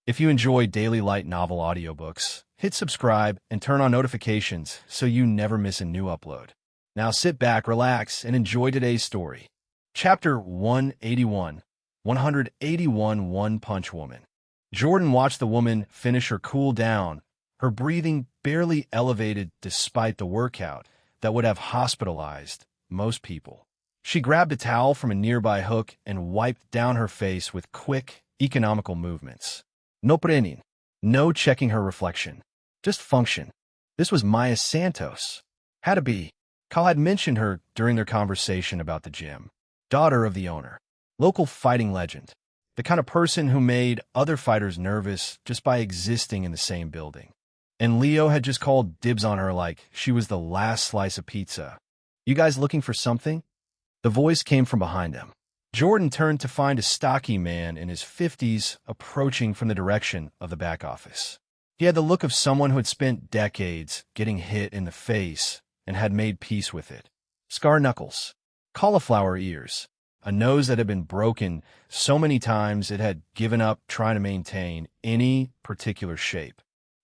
If you enjoy daily light novel audiobooks, hit subscribe and turn on notifications so you never miss a new upload. Now sit back, relax, and enjoy today's story. Chapter 181, 181 One-Punch Woman. Jordan watched the woman finish her cool down, her breathing barely elevated despite the workout that would have hospitalized most people. She grabbed a towel from a nearby hook and wiped down her face with quick, economical movements. No training, no checking her reflection. Just function. This was Maya Santos. Had to be. Kyle had mentioned her during their conversation about the gym. Daughter of the owner. Local fighting legend. The kind of person who made other fighters nervous just by existing in the same building. And Leo had just called dibs on her like she was the last slice of pizza. You guys looking for something? The voice came from behind him. Jordan turned to find a stocky man in his 50s approaching from the direction of the back office. He had the look of someone who had spent decades getting hit in the face and had made peace with it. Scar knuckles, cauliflower ears, a nose that had been broken so many times it had given up trying to maintain any particular shape.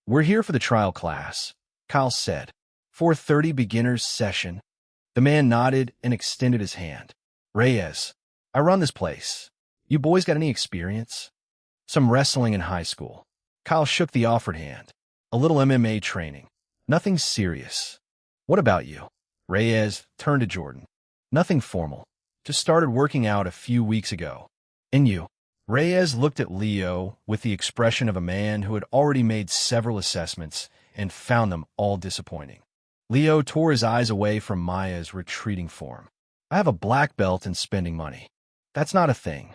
"We're here for the trial class," Kyle said. "4:30 beginner's session." The man nodded and extended his hand. "Reyes, I run this place. You boys got any experience?" "Some wrestling in high school." Kyle shook the offered hand. "A little MMA training. Nothing serious." "What about you?" Reyes turned to Jordan. "Nothing formal. Just started working out a few weeks ago." "And you?" Reyes looked at Leo with the expression of a man who had already made several assessments and found them all disappointing. Leo tore his eyes away from Maya's retreating form. "I have a black belt in spending money. That's not a thing.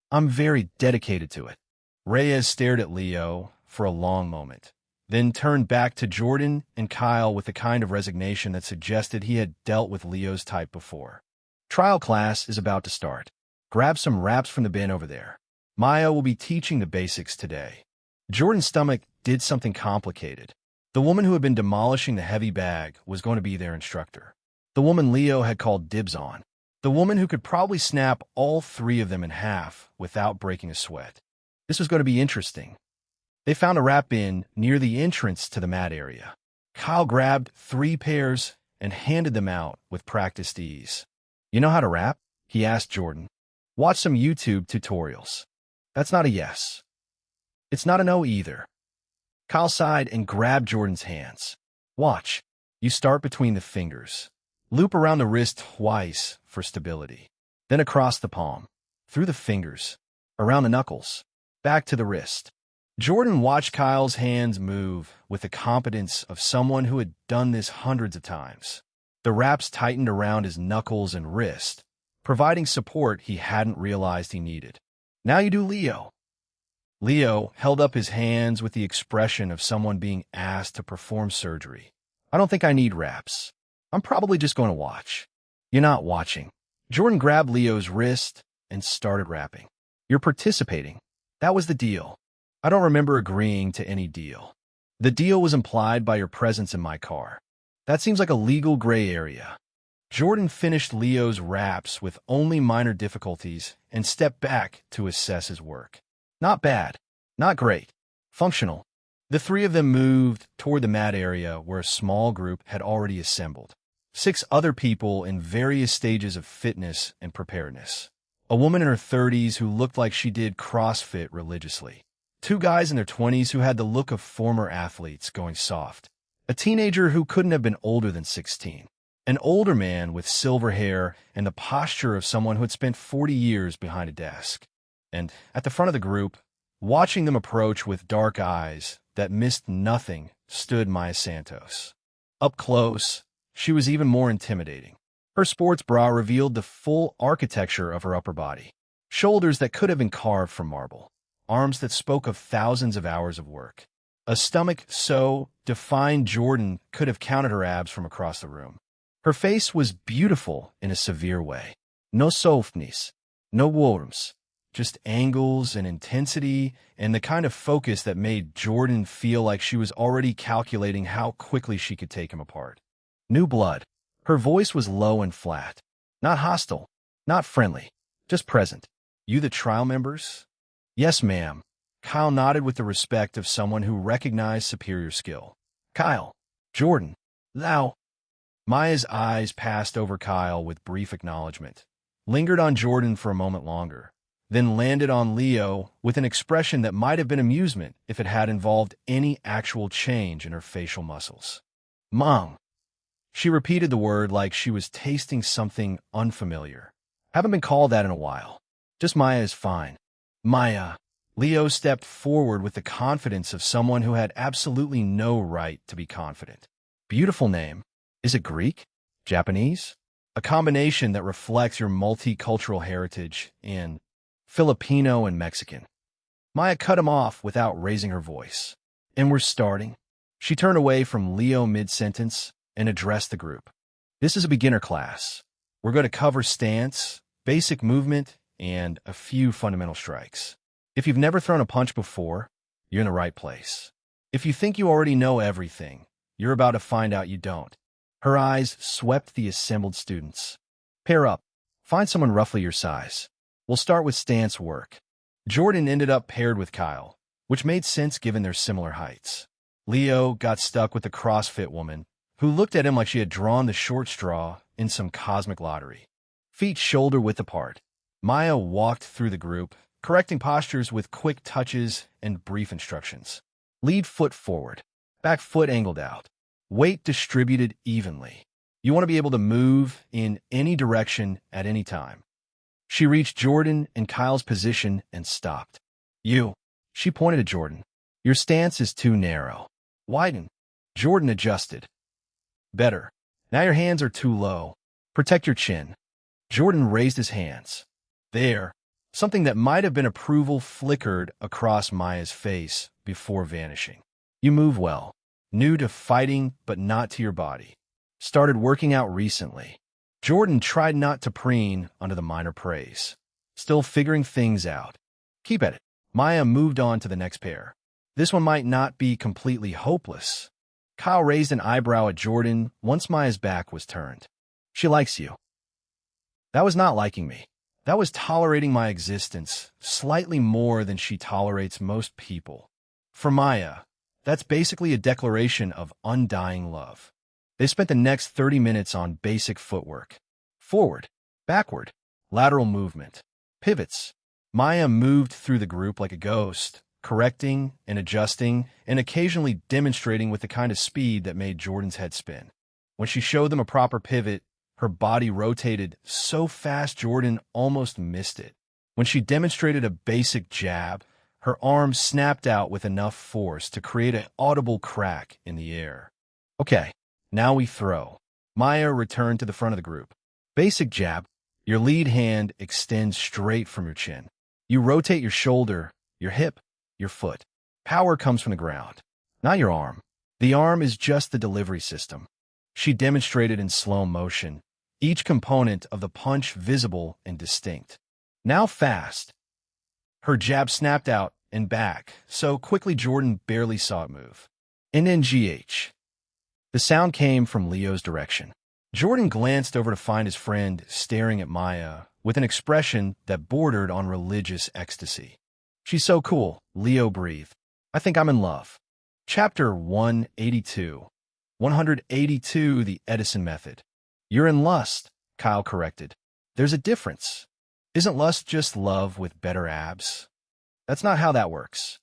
I'm very dedicated to it." Reyes stared at Leo for a long moment, then turned back to Jordan and Kyle with the kind of resignation that suggested he had dealt with Leo's type before. "Trial class is about to start. Grab some wraps from the bin over there. Maya will be teaching the basics today." Jordan's stomach did something complicated. The woman who had been demolishing the heavy bag was going to be their instructor. The woman Leo had called dibs on. The woman who could probably snap all three of them in half without breaking a sweat. This was going to be interesting. They found a wrap bin near the entrance to the mat area. Kyle grabbed 3 pairs and handed them out with practiced ease. "You know how to wrap?" he asked Jordan. "Watch some YouTube tutorials." "That's not a yes." "It's not a no either." Kyle sighed and grabbed Jordan's hands. "Watch. You start between the fingers. Loop around the wrist twice for stability. Then across the palm. Through the fingers. Around the knuckles. Back to the wrist." Jordan watched Kyle's hands move with the competence of someone who had done this hundreds of times. The wraps tightened around his knuckles and wrist, providing support he hadn't realized he needed. "Now you do Leo." Leo held up his hands with the expression of someone being asked to perform surgery. "I don't think I need wraps. I'm probably just going to watch." "You're not watching." Jordan grabbed Leo's wrist and started wrapping. "You're participating. That was the deal." "I don't remember agreeing to any deal." "The deal was implied by your presence in my car." "That seems like a legal gray area." Jordan finished Leo's wraps with only minor difficulties and stepped back to assess his work. Not bad. Not great. Functional. The 3 of them moved toward the mat area where a small group had already assembled. 6 other people in various stages of fitness and preparedness. A woman in her 30s who looked like she did CrossFit religiously. 2 guys in their 20s who had the look of former athletes going soft. A teenager who couldn't have been older than 16. An older man with silver hair and the posture of someone who had spent 40 years behind a desk. And at the front of the group, watching them approach with dark eyes that missed nothing, stood Maya Santos. Up close, she was even more intimidating. Her sports bra revealed the full architecture of her upper body. Shoulders that could have been carved from marble. Arms that spoke of thousands of hours of work. A stomach so defined Jordan could have counted her abs from across the room. Her face was beautiful in a severe way. No softness, no warmth, just angles and intensity and the kind of focus that made Jordan feel like she was already calculating how quickly she could take him apart. New blood. Her voice was low and flat. Not hostile, not friendly, just present. "You the trial members?" "Yes, ma'am." Kyle nodded with the respect of someone who recognized superior skill. Kyle. Jordan. Thou. Maya's eyes passed over Kyle with brief acknowledgement, lingered on Jordan for a moment longer, then landed on Leo with an expression that might have been amusement if it had involved any actual change in her facial muscles. Mom. She repeated the word like she was tasting something unfamiliar. Haven't been called that in a while. Just Maya is fine. Maya. Leo stepped forward with the confidence of someone who had absolutely no right to be confident. Beautiful name. Is it Greek? Japanese? A combination that reflects your multicultural heritage in Filipino and Mexican. Maya cut him off without raising her voice. And we're starting. She turned away from Leo mid-sentence and addressed the group. This is a beginner class. We're going to cover stance, basic movement, and a few fundamental strikes. If you've never thrown a punch before, you're in the right place. If you think you already know everything, you're about to find out you don't. Her eyes swept the assembled students. Pair up. Find someone roughly your size. We'll start with stance work. Jordan ended up paired with Kyle, which made sense given their similar heights. Leo got stuck with the CrossFit woman, who looked at him like she had drawn the short straw in some cosmic lottery. Feet shoulder-width apart. Maya walked through the group, correcting postures with quick touches and brief instructions. Lead foot forward. Back foot angled out. Weight distributed evenly. You want to be able to move in any direction at any time. She reached Jordan and Kyle's position and stopped. You. She pointed at Jordan. Your stance is too narrow. Widen. Jordan adjusted. Better. Now your hands are too low. Protect your chin. Jordan raised his hands. There. Something that might have been approval flickered across Maya's face before vanishing. You move well. New to fighting, but not to your body. Started working out recently. Jordan tried not to preen under the minor praise. Still figuring things out. Keep at it. Maya moved on to the next pair. This one might not be completely hopeless. Kyle raised an eyebrow at Jordan once Maya's back was turned. She likes you. That was not liking me. That was tolerating my existence slightly more than she tolerates most people. For Maya, that's basically a declaration of undying love. They spent the next 30 minutes on basic footwork. Forward, backward, lateral movement, pivots. Maya moved through the group like a ghost, correcting and adjusting and occasionally demonstrating with the kind of speed that made Jordan's head spin. When she showed them a proper pivot, her body rotated so fast Jordan almost missed it. When she demonstrated a basic jab, her arm snapped out with enough force to create an audible crack in the air. Okay, now we throw. Maya returned to the front of the group. Basic jab. Your lead hand extends straight from your chin. You rotate your shoulder, your hip, your foot. Power comes from the ground, not your arm. The arm is just the delivery system. She demonstrated in slow motion, each component of the punch visible and distinct. Now fast. Her jab snapped out and back, so quickly Jordan barely saw it move. NNGH. The sound came from Leo's direction. Jordan glanced over to find his friend staring at Maya with an expression that bordered on religious ecstasy. She's so cool, Leo breathed. I think I'm in love. Chapter 182. 182, the Edison Method. You're in lust, Kyle corrected. There's a difference. Isn't lust just love with better abs? That's not how that works.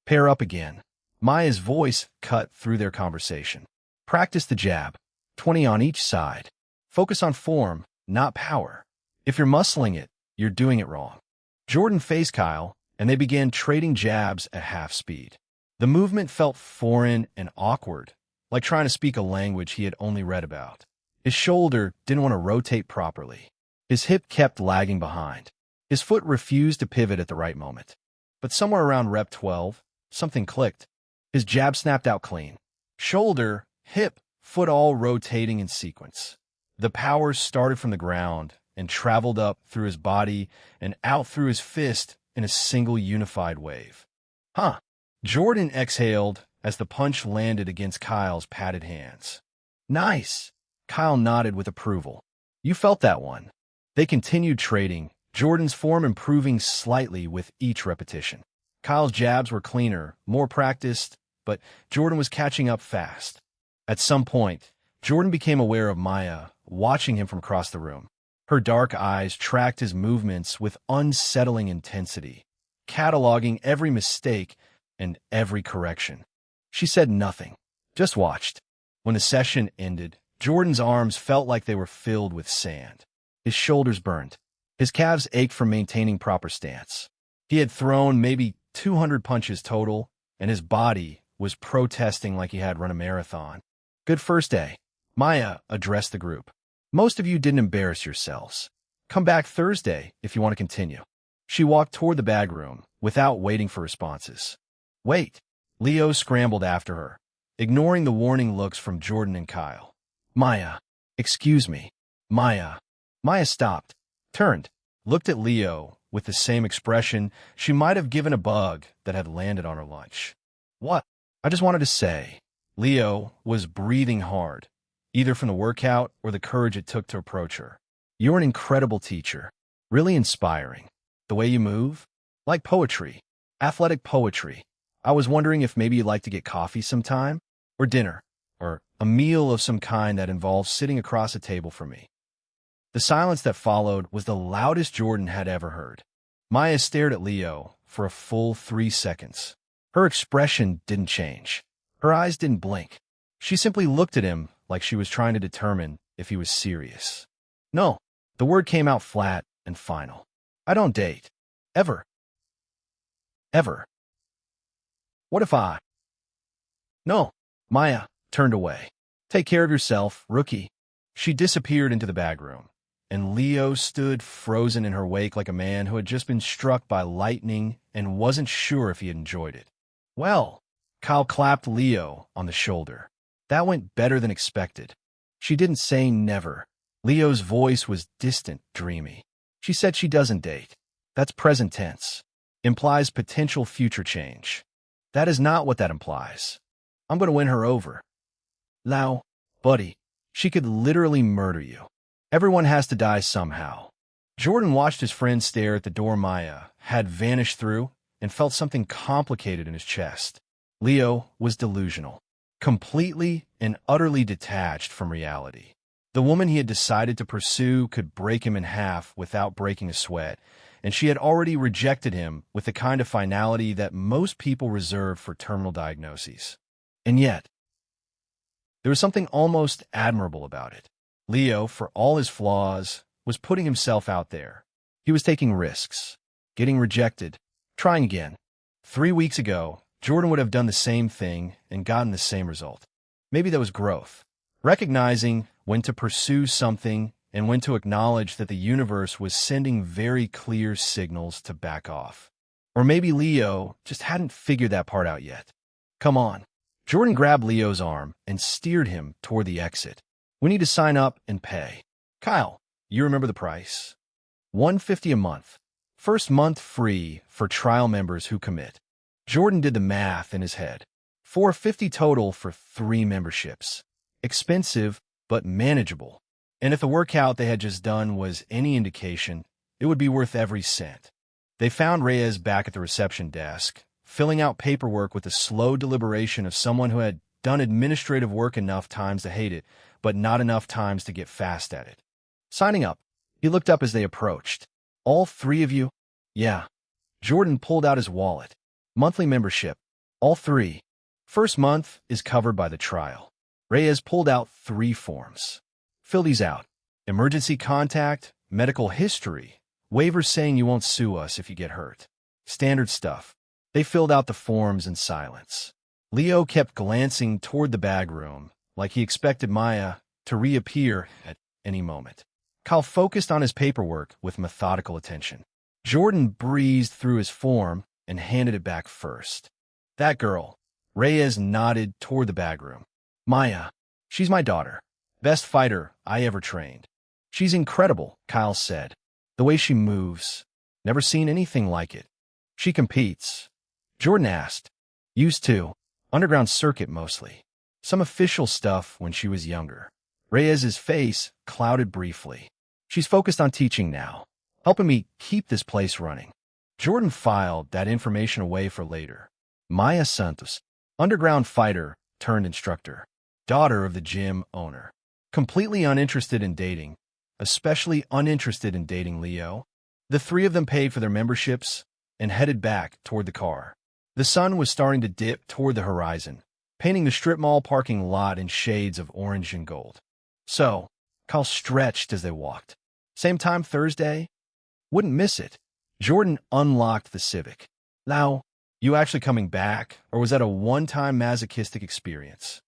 Pair up again. Maya's voice cut through their conversation. Practice the jab. 20 on each side. Focus on form, not power. If you're muscling it, you're doing it wrong. Jordan faced Kyle, and they began trading jabs at half speed. The movement felt foreign and awkward, like trying to speak a language he had only read about. His shoulder didn't want to rotate properly. His hip kept lagging behind. His foot refused to pivot at the right moment. But somewhere around rep 12, something clicked. His jab snapped out clean. Shoulder, hip, foot all rotating in sequence. The power started from the ground and traveled up through his body and out through his fist in a single unified wave. Huh. Jordan exhaled as the punch landed against Kyle's padded hands. Nice. Kyle nodded with approval. You felt that one. They continued trading, Jordan's form improving slightly with each repetition. Kyle's jabs were cleaner, more practiced, but Jordan was catching up fast. At some point, Jordan became aware of Maya watching him from across the room. Her dark eyes tracked his movements with unsettling intensity, cataloging every mistake and every correction. She said nothing, just watched. When the session ended, Jordan's arms felt like they were filled with sand. His shoulders burned. His calves ached from maintaining proper stance. He had thrown maybe 200 punches total, and his body was protesting like he had run a marathon. Good first day. Maya addressed the group. Most of you didn't embarrass yourselves. Come back Thursday if you want to continue. She walked toward the bag room without waiting for responses. Wait. Leo scrambled after her, ignoring the warning looks from Jordan and Kyle. Maya. Excuse me. Maya. Maya stopped, turned, looked at Leo with the same expression she might have given a bug that had landed on her lunch. What? I just wanted to say. Leo was breathing hard, either from the workout or the courage it took to approach her. You're an incredible teacher, really inspiring. The way you move, like poetry, athletic poetry. I was wondering if maybe you'd like to get coffee sometime, or dinner, or a meal of some kind that involves sitting across a table from me. The silence that followed was the loudest Jordan had ever heard. Maya stared at Leo for a full 3 seconds. Her expression didn't change. Her eyes didn't blink. She simply looked at him like she was trying to determine if he was serious. No, the word came out flat and final. I don't date. Ever. Ever. What if I? No. Maya turned away. Take care of yourself, rookie. She disappeared into the bag room, and Leo stood frozen in her wake like a man who had just been struck by lightning and wasn't sure if he had enjoyed it. Well, Kyle clapped Leo on the shoulder. That went better than expected. She didn't say never. Leo's voice was distant, dreamy. She said she doesn't date. That's present tense. Implies potential future change. That is not what that implies. I'm going to win her over. Lau, buddy, she could literally murder you. Everyone has to die somehow. Jordan watched his friend stare at the door Maya had vanished through and felt something complicated in his chest. Leo was delusional, completely and utterly detached from reality. The woman he had decided to pursue could break him in half without breaking a sweat, and she had already rejected him with the kind of finality that most people reserve for terminal diagnoses. And yet, there was something almost admirable about it. Leo, for all his flaws, was putting himself out there. He was taking risks, getting rejected, trying again. 3 weeks ago, Jordan would have done the same thing and gotten the same result. Maybe that was growth, recognizing when to pursue something and when to acknowledge that the universe was sending very clear signals to back off. Or maybe Leo just hadn't figured that part out yet. Come on. Jordan grabbed Leo's arm and steered him toward the exit. We need to sign up and pay. Kyle, you remember the price? $150 a month. First month free for trial members who commit. Jordan did the math in his head. $450 total for 3 memberships. Expensive, but manageable. And if the workout they had just done was any indication, it would be worth every cent. They found Reyes back at the reception desk, filling out paperwork with the slow deliberation of someone who had done administrative work enough times to hate it, but not enough times to get fast at it. Signing up. He looked up as they approached. All 3 of you? Yeah. Jordan pulled out his wallet. Monthly membership. All 3. First month is covered by the trial. Reyes pulled out 3 forms. Fill these out. Emergency contact, medical history, waivers saying you won't sue us if you get hurt. Standard stuff. They filled out the forms in silence. Leo kept glancing toward the bag room, like he expected Maya to reappear at any moment. Kyle focused on his paperwork with methodical attention. Jordan breezed through his form and handed it back first. That girl. Reyes nodded toward the bag room. Maya. She's my daughter. Best fighter I ever trained. She's incredible, Kyle said. The way she moves. Never seen anything like it. She competes. Jordan asked. Used to. Underground circuit mostly. Some official stuff when she was younger. Reyes's face clouded briefly. She's focused on teaching now, helping me keep this place running. Jordan filed that information away for later. Maya Santos, underground fighter turned instructor, daughter of the gym owner. Completely uninterested in dating, especially uninterested in dating Leo. The three of them paid for their memberships and headed back toward the car. The sun was starting to dip toward the horizon, painting the strip mall parking lot in shades of orange and gold. So, Kyle stretched as they walked. Same time Thursday? Wouldn't miss it. Jordan unlocked the Civic. Now, you actually coming back, or was that a one-time masochistic experience?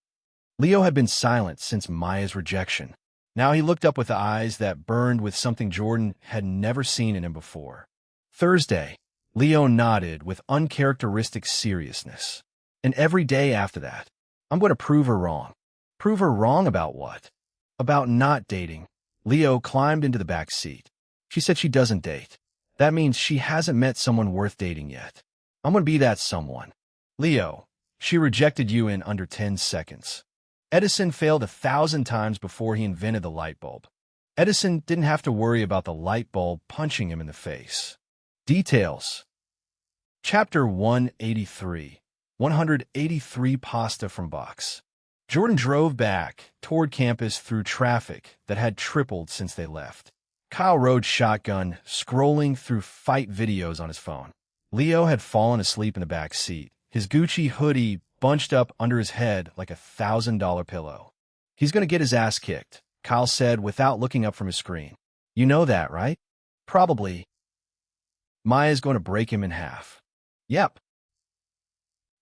Leo had been silent since Maya's rejection. Now he looked up with eyes that burned with something Jordan had never seen in him before. Thursday, Leo nodded with uncharacteristic seriousness. And every day after that, I'm going to prove her wrong. Prove her wrong about what? About not dating. Leo climbed into the back seat. She said she doesn't date. That means she hasn't met someone worth dating yet. I'm going to be that someone. Leo, she rejected you in under 10 seconds. Edison failed 1,000 times before he invented the light bulb. Edison didn't have to worry about the light bulb punching him in the face. Details. Chapter 183. 183 Pasta from Box. Jordan drove back toward campus through traffic that had tripled since they left. Kyle rode shotgun, scrolling through fight videos on his phone. Leo had fallen asleep in the back seat, his Gucci hoodie bunched up under his head like a $1,000 pillow. He's going to get his ass kicked, Kyle said without looking up from his screen. You know that, right? Probably. Maya's going to break him in half. Yep.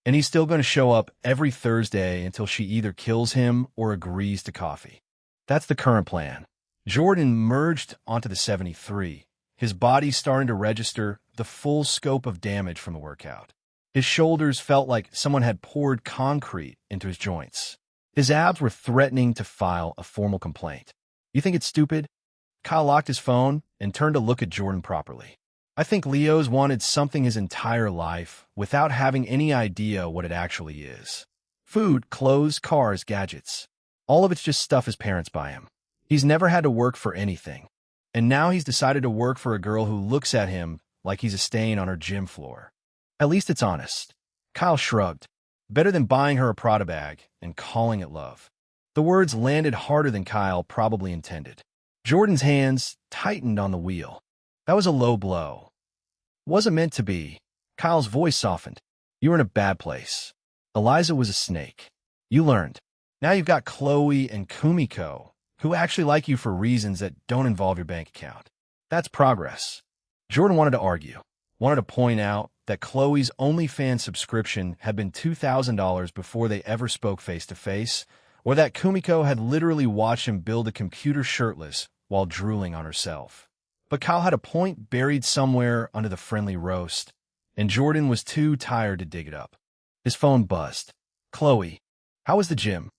And he's still going to show up every Thursday until she either kills him or agrees to coffee. That's the current plan. Jordan merged onto the 73, his body starting to register the full scope of damage from the workout. His shoulders felt like someone had poured concrete into his joints. His abs were threatening to file a formal complaint. You think it's stupid? Kyle locked his phone and turned to look at Jordan properly. I think Leo's wanted something his entire life without having any idea what it actually is. Food, clothes, cars, gadgets. All of it's just stuff his parents buy him. He's never had to work for anything. And now he's decided to work for a girl who looks at him like he's a stain on her gym floor. At least it's honest. Kyle shrugged. Better than buying her a Prada bag and calling it love. The words landed harder than Kyle probably intended. Jordan's hands tightened on the wheel. That was a low blow. Wasn't meant to be. Kyle's voice softened. You were in a bad place. Eliza was a snake. You learned. Now you've got Chloe and Kumiko, who actually like you for reasons that don't involve your bank account. That's progress. Jordan wanted to argue. Wanted to point out that Chloe's OnlyFans subscription had been $2,000 before they ever spoke face-to-face, or that Kumiko had literally watched him build a computer shirtless while drooling on herself. But Kyle had a point buried somewhere under the friendly roast, and Jordan was too tired to dig it up. His phone buzzed. Chloe, how was the gym?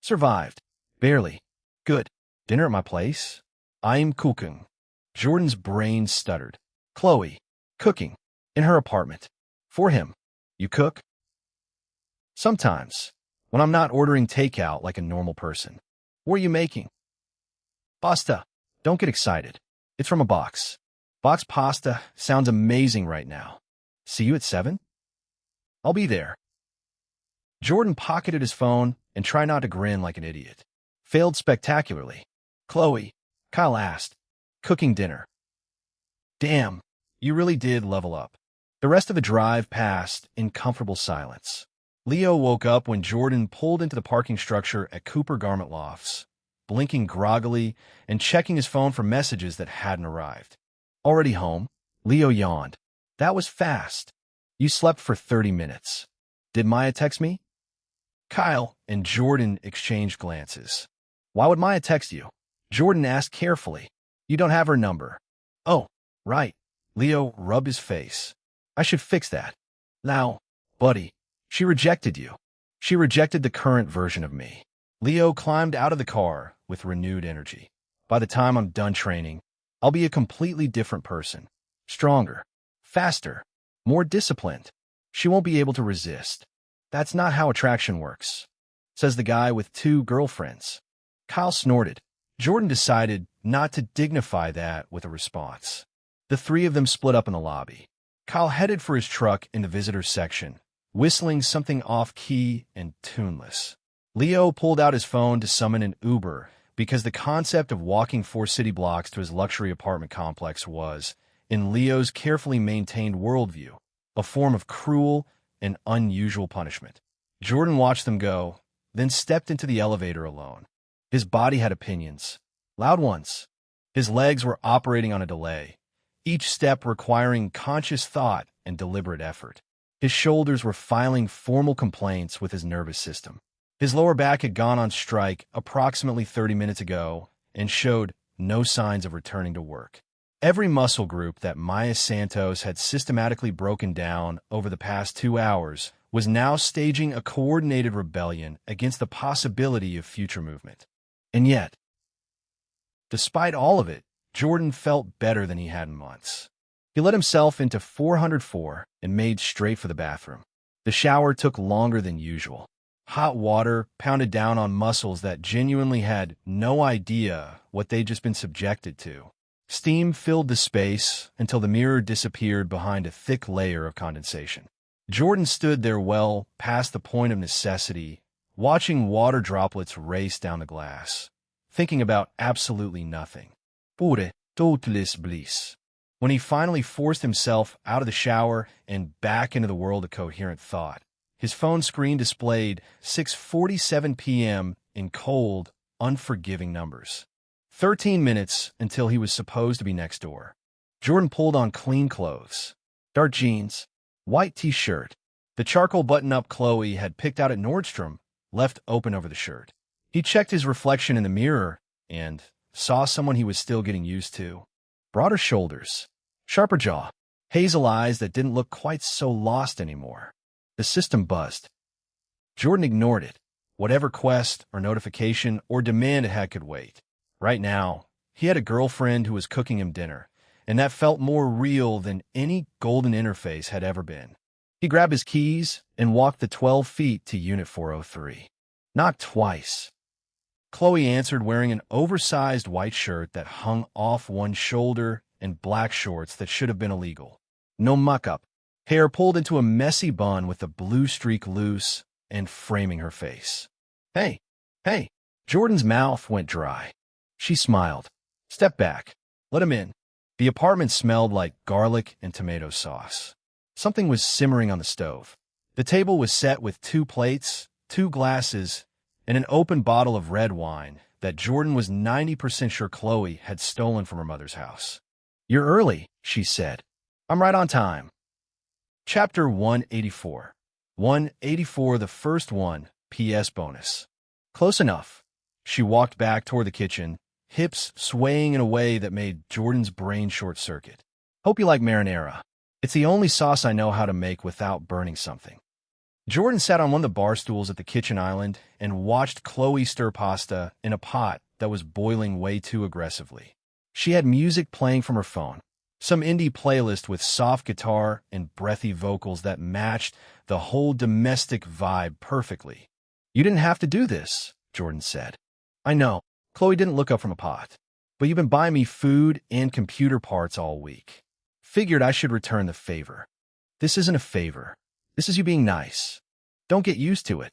Survived. Barely. Good. Dinner at my place? I'm cooking. Jordan's brain stuttered. Chloe, cooking. In her apartment. For him. You cook? Sometimes. When I'm not ordering takeout like a normal person. What are you making? Pasta. Don't get excited. It's from a box. Box pasta sounds amazing right now. See you at 7? I'll be there. Jordan pocketed his phone and tried not to grin like an idiot. Failed spectacularly. Chloe, Kyle asked. Cooking dinner. Damn, you really did level up. The rest of the drive passed in comfortable silence. Leo woke up when Jordan pulled into the parking structure at Cooper Garment Lofts, blinking groggily and checking his phone for messages that hadn't arrived. Already home? Leo yawned. That was fast. You slept for 30 minutes. Did Maya text me? Kyle and Jordan exchanged glances. Why would Maya text you? Jordan asked carefully. You don't have her number. Oh, right. Leo rubbed his face. I should fix that. Now, buddy, she rejected you. She rejected the current version of me. Leo climbed out of the car with renewed energy. By the time I'm done training, I'll be a completely different person. Stronger, faster, more disciplined. She won't be able to resist. That's not how attraction works, says the guy with 2 girlfriends. Kyle snorted. Jordan decided not to dignify that with a response. The three of them split up in the lobby. Kyle headed for his truck in the visitors section, whistling something off-key and tuneless. Leo pulled out his phone to summon an Uber because the concept of walking 4 city blocks to his luxury apartment complex was, in Leo's carefully maintained worldview, a form of cruel and unusual punishment. Jordan watched them go, then stepped into the elevator alone. His body had opinions, loud ones. His legs were operating on a delay, each step requiring conscious thought and deliberate effort. His shoulders were filing formal complaints with his nervous system. His lower back had gone on strike approximately 30 minutes ago and showed no signs of returning to work. Every muscle group that Maya Santos had systematically broken down over the past 2 hours was now staging a coordinated rebellion against the possibility of future movement. And yet, despite all of it, Jordan felt better than he had in months. He let himself into 404 and made straight for the bathroom. The shower took longer than usual. Hot water pounded down on muscles that genuinely had no idea what they'd just been subjected to. Steam filled the space until the mirror disappeared behind a thick layer of condensation. Jordan stood there well past the point of necessity, watching water droplets race down the glass, thinking about absolutely nothing. Pure, totalis bliss. When he finally forced himself out of the shower and back into the world of coherent thought, his phone screen displayed 6:47 p.m. in cold, unforgiving numbers. 13 minutes until he was supposed to be next door. Jordan pulled on clean clothes, dark jeans, white t-shirt. The charcoal button-up Chloe had picked out at Nordstrom, left open over the shirt. He checked his reflection in the mirror and saw someone he was still getting used to. Broader shoulders, sharper jaw, hazel eyes that didn't look quite so lost anymore. The system buzzed. Jordan ignored it. Whatever quest or notification or demand it had could wait. Right now, he had a girlfriend who was cooking him dinner, and that felt more real than any golden interface had ever been. He grabbed his keys and walked the 12 feet to Unit 403. Knocked twice. Chloe answered wearing an oversized white shirt that hung off one shoulder and black shorts that should have been illegal. No muck-up. Hair pulled into a messy bun with a blue streak loose and framing her face. Hey, hey. Jordan's mouth went dry. She smiled. Step back. Let him in. The apartment smelled like garlic and tomato sauce. Something was simmering on the stove. The table was set with 2 plates, 2 glasses, and an open bottle of red wine that Jordan was 90% sure Chloe had stolen from her mother's house. You're early, she said. I'm right on time. Chapter 184. 184, the first one, P.S. bonus. Close enough. She walked back toward the kitchen, hips swaying in a way that made Jordan's brain short-circuit. Hope you like marinara. It's the only sauce I know how to make without burning something. Jordan sat on one of the bar stools at the kitchen island and watched Chloe stir pasta in a pot that was boiling way too aggressively. She had music playing from her phone, some indie playlist with soft guitar and breathy vocals that matched the whole domestic vibe perfectly. You didn't have to do this, Jordan said. I know. Chloe didn't look up from a pot. But you've been buying me food and computer parts all week. Figured I should return the favor. This isn't a favor. This is you being nice. Don't get used to it.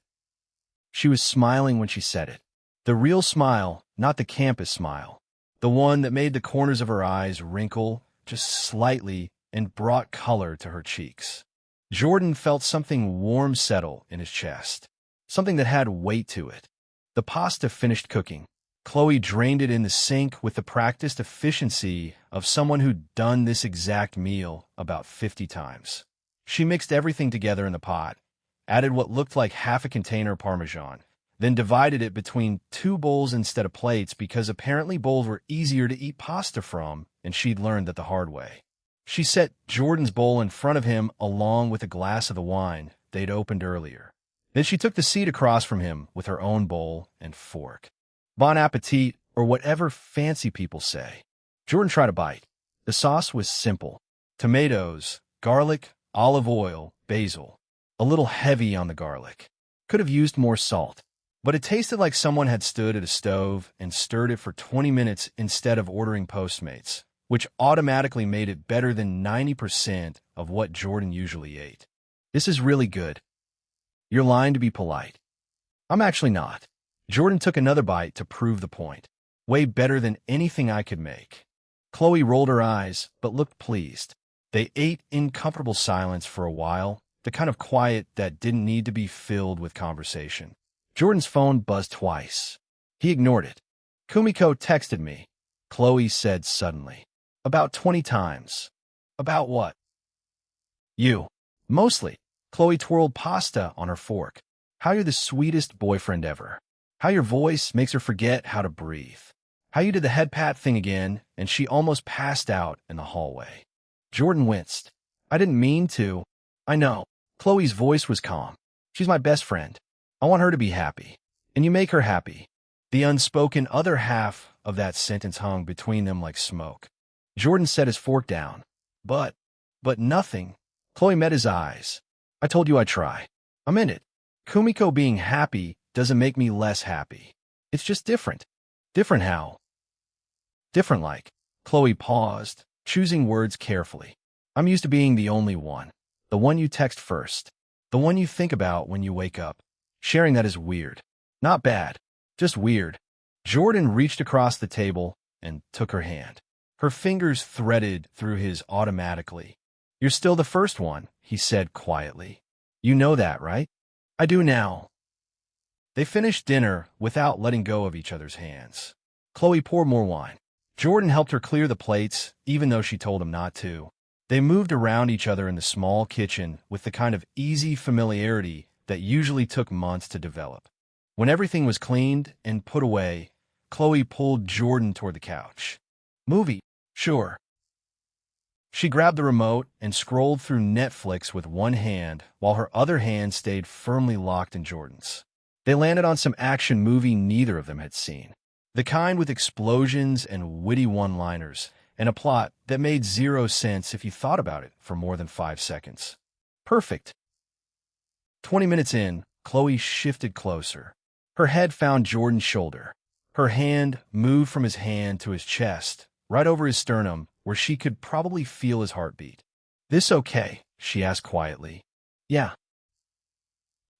She was smiling when she said it. The real smile, not the campus smile. The one that made the corners of her eyes wrinkle just slightly and brought color to her cheeks. Jordan felt something warm settle in his chest. Something that had weight to it. The pasta finished cooking. Chloe drained it in the sink with the practiced efficiency of someone who'd done this exact meal about 50 times. She mixed everything together in the pot, added what looked like half a container of Parmesan, then divided it between 2 bowls instead of plates because apparently bowls were easier to eat pasta from, and she'd learned that the hard way. She set Jordan's bowl in front of him along with a glass of the wine they'd opened earlier. Then she took the seat across from him with her own bowl and fork. Bon appetit, or whatever fancy people say. Jordan tried a bite. The sauce was simple. Tomatoes, garlic, olive oil, basil. A little heavy on the garlic. Could have used more salt. But it tasted like someone had stood at a stove and stirred it for 20 minutes instead of ordering Postmates, which automatically made it better than 90% of what Jordan usually ate. This is really good. You're lying to be polite. I'm actually not. Jordan took another bite to prove the point. Way better than anything I could make. Chloe rolled her eyes, but looked pleased. They ate in comfortable silence for a while, the kind of quiet that didn't need to be filled with conversation. Jordan's phone buzzed twice. He ignored it. Kumiko texted me, Chloe said suddenly. About 20 times. About what? You. Mostly. Chloe twirled pasta on her fork. How you're the sweetest boyfriend ever. How your voice makes her forget how to breathe. How you did the head pat thing again, and she almost passed out in the hallway. Jordan winced. I didn't mean to. I know. Chloe's voice was calm. She's my best friend. I want her to be happy. And you make her happy. The unspoken other half of that sentence hung between them like smoke. Jordan set his fork down. But nothing. Chloe met his eyes. I told you I'd try. I'm in it. Kumiko being happy doesn't make me less happy. It's just different. Different how? Different like. Chloe paused, choosing words carefully. I'm used to being the only one. The one you text first. The one you think about when you wake up. Sharing that is weird. Not bad. Just weird. Jordan reached across the table and took her hand. Her fingers threaded through his automatically. You're still the first one, he said quietly. You know that, right? I do now. They finished dinner without letting go of each other's hands. Chloe poured more wine. Jordan helped her clear the plates, even though she told him not to. They moved around each other in the small kitchen with the kind of easy familiarity that usually took months to develop. When everything was cleaned and put away, Chloe pulled Jordan toward the couch. Movie? Sure. She grabbed the remote and scrolled through Netflix with one hand while her other hand stayed firmly locked in Jordan's. They landed on some action movie neither of them had seen. The kind with explosions and witty one-liners, and a plot that made zero sense if you thought about it for more than 5 seconds. Perfect. 20 minutes in, Chloe shifted closer. Her head found Jordan's shoulder. Her hand moved from his hand to his chest, right over his sternum, where she could probably feel his heartbeat. This okay? She asked quietly. Yeah.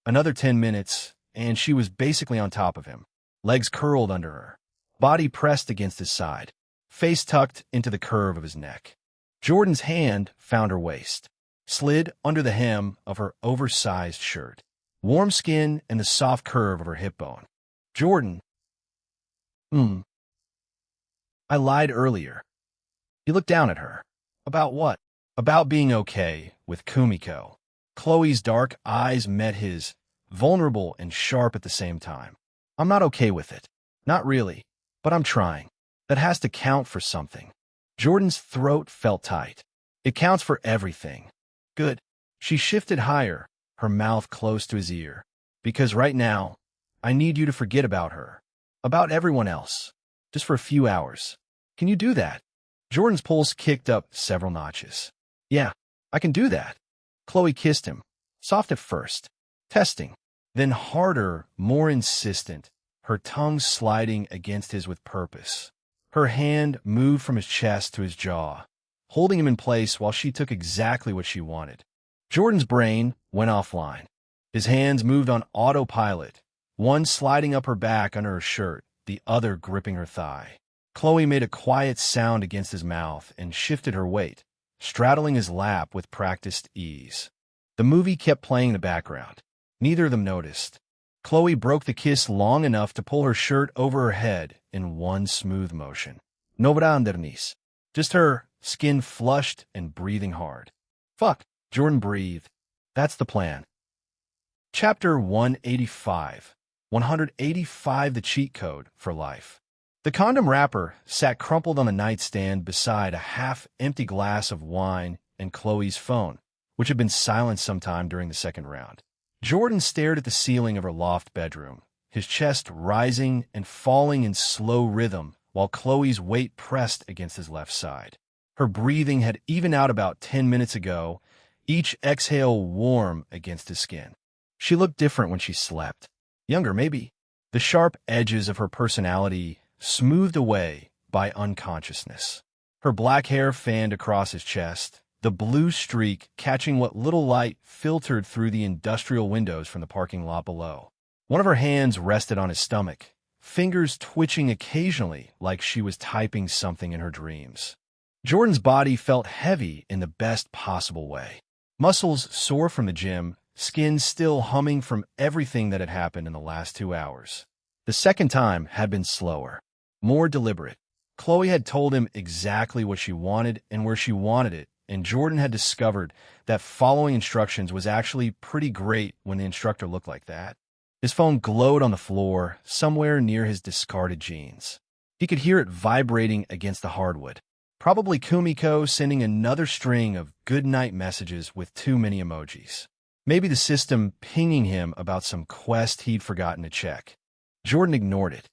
Another 10 minutes, and she was basically on top of him. Legs curled under her. Body pressed against his side. Face tucked into the curve of his neck. Jordan's hand found her waist. Slid under the hem of her oversized shirt. Warm skin and the soft curve of her hip bone. Jordan. I lied earlier. He looked down at her. About what? About being okay with Kumiko. Chloe's dark eyes met his, vulnerable and sharp at the same time. I'm not okay with it. Not really. But I'm trying. That has to count for something. Jordan's throat felt tight. It counts for everything. Good. She shifted higher, her mouth close to his ear. Because right now, I need you to forget about her. About everyone else. Just for a few hours. Can you do that? Jordan's pulse kicked up several notches. Yeah, I can do that. Chloe kissed him. Soft at first. Testing. Then harder, more insistent. Her tongue sliding against his with purpose. Her hand moved from his chest to his jaw, holding him in place while she took exactly what she wanted. Jordan's brain went offline. His hands moved on autopilot, one sliding up her back under her shirt, the other gripping her thigh. Chloe made a quiet sound against his mouth and shifted her weight, straddling his lap with practiced ease. The movie kept playing in the background. Neither of them noticed. Chloe broke the kiss long enough to pull her shirt over her head in one smooth motion. No underneath. Just her, skin flushed and breathing hard. Fuck, Jordan breathed. That's the plan. Chapter 185. 185 The Cheat Code for Life. The condom wrapper sat crumpled on the nightstand beside a half-empty glass of wine and Chloe's phone, which had been silent sometime during the second round. Jordan stared at the ceiling of her loft bedroom, his chest rising and falling in slow rhythm while Chloe's weight pressed against his left side. Her breathing had evened out about 10 minutes ago, each exhale warm against his skin. She looked different when she slept. Younger, maybe. The sharp edges of her personality smoothed away by unconsciousness. Her black hair fanned across his chest, the blue streak catching what little light filtered through the industrial windows from the parking lot below. One of her hands rested on his stomach, fingers twitching occasionally like she was typing something in her dreams. Jordan's body felt heavy in the best possible way. Muscles sore from the gym, skin still humming from everything that had happened in the last 2 hours. The second time had been slower, more deliberate. Chloe had told him exactly what she wanted and where she wanted it, and Jordan had discovered that following instructions was actually pretty great when the instructor looked like that. His phone glowed on the floor, somewhere near his discarded jeans. He could hear it vibrating against the hardwood. Probably Kumiko sending another string of good-night messages with too many emojis. Maybe the system pinging him about some quest he'd forgotten to check. Jordan ignored it.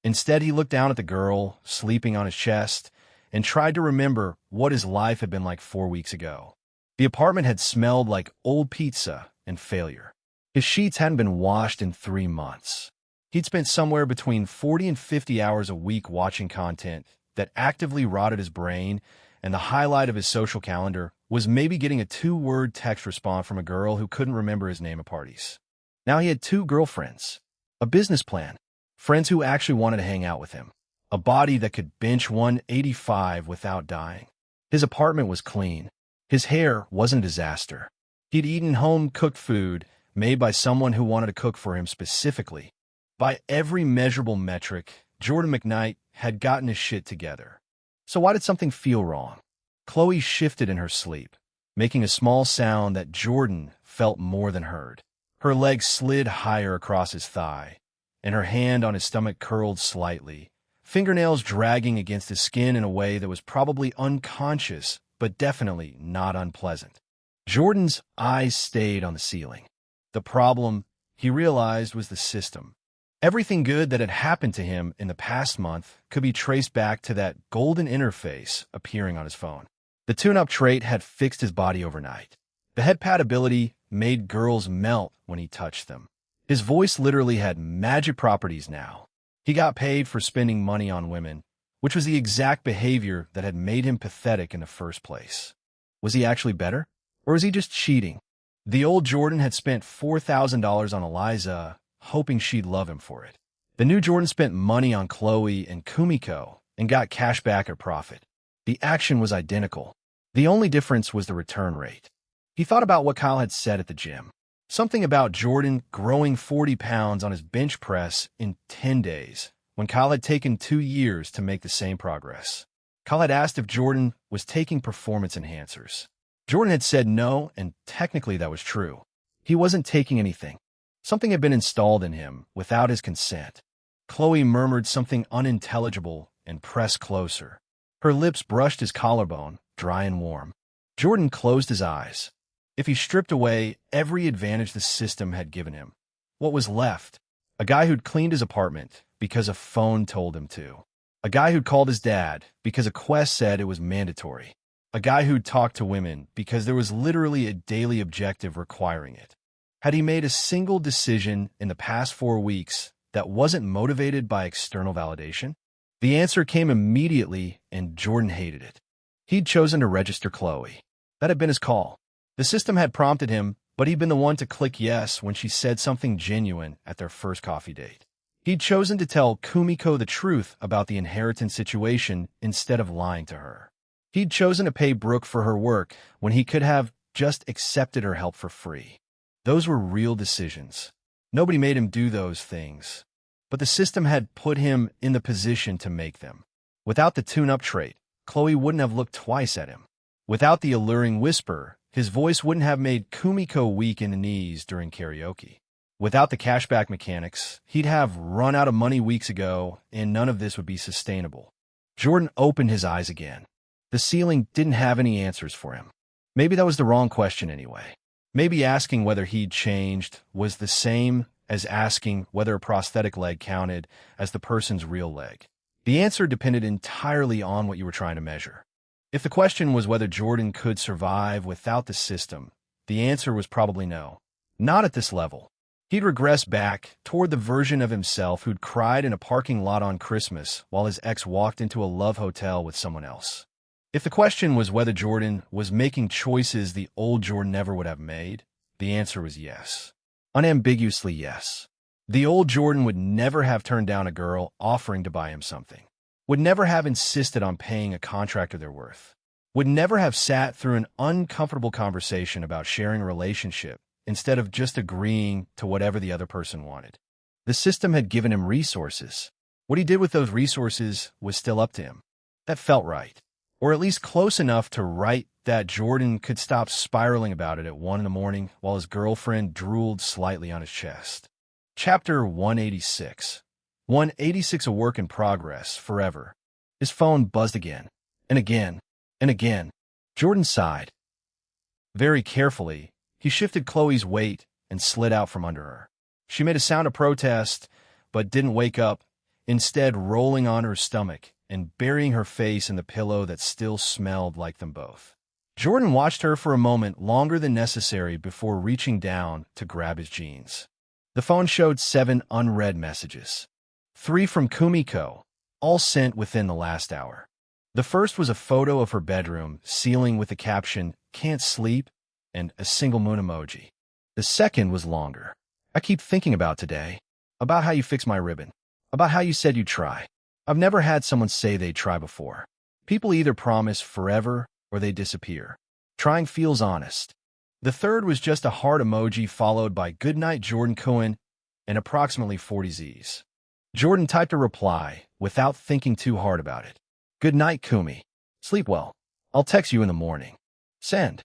Instead, he looked down at the girl, sleeping on his chest, and tried to remember what his life had been like 4 weeks ago. The apartment had smelled like old pizza and failure. His sheets hadn't been washed in 3 months. He'd spent somewhere between 40 and 50 hours a week watching content that actively rotted his brain, and the highlight of his social calendar was maybe getting a 2-word text response from a girl who couldn't remember his name at parties. Now he had 2 girlfriends, a business plan, friends who actually wanted to hang out with him, a body that could bench 185 without dying. His apartment was clean. His hair wasn't a disaster. He'd eaten home-cooked food made by someone who wanted to cook for him specifically. By every measurable metric, Jordan McKnight had gotten his shit together. So why did something feel wrong? Chloe shifted in her sleep, making a small sound that Jordan felt more than heard. Her leg slid higher across his thigh, and her hand on his stomach curled slightly, fingernails dragging against his skin in a way that was probably unconscious, but definitely not unpleasant. Jordan's eyes stayed on the ceiling. The problem, he realized, was the system. Everything good that had happened to him in the past month could be traced back to that golden interface appearing on his phone. The tune-up trait had fixed his body overnight. The head pat ability made girls melt when he touched them. His voice literally had magic properties now. He got paid for spending money on women, which was the exact behavior that had made him pathetic in the first place. Was he actually better? Or was he just cheating? The old Jordan had spent $4,000 on Eliza, hoping she'd love him for it. The new Jordan spent money on Chloe and Kumiko and got cash back at profit. The action was identical. The only difference was the return rate. He thought about what Kyle had said at the gym. Something about Jordan growing 40 pounds on his bench press in 10 days, when Kyle had taken 2 years to make the same progress. Kyle had asked if Jordan was taking performance enhancers. Jordan had said no, and technically that was true. He wasn't taking anything. Something had been installed in him without his consent. Chloe murmured something unintelligible and pressed closer. Her lips brushed his collarbone, dry and warm. Jordan closed his eyes. If he stripped away every advantage the system had given him, what was left? A guy who'd cleaned his apartment because a phone told him to. A guy who'd called his dad because a quest said it was mandatory. A guy who'd talked to women because there was literally a daily objective requiring it. Had he made a single decision in the past 4 weeks that wasn't motivated by external validation? The answer came immediately, and Jordan hated it. He'd chosen to register Chloe. That had been his call. The system had prompted him, but he'd been the one to click yes when she said something genuine at their first coffee date. He'd chosen to tell Kumiko the truth about the inheritance situation instead of lying to her. He'd chosen to pay Brooke for her work when he could have just accepted her help for free. Those were real decisions. Nobody made him do those things, but the system had put him in the position to make them. Without the tune-up trait, Chloe wouldn't have looked twice at him. Without the alluring whisper, his voice wouldn't have made Kumiko weak in the knees during karaoke. Without the cashback mechanics, he'd have run out of money weeks ago, and none of this would be sustainable. Jordan opened his eyes again. The ceiling didn't have any answers for him. Maybe that was the wrong question anyway. Maybe asking whether he'd changed was the same as asking whether a prosthetic leg counted as the person's real leg. The answer depended entirely on what you were trying to measure. If the question was whether Jordan could survive without the system, the answer was probably no. Not at this level. He'd regress back toward the version of himself who'd cried in a parking lot on Christmas while his ex walked into a love hotel with someone else. If the question was whether Jordan was making choices the old Jordan never would have made, the answer was yes. Unambiguously yes. The old Jordan would never have turned down a girl offering to buy him something, would never have insisted on paying a contractor their worth, would never have sat through an uncomfortable conversation about sharing a relationship instead of just agreeing to whatever the other person wanted. The system had given him resources. What he did with those resources was still up to him. That felt right, or at least close enough to right that Jordan could stop spiraling about it at 1 a.m. while his girlfriend drooled slightly on his chest. Chapter 186. 186, a work in progress, forever. His phone buzzed again, and again, and again. Jordan sighed. Very carefully, he shifted Chloe's weight and slid out from under her. She made a sound of protest, but didn't wake up, instead rolling on her stomach and burying her face in the pillow that still smelled like them both. Jordan watched her for a moment longer than necessary before reaching down to grab his jeans. The phone showed 7 unread messages. 3 from Kumiko, all sent within the last hour. The first was a photo of her bedroom, ceiling with the caption, "Can't sleep," and a single moon emoji. The second was longer. "I keep thinking about today, about how you fixed my ribbon, about how you said you'd try. I've never had someone say they'd try before. People either promise forever or they disappear. Trying feels honest." The third was just a heart emoji followed by "Goodnight, Jordan Cohen," and approximately 40 Z's. Jordan typed a reply without thinking too hard about it. "Good night, Kumi. Sleep well. I'll text you in the morning. Send."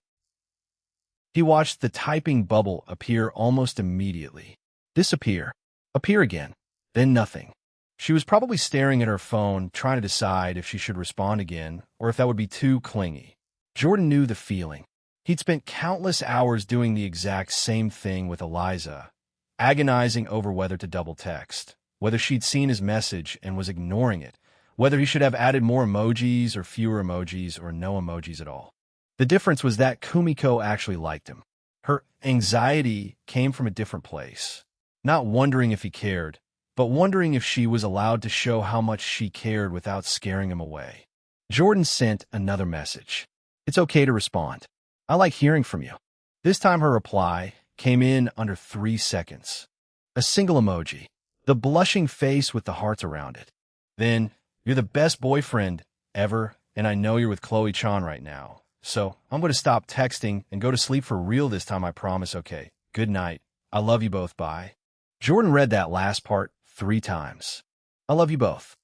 He watched the typing bubble appear almost immediately, disappear, appear again, then nothing. She was probably staring at her phone, trying to decide if she should respond again or if that would be too clingy. Jordan knew the feeling. He'd spent countless hours doing the exact same thing with Eliza, agonizing over whether to double text, whether she'd seen his message and was ignoring it, whether he should have added more emojis or fewer emojis or no emojis at all. The difference was that Kumiko actually liked him. Her anxiety came from a different place, not wondering if he cared, but wondering if she was allowed to show how much she cared without scaring him away. Jordan sent another message. "It's okay to respond. I like hearing from you." This time her reply came in under 3 seconds. A single emoji, the blushing face with the hearts around it. Then, "You're the best boyfriend ever, and I know you're with Chloe Chan right now. So I'm going to stop texting and go to sleep for real this time, I promise, okay? Good night. I love you both, bye." Jordan read that last part 3 times. "I love you both."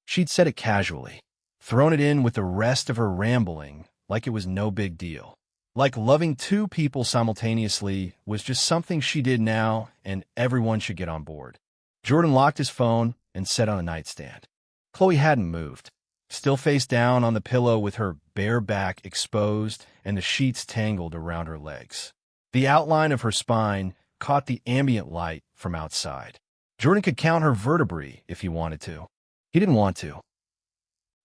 She'd said it casually, thrown it in with the rest of her rambling like it was no big deal. Like loving 2 people simultaneously was just something she did now and everyone should get on board. Jordan locked his phone and set on the nightstand. Chloe hadn't moved, still face down on the pillow with her bare back exposed and the sheets tangled around her legs. The outline of her spine caught the ambient light from outside. Jordan could count her vertebrae if he wanted to. He didn't want to.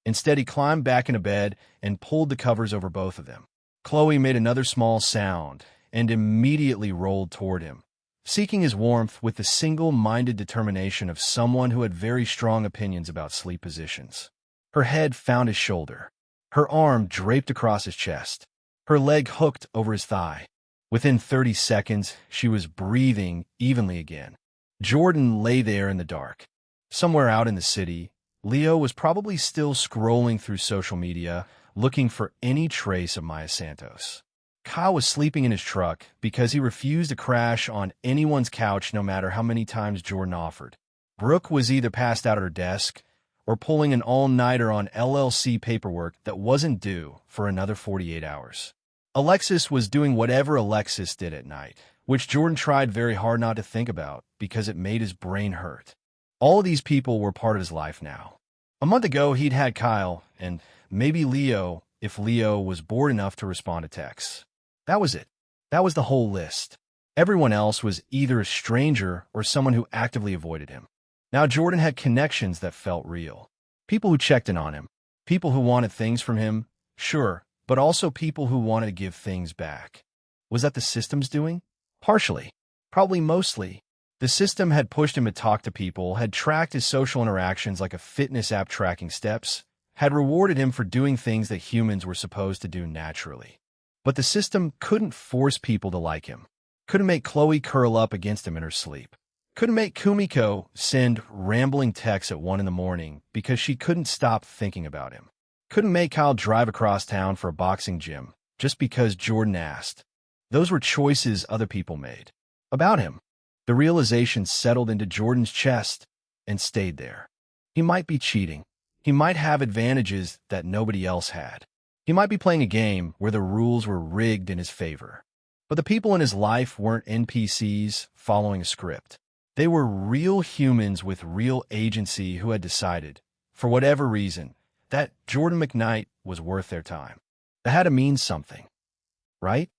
Instead, he climbed back into bed and pulled the covers over both of them. Chloe made another small sound and immediately rolled toward him, seeking his warmth with the single-minded determination of someone who had very strong opinions about sleep positions. Her head found his shoulder, her arm draped across his chest, her leg hooked over his thigh. Within 30 seconds, she was breathing evenly again. Jordan lay there in the dark. Somewhere out in the city, Leo was probably still scrolling through social media, looking for any trace of Maya Santos. Kyle was sleeping in his truck because he refused to crash on anyone's couch no matter how many times Jordan offered. Brooke was either passed out at her desk or pulling an all-nighter on LLC paperwork that wasn't due for another 48 hours. Alexis was doing whatever Alexis did at night, which Jordan tried very hard not to think about because it made his brain hurt. All of these people were part of his life now. A month ago, he'd had Kyle, and maybe Leo, if Leo was bored enough to respond to texts. That was it. That was the whole list. Everyone else was either a stranger or someone who actively avoided him. Now Jordan had connections that felt real. People who checked in on him. People who wanted things from him, sure, but also people who wanted to give things back. Was that the system's doing? Partially. Probably mostly. The system had pushed him to talk to people, had tracked his social interactions like a fitness app tracking steps, had rewarded him for doing things that humans were supposed to do naturally. But the system couldn't force people to like him. Couldn't make Chloe curl up against him in her sleep. Couldn't make Kumiko send rambling texts at 1 in the morning because she couldn't stop thinking about him. Couldn't make Kyle drive across town for a boxing gym just because Jordan asked. Those were choices other people made. About him. The realization settled into Jordan's chest and stayed there. He might be cheating. He might have advantages that nobody else had. He might be playing a game where the rules were rigged in his favor. But the people in his life weren't NPCs following a script. They were real humans with real agency who had decided, for whatever reason, that Jordan McKnight was worth their time. That had to mean something, right?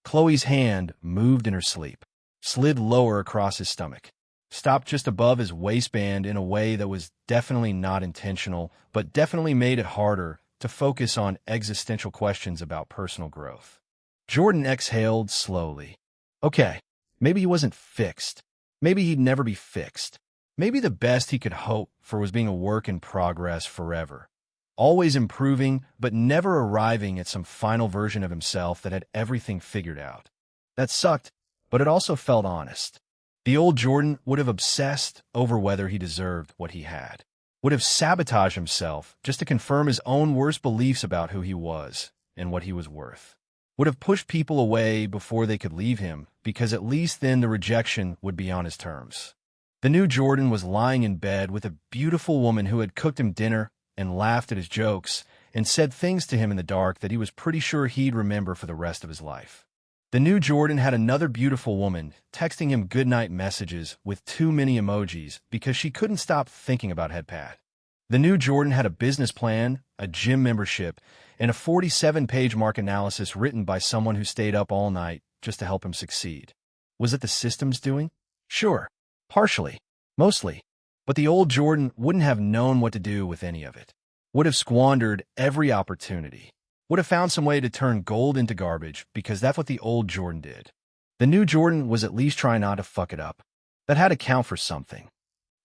Chloe's hand moved in her sleep, slid lower across his stomach, stopped just above his waistband in a way that was definitely not intentional, but definitely made it harder to focus on existential questions about personal growth. Jordan exhaled slowly. Okay, maybe he wasn't fixed. Maybe he'd never be fixed. Maybe the best he could hope for was being a work in progress forever. Always improving, but never arriving at some final version of himself that had everything figured out. That sucked, but it also felt honest. The old Jordan would have obsessed over whether he deserved what he had. Would have sabotaged himself just to confirm his own worst beliefs about who he was and what he was worth. Would have pushed people away before they could leave him, because at least then the rejection would be on his terms. The new Jordan was lying in bed with a beautiful woman who had cooked him dinner and laughed at his jokes and said things to him in the dark that he was pretty sure he'd remember for the rest of his life. The new Jordan had another beautiful woman texting him goodnight messages with too many emojis because she couldn't stop thinking about headpad. The new Jordan had a business plan, a gym membership, and a 47-page market analysis written by someone who stayed up all night just to help him succeed. Was it the system's doing? Sure. Partially. Mostly. But the old Jordan wouldn't have known what to do with any of it. Would have squandered every opportunity. Would have found some way to turn gold into garbage because that's what the old Jordan did. The new Jordan was at least trying not to fuck it up. That had to count for something.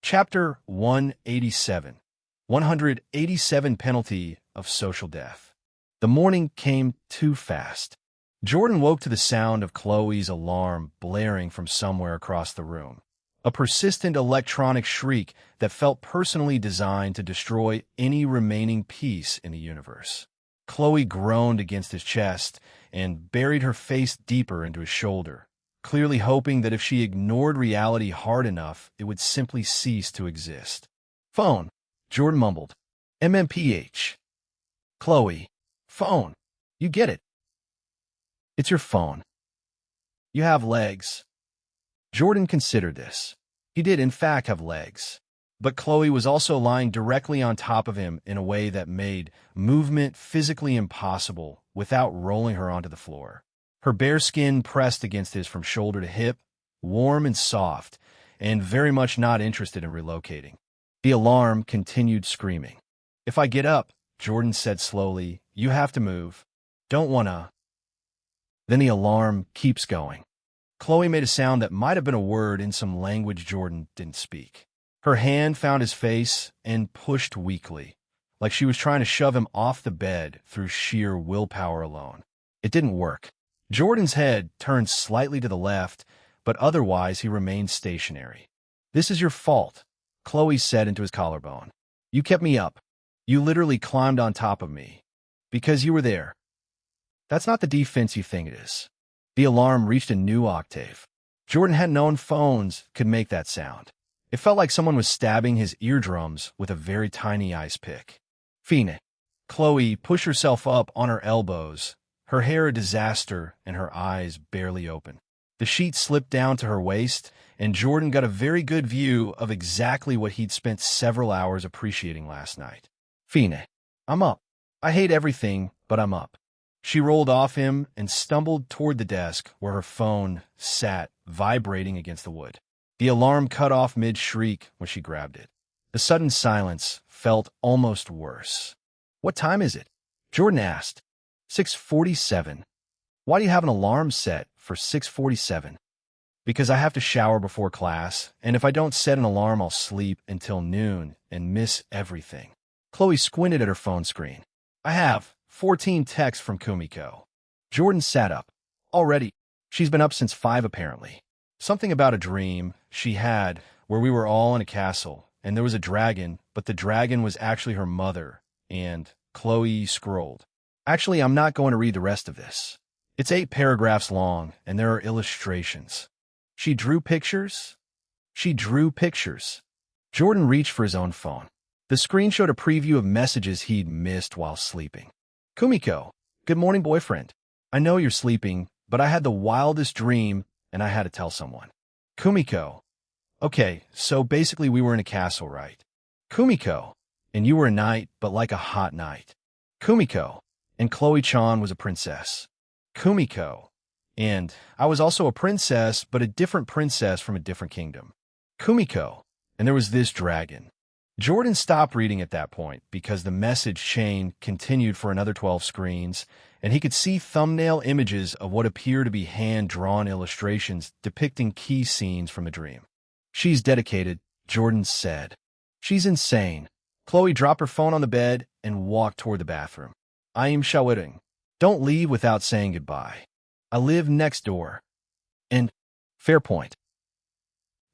Chapter 187. 187 Penalty of Social Death. The morning came too fast. Jordan woke to the sound of Chloe's alarm blaring from somewhere across the room. A persistent electronic shriek that felt personally designed to destroy any remaining peace in the universe. Chloe groaned against his chest and buried her face deeper into his shoulder, clearly hoping that if she ignored reality hard enough, it would simply cease to exist. Phone, Jordan mumbled. MMPH. Chloe. Phone. You get it. It's your phone. You have legs. Jordan considered this. He did, in fact, have legs. But Chloe was also lying directly on top of him in a way that made movement physically impossible without rolling her onto the floor. Her bare skin pressed against his from shoulder to hip, warm and soft, and very much not interested in relocating. The alarm continued screaming. If I get up, Jordan said slowly, you have to move. Don't wanna. Then the alarm keeps going. Chloe made a sound that might have been a word in some language Jordan didn't speak. Her hand found his face and pushed weakly, like she was trying to shove him off the bed through sheer willpower alone. It didn't work. Jordan's head turned slightly to the left, but otherwise he remained stationary. This is your fault, Chloe said into his collarbone. You kept me up. You literally climbed on top of me. Because you were there. That's not the defense you think it is. The alarm reached a new octave. Jordan hadn't known phones could make that sound. It felt like someone was stabbing his eardrums with a very tiny ice pick. Phoenix. Chloe pushed herself up on her elbows, her hair a disaster and her eyes barely open. The sheet slipped down to her waist, and Jordan got a very good view of exactly what he'd spent several hours appreciating last night. Phoenix. I'm up. I hate everything, but I'm up. She rolled off him and stumbled toward the desk where her phone sat, vibrating against the wood. The alarm cut off mid-shriek when she grabbed it. The sudden silence felt almost worse. What time is it? Jordan asked. 6:47. Why do you have an alarm set for 6:47? Because I have to shower before class, and if I don't set an alarm, I'll sleep until noon and miss everything. Chloe squinted at her phone screen. I have 14 texts from Kumiko. Jordan sat up. Already. She's been up since 5 apparently. Something about a dream she had where we were all in a castle, and there was a dragon, but the dragon was actually her mother, and Chloe scrolled. Actually, I'm not going to read the rest of this. It's 8 paragraphs long, and there are illustrations. She drew pictures? She drew pictures. Jordan reached for his own phone. The screen showed a preview of messages he'd missed while sleeping. Kumiko, good morning, boyfriend. I know you're sleeping, but I had the wildest dream, and I had to tell someone. Kumiko. Okay, so basically we were in a castle, right? Kumiko. And you were a knight, but like a hot knight. Kumiko. And Chloe-chan was a princess. Kumiko. And I was also a princess, but a different princess from a different kingdom. Kumiko. And there was this dragon. Jordan stopped reading at that point because the message chain continued for another 12 screens, and he could see thumbnail images of what appear to be hand-drawn illustrations depicting key scenes from the dream. She's dedicated, Jordan said. She's insane. Chloe dropped her phone on the bed and walked toward the bathroom. I am showering. Don't leave without saying goodbye. I live next door. And fair point.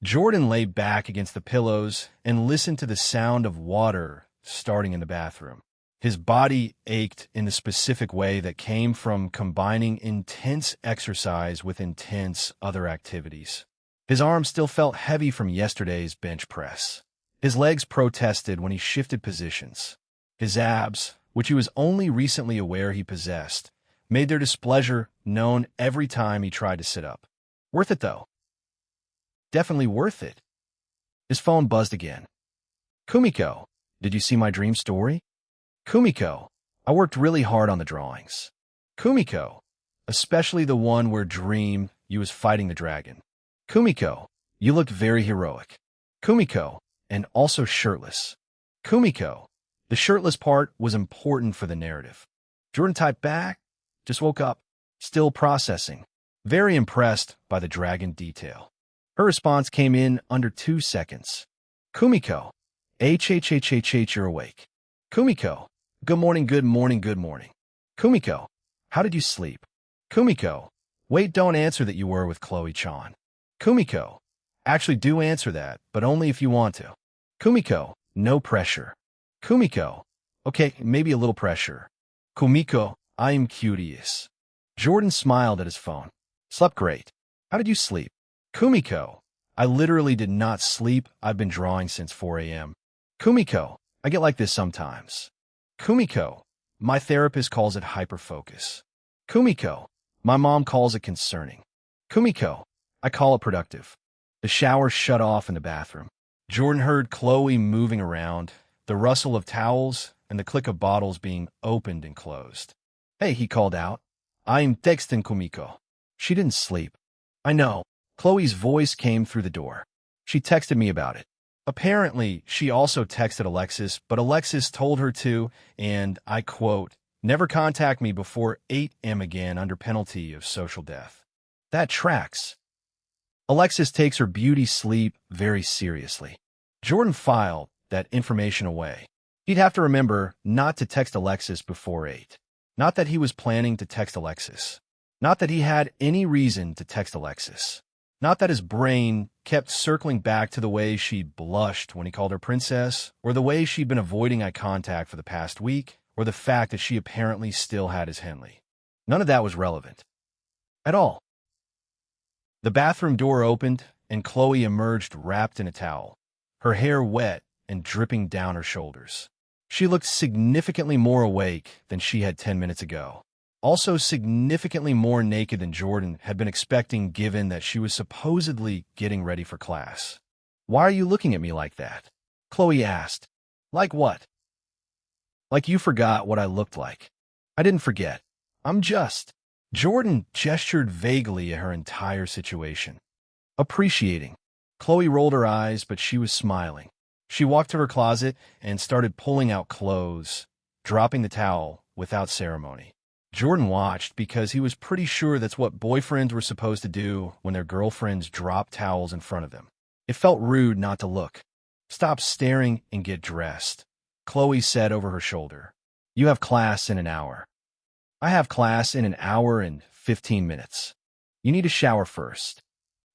Jordan lay back against the pillows and listened to the sound of water starting in the bathroom. His body ached in the specific way that came from combining intense exercise with intense other activities. His arms still felt heavy from yesterday's bench press. His legs protested when he shifted positions. His abs, which he was only recently aware he possessed, made their displeasure known every time he tried to sit up. Worth it, though. Definitely worth it. His phone buzzed again. Kumiko, did you see my dream story? Kumiko, I worked really hard on the drawings. Kumiko, especially the one where you was fighting the dragon. Kumiko, you looked very heroic. Kumiko, and also shirtless. Kumiko, the shirtless part was important for the narrative. Jordan typed back, just woke up, still processing, very impressed by the dragon detail. Her response came in under 2 seconds. Kumiko, you're awake. Kumiko, good morning, good morning, good morning. Kumiko, how did you sleep? Kumiko, wait, don't answer that you were with Chloe-chan. Kumiko, actually do answer that, but only if you want to. Kumiko, no pressure. Kumiko, okay, maybe a little pressure. Kumiko, I am curious. Jordan smiled at his phone. Slept great. How did you sleep? Kumiko, I literally did not sleep. I've been drawing since 4 a.m. Kumiko, I get like this sometimes. Kumiko, my therapist calls it hyperfocus. Kumiko, my mom calls it concerning. Kumiko, I call it productive. The shower shut off in the bathroom. Jordan heard Chloe moving around, the rustle of towels, and the click of bottles being opened and closed. Hey, he called out. I'm texting Kumiko. She didn't sleep. I know. Chloe's voice came through the door. She texted me about it. Apparently, she also texted Alexis, but Alexis told her to, and I quote, never contact me before 8 a.m. again under penalty of social death. That tracks. Alexis takes her beauty sleep very seriously. Jordan filed that information away. He'd have to remember not to text Alexis before 8. Not that he was planning to text Alexis. Not that he had any reason to text Alexis. Not that his brain kept circling back to the way she'd blushed when he called her princess, or the way she'd been avoiding eye contact for the past week, or the fact that she apparently still had his Henley. None of that was relevant. At all. The bathroom door opened, and Chloe emerged wrapped in a towel, her hair wet and dripping down her shoulders. She looked significantly more awake than she had 10 minutes ago. Also significantly more naked than Jordan had been expecting given that she was supposedly getting ready for class. Why are you looking at me like that? Chloe asked. Like what? Like you forgot what I looked like. I didn't forget. I'm just. Jordan gestured vaguely at her entire situation. Appreciating. Chloe rolled her eyes, but she was smiling. She walked to her closet and started pulling out clothes, dropping the towel without ceremony. Jordan watched because he was pretty sure that's what boyfriends were supposed to do when their girlfriends dropped towels in front of them. It felt rude not to look. "Stop staring and get dressed," Chloe said over her shoulder. "You have class in an hour." "I have class in an hour and 15 minutes. You need to shower first."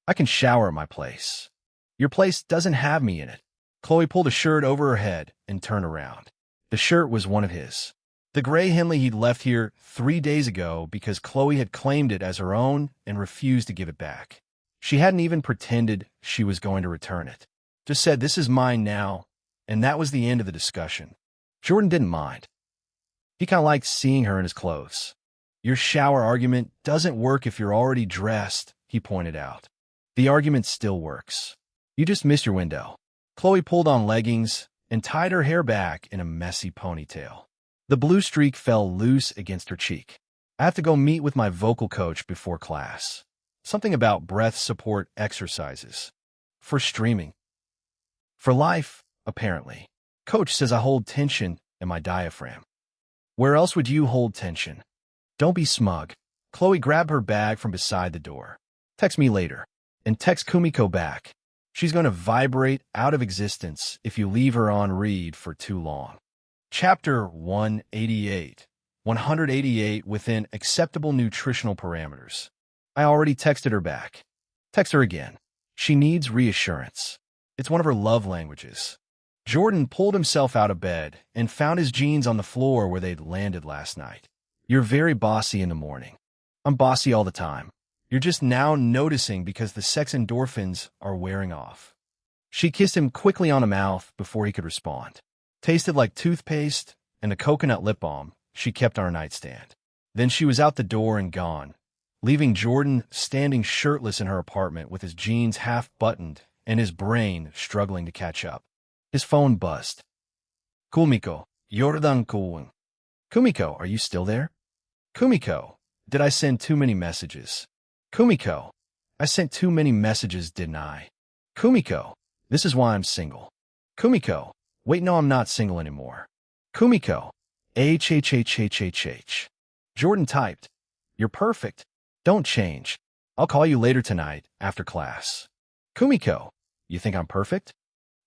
"I can shower at my place." "Your place doesn't have me in it." Chloe pulled a shirt over her head and turned around. The shirt was one of his. The gray Henley he'd left here 3 days ago because Chloe had claimed it as her own and refused to give it back. She hadn't even pretended she was going to return it. Just said, "This is mine now," and that was the end of the discussion. Jordan didn't mind. He kind of liked seeing her in his clothes. "Your shower argument doesn't work if you're already dressed," he pointed out. "The argument still works. You just missed your window." Chloe pulled on leggings and tied her hair back in a messy ponytail. The blue streak fell loose against her cheek. "I have to go meet with my vocal coach before class. Something about breath support exercises. For streaming. For life, apparently. Coach says I hold tension in my diaphragm." "Where else would you hold tension?" "Don't be smug." Chloe grabbed her bag from beside the door. "Text me later. And text Kumiko back. She's going to vibrate out of existence if you leave her on read for too long." Chapter 188. 188 within acceptable nutritional parameters. "I already texted her back." "Text her again. She needs reassurance. It's one of her love languages." Jordan pulled himself out of bed and found his jeans on the floor where they'd landed last night. "You're very bossy in the morning." "I'm bossy all the time. You're just now noticing because the sex endorphins are wearing off." She kissed him quickly on the mouth before he could respond. Tasted like toothpaste and a coconut lip balm she kept on her nightstand. Then she was out the door and gone, leaving Jordan standing shirtless in her apartment with his jeans half buttoned and his brain struggling to catch up. His phone buzzed. "Kumiko, Yordan Kuwin." "Kumiko, are you still there?" "Kumiko, did I send too many messages?" "Kumiko, I sent too many messages, didn't I?" "Kumiko, this is why I'm single." "Kumiko, wait, no, I'm not single anymore." "Kumiko, HHHHHH." Jordan typed, "You're perfect. Don't change. I'll call you later tonight after class." "Kumiko, you think I'm perfect?"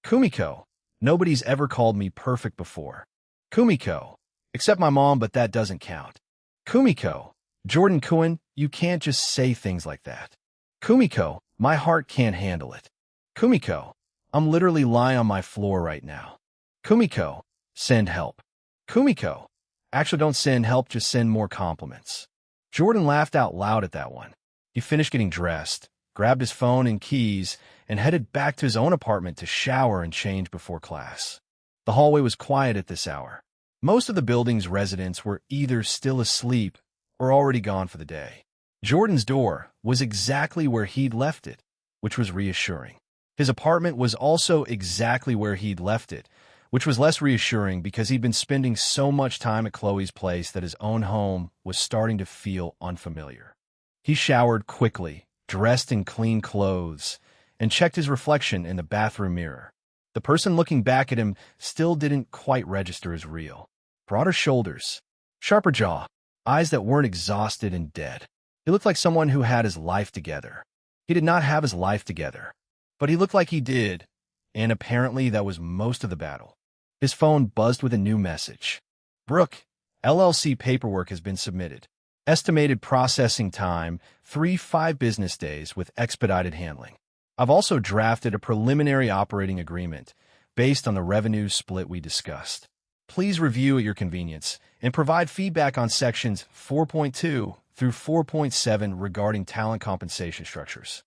"Kumiko, nobody's ever called me perfect before." "Kumiko, except my mom, but that doesn't count." "Kumiko, Jordan Kuhn, you can't just say things like that." "Kumiko, my heart can't handle it." "Kumiko, I'm literally lying on my floor right now." "Kumiko, send help." "Kumiko, actually don't send help, just send more compliments." Jordan laughed out loud at that one. He finished getting dressed, grabbed his phone and keys, and headed back to his own apartment to shower and change before class. The hallway was quiet at this hour. Most of the building's residents were either still asleep or already gone for the day. Jordan's door was exactly where he'd left it, which was reassuring. His apartment was also exactly where he'd left it, which was less reassuring because he'd been spending so much time at Chloe's place that his own home was starting to feel unfamiliar. He showered quickly, dressed in clean clothes, and checked his reflection in the bathroom mirror. The person looking back at him still didn't quite register as real. Broader shoulders, sharper jaw, eyes that weren't exhausted and dead. He looked like someone who had his life together. He did not have his life together, but he looked like he did, and apparently that was most of the battle. His phone buzzed with a new message. "Brooke, LLC paperwork has been submitted. Estimated processing time, 3-5 business days with expedited handling. I've also drafted a preliminary operating agreement based on the revenue split we discussed. Please review at your convenience and provide feedback on sections 4.2 through 4.7 regarding talent compensation structures."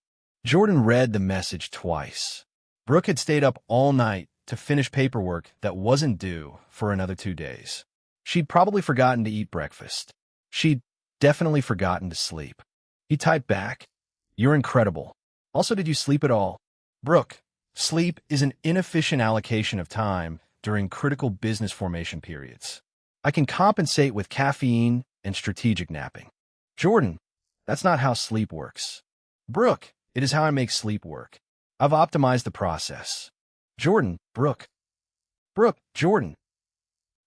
Jordan read the message twice. Brooke had stayed up all night to finish paperwork that wasn't due for another 2 days. She'd probably forgotten to eat breakfast. She'd definitely forgotten to sleep. He typed back, "You're incredible. Also, did you sleep at all?" "Brooke, sleep is an inefficient allocation of time during critical business formation periods. I can compensate with caffeine and strategic napping." "Jordan, that's not how sleep works." "Brooke, it is how I make sleep work. I've optimized the process." "Jordan, Brooke. Jordan.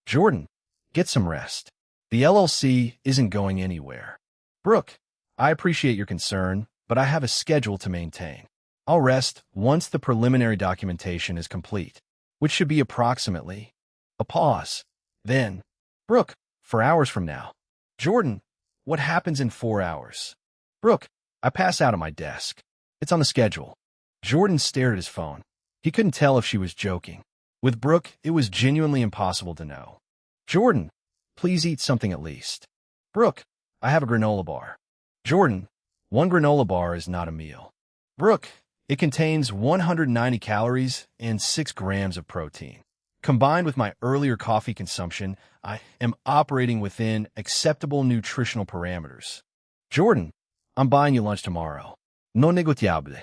Jordan, get some rest." The LLC isn't going anywhere. Brooke, I appreciate your concern, but I have a schedule to maintain. I'll rest once the preliminary documentation is complete, which should be approximately. A pause. Then, Brooke, 4 hours from now. Jordan, what happens in 4 hours? Brooke, I pass out at my desk. It's on the schedule. Jordan stared at his phone. He couldn't tell if she was joking. With Brooke, it was genuinely impossible to know. Jordan, please eat something at least. Brooke, I have a granola bar. Jordan, one granola bar is not a meal. Brooke, it contains 190 calories and 6 grams of protein. Combined with my earlier coffee consumption, I am operating within acceptable nutritional parameters. Jordan, I'm buying you lunch tomorrow. No negociable.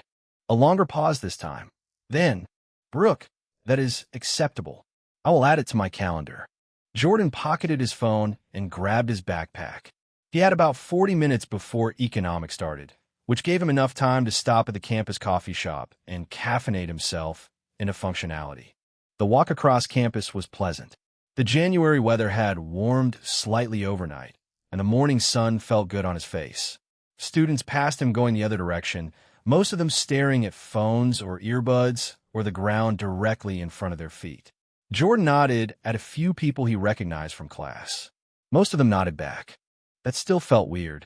A longer pause this time. Then, Brooke, that is acceptable. I will add it to my calendar. Jordan pocketed his phone and grabbed his backpack. He had about 40 minutes before economics started, which gave him enough time to stop at the campus coffee shop and caffeinate himself into functionality. The walk across campus was pleasant. The January weather had warmed slightly overnight, and the morning sun felt good on his face. Students passed him going the other direction, most of them staring at phones or earbuds or the ground directly in front of their feet. Jordan nodded at a few people he recognized from class. Most of them nodded back. That still felt weird.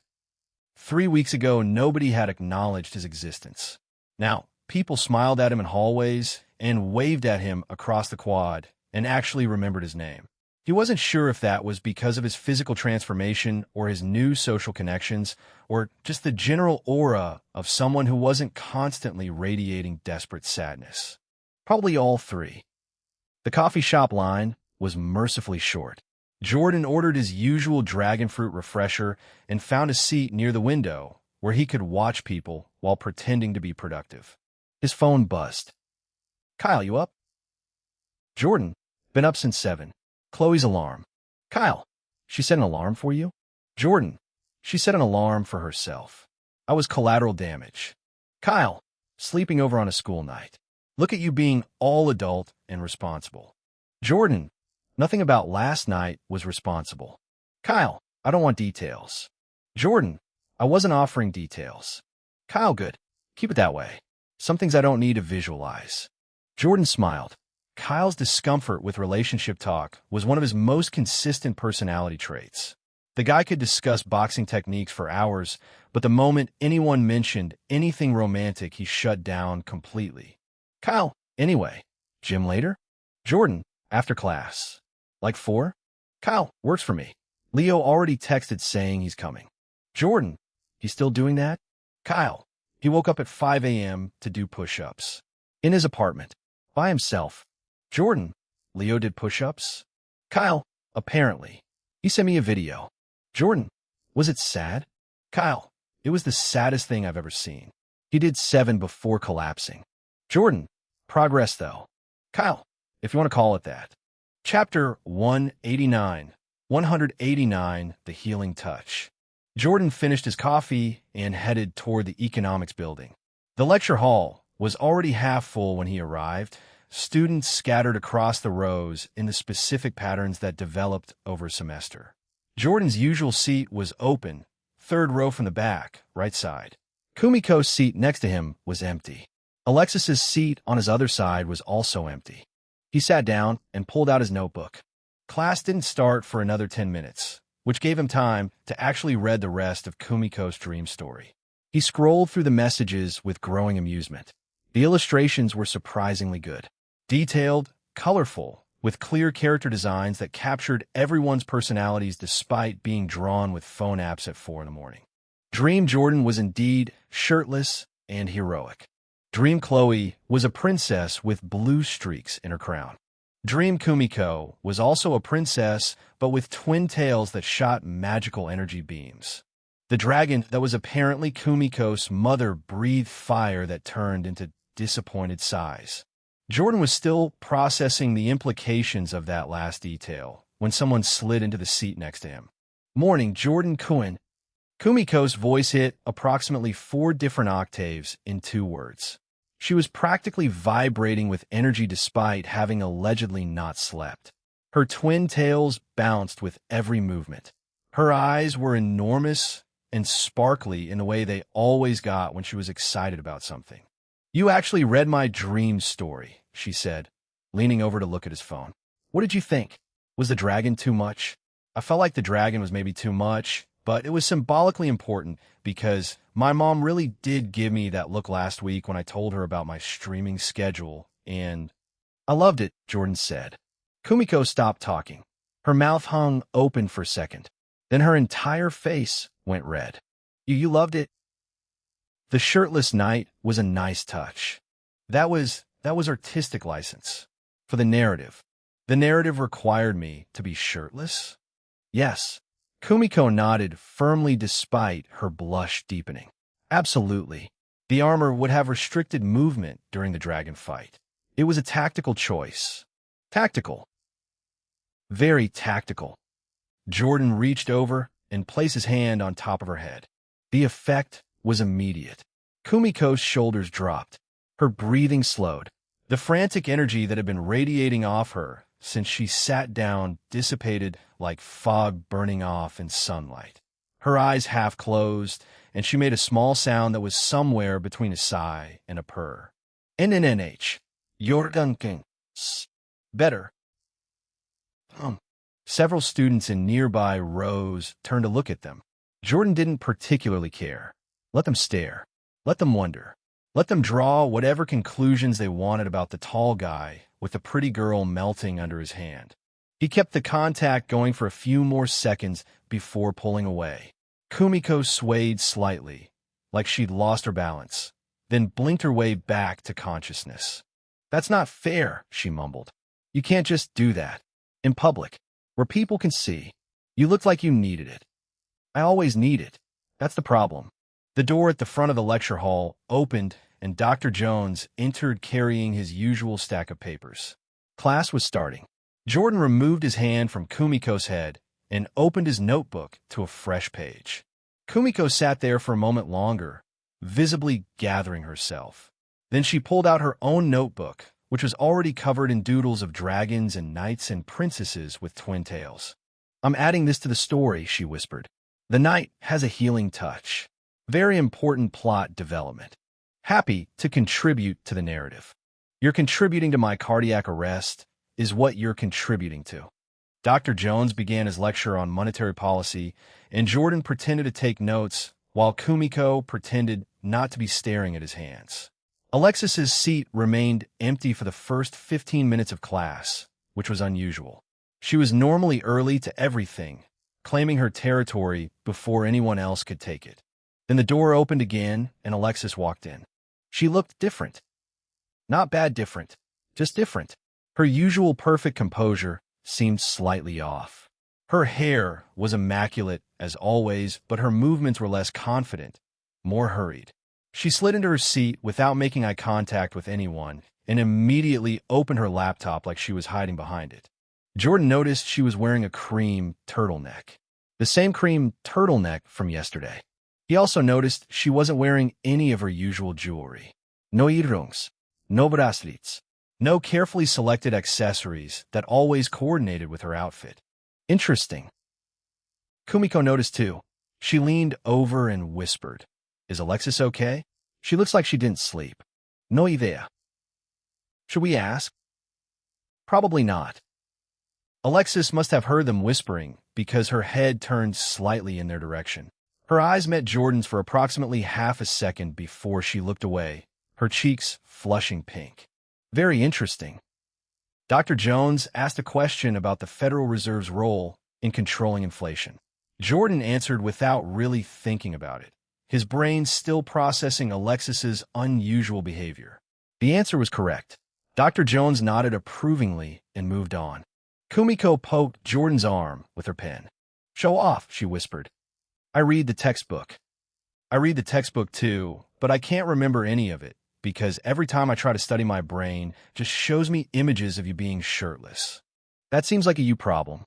3 weeks ago, nobody had acknowledged his existence. Now, people smiled at him in hallways and waved at him across the quad and actually remembered his name. He wasn't sure if that was because of his physical transformation or his new social connections or just the general aura of someone who wasn't constantly radiating desperate sadness. Probably all three. The coffee shop line was mercifully short. Jordan ordered his usual dragon fruit refresher and found a seat near the window where he could watch people while pretending to be productive. His phone buzzed. Kyle, you up? Jordan, been up since 7. Chloe's alarm. Kyle, she set an alarm for you? Jordan, she set an alarm for herself. I was collateral damage. Kyle, sleeping over on a school night. Look at you being all adult and responsible. Jordan, nothing about last night was responsible. Kyle, I don't want details. Jordan, I wasn't offering details. Kyle, good. Keep it that way. Some things I don't need to visualize. Jordan smiled. Kyle's discomfort with relationship talk was one of his most consistent personality traits. The guy could discuss boxing techniques for hours, but the moment anyone mentioned anything romantic, he shut down completely. Kyle, anyway, gym later? Jordan, after class. Like 4? Kyle, works for me. Leo already texted saying he's coming. Jordan, he's still doing that? Kyle, he woke up at 5 a.m. to do push-ups. In his apartment, by himself. Jordan, Leo did push-ups? Kyle, apparently. He sent me a video. Jordan, was it sad? Kyle, it was the saddest thing I've ever seen. He did 7 before collapsing. Jordan, progress though. Kyle, if you want to call it that. Chapter 189. 189, The Healing Touch. Jordan finished his coffee and headed toward the economics building. The lecture hall was already half full when he arrived, students scattered across the rows in the specific patterns that developed over a semester. Jordan's usual seat was open, 3rd row from the back, right side. Kumiko's seat next to him was empty. Alexis's seat on his other side was also empty. He sat down and pulled out his notebook. Class didn't start for another 10 minutes, which gave him time to actually read the rest of Kumiko's dream story. He scrolled through the messages with growing amusement. The illustrations were surprisingly good. Detailed, colorful, with clear character designs that captured everyone's personalities despite being drawn with phone apps at 4 in the morning. Dream Jordan was indeed shirtless and heroic. Dream Chloe was a princess with blue streaks in her crown. Dream Kumiko was also a princess, but with twin tails that shot magical energy beams. The dragon that was apparently Kumiko's mother breathed fire that turned into disappointed sighs. Jordan was still processing the implications of that last detail when someone slid into the seat next to him. Morning, Jordan Kuhn. Kumiko's voice hit approximately 4 different octaves in 2 words. She was practically vibrating with energy despite having allegedly not slept. Her twin tails bounced with every movement. Her eyes were enormous and sparkly in the way they always got when she was excited about something. "You actually read my dream story," she said, leaning over to look at his phone. "What did you think? Was the dragon too much?" I felt like the dragon was maybe too much, but it was symbolically important because my mom really did give me that look last week when I told her about my streaming schedule, and I loved it, Jordan said. Kumiko stopped talking. Her mouth hung open for a second. Then her entire face went red. You loved it?" The shirtless night was a nice touch. That was artistic license. For the narrative. The narrative required me to be shirtless? Yes. Kumiko nodded firmly despite her blush deepening. Absolutely. The armor would have restricted movement during the dragon fight. It was a tactical choice. Tactical. Very tactical. Jordan reached over and placed his hand on top of her head. The effect was immediate. Kumiko's shoulders dropped. Her breathing slowed. The frantic energy that had been radiating off her since she sat down dissipated like fog burning off in sunlight. Her eyes half closed, and she made a small sound that was somewhere between a sigh and a purr. NNNH. Jordan. Better. Several students in nearby rows turned to look at them. Jordan didn't particularly care. Let them stare. Let them wonder. Let them draw whatever conclusions they wanted about the tall guy with the pretty girl melting under his hand. He kept the contact going for a few more seconds before pulling away. Kumiko swayed slightly, like she'd lost her balance, then blinked her way back to consciousness. "That's not fair," she mumbled. "You can't just do that. In public, where people can see. You looked like you needed it." "I always need it. That's the problem." The door at the front of the lecture hall opened, and Dr. Jones entered carrying his usual stack of papers. Class was starting. Jordan removed his hand from Kumiko's head and opened his notebook to a fresh page. Kumiko sat there for a moment longer, visibly gathering herself. Then she pulled out her own notebook, which was already covered in doodles of dragons and knights and princesses with twin tails. "I'm adding this to the story," she whispered. "The knight has a healing touch. Very important plot development. Happy to contribute to the narrative. You're contributing to my cardiac arrest is what you're contributing to." Dr. Jones began his lecture on monetary policy, and Jordan pretended to take notes while Kumiko pretended not to be staring at his hands. Alexis's seat remained empty for the first 15 minutes of class, which was unusual. She was normally early to everything, claiming her territory before anyone else could take it. Then the door opened again, and Alexis walked in. She looked different. Not bad different, just different. Her usual perfect composure seemed slightly off. Her hair was immaculate, as always, but her movements were less confident, more hurried. She slid into her seat without making eye contact with anyone and immediately opened her laptop like she was hiding behind it. Jordan noticed she was wearing a cream turtleneck. The same cream turtleneck from yesterday. He also noticed she wasn't wearing any of her usual jewelry. No earrings, no bracelets, no carefully selected accessories that always coordinated with her outfit. Interesting. Kumiko noticed too. She leaned over and whispered, "Is Alexis okay? She looks like she didn't sleep." "No idea." "Should we ask?" "Probably not." Alexis must have heard them whispering because her head turned slightly in their direction. Her eyes met Jordan's for approximately half a second before she looked away, her cheeks flushing pink. "Very interesting." Dr. Jones asked a question about the Federal Reserve's role in controlling inflation. Jordan answered without really thinking about it, his brain still processing Alexis's unusual behavior. The answer was correct. Dr. Jones nodded approvingly and moved on. Kumiko poked Jordan's arm with her pen. "Show off," she whispered. "I read the textbook." "I read the textbook too, but I can't remember any of it because every time I try to study my brain just shows me images of you being shirtless." "That seems like a you problem."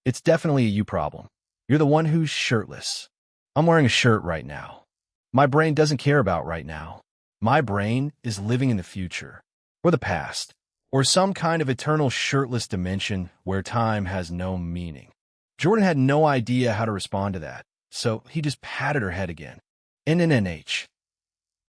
"It's definitely a you problem. You're the one who's shirtless." "I'm wearing a shirt right now." "My brain doesn't care about right now. My brain is living in the future, or the past, or some kind of eternal shirtless dimension where time has no meaning." Jordan had no idea how to respond to that, so he just patted her head again. NNNH.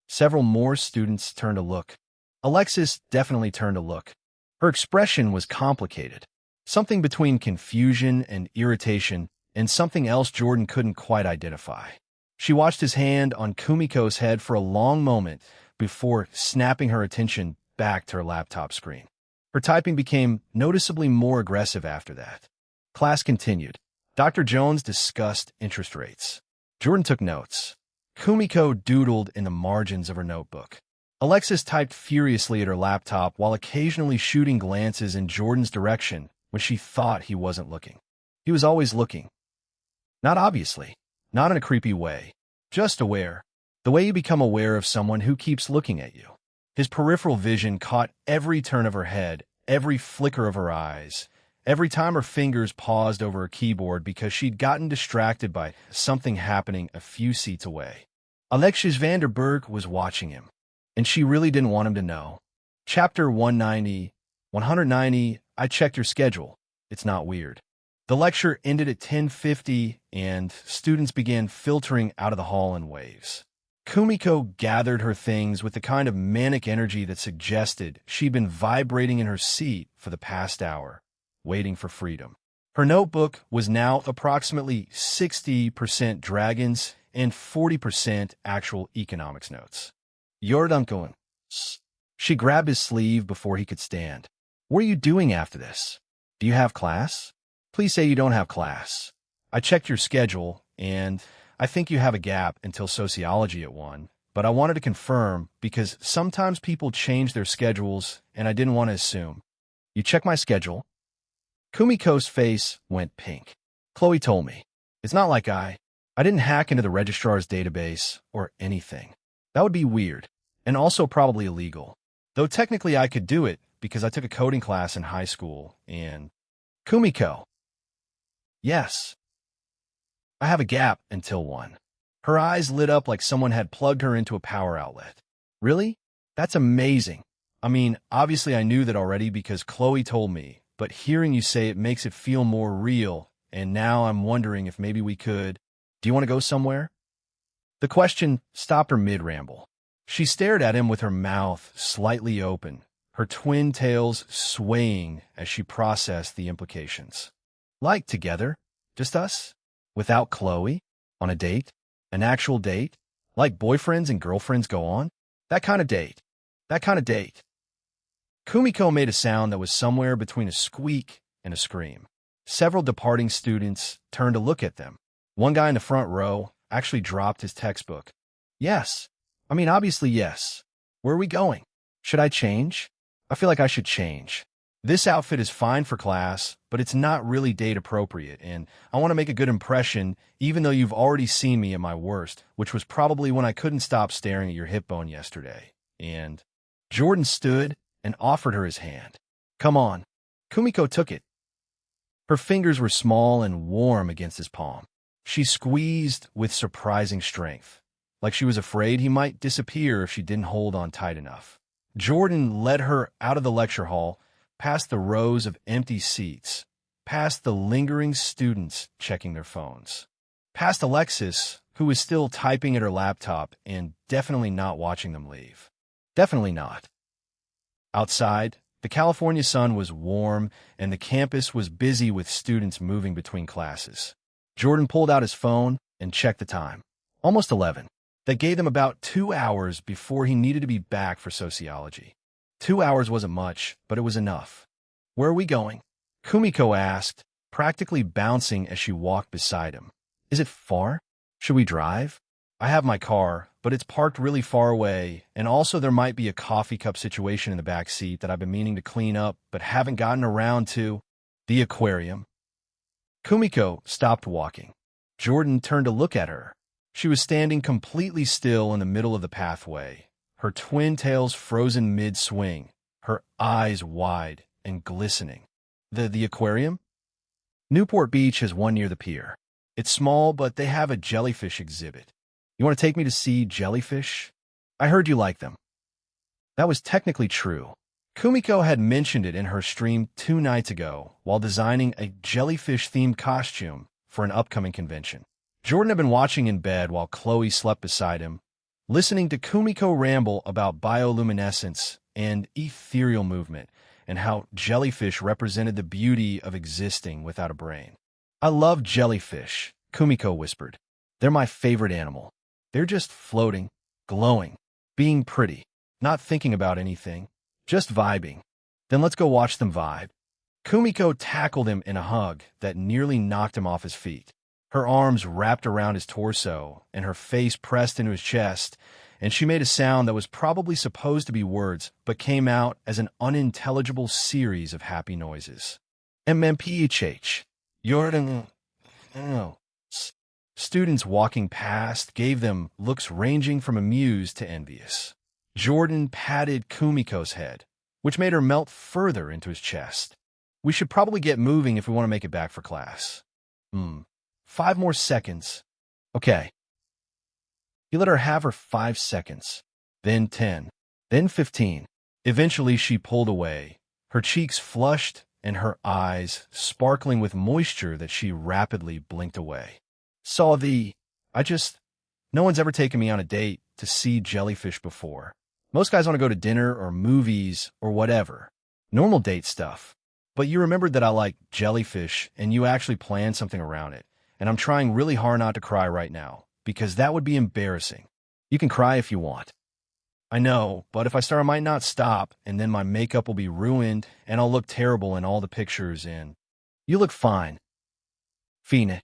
Several more students turned to look. Alexis definitely turned to look. Her expression was complicated, something between confusion and irritation, and something else Jordan couldn't quite identify. She watched his hand on Kumiko's head for a long moment before snapping her attention back to her laptop screen. Her typing became noticeably more aggressive after that. Class continued. Dr. Jones discussed interest rates. Jordan took notes. Kumiko doodled in the margins of her notebook. Alexis typed furiously at her laptop while occasionally shooting glances in Jordan's direction when she thought he wasn't looking. He was always looking. Not obviously, not in a creepy way, just aware. The way you become aware of someone who keeps looking at you. His peripheral vision caught every turn of her head, every flicker of her eyes, every time her fingers paused over her keyboard because she'd gotten distracted by something happening a few seats away. Alexis Vanderberg was watching him, and she really didn't want him to know. Chapter 190, 190, I checked your schedule. It's not weird. The lecture ended at 10:50, and students began filtering out of the hall in waves. Kumiko gathered her things with the kind of manic energy that suggested she'd been vibrating in her seat for the past hour, waiting for freedom. Her notebook was now approximately 60% dragons and 40% actual economics notes. Yordankoen. She grabbed his sleeve before he could stand. What are you doing after this? Do you have class? Please say you don't have class. I checked your schedule, and I think you have a gap until sociology at 1, but I wanted to confirm because sometimes people change their schedules, and I didn't want to assume. You check my schedule? Kumiko's face went pink. Chloe told me. It's not like I didn't hack into the registrar's database or anything. That would be weird, and also probably illegal. Though technically I could do it because I took a coding class in high school, and... Kumiko. Yes. I have a gap until 1. Her eyes lit up like someone had plugged her into a power outlet. Really? That's amazing. I mean, obviously I knew that already because Chloe told me, but hearing you say it makes it feel more real, and now I'm wondering if maybe we could... Do you want to go somewhere? The question stopped her mid-ramble. She stared at him with her mouth slightly open, her twin tails swaying as she processed the implications. Like together? Just us? Without Chloe? On a date? An actual date? Like boyfriends and girlfriends go on? That kind of date. That kind of date. Kumiko made a sound that was somewhere between a squeak and a scream. Several departing students turned to look at them. One guy in the front row actually dropped his textbook. Yes. I mean, obviously yes. Where are we going? Should I change? I feel like I should change. This outfit is fine for class, but it's not really date appropriate, and I want to make a good impression even though you've already seen me at my worst, which was probably when I couldn't stop staring at your hip bone yesterday. And Jordan stood and offered her his hand. Come on. Kumiko took it. Her fingers were small and warm against his palm. She squeezed with surprising strength, like she was afraid he might disappear if she didn't hold on tight enough. Jordan led her out of the lecture hall, past the rows of empty seats, past the lingering students checking their phones, past Alexis, who was still typing at her laptop and definitely not watching them leave. Definitely not. Outside, the California sun was warm and the campus was busy with students moving between classes. Jordan pulled out his phone and checked the time. Almost 11. That gave them about 2 hours before he needed to be back for sociology. 2 hours wasn't much, but it was enough. Where are we going? Kumiko asked, practically bouncing as she walked beside him. Is it far? Should we drive? I have my car, but it's parked really far away, and also there might be a coffee cup situation in the back seat that I've been meaning to clean up but haven't gotten around to. The aquarium. Kumiko stopped walking. Jordan turned to look at her. She was standing completely still in the middle of the pathway, her twin tails frozen mid-swing, her eyes wide and glistening. The aquarium? Newport Beach has one near the pier. It's small, but they have a jellyfish exhibit. You want to take me to see jellyfish? I heard you like them. That was technically true. Kumiko had mentioned it in her stream 2 nights ago while designing a jellyfish-themed costume for an upcoming convention. Jordan had been watching in bed while Chloe slept beside him, listening to Kumiko ramble about bioluminescence and ethereal movement and how jellyfish represented the beauty of existing without a brain. "I love jellyfish," Kumiko whispered. "They're my favorite animal. They're just floating, glowing, being pretty, not thinking about anything, just vibing. Then let's go watch them vibe." Kumiko tackled him in a hug that nearly knocked him off his feet. Her arms wrapped around his torso and her face pressed into his chest, and she made a sound that was probably supposed to be words but came out as an unintelligible series of happy noises. MMPHH. Jordan. Students walking past gave them looks ranging from amused to envious. Jordan patted Kumiko's head, which made her melt further into his chest. "We should probably get moving if we want to make it back for class." 5 more seconds. Okay. He let her have her 5 seconds, then 10, then 15. Eventually she pulled away, her cheeks flushed and her eyes sparkling with moisture that she rapidly blinked away. No one's ever taken me on a date to see jellyfish before. Most guys want to go to dinner or movies or whatever. Normal date stuff. But you remembered that I like jellyfish and you actually planned something around it. And I'm trying really hard not to cry right now, because that would be embarrassing. You can cry if you want. I know, but if I start, I might not stop, and then my makeup will be ruined, and I'll look terrible in all the pictures, and you look fine. Fine.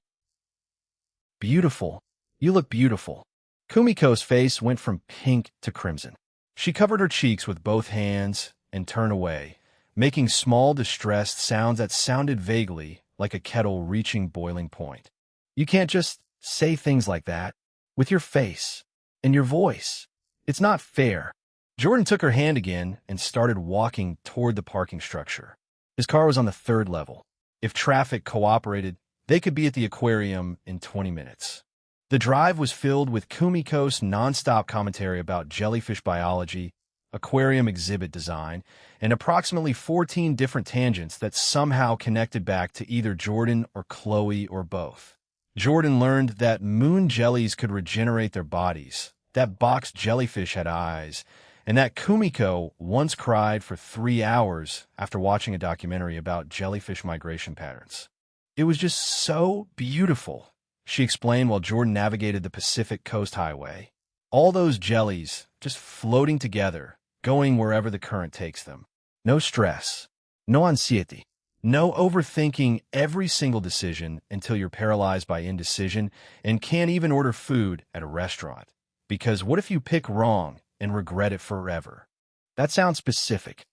Beautiful. You look beautiful. Kumiko's face went from pink to crimson. She covered her cheeks with both hands and turned away, making small, distressed sounds that sounded vaguely like a kettle reaching boiling point. You can't just say things like that with your face and your voice. It's not fair. Jordan took her hand again and started walking toward the parking structure. His car was on the 3rd level. If traffic cooperated, they could be at the aquarium in 20 minutes. The drive was filled with Kumiko's nonstop commentary about jellyfish biology, aquarium exhibit design, and approximately 14 different tangents that somehow connected back to either Jordan or Chloe or both. Jordan learned that moon jellies could regenerate their bodies, that box jellyfish had eyes, and that Kumiko once cried for 3 hours after watching a documentary about jellyfish migration patterns. "It was just so beautiful," she explained while Jordan navigated the Pacific Coast Highway. "All those jellies just floating together, going wherever the current takes them. No stress, no anxiety. No overthinking every single decision until you're paralyzed by indecision and can't even order food at a restaurant. Because what if you pick wrong and regret it forever?" That sounds specific.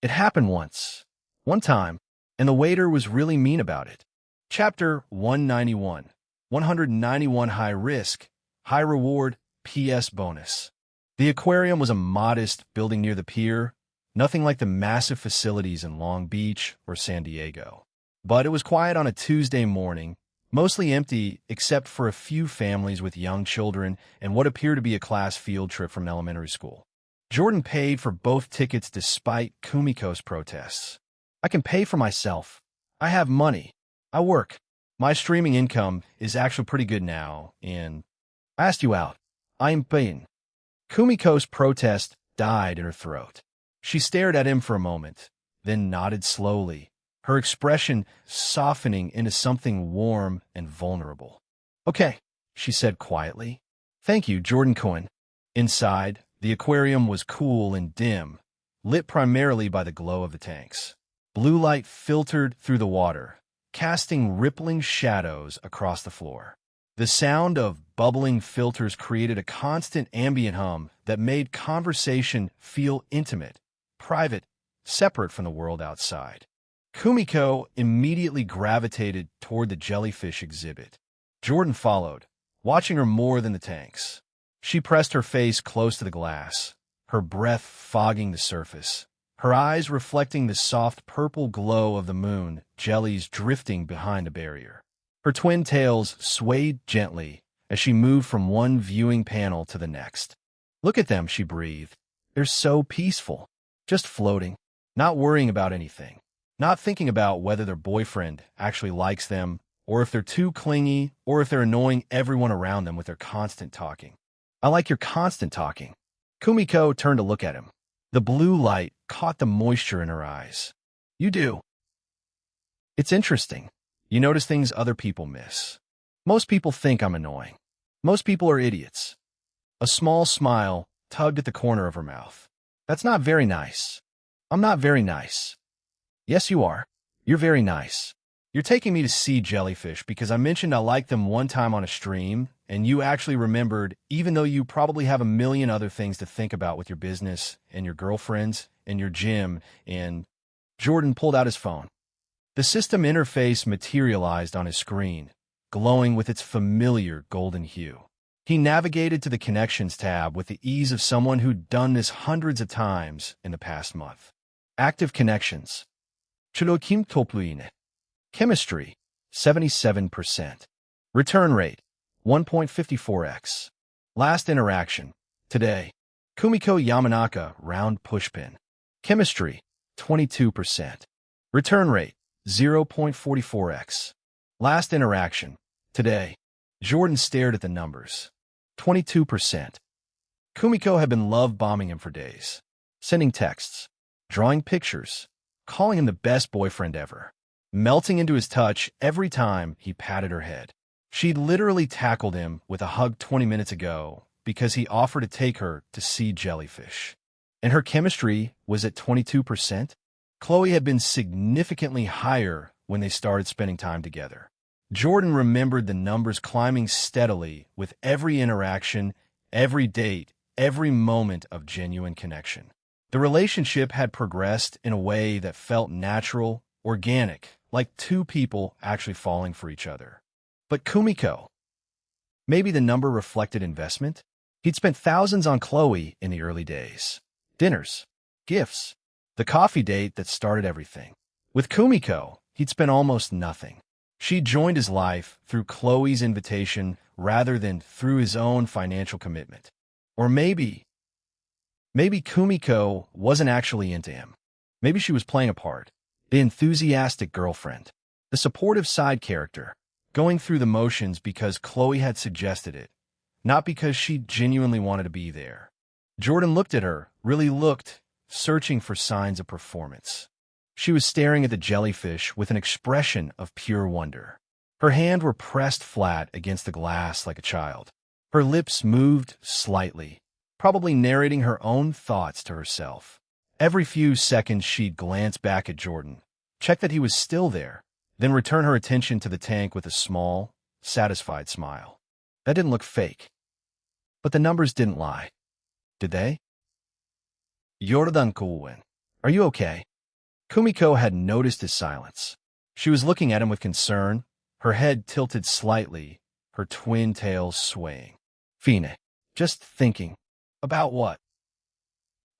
It happened once. One time, and the waiter was really mean about it. Chapter 191. 191 High Risk, High Reward, PS Bonus. The aquarium was a modest building near the pier, nothing like the massive facilities in Long Beach or San Diego. But it was quiet on a Tuesday morning, mostly empty except for a few families with young children and what appeared to be a class field trip from elementary school. Jordan paid for both tickets despite Kumiko's protests. "I can pay for myself. I have money. I work. My streaming income is actually pretty good now, and I asked you out. I'm paying." Kumiko's protest died in her throat. She stared at him for a moment, then nodded slowly, her expression softening into something warm and vulnerable. "Okay," she said quietly. "Thank you, Jordan Cohen." Inside, the aquarium was cool and dim, lit primarily by the glow of the tanks. Blue light filtered through the water, casting rippling shadows across the floor. The sound of bubbling filters created a constant ambient hum that made conversation feel intimate, private, separate from the world outside. Kumiko immediately gravitated toward the jellyfish exhibit. Jordan followed, watching her more than the tanks. She pressed her face close to the glass, her breath fogging the surface, her eyes reflecting the soft purple glow of the moon, jellies drifting behind a barrier. Her twin tails swayed gently as she moved from one viewing panel to the next. "Look at them," she breathed. "They're so peaceful, just floating." not worrying about anything, not thinking about whether their boyfriend actually likes them, or if they're too clingy, or if they're annoying everyone around them with their constant talking. I like your constant talking. Kumiko turned to look at him. The blue light caught the moisture in her eyes. You do. It's interesting. You notice things other people miss. Most people think I'm annoying. Most people are idiots. A small smile tugged at the corner of her mouth. That's not very nice. I'm not very nice. Yes, you are. You're very nice. You're taking me to see jellyfish because I mentioned I liked them one time on a stream, and you actually remembered, even though you probably have a million other things to think about with your business and your girlfriends and your gym, and Jordan pulled out his phone. The system interface materialized on his screen, glowing with its familiar golden hue. He navigated to the Connections tab with the ease of someone who'd done this hundreds of times in the past month. Active connections. Chilokim topluine. Chemistry, 77%. Return rate, 1.54x. Last interaction, today. Kumiko Yamanaka, round pushpin. Chemistry, 22%. Return rate, 0.44x. Last interaction, today. Jordan stared at the numbers. 22%. Kumiko had been love-bombing him for days. Sending texts, drawing pictures, calling him the best boyfriend ever. Melting into his touch every time he patted her head. She'd literally tackled him with a hug 20 minutes ago because he offered to take her to see jellyfish. And her chemistry was at 22%. Chloe had been significantly higher when they started spending time together. Jordan remembered the numbers climbing steadily with every interaction, every date, every moment of genuine connection. The relationship had progressed in a way that felt natural, organic, like two people actually falling for each other. But Kumiko, maybe the number reflected investment? He'd spent thousands on Chloe in the early days. Dinners, gifts, the coffee date that started everything. With Kumiko, he'd spent almost nothing. She joined his life through Chloe's invitation rather than through his own financial commitment. Or maybe Kumiko wasn't actually into him. Maybe she was playing a part. The enthusiastic girlfriend, the supportive side character, going through the motions because Chloe had suggested it, not because she genuinely wanted to be there. Jordan looked at her, really looked, searching for signs of performance. She was staring at the jellyfish with an expression of pure wonder. Her hands were pressed flat against the glass like a child. Her lips moved slightly, probably narrating her own thoughts to herself. Every few seconds she'd glance back at Jordan, check that he was still there, then return her attention to the tank with a small, satisfied smile. That didn't look fake. But the numbers didn't lie. Did they? Jordan Kulwin, are you okay? Kumiko had noticed his silence. She was looking at him with concern, her head tilted slightly, her twin tails swaying. Fine, just thinking. About what?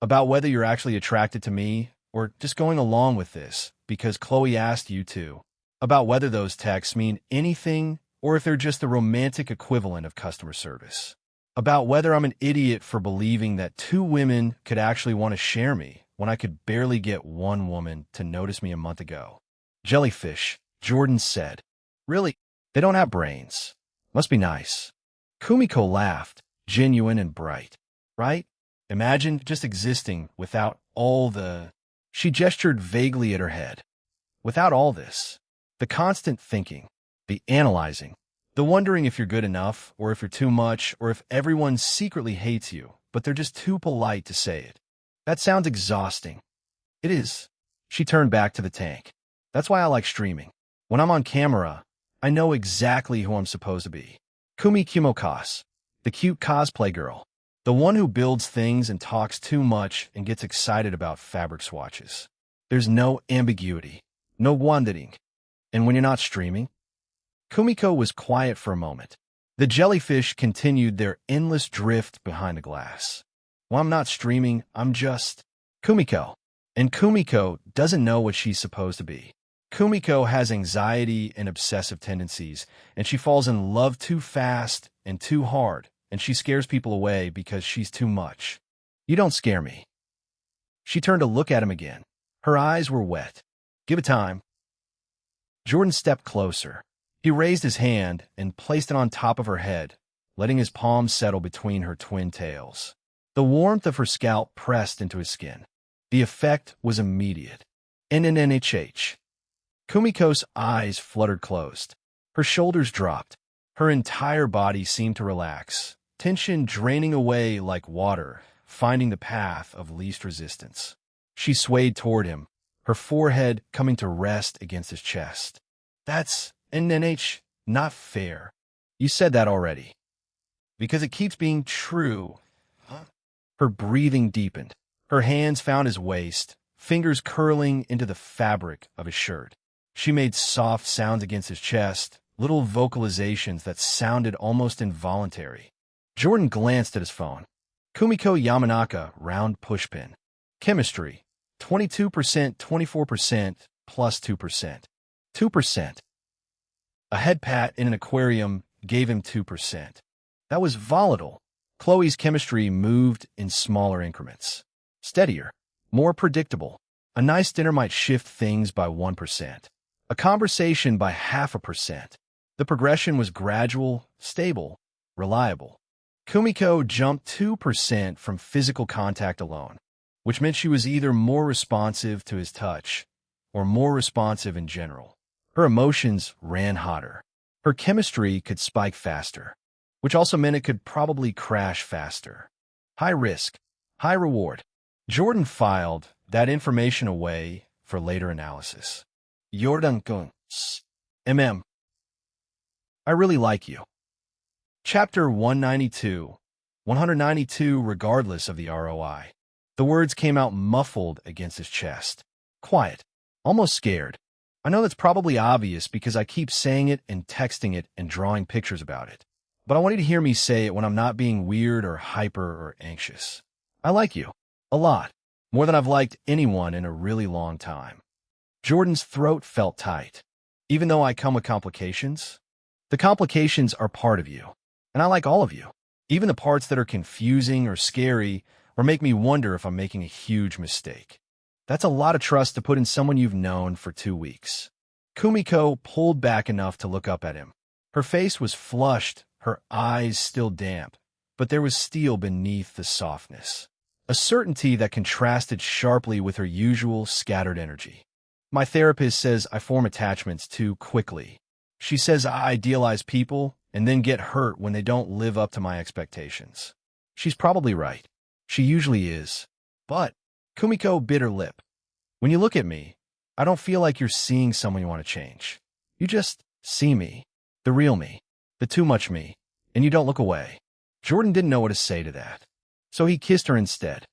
About whether you're actually attracted to me, or just going along with this, because Chloe asked you to. About whether those texts mean anything, or if they're just the romantic equivalent of customer service. About whether I'm an idiot for believing that two women could actually want to share me when I could barely get one woman to notice me a month ago. Jellyfish, Jordan said. Really? They don't have brains. Must be nice. Kumiko laughed, genuine and bright. Right? Imagine just existing without all the... She gestured vaguely at her head. Without all this. The constant thinking, the analyzing, the wondering if you're good enough, or if you're too much, or if everyone secretly hates you, but they're just too polite to say it. That sounds exhausting. It is. She turned back to the tank. That's why I like streaming. When I'm on camera, I know exactly who I'm supposed to be. Kumi Kimokas, the cute cosplay girl. The one who builds things and talks too much and gets excited about fabric swatches. There's no ambiguity, no wandering. And when you're not streaming? Kumiko was quiet for a moment. The jellyfish continued their endless drift behind the glass. When I'm not streaming, I'm just Kumiko. And Kumiko doesn't know what she's supposed to be. Kumiko has anxiety and obsessive tendencies, and she falls in love too fast and too hard, and she scares people away because she's too much. You don't scare me. She turned to look at him again, Her eyes were wet. "Give it time." Jordan stepped closer. He raised his hand and placed it on top of her head, letting his palms settle between her twin tails. The warmth of her scalp pressed into his skin. The effect was immediate. NNNHH. Kumiko's eyes fluttered closed. Her shoulders dropped. Her entire body seemed to relax, tension draining away like water, finding the path of least resistance. She swayed toward him, her forehead coming to rest against his chest. "That's NNH, not fair." "You said that already." "Because it keeps being true." Huh? Her breathing deepened. Her hands found his waist, fingers curling into the fabric of his shirt. She made soft sounds against his chest, little vocalizations that sounded almost involuntary. Jordan glanced at his phone. Kumiko Yamanaka, round pushpin. Chemistry, 22%, 24%, plus 2%. 2%. A head pat in an aquarium gave him 2%. That was volatile. Chloe's chemistry moved in smaller increments. Steadier, more predictable. A nice dinner might shift things by 1%. A conversation by 0.5%. The progression was gradual, stable, reliable. Kumiko jumped 2% from physical contact alone, which meant she was either more responsive to his touch or more responsive in general. Her emotions ran hotter. Her chemistry could spike faster, which also meant it could probably crash faster. High risk, high reward. Jordan filed that information away for later analysis. Jordan Kunz. I really like you. Chapter 192. 192 regardless of the ROI. The words came out muffled against his chest. Quiet. Almost scared. I know that's probably obvious because I keep saying it and texting it and drawing pictures about it. But I want you to hear me say it when I'm not being weird or hyper or anxious. I like you. A lot. More than I've liked anyone in a really long time. Jordan's throat felt tight. Even though I come with complications, the complications are part of you. And I like all of you. Even the parts that are confusing or scary or make me wonder if I'm making a huge mistake. That's a lot of trust to put in someone you've known for 2 weeks. Kumiko pulled back enough to look up at him. Her face was flushed, her eyes still damp, but there was steel beneath the softness. A certainty that contrasted sharply with her usual scattered energy. My therapist says I form attachments too quickly. She says I idealize people and then get hurt when they don't live up to my expectations. She's probably right. She usually is. But Kumiko bit her lip. When you look at me, I don't feel like you're seeing someone you want to change. You just see me, the real me, the too much me, and you don't look away. Jordan didn't know what to say to that. So he kissed her instead.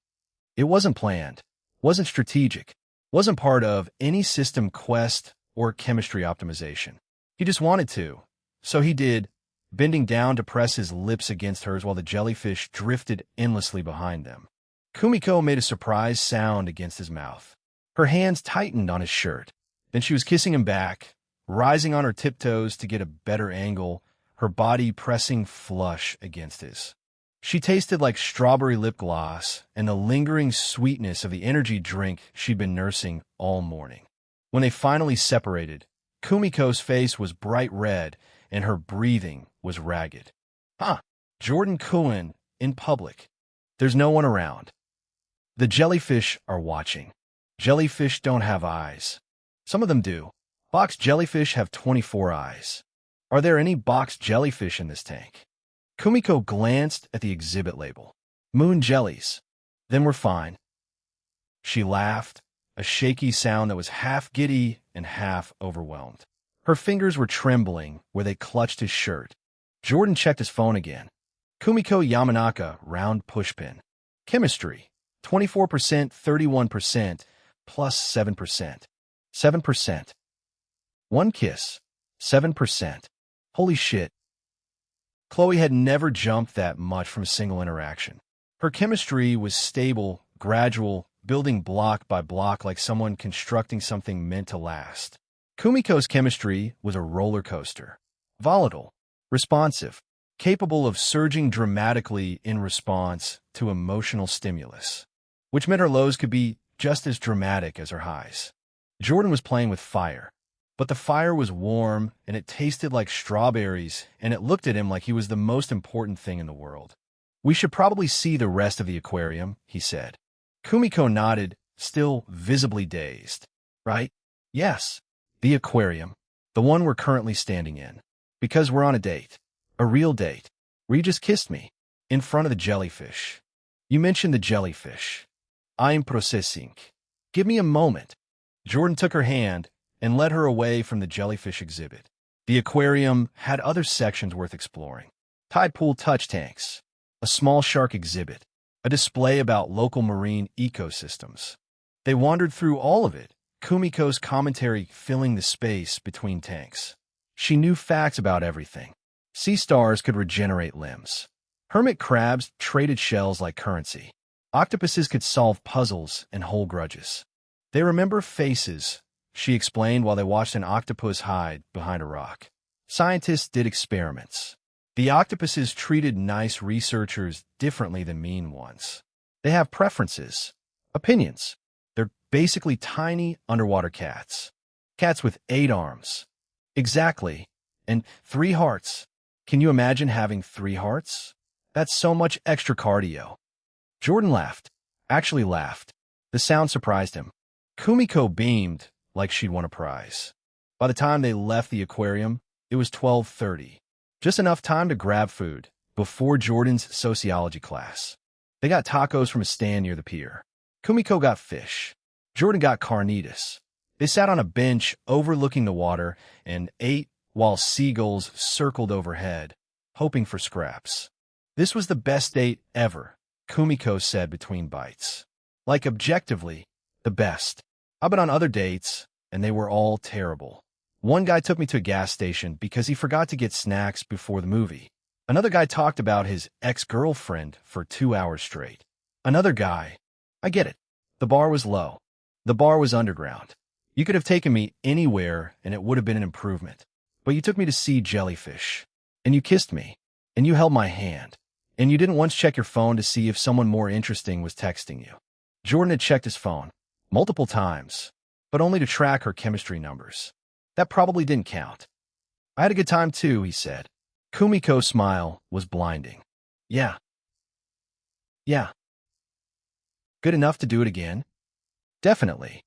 It wasn't planned, wasn't strategic, wasn't part of any system quest or chemistry optimization. He just wanted to. So he did, bending down to press his lips against hers while the jellyfish drifted endlessly behind them. Kumiko made a surprised sound against his mouth. Her hands tightened on his shirt. Then she was kissing him back, rising on her tiptoes to get a better angle, her body pressing flush against his. She tasted like strawberry lip gloss and the lingering sweetness of the energy drink she'd been nursing all morning. When they finally separated, Kumiko's face was bright red and her breathing was ragged. Jordan Kuhn in public. There's no one around. The jellyfish are watching. Jellyfish don't have eyes. Some of them do. Box jellyfish have 24 eyes. Are there any box jellyfish in this tank? Kumiko glanced at the exhibit label. Moon jellies. Then we're fine. She laughed, a shaky sound that was half giddy and half overwhelmed. Her fingers were trembling where they clutched his shirt. Jordan checked his phone again. Kumiko Yamanaka, round pushpin. Chemistry, 24%, 31%, plus 7%. 7%. One kiss, 7%. Holy shit. Chloe had never jumped that much from a single interaction. Her chemistry was stable, gradual, building block by block like someone constructing something meant to last. Kumiko's chemistry was a roller coaster. Volatile, responsive, capable of surging dramatically in response to emotional stimulus, which meant her lows could be just as dramatic as her highs. Jordan was playing with fire, but the fire was warm, and it tasted like strawberries, and it looked at him like he was the most important thing in the world. "We should probably see the rest of the aquarium," he said. Kumiko nodded, still visibly dazed. "Right? Yes. The aquarium. The one we're currently standing in. Because we're on a date. A real date. Where you just kissed me. In front of the jellyfish. You mentioned the jellyfish. I'm processing. Give me a moment." Jordan took her hand and led her away from the jellyfish exhibit. The aquarium had other sections worth exploring. Tide pool touch tanks, a small shark exhibit, a display about local marine ecosystems. They wandered through all of it, Kumiko's commentary filling the space between tanks. She knew facts about everything. Sea stars could regenerate limbs. Hermit crabs traded shells like currency. Octopuses could solve puzzles and hold grudges. They remember faces, she explained while they watched an octopus hide behind a rock. Scientists did experiments. The octopuses treated nice researchers differently than mean ones. They have preferences, opinions. They're basically tiny underwater cats. Cats with 8 arms. Exactly. And 3 hearts. Can you imagine having 3 hearts? That's so much extra cardio. Jordan laughed. Actually laughed. The sound surprised him. Kumiko beamed like she'd won a prize. By the time they left the aquarium, it was 12:30. Just enough time to grab food before Jordan's sociology class. They got tacos from a stand near the pier. Kumiko got fish. Jordan got carnitas. They sat on a bench overlooking the water and ate while seagulls circled overhead, hoping for scraps. "This was the best date ever," Kumiko said between bites. "Like, objectively, the best. I've been on other dates, and they were all terrible. One guy took me to a gas station because he forgot to get snacks before the movie. Another guy talked about his ex-girlfriend for 2 hours straight. Another guy... I get it. The bar was low. The bar was underground. You could have taken me anywhere, and it would have been an improvement. But you took me to see jellyfish. And you kissed me. And you held my hand. And you didn't once check your phone to see if someone more interesting was texting you." Jordan had checked his phone multiple times, but only to track her chemistry numbers. That probably didn't count. "I had a good time too," he said. Kumiko's smile was blinding. Yeah. Good enough to do it again?" "Definitely."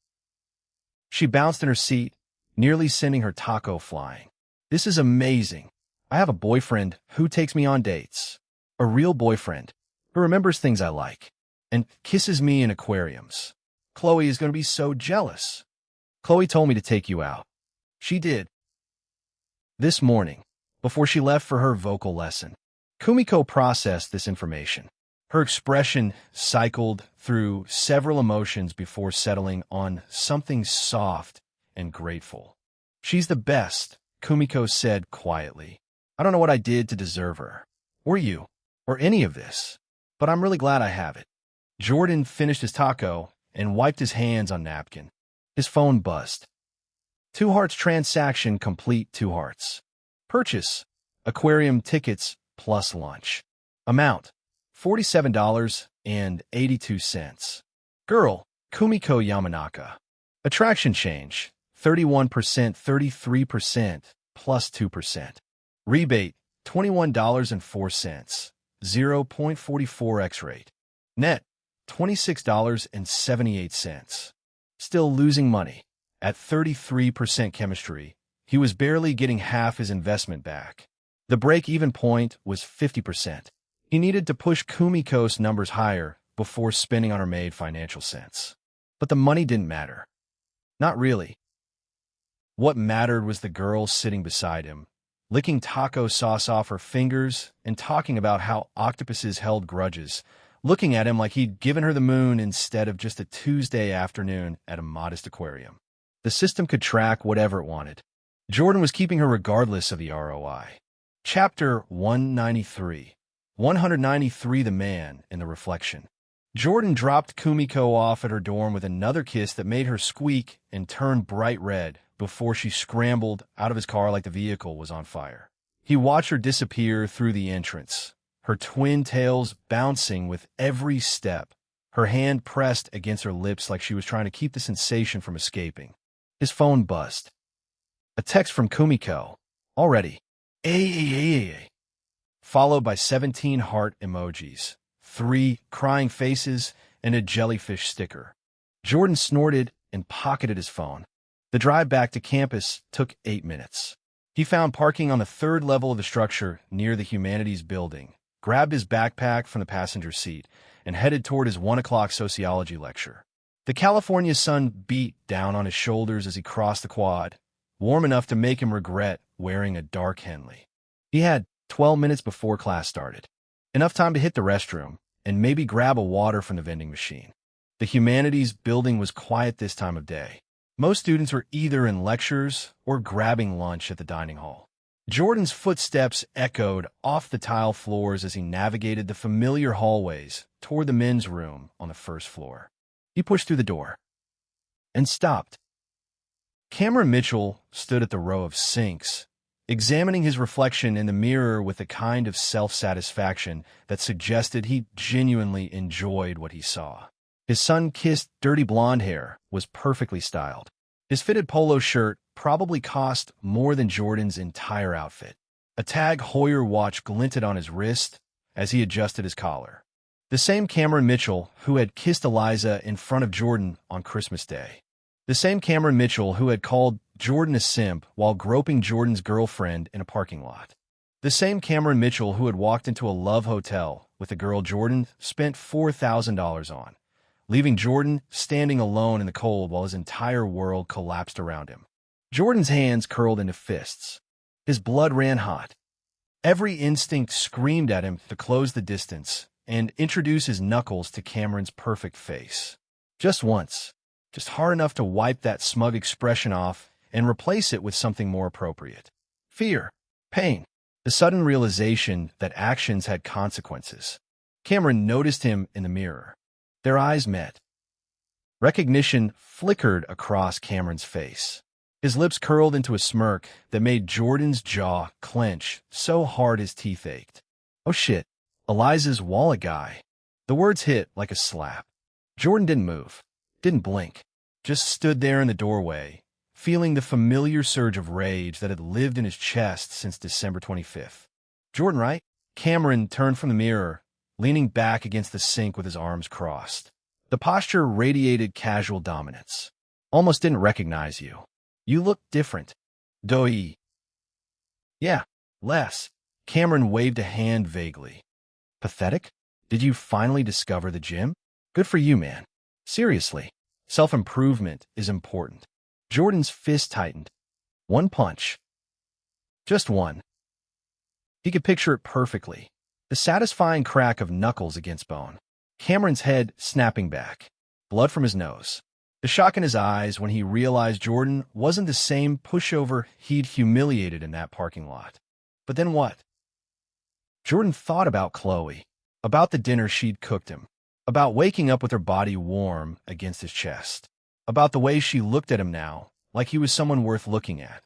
She bounced in her seat, nearly sending her taco flying. "This is amazing. I have a boyfriend who takes me on dates. A real boyfriend who remembers things I like and kisses me in aquariums. Chloe is going to be so jealous. Chloe told me to take you out. She did. This morning, before she left for her vocal lesson." Kumiko processed this information. Her expression cycled through several emotions before settling on something soft and grateful. "She's the best," Kumiko said quietly. "I don't know what I did to deserve her, or you, or any of this, but I'm really glad I have it." Jordan finished his taco and wiped his hands on napkin. His phone buzzed. 2 hearts transaction complete. 2 hearts. Purchase: aquarium tickets plus lunch. Amount: $47.82. Girl: Kumiko Yamanaka. Attraction change: 31%, 33%, plus 2%. Rebate: $21.04, 0.44x rate. Net: $26.78. Still losing money. At 33% chemistry, he was barely getting half his investment back. The break-even point was 50%. He needed to push Kumiko's numbers higher before spending on her made financial sense. But the money didn't matter. Not really. What mattered was the girl sitting beside him, licking taco sauce off her fingers and talking about how octopuses held grudges, looking at him like he'd given her the moon instead of just a Tuesday afternoon at a modest aquarium. The system could track whatever it wanted. Jordan was keeping her regardless of the ROI. Chapter 193. 193 The Man in the Reflection. Jordan dropped Kumiko off at her dorm with another kiss that made her squeak and turn bright red before she scrambled out of his car like the vehicle was on fire. He watched her disappear through the entrance, her twin tails bouncing with every step, her hand pressed against her lips like she was trying to keep the sensation from escaping. His phone buzzed. A text from Kumiko. Already. Ay. Followed by 17 heart emojis, 3 crying faces, and a jellyfish sticker. Jordan snorted and pocketed his phone. The drive back to campus took 8 minutes. He found parking on the 3rd level of the structure near the Humanities building, grabbed his backpack from the passenger seat, and headed toward his 1 o'clock sociology lecture. The California sun beat down on his shoulders as he crossed the quad, warm enough to make him regret wearing a dark Henley. He had 12 minutes before class started, enough time to hit the restroom and maybe grab a water from the vending machine. The Humanities building was quiet this time of day. Most students were either in lectures or grabbing lunch at the dining hall. Jordan's footsteps echoed off the tile floors as he navigated the familiar hallways toward the men's room on the 1st floor. He pushed through the door and stopped. Cameron Mitchell stood at the row of sinks, examining his reflection in the mirror with a kind of self-satisfaction that suggested he genuinely enjoyed what he saw. His sun-kissed, dirty blonde hair was perfectly styled. His fitted polo shirt probably cost more than Jordan's entire outfit. A Tag Heuer watch glinted on his wrist as he adjusted his collar. The same Cameron Mitchell who had kissed Eliza in front of Jordan on Christmas Day. The same Cameron Mitchell who had called Jordan a simp while groping Jordan's girlfriend in a parking lot. The same Cameron Mitchell who had walked into a love hotel with a girl Jordan spent $4,000 on, leaving Jordan standing alone in the cold while his entire world collapsed around him. Jordan's hands curled into fists. His blood ran hot. Every instinct screamed at him to close the distance and introduce his knuckles to Cameron's perfect face. Just once. Just hard enough to wipe that smug expression off and replace it with something more appropriate. Fear. Pain. The sudden realization that actions had consequences. Cameron noticed him in the mirror. Their eyes met. Recognition flickered across Cameron's face. His lips curled into a smirk that made Jordan's jaw clench so hard his teeth ached. Oh shit, Eliza's wallet guy. The words hit like a slap. Jordan didn't move, didn't blink, just stood there in the doorway, feeling the familiar surge of rage that had lived in his chest since December 25th. Jordan, right? Cameron turned from the mirror, leaning back against the sink with his arms crossed. The posture radiated casual dominance. Almost didn't recognize you. You look different. Doi. Yeah, less. Cameron waved a hand vaguely. Pathetic? Did you finally discover the gym? Good for you, man. Seriously, self-improvement is important. Jordan's fist tightened. One punch. Just one. He could picture it perfectly. The satisfying crack of knuckles against bone. Cameron's head snapping back. Blood from his nose. The shock in his eyes when he realized Jordan wasn't the same pushover he'd humiliated in that parking lot. But then what? Jordan thought about Chloe, about the dinner she'd cooked him, about waking up with her body warm against his chest, about the way she looked at him now, like he was someone worth looking at.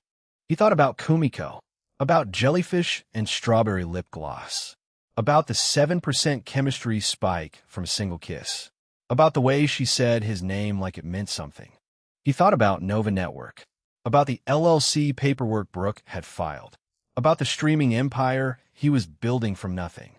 He thought about Kumiko, about jellyfish and strawberry lip gloss, about the 7% chemistry spike from a single kiss, about the way she said his name like it meant something. He thought about Nova Network, about the LLC paperwork Brooke had filed, about the streaming empire he was building from nothing.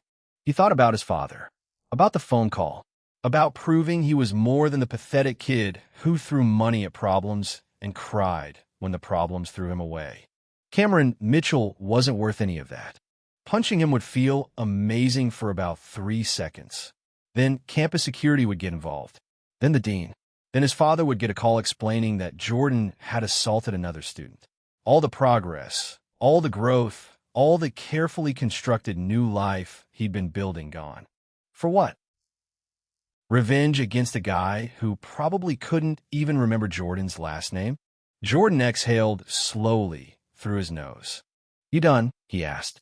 He thought about his father, about the phone call, about proving he was more than the pathetic kid who threw money at problems and cried when the problems threw him away. Cameron Mitchell wasn't worth any of that. Punching him would feel amazing for about 3 seconds. Then campus security would get involved. Then the dean. Then his father would get a call explaining that Jordan had assaulted another student. All the progress, all the growth, all the carefully constructed new life he'd been building gone. For what? Revenge against a guy who probably couldn't even remember Jordan's last name? Jordan exhaled slowly through his nose. You done? He asked.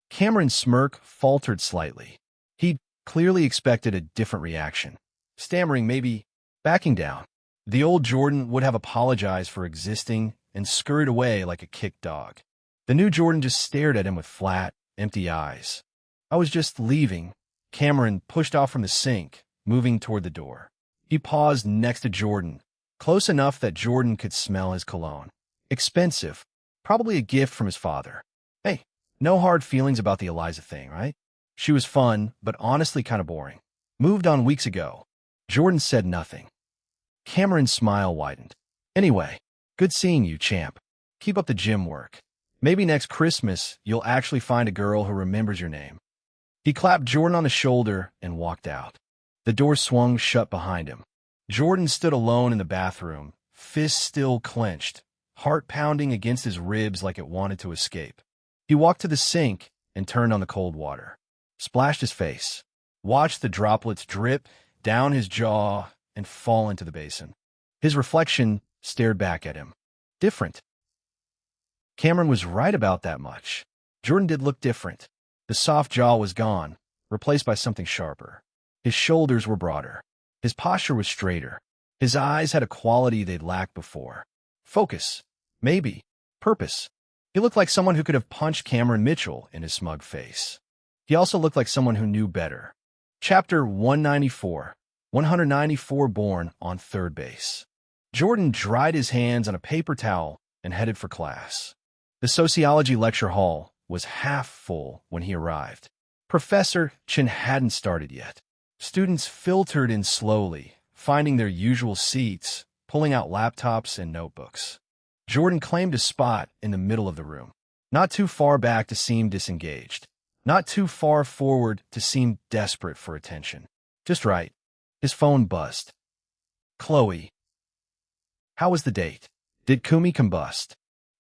Cameron's smirk faltered slightly. He'd clearly expected a different reaction. Stammering, maybe backing down. The old Jordan would have apologized for existing and scurried away like a kicked dog. The new Jordan just stared at him with flat, empty eyes. I was just leaving. Cameron pushed off from the sink, moving toward the door. He paused next to Jordan, close enough that Jordan could smell his cologne. Expensive. Probably a gift from his father. Hey, no hard feelings about the Eliza thing, right? She was fun, but honestly kind of boring. Moved on weeks ago. Jordan said nothing. Cameron's smile widened. Anyway, good seeing you, champ. Keep up the gym work. Maybe next Christmas, you'll actually find a girl who remembers your name. He clapped Jordan on the shoulder and walked out. The door swung shut behind him. Jordan stood alone in the bathroom, fists still clenched, heart pounding against his ribs like it wanted to escape. He walked to the sink and turned on the cold water. Splashed his face. Watched the droplets drip down his jaw and fall into the basin. His reflection stared back at him. Different. Cameron was right about that much. Jordan did look different. The soft jaw was gone, replaced by something sharper. His shoulders were broader. His posture was straighter. His eyes had a quality they'd lacked before. Focus. Maybe. Purpose. He looked like someone who could have punched Cameron Mitchell in his smug face. He also looked like someone who knew better. Chapter 194. 194 born on third base. Jordan dried his hands on a paper towel and headed for class. The sociology lecture hall was half full when he arrived. Professor Chin hadn't started yet. Students filtered in slowly, finding their usual seats, pulling out laptops and notebooks. Jordan claimed a spot in the middle of the room, not too far back to seem disengaged, not too far forward to seem desperate for attention. Just right. His phone buzzed. Chloe. How was the date? Did Kumi combust?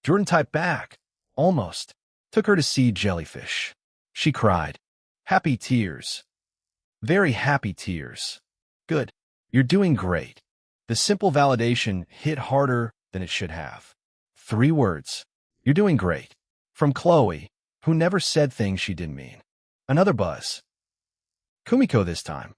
Jordan typed back. Almost. Took her to see jellyfish. She cried. Happy tears. Very happy tears. Good. You're doing great. The simple validation hit harder than it should have. 3 words. You're doing great. From Chloe, who never said things she didn't mean. Another buzz. Kumiko this time.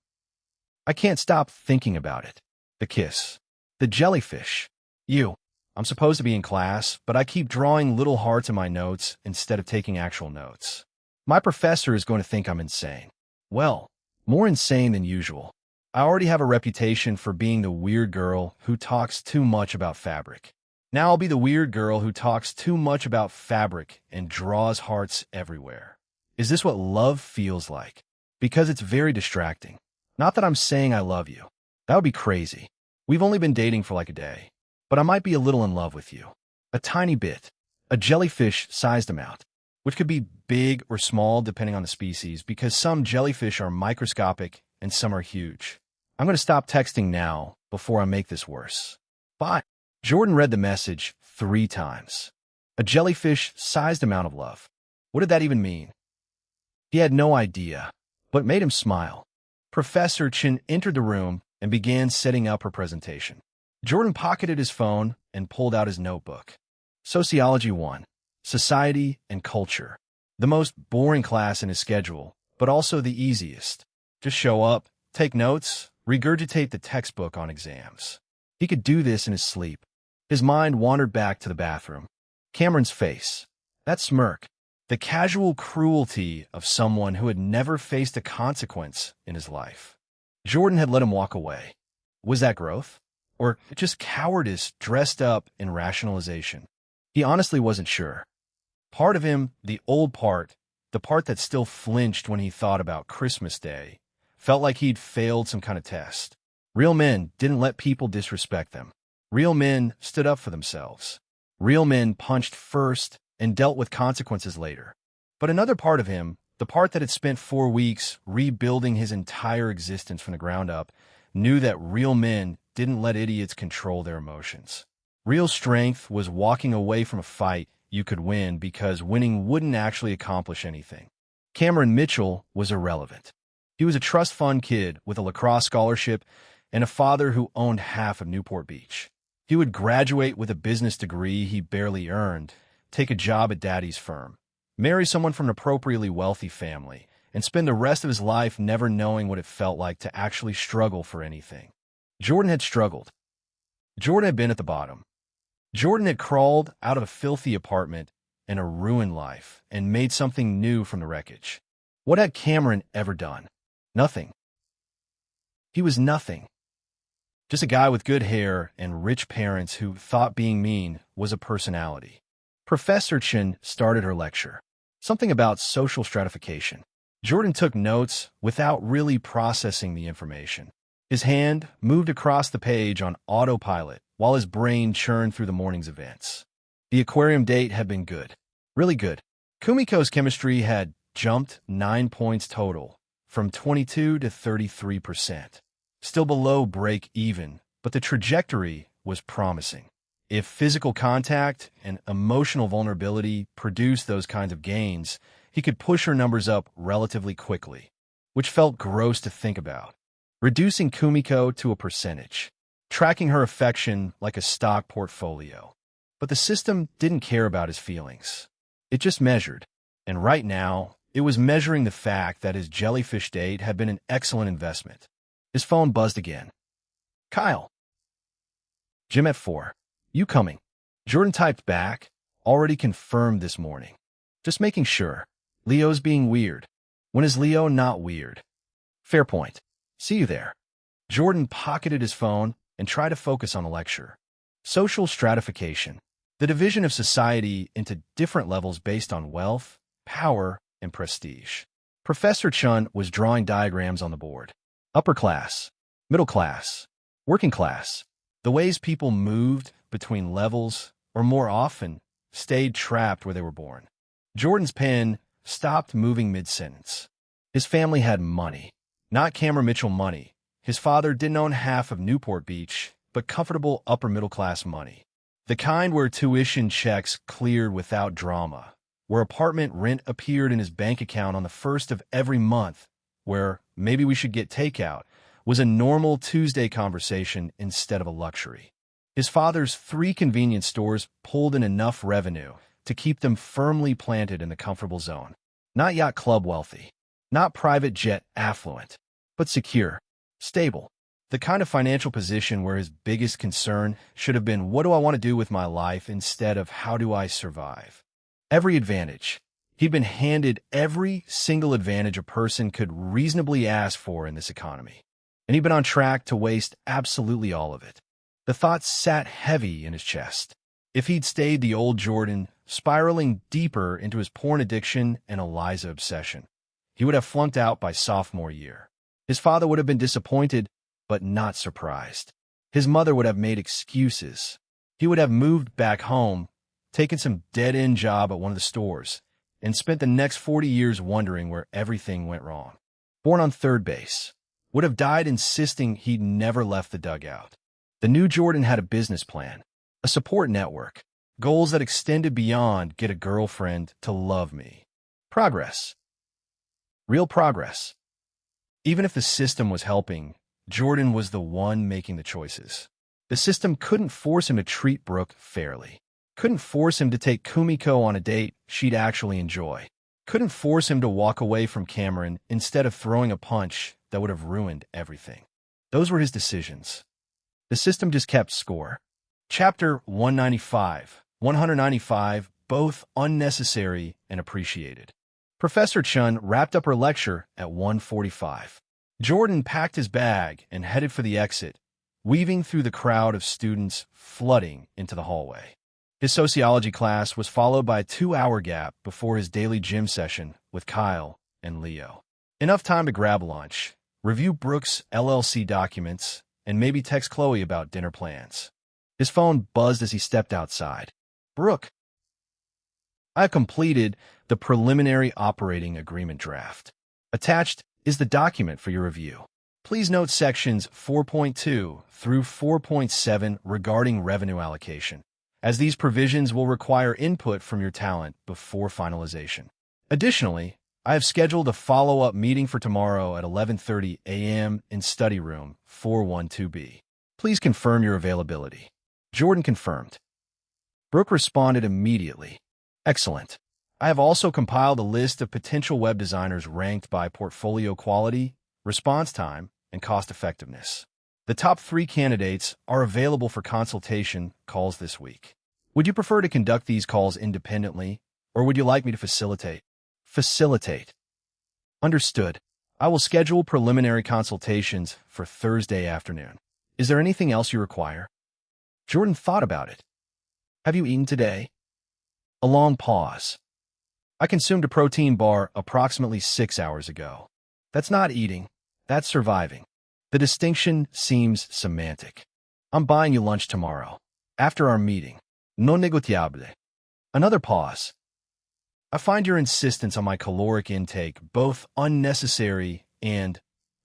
I can't stop thinking about it. The kiss. The jellyfish. You. I'm supposed to be in class, but I keep drawing little hearts in my notes instead of taking actual notes. My professor is going to think I'm insane. Well, more insane than usual. I already have a reputation for being the weird girl who talks too much about fabric. Now I'll be the weird girl who talks too much about fabric and draws hearts everywhere. Is this what love feels like? Because it's very distracting. Not that I'm saying I love you. That would be crazy. We've only been dating for like a day. But I might be a little in love with you. A tiny bit. A jellyfish-sized amount. Which could be big or small depending on the species, because some jellyfish are microscopic and some are huge. I'm going to stop texting now before I make this worse. Bye. Jordan read the message 3 times. A jellyfish-sized amount of love. What did that even mean? He had no idea, but it made him smile. Professor Chin entered the room and began setting up her presentation. Jordan pocketed his phone and pulled out his notebook. Sociology 1. Society and Culture. The most boring class in his schedule, but also the easiest. Just show up, take notes, regurgitate the textbook on exams. He could do this in his sleep. His mind wandered back to the bathroom. Cameron's face. That smirk. The casual cruelty of someone who had never faced a consequence in his life. Jordan had let him walk away. Was that growth? Or just cowardice dressed up in rationalization? He honestly wasn't sure. Part of him, the old part, the part that still flinched when he thought about Christmas Day, felt like he'd failed some kind of test. Real men didn't let people disrespect them. Real men stood up for themselves. Real men punched first and dealt with consequences later. But another part of him, the part that had spent 4 weeks rebuilding his entire existence from the ground up, knew that real men didn't let idiots control their emotions. Real strength was walking away from a fight you could win because winning wouldn't actually accomplish anything. Cameron Mitchell was irrelevant. He was a trust fund kid with a lacrosse scholarship and a father who owned half of Newport Beach. He would graduate with a business degree he barely earned, take a job at daddy's firm, marry someone from an appropriately wealthy family, and spend the rest of his life never knowing what it felt like to actually struggle for anything. Jordan had struggled. Jordan had been at the bottom. Jordan had crawled out of a filthy apartment and a ruined life and made something new from the wreckage. What had Cameron ever done? Nothing. He was nothing. Just a guy with good hair and rich parents who thought being mean was a personality. Professor Chen started her lecture. Something about social stratification. Jordan took notes without really processing the information. His hand moved across the page on autopilot while his brain churned through the morning's events. The aquarium date had been good. Really good. Kumiko's chemistry had jumped 9 points total, from 22 to 33%. Still below break even, but the trajectory was promising. If physical contact and emotional vulnerability produced those kinds of gains, he could push her numbers up relatively quickly, which felt gross to think about. Reducing Kumiko to a percentage, tracking her affection like a stock portfolio. But the system didn't care about his feelings. It just measured. And right now, it was measuring the fact that his jellyfish date had been an excellent investment. His phone buzzed again. Kyle. Gym at 4. You coming? Jordan typed back, already confirmed this morning. Just making sure. Leo's being weird. When is Leo not weird? Fair point. See you there. Jordan pocketed his phone and tried to focus on the lecture. Social stratification. The division of society into different levels based on wealth, power, and prestige. Professor Chun was drawing diagrams on the board. Upper class, middle class, working class. The ways people moved between levels, or more often, stayed trapped where they were born. Jordan's pen stopped moving mid-sentence. His family had money. Not Cameron Mitchell money. His father didn't own half of Newport Beach, but comfortable upper-middle-class money. The kind where tuition checks cleared without drama, where apartment rent appeared in his bank account on the first of every month, where maybe we should get takeout was a normal Tuesday conversation instead of a luxury. His father's 3 convenience stores pulled in enough revenue to keep them firmly planted in the comfortable zone. Not yacht club wealthy, not private jet affluent, but secure, stable. The kind of financial position where his biggest concern should have been, what do I want to do with my life, instead of how do I survive? Every advantage. He'd been handed every single advantage a person could reasonably ask for in this economy. And he'd been on track to waste absolutely all of it. The thoughts sat heavy in his chest. If he'd stayed the old Jordan, spiraling deeper into his porn addiction and Eliza obsession, he would have flunked out by sophomore year. His father would have been disappointed, but not surprised. His mother would have made excuses. He would have moved back home, taken some dead-end job at one of the stores, and spent the next 40 years wondering where everything went wrong. Born on third base, would have died insisting he'd never left the dugout. The new Jordan had a business plan, a support network, goals that extended beyond get a girlfriend to love me. Progress. Real progress. Even if the system was helping, Jordan was the one making the choices. The system couldn't force him to treat Brooke fairly. Couldn't force him to take Kumiko on a date she'd actually enjoy. Couldn't force him to walk away from Cameron instead of throwing a punch that would have ruined everything. Those were his decisions. The system just kept score. Chapter 195, 195, both unnecessary and appreciated. Professor Chun wrapped up her lecture at 1:45. Jordan packed his bag and headed for the exit, weaving through the crowd of students flooding into the hallway. His sociology class was followed by a 2-hour gap before his daily gym session with Kyle and Leo. Enough time to grab lunch, review Brooks' LLC documents, and maybe text Chloe about dinner plans. His phone buzzed as he stepped outside. Brooke. I have completed the preliminary operating agreement draft. Attached is the document for your review. Please note sections 4.2 through 4.7 regarding revenue allocation, as these provisions will require input from your talent before finalization. Additionally, I have scheduled a follow-up meeting for tomorrow at 11:30 a.m. in study room 412B. Please confirm your availability. Jordan confirmed. Brooke responded immediately. Excellent. I have also compiled a list of potential web designers ranked by portfolio quality, response time, and cost-effectiveness. The top 3 candidates are available for consultation calls this week. Would you prefer to conduct these calls independently, or would you like me to facilitate? Facilitate. Understood. I will schedule preliminary consultations for Thursday afternoon. Is there anything else you require? Jordan thought about it. Have you eaten today? A long pause. I consumed a protein bar approximately 6 hours ago. That's not eating. That's surviving. The distinction seems semantic. I'm buying you lunch tomorrow. After our meeting. Non negociable. Another pause. I find your insistence on my caloric intake both unnecessary and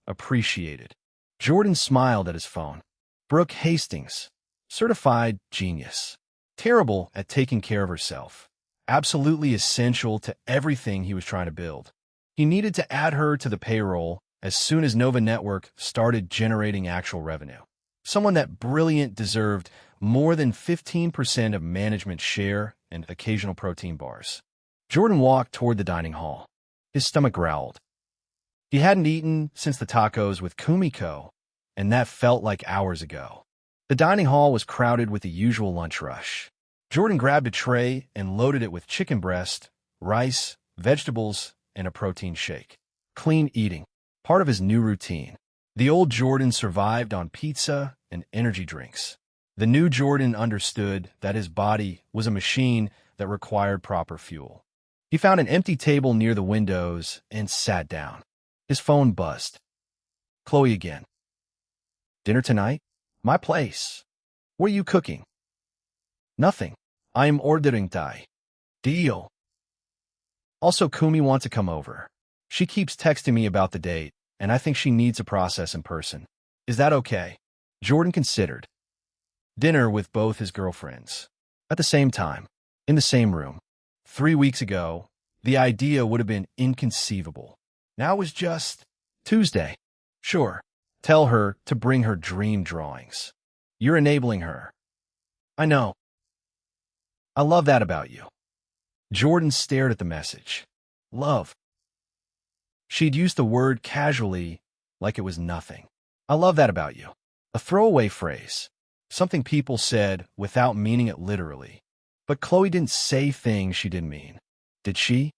appreciated. Jordan smiled at his phone. Brooke Hastings. Certified genius. Terrible at taking care of herself. Absolutely essential to everything he was trying to build. He needed to add her to the payroll as soon as Nova Network started generating actual revenue. Someone that brilliant deserved more than 15% of management share and occasional protein bars. Jordan walked toward the dining hall. His stomach growled. He hadn't eaten since the tacos with Kumiko, and that felt like hours ago. The dining hall was crowded with the usual lunch rush. Jordan grabbed a tray and loaded it with chicken breast, rice, vegetables, and a protein shake. Clean eating, part of his new routine. The old Jordan survived on pizza and energy drinks. The new Jordan understood that his body was a machine that required proper fuel. He found an empty table near the windows and sat down. His phone buzzed. Chloe again. Dinner tonight? My place. What are you cooking? Nothing. I am ordering Thai. Deal. Also, Kumi wants to come over. She keeps texting me about the date, and I think she needs a process in person. Is that okay? Jordan considered. Dinner with both his girlfriends. At the same time. In the same room. 3 weeks ago, the idea would have been inconceivable. Now it was just Tuesday. Sure. Tell her to bring her dream drawings. You're enabling her. I know. I love that about you. Jordan stared at the message. Love. She'd used the word casually, like it was nothing. I love that about you. A throwaway phrase. Something people said without meaning it literally. But Chloe didn't say things she didn't mean. Did she?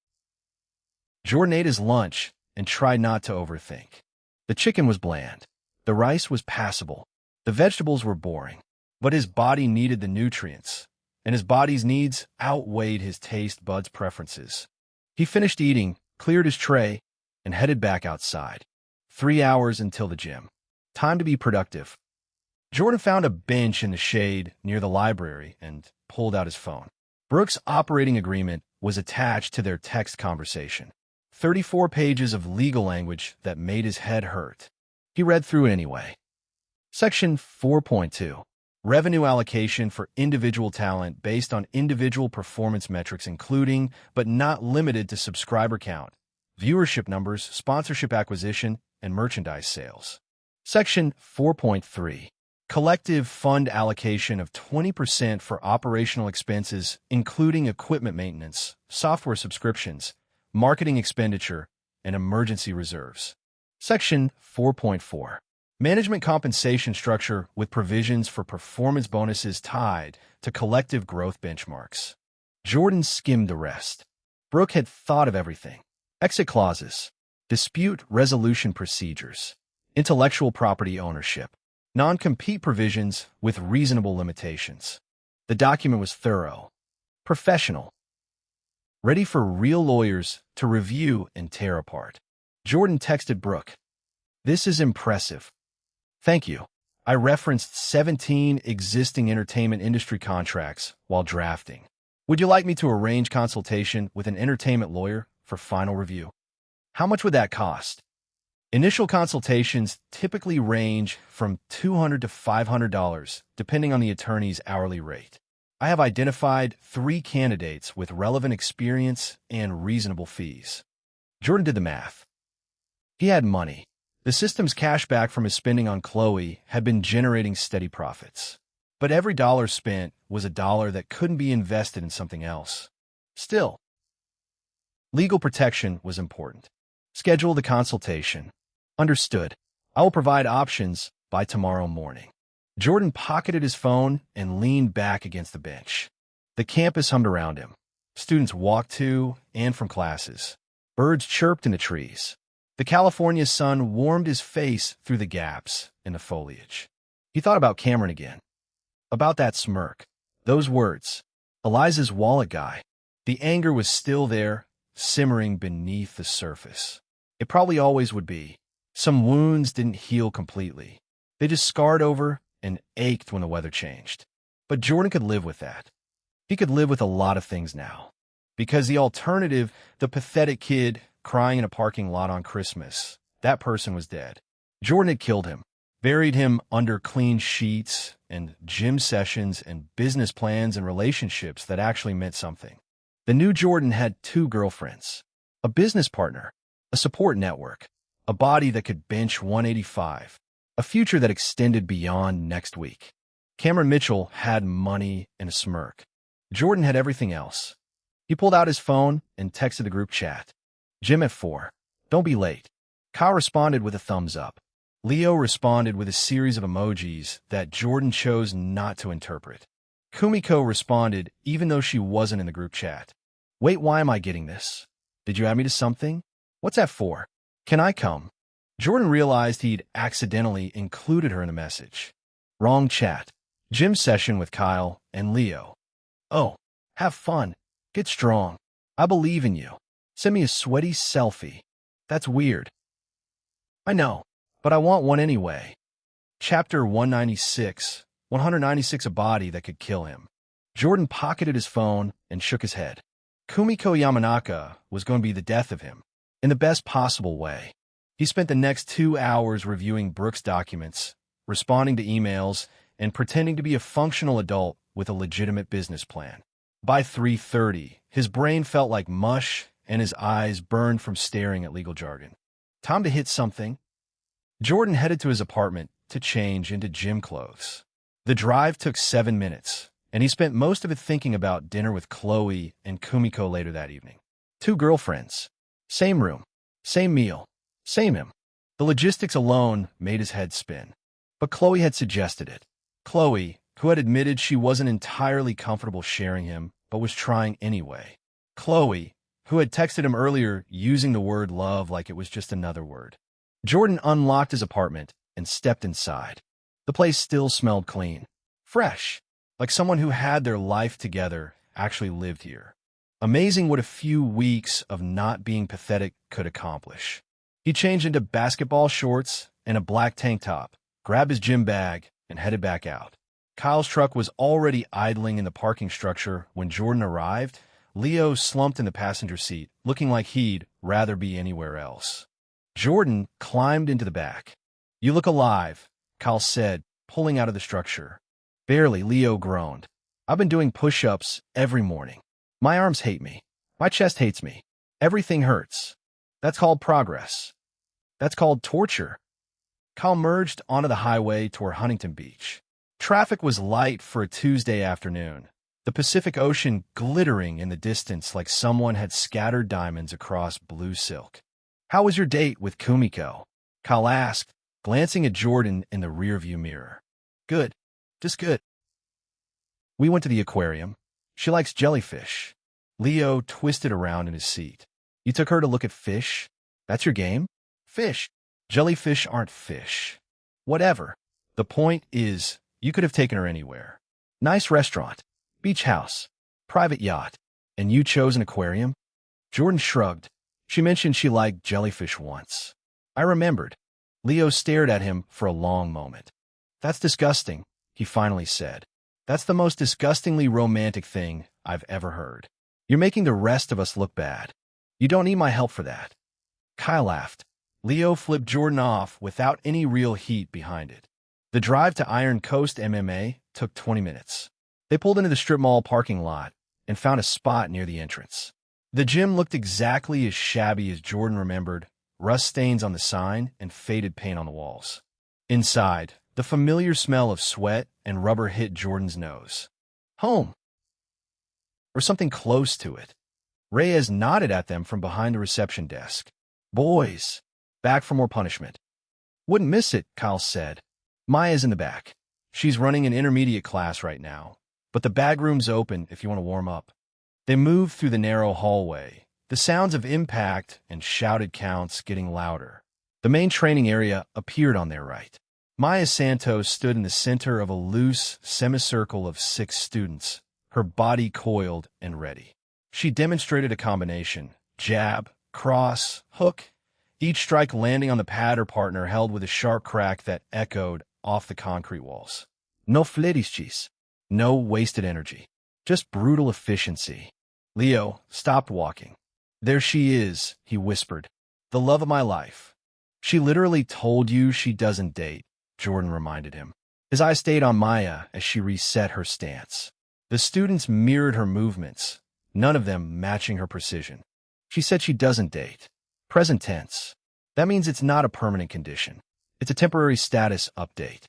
Jordan ate his lunch and tried not to overthink. The chicken was bland. The rice was passable. The vegetables were boring. But his body needed the nutrients, and his body's needs outweighed his taste buds' preferences. He finished eating, cleared his tray, and headed back outside. 3 hours until the gym. Time to be productive. Jordan found a bench in the shade near the library and pulled out his phone. Brooke's operating agreement was attached to their text conversation. 34 pages of legal language that made his head hurt. He read through it anyway. Section 4.2. Revenue allocation for individual talent based on individual performance metrics including, but not limited to subscriber count, viewership numbers, sponsorship acquisition, and merchandise sales. Section 4.3. Collective fund allocation of 20% for operational expenses including equipment maintenance, software subscriptions, marketing expenditure, and emergency reserves. Section 4.4. Management compensation structure with provisions for performance bonuses tied to collective growth benchmarks. Jordan skimmed the rest. Brooke had thought of everything. Exit clauses, dispute resolution procedures, intellectual property ownership, non-compete provisions with reasonable limitations. The document was thorough, professional, ready for real lawyers to review and tear apart. Jordan texted Brooke. This is impressive. Thank you. I referenced 17 existing entertainment industry contracts while drafting. Would you like me to arrange consultation with an entertainment lawyer for final review? How much would that cost? Initial consultations typically range from $200 to $500, depending on the attorney's hourly rate. I have identified 3 candidates with relevant experience and reasonable fees. Jordan did the math. He had money. The system's cashback from his spending on Chloe had been generating steady profits. But every dollar spent was a dollar that couldn't be invested in something else. Still, legal protection was important. Schedule the consultation. Understood. I will provide options by tomorrow morning. Jordan pocketed his phone and leaned back against the bench. The campus hummed around him. Students walked to and from classes. Birds chirped in the trees. The The California sun warmed his face through the gaps in the foliage. He thought about Cameron again. About that smirk. Those words. Eliza's wallet guy. The anger was still there, simmering beneath the surface. It probably always would be. Some wounds didn't heal completely. They just scarred over and ached when the weather changed. But Jordan could live with that. He could live with a lot of things now. Because the alternative, the pathetic kid crying in a parking lot on Christmas, that person was dead. Jordan had killed him, buried him under clean sheets and gym sessions and business plans and relationships that actually meant something. The new Jordan had 2 girlfriends, a business partner, a support network, a body that could bench 185, a future that extended beyond next week. Cameron Mitchell had money and a smirk. Jordan had everything else. He pulled out his phone and texted the group chat. Gym at 4. Don't be late. Kyle responded with a thumbs up. Leo responded with a series of emojis that Jordan chose not to interpret. Kumiko responded even though she wasn't in the group chat. Wait, why am I getting this? Did you add me to something? What's that for? Can I come? Jordan realized he'd accidentally included her in the message. Wrong chat. Gym session with Kyle and Leo. Oh, have fun. Get strong. I believe in you. Send me a sweaty selfie. That's weird. I know, but I want one anyway. Chapter 196. 196 a body that could kill him. Jordan pocketed his phone and shook his head. Kumiko Yamanaka was going to be the death of him, in the best possible way. He spent the next 2 hours reviewing Brooks' documents, responding to emails, and pretending to be a functional adult with a legitimate business plan. By 3:30, his brain felt like mush and his eyes burned from staring at legal jargon. Time to hit something. Jordan headed to his apartment to change into gym clothes. The drive took 7 minutes, and he spent most of it thinking about dinner with Chloe and Kumiko later that evening. 2 girlfriends. Same room. Same meal. Same him. The logistics alone made his head spin. But Chloe had suggested it. Chloe, who had admitted she wasn't entirely comfortable sharing him, but was trying anyway. Chloe, who had texted him earlier using the word love like it was just another word. Jordan unlocked his apartment and stepped inside. The place still smelled clean, fresh, like someone who had their life together actually lived here. Amazing what a few weeks of not being pathetic could accomplish. He changed into basketball shorts and a black tank top, grabbed his gym bag, and headed back out. Kyle's truck was already idling in the parking structure when Jordan arrived. Leo slumped in the passenger seat, looking like he'd rather be anywhere else. Jordan climbed into the back. You look alive, Kyle said, pulling out of the structure. Barely, Leo groaned. I've been doing push-ups every morning. My arms hate me. My chest hates me. Everything hurts. That's called progress. That's called torture. Kyle merged onto the highway toward Huntington Beach. Traffic was light for a Tuesday afternoon, the Pacific Ocean glittering in the distance like someone had scattered diamonds across blue silk. How was your date with Kumiko? Kyle asked, glancing at Jordan in the rearview mirror. Good. Just good. We went to the aquarium. She likes jellyfish. Leo twisted around in his seat. You took her to look at fish? That's your game? Fish. Jellyfish aren't fish. Whatever. The point is, you could have taken her anywhere. Nice restaurant, beach house, private yacht, and you chose an aquarium? Jordan shrugged. She mentioned she liked jellyfish once. I remembered. Leo stared at him for a long moment. That's disgusting, he finally said. That's the most disgustingly romantic thing I've ever heard. You're making the rest of us look bad. You don't need my help for that. Kyle laughed. Leo flipped Jordan off without any real heat behind it. The drive to Iron Coast MMA took 20 minutes. They pulled into the strip mall parking lot and found a spot near the entrance. The gym looked exactly as shabby as Jordan remembered, rust stains on the sign and faded paint on the walls. Inside, the familiar smell of sweat and rubber hit Jordan's nose. Home. Or something close to it. Reyes nodded at them from behind the reception desk. Boys, back for more punishment. Wouldn't miss it, Kyle said. Maya's in the back. She's running an intermediate class right now, but the bag room's open if you want to warm up. They moved through the narrow hallway, the sounds of impact and shouted counts getting louder. The main training area appeared on their right. Maya Santos stood in the center of a loose semicircle of 6 students, her body coiled and ready. She demonstrated a combination: jab, cross, hook, each strike landing on the pad her partner held with a sharp crack that echoed off the concrete walls. No flerichis, no wasted energy, just brutal efficiency. Leo stopped walking. "There she is," he whispered. "The love of my life." "She literally told you she doesn't date," Jordan reminded him. His eyes stayed on Maya as she reset her stance. The students mirrored her movements, none of them matching her precision. "She said she doesn't date." Present tense. That means it's not a permanent condition. It's a temporary status update.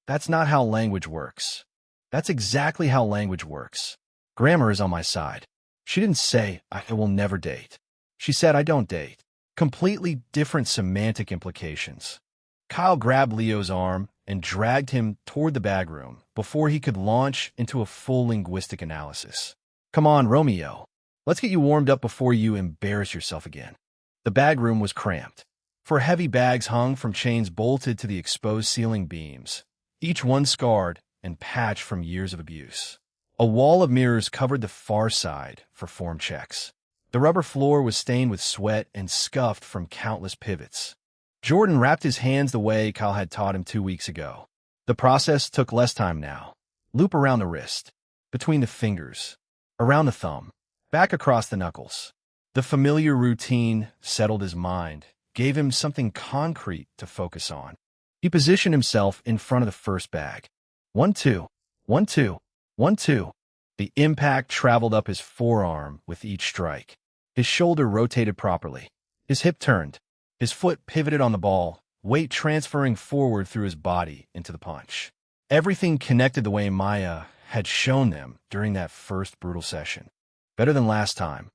That's not how language works. That's exactly how language works. Grammar is on my side. She didn't say, "I will never date." She said, "I don't date." Completely different semantic implications. Kyle grabbed Leo's arm and dragged him toward the bag room before he could launch into a full linguistic analysis. "Come on, Romeo. Let's get you warmed up before you embarrass yourself again." The bag room was cramped. 4 heavy bags hung from chains bolted to the exposed ceiling beams, each one scarred and patched from years of abuse. A wall of mirrors covered the far side for form checks. The rubber floor was stained with sweat and scuffed from countless pivots. Jordan wrapped his hands the way Kyle had taught him 2 weeks ago. The process took less time now. Loop around the wrist, between the fingers, around the thumb, back across the knuckles. The familiar routine settled his mind, gave him something concrete to focus on. He positioned himself in front of the first bag. 1, 2, 1, 2, 1, 2. The impact traveled up his forearm with each strike. His shoulder rotated properly. His hip turned. His foot pivoted on the ball, weight transferring forward through his body into the punch. Everything connected the way Maya had shown them during that first brutal session. Better than last time.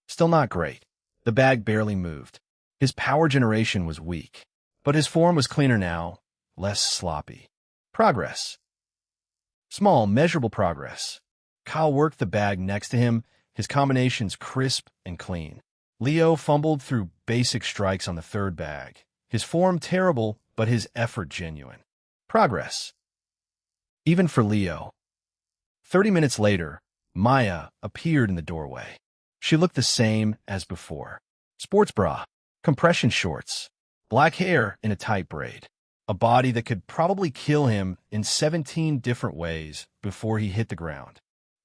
Still not great. The bag barely moved. His power generation was weak, but his form was cleaner now, less sloppy. Progress. Small, measurable progress. Kyle worked the bag next to him, his combinations crisp and clean. Leo fumbled through basic strikes on the third bag. His form terrible, but his effort genuine. Progress. Even for Leo. 30 minutes later, Maya appeared in the doorway. She looked the same as before. Sports bra, compression shorts, black hair in a tight braid. A body that could probably kill him in 17 different ways before he hit the ground.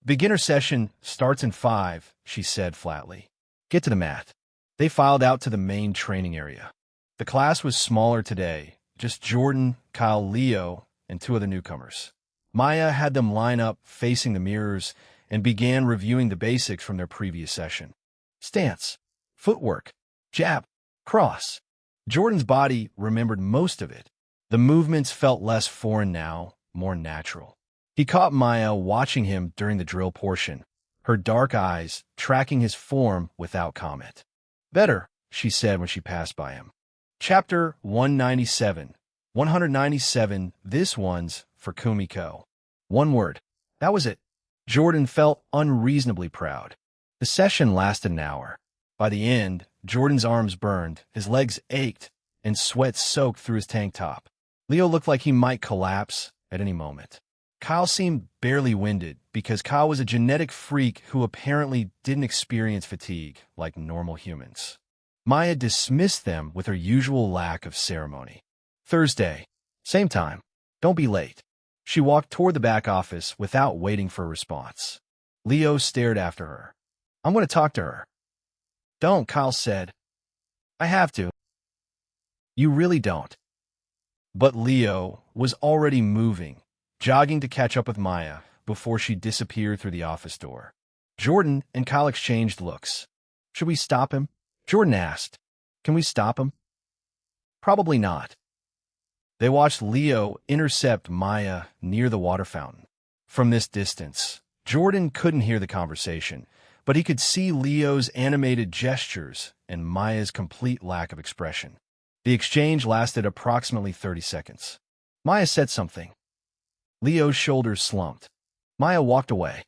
"Beginner session starts in 5, she said flatly. "Get to the mat." They filed out to the main training area. The class was smaller today, just Jordan, Kyle, Leo, and 2 other newcomers. Maya had them line up facing the mirrors and began reviewing the basics from their previous session. Stance, footwork, jab, cross. Jordan's body remembered most of it. The movements felt less foreign now, more natural. He caught Maya watching him during the drill portion, her dark eyes tracking his form without comment. "Better," she said when she passed by him. Chapter 197. 197. This one's for Kumiko. 1 word. That was it. Jordan felt unreasonably proud. The session lasted an hour. By the end, Jordan's arms burned, his legs ached, and sweat soaked through his tank top. Leo looked like he might collapse at any moment. Kyle seemed barely winded because Kyle was a genetic freak who apparently didn't experience fatigue like normal humans. Maya dismissed them with her usual lack of ceremony. Thursday, same time. Don't be late. She walked toward the back office without waiting for a response. Leo stared after her. "I'm going to talk to her." "Don't," Kyle said. "I have to." "You really don't." But Leo was already moving, jogging to catch up with Maya before she disappeared through the office door. Jordan and Kyle exchanged looks. "Should we stop him?" Jordan asked. "Can we stop him?" "Probably not." They watched Leo intercept Maya near the water fountain. From this distance, Jordan couldn't hear the conversation, but he could see Leo's animated gestures and Maya's complete lack of expression. The exchange lasted approximately 30 seconds. Maya said something. Leo's shoulders slumped. Maya walked away.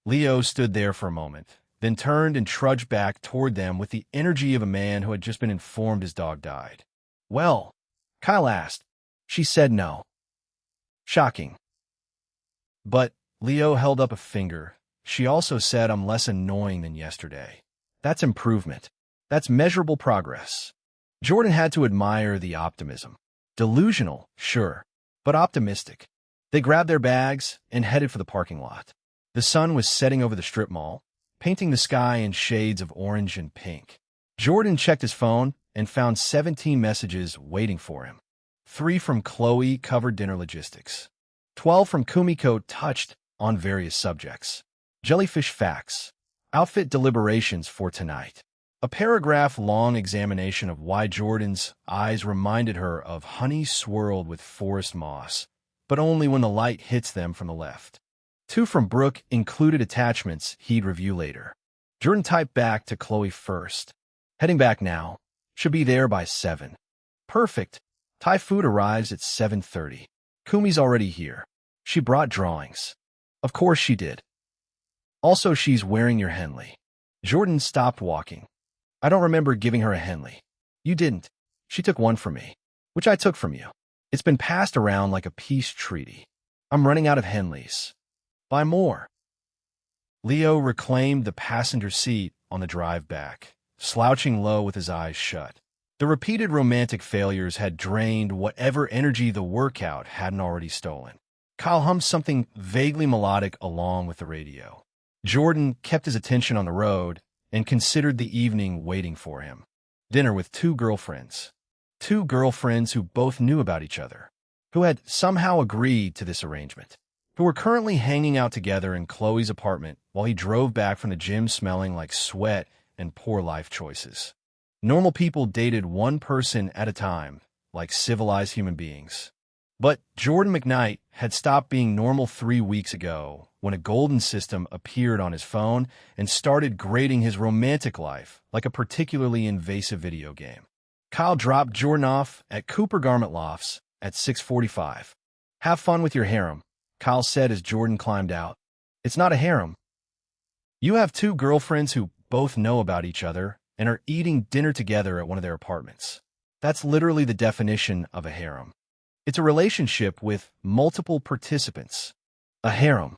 Leo stood there for a moment, then turned and trudged back toward them with the energy of a man who had just been informed his dog died. "Well?" Kyle asked. She said no. Shocking. But Leo held up a finger. She also said, "I'm less annoying than yesterday." That's improvement. That's measurable progress. Jordan had to admire the optimism. Delusional, sure, but optimistic. They grabbed their bags and headed for the parking lot. The sun was setting over the strip mall, painting the sky in shades of orange and pink. Jordan checked his phone and found 17 messages waiting for him. 3 from Chloe covered dinner logistics. 12 from Kumiko touched on various subjects. Jellyfish facts. Outfit deliberations for tonight. A paragraph-long examination of why Jordan's eyes reminded her of honey swirled with forest moss, but only when the light hits them from the left. 2 from Brooke included attachments he'd review later. Jordan typed back to Chloe first. Heading back now. Should be there by 7. Perfect. Thai food arrives at 7:30. Kumi's already here. She brought drawings. Of course she did. Also, she's wearing your Henley. Jordan stopped walking. I don't remember giving her a Henley. You didn't. She took one from me, which I took from you. It's been passed around like a peace treaty. I'm running out of Henleys. Buy more. Leo reclaimed the passenger seat on the drive back, slouching low with his eyes shut. The repeated romantic failures had drained whatever energy the workout hadn't already stolen. Kyle hummed something vaguely melodic along with the radio. Jordan kept his attention on the road and considered the evening waiting for him. Dinner with 2 girlfriends. 2 girlfriends who both knew about each other, who had somehow agreed to this arrangement, who were currently hanging out together in Chloe's apartment while he drove back from the gym smelling like sweat and poor life choices. Normal people dated one person at a time, like civilized human beings. But Jordan McKnight had stopped being normal 3 weeks ago when a golden system appeared on his phone and started grading his romantic life like a particularly invasive video game. Kyle dropped Jordan off at Cooper Garment Lofts at 6:45. Have fun with your harem, Kyle said as Jordan climbed out. It's not a harem. You have 2 girlfriends who both know about each other and are eating dinner together at one of their apartments. That's literally the definition of a harem. It's a relationship with multiple participants. A harem.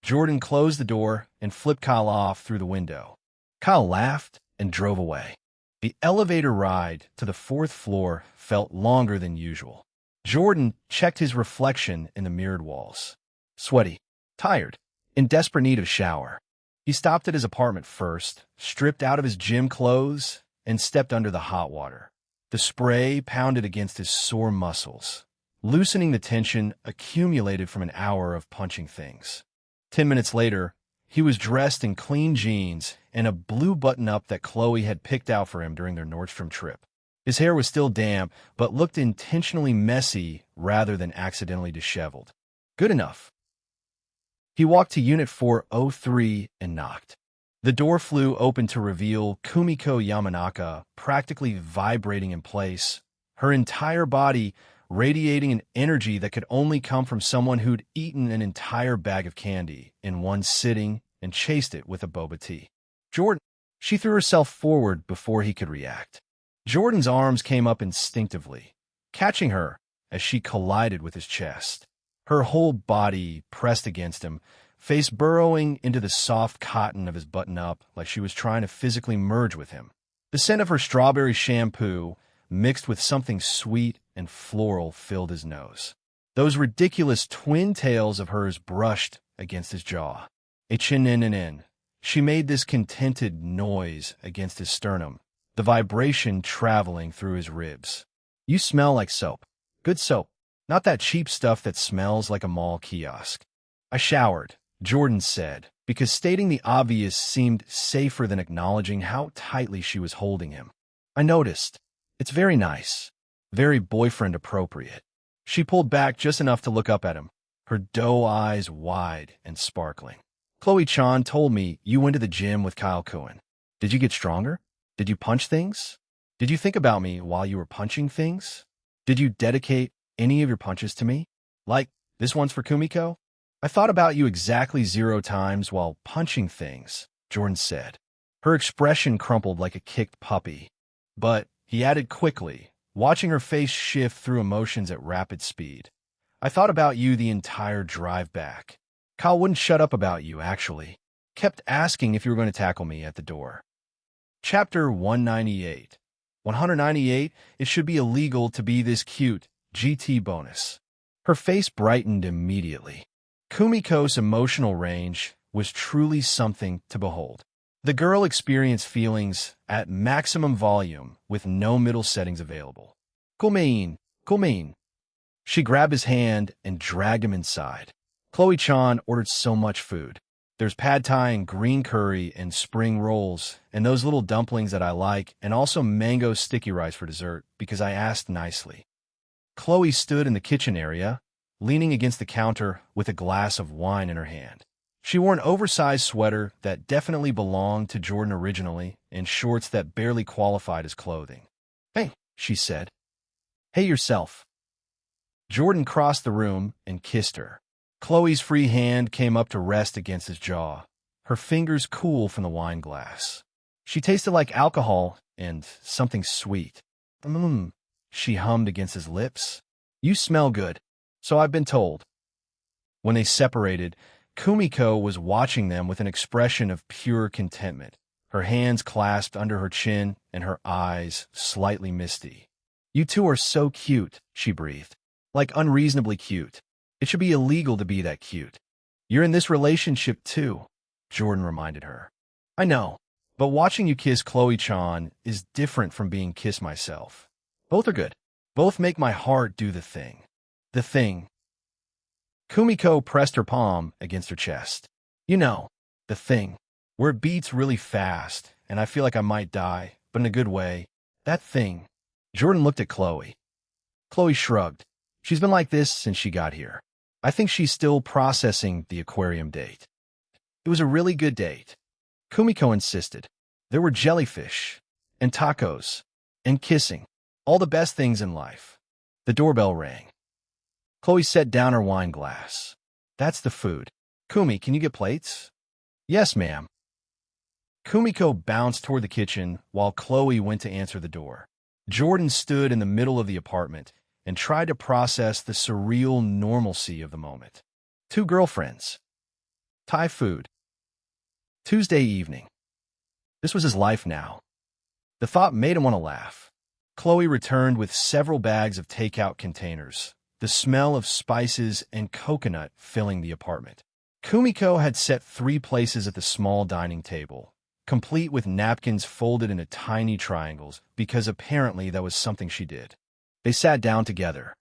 Jordan closed the door and flipped Kyle off through the window. Kyle laughed and drove away. The elevator ride to the 4th floor felt longer than usual. Jordan checked his reflection in the mirrored walls. Sweaty, tired, in desperate need of a shower. He stopped at his apartment first, stripped out of his gym clothes, and stepped under the hot water. The spray pounded against his sore muscles, loosening the tension accumulated from an hour of punching things. 10 minutes later, he was dressed in clean jeans and a blue button-up that Chloe had picked out for him during their Nordstrom trip. His hair was still damp, but looked intentionally messy rather than accidentally disheveled. Good enough. He walked to Unit 403 and knocked. The door flew open to reveal Kumiko Yamanaka practically vibrating in place, her entire body radiating an energy that could only come from someone who'd eaten an entire bag of candy in one sitting and chased it with a boba tea. Jordan, she threw herself forward before he could react. Jordan's arms came up instinctively, catching her as she collided with his chest. Her whole body pressed against him, face burrowing into the soft cotton of his button-up like she was trying to physically merge with him. The scent of her strawberry shampoo, mixed with something sweet and floral, filled his nose. Those ridiculous twin tails of hers brushed against his jaw. A chin-in-in-in. She made this contented noise against his sternum, the vibration traveling through his ribs. You smell like soap. Good soap. Not that cheap stuff that smells like a mall kiosk. I showered, Jordan said, because stating the obvious seemed safer than acknowledging how tightly she was holding him. I noticed. It's very nice. Very boyfriend appropriate. She pulled back just enough to look up at him, her doe eyes wide and sparkling. Chloe Chan told me you went to the gym with Kyle Cohen. Did you get stronger? Did you punch things? Did you think about me while you were punching things? Did you dedicate any of your punches to me? Like, this one's for Kumiko? I thought about you exactly 0 times while punching things, Jordan said. Her expression crumpled like a kicked puppy. But, he added quickly, watching her face shift through emotions at rapid speed. I thought about you the entire drive back. Kyle wouldn't shut up about you, actually. Kept asking if you were going to tackle me at the door. Chapter 198. 198, it should be illegal to be this cute. GT bonus. Her face brightened immediately. Kumiko's emotional range was truly something to behold. The girl experienced feelings at maximum volume with no middle settings available. Kulmain. She grabbed his hand and dragged him inside. Chloe-chan ordered so much food. There's pad thai and green curry and spring rolls and those little dumplings that I like, and also mango sticky rice for dessert because I asked nicely. Chloe stood in the kitchen area, leaning against the counter with a glass of wine in her hand. She wore an oversized sweater that definitely belonged to Jordan originally and shorts that barely qualified as clothing. Hey, she said. Hey yourself. Jordan crossed the room and kissed her. Chloe's free hand came up to rest against his jaw, her fingers cool from the wine glass. She tasted like alcohol and something sweet. She hummed against his lips. You smell good, so I've been told. When they separated, Kumiko was watching them with an expression of pure contentment, her hands clasped under her chin and her eyes slightly misty. You two are so cute, she breathed. Like unreasonably cute. It should be illegal to be that cute. You're in this relationship too, Jordan reminded her. I know, but watching you kiss Chloe-chan is different from being kissed myself. Both are good. Both make my heart do the thing. The thing. Kumiko pressed her palm against her chest. You know, the thing. Where it beats really fast, and I feel like I might die, but in a good way. That thing. Jordan looked at Chloe. Chloe shrugged. She's been like this since she got here. I think she's still processing the aquarium date. It was a really good date. Kumiko insisted. There were jellyfish, and tacos, and kissing. All the best things in life. The doorbell rang. Chloe set down her wine glass. That's the food. Kumi, can you get plates? Yes, ma'am. Kumiko bounced toward the kitchen while Chloe went to answer the door. Jordan stood in the middle of the apartment and tried to process the surreal normalcy of the moment. Two girlfriends. Thai food. Tuesday evening. This was his life now. The thought made him want to laugh. Chloe returned with several bags of takeout containers, the smell of spices and coconut filling the apartment. Kumiko had set 3 places at the small dining table, complete with napkins folded into tiny triangles, because apparently that was something she did. They sat down together.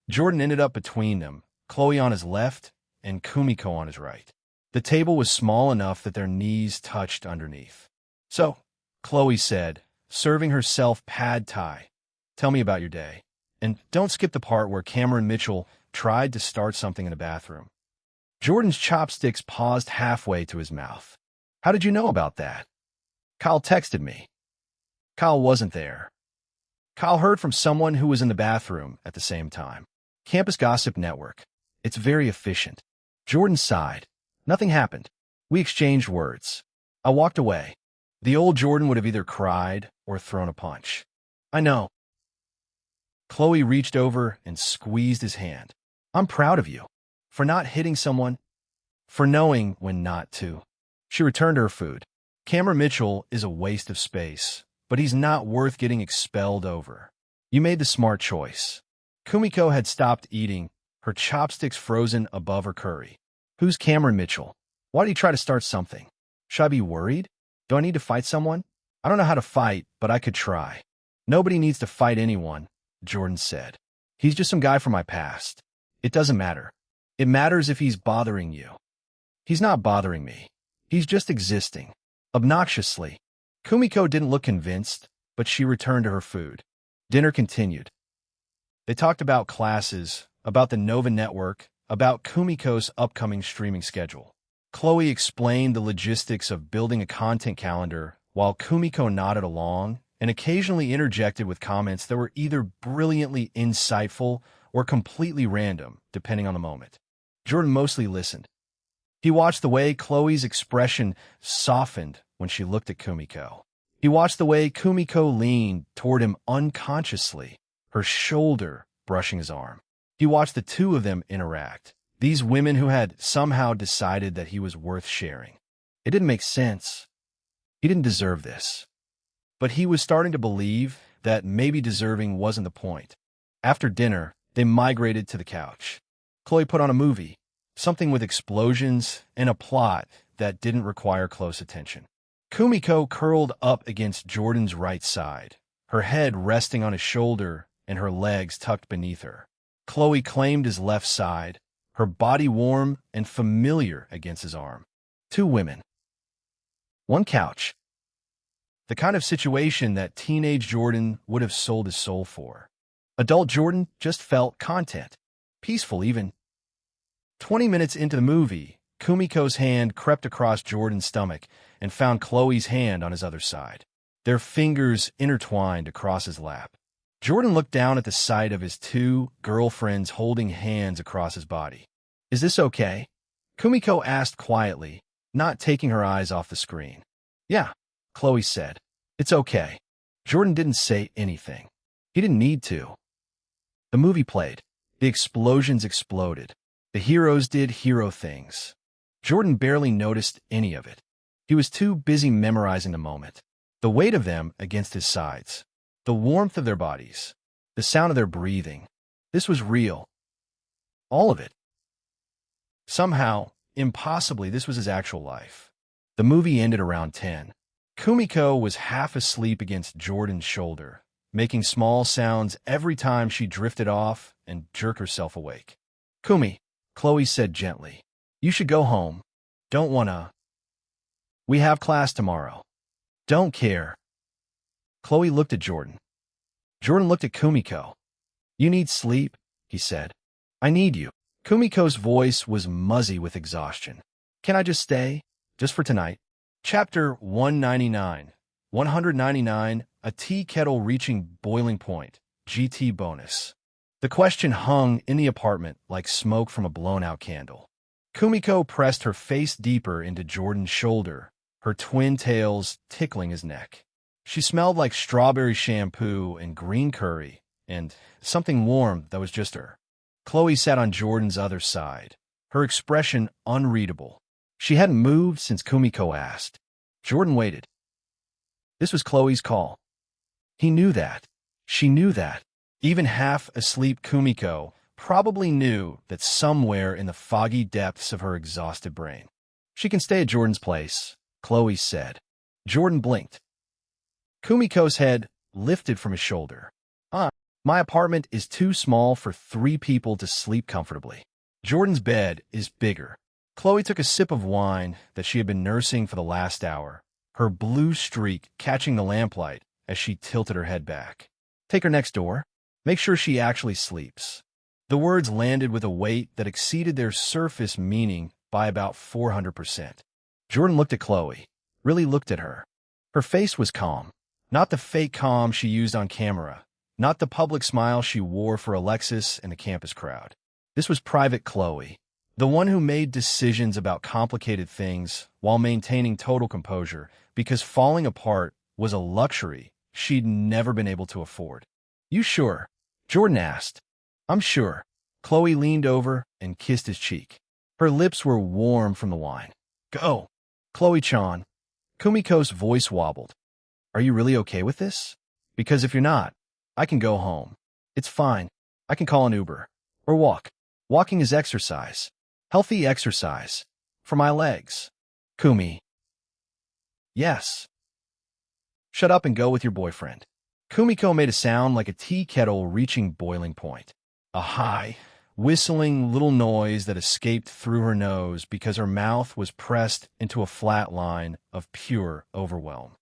Jordan ended up between them, Chloe on his left and Kumiko on his right. The table was small enough that their knees touched underneath. So, Chloe said, serving herself pad thai. Tell me about your day. And don't skip the part where Cameron Mitchell tried to start something in the bathroom. Jordan's chopsticks paused halfway to his mouth. How did you know about that? Kyle texted me. Kyle wasn't there. Kyle heard from someone who was in the bathroom at the same time. Campus Gossip Network. It's very efficient. Jordan sighed. Nothing happened. We exchanged words. I walked away. The old Jordan would have either cried or thrown a punch. I know. Chloe reached over and squeezed his hand. I'm proud of you. For not hitting someone. For knowing when not to. She returned her food. Cameron Mitchell is a waste of space, but he's not worth getting expelled over. You made the smart choice. Kumiko had stopped eating, her chopsticks frozen above her curry. Who's Cameron Mitchell? Why did he try to start something? Should I be worried? Do I need to fight someone? I don't know how to fight, but I could try. Nobody needs to fight anyone, Jordan said. He's just some guy from my past. It doesn't matter. It matters if he's bothering you. He's not bothering me. He's just existing. Obnoxiously. Kumiko didn't look convinced, but she returned to her food. Dinner continued. They talked about classes, about the Nova Network, about Kumiko's upcoming streaming schedule. Chloe explained the logistics of building a content calendar, while Kumiko nodded along and occasionally interjected with comments that were either brilliantly insightful or completely random, depending on the moment. Jordan mostly listened. He watched the way Chloe's expression softened when she looked at Kumiko. He watched the way Kumiko leaned toward him unconsciously, her shoulder brushing his arm. He watched the two of them interact, these women who had somehow decided that he was worth sharing. It didn't make sense. He didn't deserve this. But he was starting to believe that maybe deserving wasn't the point. After dinner, they migrated to the couch. Chloe put on a movie, something with explosions and a plot that didn't require close attention. Kumiko curled up against Jordan's right side, her head resting on his shoulder and her legs tucked beneath her. Chloe claimed his left side, her body warm and familiar against his arm. Two women. One couch. The kind of situation that teenage Jordan would have sold his soul for. Adult Jordan just felt content. Peaceful, even. 20 minutes into the movie, Kumiko's hand crept across Jordan's stomach and found Chloe's hand on his other side. Their fingers intertwined across his lap. Jordan looked down at the sight of his two girlfriends holding hands across his body. "Is this okay?" Kumiko asked quietly, not taking her eyes off the screen. "Yeah," Chloe said. "It's okay." Jordan didn't say anything. He didn't need to. The movie played. The explosions exploded. The heroes did hero things. Jordan barely noticed any of it. He was too busy memorizing the moment. The weight of them against his sides. The warmth of their bodies. The sound of their breathing. This was real. All of it. Somehow, impossibly, this was his actual life. The movie ended around 10. Kumiko was half asleep against Jordan's shoulder, making small sounds every time she drifted off and jerked herself awake. "Kumi," Chloe said gently, "you should go home. Don't wanna. We have class tomorrow." "Don't care." Chloe looked at Jordan. Jordan looked at Kumiko. "You need sleep," he said. "I need you." Kumiko's voice was muzzy with exhaustion. "Can I just stay? Just for tonight?" Chapter 199. 199, A Tea Kettle Reaching Boiling Point, GT Bonus. The question hung in the apartment like smoke from a blown-out candle. Kumiko pressed her face deeper into Jordan's shoulder, her twin tails tickling his neck. She smelled like strawberry shampoo and green curry, and something warm that was just her. Chloe sat on Jordan's other side, her expression unreadable. She hadn't moved since Kumiko asked. Jordan waited. This was Chloe's call. He knew that. She knew that. Even half-asleep Kumiko probably knew that somewhere in the foggy depths of her exhausted brain. "She can stay at Jordan's place," Chloe said. Jordan blinked. Kumiko's head lifted from his shoulder. My apartment is too small for 3 people to sleep comfortably. Jordan's bed is bigger." Chloe took a sip of wine that she had been nursing for the last hour, her blue streak catching the lamplight as she tilted her head back. "Take her next door. Make sure she actually sleeps." The words landed with a weight that exceeded their surface meaning by about 400%. Jordan looked at Chloe, really looked at her. Her face was calm, not the fake calm she used on camera, not the public smile she wore for Alexis and the campus crowd. This was private Chloe, the one who made decisions about complicated things while maintaining total composure because falling apart was a luxury she'd never been able to afford. "You sure?" Jordan asked. "I'm sure." Chloe leaned over and kissed his cheek. Her lips were warm from the wine. "Go." "Chloe-chan." Kumiko's voice wobbled. "Are you really okay with this? Because if you're not, I can go home. It's fine. I can call an Uber. Or walk. Walking is exercise. Healthy exercise. For my legs." "Kumi." "Yes." "Shut up and go with your boyfriend." Kumiko made a sound like a tea kettle reaching boiling point. A high, whistling little noise that escaped through her nose because her mouth was pressed into a flat line of pure overwhelm.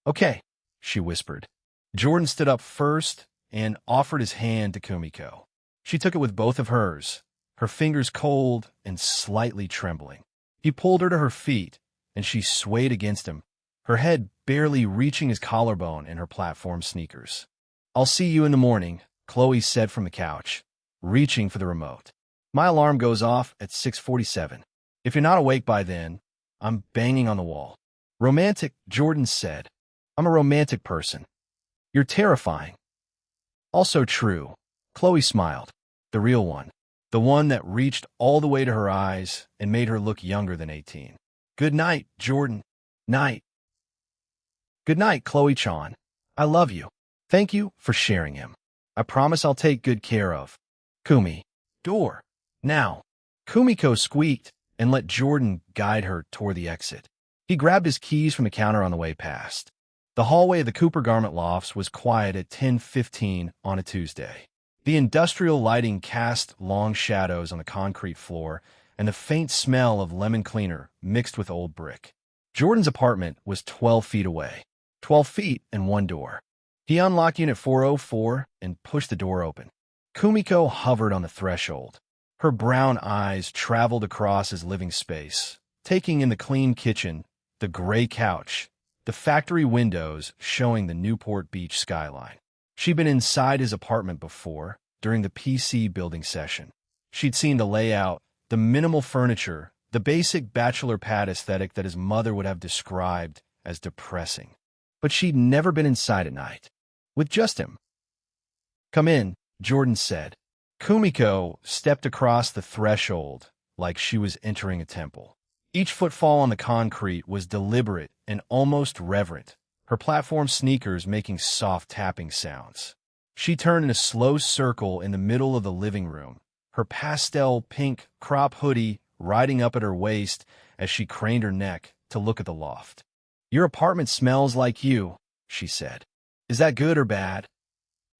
"Okay," she whispered. Jordan stood up first and offered his hand to Kumiko. She took it with both of hers, her fingers cold and slightly trembling. He pulled her to her feet, and she swayed against him, her head barely reaching his collarbone in her platform sneakers. "I'll see you in the morning," Chloe said from the couch, reaching for the remote. "My alarm goes off at 6:47. If you're not awake by then, I'm banging on the wall. Romantic, Jordan said. I'm a romantic person. You're terrifying. Also true. Chloe smiled. The real one. The one that reached all the way to her eyes and made her look younger than 18. Good night, Jordan. Night. Good night, Chloe-chan. I love you. Thank you for sharing him. I promise I'll take good care of. Kumi. Door. Now. Kumiko squeaked and let Jordan guide her toward the exit. He grabbed his keys from the counter on the way past. The hallway of the Cooper Garment Lofts was quiet at 10:15 on a Tuesday. The industrial lighting cast long shadows on the concrete floor, and the faint smell of lemon cleaner mixed with old brick. Jordan's apartment was 12 feet away. 12 feet and one door. He unlocked unit 404 and pushed the door open. Kumiko hovered on the threshold. Her brown eyes traveled across his living space, taking in the clean kitchen, the gray couch, the factory windows showing the Newport Beach skyline. She'd been inside his apartment before, during the PC building session. She'd seen the layout, the minimal furniture, the basic bachelor pad aesthetic that his mother would have described as depressing. But she'd never been inside at night. With just him. Come in, Jordan said. Kumiko stepped across the threshold like she was entering a temple. Each footfall on the concrete was deliberate and almost reverent, her platform sneakers making soft tapping sounds. She turned in a slow circle in the middle of the living room, her pastel pink crop hoodie riding up at her waist as she craned her neck to look at the loft. Your apartment smells like you, she said. Is that good or bad?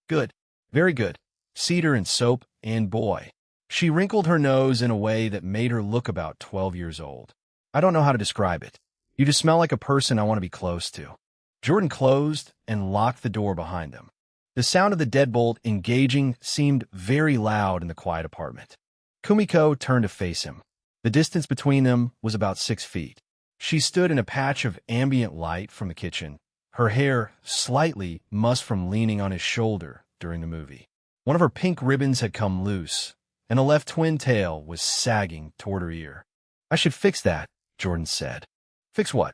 Good. Very good. Cedar and soap, and boy. She wrinkled her nose in a way that made her look about 12 years old. I don't know how to describe it. You just smell like a person I want to be close to. Jordan closed and locked the door behind them. The sound of the deadbolt engaging seemed very loud in the quiet apartment. Kumiko turned to face him. The distance between them was about 6 feet. She stood in a patch of ambient light from the kitchen, her hair slightly mussed from leaning on his shoulder during the movie. One of her pink ribbons had come loose, and the left twin tail was sagging toward her ear. I should fix that, Jordan said. Fix what?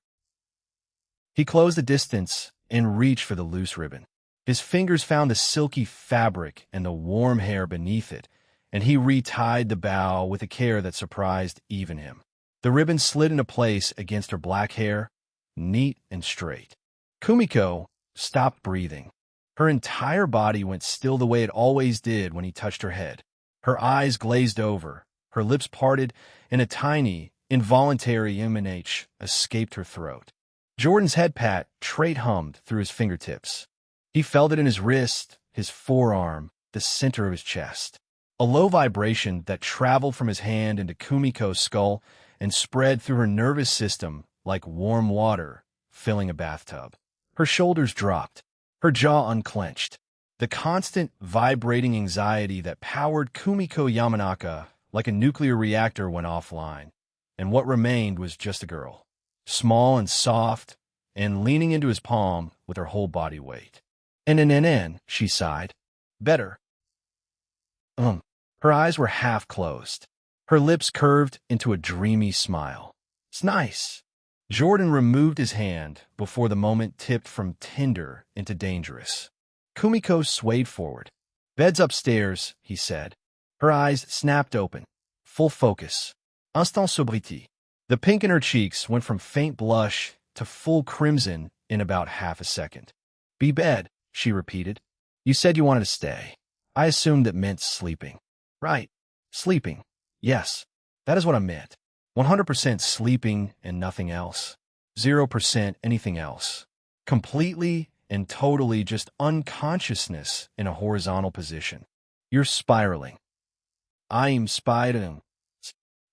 He closed the distance and reached for the loose ribbon. His fingers found the silky fabric and the warm hair beneath it, and he retied the bow with a care that surprised even him. The ribbon slid into place against her black hair, neat and straight. Kumiko stopped breathing. Her entire body went still the way it always did when he touched her head. Her eyes glazed over, her lips parted, and a tiny, involuntary MNH escaped her throat. Jordan's head pat trait hummed through his fingertips. He felt it in his wrist, his forearm, the center of his chest. A low vibration that traveled from his hand into Kumiko's skull and spread through her nervous system like warm water filling a bathtub. Her shoulders dropped, her jaw unclenched. The constant vibrating anxiety that powered Kumiko Yamanaka like a nuclear reactor went offline, and what remained was just a girl, small and soft, and leaning into his palm with her whole body weight. "NNNN," she sighed. "Better." Her eyes were half closed. Her lips curved into a dreamy smile. "It's nice." Jordan removed his hand before the moment tipped from tender into dangerous. Kumiko swayed forward. "Bed's upstairs," he said. Her eyes snapped open. Full focus. Instant sobriété. The pink in her cheeks went from faint blush to full crimson in about half a second. "Be bed," she repeated. "You said you wanted to stay. I assumed that meant sleeping." "Right. Sleeping. Yes. That is what I meant. 100% sleeping and nothing else. 0% anything else. Completely and totally just unconsciousness in a horizontal position. You're spiraling." "I'm spiraling."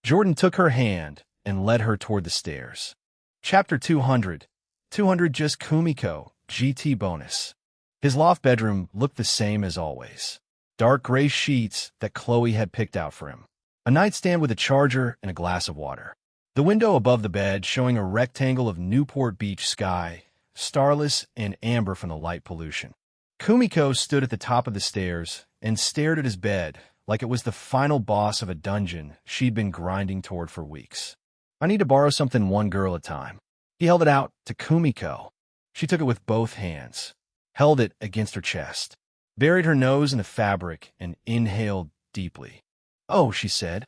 Jordan took her hand and led her toward the stairs. Chapter 200. 200 Just Kumiko, GT bonus. His loft bedroom looked the same as always. Dark gray sheets that Chloe had picked out for him. A nightstand with a charger and a glass of water. The window above the bed showing a rectangle of Newport Beach sky, starless and amber from the light pollution. Kumiko stood at the top of the stairs and stared at his bed like it was the final boss of a dungeon she'd been grinding toward for weeks. I need to borrow something one girl at a time. He held it out to Kumiko. She took it with both hands, held it against her chest, buried her nose in the fabric, and inhaled deeply. "Oh," she said.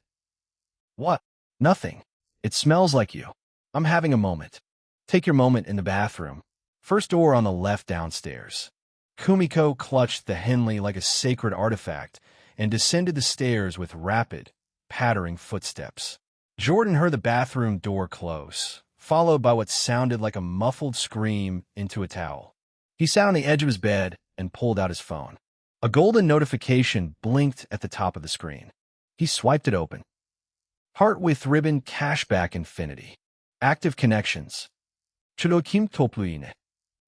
"What?" "Nothing. It smells like you. I'm having a moment." "Take your moment in the bathroom. First door on the left downstairs." Kumiko clutched the Henley like a sacred artifact and descended the stairs with rapid, pattering footsteps. Jordan heard the bathroom door close, followed by what sounded like a muffled scream into a towel. He sat on the edge of his bed and pulled out his phone. A golden notification blinked at the top of the screen. He swiped it open. Heart with ribbon cashback infinity. Active connections. Chlokim topluine.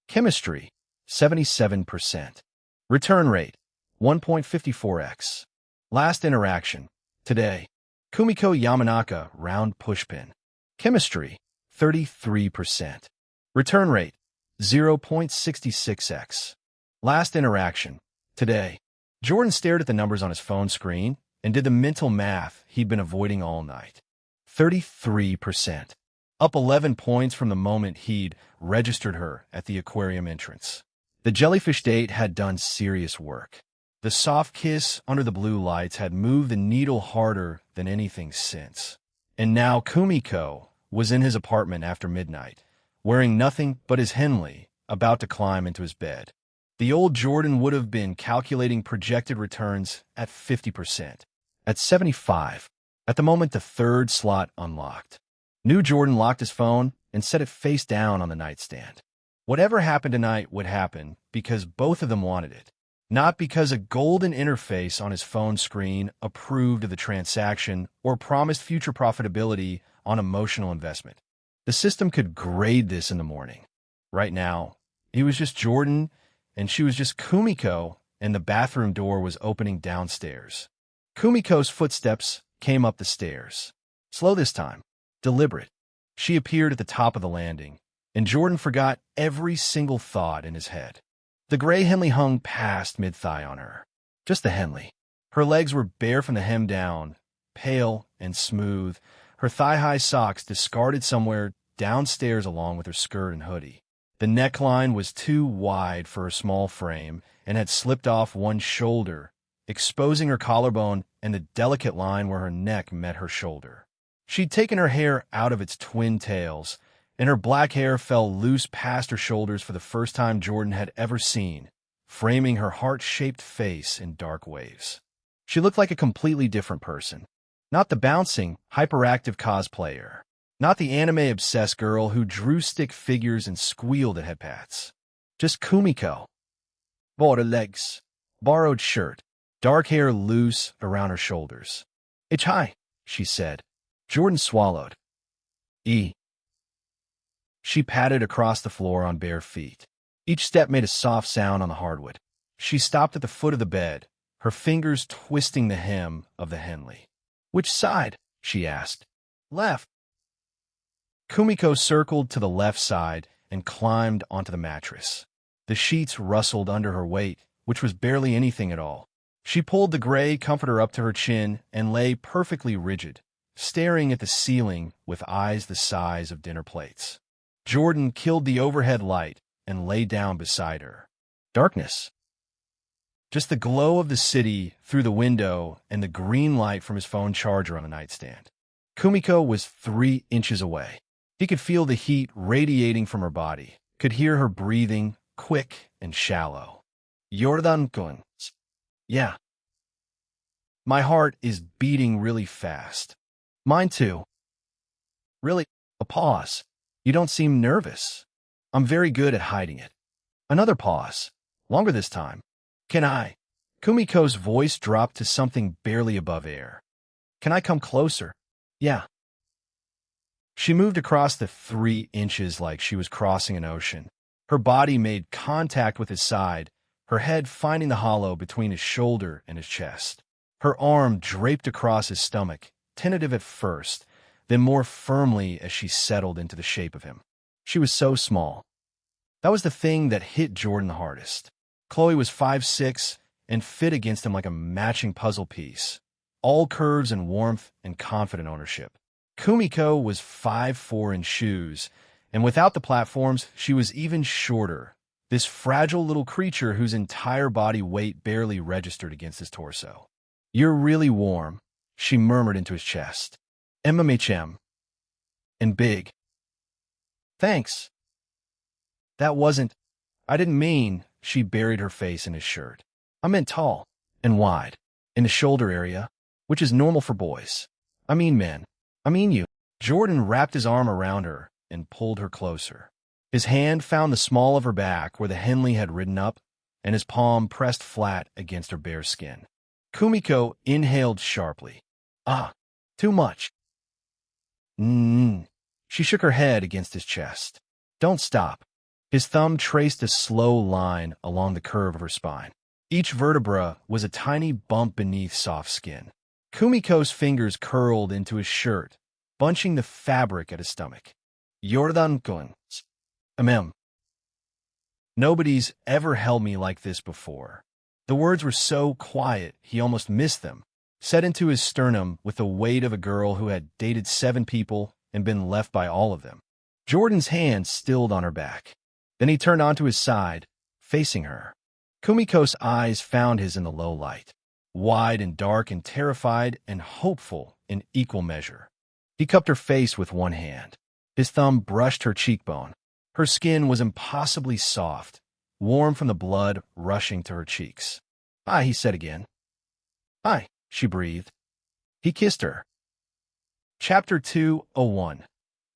Chemistry, 77%. Return rate, 1.54x. Last interaction, today. Kumiko Yamanaka round pushpin. Chemistry, 33%. Return rate, 0.66x. Last interaction, today. Jordan stared at the numbers on his phone screen and did the mental math he'd been avoiding all night. 33%. Up 11 points from the moment he'd registered her at the aquarium entrance. The jellyfish date had done serious work. The soft kiss under the blue lights had moved the needle harder than anything since. And now Kumiko was in his apartment after midnight, wearing nothing but his Henley, about to climb into his bed. The old Jordan would have been calculating projected returns at 50%, at 75%. At the moment, the third slot unlocked. New Jordan locked his phone and set it face down on the nightstand. Whatever happened tonight would happen because both of them wanted it, not because a golden interface on his phone screen approved of the transaction or promised future profitability on emotional investment. The system could grade this in the morning. Right now, he was just Jordan, and she was just Kumiko, and the bathroom door was opening downstairs. Kumiko's footsteps came up the stairs. Slow this time. Deliberate. She appeared at the top of the landing, and Jordan forgot every single thought in his head. The gray Henley hung past mid-thigh on her. Just the Henley. Her legs were bare from the hem down, pale and smooth, her thigh-high socks discarded somewhere downstairs along with her skirt and hoodie. The neckline was too wide for her small frame and had slipped off one shoulder, exposing her collarbone and the delicate line where her neck met her shoulder. She'd taken her hair out of its twin tails, and her black hair fell loose past her shoulders for the first time Jordan had ever seen, framing her heart-shaped face in dark waves. She looked like a completely different person. Not the bouncing, hyperactive cosplayer. Not the anime-obsessed girl who drew stick figures and squealed at headpats. Just Kumiko. Borrowed legs. Borrowed shirt. Dark hair loose around her shoulders. "It's high," she said. Jordan swallowed. She padded across the floor on bare feet. Each step made a soft sound on the hardwood. She stopped at the foot of the bed, her fingers twisting the hem of the Henley. "Which side?" she asked. "Left." Kumiko circled to the left side and climbed onto the mattress. The sheets rustled under her weight, which was barely anything at all. She pulled the gray comforter up to her chin and lay perfectly rigid, staring at the ceiling with eyes the size of dinner plates. Jordan killed the overhead light and lay down beside her. Darkness. Just the glow of the city through the window and the green light from his phone charger on the nightstand. Kumiko was 3 inches away. He could feel the heat radiating from her body, could hear her breathing, quick and shallow. Jordan Guns. Yeah. My heart is beating really fast. Mine too. Really? A pause. You don't seem nervous. I'm very good at hiding it. Another pause. Longer this time. Can I? Kumiko's voice dropped to something barely above air. Can I come closer? Yeah. She moved across the 3 inches like she was crossing an ocean. Her body made contact with his side, her head finding the hollow between his shoulder and his chest. Her arm draped across his stomach, tentative at first, then more firmly as she settled into the shape of him. She was so small. That was the thing that hit Jordan the hardest. Chloe was 5'6" and fit against him like a matching puzzle piece, all curves and warmth and confident ownership. Kumiko was 5'4" in shoes, and without the platforms, she was even shorter. This fragile little creature whose entire body weight barely registered against his torso. "You're really warm," she murmured into his chest. "MMHM. And big." "Thanks." "That wasn't... I didn't mean..." She buried her face in his shirt. "I meant tall and wide, in the shoulder area, which is normal for boys. I mean men. I mean you." Jordan wrapped his arm around her and pulled her closer. His hand found the small of her back where the Henley had ridden up, and his palm pressed flat against her bare skin. Kumiko inhaled sharply. "Ah, too much." She shook her head against his chest. "Don't stop." His thumb traced a slow line along the curve of her spine. Each vertebra was a tiny bump beneath soft skin. Kumiko's fingers curled into his shirt, bunching the fabric at his stomach. "Jordan Guns. Nobody's ever held me like this before." The words were so quiet he almost missed them, set into his sternum with the weight of a girl who had dated 7 people and been left by all of them. Jordan's hand stilled on her back. Then he turned onto his side, facing her. Kumiko's eyes found his in the low light, wide and dark and terrified and hopeful in equal measure. He cupped her face with one hand. His thumb brushed her cheekbone. Her skin was impossibly soft, warm from the blood rushing to her cheeks. "Hi," he said again. "Hi," she breathed. He kissed her. Chapter 201.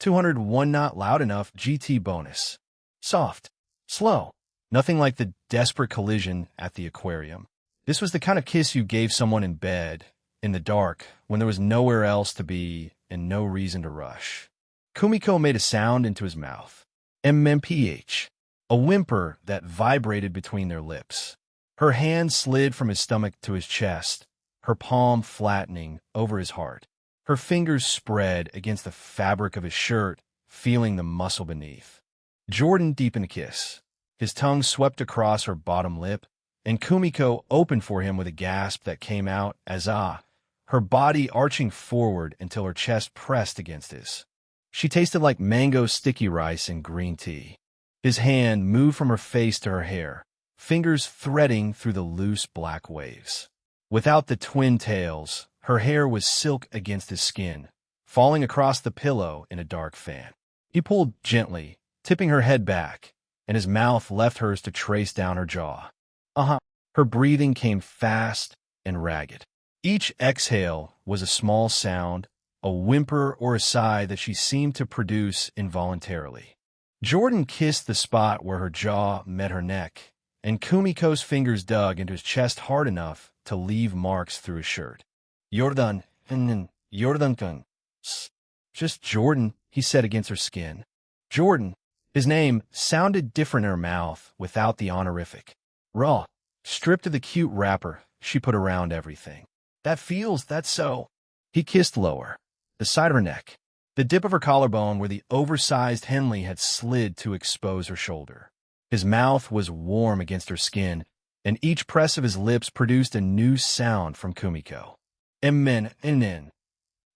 201 Not Loud Enough GT Bonus. Soft. Slow. Nothing like the desperate collision at the aquarium. This was the kind of kiss you gave someone in bed, in the dark, when there was nowhere else to be and no reason to rush. Kumiko made a sound into his mouth. MMPH. A whimper that vibrated between their lips. Her hand slid from his stomach to his chest, her palm flattening over his heart. Her fingers spread against the fabric of his shirt, feeling the muscle beneath. Jordan deepened the kiss. His tongue swept across her bottom lip, and Kumiko opened for him with a gasp that came out as her body arching forward until her chest pressed against his. She tasted like mango sticky rice and green tea. His hand moved from her face to her hair, fingers threading through the loose black waves. Without the twin tails, her hair was silk against his skin, falling across the pillow in a dark fan. He pulled gently, tipping her head back, and his mouth left hers to trace down her jaw. Her breathing came fast and ragged. Each exhale was a small sound, a whimper or a sigh that she seemed to produce involuntarily. Jordan kissed the spot where her jaw met her neck, and Kumiko's fingers dug into his chest hard enough to leave marks through his shirt. "Jordan, Jordan. Just Jordan," he said against her skin. Jordan. His name sounded different in her mouth without the honorific. Raw. Stripped of the cute wrapper she put around everything. That's so." He kissed lower, the side of her neck, the dip of her collarbone where the oversized Henley had slid to expose her shoulder. His mouth was warm against her skin, and each press of his lips produced a new sound from Kumiko. In.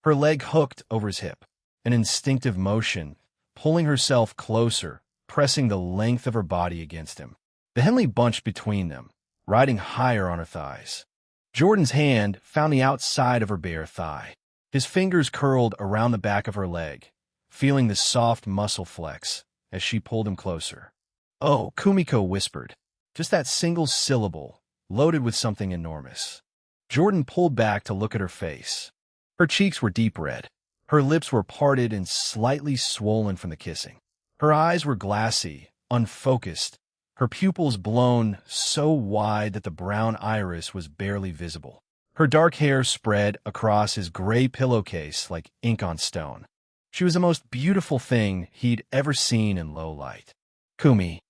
Her leg hooked over his hip, an instinctive motion, pulling herself closer, pressing the length of her body against him. The Henley bunched between them, riding higher on her thighs. Jordan's hand found the outside of her bare thigh. His fingers curled around the back of her leg, feeling the soft muscle flex as she pulled him closer. "Oh," Kumiko whispered, just that single syllable, loaded with something enormous. Jordan pulled back to look at her face. Her cheeks were deep red. Her lips were parted and slightly swollen from the kissing. Her eyes were glassy, unfocused, her pupils blown so wide that the brown iris was barely visible. Her dark hair spread across his gray pillowcase like ink on stone. She was the most beautiful thing he'd ever seen in low light. "Kumi.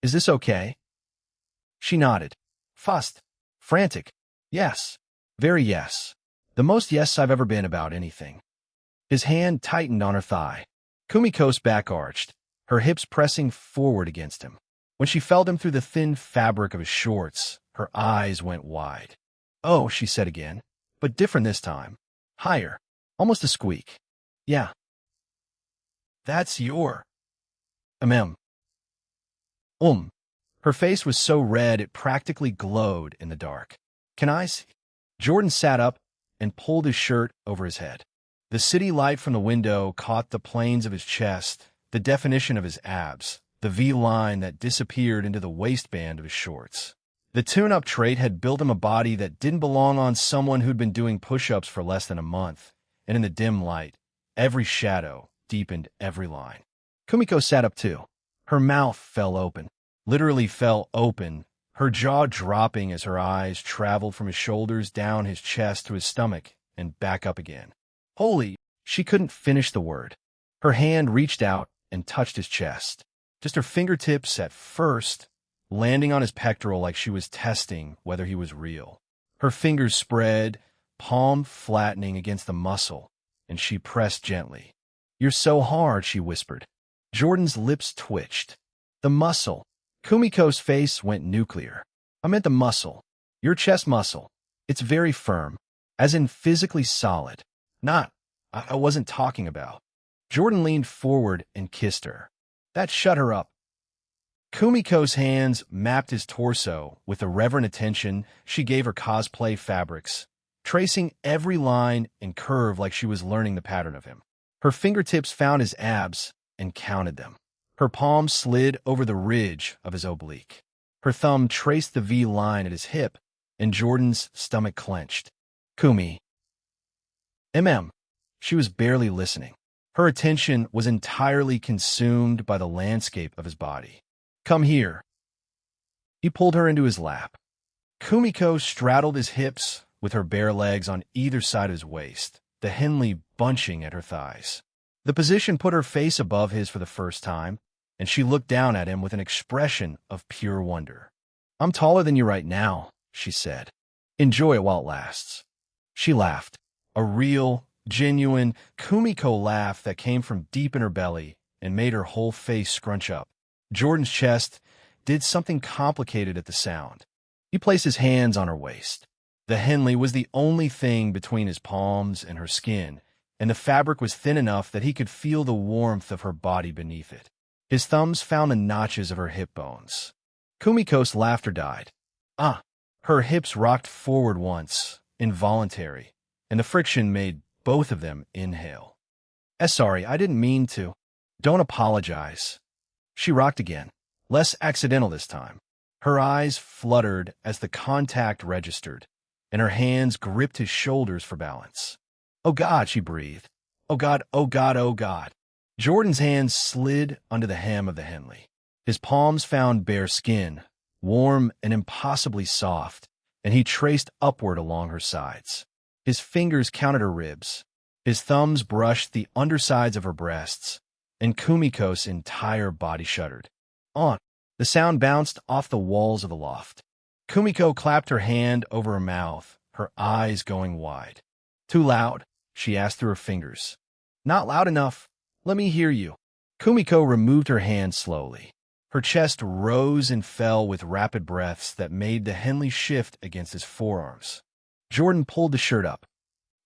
Is this okay?" She nodded. Fussed. Frantic. "Yes. Very yes. The most yes I've ever been about anything." His hand tightened on her thigh. Kumiko's back arched, her hips pressing forward against him. When she felt him through the thin fabric of his shorts, her eyes went wide. "Oh," she said again. but different this time. Higher. Almost a squeak. Yeah. That's your... Mm. Her face was so red it practically glowed in the dark. Can I see? Jordan sat up and pulled his shirt over his head. The city light from the window caught the planes of his chest, the definition of his abs, the V-line that disappeared into the waistband of his shorts. The tune-up trait had built him a body that didn't belong on someone who'd been doing push-ups for less than a month, and in the dim light, every shadow deepened every line. Kumiko sat up too. Her mouth fell open, literally fell open, her jaw dropping as her eyes traveled from his shoulders down his chest to his stomach and back up again. Holy, she couldn't finish the word. Her hand reached out and touched his chest. Just her fingertips at first, landing on his pectoral like she was testing whether he was real. Her fingers spread, palm flattening against the muscle, and she pressed gently. "You're so hard," she whispered. Jordan's lips twitched. "The muscle." Kumiko's face went nuclear. "I meant the muscle. Your chest muscle. It's very firm, as in physically solid. Not, I wasn't talking about." Jordan leaned forward and kissed her. That shut her up. Kumiko's hands mapped his torso with the reverent attention she gave her cosplay fabrics, tracing every line and curve like she was learning the pattern of him. Her fingertips found his abs and counted them. Her palm slid over the ridge of his oblique. Her thumb traced the V line at his hip, and Jordan's stomach clenched. "Kumi." She was barely listening. Her attention was entirely consumed by the landscape of his body. "Come here." He pulled her into his lap. Kumiko straddled his hips with her bare legs on either side of his waist, the Henley bunching at her thighs. The position put her face above his for the first time, and she looked down at him with an expression of pure wonder. "I'm taller than you right now," she said. "Enjoy it while it lasts." She laughed, a real, genuine Kumiko laugh that came from deep in her belly and made her whole face scrunch up. Jordan's chest did something complicated at the sound. He placed his hands on her waist. The Henley was the only thing between his palms and her skin, and the fabric was thin enough that he could feel the warmth of her body beneath it. His thumbs found the notches of her hip bones. Kumiko's laughter died. "Ah!" Her hips rocked forward once, involuntary, and the friction made both of them inhale. Sorry, I didn't mean to." "Don't apologize." She rocked again, less accidental this time. Her eyes fluttered as the contact registered, and her hands gripped his shoulders for balance. "Oh God," she breathed. "Oh God, oh God, oh God." Jordan's hands slid under the hem of the Henley. His palms found bare skin, warm and impossibly soft, and he traced upward along her sides. His fingers counted her ribs. His thumbs brushed the undersides of her breasts, and Kumiko's entire body shuddered. On. The sound bounced off the walls of the loft. Kumiko clapped her hand over her mouth, her eyes going wide. "Too loud?" she asked through her fingers. "Not loud enough. Let me hear you." Kumiko removed her hand slowly. Her chest rose and fell with rapid breaths that made the Henley shift against his forearms. Jordan pulled the shirt up.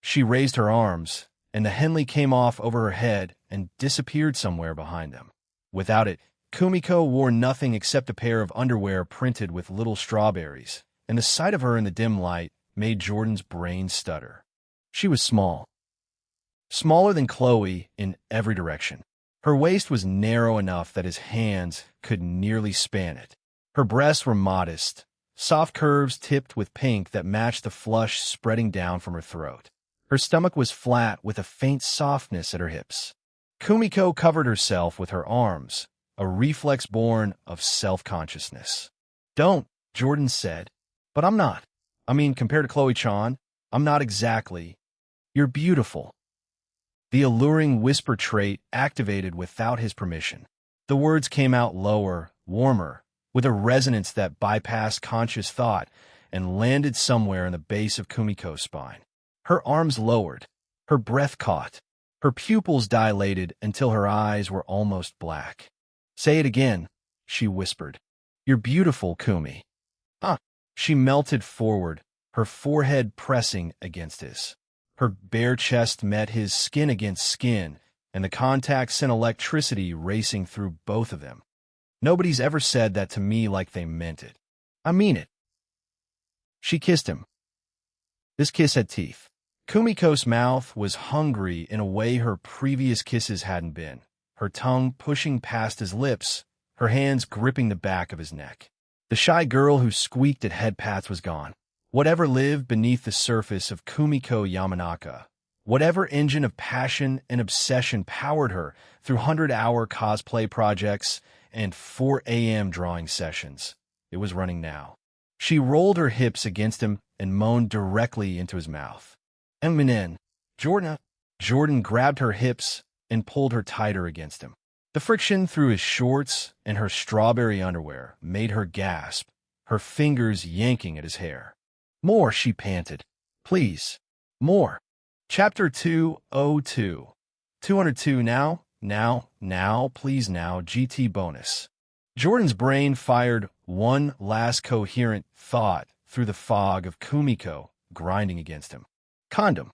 She raised her arms, and the Henley came off over her head and disappeared somewhere behind them. Without it, Kumiko wore nothing except a pair of underwear printed with little strawberries, and the sight of her in the dim light made Jordan's brain stutter. She was small. Smaller than Chloe in every direction. Her waist was narrow enough that his hands could nearly span it. Her breasts were modest, soft curves tipped with pink that matched the flush spreading down from her throat. Her stomach was flat with a faint softness at her hips. Kumiko covered herself with her arms, a reflex born of self-consciousness. "Don't," Jordan said. "But I'm not. I mean, compared to Chloe-chan, I'm not exactly. You're beautiful." The alluring whisper trait activated without his permission. The words came out lower, warmer, with a resonance that bypassed conscious thought and landed somewhere in the base of Kumiko's spine. Her arms lowered, her breath caught, her pupils dilated until her eyes were almost black. "Say it again," she whispered. "You're beautiful, Kumi." "Ah!" She melted forward, her forehead pressing against his. Her bare chest met his skin against skin, and the contact sent electricity racing through both of them. Nobody's ever said that to me like they meant it. I mean it. She kissed him. This kiss had teeth. Kumiko's mouth was hungry in a way her previous kisses hadn't been, her tongue pushing past his lips, her hands gripping the back of his neck. The shy girl who squeaked at head pats was gone. Whatever lived beneath the surface of Kumiko Yamanaka, whatever engine of passion and obsession powered her through 100-hour cosplay projects and 4 a.m. drawing sessions, it was running now. She rolled her hips against him and moaned directly into his mouth. Eminem, Jordan grabbed her hips and pulled her tighter against him. The friction through his shorts and her strawberry underwear made her gasp, her fingers yanking at his hair. More, she panted. Please. More. Chapter 202. 202 now, please now, GT bonus. Jordan's brain fired one last coherent thought through the fog of Kumiko grinding against him. Condom.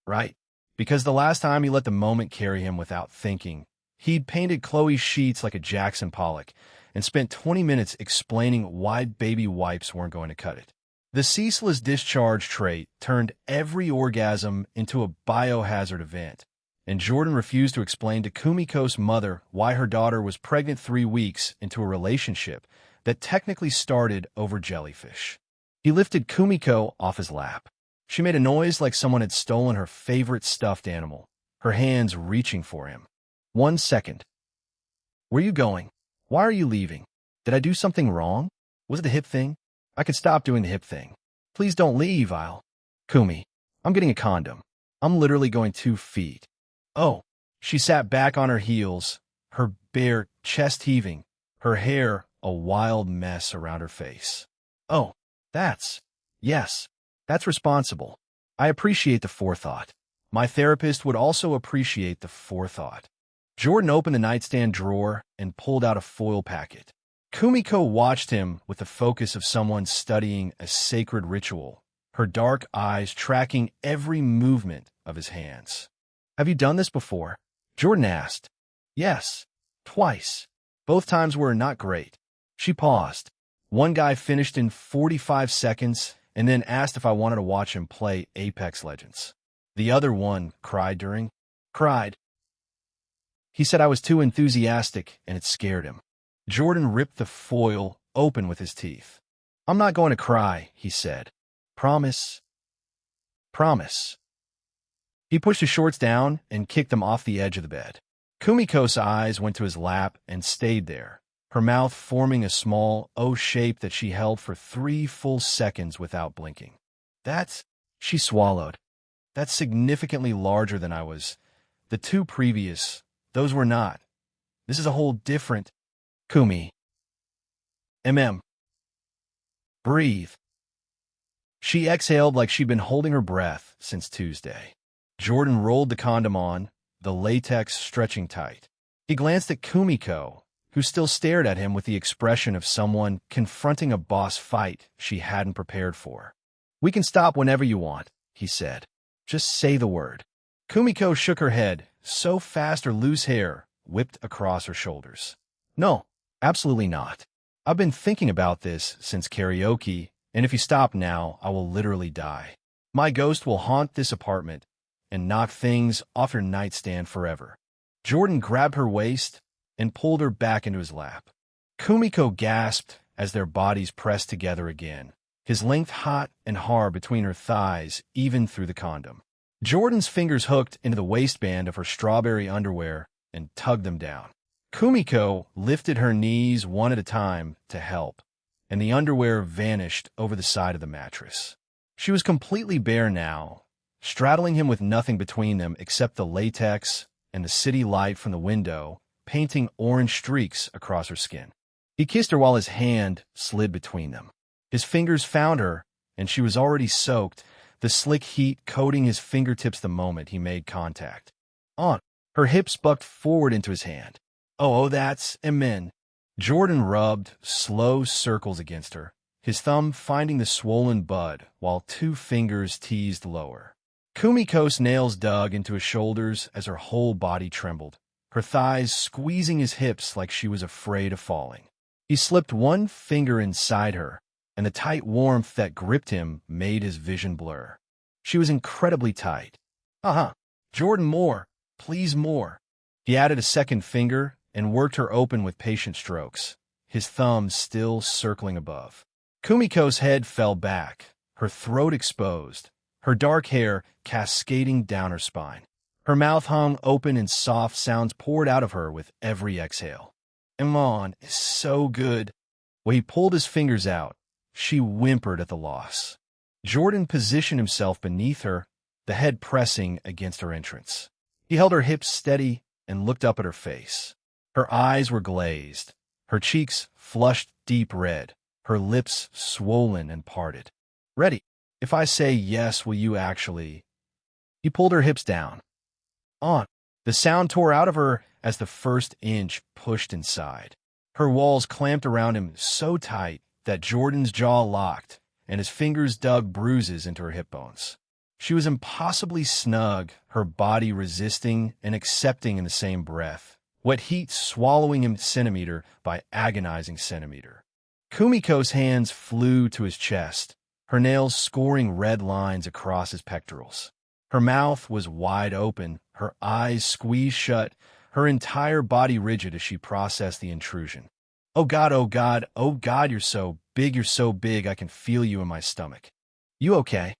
Right. Because the last time he let the moment carry him without thinking, he'd painted Chloe's sheets like a Jackson Pollock and spent 20 minutes explaining why baby wipes weren't going to cut it. The ceaseless discharge trait turned every orgasm into a biohazard event, and Jordan refused to explain to Kumiko's mother why her daughter was pregnant 3 weeks into a relationship that technically started over jellyfish. He lifted Kumiko off his lap. She made a noise like someone had stolen her favorite stuffed animal, her hands reaching for him. 1 second. Where are you going? Why are you leaving? Did I do something wrong? Was it the hip thing? I could stop doing the hip thing. Please don't leave, Kumi, I'm getting a condom. I'm literally going 2 feet. Oh. She sat back on her heels, her bare chest heaving, her hair a wild mess around her face. Oh, yes, that's responsible. I appreciate the forethought. My therapist would also appreciate the forethought. Jordan opened the nightstand drawer and pulled out a foil packet. Kumiko watched him with the focus of someone studying a sacred ritual, her dark eyes tracking every movement of his hands. Have you done this before? Jordan asked. Yes, twice. Both times were not great. She paused. One guy finished in 45 seconds and then asked if I wanted to watch him play Apex Legends. The other one cried. He said I was too enthusiastic and it scared him. Jordan ripped the foil open with his teeth. I'm not going to cry, he said. Promise. Promise. He pushed his shorts down and kicked them off the edge of the bed. Kumiko's eyes went to his lap and stayed there, her mouth forming a small O shape that she held for 3 full seconds without blinking. She swallowed. That's significantly larger than I was. The 2 previous, those were not. This is a whole different... Kumi. Breathe. She exhaled like she'd been holding her breath since Tuesday. Jordan rolled the condom on, the latex stretching tight. He glanced at Kumiko, who still stared at him with the expression of someone confronting a boss fight she hadn't prepared for. We can stop whenever you want, he said. Just say the word. Kumiko shook her head, so fast her loose hair whipped across her shoulders. No. Absolutely not. I've been thinking about this since karaoke, and if you stop now, I will literally die. My ghost will haunt this apartment and knock things off your nightstand forever. Jordan grabbed her waist and pulled her back into his lap. Kumiko gasped as their bodies pressed together again, his length hot and hard between her thighs, even through the condom. Jordan's fingers hooked into the waistband of her strawberry underwear and tugged them down. Kumiko lifted her knees one at a time to help, and the underwear vanished over the side of the mattress. She was completely bare now, straddling him with nothing between them except the latex and the city light from the window, painting orange streaks across her skin. He kissed her while his hand slid between them. His fingers found her, and she was already soaked, the slick heat coating his fingertips the moment he made contact. Her hips bucked forward into his hand. Oh, that's Jordan rubbed slow circles against her, his thumb finding the swollen bud while two fingers teased lower. Kumiko's nails dug into his shoulders as her whole body trembled, her thighs squeezing his hips like she was afraid of falling. He slipped one finger inside her, and the tight warmth that gripped him made his vision blur. She was incredibly tight. Jordan, more. Please, more. He added a second finger and worked her open with patient strokes, his thumb still circling above. Kumiko's head fell back, her throat exposed, her dark hair cascading down her spine. Her mouth hung open and soft sounds poured out of her with every exhale. Iman is so good. When he pulled his fingers out, she whimpered at the loss. Jordan positioned himself beneath her, the head pressing against her entrance. He held her hips steady and looked up at her face. Her eyes were glazed, her cheeks flushed deep red, her lips swollen and parted. Ready? If I say yes, will you actually? He pulled her hips down. On. The sound tore out of her as the first inch pushed inside. Her walls clamped around him so tight that Jordan's jaw locked and his fingers dug bruises into her hip bones. She was impossibly snug, her body resisting and accepting in the same breath, wet heat swallowing him centimeter by agonizing centimeter. Kumiko's hands flew to his chest, her nails scoring red lines across his pectorals. Her mouth was wide open, her eyes squeezed shut, her entire body rigid as she processed the intrusion. Oh God, oh God, oh God, you're so big, I can feel you in my stomach. You okay?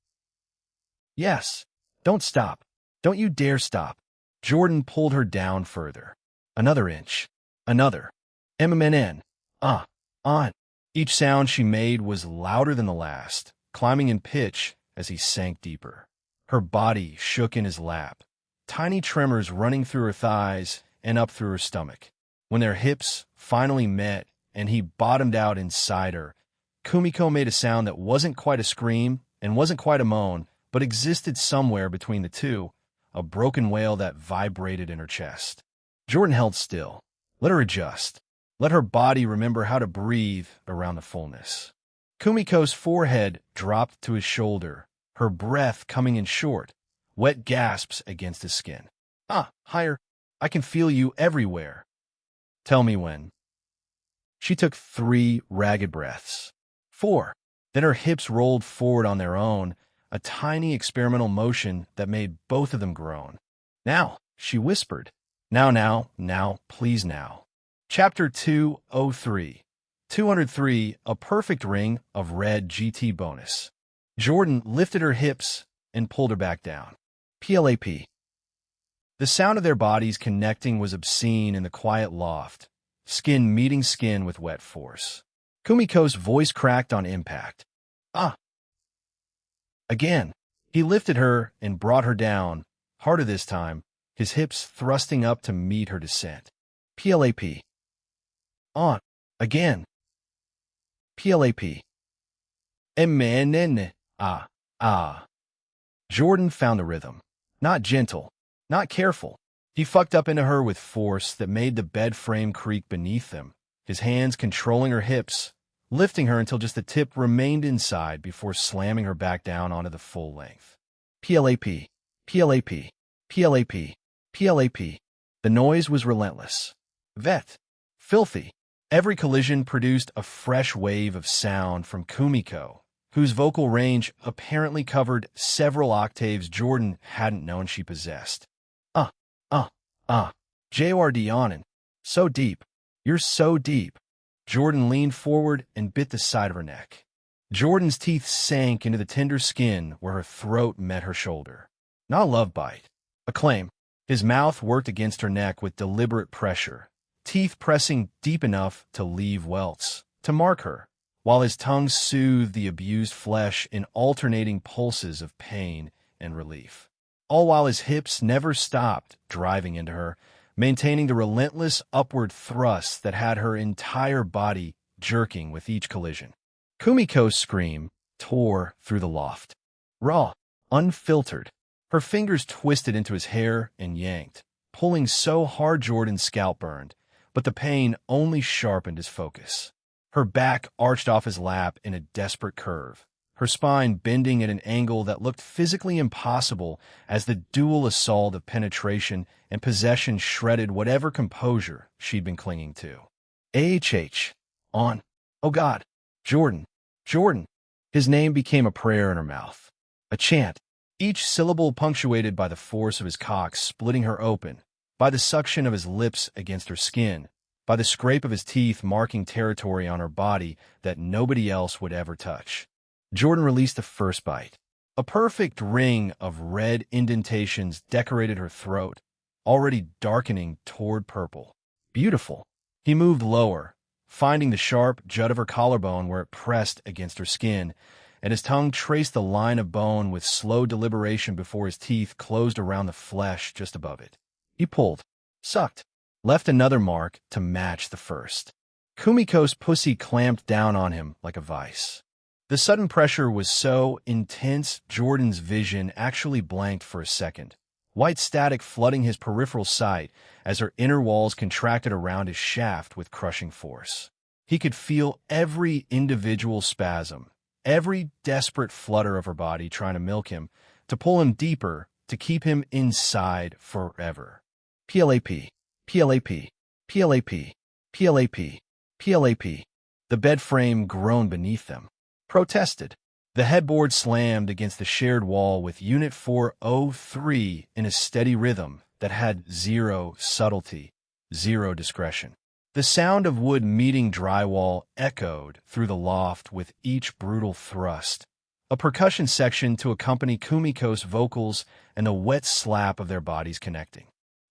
Yes. Don't stop. Don't you dare stop. Jordan pulled her down further. Another inch. Another. MMNN. On. Each sound she made was louder than the last, climbing in pitch as he sank deeper. Her body shook in his lap, tiny tremors running through her thighs and up through her stomach. When their hips finally met and he bottomed out inside her, Kumiko made a sound that wasn't quite a scream and wasn't quite a moan, but existed somewhere between the two, a broken wail that vibrated in her chest. Jordan held still. Let her adjust. Let her body remember how to breathe around the fullness. Kumiko's forehead dropped to his shoulder, her breath coming in short, wet gasps against his skin. Higher. I can feel you everywhere. Tell me when. She took 3 ragged breaths. 4. Then her hips rolled forward on their own, a tiny experimental motion that made both of them groan. Now, she whispered. Now, please now. Chapter 203. 203, a perfect ring of red GT bonus. Jordan lifted her hips and pulled her back down. PLAP. The sound of their bodies connecting was obscene in the quiet loft, skin meeting skin with wet force. Kumiko's voice cracked on impact. Again. He lifted her and brought her down, harder this time, his hips thrusting up to meet her descent. PLAP. On. Again. PLAP. MNN. Jordan found the rhythm. Not gentle, not careful. He fucked up into her with force that made the bed frame creak beneath them, his hands controlling her hips, lifting her until just the tip remained inside before slamming her back down onto the full length. PLAP. PLAP. PLAP. PLAP. The noise was relentless. Vet. Filthy. Every collision produced a fresh wave of sound from Kumiko, whose vocal range apparently covered several octaves Jordan hadn't known she possessed. JORD Onin. So deep. You're so deep. Jordan leaned forward and bit the side of her neck. Jordan's teeth sank into the tender skin where her throat met her shoulder. Not a love bite. A claim. His mouth worked against her neck with deliberate pressure, teeth pressing deep enough to leave welts, to mark her, while his tongue soothed the abused flesh in alternating pulses of pain and relief. All while his hips never stopped driving into her, maintaining the relentless upward thrust that had her entire body jerking with each collision. Kumiko's scream tore through the loft. Raw, unfiltered, her fingers twisted into his hair and yanked, pulling so hard Jordan's scalp burned, but the pain only sharpened his focus. Her back arched off his lap in a desperate curve, her spine bending at an angle that looked physically impossible as the dual assault of penetration and possession shredded whatever composure she'd been clinging to. AHH. On. Oh God. Jordan. Jordan. His name became a prayer in her mouth. A chant, each syllable punctuated by the force of his cock splitting her open, by the suction of his lips against her skin, by the scrape of his teeth marking territory on her body that nobody else would ever touch. Jordan released the first bite. A perfect ring of red indentations decorated her throat, already darkening toward purple. Beautiful. He moved lower, finding the sharp jut of her collarbone where it pressed against her skin, and his tongue traced the line of bone with slow deliberation before his teeth closed around the flesh just above it. He pulled, sucked, left another mark to match the first. Kumiko's pussy clamped down on him like a vice. The sudden pressure was so intense Jordan's vision actually blanked for a second, white static flooding his peripheral sight as her inner walls contracted around his shaft with crushing force. He could feel every individual spasm, every desperate flutter of her body trying to milk him, to pull him deeper, to keep him inside forever. PLAP, PLAP, PLAP, PLAP, PLAP. The bed frame groaned beneath them. Protested. The headboard slammed against the shared wall with Unit 403 in a steady rhythm that had zero subtlety, zero discretion. The sound of wood meeting drywall echoed through the loft with each brutal thrust, a percussion section to accompany Kumiko's vocals and the wet slap of their bodies connecting.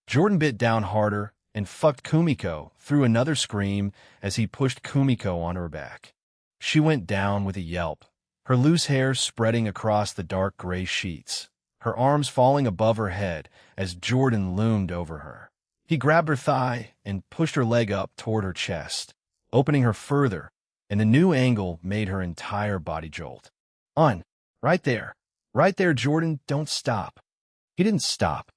Jordan bit down harder and fucked Kumiko through another scream as he pushed Kumiko onto her back. She went down with a yelp, her loose hair spreading across the dark gray sheets, her arms falling above her head as Jordan loomed over her. He grabbed her thigh and pushed her leg up toward her chest, opening her further, and the new angle made her entire body jolt. On. Right there, Jordan, don't stop. He didn't stop.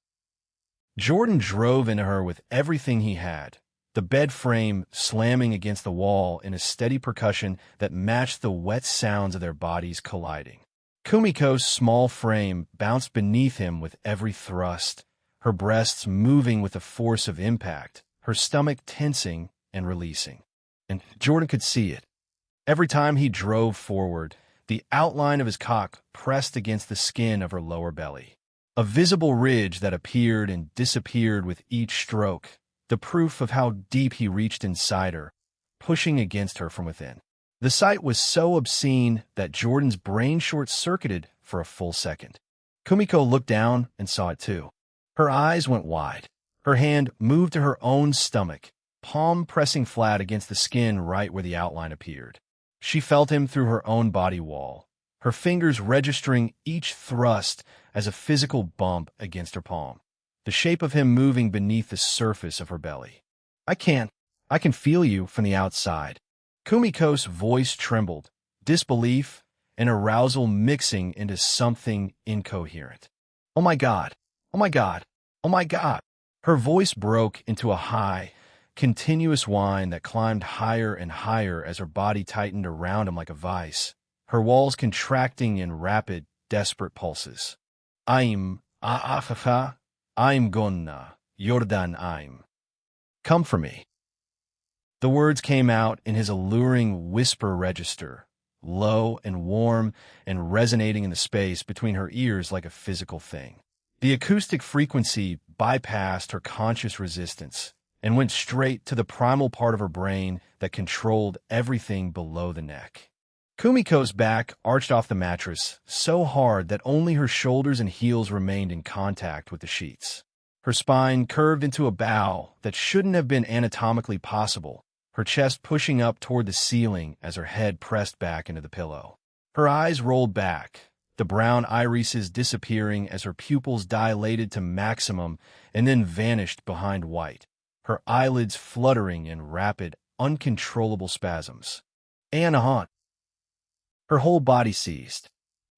Jordan drove into her with everything he had, the bed frame slamming against the wall in a steady percussion that matched the wet sounds of their bodies colliding. Kumiko's small frame bounced beneath him with every thrust, her breasts moving with the force of impact, her stomach tensing and releasing. And Jordan could see it. Every time he drove forward, the outline of his cock pressed against the skin of her lower belly. A visible ridge that appeared and disappeared with each stroke, the proof of how deep he reached inside her, pushing against her from within. The sight was so obscene that Jordan's brain short-circuited for a full second. Kumiko looked down and saw it too. Her eyes went wide. Her hand moved to her own stomach, palm pressing flat against the skin right where the outline appeared. She felt him through her own body wall, her fingers registering each thrust as a physical bump against her palm, the shape of him moving beneath the surface of her belly. I can feel you from the outside. Kumiko's voice trembled, disbelief and arousal mixing into something incoherent. Oh my God, oh my God, oh my God. Her voice broke into a high, continuous whine that climbed higher and higher as her body tightened around him like a vice, her walls contracting in rapid, desperate pulses. I'm gonna, Jordan, I'm. Come for me. The words came out in his alluring whisper register, low and warm and resonating in the space between her ears like a physical thing. The acoustic frequency bypassed her conscious resistance and went straight to the primal part of her brain that controlled everything below the neck. Kumiko's back arched off the mattress so hard that only her shoulders and heels remained in contact with the sheets. Her spine curved into a bow that shouldn't have been anatomically possible, her chest pushing up toward the ceiling as her head pressed back into the pillow. Her eyes rolled back, the brown irises disappearing as her pupils dilated to maximum and then vanished behind white, her eyelids fluttering in rapid, uncontrollable spasms. Anahant. Her whole body seized.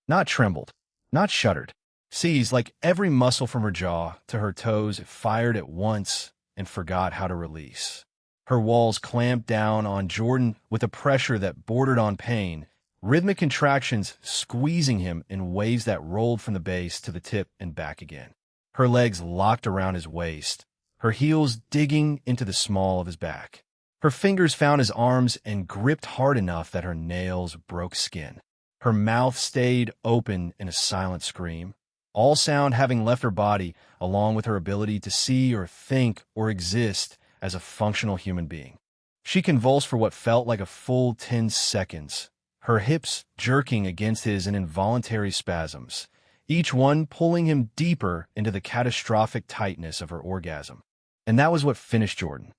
Not trembled, not shuddered. Seized like every muscle from her jaw to her toes, it fired at once and forgot how to release. Her walls clamped down on Jordan with a pressure that bordered on pain, rhythmic contractions squeezing him in waves that rolled from the base to the tip and back again. Her legs locked around his waist, her heels digging into the small of his back. Her fingers found his arms and gripped hard enough that her nails broke skin. Her mouth stayed open in a silent scream, all sound having left her body along with her ability to see or think or exist as a functional human being. She convulsed for what felt like a full 10 seconds, her hips jerking against his in involuntary spasms, each one pulling him deeper into the catastrophic tightness of her orgasm. And that was what finished Jordan.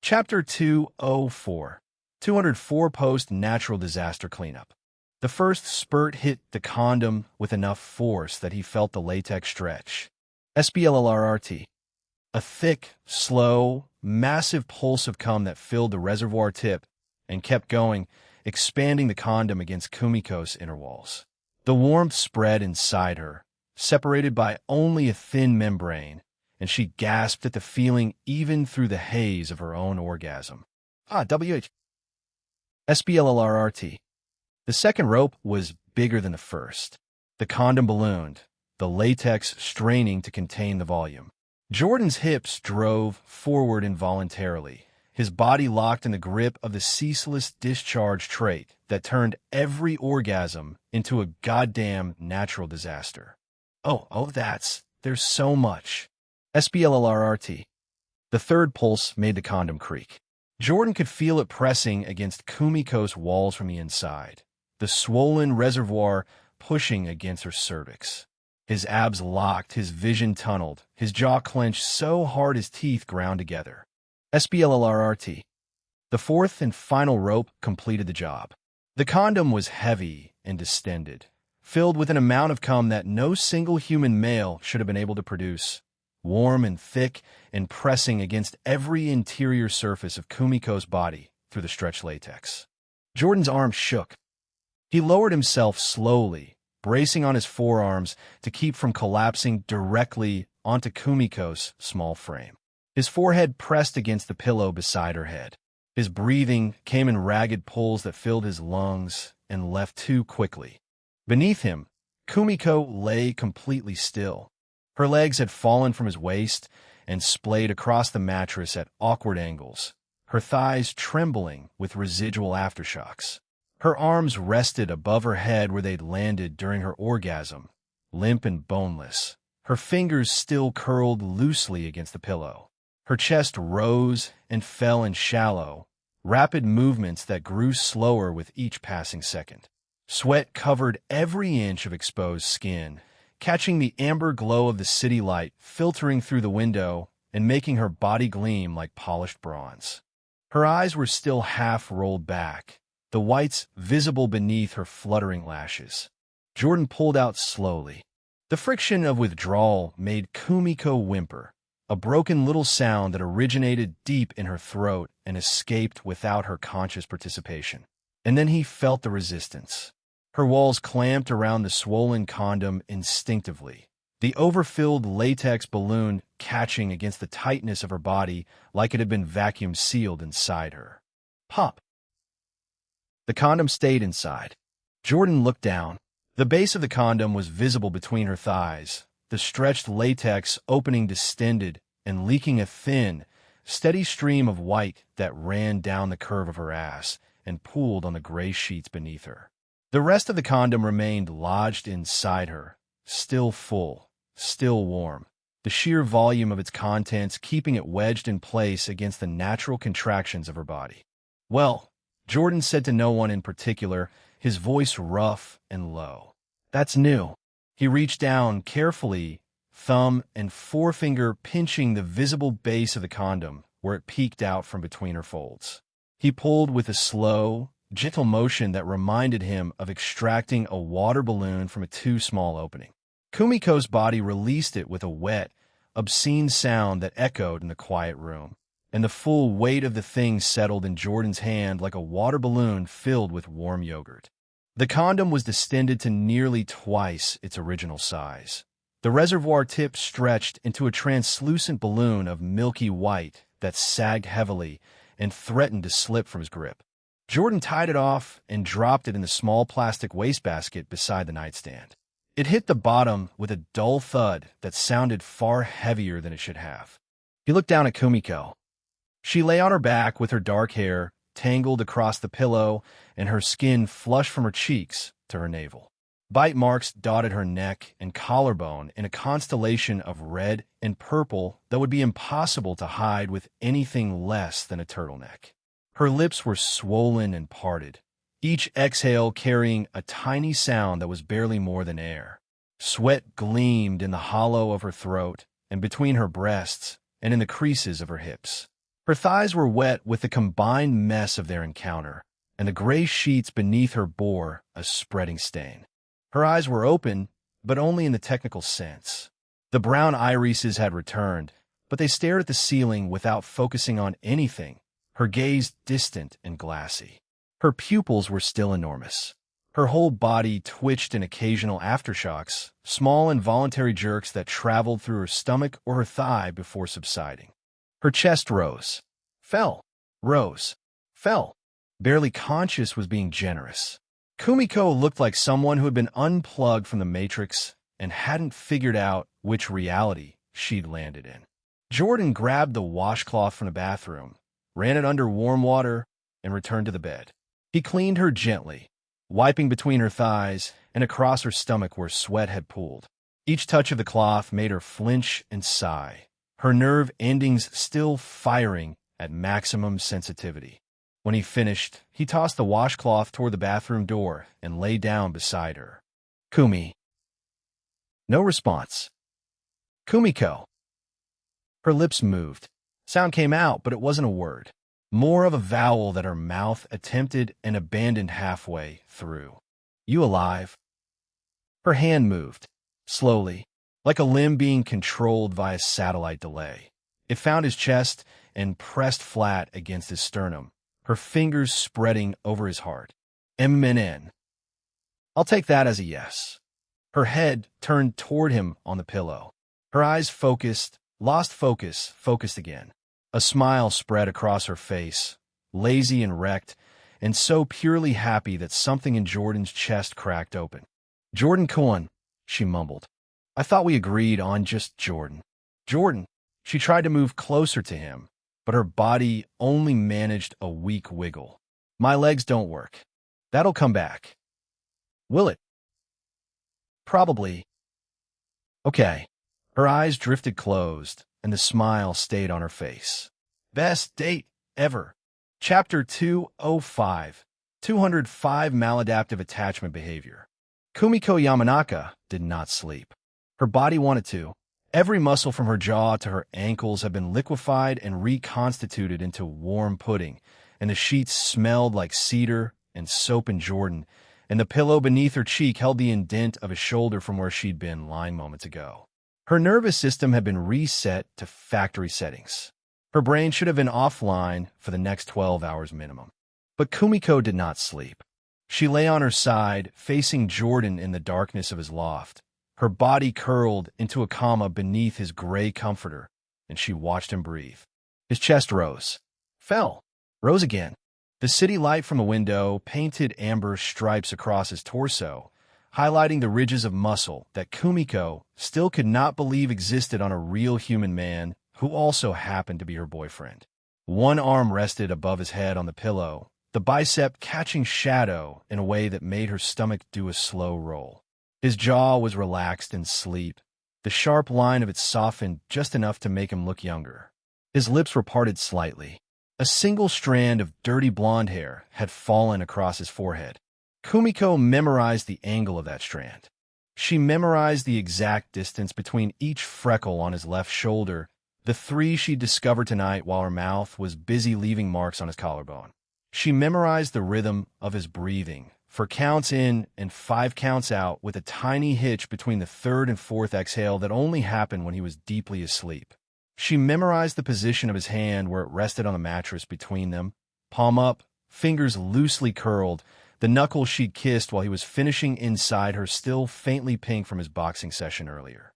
Chapter 204, 204 Post-Natural Disaster Cleanup. The first spurt hit the condom with enough force that he felt the latex stretch. SBLLRRT. A thick, slow, massive pulse of cum that filled the reservoir tip and kept going, expanding the condom against Kumiko's inner walls. The warmth spread inside her, separated by only a thin membrane, and she gasped at the feeling even through the haze of her own orgasm. WH. SBLLRRT. The second rope was bigger than the first. The condom ballooned, the latex straining to contain the volume. Jordan's hips drove forward involuntarily, his body locked in the grip of the ceaseless discharge trait that turned every orgasm into a goddamn natural disaster. There's so much. SBLLRRT. The third pulse made the condom creak. Jordan could feel it pressing against Kumiko's walls from the inside, the swollen reservoir pushing against her cervix. His abs locked, his vision tunneled, his jaw clenched so hard his teeth ground together. SBLLRRT. The fourth and final rope completed the job. The condom was heavy and distended, filled with an amount of cum that no single human male should have been able to produce, warm and thick and pressing against every interior surface of Kumiko's body through the stretched latex. Jordan's arms shook. He lowered himself slowly, bracing on his forearms to keep from collapsing directly onto Kumiko's small frame. His forehead pressed against the pillow beside her head. His breathing came in ragged pulls that filled his lungs and left too quickly. Beneath him, Kumiko lay completely still. Her legs had fallen from his waist and splayed across the mattress at awkward angles, her thighs trembling with residual aftershocks. Her arms rested above her head where they'd landed during her orgasm, limp and boneless, her fingers still curled loosely against the pillow. Her chest rose and fell in shallow, rapid movements that grew slower with each passing second. Sweat covered every inch of exposed skin, catching the amber glow of the city light filtering through the window and making her body gleam like polished bronze. Her eyes were still half rolled back, the whites visible beneath her fluttering lashes. Jordan pulled out slowly. The friction of withdrawal made Kumiko whimper, a broken little sound that originated deep in her throat and escaped without her conscious participation. And then he felt the resistance. Her walls clamped around the swollen condom instinctively, the overfilled latex balloon catching against the tightness of her body like it had been vacuum sealed inside her. Pop! The condom stayed inside. Jordan looked down. The base of the condom was visible between her thighs, the stretched latex opening distended and leaking a thin, steady stream of white that ran down the curve of her ass and pooled on the gray sheets beneath her. The rest of the condom remained lodged inside her, still full, still warm, the sheer volume of its contents keeping it wedged in place against the natural contractions of her body. Well, Jordan said to no one in particular, his voice rough and low. That's new. He reached down carefully, thumb and forefinger pinching the visible base of the condom where it peeked out from between her folds. He pulled with a slow, gentle motion that reminded him of extracting a water balloon from a too small opening. Kumiko's body released it with a wet, obscene sound that echoed in the quiet room, and the full weight of the thing settled in Jordan's hand like a water balloon filled with warm yogurt. The condom was distended to nearly twice its original size. The reservoir tip stretched into a translucent balloon of milky white that sagged heavily and threatened to slip from his grip. Jordan tied it off and dropped it in the small plastic wastebasket beside the nightstand. It hit the bottom with a dull thud that sounded far heavier than it should have. He looked down at Kumiko. She lay on her back with her dark hair tangled across the pillow and her skin flushed from her cheeks to her navel. Bite marks dotted her neck and collarbone in a constellation of red and purple that would be impossible to hide with anything less than a turtleneck. Her lips were swollen and parted, each exhale carrying a tiny sound that was barely more than air. Sweat gleamed in the hollow of her throat and between her breasts and in the creases of her hips. Her thighs were wet with the combined mess of their encounter, and the gray sheets beneath her bore a spreading stain. Her eyes were open, but only in the technical sense. The brown irises had returned, but they stared at the ceiling without focusing on anything, her gaze distant and glassy. Her pupils were still enormous. Her whole body twitched in occasional aftershocks, small involuntary jerks that traveled through her stomach or her thigh before subsiding. Her chest rose, fell, rose, fell. Barely conscious was being generous. Kumiko looked like someone who had been unplugged from the Matrix and hadn't figured out which reality she'd landed in. Jordan grabbed the washcloth from the bathroom, ran it under warm water, and returned to the bed. He cleaned her gently, wiping between her thighs and across her stomach where sweat had pooled. Each touch of the cloth made her flinch and sigh, her nerve endings still firing at maximum sensitivity. When he finished, he tossed the washcloth toward the bathroom door and lay down beside her. Kumi. No response. Kumiko. Her lips moved. Sound came out, but it wasn't a word. More of a vowel that her mouth attempted and abandoned halfway through. You alive? Her hand moved, slowly, like a limb being controlled via satellite delay. It found his chest and pressed flat against his sternum, her fingers spreading over his heart. MNN. I'll take that as a yes. Her head turned toward him on the pillow. Her eyes focused, lost focus, focused again. A smile spread across her face, lazy and wrecked, and so purely happy that something in Jordan's chest cracked open. Jordan Cohen, she mumbled. I thought we agreed on just Jordan. Jordan. She tried to move closer to him, but her body only managed a weak wiggle. My legs don't work. That'll come back. Will it? Probably. Okay. Her eyes drifted closed, and the smile stayed on her face. Best date ever. Chapter 205. 205 Maladaptive Attachment Behavior. Kumiko Yamanaka did not sleep. Her body wanted to. Every muscle from her jaw to her ankles had been liquefied and reconstituted into warm pudding, and the sheets smelled like cedar and soap and Jordan, and the pillow beneath her cheek held the indent of a shoulder from where she'd been lying moments ago. Her nervous system had been reset to factory settings. Her brain should have been offline for the next 12 hours minimum. But Kumiko did not sleep. She lay on her side, facing Jordan in the darkness of his loft. Her body curled into a comma beneath his gray comforter, and she watched him breathe. His chest rose, fell, rose again. The city light from a window painted amber stripes across his torso, highlighting the ridges of muscle that Kumiko still could not believe existed on a real human man who also happened to be her boyfriend. One arm rested above his head on the pillow, the bicep catching shadow in a way that made her stomach do a slow roll. His jaw was relaxed in sleep. The sharp line of it softened just enough to make him look younger. His lips were parted slightly. A single strand of dirty blonde hair had fallen across his forehead. Kumiko memorized the angle of that strand. She memorized the exact distance between each freckle on his left shoulder, the 3 she'd discovered tonight while her mouth was busy leaving marks on his collarbone. She memorized the rhythm of his breathing, for counts in and 5 counts out, with a tiny hitch between the 3rd and 4th exhale that only happened when he was deeply asleep. She memorized the position of his hand where it rested on the mattress between them, palm up, fingers loosely curled, the knuckles she'd kissed while he was finishing inside her, still faintly pink from his boxing session earlier.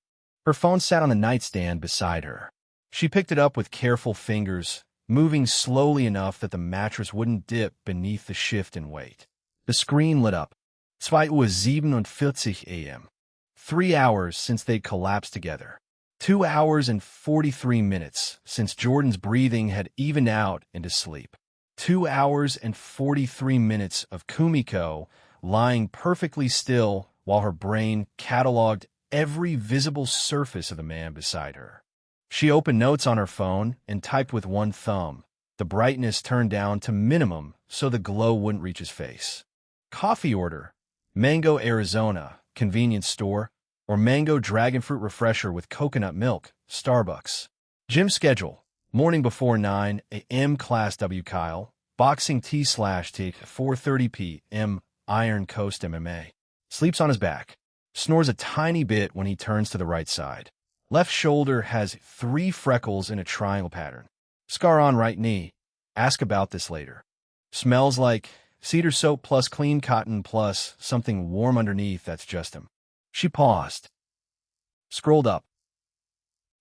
Her phone sat on the nightstand beside her. She picked it up with careful fingers, moving slowly enough that the mattress wouldn't dip beneath the shift in weight. The screen lit up. 2:47 a.m. 3 hours since they'd collapsed together. 2 hours and 43 minutes since Jordan's breathing had evened out into sleep. 2 hours and 43 minutes of Kumiko lying perfectly still while her brain cataloged every visible surface of the man beside her. She opened notes on her phone and typed with one thumb, the brightness turned down to minimum so the glow wouldn't reach his face. Coffee order: Mango Arizona, convenience store, or Mango Dragon Fruit Refresher with coconut milk, Starbucks. Gym schedule: morning before 9 a.m. Class W Kyle, boxing T/T 4:30 p.m. Iron Coast MMA. Sleeps on his back. Snores a tiny bit when he turns to the right side. Left shoulder has 3 freckles in a triangle pattern. Scar on right knee. Ask about this later. Smells like cedar soap plus clean cotton plus something warm underneath. That's just him. She paused. Scrolled up.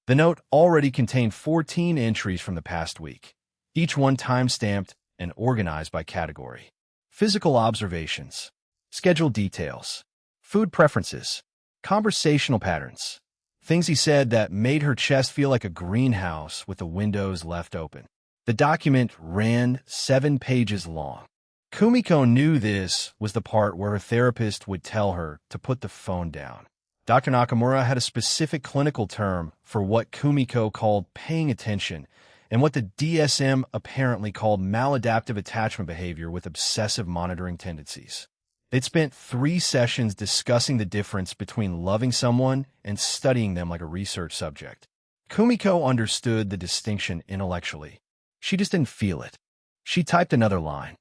The note already contained 14 entries from the past week, each one time-stamped and organized by category. Physical observations, schedule details, food preferences, conversational patterns, things he said that made her chest feel like a greenhouse with the windows left open. The document ran 7 pages long. Kumiko knew this was the part where her therapist would tell her to put the phone down. Dr. Nakamura had a specific clinical term for what Kumiko called paying attention and what the DSM apparently called maladaptive attachment behavior with obsessive monitoring tendencies. They'd spent 3 sessions discussing the difference between loving someone and studying them like a research subject. Kumiko understood the distinction intellectually. She just didn't feel it. She typed another line.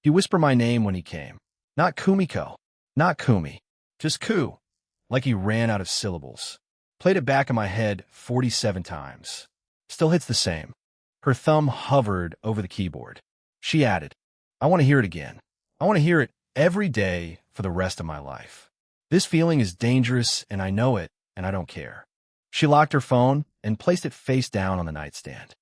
He whispered my name when he came. Not Kumiko. Not Kumi. Just Ku. Like he ran out of syllables. Played it back in my head 47 times. Still hits the same. Her thumb hovered over the keyboard. She added, I want to hear it again. I want to hear it every day for the rest of my life. This feeling is dangerous and I know it and I don't care. She locked her phone and placed it face down on the nightstand.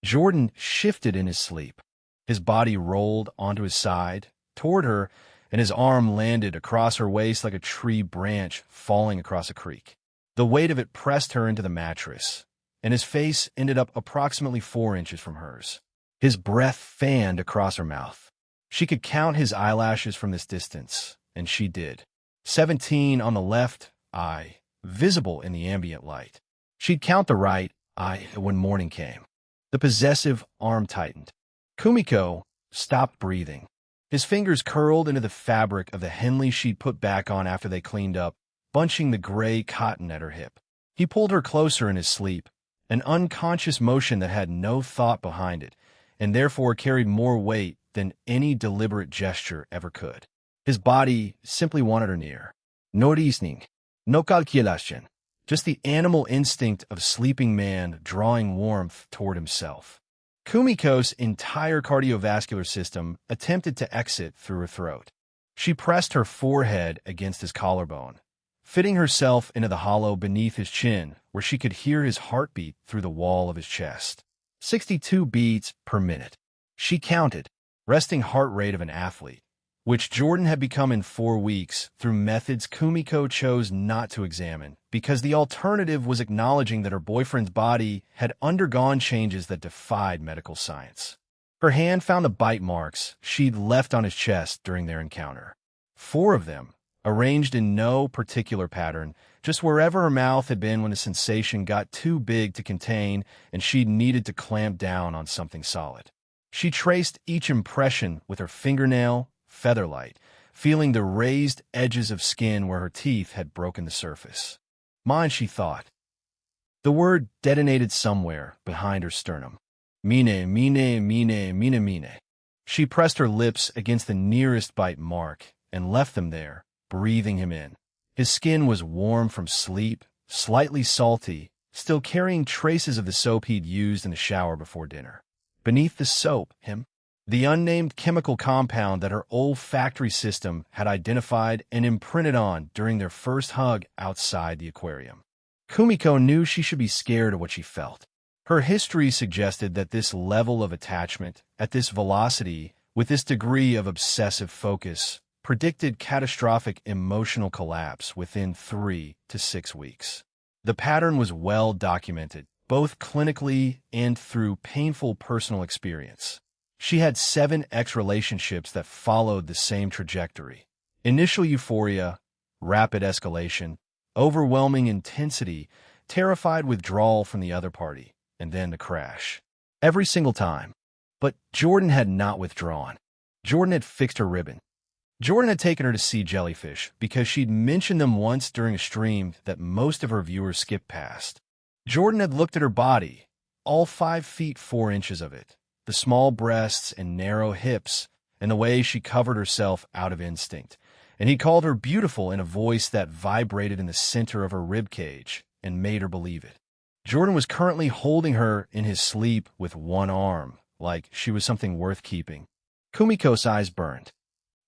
Jordan shifted in his sleep. His body rolled onto his side, toward her, and his arm landed across her waist like a tree branch falling across a creek. The weight of it pressed her into the mattress, and his face ended up approximately 4 inches from hers. His breath fanned across her mouth. She could count his eyelashes from this distance, and she did. 17 on the left eye, visible in the ambient light. She'd count the right eye when morning came. The possessive arm tightened. Kumiko stopped breathing. His fingers curled into the fabric of the Henley she'd put back on after they cleaned up, bunching the gray cotton at her hip. He pulled her closer in his sleep, an unconscious motion that had no thought behind it, and therefore carried more weight than any deliberate gesture ever could. His body simply wanted her near. No reasoning, no calculation, just the animal instinct of a sleeping man drawing warmth toward himself. Kumiko's entire cardiovascular system attempted to exit through her throat. She pressed her forehead against his collarbone, fitting herself into the hollow beneath his chin where she could hear his heartbeat through the wall of his chest. 62 beats per minute. She counted, resting heart rate of an athlete, which Jordan had become in 4 weeks through methods Kumiko chose not to examine, because the alternative was acknowledging that her boyfriend's body had undergone changes that defied medical science. Her hand found the bite marks she'd left on his chest during their encounter. 4 of them, arranged in no particular pattern, just wherever her mouth had been when the sensation got too big to contain and she'd needed to clamp down on something solid. She traced each impression with her fingernail, featherlight, feeling the raised edges of skin where her teeth had broken the surface. Mine, she thought. The word detonated somewhere behind her sternum. Mine, mine, mine, mine, mine. She pressed her lips against the nearest bite mark and left them there, breathing him in. His skin was warm from sleep, slightly salty, still carrying traces of the soap he'd used in the shower before dinner. Beneath the soap, the unnamed chemical compound that her olfactory system had identified and imprinted on during their first hug outside the aquarium. Kumiko knew she should be scared of what she felt. Her history suggested that this level of attachment, at this velocity, with this degree of obsessive focus, predicted catastrophic emotional collapse within 3 to 6 weeks. The pattern was well documented, both clinically and through painful personal experience. She had 7 ex-relationships that followed the same trajectory. Initial euphoria, rapid escalation, overwhelming intensity, terrified withdrawal from the other party, and then the crash. Every single time. But Jordan had not withdrawn. Jordan had fixed her ribbon. Jordan had taken her to see jellyfish because she'd mentioned them once during a stream that most of her viewers skipped past. Jordan had looked at her body, all 5 feet 4 inches of it, the small breasts and narrow hips, and the way she covered herself out of instinct, and he called her beautiful in a voice that vibrated in the center of her ribcage and made her believe it. Jordan was currently holding her in his sleep with one arm, like she was something worth keeping. Kumiko's eyes burned.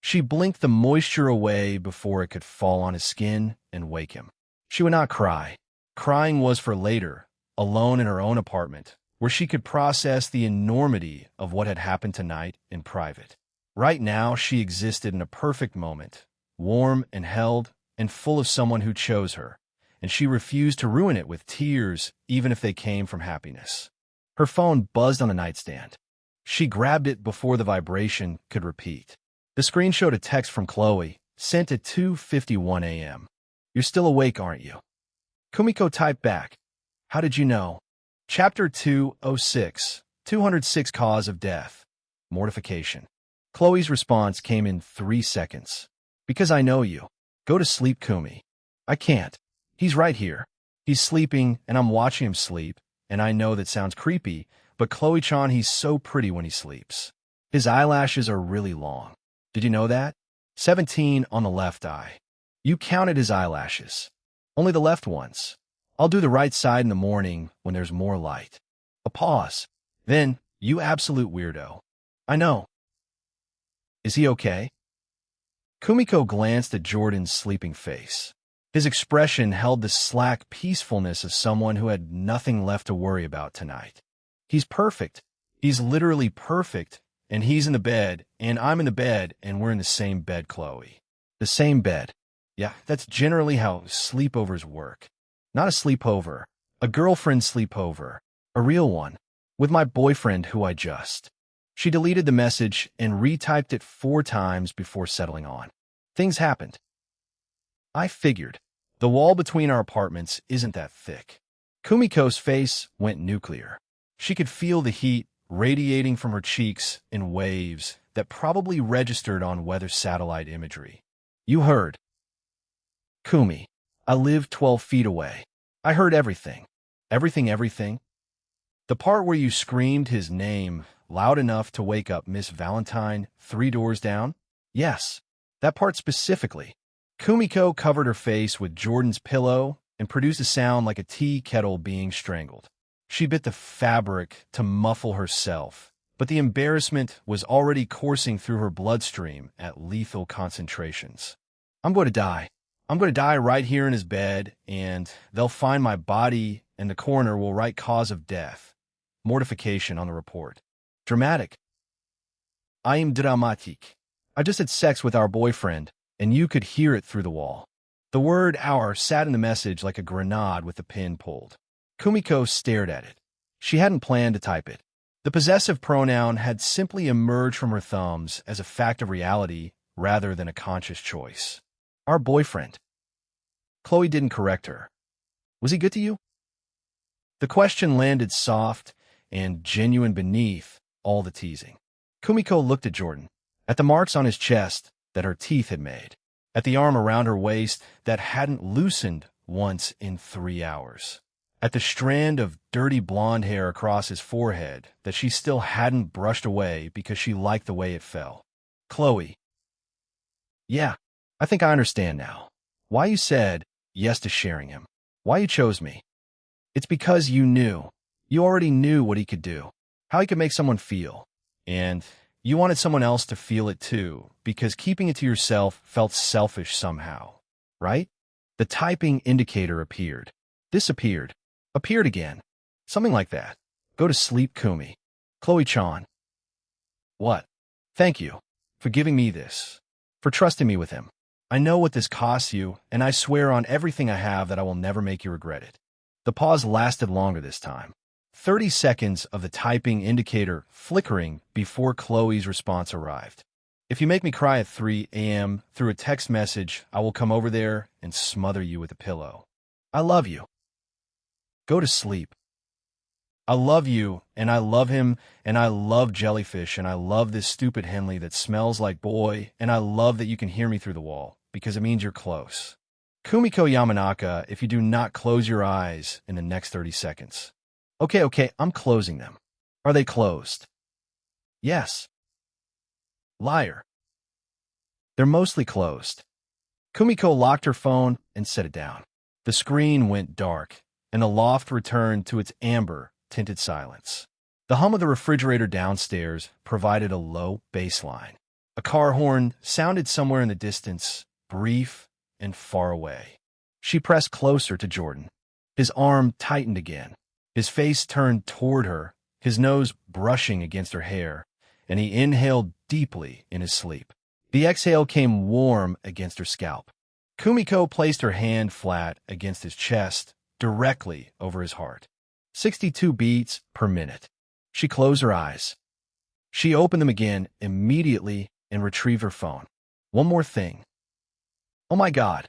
She blinked the moisture away before it could fall on his skin and wake him. She would not cry. Crying was for later, alone in her own apartment, where she could process the enormity of what had happened tonight in private. Right now, she existed in a perfect moment, warm and held and full of someone who chose her, and she refused to ruin it with tears, even if they came from happiness. Her phone buzzed on the nightstand. She grabbed it before the vibration could repeat. The screen showed a text from Chloe, sent at 2:51 a.m. "You're still awake, aren't you?" Kumiko typed back, "How did you know?" Chapter 206, 206 Cause of Death. Mortification. Chloe's response came in 3 seconds. "Because I know you. Go to sleep, Kumi." "I can't. He's right here. He's sleeping, and I'm watching him sleep, and I know that sounds creepy, but Chloe-chan, he's so pretty when he sleeps. His eyelashes are really long. Did you know that? 17 on the left eye. You counted his eyelashes. Only the left ones. I'll do the right side in the morning when there's more light." A pause. Then, "You absolute weirdo." "I know." "Is he okay?" Kumiko glanced at Jordan's sleeping face. His expression held the slack peacefulness of someone who had nothing left to worry about tonight. "He's perfect. He's literally perfect, and he's in the bed, and I'm in the bed, and we're in the same bed, Chloe." The same bed. Yeah, that's generally how sleepovers work. Not a sleepover, a girlfriend sleepover, a real one, with my boyfriend who I just... She deleted the message and retyped it 4 times before settling on. Things happened. I figured. The wall between our apartments isn't that thick. Kumiko's face went nuclear. She could feel the heat radiating from her cheeks in waves that probably registered on weather satellite imagery. "You heard." "Kumi, I live 12 feet away. I heard everything." Everything? The part where you screamed his name loud enough to wake up Miss Valentine 3 doors down? Yes, that part specifically. Kumiko covered her face with Jordan's pillow and produced a sound like a tea kettle being strangled. She bit the fabric to muffle herself, but the embarrassment was already coursing through her bloodstream at lethal concentrations. "I'm going to die. I'm going to die right here in his bed, and they'll find my body, and the coroner will write cause of death." Mortification on the report. Dramatic. "I am dramatique. I just had sex with our boyfriend, and you could hear it through the wall." The word "our" sat in the message like a grenade with the pin pulled. Kumiko stared at it. She hadn't planned to type it. The possessive pronoun had simply emerged from her thumbs as a fact of reality rather than a conscious choice. "Our boyfriend." Chloe didn't correct her. "Was he good to you?" The question landed soft and genuine beneath all the teasing. Kumiko looked at Jordan, at the marks on his chest that her teeth had made, at the arm around her waist that hadn't loosened once in 3 hours, at the strand of dirty blonde hair across his forehead that she still hadn't brushed away because she liked the way it fell. "Chloe." "Yeah, I think I understand now. Why you said yes to sharing him. Why you chose me. It's because you knew. You already knew what he could do, how he could make someone feel. And you wanted someone else to feel it too, because keeping it to yourself felt selfish somehow, right?" The typing indicator appeared, disappeared, appeared again, something like that. Go to sleep, Kumi. Chloe-chan. What? Thank you for giving me this, for trusting me with him. I know what this costs you, and I swear on everything I have that I will never make you regret it. The pause lasted longer this time. 30 seconds of the typing indicator flickering before Chloe's response arrived. If you make me cry at 3 a.m. through a text message, I will come over there and smother you with a pillow. I love you. Go to sleep. I love you, and I love him, and I love jellyfish, and I love this stupid Henley that smells like boy, and I love that you can hear me through the wall, because it means you're close. Kumiko Yamanaka, if you do not close your eyes in the next 30 seconds. Okay, I'm closing them. Are they closed? Yes. Liar. They're mostly closed. Kumiko locked her phone and set it down. The screen went dark, and the loft returned to its amber-tinted silence. The hum of the refrigerator downstairs provided a low baseline. A car horn sounded somewhere in the distance, brief and far away. She pressed closer to Jordan. His arm tightened again. His face turned toward her, his nose brushing against her hair, and he inhaled deeply in his sleep. The exhale came warm against her scalp. Kumiko placed her hand flat against his chest, directly over his heart. 62 beats per minute. She closed her eyes. She opened them again immediately and retrieved her phone. One more thing. Oh my God.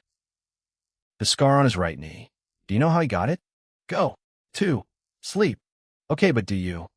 The scar on his right knee. Do you know how he got it? Go. 2. Sleep. Okay, but do you?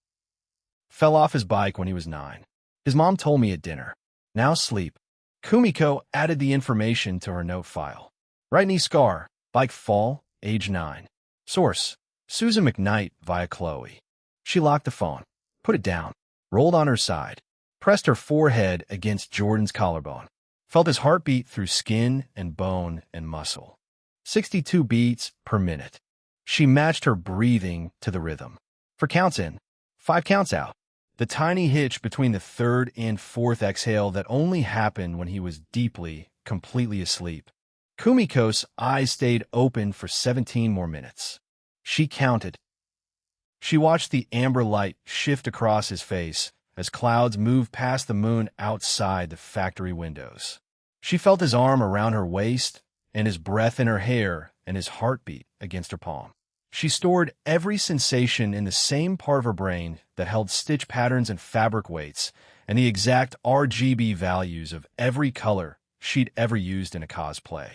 Fell off his bike when he was 9. His mom told me at dinner. Now sleep. Kumiko added the information to her note file. Right knee scar. Bike fall. Age 9. Source. Susan McKnight via Chloe. She locked the phone. Put it down. Rolled on her side. Pressed her forehead against Jordan's collarbone. Felt his heartbeat through skin and bone and muscle. 62 beats per minute. She matched her breathing to the rhythm. 4 counts in, 5 counts out. The tiny hitch between the third and fourth exhale that only happened when he was deeply, completely asleep. Kumiko's eyes stayed open for 17 more minutes. She counted. She watched the amber light shift across his face as clouds moved past the moon outside the factory windows. She felt his arm around her waist and his breath in her hair and his heartbeat against her palm. She stored every sensation in the same part of her brain that held stitch patterns and fabric weights and the exact RGB values of every color she'd ever used in a cosplay.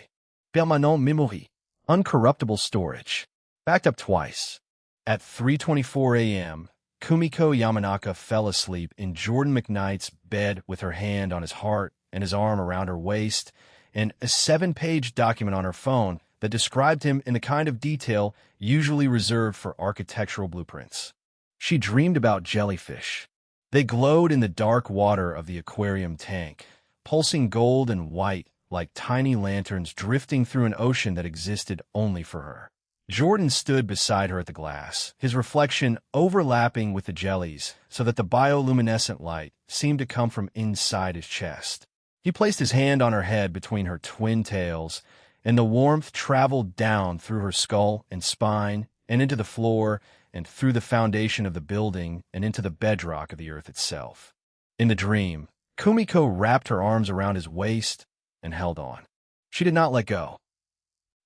Permanent memory, uncorruptible storage, backed up twice. At 3:24 a.m., Kumiko Yamanaka fell asleep in Jordan McKnight's bed with her hand on his heart and his arm around her waist, and a 7-page document on her phone that described him in the kind of detail usually reserved for architectural blueprints. She dreamed about jellyfish. They glowed in the dark water of the aquarium tank, pulsing gold and white like tiny lanterns drifting through an ocean that existed only for her. Jordan stood beside her at the glass, his reflection overlapping with the jellies so that the bioluminescent light seemed to come from inside his chest. He placed his hand on her head between her twin tails, and the warmth traveled down through her skull and spine and into the floor and through the foundation of the building and into the bedrock of the earth itself. In the dream, Kumiko wrapped her arms around his waist and held on. She did not let go.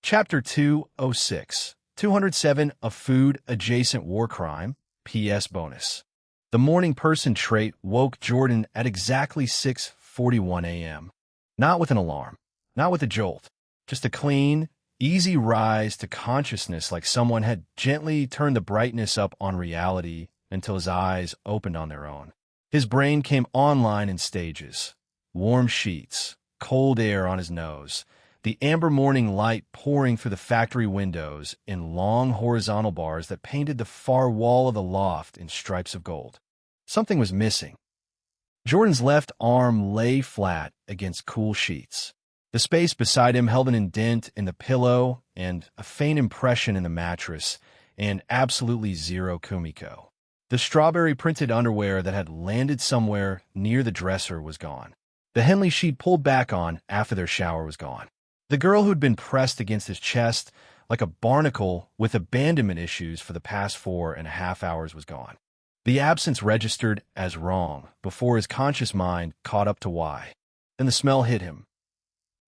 Chapter 206, 207, A Food-Adjacent War Crime, P.S. Bonus. The morning person trait woke Jordan at exactly 6:41 a.m. Not with an alarm, not with a jolt, just a clean, easy rise to consciousness like someone had gently turned the brightness up on reality until his eyes opened on their own. His brain came online in stages. Warm sheets, cold air on his nose, the amber morning light pouring through the factory windows in long horizontal bars that painted the far wall of the loft in stripes of gold. Something was missing. Jordan's left arm lay flat against cool sheets. The space beside him held an indent in the pillow and a faint impression in the mattress, and absolutely zero Kumiko. The strawberry-printed underwear that had landed somewhere near the dresser was gone. The Henley sheet pulled back on after their shower was gone. The girl who'd been pressed against his chest like a barnacle with abandonment issues for the past 4.5 hours was gone. The absence registered as wrong before his conscious mind caught up to why. Then the smell hit him.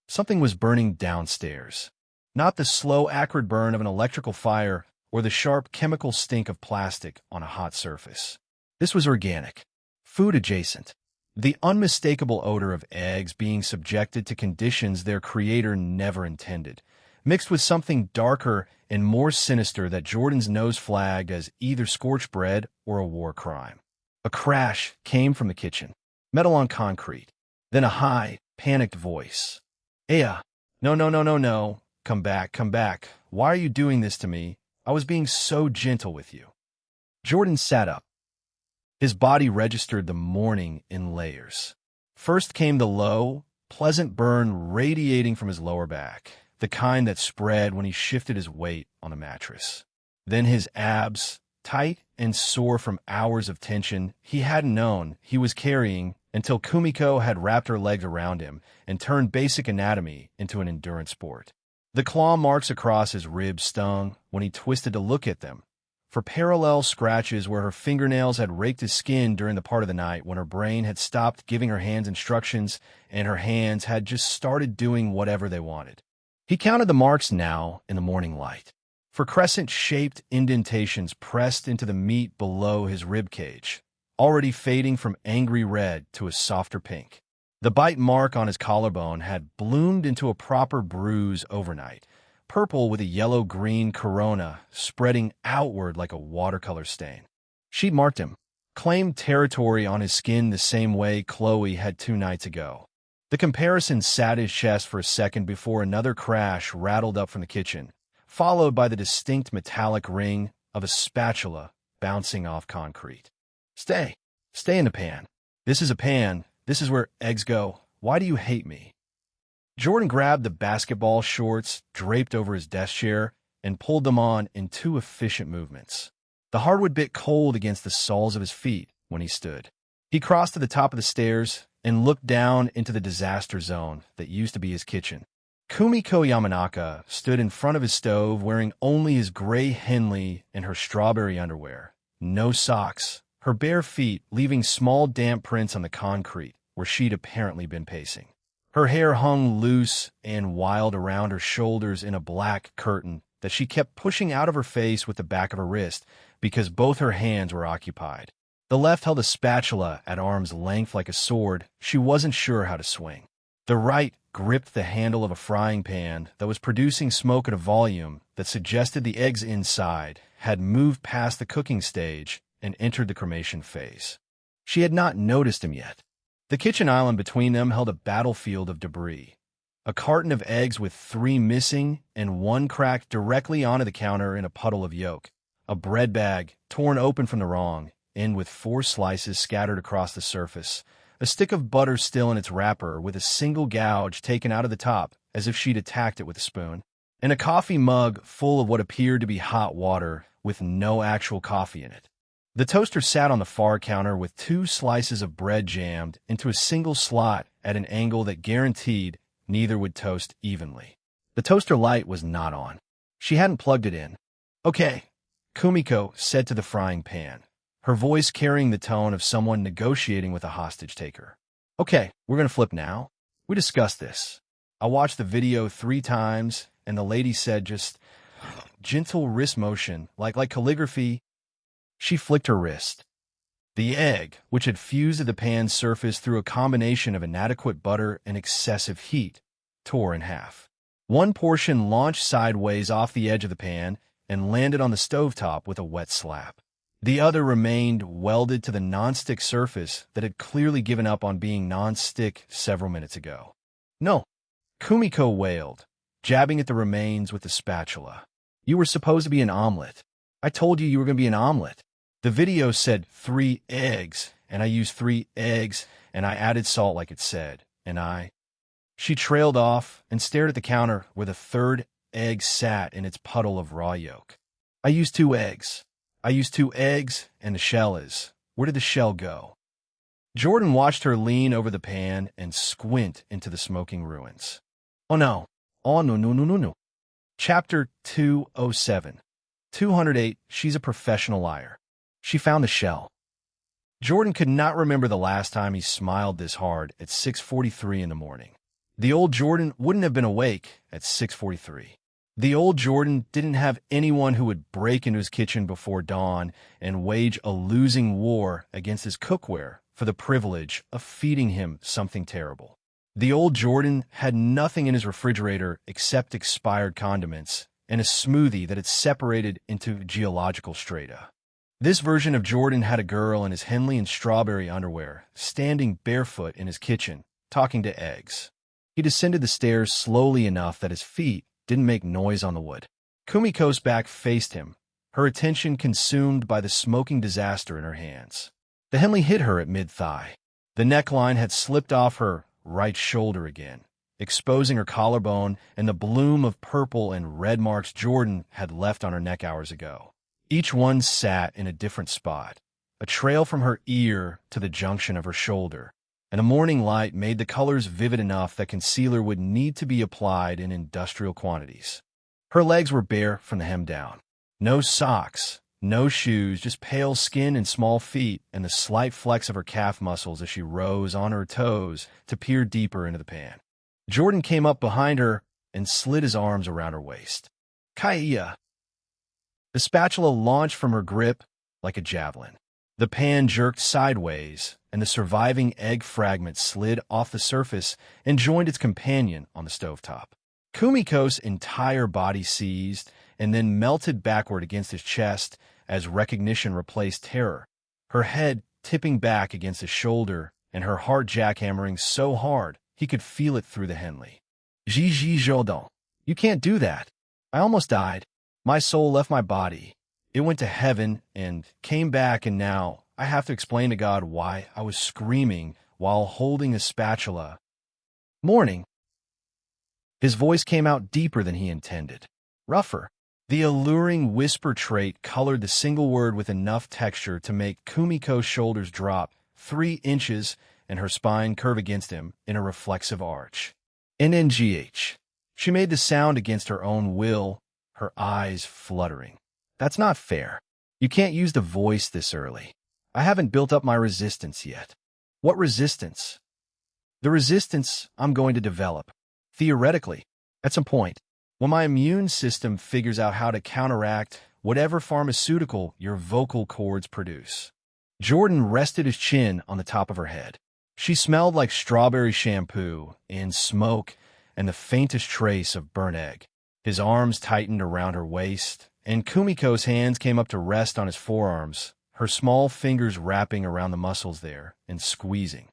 Something was burning downstairs. Not the slow, acrid burn of an electrical fire or the sharp chemical stink of plastic on a hot surface. This was organic, food adjacent. The unmistakable odor of eggs being subjected to conditions their creator never intended, mixed with something darker and more sinister that Jordan's nose flagged as either scorched bread or a war crime. A crash came from the kitchen, metal on concrete, then a high, panicked voice. Aya, no, no, no, no, no. Come back, come back. Why are you doing this to me? I was being so gentle with you. Jordan sat up. His body registered the morning in layers. First came the low, pleasant burn radiating from his lower back, the kind that spread when he shifted his weight on the mattress. Then his abs, tight and sore from hours of tension he hadn't known he was carrying until Kumiko had wrapped her legs around him and turned basic anatomy into an endurance sport. The claw marks across his ribs stung when he twisted to look at them, for parallel scratches where her fingernails had raked his skin during the part of the night when her brain had stopped giving her hands instructions and her hands had just started doing whatever they wanted. He counted the marks now in the morning light, for crescent-shaped indentations pressed into the meat below his rib cage, already fading from angry red to a softer pink. The bite mark on his collarbone had bloomed into a proper bruise overnight, purple with a yellow-green corona spreading outward like a watercolor stain. She'd marked him, claimed territory on his skin the same way Chloe had 2 nights ago. The comparison sat his chest for a second before another crash rattled up from the kitchen, followed by the distinct metallic ring of a spatula bouncing off concrete. Stay in the pan. This is a pan. This is where eggs go. Why do you hate me? Jordan grabbed the basketball shorts draped over his desk chair and pulled them on in 2 efficient movements. The hardwood bit cold against the soles of his feet when he stood. He crossed to the top of the stairs and looked down into the disaster zone that used to be his kitchen. Kumiko Yamanaka stood in front of his stove wearing only his gray Henley and her strawberry underwear. No socks, her bare feet leaving small damp prints on the concrete where she'd apparently been pacing. Her hair hung loose and wild around her shoulders in a black curtain that she kept pushing out of her face with the back of her wrist because both her hands were occupied. The left held a spatula at arm's length like a sword she wasn't sure how to swing. The right gripped the handle of a frying pan that was producing smoke at a volume that suggested the eggs inside had moved past the cooking stage and entered the cremation phase. She had not noticed him yet. The kitchen island between them held a battlefield of debris. A carton of eggs with 3 missing and 1 cracked directly onto the counter in a puddle of yolk. A bread bag torn open from the wrong, end with 4 slices scattered across the surface. A stick of butter still in its wrapper with a single gouge taken out of the top as if she'd attacked it with a spoon. And a coffee mug full of what appeared to be hot water with no actual coffee in it. The toaster sat on the far counter with 2 slices of bread jammed into a single slot at an angle that guaranteed neither would toast evenly. The toaster light was not on. She hadn't plugged it in. Okay, Kumiko said to the frying pan, her voice carrying the tone of someone negotiating with a hostage taker. Okay, we're going to flip now. We discussed this. I watched the video 3 times, and the lady said just gentle wrist motion, like calligraphy. She flicked her wrist. The egg, which had fused to the pan's surface through a combination of inadequate butter and excessive heat, tore in half. 1 portion launched sideways off the edge of the pan and landed on the stovetop with a wet slap. The other remained welded to the nonstick surface that had clearly given up on being nonstick several minutes ago. No, Kumiko wailed, jabbing at the remains with the spatula. You were supposed to be an omelet. I told you were going to be an omelet. The video said 3 eggs, and I used 3 eggs, and I added salt like it said, and I... She trailed off and stared at the counter where the 3rd egg sat in its puddle of raw yolk. I used 2 eggs. I used 2 eggs, and the shell is... Where did the shell go? Jordan watched her lean over the pan and squint into the smoking ruins. Oh no. Oh no, no, no, no, no. Chapter 207. 208. She's a professional liar. She found the shell. Jordan could not remember the last time he smiled this hard at 6:43 in the morning. The old Jordan wouldn't have been awake at 6:43. The old Jordan didn't have anyone who would break into his kitchen before dawn and wage a losing war against his cookware for the privilege of feeding him something terrible. The old Jordan had nothing in his refrigerator except expired condiments and a smoothie that had separated into geological strata. This version of Jordan had a girl in his Henley and strawberry underwear, standing barefoot in his kitchen, talking to eggs. He descended the stairs slowly enough that his feet didn't make noise on the wood. Kumiko's back faced him, her attention consumed by the smoking disaster in her hands. The Henley hit her at mid-thigh. The neckline had slipped off her right shoulder again, exposing her collarbone and the bloom of purple and red marks Jordan had left on her neck hours ago. Each one sat in a different spot, a trail from her ear to the junction of her shoulder, and a morning light made the colors vivid enough that concealer would need to be applied in industrial quantities. Her legs were bare from the hem down. No socks, no shoes, just pale skin and small feet, and the slight flex of her calf muscles as she rose on her toes to peer deeper into the pan. Jordan came up behind her and slid his arms around her waist. Kaya! The spatula launched from her grip like a javelin. The pan jerked sideways, and the surviving egg fragment slid off the surface and joined its companion on the stovetop. Kumiko's entire body seized and then melted backward against his chest as recognition replaced terror, her head tipping back against his shoulder and her heart jackhammering so hard he could feel it through the Henley. Gigi Jordan, you can't do that. I almost died. My soul left my body. It went to heaven and came back, and now I have to explain to God why I was screaming while holding a spatula. Morning. His voice came out deeper than he intended, rougher. The alluring whisper trait colored the single word with enough texture to make Kumiko's shoulders drop 3 inches and her spine curve against him in a reflexive arch. NNGH. She made the sound against her own will, her eyes fluttering. That's not fair. You can't use the voice this early. I haven't built up my resistance yet. What resistance? The resistance I'm going to develop. Theoretically, at some point, when my immune system figures out how to counteract whatever pharmaceutical your vocal cords produce. Jordan rested his chin on the top of her head. She smelled like strawberry shampoo and smoke and the faintest trace of burnt egg. His arms tightened around her waist, and Kumiko's hands came up to rest on his forearms, her small fingers wrapping around the muscles there and squeezing.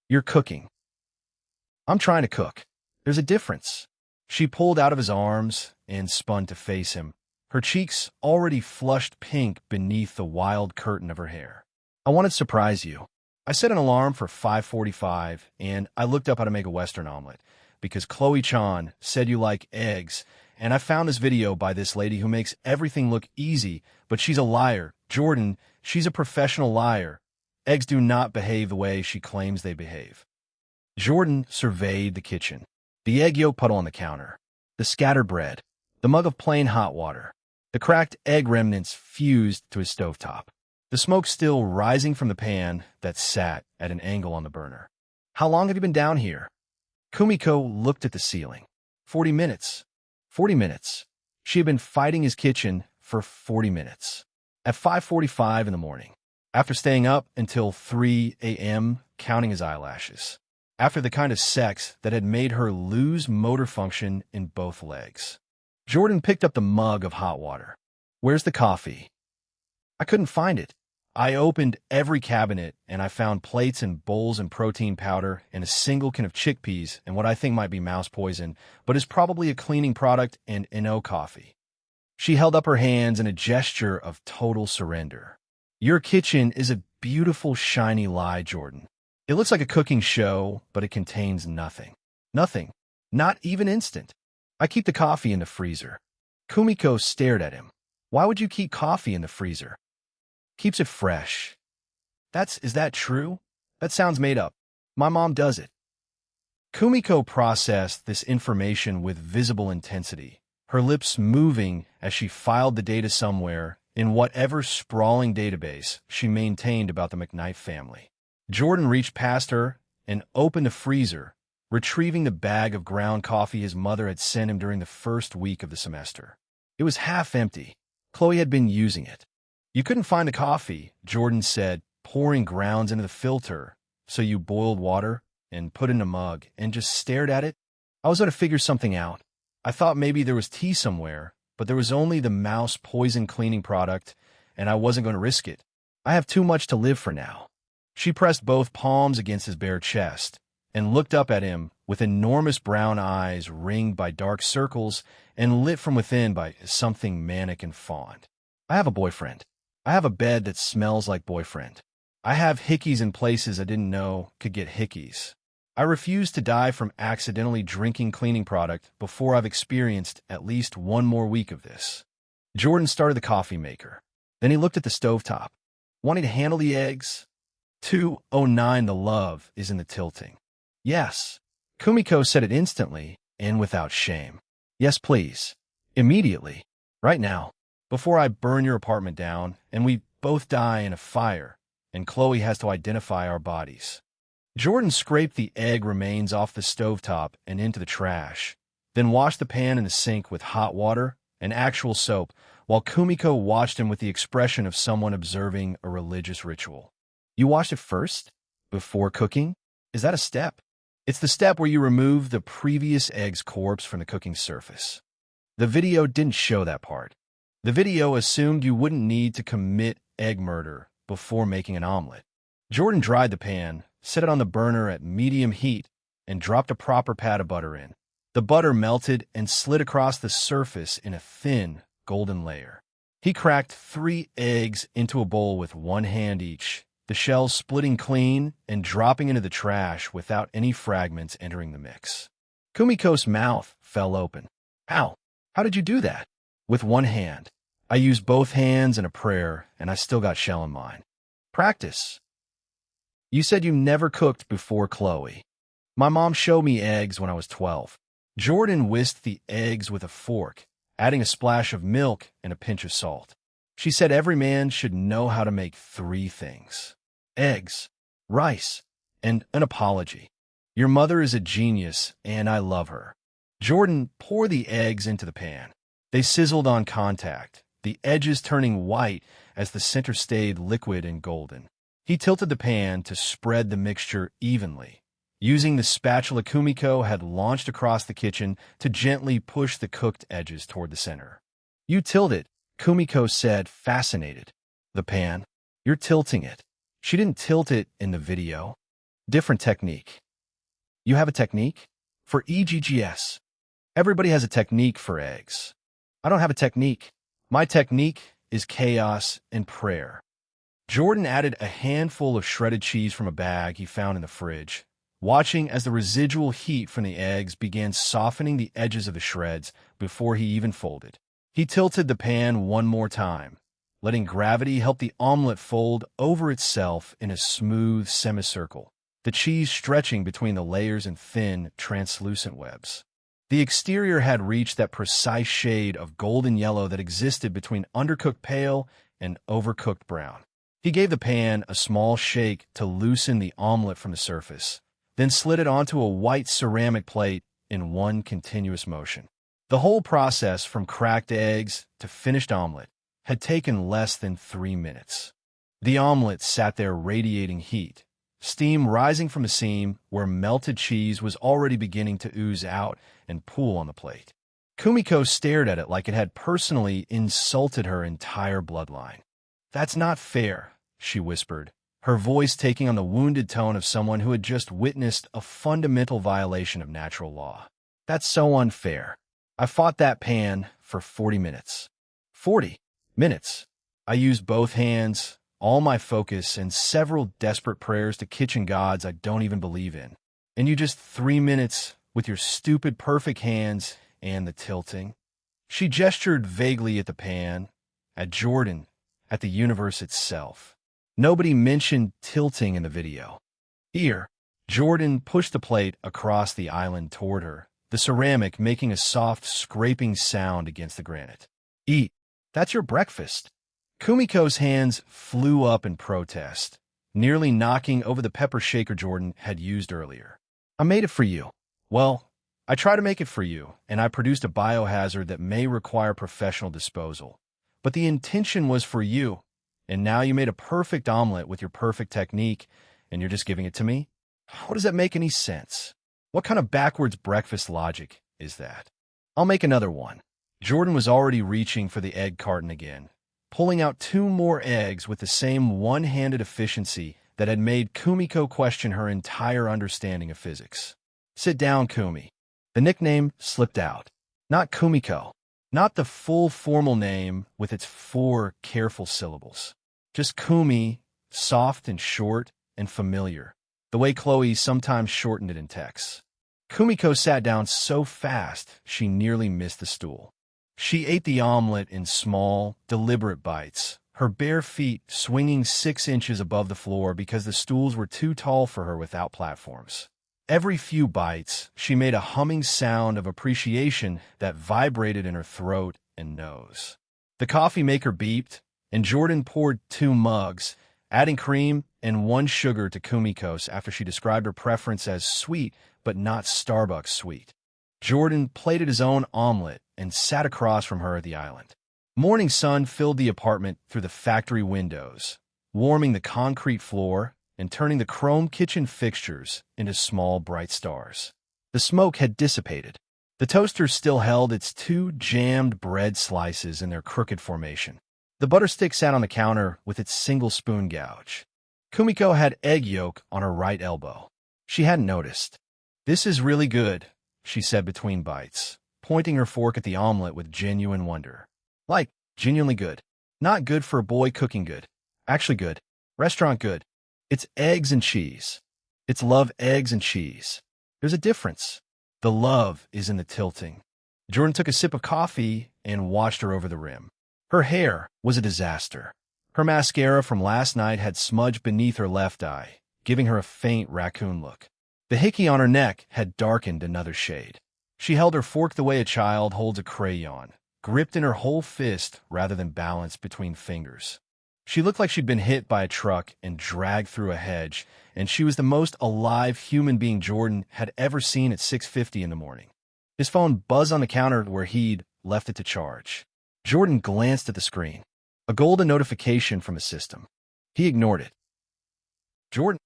You're cooking. I'm trying to cook. There's a difference. She pulled out of his arms and spun to face him, her cheeks already flushed pink beneath the wild curtain of her hair. I wanted to surprise you. I set an alarm for 5:45, and I looked up how to make a Western omelet, because Chloe Chan said you like eggs, and I found this video by this lady who makes everything look easy, but she's a liar. Jordan, she's a professional liar. Eggs do not behave the way she claims they behave. Jordan surveyed the kitchen. The egg yolk puddle on the counter, the scattered bread, the mug of plain hot water, the cracked egg remnants fused to his stovetop, the smoke still rising from the pan that sat at an angle on the burner. How long have you been down here? Kumiko looked at the ceiling. 40 minutes. 40 minutes. She had been fighting his kitchen for 40 minutes. At 5:45 in the morning, after staying up until 3 a.m. counting his eyelashes. After the kind of sex that had made her lose motor function in both legs. Jordan picked up the mug of hot water. Where's the coffee? I couldn't find it. I opened every cabinet, and I found plates and bowls and protein powder and a single can of chickpeas and what I think might be mouse poison, but is probably a cleaning product and NO coffee. She held up her hands in a gesture of total surrender. Your kitchen is a beautiful, shiny lie, Jordan. It looks like a cooking show, but it contains nothing. Nothing. Not even instant. I keep the coffee in the freezer. Kumiko stared at him. Why would you keep coffee in the freezer? Keeps it fresh. Is that true? That sounds made up. My mom does it. Kumiko processed this information with visible intensity, her lips moving as she filed the data somewhere in whatever sprawling database she maintained about the McKnight family. Jordan reached past her and opened a freezer, retrieving the bag of ground coffee his mother had sent him during the first week of the semester. It was half empty. Chloe had been using it. "You couldn't find the coffee," Jordan said, pouring grounds into the filter. "So you boiled water and put it in a mug and just stared at it?" "I was going to figure something out. I thought maybe there was tea somewhere, but there was only the mouse poison cleaning product, and I wasn't going to risk it. I have too much to live for now." She pressed both palms against his bare chest and looked up at him with enormous brown eyes ringed by dark circles and lit from within by something manic and fond. "I have a boyfriend. I have a bed that smells like boyfriend. I have hickeys in places I didn't know could get hickeys. I refuse to die from accidentally drinking cleaning product before I've experienced at least one more week of this." Jordan started the coffee maker. Then he looked at the stovetop. "Wanting to handle the eggs?" 209 The love is in the tilting. "Yes." Kumiko said it instantly and without shame. "Yes, please. Immediately. Right now. Before I burn your apartment down and we both die in a fire and Chloe has to identify our bodies." Jordan scraped the egg remains off the stovetop and into the trash, then washed the pan in the sink with hot water and actual soap, while Kumiko watched him with the expression of someone observing a religious ritual. "You washed it first? Before cooking? Is that a step?" "It's the step where you remove the previous egg's corpse from the cooking surface." The video didn't show that part. The video assumed you wouldn't need to commit egg murder before making an omelet. Jordan dried the pan, set it on the burner at medium heat, and dropped a proper pat of butter in. The butter melted and slid across the surface in a thin, golden layer. He cracked 3 eggs into a bowl with one hand each, the shells splitting clean and dropping into the trash without any fragments entering the mix. Kumiko's mouth fell open. "How? How did you do that?" "With one hand. I used both hands in a prayer, and I still got shell in mine." "Practice." "You said you never cooked before Chloe." "My mom showed me eggs when I was 12. Jordan whisked the eggs with a fork, adding a splash of milk and a pinch of salt. "She said every man should know how to make 3 things: eggs, rice, and an apology. Your mother is a genius, and I love her." Jordan poured the eggs into the pan. They sizzled on contact, the edges turning white as the center stayed liquid and golden. He tilted the pan to spread the mixture evenly, using the spatula Kumiko had launched across the kitchen to gently push the cooked edges toward the center. "You tilt it," Kumiko said, fascinated. "The pan? You're tilting it." She didn't tilt it in the video. "Different technique." "You have a technique?" "For EGGS. Everybody has a technique for eggs." "I don't have a technique. My technique is chaos and prayer." Jordan added a handful of shredded cheese from a bag he found in the fridge, watching as the residual heat from the eggs began softening the edges of the shreds before he even folded. He tilted the pan one more time, letting gravity help the omelet fold over itself in a smooth semicircle, the cheese stretching between the layers in thin, translucent webs. The exterior had reached that precise shade of golden yellow that existed between undercooked pale and overcooked brown. He gave the pan a small shake to loosen the omelet from the surface, then slid it onto a white ceramic plate in one continuous motion. The whole process from cracked eggs to finished omelet had taken less than 3 minutes. The omelet sat there radiating heat, steam rising from the seam where melted cheese was already beginning to ooze out and pool on the plate. Kumiko stared at it like it had personally insulted her entire bloodline. "That's not fair," she whispered, her voice taking on the wounded tone of someone who had just witnessed a fundamental violation of natural law. "That's so unfair. I fought that pan for 40 minutes. 40 minutes. I used both hands, all my focus, and several desperate prayers to kitchen gods I don't even believe in. And you just 3 minutes with your stupid perfect hands and the tilting." She gestured vaguely at the pan, at Jordan, at the universe itself. Nobody mentioned tilting in the video. "Here." Jordan pushed the plate across the island toward her, the ceramic making a soft scraping sound against the granite. Eat. That's your breakfast. Kumiko's hands flew up in protest, nearly knocking over the pepper shaker Jordan had used earlier. I made it for you. Well, I try to make it for you, and I produced a biohazard that may require professional disposal. But the intention was for you, and now you made a perfect omelet with your perfect technique, and you're just giving it to me? How does that make any sense? What kind of backwards breakfast logic is that? I'll make another one. Jordan was already reaching for the egg carton again, pulling out 2 more eggs with the same one-handed efficiency that had made Kumiko question her entire understanding of physics. Sit down, Kumi. The nickname slipped out. Not Kumiko. Not the full formal name with its 4 careful syllables. Just Kumi, soft and short and familiar, the way Chloe sometimes shortened it in texts. Kumiko sat down so fast she nearly missed the stool. She ate the omelet in small, deliberate bites, her bare feet swinging 6 inches above the floor because the stools were too tall for her without platforms. Every few bites, she made a humming sound of appreciation that vibrated in her throat and nose. The coffee maker beeped, and Jordan poured 2 mugs, adding cream and 1 sugar to Kumiko's after she described her preference as sweet but not Starbucks sweet. Jordan plated his own omelet and sat across from her at the island. Morning sun filled the apartment through the factory windows, warming the concrete floor and turning the chrome kitchen fixtures into small, bright stars. The smoke had dissipated. The toaster still held its 2 jammed bread slices in their crooked formation. The butter stick sat on the counter with its single spoon gouge. Kumiko had egg yolk on her right elbow. She hadn't noticed. "This is really good," she said between bites, pointing her fork at the omelet with genuine wonder. Like, genuinely good. Not good for a boy cooking good. Actually good. Restaurant good. It's eggs and cheese. It's love, eggs and cheese. There's a difference. The love is in the tilting. Jordan took a sip of coffee and watched her over the rim. Her hair was a disaster. Her mascara from last night had smudged beneath her left eye, giving her a faint raccoon look. The hickey on her neck had darkened another shade. She held her fork the way a child holds a crayon, gripped in her whole fist rather than balanced between fingers. She looked like she'd been hit by a truck and dragged through a hedge, and she was the most alive human being Jordan had ever seen at 6:50 in the morning. His phone buzzed on the counter where he'd left it to charge. Jordan glanced at the screen. A golden notification from his system. He ignored it. Jordan.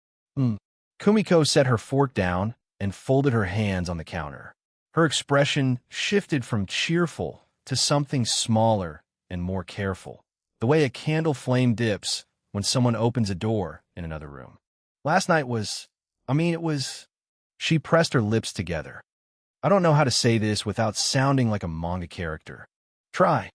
Kumiko set her fork down and folded her hands on the counter. Her expression shifted from cheerful to something smaller and more careful, the way a candle flame dips when someone opens a door in another room. Last night was, it was... She pressed her lips together. I don't know how to say this without sounding like a manga character. Try.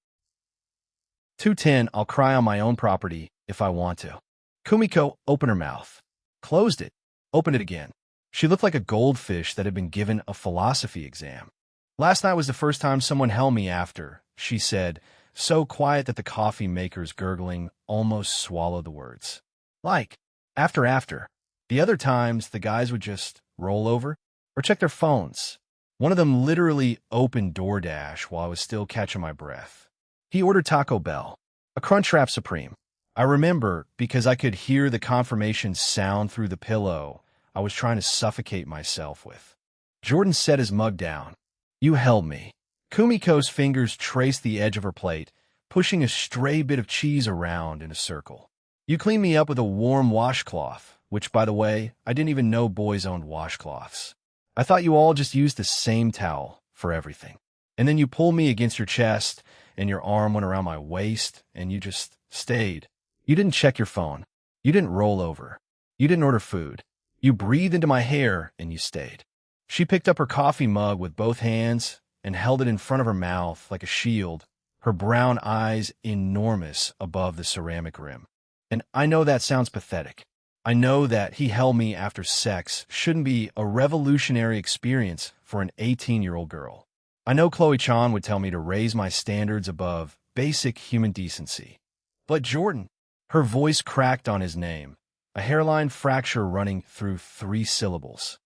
210, I'll cry on my own property if I want to. Kumiko opened her mouth, closed it, opened it again. She looked like a goldfish that had been given a philosophy exam. Last night was the first time someone held me after, she said, so quiet that the coffee maker's gurgling almost swallowed the words. Like, after. The other times, the guys would just roll over or check their phones. One of them literally opened DoorDash while I was still catching my breath. He ordered Taco Bell, a Crunchwrap Supreme. I remember because I could hear the confirmation sound through the pillow I was trying to suffocate myself with. Jordan set his mug down. You held me. Kumiko's fingers traced the edge of her plate, pushing a stray bit of cheese around in a circle. You cleaned me up with a warm washcloth, which, by the way, I didn't even know boys owned washcloths. I thought you all just used the same towel for everything. And then you pulled me against your chest, and your arm went around my waist, and you just stayed. You didn't check your phone. You didn't roll over. You didn't order food. You breathed into my hair, and you stayed. She picked up her coffee mug with both hands and held it in front of her mouth like a shield, her brown eyes enormous above the ceramic rim. And I know that sounds pathetic. I know that he held me after sex shouldn't be a revolutionary experience for an 18-year-old girl. I know Chloe Chan would tell me to raise my standards above basic human decency. But Jordan, her voice cracked on his name, a hairline fracture running through 3 syllables.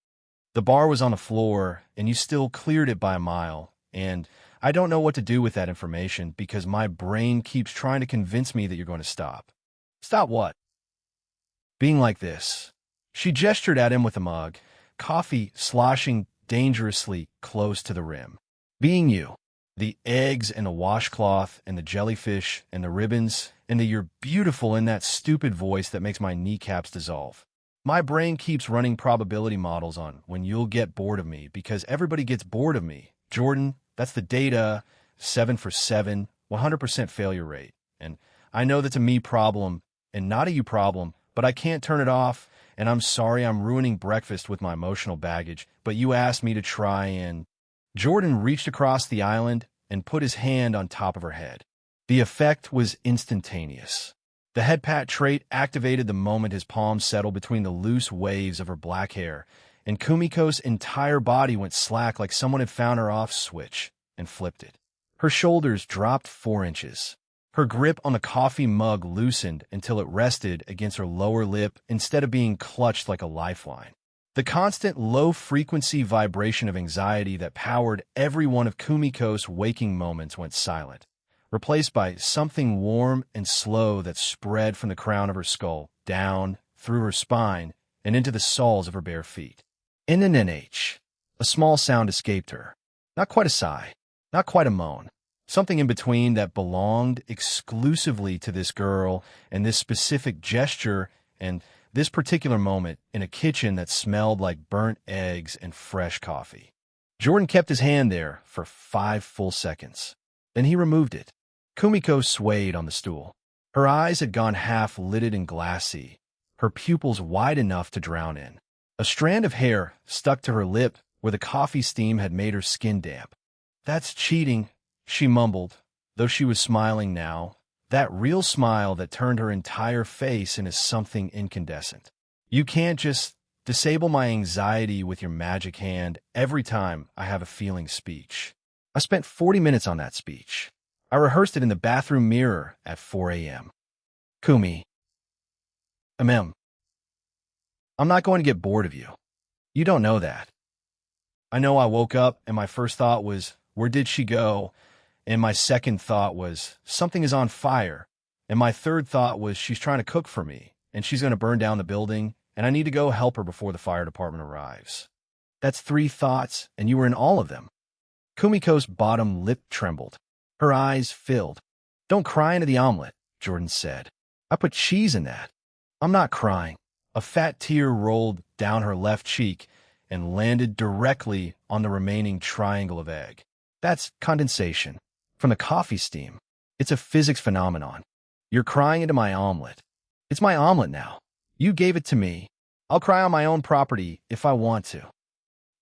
The bar was on the floor, and you still cleared it by a mile, and I don't know what to do with that information because my brain keeps trying to convince me that you're going to stop. Stop what? Being like this. She gestured at him with a mug, coffee sloshing dangerously close to the rim. Being you. The eggs and the washcloth and the jellyfish and the ribbons and the "you're beautiful" in that stupid voice that makes my kneecaps dissolve. My brain keeps running probability models on when you'll get bored of me because everybody gets bored of me. Jordan, that's the data, 7 for 7, 100% failure rate. And I know that's a me problem and not a you problem, but I can't turn it off, and I'm sorry I'm ruining breakfast with my emotional baggage, but you asked me to try and... Jordan reached across the island and put his hand on top of her head. The effect was instantaneous. The head pat trait activated the moment his palms settled between the loose waves of her black hair, and Kumiko's entire body went slack like someone had found her off switch and flipped it. Her shoulders dropped 4 inches. Her grip on the coffee mug loosened until it rested against her lower lip instead of being clutched like a lifeline. The constant low-frequency vibration of anxiety that powered every one of Kumiko's waking moments went silent, replaced by something warm and slow that spread from the crown of her skull, down, through her spine, and into the soles of her bare feet. NNH. A small sound escaped her. Not quite a sigh, not quite a moan. Something in between that belonged exclusively to this girl and this specific gesture and this particular moment in a kitchen that smelled like burnt eggs and fresh coffee. Jordan kept his hand there for 5 full seconds. Then he removed it. Kumiko swayed on the stool. Her eyes had gone half-lidded and glassy, her pupils wide enough to drown in. A strand of hair stuck to her lip where the coffee steam had made her skin damp. "That's cheating," she mumbled, though she was smiling now. That real smile that turned her entire face into something incandescent. "You can't just disable my anxiety with your magic hand every time I have a feeling speech." I spent 40 minutes on that speech. I rehearsed it in the bathroom mirror at 4 a.m. Kumi. I'm not going to get bored of you. You don't know that. I know I woke up and my first thought was, where did she go? And my second thought was, something is on fire. And my third thought was, she's trying to cook for me, and she's going to burn down the building, and I need to go help her before the fire department arrives. That's 3 thoughts, and you were in all of them. Kumiko's bottom lip trembled. Her eyes filled. "Don't cry into the omelet," Jordan said. "I put cheese in that." "I'm not crying." A fat tear rolled down her left cheek and landed directly on the remaining triangle of egg. "That's condensation from the coffee steam. It's a physics phenomenon. You're crying into my omelet. It's my omelet now. You gave it to me. I'll cry on my own property if I want to."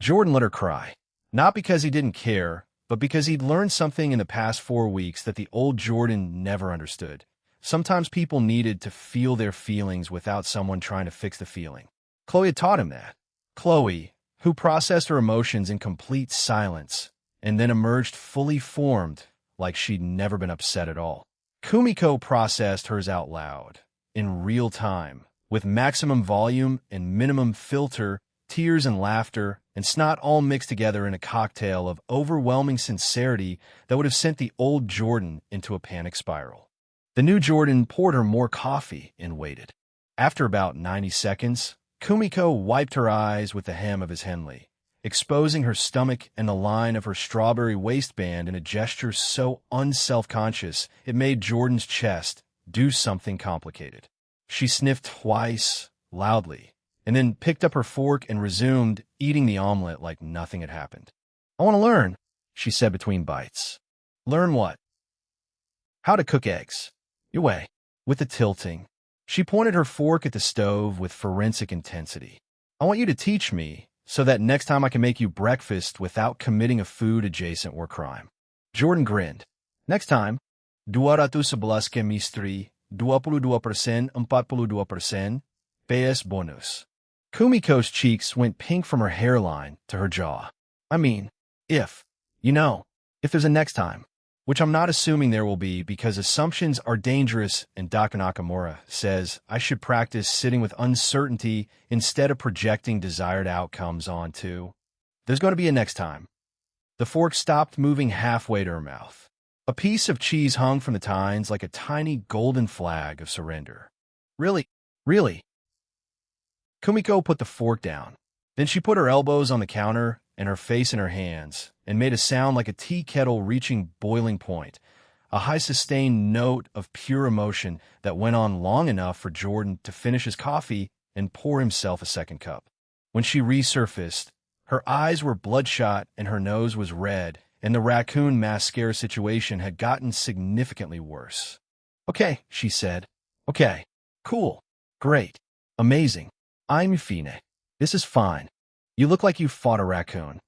Jordan let her cry, not because he didn't care, but because he'd learned something in the past 4 weeks that the old Jordan never understood. Sometimes people needed to feel their feelings without someone trying to fix the feeling. Chloe had taught him that. Chloe, who processed her emotions in complete silence, and then emerged fully formed, like she'd never been upset at all. Kumiko processed hers out loud, in real time, with maximum volume and minimum filter, tears and laughter, and snot all mixed together in a cocktail of overwhelming sincerity that would have sent the old Jordan into a panic spiral. The new Jordan poured her more coffee and waited. After about 90 seconds, Kumiko wiped her eyes with the hem of his Henley, exposing her stomach and the line of her strawberry waistband in a gesture so unself-conscious it made Jordan's chest do something complicated. She sniffed twice, loudly, and then picked up her fork and resumed eating the omelet like nothing had happened. "I want to learn," she said between bites. "Learn what?" "How to cook eggs. Your way." With the tilting, she pointed her fork at the stove with forensic intensity. "I want you to teach me so that next time I can make you breakfast without committing a food-adjacent war crime." Jordan grinned. "Next time, 211 ke mistri, 22%, 42%, PS bonus." Kumiko's cheeks went pink from her hairline to her jaw. "I mean, if there's a next time." which I'm not assuming there will be because assumptions are dangerous, and Dr. Nakamura says I should practice sitting with uncertainty instead of projecting desired outcomes onto. There's going to be a next time. The fork stopped moving halfway to her mouth. A piece of cheese hung from the tines like a tiny golden flag of surrender. Really? Really? Kumiko put the fork down. Then she put her elbows on the counter and her face in her hands and made a sound like a tea kettle reaching boiling point, a high-sustained note of pure emotion that went on long enough for Jordan to finish his coffee and pour himself a second cup. When she resurfaced, her eyes were bloodshot and her nose was red, and the raccoon mascara situation had gotten significantly worse. "Okay," she said. "Okay. Cool. Great. Amazing. I'm Fine. This is fine. You look like you fought a raccoon.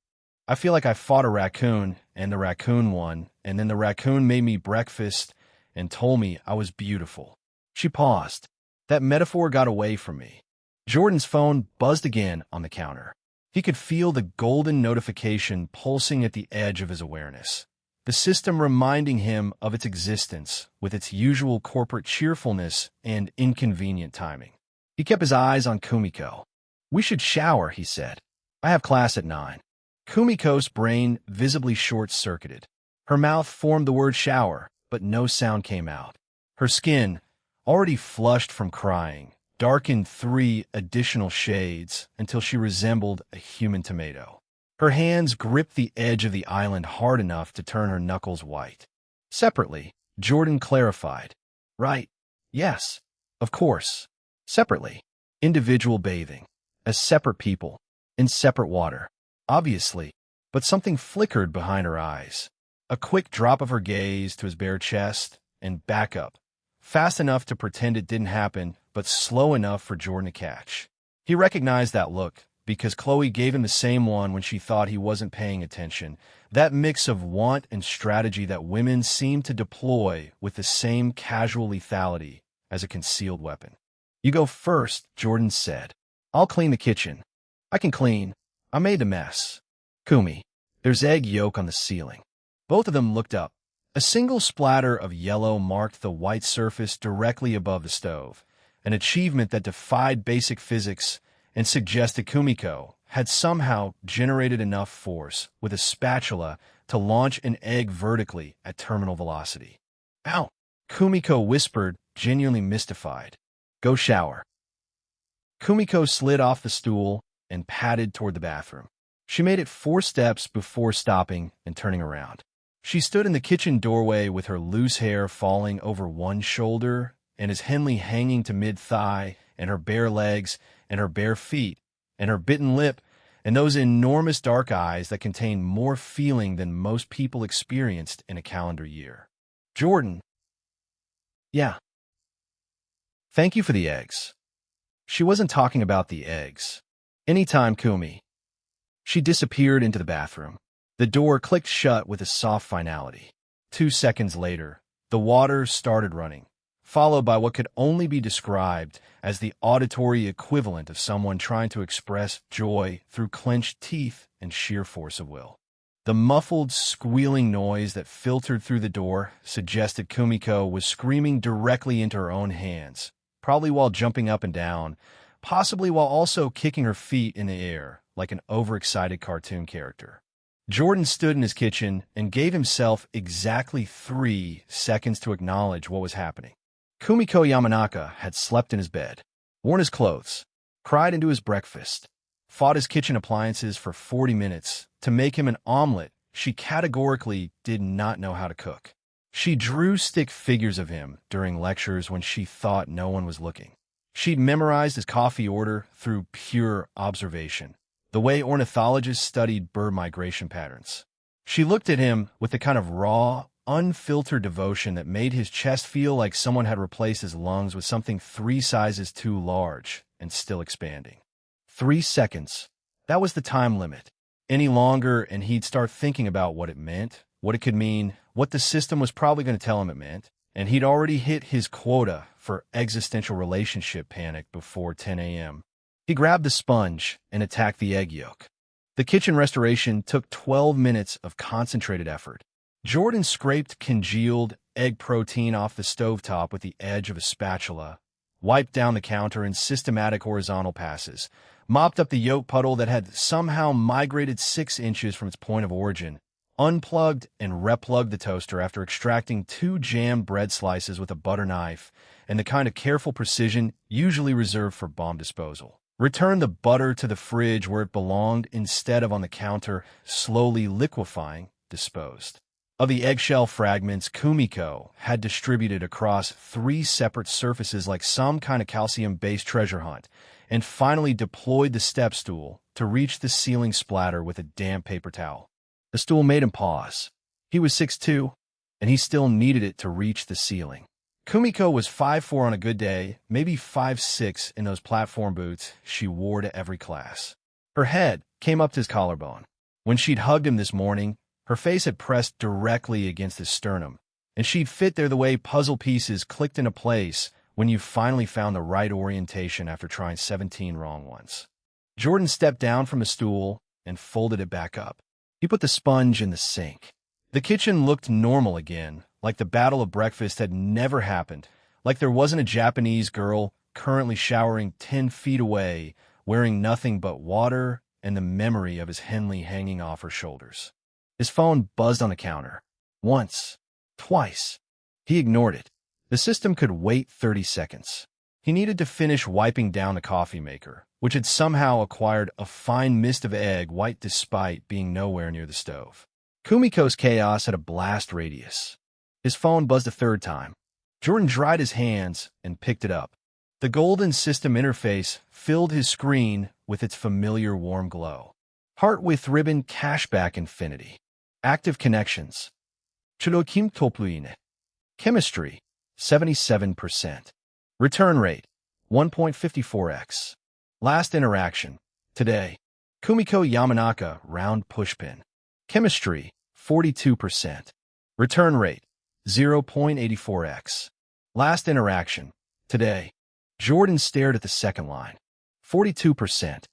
I feel like I fought a raccoon, and the raccoon won, and then the raccoon made me breakfast and told me I was beautiful." She paused. That metaphor got away from me. Jordan's phone buzzed again on the counter. He could feel the golden notification pulsing at the edge of his awareness, the system reminding him of its existence with its usual corporate cheerfulness and inconvenient timing. He kept his eyes on Kumiko. "We should shower," he said. "I have class at 9. Kumiko's brain visibly short-circuited. Her mouth formed the word shower, but no sound came out. Her skin, already flushed from crying, darkened 3 additional shades until she resembled a human tomato. Her hands gripped the edge of the island hard enough to turn her knuckles white. Separately, Jordan clarified. "Right. Yes. Of course. Separately. Individual bathing. As separate people. In separate water. Obviously." But something flickered behind her eyes. A quick drop of her gaze to his bare chest and back up. Fast enough to pretend it didn't happen, but slow enough for Jordan to catch. He recognized that look, because Chloe gave him the same one when she thought he wasn't paying attention. That mix of want and strategy that women seem to deploy with the same casual lethality as a concealed weapon. "You go first," Jordan said. "I'll clean the kitchen." "I can clean. I made the mess." "Kumi, there's egg yolk on the ceiling." Both of them looked up. A single splatter of yellow marked the white surface directly above the stove, an achievement that defied basic physics and suggested Kumiko had somehow generated enough force with a spatula to launch an egg vertically at terminal velocity. "Ow!" Kumiko whispered, genuinely mystified. "Go shower." Kumiko slid off the stool and padded toward the bathroom. She made it 4 steps before stopping and turning around. She stood in the kitchen doorway with her loose hair falling over one shoulder and his Henley hanging to mid-thigh, and her bare legs and her bare feet and her bitten lip and those enormous dark eyes that contained more feeling than most people experienced in a calendar year. "Jordan." "Yeah." "Thank you for the eggs." She wasn't talking about the eggs. "Anytime, Kumi." She disappeared into the bathroom. The door clicked shut with a soft finality. 2 seconds later, the water started running, followed by what could only be described as the auditory equivalent of someone trying to express joy through clenched teeth and sheer force of will. The muffled, squealing noise that filtered through the door suggested Kumiko was screaming directly into her own hands, probably while jumping up and down, possibly while also kicking her feet in the air like an overexcited cartoon character. Jordan stood in his kitchen and gave himself exactly 3 seconds to acknowledge what was happening. Kumiko Yamanaka had slept in his bed, worn his clothes, cried into his breakfast, fought his kitchen appliances for 40 minutes to make him an omelet she categorically did not know how to cook. She drew stick figures of him during lectures when she thought no one was looking. She'd memorized his coffee order through pure observation, the way ornithologists studied bird migration patterns. She looked at him with the kind of raw, unfiltered devotion that made his chest feel like someone had replaced his lungs with something 3 sizes too large and still expanding. 3 seconds. That was the time limit. Any longer, and he'd start thinking about what it meant, what it could mean, what the system was probably going to tell him it meant, and he'd already hit his quota for existential relationship panic before 10 a.m. He grabbed the sponge and attacked the egg yolk. The kitchen restoration took 12 minutes of concentrated effort. Jordan scraped congealed egg protein off the stovetop with the edge of a spatula, wiped down the counter in systematic horizontal passes, mopped up the yolk puddle that had somehow migrated 6 inches from its point of origin, unplugged and replugged the toaster after extracting 2 jammed bread slices with a butter knife and the kind of careful precision usually reserved for bomb disposal. Returned the butter to the fridge where it belonged instead of on the counter, slowly liquefying, disposed of the eggshell fragments Kumiko had distributed across 3 separate surfaces like some kind of calcium-based treasure hunt, and finally deployed the step stool to reach the ceiling splatter with a damp paper towel. The stool made him pause. He was 6'2", and he still needed it to reach the ceiling. Kumiko was 5'4" on a good day, maybe 5'6" in those platform boots she wore to every class. Her head came up to his collarbone. When she'd hugged him this morning, her face had pressed directly against his sternum, and she'd fit there the way puzzle pieces clicked into place when you finally found the right orientation after trying 17 wrong ones. Jordan stepped down from the stool and folded it back up. He put the sponge in the sink. The kitchen looked normal again, like the battle of breakfast had never happened, like there wasn't a Japanese girl currently showering 10 feet away, wearing nothing but water and the memory of his Henley hanging off her shoulders. His phone buzzed on the counter. Once. Twice. He ignored it. The system could wait 30 seconds. He needed to finish wiping down the coffee maker, which had somehow acquired a fine mist of egg white despite being nowhere near the stove. Kumiko's chaos had a blast radius. His phone buzzed a third time. Jordan dried his hands and picked it up. The golden system interface filled his screen with its familiar warm glow. Heart with ribbon cashback infinity. Active connections. Chilokim topluine. Chemistry, 77%. Return rate, 1.54x. Last interaction, today. Kumiko Yamanaka, round pushpin. Chemistry, 42%. Return rate, 0.84x. Last interaction, today. Jordan stared at the second line. 42%.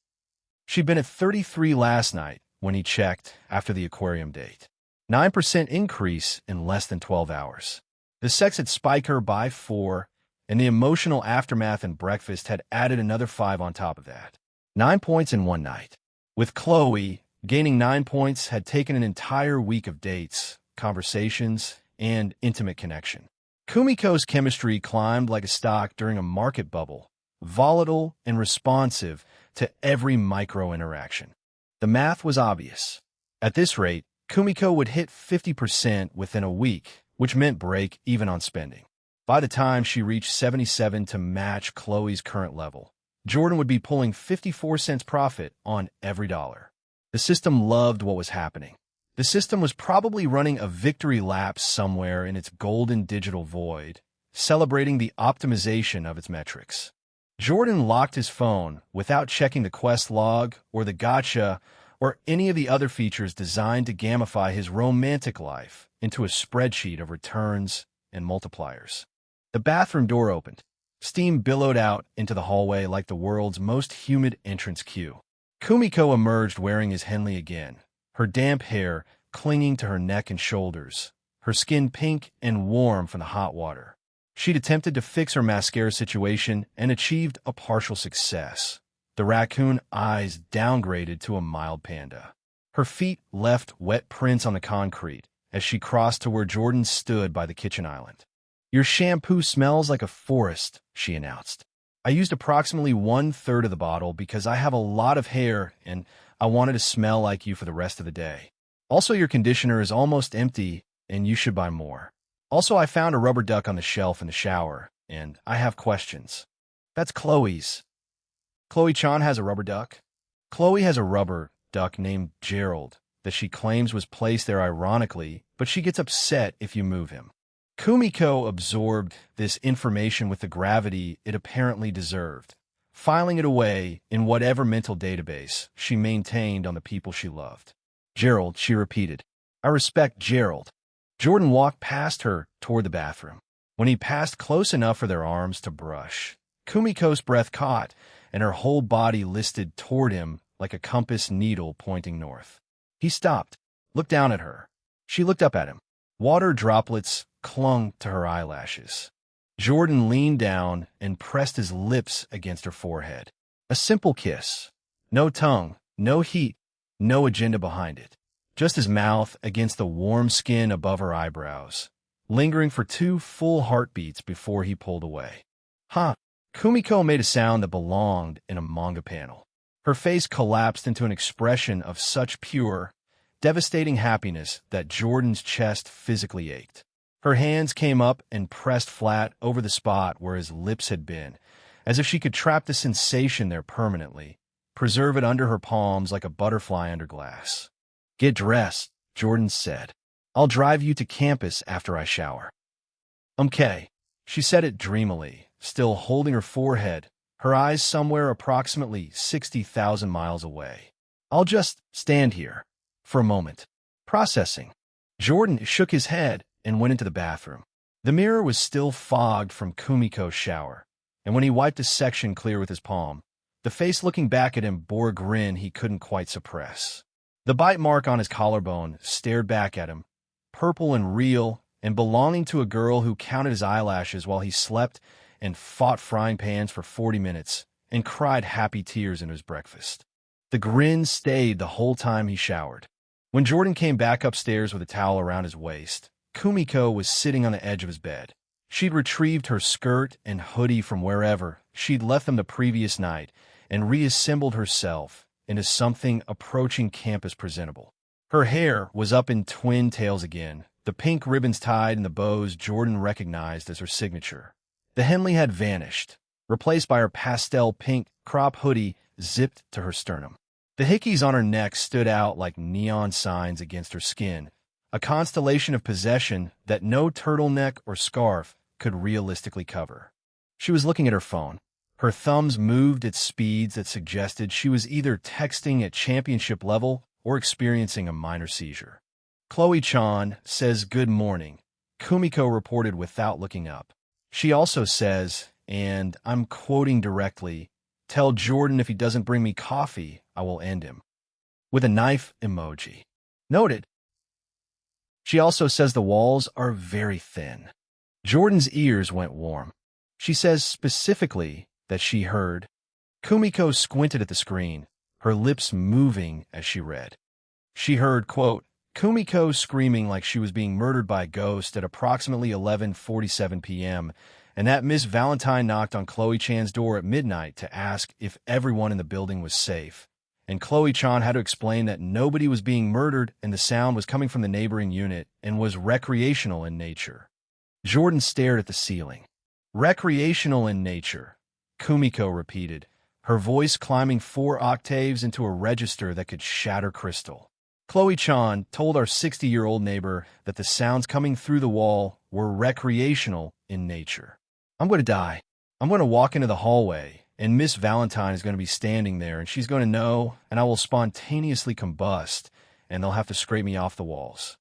She'd been at 33 last night when he checked after the aquarium date. 9% increase in less than 12 hours. The sex had spiked her by 4, and the emotional aftermath and breakfast had added another 5 on top of that. 9 points in one night. With Chloe, gaining 9 points had taken an entire week of dates, conversations, and intimate connection. Kumiko's chemistry climbed like a stock during a market bubble, volatile and responsive to every micro-interaction. The math was obvious. At this rate, Kumiko would hit 50% within a week, which meant break even on spending. By the time she reached 77 to match Chloe's current level, Jordan would be pulling 54 cents profit on every dollar. The system loved what was happening. The system was probably running a victory lap somewhere in its golden digital void, celebrating the optimization of its metrics. Jordan locked his phone without checking the quest log or the gacha or any of the other features designed to gamify his romantic life into a spreadsheet of returns and multipliers. The bathroom door opened. Steam billowed out into the hallway like the world's most humid entrance queue. Kumiko emerged wearing his Henley again, her damp hair clinging to her neck and shoulders, her skin pink and warm from the hot water. She'd attempted to fix her mascara situation and achieved a partial success. The raccoon eyes downgraded to a mild panda. Her feet left wet prints on the concrete as she crossed to where Jordan stood by the kitchen island. "Your shampoo smells like a forest," she announced. "I used approximately 1/3 of the bottle because I have a lot of hair and I wanted to smell like you for the rest of the day. Also, your conditioner is almost empty and you should buy more. Also, I found a rubber duck on the shelf in the shower and I have questions." "That's Chloe's." "Chloe-chan has a rubber duck?" "Chloe has a rubber duck named Gerald that she claims was placed there ironically, but she gets upset if you move him." Kumiko absorbed this information with the gravity it apparently deserved, filing it away in whatever mental database she maintained on the people she loved. "Gerald," she repeated. "I respect Gerald." Jordan walked past her toward the bathroom. When he passed close enough for their arms to brush, Kumiko's breath caught, and her whole body listed toward him like a compass needle pointing north. He stopped, looked down at her. She looked up at him. Water droplets clung to her eyelashes. Jordan leaned down and pressed his lips against her forehead. A simple kiss. No tongue, no heat, no agenda behind it. Just his mouth against the warm skin above her eyebrows, lingering for 2 full heartbeats before he pulled away. Huh. Kumiko made a sound that belonged in a manga panel. Her face collapsed into an expression of such pure, devastating happiness that Jordan's chest physically ached. Her hands came up and pressed flat over the spot where his lips had been, as if she could trap the sensation there permanently, preserve it under her palms like a butterfly under glass. "Get dressed," Jordan said. "I'll drive you to campus after I shower." "Okay." She said it dreamily, still holding her forehead, her eyes somewhere approximately 60,000 miles away. "I'll just stand here for a moment." Processing. Jordan shook his head and went into the bathroom. The mirror was still fogged from Kumiko's shower, and when he wiped a section clear with his palm, the face looking back at him bore a grin he couldn't quite suppress. The bite mark on his collarbone stared back at him, purple and real, and belonging to a girl who counted his eyelashes while he slept and fought frying pans for 40 minutes and cried happy tears into his breakfast. The grin stayed the whole time he showered. When Jordan came back upstairs with a towel around his waist, Kumiko was sitting on the edge of his bed. She'd retrieved her skirt and hoodie from wherever she'd left them the previous night and reassembled herself into something approaching campus presentable. Her hair was up in twin tails again, the pink ribbons tied in the bows Jordan recognized as her signature. The Henley had vanished, replaced by her pastel pink crop hoodie zipped to her sternum. The hickeys on her neck stood out like neon signs against her skin, a constellation of possession that no turtleneck or scarf could realistically cover. She was looking at her phone. Her thumbs moved at speeds that suggested she was either texting at championship level or experiencing a minor seizure. "Chloe-chan says good morning," Kumiko reported without looking up. She also says, and I'm quoting directly, "Tell Jordan if he doesn't bring me coffee, I will end him." With a knife emoji. Noted. She also says the walls are very thin. Jordan's ears went warm. She says specifically that she heard. Kumiko squinted at the screen, her lips moving as she read. She heard, quote, Kumiko screaming like she was being murdered by a ghost at approximately 11:47 p.m., and that Miss Valentine knocked on Chloe-chan's door at midnight to ask if everyone in the building was safe. And Chloe-chan had to explain that nobody was being murdered and the sound was coming from the neighboring unit and was recreational in nature. Jordan stared at the ceiling. "Recreational in nature," Kumiko repeated, her voice climbing 4 octaves into a register that could shatter crystal. "Chloe-chan told our 60-year-old neighbor that the sounds coming through the wall were recreational in nature. I'm going to die. I'm going to walk into the hallway, and Miss Valentine is going to be standing there, and she's going to know, and I will spontaneously combust, and they'll have to scrape me off the walls."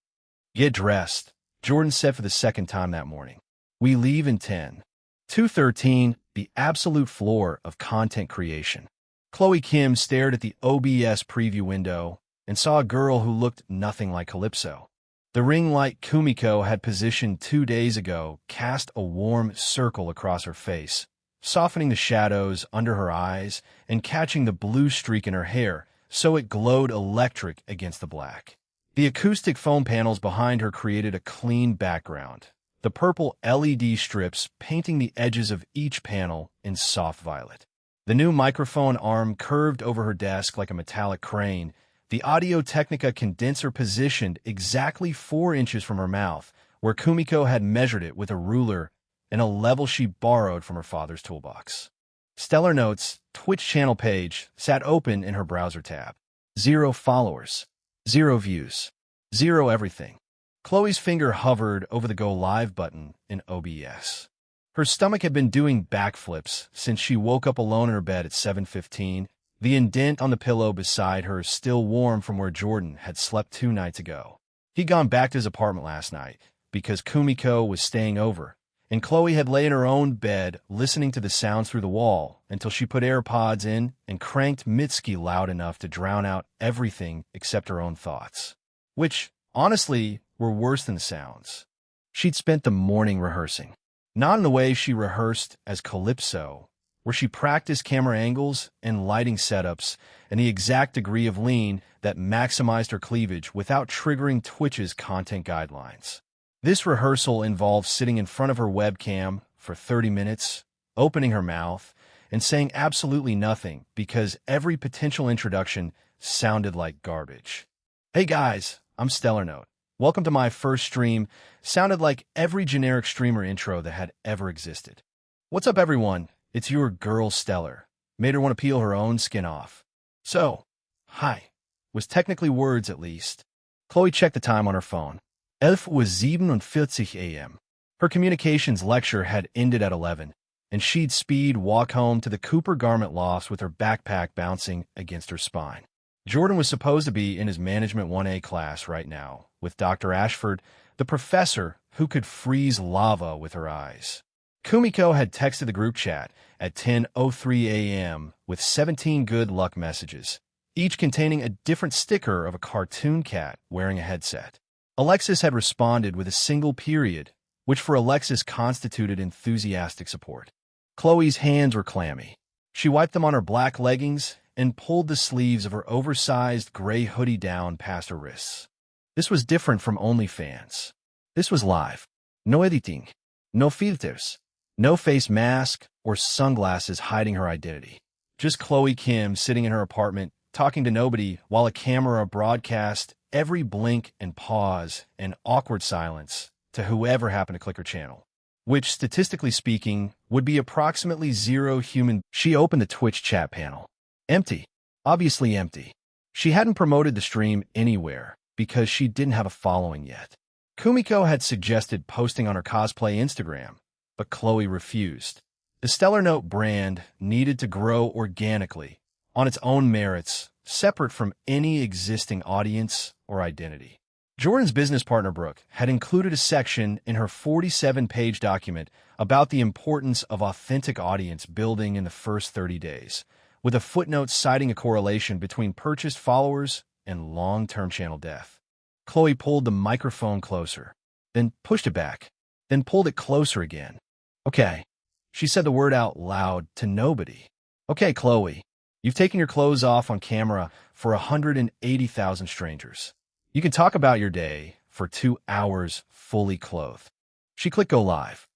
"Get dressed," Jordan said for the second time that morning. "We leave in 10. 2:13, the absolute floor of content creation." Chloe Kim stared at the OBS preview window and saw a girl who looked nothing like Calypso. The ring light Kumiko had positioned 2 days ago cast a warm circle across her face, softening the shadows under her eyes and catching the blue streak in her hair so it glowed electric against the black. The acoustic foam panels behind her created a clean background, the purple LED strips painting the edges of each panel in soft violet. The new microphone arm curved over her desk like a metallic crane, the Audio-Technica condenser positioned exactly 4 inches from her mouth, where Kumiko had measured it with a ruler and a level she borrowed from her father's toolbox. Stellar Notes' Twitch channel page sat open in her browser tab. 0 followers, 0 views, 0 everything. Chloe's finger hovered over the Go Live button in OBS. Her stomach had been doing backflips since she woke up alone in her bed at 7:15, the indent on the pillow beside her still warm from where Jordan had slept 2 nights ago. He'd gone back to his apartment last night because Kumiko was staying over, and Chloe had lay in her own bed listening to the sounds through the wall until she put AirPods in and cranked Mitski loud enough to drown out everything except her own thoughts. Which, honestly, were worse than the sounds. She'd spent the morning rehearsing. Not in the way she rehearsed as Calypso, where she practiced camera angles and lighting setups and the exact degree of lean that maximized her cleavage without triggering Twitch's content guidelines. This rehearsal involved sitting in front of her webcam for 30 minutes, opening her mouth, and saying absolutely nothing because every potential introduction sounded like garbage. Hey guys, I'm Stellar Note. Welcome to my first stream. Sounded like every generic streamer intro that had ever existed. What's up everyone? It's your girl Stellar. Made her want to peel her own skin off. So, hi. Was technically words at least. Chloe checked the time on her phone. 11:47 a.m. Her communications lecture had ended at 11, and she'd speed walk home to the Cooper garment lofts with her backpack bouncing against her spine. Jordan was supposed to be in his Management 1A class right now, with Dr. Ashford, the professor who could freeze lava with her eyes. Kumiko had texted the group chat at 10:03 a.m. with 17 good luck messages, each containing a different sticker of a cartoon cat wearing a headset. Alexis had responded with a single period, which for Alexis constituted enthusiastic support. Chloe's hands were clammy. She wiped them on her black leggings and pulled the sleeves of her oversized gray hoodie down past her wrists. This was different from OnlyFans. This was live. No editing. No filters. No face mask or sunglasses hiding her identity. Just Chloe Kim sitting in her apartment, talking to nobody while a camera broadcast every blink and pause and awkward silence to whoever happened to click her channel, which, statistically speaking, would be approximately 0 human. She opened the Twitch chat panel. Empty. Obviously empty. She hadn't promoted the stream anywhere because she didn't have a following yet. Kumiko had suggested posting on her cosplay Instagram, but Chloe refused. The Stellar Note brand needed to grow organically, on its own merits, separate from any existing audience or identity. Jordan's business partner, Brooke, had included a section in her 47-page document about the importance of authentic audience building in the first 30 days, with a footnote citing a correlation between purchased followers and long-term channel death. Chloe pulled the microphone closer, then pushed it back, then pulled it closer again. Okay. She said the word out loud to nobody. Okay, Chloe, you've taken your clothes off on camera for 180,000 strangers. You can talk about your day for 2 hours fully clothed. She clicked go live.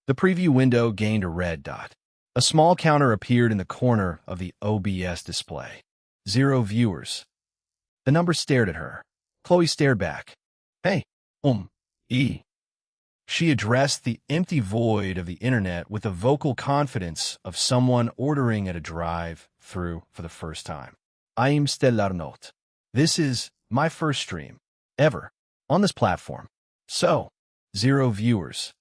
The preview window gained a red dot. A small counter appeared in the corner of the OBS display. 0 viewers. The number stared at her. Chloe stared back. Hey, She addressed the empty void of the internet with the vocal confidence of someone ordering at a drive-thru for the first time. I'm Stellar Note. This is my first stream ever on this platform. So, 0 viewers.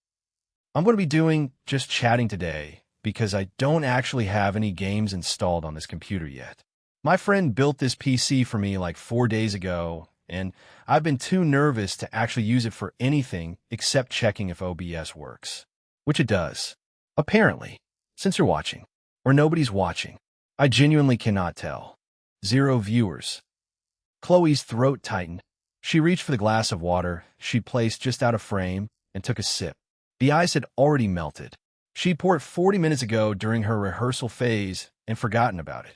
I'm going to be doing just chatting today because I don't actually have any games installed on this computer yet. My friend built this PC for me like 4 days ago, and I've been too nervous to actually use it for anything except checking if OBS works. Which it does. Apparently. Since you're watching. Or nobody's watching. I genuinely cannot tell. 0 viewers. Chloe's throat tightened. She reached for the glass of water she'd placed just out of frame and took a sip. The ice had already melted. She'd poured 40 minutes ago during her rehearsal phase and forgotten about it.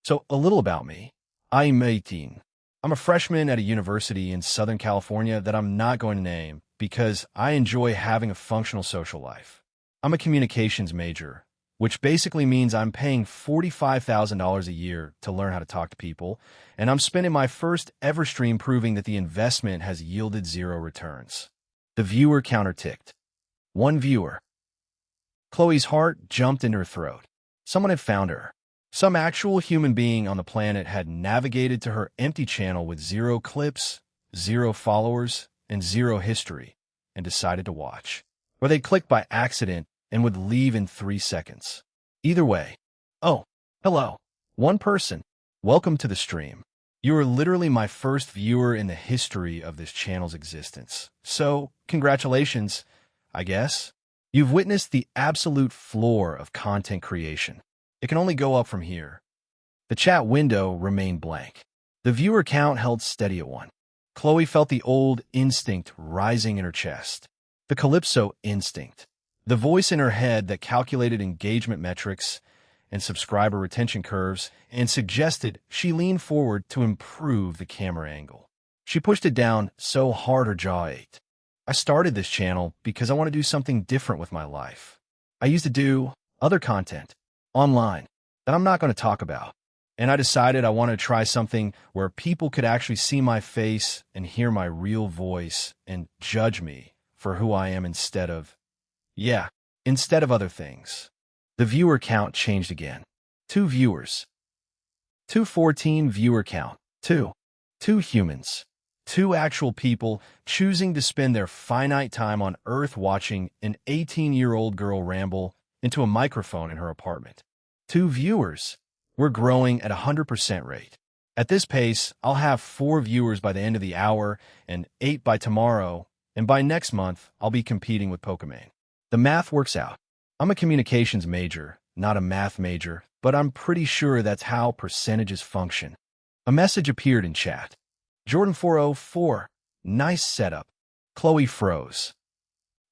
So, a little about me. I'm 18. I'm a freshman at a university in Southern California that I'm not going to name because I enjoy having a functional social life. I'm a communications major, which basically means I'm paying $45,000 a year to learn how to talk to people, and I'm spending my first ever stream proving that the investment has yielded 0 returns. The viewer counter ticked. 1 viewer. Chloe's heart jumped into her throat. Someone had found her. Some actual human being on the planet had navigated to her empty channel with 0 clips, 0 followers, and 0 history, and decided to watch. Or they'd click by accident and would leave in 3 seconds. Either way. Oh, hello. 1 person. Welcome to the stream. You are literally my first viewer in the history of this channel's existence. So, congratulations, I guess. You've witnessed the absolute floor of content creation. It can only go up from here. The chat window remained blank. The viewer count held steady at 1. Chloe felt the old instinct rising in her chest. The Calypso instinct. The voice in her head that calculated engagement metrics and subscriber retention curves and suggested she lean forward to improve the camera angle. She pushed it down so hard her jaw ached. I started this channel because I want to do something different with my life. I used to do other content online that I'm not going to talk about. And I decided I wanted to try something where people could actually see my face and hear my real voice and judge me for who I am instead of other things. The viewer count changed again. 2 viewers. 214 viewer count. 2 humans. 2 actual people choosing to spend their finite time on Earth watching an 18-year-old girl ramble into a microphone in her apartment. 2 viewers. We're growing at 100% rate. At this pace, I'll have 4 viewers by the end of the hour and 8 by tomorrow, and by next month, I'll be competing with Pokemon. The math works out. I'm a communications major, not a math major, but I'm pretty sure that's how percentages function. A message appeared in chat. Jordan404, nice setup. Chloe froze.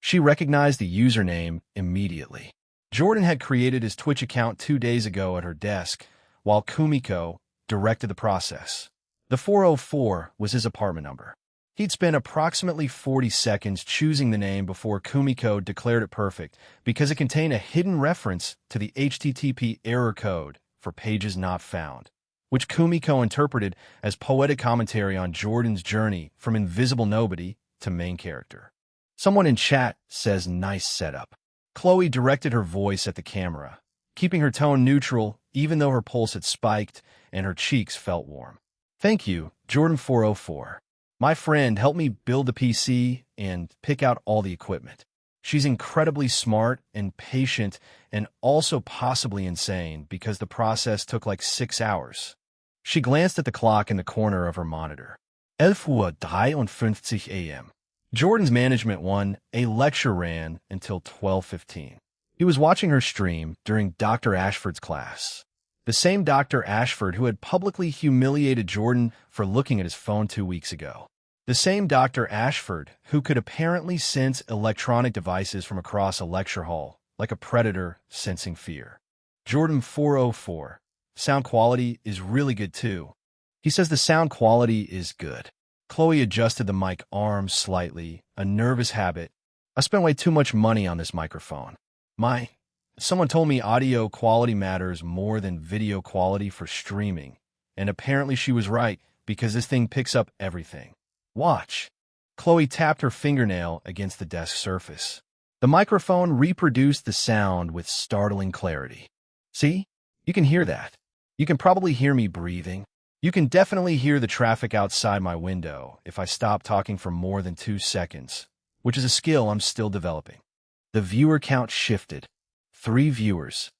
She recognized the username immediately. Jordan had created his Twitch account 2 days ago at her desk, while Kumiko directed the process. The 404 was his apartment number. He'd spent approximately 40 seconds choosing the name before Kumiko declared it perfect because it contained a hidden reference to the HTTP error code for pages not found, which Kumiko interpreted as poetic commentary on Jordan's journey from invisible nobody to main character. Someone in chat says nice setup. Chloe directed her voice at the camera, keeping her tone neutral even though her pulse had spiked and her cheeks felt warm. Thank you, Jordan404. My friend helped me build the PC and pick out all the equipment. She's incredibly smart and patient and also possibly insane because the process took like 6 hours. She glanced at the clock in the corner of her monitor. 11:53 a.m. Jordan's management won. A lecture ran until 12:15. He was watching her stream during Dr. Ashford's class. The same Dr. Ashford who had publicly humiliated Jordan for looking at his phone 2 weeks ago. The same Dr. Ashford who could apparently sense electronic devices from across a lecture hall, like a predator sensing fear. Jordan404. Sound quality is really good too. He says the sound quality is good. Chloe adjusted the mic arm slightly, a nervous habit. I spent way too much money on this microphone. Someone told me audio quality matters more than video quality for streaming, and apparently she was right because this thing picks up everything. Watch. Chloe tapped her fingernail against the desk surface. The microphone reproduced the sound with startling clarity. See? You can hear that. You can probably hear me breathing. You can definitely hear the traffic outside my window if I stop talking for more than 2 seconds, which is a skill I'm still developing. The viewer count shifted. 3 viewers.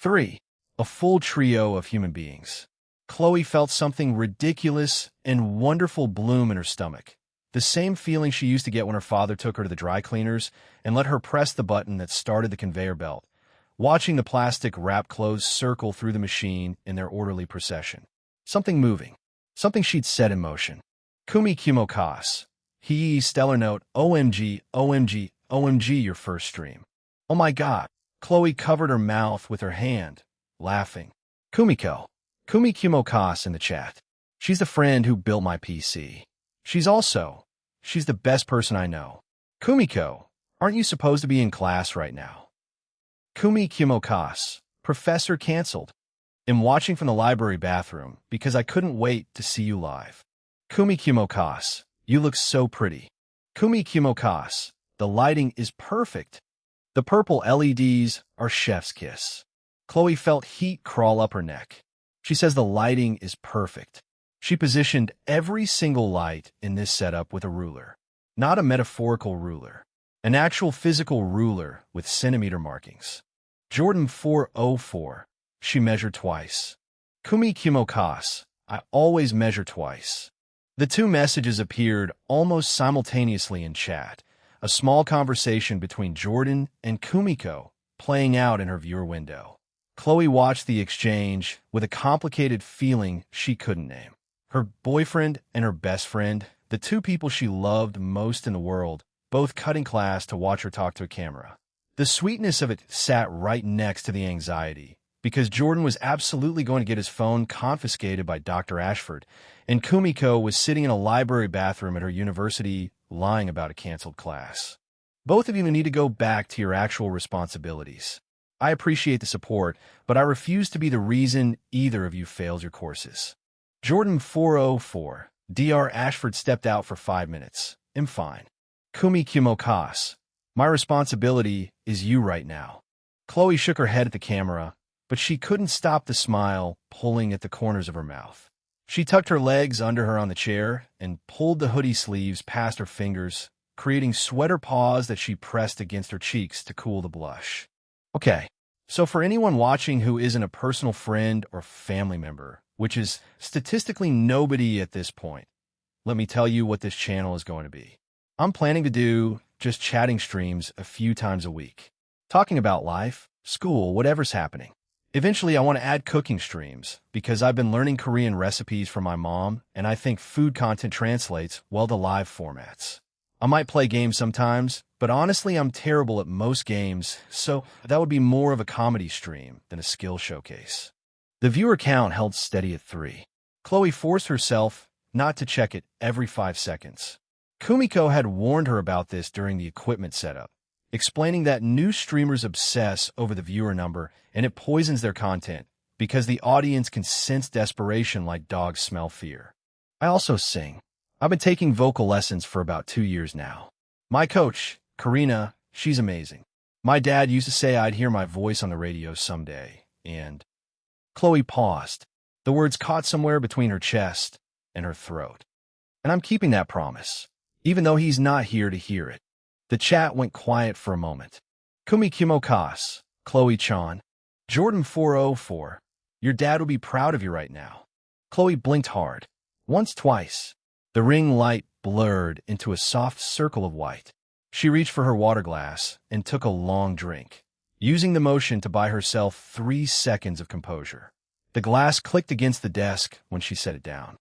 3. A full trio of human beings. Chloe felt something ridiculous and wonderful bloom in her stomach. The same feeling she used to get when her father took her to the dry cleaners and let her press the button that started the conveyor belt, watching the plastic wrap clothes circle through the machine in their orderly procession. Something moving. Something she'd set in motion. Kumi Kumokas. He stellar note. OMG, OMG, OMG, your first stream. Oh my god. Chloe covered her mouth with her hand, laughing. Kumiko. Kumi Kumokas in the chat. She's the friend who built my PC. She's the best person I know. Kumiko, aren't you supposed to be in class right now? Kumi Kumokas. Professor canceled. I'm watching from the library bathroom because I couldn't wait to see you live. Kumi Kumokas. You look so pretty. Kumi Kumokas. The lighting is perfect. The purple LEDs are chef's kiss. Chloe felt heat crawl up her neck. She says the lighting is perfect. She positioned every single light in this setup with a ruler. Not a metaphorical ruler. An actual physical ruler with centimeter markings. Jordan404. She measured twice. Kumi Kumokas. I always measure twice. The 2 messages appeared almost simultaneously in chat. A small conversation between Jordan and Kumiko playing out in her viewer window. Chloe watched the exchange with a complicated feeling she couldn't name. Her boyfriend and her best friend the two people she loved most in the world, both cutting class to watch her talk to a camera. The sweetness of it sat right next to the anxiety, because Jordan was absolutely going to get his phone confiscated by Dr. Ashford, and Kumiko was sitting in a library bathroom at her university lying about a canceled class. Both of you need to go back to your actual responsibilities. I appreciate the support, but I refuse to be the reason either of you fails your courses. Jordan 404. Dr. Ashford stepped out for 5 minutes. I'm fine. Kumi Kumokas. My responsibility is you right now. Chloe shook her head at the camera, but she couldn't stop the smile pulling at the corners of her mouth. She tucked her legs under her on the chair and pulled the hoodie sleeves past her fingers, creating sweater paws that she pressed against her cheeks to cool the blush. Okay, so for anyone watching who isn't a personal friend or family member, which is statistically nobody at this point, let me tell you what this channel is going to be. I'm planning to do just chatting streams a few times a week, talking about life, school, whatever's happening. Eventually, I want to add cooking streams because I've been learning Korean recipes from my mom, and I think food content translates well to live formats. I might play games sometimes, but honestly, I'm terrible at most games, so that would be more of a comedy stream than a skill showcase. The viewer count held steady at 3. Chloe forced herself not to check it every 5 seconds. Kumiko had warned her about this during the equipment setup, explaining that new streamers obsess over the viewer number and it poisons their content because the audience can sense desperation like dogs smell fear. I also sing. I've been taking vocal lessons for about 2 years now. My coach, Karina, she's amazing. My dad used to say I'd hear my voice on the radio someday, and... Chloe paused. The words caught somewhere between her chest and her throat. And I'm keeping that promise, even though he's not here to hear it. The chat went quiet for a moment. Kumi Kimokas, Chloe Chan, Jordan 404. Your dad will be proud of you right now. Chloe blinked hard. Once, twice. The ring light blurred into a soft circle of white. She reached for her water glass and took a long drink, using the motion to buy herself 3 seconds of composure. The glass clicked against the desk when she set it down.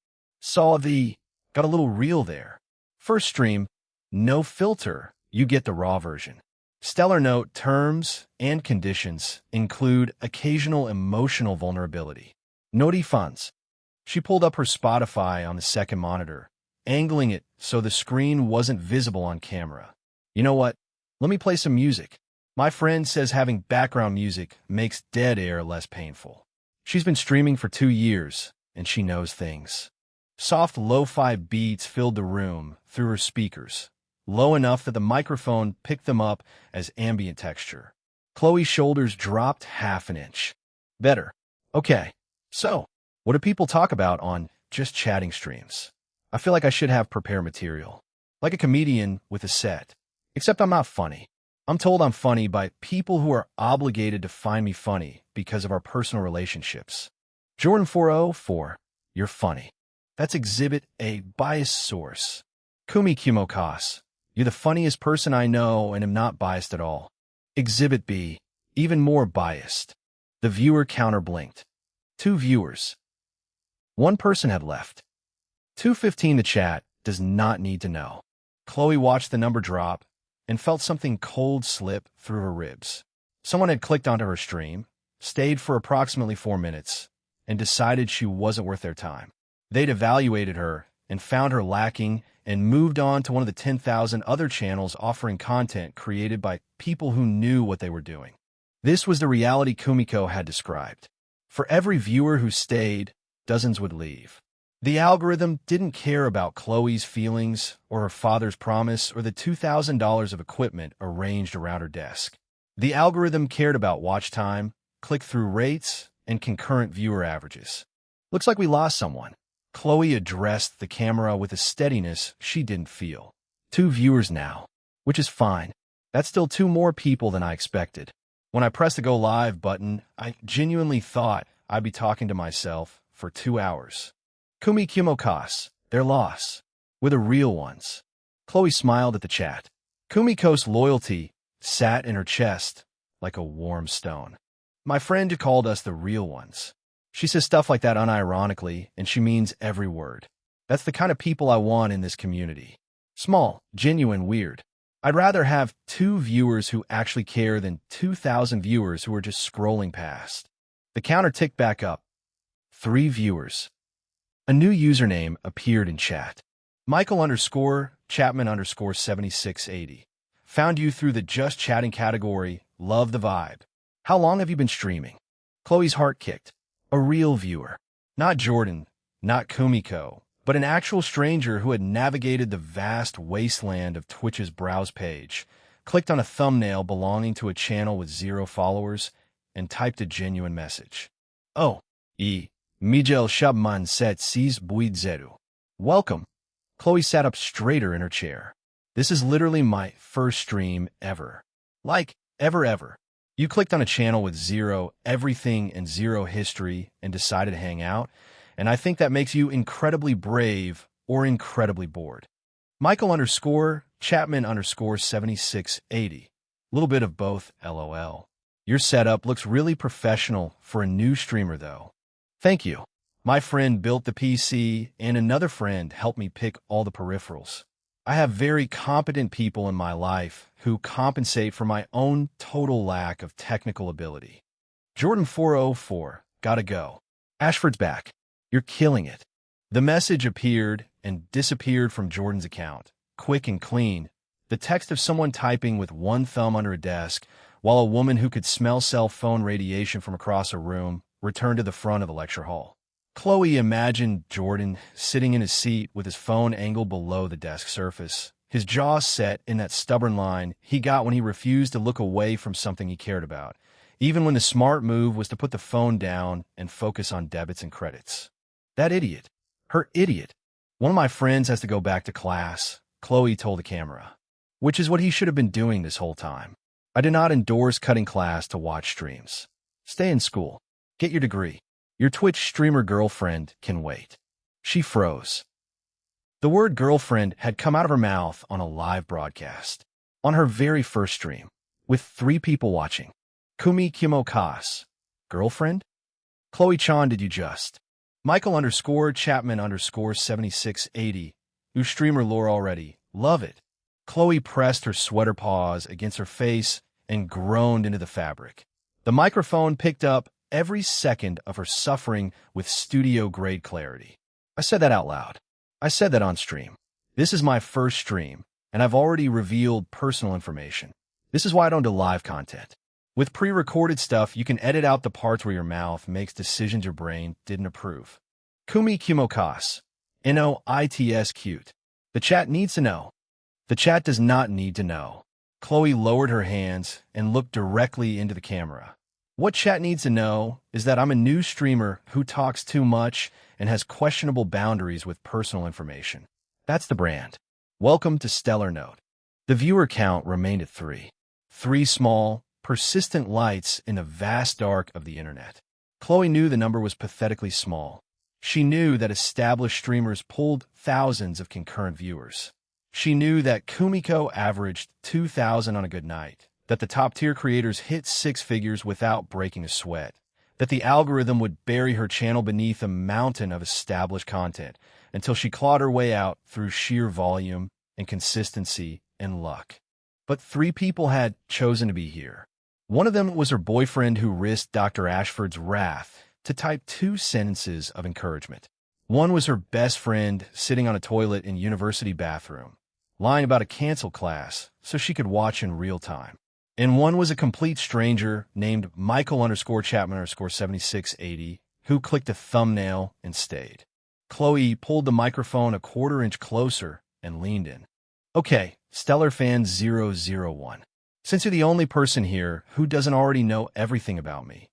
Got a little real there. First stream, no filter, you get the raw version. Stellar note, terms and conditions include occasional emotional vulnerability. Noti funds. She pulled up her Spotify on the second monitor, angling it so the screen wasn't visible on camera. You know what? Let me play some music. My friend says having background music makes dead air less painful. She's been streaming for 2 years, and she knows things. Soft lo-fi beats filled the room through her speakers, low enough that the microphone picked them up as ambient texture. Chloe's shoulders dropped half an inch. Better. Okay, so what do people talk about on just chatting streams? I feel like I should have prepared material, like a comedian with a set. Except I'm not funny. I'm told I'm funny by people who are obligated to find me funny because of our personal relationships. Jordan 404, you're funny. That's Exhibit A, biased source. Kumi Kumokas, you're the funniest person I know and am not biased at all. Exhibit B, even more biased. The viewer counter blinked. 2 viewers. 1 person had left. 215 the chat does not need to know. Chloe watched the number drop and felt something cold slip through her ribs. Someone had clicked onto her stream, stayed for approximately 4 minutes, and decided she wasn't worth their time. They'd evaluated her and found her lacking and moved on to one of the 10,000 other channels offering content created by people who knew what they were doing. This was the reality Kumiko had described. For every viewer who stayed, dozens would leave. The algorithm didn't care about Chloe's feelings or her father's promise or the $2,000 of equipment arranged around her desk. The algorithm cared about watch time, click-through rates, and concurrent viewer averages. Looks like we lost someone. Chloe addressed the camera with a steadiness she didn't feel. 2 viewers now, which is fine. That's still 2 more people than I expected. When I pressed the Go Live button, I genuinely thought I'd be talking to myself for 2 hours. Kumi Kumokas, their loss. We're the real ones. Chloe smiled at the chat. Kumiko's loyalty sat in her chest like a warm stone. My friend called us the real ones. She says stuff like that unironically, and she means every word. That's the kind of people I want in this community. Small, genuine, weird. I'd rather have 2 viewers who actually care than 2,000 viewers who are just scrolling past. The counter ticked back up. 3 viewers. A new username appeared in chat. Michael_Chapman_7680. Found you through the just chatting category. Love the vibe. How long have you been streaming? Chloe's heart kicked. A real viewer. Not Jordan, not Kumiko, but an actual stranger who had navigated the vast wasteland of Twitch's browse page, clicked on a thumbnail belonging to a channel with 0 followers, and typed a genuine message. Oh, Miguel Shabman set sees buid zeru. Welcome. Chloe sat up straighter in her chair. This is literally my first stream ever. Like, ever. You clicked on a channel with 0 everything and 0 history and decided to hang out, and I think that makes you incredibly brave or incredibly bored. Michael_Chapman_7680. Little bit of both, LOL. Your setup looks really professional for a new streamer, though. Thank you. My friend built the PC, and another friend helped me pick all the peripherals. I have very competent people in my life who compensate for my own total lack of technical ability. Jordan404, gotta go. Ashford's back. You're killing it. The message appeared and disappeared from Jordan's account, quick and clean, the text of someone typing with one thumb under a desk, while a woman who could smell cell phone radiation from across a room returned to the front of the lecture hall. Chloe imagined Jordan sitting in his seat with his phone angled below the desk surface, his jaw set in that stubborn line he got when he refused to look away from something he cared about, even when the smart move was to put the phone down and focus on debits and credits. That idiot. Her idiot. One of my friends has to go back to class, Chloe told the camera, which is what he should have been doing this whole time. I do not endorse cutting class to watch streams. Stay in school. Get your degree. Your Twitch streamer girlfriend can wait. She froze. The word girlfriend had come out of her mouth on a live broadcast, on her very first stream, with 3 people watching. Kumi Kimokas. Girlfriend? Chloe Chan, did you just? Michael_Chapman_7680. New streamer lore already. Love it. Chloe pressed her sweater paws against her face and groaned into the fabric. The microphone picked up every second of her suffering with studio-grade clarity. I said that out loud. I said that on stream. This is my first stream, and I've already revealed personal information. This is why I don't do live content. With pre-recorded stuff, you can edit out the parts where your mouth makes decisions your brain didn't approve. Kumi Kimokas. N-O-I-T-S cute. The chat needs to know. The chat does not need to know. Chloe lowered her hands and looked directly into the camera. What chat needs to know is that I'm a new streamer who talks too much and has questionable boundaries with personal information. That's the brand. Welcome to Stellar Note. The viewer count remained at 3. 3 small, persistent lights in the vast dark of the internet. Chloe knew the number was pathetically small. She knew that established streamers pulled thousands of concurrent viewers. She knew that Kumiko averaged 2,000 on a good night, that the top-tier creators hit 6 figures without breaking a sweat, that the algorithm would bury her channel beneath a mountain of established content until she clawed her way out through sheer volume and consistency and luck. But 3 people had chosen to be here. One of them was her boyfriend who risked Dr. Ashford's wrath to type 2 sentences of encouragement. One was her best friend sitting on a toilet in university bathroom, lying about a canceled class so she could watch in real time. And one was a complete stranger named Michael_Chapman_7680 who clicked a thumbnail and stayed. Chloe pulled the microphone a quarter-inch closer and leaned in. Okay, Stellar Fan 001. Since you're the only person here who doesn't already know everything about me,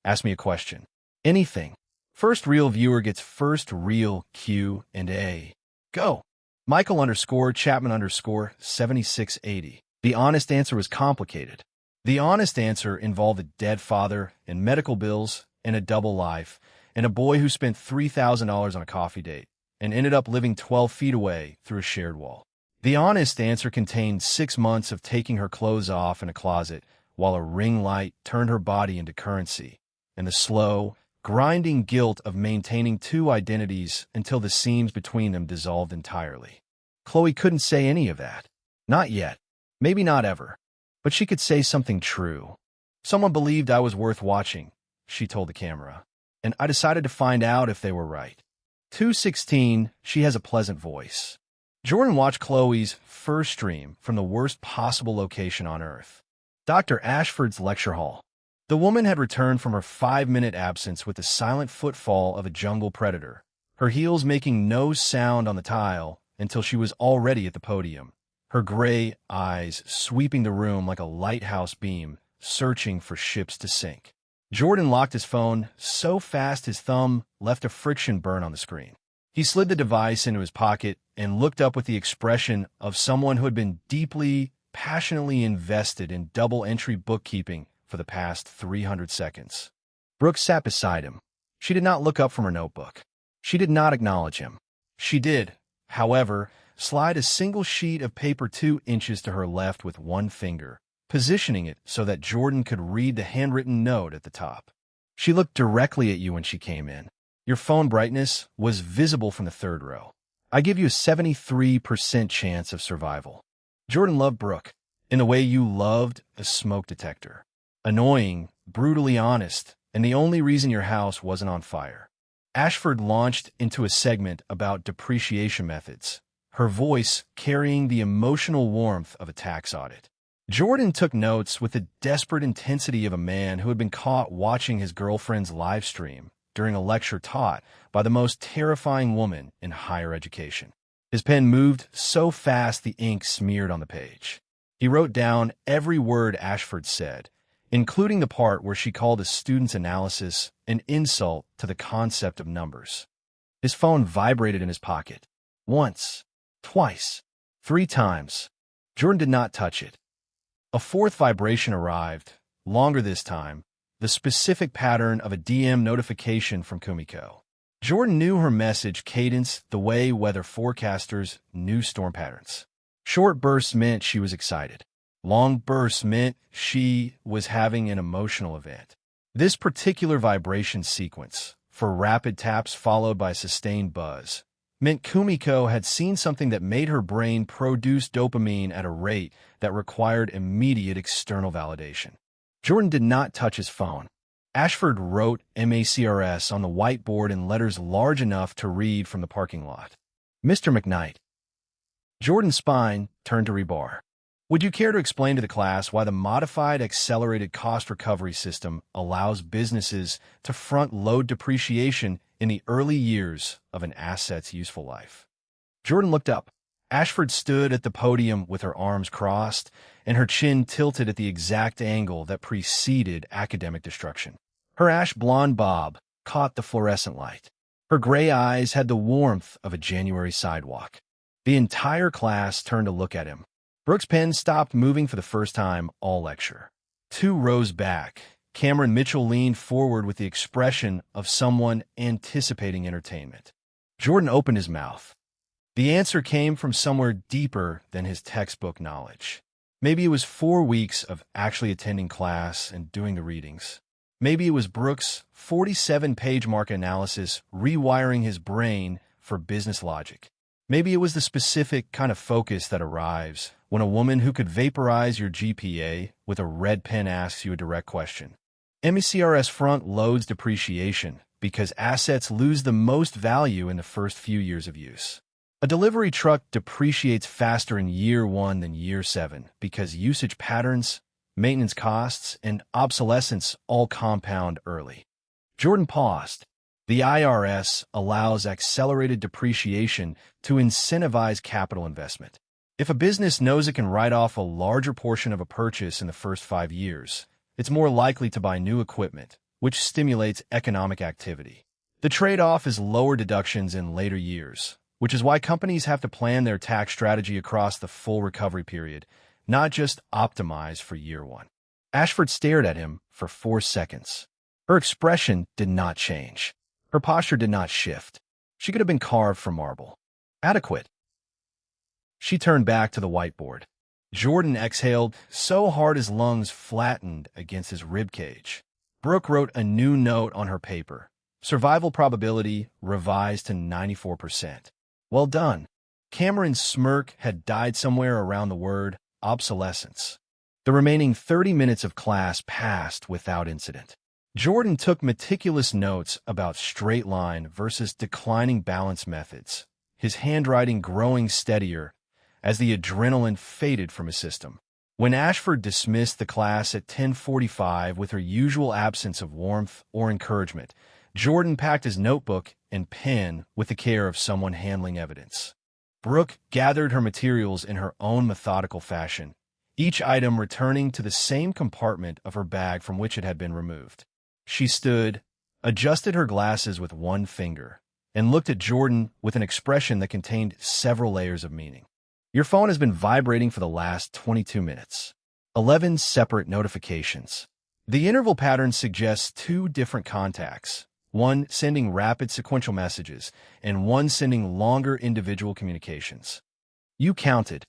ask me a question. Anything. First real viewer gets first real Q&A. Go. Michael_Chapman_7680. The honest answer was complicated. The honest answer involved a dead father and medical bills and a double life and a boy who spent $3,000 on a coffee date and ended up living 12 feet away through a shared wall. The honest answer contained 6 months of taking her clothes off in a closet while a ring light turned her body into currency and the slow, grinding guilt of maintaining two identities until the seams between them dissolved entirely. Chloe couldn't say any of that. Not yet. Maybe not ever. But she could say something true. Someone believed I was worth watching, she told the camera, and I decided to find out if they were right. 2:16, she has a pleasant voice. Jordan watched Chloe's first stream from the worst possible location on Earth, Dr. Ashford's lecture hall. The woman had returned from her 5-minute absence with the silent footfall of a jungle predator, her heels making no sound on the tile until she was already at the podium, her gray eyes sweeping the room like a lighthouse beam, searching for ships to sink. Jordan locked his phone so fast his thumb left a friction burn on the screen. He slid the device into his pocket and looked up with the expression of someone who had been deeply, passionately invested in double-entry bookkeeping for the past 300 seconds. Brooke sat beside him. She did not look up from her notebook. She did not acknowledge him. She did, however, slide a single sheet of paper 2 inches to her left with one finger, positioning it so that Jordan could read the handwritten note at the top. She looked directly at you when she came in. Your phone brightness was visible from the 3rd row. I give you a 73% chance of survival. Jordan loved Brooke in the way you loved a smoke detector. Annoying, brutally honest, and the only reason your house wasn't on fire. Ashford launched into a segment about depreciation methods, her voice carrying the emotional warmth of a tax audit. Jordan took notes with the desperate intensity of a man who had been caught watching his girlfriend's live stream during a lecture taught by the most terrifying woman in higher education. His pen moved so fast the ink smeared on the page. He wrote down every word Ashford said, including the part where she called a student's analysis an insult to the concept of numbers. His phone vibrated in his pocket. Once, twice, 3 times. Jordan did not touch it. A 4th vibration arrived, longer this time, the specific pattern of a DM notification from Kumiko. Jordan knew her message cadence the way weather forecasters knew storm patterns. Short bursts meant she was excited. Long bursts meant she was having an emotional event. This particular vibration sequence, for rapid taps followed by sustained buzz, meant Kumiko had seen something that made her brain produce dopamine at a rate that required immediate external validation. Jordan did not touch his phone. Ashford wrote MACRS on the whiteboard in letters large enough to read from the parking lot. Mr. McKnight. Jordan's spine turned to rebar. Would you care to explain to the class why the modified accelerated cost recovery system allows businesses to front-load depreciation in the early years of an asset's useful life? Jordan looked up. Ashford stood at the podium with her arms crossed and her chin tilted at the exact angle that preceded academic destruction. Her ash-blonde bob caught the fluorescent light. Her gray eyes had the warmth of a January sidewalk. The entire class turned to look at him. Brooke's pen stopped moving for the first time all lecture. 2 rows back, Cameron Mitchell leaned forward with the expression of someone anticipating entertainment. Jordan opened his mouth. The answer came from somewhere deeper than his textbook knowledge. Maybe it was 4 weeks of actually attending class and doing the readings. Maybe it was Brooke's 47-page market analysis rewiring his brain for business logic. Maybe it was the specific kind of focus that arrives when a woman who could vaporize your GPA with a red pen asks you a direct question. MECRS front loads depreciation because assets lose the most value in the first few years of use. A delivery truck depreciates faster in year 1 than year 7 because usage patterns, maintenance costs, and obsolescence all compound early. Jordan paused. The IRS allows accelerated depreciation to incentivize capital investment. If a business knows it can write off a larger portion of a purchase in the first 5 years, it's more likely to buy new equipment, which stimulates economic activity. The trade-off is lower deductions in later years, which is why companies have to plan their tax strategy across the full recovery period, not just optimize for year 1. Ashford stared at him for 4 seconds. Her expression did not change. Her posture did not shift. She could have been carved from marble. Adequate. She turned back to the whiteboard. Jordan exhaled so hard his lungs flattened against his rib cage. Brooke wrote a new note on her paper. Survival probability revised to 94%. Well done. Cameron's smirk had died somewhere around the word obsolescence. The remaining 30 minutes of class passed without incident. Jordan took meticulous notes about straight line versus declining balance methods, his handwriting growing steadier as the adrenaline faded from his system. When Ashford dismissed the class at 10:45 with her usual absence of warmth or encouragement, Jordan packed his notebook and pen with the care of someone handling evidence. Brooke gathered her materials in her own methodical fashion, each item returning to the same compartment of her bag from which it had been removed. She stood, adjusted her glasses with one finger, and looked at Jordan with an expression that contained several layers of meaning. Your phone has been vibrating for the last 22 minutes. 11 separate notifications. The interval pattern suggests 2 different contacts, one sending rapid sequential messages and one sending longer individual communications. You counted.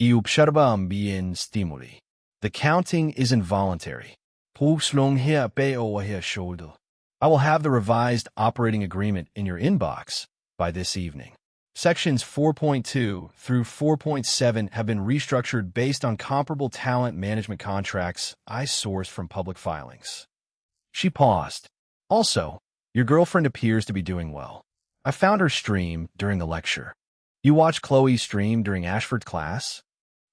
I observa bien stimuli. The counting is involuntary. Pulse long here bay over her shoulder. I will have the revised operating agreement in your inbox by this evening. Sections 4.2 through 4.7 have been restructured based on comparable talent management contracts I sourced from public filings. She paused. Also, your girlfriend appears to be doing well. I found her stream during the lecture. You watched Chloe's stream during Ashford's class?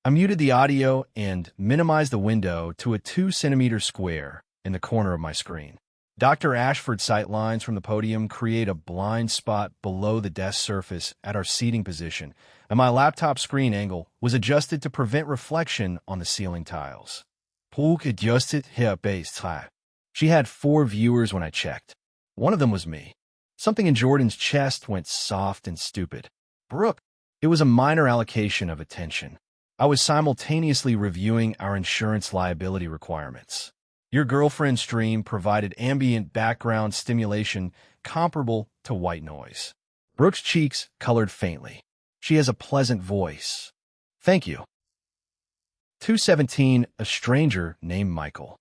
I muted the audio and minimized the window to a 2-centimeter square in the corner of my screen. Dr. Ashford's sight lines from the podium create a blind spot below the desk surface at our seating position, and my laptop screen angle was adjusted to prevent reflection on the ceiling tiles. She had 4 viewers when I checked. One of them was me. Something in Jordan's chest went soft and stupid. Brooke, it was a minor allocation of attention. I was simultaneously reviewing our insurance liability requirements. Your girlfriend's stream provided ambient background stimulation comparable to white noise. Brooke's cheeks colored faintly. She has a pleasant voice. Thank you. 217, a stranger named Michael.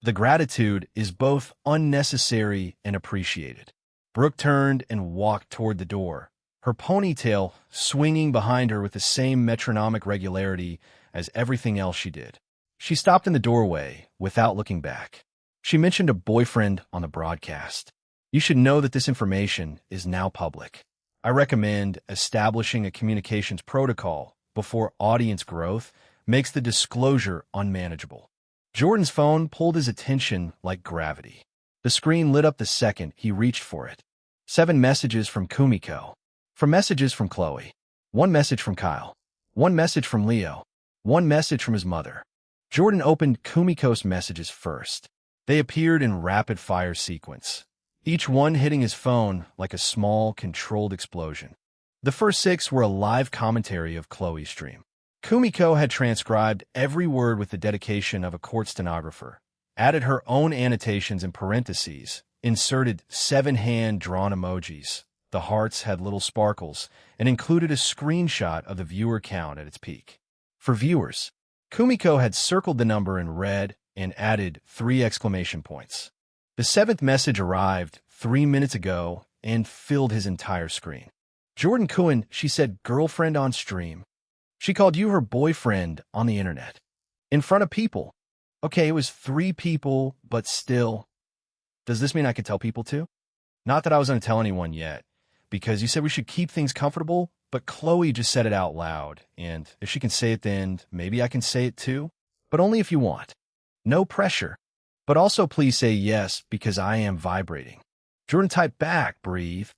The gratitude is both unnecessary and appreciated. Brooke turned and walked toward the door, her ponytail swinging behind her with the same metronomic regularity as everything else she did. She stopped in the doorway without looking back. She mentioned a boyfriend on the broadcast. You should know that this information is now public. I recommend establishing a communications protocol before audience growth makes the disclosure unmanageable. Jordan's phone pulled his attention like gravity. The screen lit up the second he reached for it. 7 messages from Kumiko. 4 messages from Chloe. 1 message from Kyle. 1 message from Leo. 1 message from his mother. Jordan opened Kumiko's messages first. They appeared in rapid-fire sequence, each one hitting his phone like a small, controlled explosion. The first 6 were a live commentary of Chloe's stream. Kumiko had transcribed every word with the dedication of a court stenographer, added her own annotations in parentheses, inserted 7 hand-drawn emojis. The hearts had little sparkles, and included a screenshot of the viewer count at its peak. For viewers, Kumiko had circled the number in red and added 3 exclamation points. The 7th message arrived 3 minutes ago and filled his entire screen. Jordan Cohen, she said, girlfriend on stream. She called you her boyfriend on the internet. In front of people. Okay, it was 3 people, but still. Does this mean I could tell people too? Not that I was going to tell anyone yet, because you said we should keep things comfortable, but Chloe just said it out loud, and if she can say it then, maybe I can say it too, but only if you want. No pressure. But also please say yes, because I am vibrating. Jordan typed back, breathe.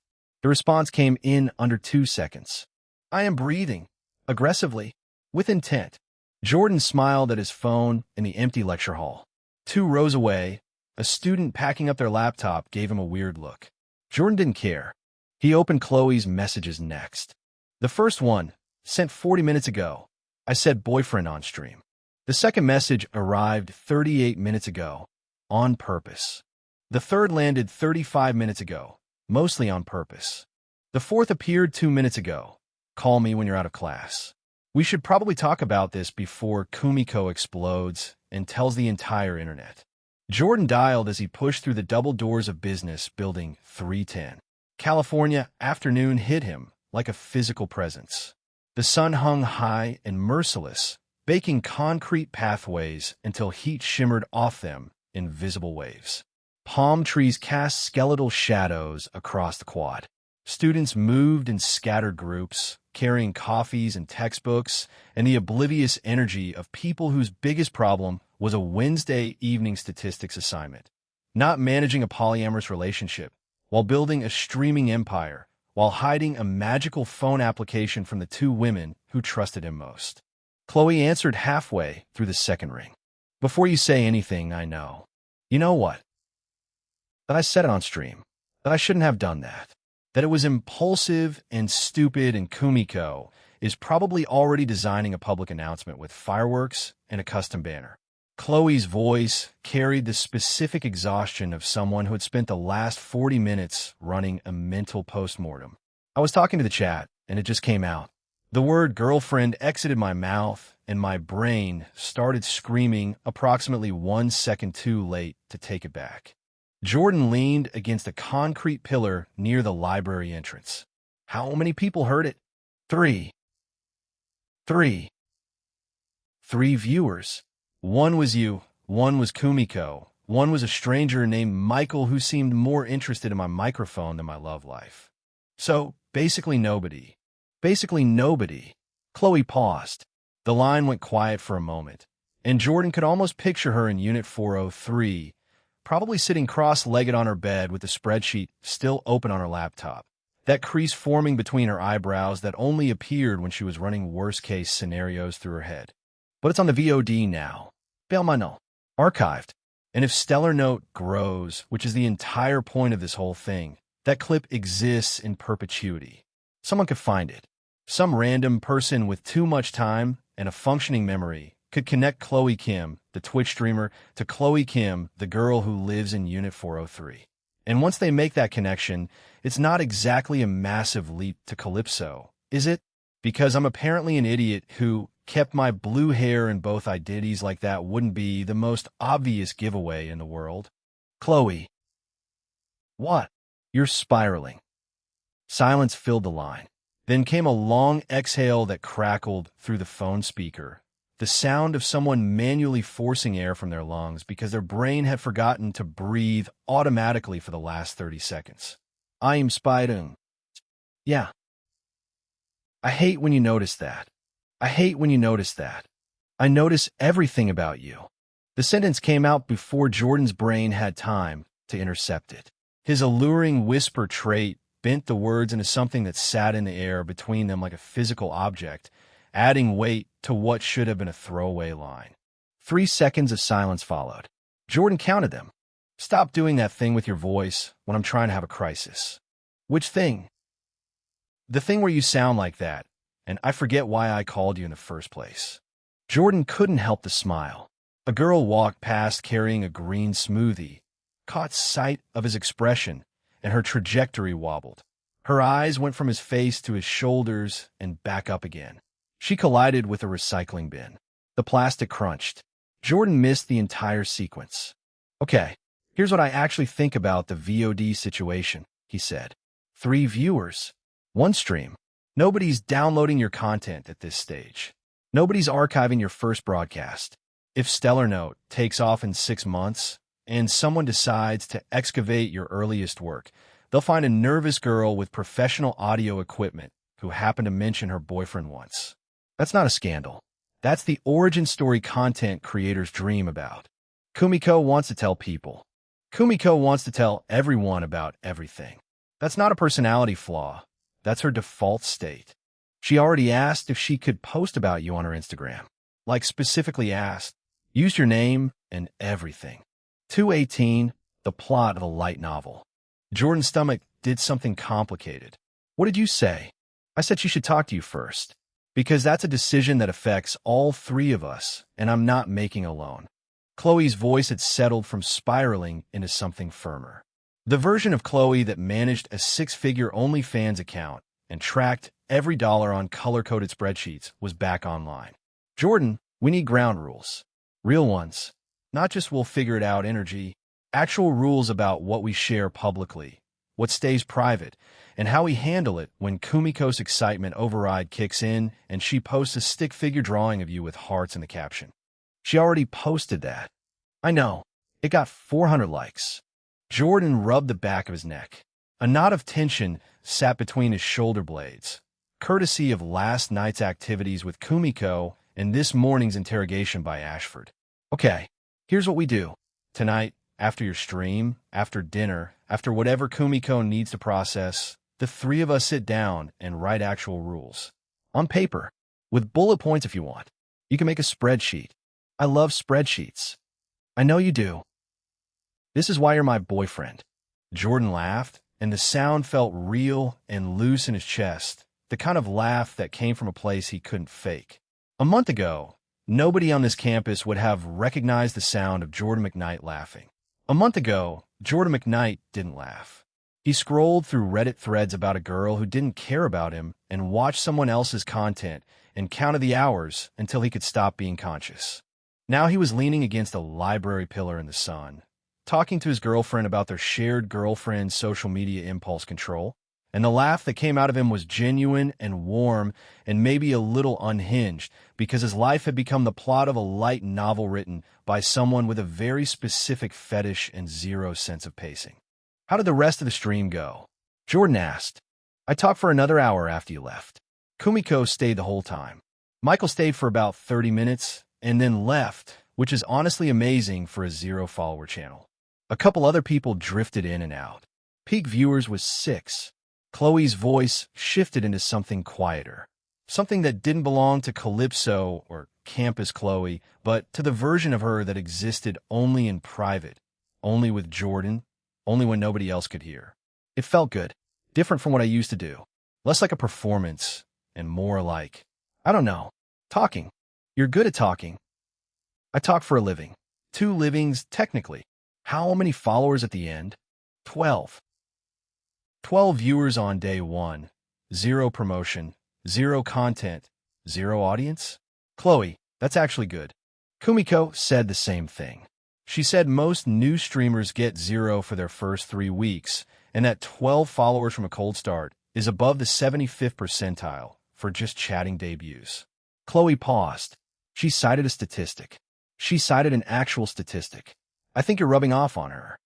The response came in under 2 seconds. I am breathing. Aggressively. With intent. Jordan smiled at his phone in the empty lecture hall. 2 rows away, a student packing up their laptop gave him a weird look. Jordan didn't care. He opened Chloe's messages next. The first one, sent 40 minutes ago. I said boyfriend on stream. The second message arrived 38 minutes ago, on purpose. The third landed 35 minutes ago, mostly on purpose. The fourth appeared 2 minutes ago. Call me when you're out of class. We should probably talk about this before Kumiko explodes and tells the entire internet. Jordan dialed as he pushed through the double doors of Business Building 310. California afternoon hit him like a physical presence. The sun hung high and merciless, baking concrete pathways until heat shimmered off them in visible waves. Palm trees cast skeletal shadows across the quad. Students moved in scattered groups, carrying coffees and textbooks, and the oblivious energy of people whose biggest problem was a Wednesday evening statistics assignment. Not managing a polyamorous relationship, while building a streaming empire, while hiding a magical phone application from the two women who trusted him most. Chloe answered halfway through the second ring. Before you say anything, I know. You know what? That I said it on stream. That I shouldn't have done that. That it was impulsive and stupid, and Kumiko is probably already designing a public announcement with fireworks and a custom banner. Chloe's voice carried the specific exhaustion of someone who had spent the last 40 minutes running a mental postmortem. I was talking to the chat, and it just came out. The word girlfriend exited my mouth, and my brain started screaming approximately 1 second too late to take it back. Jordan leaned against a concrete pillar near the library entrance. How many people heard it? Three viewers. One was you, one was Kumiko, one was a stranger named Michael who seemed more interested in my microphone than my love life. So, basically nobody. Chloe paused. The line went quiet for a moment, and Jordan could almost picture her in Unit 403, probably sitting cross-legged on her bed with the spreadsheet still open on her laptop, that crease forming between her eyebrows that only appeared when she was running worst-case scenarios through her head. But it's on the VOD now. Belmano. Archived. And if Stellar Note grows, which is the entire point of this whole thing, that clip exists in perpetuity. Someone could find it. Some random person with too much time and a functioning memory could connect Chloe Kim, the Twitch streamer, to Chloe Kim, the girl who lives in Unit 403. And once they make that connection, it's not exactly a massive leap to Calypso, is it? Because I'm apparently an idiot who kept my blue hair in both identities like that wouldn't be the most obvious giveaway in the world. Chloe. What? You're spiraling. Silence filled the line. Then came a long exhale that crackled through the phone speaker, the sound of someone manually forcing air from their lungs because their brain had forgotten to breathe automatically for the last 30 seconds. I am spiraling. Yeah. I hate when you notice that. I notice everything about you. The sentence came out before Jordan's brain had time to intercept it. His alluring whisper trait bent the words into something that sat in the air between them like a physical object, adding weight to what should have been a throwaway line. 3 seconds of silence followed. Jordan counted them. Stop doing that thing with your voice when I'm trying to have a crisis. Which thing? The thing where you sound like that, and I forget why I called you in the first place. Jordan couldn't help to smile. A girl walked past carrying a green smoothie, caught sight of his expression, and her trajectory wobbled. Her eyes went from his face to his shoulders and back up again. She collided with a recycling bin. The plastic crunched. Jordan missed the entire sequence. Okay, here's what I actually think about the VOD situation, he said. 3 viewers. 1 stream. Nobody's downloading your content at this stage. Nobody's archiving your first broadcast. If Stellar Note takes off in 6 months and someone decides to excavate your earliest work, they'll find a nervous girl with professional audio equipment who happened to mention her boyfriend once. That's not a scandal. That's the origin story content creators dream about. Kumiko wants to tell people. Kumiko wants to tell everyone about everything. That's not a personality flaw. That's her default state. She already asked if she could post about you on her Instagram. Like specifically asked, use your name and everything. 218, the plot of a light novel. Jordan's stomach did something complicated. What did you say? I said she should talk to you first. Because that's a decision that affects all 3 of us, and I'm not making alone. Chloe's voice had settled from spiraling into something firmer. The version of Chloe that managed a 6-figure OnlyFans account and tracked every dollar on color-coded spreadsheets was back online. Jordan, we need ground rules. Real ones. not just we'll figure it out energy, actual rules about what we share publicly, what stays private, and how we handle it when Kumiko's excitement override kicks in and she posts a stick figure drawing of you with hearts in the caption. She already posted that. I know. It got 400 likes. Jordan rubbed the back of his neck. A knot of tension sat between his shoulder blades, courtesy of last night's activities with Kumiko and this morning's interrogation by Ashford. Okay, here's what we do. Tonight, after your stream, after dinner, after whatever Kumiko needs to process, the three of us sit down and write actual rules. On paper, with bullet points if you want. You can make a spreadsheet. I love spreadsheets. I know you do. This is why you're my boyfriend. Jordan laughed, and the sound felt real and loose in his chest, the kind of laugh that came from a place he couldn't fake. A month ago, nobody on this campus would have recognized the sound of Jordan McKnight laughing. A month ago, Jordan McKnight didn't laugh. He scrolled through Reddit threads about a girl who didn't care about him and watched someone else's content and counted the hours until he could stop being conscious. Now he was leaning against a library pillar in the sun, talking to his girlfriend about their shared girlfriend social media impulse control, and the laugh that came out of him was genuine and warm and maybe a little unhinged because his life had become the plot of a light novel written by someone with a very specific fetish and zero sense of pacing. How did the rest of the stream go? Jordan asked. I talked for another hour after you left. Kumiko stayed the whole time. Michael stayed for about 30 minutes and then left, which is honestly amazing for a zero-follower channel. A couple other people drifted in and out. Peak viewers was 6. Chloe's voice shifted into something quieter, something that didn't belong to Calypso or Campus Chloe, but to the version of her that existed only in private, only with Jordan, only when nobody else could hear. It felt good, different from what I used to do, less like a performance and more like, I don't know, talking. You're good at talking. I talk for a living. 2 livings, technically. How many followers at the end? 12. 12 viewers on day 1. 0 promotion. 0 content. 0 audience? Chloe, that's actually good. Kumiko said the same thing. She said most new streamers get 0 for their first 3 weeks, and that 12 followers from a cold start is above the 75th percentile for just chatting debuts. Chloe paused. She cited a statistic. She cited an actual statistic. I think you're rubbing off on her.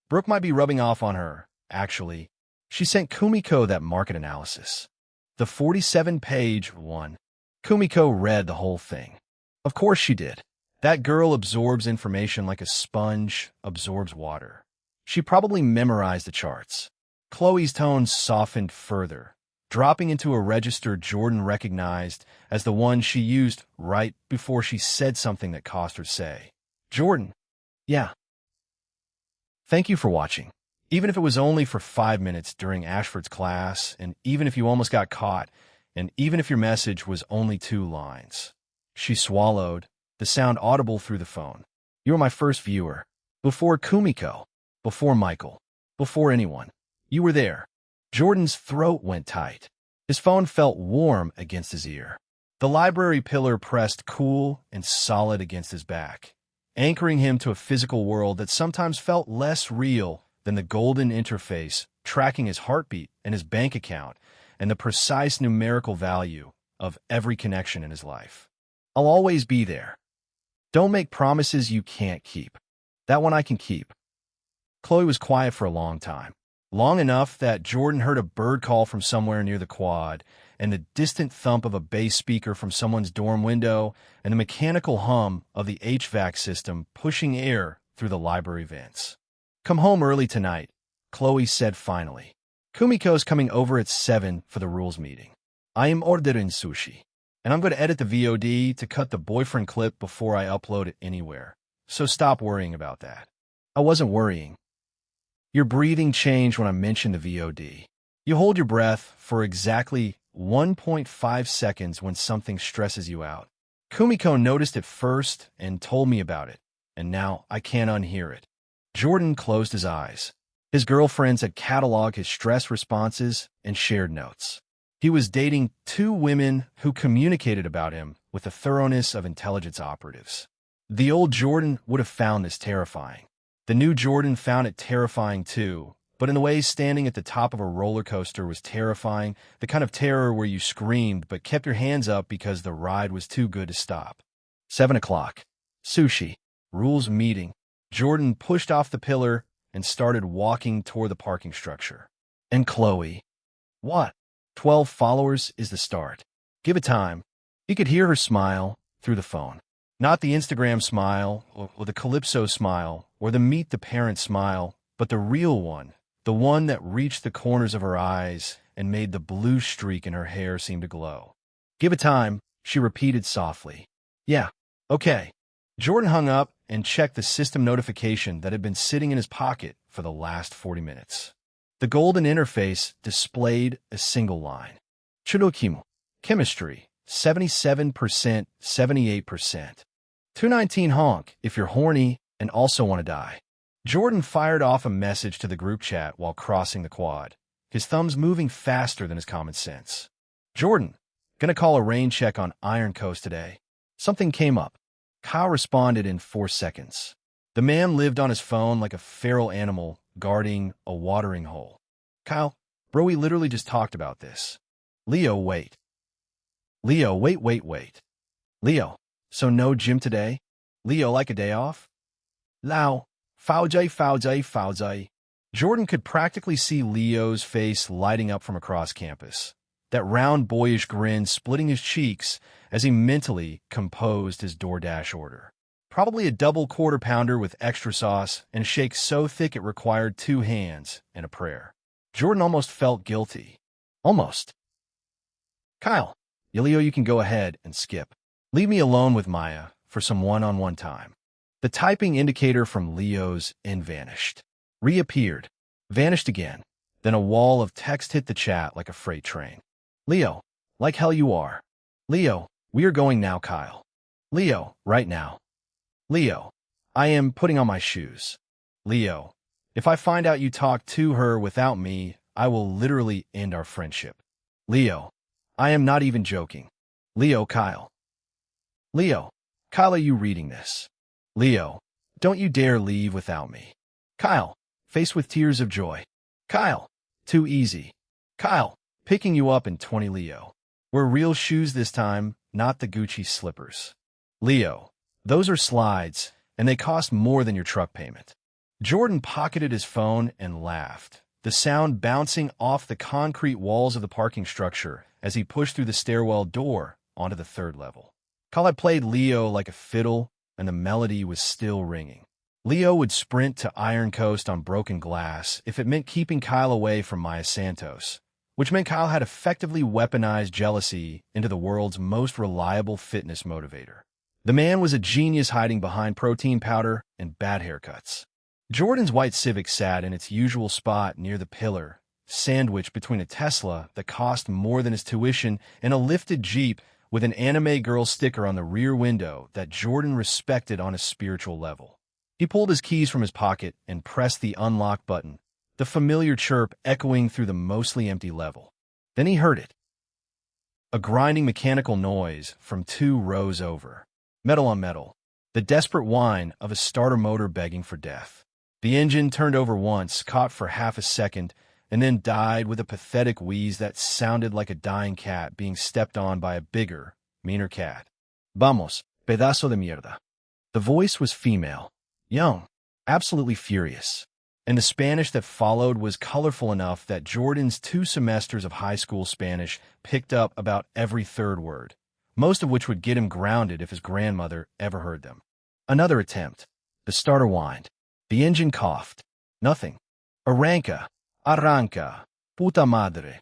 Brooke might be rubbing off on her, actually. She sent Kumiko that market analysis. The 47-page one. Kumiko read the whole thing. Of course she did. That girl absorbs information like a sponge absorbs water. She probably memorized the charts. Chloe's tone softened further, dropping into a register Jordan recognized as the one she used right before she said something that cost her say. Jordan. Yeah. Thank you for watching. Even if it was only for 5 minutes during Ashford's class, and even if you almost got caught, and even if your message was only 2 lines. She swallowed, the sound audible through the phone. You were my first viewer. Before Kumiko. Before Michael. Before anyone. You were there. Jordan's throat went tight. His phone felt warm against his ear. The library pillar pressed cool and solid against his back, anchoring him to a physical world that sometimes felt less real than the golden interface tracking his heartbeat and his bank account and the precise numerical value of every connection in his life. I'll always be there. Don't make promises you can't keep. That one I can keep. Chloe was quiet for a long time. Long enough that Jordan heard a bird call from somewhere near the quad, and the distant thump of a bass speaker from someone's dorm window, and the mechanical hum of the HVAC system pushing air through the library vents. Come home early tonight, Chloe said finally. Kumiko's coming over at 7 for the rules meeting. I am ordering sushi, and I'm going to edit the VOD to cut the boyfriend clip before I upload it anywhere. So stop worrying about that. I wasn't worrying. Your breathing changed when I mentioned the VOD. You hold your breath for exactly 1.5 seconds when something stresses you out. Kumiko noticed it first and told me about it, and now I can't unhear it. Jordan closed his eyes. His girlfriends had cataloged his stress responses and shared notes. He was dating 2 women who communicated about him with the thoroughness of intelligence operatives. The old Jordan would have found this terrifying. The new Jordan found it terrifying too, but in a way standing at the top of a roller coaster was terrifying, the kind of terror where you screamed but kept your hands up because the ride was too good to stop. 7 o'clock. Sushi. Rules meeting. Jordan pushed off the pillar and started walking toward the parking structure. And Chloe. What? 12 followers is the start. Give it time. He could hear her smile through the phone. Not the Instagram smile, or the Calypso smile, or the Meet the Parent smile, but the real one, the one that reached the corners of her eyes and made the blue streak in her hair seem to glow. Give it time, she repeated softly. Yeah, okay. Jordan hung up and checked the system notification that had been sitting in his pocket for the last 40 minutes. The golden interface displayed a single line. Chudokimu. Chemistry. 77%, 78%. 219 honk if you're horny and also want to die. Jordan fired off a message to the group chat while crossing the quad, his thumbs moving faster than his common sense. Jordan, gonna call a rain check on Iron Coast today. Something came up. Kyle responded in 4 seconds. The man lived on his phone like a feral animal guarding a watering hole. Kyle, bro, we literally just talked about this. Leo, wait. Leo, wait. Leo, so no gym today? Leo, like a day off? Lao, foul jay. Jordan could practically see Leo's face lighting up from across campus, that round boyish grin splitting his cheeks as he mentally composed his DoorDash order. Probably a double quarter pounder with extra sauce and a shake so thick it required 2 hands and a prayer. Jordan almost felt guilty. Almost. Kyle. Leo, you can go ahead and skip. Leave me alone with Maya for some one-on-one time. The typing indicator from Leo's end vanished. Reappeared. Vanished again. Then a wall of text hit the chat like a freight train. Leo, like hell you are. Leo, we are going now, Kyle. Leo, right now. Leo, I am putting on my shoes. Leo, if I find out you talked to her without me, I will literally end our friendship. Leo, I am not even joking. Leo, Kyle. Leo, Kyle, are you reading this? Leo, don't you dare leave without me. Kyle, face with tears of joy. Kyle, too easy. Kyle, picking you up in 20 Leo. We're real shoes this time, not the Gucci slippers. Leo, those are slides, and they cost more than your truck payment. Jordan pocketed his phone and laughed, the sound bouncing off the concrete walls of the parking structure as he pushed through the stairwell door onto the 3rd level. Kyle had played Leo like a fiddle, and the melody was still ringing. Leo would sprint to Iron Coast on broken glass if it meant keeping Kyle away from Maya Santos, which meant Kyle had effectively weaponized jealousy into the world's most reliable fitness motivator. The man was a genius hiding behind protein powder and bad haircuts. Jordan's white Civic sat in its usual spot near the pillar, sandwiched between a Tesla that cost more than his tuition and a lifted Jeep with an anime girl sticker on the rear window that Jordan respected on a spiritual level. He pulled his keys from his pocket and pressed the unlock button, the familiar chirp echoing through the mostly empty level. Then he heard it. A grinding mechanical noise from 2 rows over. Metal on metal. The desperate whine of a starter motor begging for death. The engine turned over once, caught for half a second, and then died with a pathetic wheeze that sounded like a dying cat being stepped on by a bigger, meaner cat. Vamos, pedazo de mierda. The voice was female, young, absolutely furious, and the Spanish that followed was colorful enough that Jordan's 2 semesters of high school Spanish picked up about every 3rd word, most of which would get him grounded if his grandmother ever heard them. Another attempt. The starter whined. The engine coughed. Nothing. Arranca, puta madre.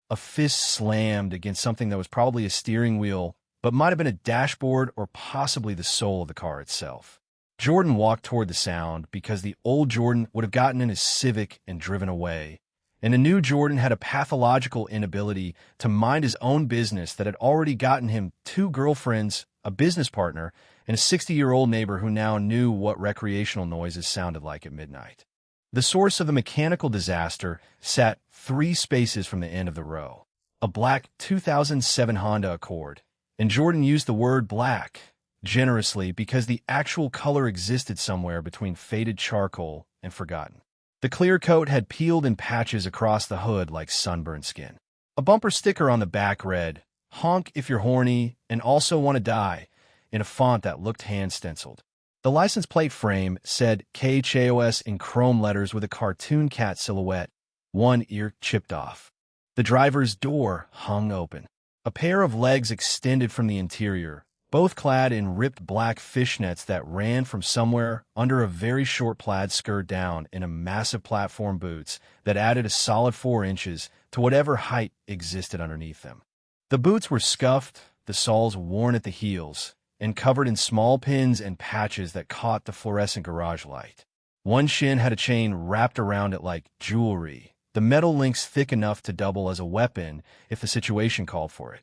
A fist slammed against something that was probably a steering wheel, but might have been a dashboard or possibly the soul of the car itself. Jordan walked toward the sound because the old Jordan would have gotten in his Civic and driven away, and the new Jordan had a pathological inability to mind his own business that had already gotten him 2 girlfriends, a business partner, and a 60-year-old neighbor who now knew what recreational noises sounded like at midnight. The source of the mechanical disaster sat 3 spaces from the end of the row, a black 2007 Honda Accord, and Jordan used the word black generously because the actual color existed somewhere between faded charcoal and forgotten. The clear coat had peeled in patches across the hood like sunburned skin. A bumper sticker on the back read, "Honk if you're horny and also want to die," in a font that looked hand-stenciled. The license plate frame said KHAOS in chrome letters with a cartoon cat silhouette, one ear chipped off. The driver's door hung open. A pair of legs extended from the interior, both clad in ripped black fishnets that ran from somewhere under a very short plaid skirt down into massive platform boots that added a solid 4 inches to whatever height existed underneath them. The boots were scuffed, the soles worn at the heels, and covered in small pins and patches that caught the fluorescent garage light. One shin had a chain wrapped around it like jewelry, the metal links thick enough to double as a weapon if the situation called for it.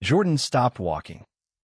Jordan stopped walking.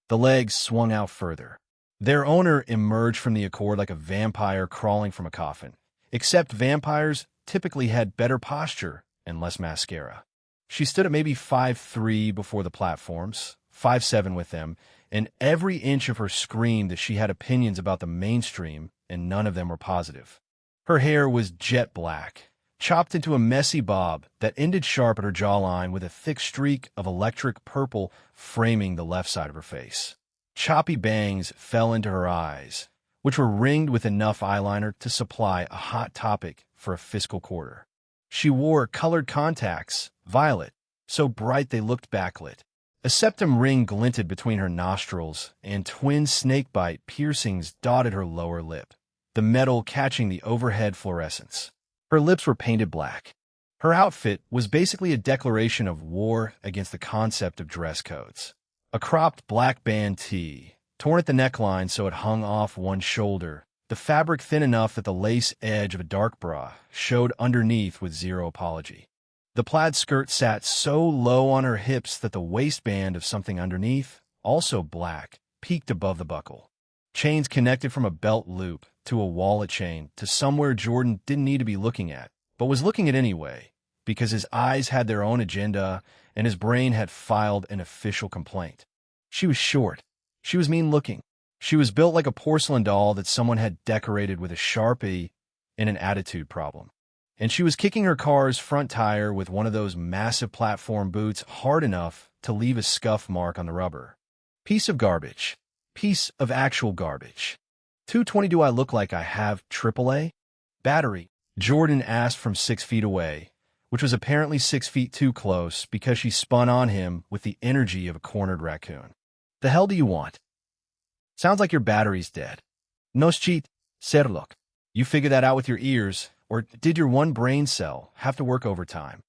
The legs swung out further. Their owner emerged from the Accord like a vampire crawling from a coffin, except vampires typically had better posture and less mascara. She stood at maybe 5'3" before the platforms, 5'7" with them, and every inch of her screamed that she had opinions about the mainstream, and none of them were positive. Her hair was jet black, chopped into a messy bob that ended sharp at her jawline with a thick streak of electric purple framing the left side of her face. Choppy bangs fell into her eyes, which were ringed with enough eyeliner to supply a hot topic for a fiscal quarter. She wore colored contacts, violet, so bright they looked backlit. A septum ring glinted between her nostrils, and twin snakebite piercings dotted her lower lip, the metal catching the overhead fluorescence. Her lips were painted black. Her outfit was basically a declaration of war against the concept of dress codes. A cropped black band tee, torn at the neckline so it hung off one shoulder, the fabric thin enough that the lace edge of a dark bra showed underneath with zero apology. The plaid skirt sat so low on her hips that the waistband of something underneath, also black, peeked above the buckle. Chains connected from a belt loop to a wallet chain to somewhere Jordan didn't need to be looking at, but was looking at anyway, because his eyes had their own agenda and his brain had filed an official complaint. She was short. She was mean-looking. She was built like a porcelain doll that someone had decorated with a Sharpie and an attitude problem. And she was kicking her car's front tire with one of those massive platform boots hard enough to leave a scuff mark on the rubber. Piece of garbage. Piece of actual garbage. 220 do I look like I have AAA? Battery, Jordan asked from 6 feet away, which was apparently 6 feet too close because she spun on him with the energy of a cornered raccoon. The hell do you want? Sounds like your battery's dead. Nos cheat, serloc. You figure that out with your ears, or did your one brain cell have to work overtime?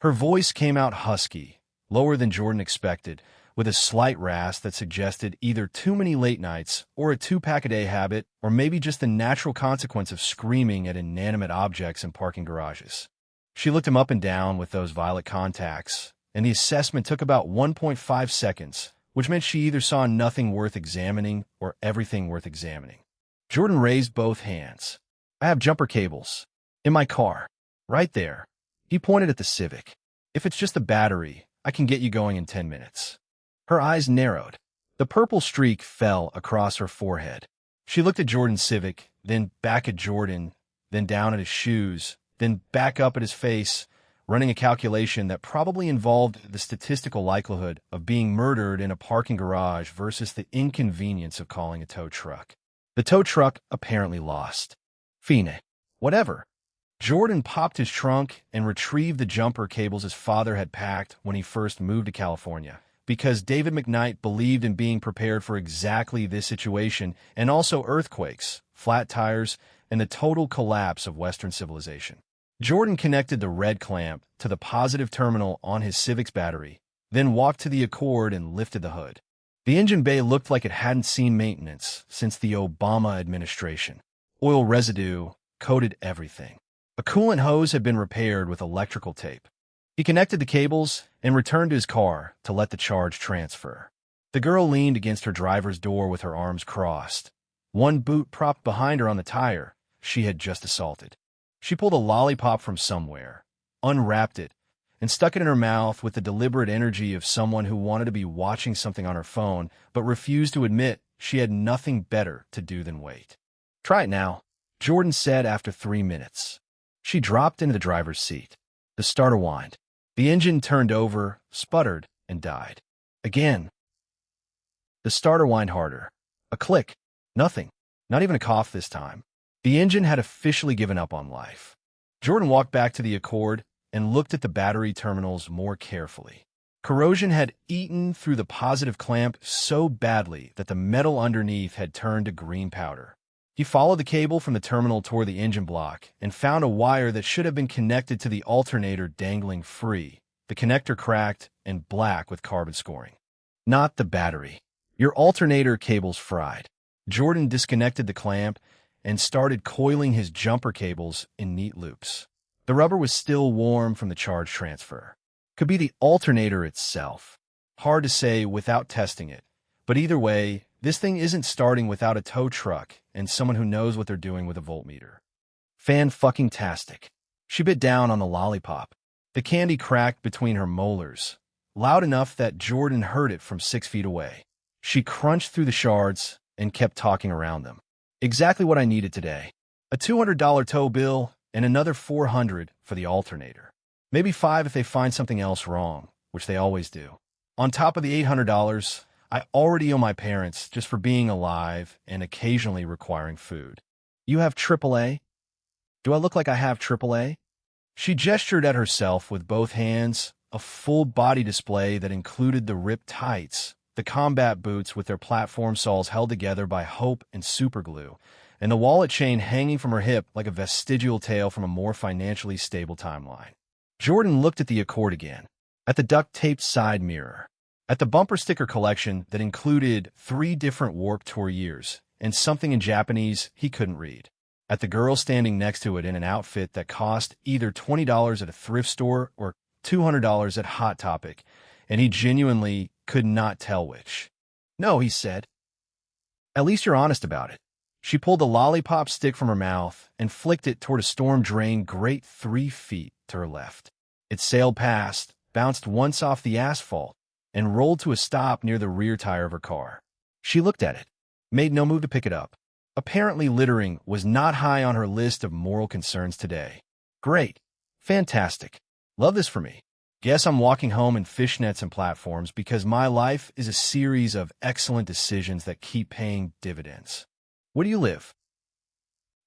Her voice came out husky, lower than Jordan expected, with a slight rasp that suggested either too many late nights or a 2-pack-a-day habit, or maybe just the natural consequence of screaming at inanimate objects in parking garages. She looked him up and down with those violet contacts, and the assessment took about 1.5 seconds, which meant she either saw nothing worth examining or everything worth examining. Jordan raised both hands. I have jumper cables. In my car. Right there. He pointed at the Civic. If it's just the battery, I can get you going in 10 minutes. Her eyes narrowed. The purple streak fell across her forehead. She looked at Jordan's Civic, then back at Jordan, then down at his shoes, then back up at his face, running a calculation that probably involved the statistical likelihood of being murdered in a parking garage versus the inconvenience of calling a tow truck. The tow truck apparently lost. Fine. Whatever. Jordan popped his trunk and retrieved the jumper cables his father had packed when he first moved to California, because David McKnight believed in being prepared for exactly this situation and also earthquakes, flat tires, and the total collapse of Western civilization. Jordan connected the red clamp to the positive terminal on his Civic's battery, then walked to the Accord and lifted the hood. The engine bay looked like it hadn't seen maintenance since the Obama administration. Oil residue coated everything. A coolant hose had been repaired with electrical tape. He connected the cables and returned to his car to let the charge transfer. The girl leaned against her driver's door with her arms crossed, one boot propped behind her on the tire she had just assaulted. She pulled a lollipop from somewhere, unwrapped it, and stuck it in her mouth with the deliberate energy of someone who wanted to be watching something on her phone but refused to admit she had nothing better to do than wait. "Try it now," Jordan said after 3 minutes. She dropped into the driver's seat. The starter whined. The engine turned over, sputtered, and died. Again. The starter whined harder. A click. Nothing. Not even a cough this time. The engine had officially given up on life. Jordan walked back to the Accord and looked at the battery terminals more carefully. Corrosion had eaten through the positive clamp so badly that the metal underneath had turned to green powder. He followed the cable from the terminal toward the engine block and found a wire that should have been connected to the alternator dangling free, the connector cracked and black with carbon scoring. Not the battery. "Your alternator cable's fried." Jordan disconnected the clamp and started coiling his jumper cables in neat loops. The rubber was still warm from the charge transfer. Could be the alternator itself. Hard to say without testing it, but either way, this thing isn't starting without a tow truck and someone who knows what they're doing with a voltmeter. Fan-fucking-tastic. She bit down on the lollipop. The candy cracked between her molars, loud enough that Jordan heard it from 6 feet away. She crunched through the shards and kept talking around them. "Exactly what I needed today. A $200 tow bill and another $400 for the alternator. Maybe $5 if they find something else wrong, which they always do. On top of the $800, I already owe my parents just for being alive and occasionally requiring food. You have AAA? Do I look like I have AAA?" She gestured at herself with both hands, a full body display that included the ripped tights, the combat boots with their platform soles held together by hope and superglue, and the wallet chain hanging from her hip like a vestigial tale from a more financially stable timeline. Jordan looked at the Accord again, at the duct-taped side mirror, at the bumper sticker collection that included 3 different Warped Tour years and something in Japanese he couldn't read, at the girl standing next to it in an outfit that cost either $20 at a thrift store or $200 at Hot Topic, and he genuinely could not tell which. "No," he said. "At least you're honest about it." She pulled the lollipop stick from her mouth and flicked it toward a storm drain grate 3 feet to her left. It sailed past, bounced once off the asphalt, and rolled to a stop near the rear tire of her car. She looked at it, made no move to pick it up. Apparently littering was not high on her list of moral concerns today. "Great. Fantastic. Love this for me. Guess I'm walking home in fishnets and platforms because my life is a series of excellent decisions that keep paying dividends." "Where do you live?"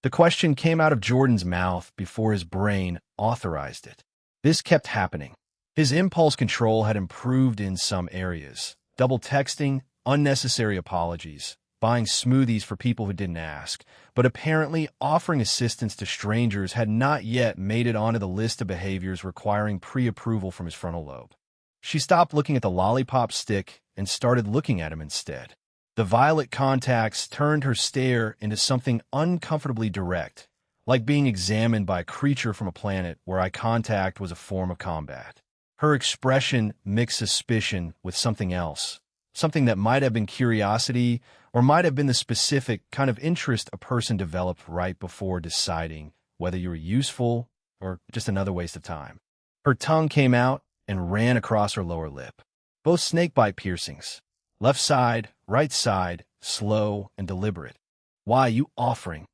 The question came out of Jordan's mouth before his brain authorized it. This kept happening. His impulse control had improved in some areas. Double texting, unnecessary apologies, buying smoothies for people who didn't ask, but apparently offering assistance to strangers had not yet made it onto the list of behaviors requiring pre-approval from his frontal lobe. She stopped looking at the lollipop stick and started looking at him instead. The violet contacts turned her stare into something uncomfortably direct, like being examined by a creature from a planet where eye contact was a form of combat. Her expression mixed suspicion with something else, something that might have been curiosity or might have been the specific kind of interest a person developed right before deciding whether you were useful or just another waste of time. Her tongue came out and ran across her lower lip. Both snakebite piercings. Left side, right side, slow and deliberate. "Why, you offering?"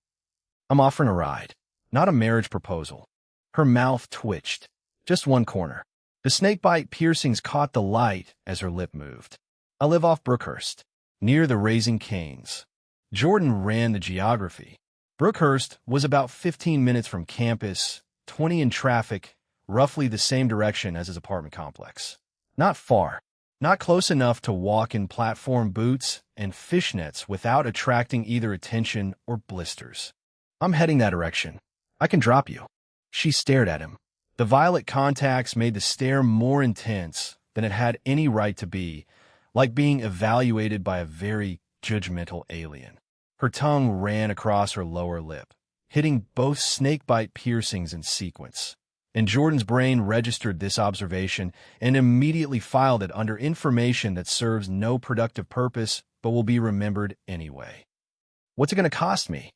"I'm offering a ride, not a marriage proposal." Her mouth twitched. Just one corner. The snakebite piercings caught the light as her lip moved. "I live off Brookhurst, near the Raising Cane's." Jordan ran the geography. Brookhurst was about 15 minutes from campus, 20 in traffic, roughly the same direction as his apartment complex. Not far. Not close enough to walk in platform boots and fishnets without attracting either attention or blisters. "I'm heading that direction. I can drop you." She stared at him. The violet contacts made the stare more intense than it had any right to be, like being evaluated by a very judgmental alien. Her tongue ran across her lower lip, hitting both snakebite piercings in sequence. And Jordan's brain registered this observation and immediately filed it under information that serves no productive purpose but will be remembered anyway. "What's it going to cost me?"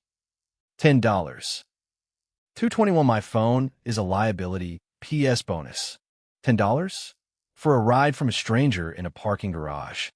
$10. $221 my phone is a liability, PS bonus. $10? For a ride from a stranger in a parking garage.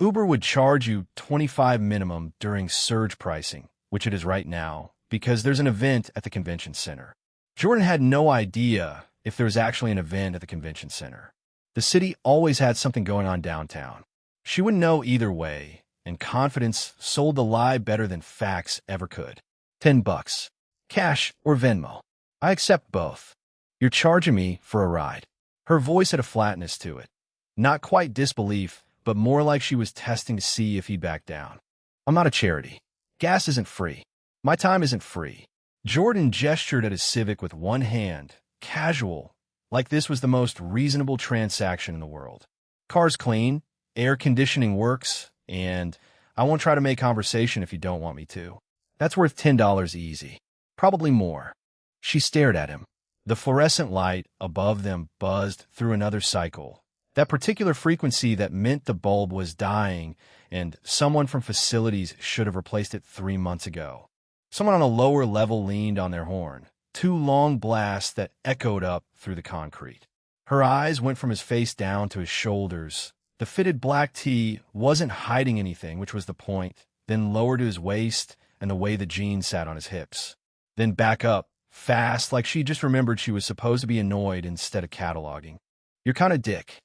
Uber would charge you $25 minimum during surge pricing, which it is right now, because there's an event at the convention center. Jordan had no idea if there was actually an event at the convention center. The city always had something going on downtown. She wouldn't know either way, and confidence sold the lie better than facts ever could. $10. Cash or Venmo? I accept both. You're charging me for a ride. Her voice had a flatness to it. Not quite disbelief, but more like she was testing to see if he'd back down. I'm not a charity. Gas isn't free. My time isn't free. Jordan gestured at his Civic with one hand, casual, like this was the most reasonable transaction in the world. Car's clean, air conditioning works, and I won't try to make conversation if you don't want me to. That's worth $10 easy. Probably more. She stared at him. The fluorescent light above them buzzed through another cycle. That particular frequency that meant the bulb was dying, and someone from facilities should have replaced it 3 months ago. Someone on a lower level leaned on their horn. 2 long blasts that echoed up through the concrete. Her eyes went from his face down to his shoulders. The fitted black tee wasn't hiding anything, which was the point, then lowered to his waist and the way the jeans sat on his hips. Then back up, fast, like she just remembered she was supposed to be annoyed instead of cataloging. You're kind of dick.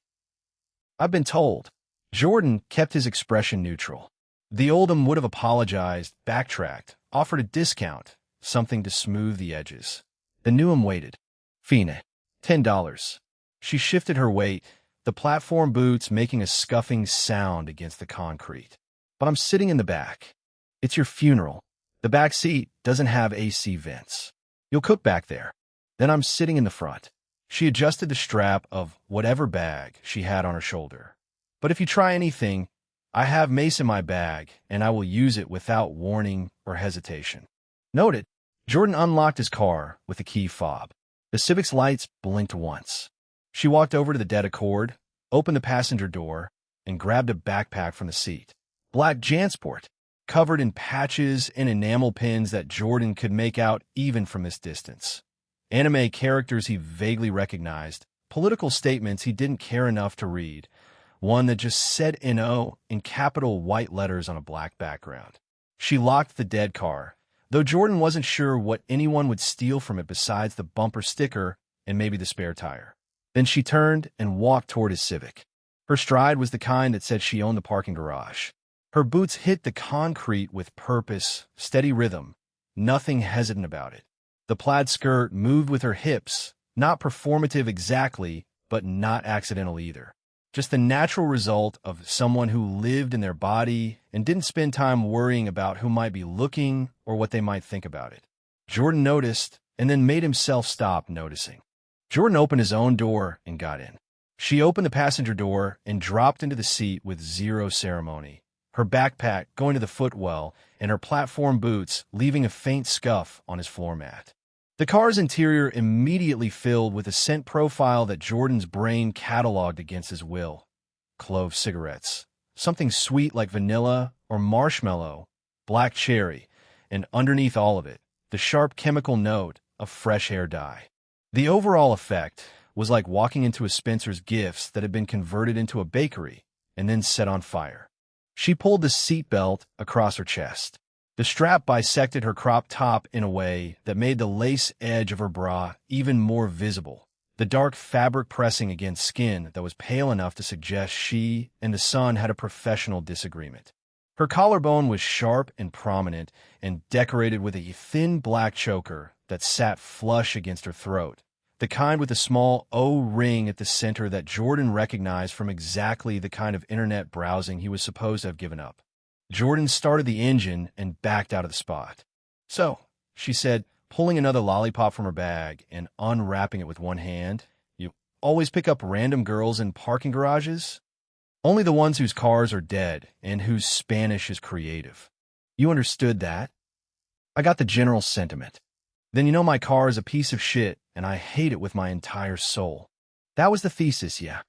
I've been told. Jordan kept his expression neutral. The Oldham would have apologized, backtracked, offered a discount, something to smooth the edges. The Newham waited. Fina. $10. She shifted her weight, the platform boots making a scuffing sound against the concrete. But I'm sitting in the back. It's your funeral. The back seat doesn't have AC vents. You'll cook back there. Then I'm sitting in the front. She adjusted the strap of whatever bag she had on her shoulder. But if you try anything, I have mace in my bag, and I will use it without warning or hesitation. Noted, Jordan unlocked his car with a key fob. The Civic's lights blinked once. She walked over to the dead Accord, opened the passenger door, and grabbed a backpack from the seat. Black Jansport, covered in patches and enamel pins that Jordan could make out even from this distance. Anime characters he vaguely recognized, political statements he didn't care enough to read, one that just said "NO" in capital white letters on a black background. She locked the dead car, though Jordan wasn't sure what anyone would steal from it besides the bumper sticker and maybe the spare tire. Then she turned and walked toward his Civic. Her stride was the kind that said she owned the parking garage. Her boots hit the concrete with purpose, steady rhythm, nothing hesitant about it. The plaid skirt moved with her hips, not performative exactly, but not accidental either. Just the natural result of someone who lived in their body and didn't spend time worrying about who might be looking or what they might think about it. Jordan noticed and then made himself stop noticing. Jordan opened his own door and got in. She opened the passenger door and dropped into the seat with zero ceremony, her backpack going to the footwell and her platform boots leaving a faint scuff on his floor mat. The car's interior immediately filled with a scent profile that Jordan's brain cataloged against his will. Clove cigarettes, something sweet like vanilla or marshmallow, black cherry, and underneath all of it, the sharp chemical note of fresh hair dye. The overall effect was like walking into a Spencer's Gifts that had been converted into a bakery and then set on fire. She pulled the seatbelt across her chest. The strap bisected her crop top in a way that made the lace edge of her bra even more visible, the dark fabric pressing against skin that was pale enough to suggest she and the sun had a professional disagreement. Her collarbone was sharp and prominent and decorated with a thin black choker that sat flush against her throat, the kind with a small O-ring at the center that Jordan recognized from exactly the kind of internet browsing he was supposed to have given up. Jordan started the engine and backed out of the spot. So, she said, pulling another lollipop from her bag and unwrapping it with one hand, you always pick up random girls in parking garages? Only the ones whose cars are dead and whose Spanish is creative. You understood that? I got the general sentiment. Then you know my car is a piece of shit and I hate it with my entire soul. That was the thesis, yeah.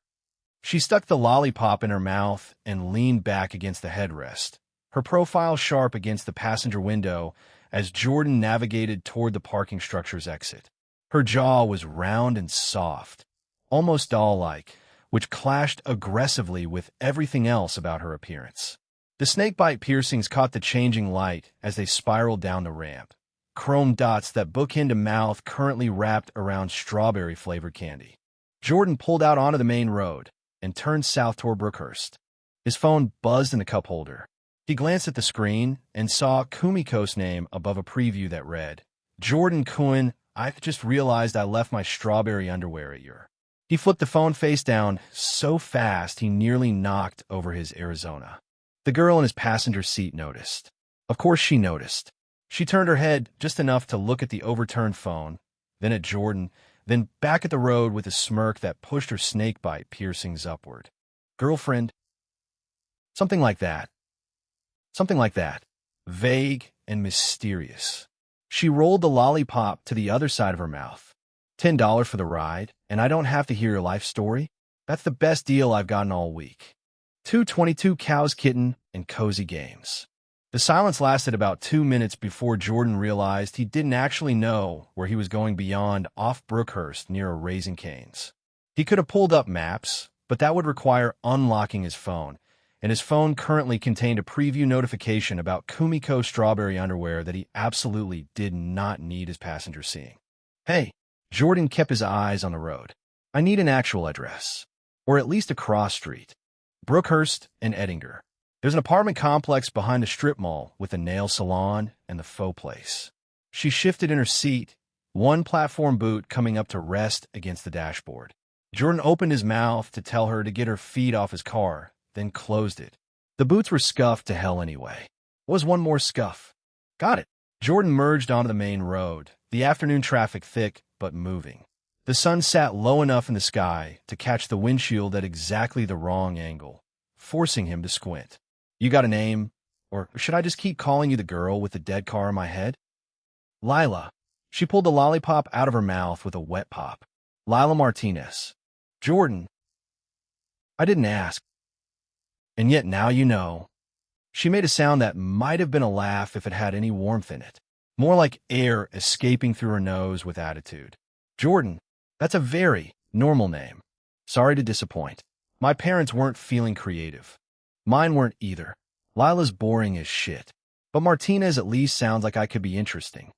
She stuck the lollipop in her mouth and leaned back against the headrest, her profile sharp against the passenger window as Jordan navigated toward the parking structure's exit. Her jaw was round and soft, almost doll-like, which clashed aggressively with everything else about her appearance. The snakebite piercings caught the changing light as they spiraled down the ramp, chrome dots that bookend a mouth currently wrapped around strawberry-flavored candy. Jordan pulled out onto the main road and turned south toward Brookhurst. His phone buzzed in the cup holder. He glanced at the screen and saw Kumiko's name above a preview that read, "Jordan Kuhn, I just realized I left my strawberry underwear at your..." He flipped the phone face down so fast he nearly knocked over his Arizona. The girl in his passenger seat noticed. Of course she noticed. She turned her head just enough to look at the overturned phone, then at Jordan, then back at the road with a smirk that pushed her snakebite piercings upward. "Girlfriend?" Something like that. Something like that. Vague and mysterious. She rolled the lollipop to the other side of her mouth. $10 for the ride, and I don't have to hear your life story? That's the best deal I've gotten all week. 222 cows, kitten, and cozy games. The silence lasted about 2 minutes before Jordan realized he didn't actually know where he was going beyond off Brookhurst near a Raising Cane's. He could have pulled up maps, but that would require unlocking his phone, and his phone currently contained a preview notification about Kumiko strawberry underwear that he absolutely did not need his passenger seeing. "Hey," Jordan kept his eyes on the road. "I need an actual address, or at least a cross street. Brookhurst and Eddinger. There's an apartment complex behind the strip mall with a nail salon and the faux place." She shifted in her seat, one platform boot coming up to rest against the dashboard. Jordan opened his mouth to tell her to get her feet off his car, then closed it. The boots were scuffed to hell anyway. What was one more scuff? Got it. Jordan merged onto the main road, the afternoon traffic thick but moving. The sun sat low enough in the sky to catch the windshield at exactly the wrong angle, forcing him to squint. "You got a name? Or should I just keep calling you the girl with the dead car in my head?" "Lila." She pulled the lollipop out of her mouth with a wet pop. "Lila Martinez." "Jordan." "I didn't ask. And yet now you know." She made a sound that might have been a laugh if it had any warmth in it, more like air escaping through her nose with attitude. "Jordan, that's a very normal name. Sorry to disappoint. My parents weren't feeling creative. Mine weren't either. Lila's boring as shit. But Martinez at least sounds like I could be interesting."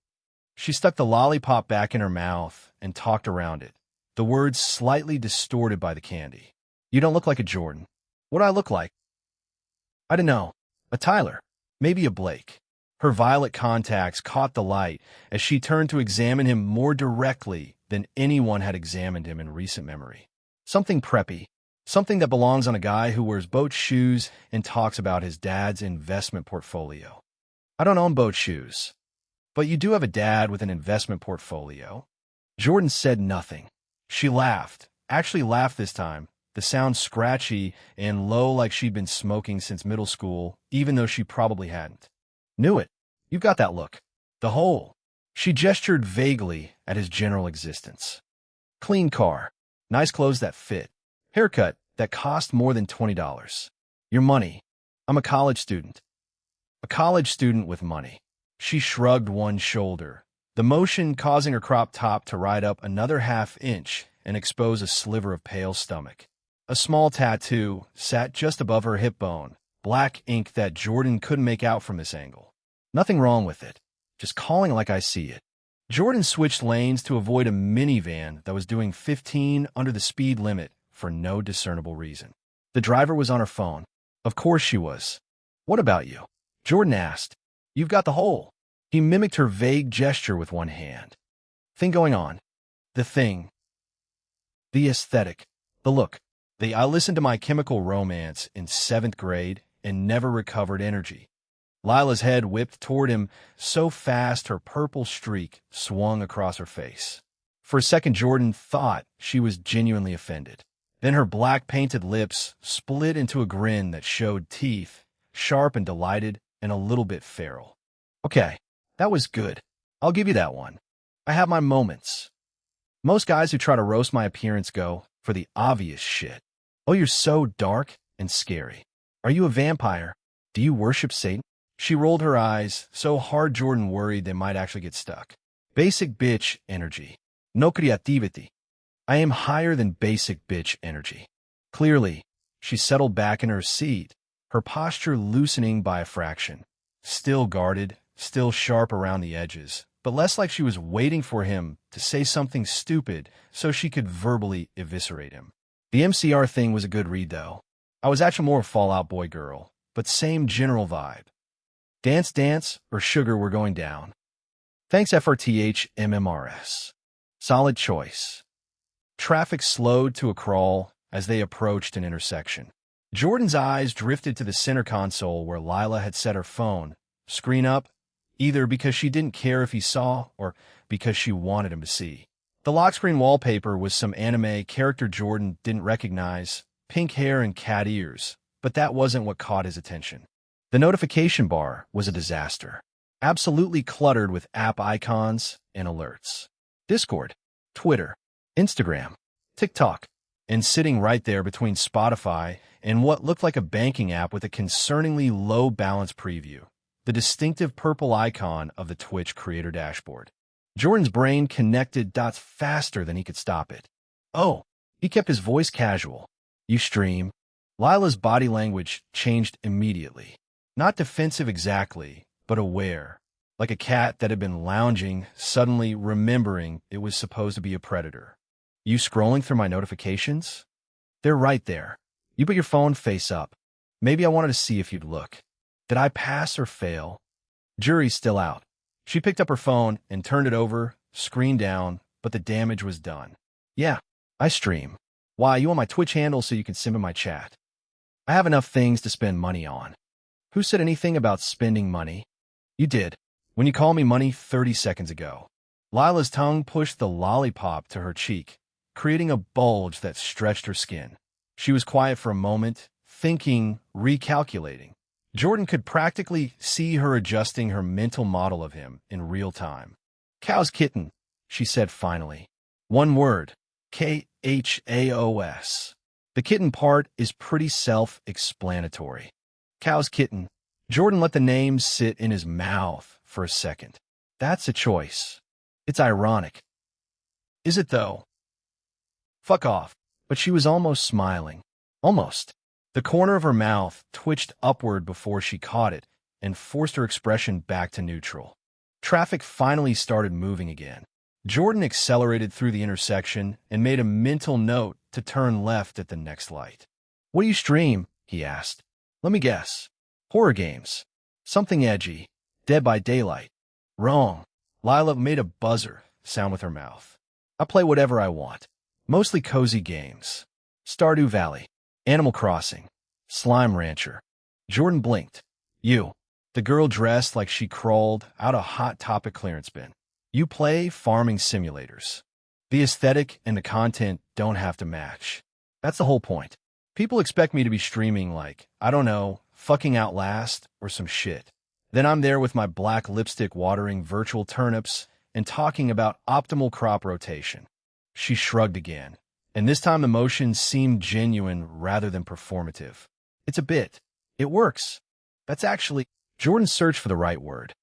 She stuck the lollipop back in her mouth and talked around it, the words slightly distorted by the candy. "You don't look like a Jordan. What do I look like?" "I don't know. A Tyler. Maybe a Blake." Her violet contacts caught the light as she turned to examine him more directly than anyone had examined him in recent memory. Something preppy. Something that belongs on a guy who wears boat shoes and talks about his dad's investment portfolio. "I don't own boat shoes. But you do have a dad with an investment portfolio." Jordan said nothing. She laughed, actually laughed this time, the sound scratchy and low like she'd been smoking since middle school, even though she probably hadn't. "Knew it. You've got that look. The whole." She gestured vaguely at his general existence. "Clean car. Nice clothes that fit. Haircut that cost more than $20. Your money. I'm a college student." A college student with money. She shrugged one shoulder, the motion causing her crop top to ride up another half-inch and expose a sliver of pale stomach. A small tattoo sat just above her hip bone, black ink that Jordan couldn't make out from this angle. Nothing wrong with it. Just calling like I see it. Jordan switched lanes to avoid a minivan that was doing 15 under the speed limit for no discernible reason. The driver was on her phone. Of course she was. "What about you?" Jordan asked. "You've got the whole." He mimicked her vague gesture with one hand. "Thing going on." The thing. The aesthetic. The look. I listened to My Chemical Romance in 7th grade and never recovered energy. Lila's head whipped toward him so fast her purple streak swung across her face. For a second, Jordan thought she was genuinely offended. Then her black painted lips split into a grin that showed teeth, sharp and delighted and a little bit feral. "Okay, that was good. I'll give you that one. I have my moments. Most guys who try to roast my appearance go for the obvious shit. Oh, you're so dark and scary. Are you a vampire? Do you worship Satan?" She rolled her eyes so hard Jordan worried they might actually get stuck. "Basic bitch energy. No creativity. I am higher than basic bitch energy." Clearly, she settled back in her seat, her posture loosening by a fraction. Still guarded, still sharp around the edges, but less like she was waiting for him to say something stupid so she could verbally eviscerate him. The MCR thing was a good read, though. I was actually more a Fall Out Boy girl, but same general vibe. Dance Dance or Sugar We're Going Down. Thanks FRTH MMRS. Solid choice. Traffic slowed to a crawl as they approached an intersection. Jordan's eyes drifted to the center console where Lila had set her phone, screen up, either because she didn't care if he saw or because she wanted him to see. The lock screen wallpaper was some anime character Jordan didn't recognize, pink hair and cat ears, but that wasn't what caught his attention. The notification bar was a disaster, absolutely cluttered with app icons and alerts. Discord, Twitter, Instagram, TikTok, and sitting right there between Spotify and what looked like a banking app with a concerningly low balance preview, the distinctive purple icon of the Twitch creator dashboard. Jordan's brain connected dots faster than he could stop it. Oh, he kept his voice casual. You stream? Lila's body language changed immediately. Not defensive exactly, but aware, like a cat that had been lounging, suddenly remembering it was supposed to be a predator. You scrolling through my notifications? They're right there. You put your phone face up. Maybe I wanted to see if you'd look. Did I pass or fail? Jury's still out. She picked up her phone and turned it over, screen down, but the damage was done. Yeah, I stream. Why, you want my Twitch handle so you can sim in my chat? I have enough things to spend money on. Who said anything about spending money? You did, when you called me money 30 seconds ago. Lila's tongue pushed the lollipop to her cheek, creating a bulge that stretched her skin. She was quiet for a moment, thinking, recalculating. Jordan could practically see her adjusting her mental model of him in real time. Cow's kitten, she said finally. One word, K-H-A-O-S. The kitten part is pretty self-explanatory. Cow's kitten. Jordan let the name sit in his mouth for a second. That's a choice. It's ironic. Is it, though? Fuck off. But she was almost smiling. Almost. The corner of her mouth twitched upward before she caught it and forced her expression back to neutral. Traffic finally started moving again. Jordan accelerated through the intersection and made a mental note to turn left at the next light. What do you stream? He asked. Let me guess. Horror games. Something edgy. Dead by Daylight. Wrong. Lila made a buzzer sound with her mouth. I play whatever I want. Mostly cozy games. Stardew Valley. Animal Crossing. Slime Rancher. Jordan blinked. You. The girl dressed like she crawled out a Hot Topic clearance bin. You play farming simulators. The aesthetic and the content don't have to match. That's the whole point. People expect me to be streaming like, I don't know, fucking Outlast or some shit. Then I'm there with my black lipstick watering virtual turnips and talking about optimal crop rotation. She shrugged again, and this time the motion seemed genuine rather than performative. It's a bit. It works. That's actually... Jordan searched for the right word.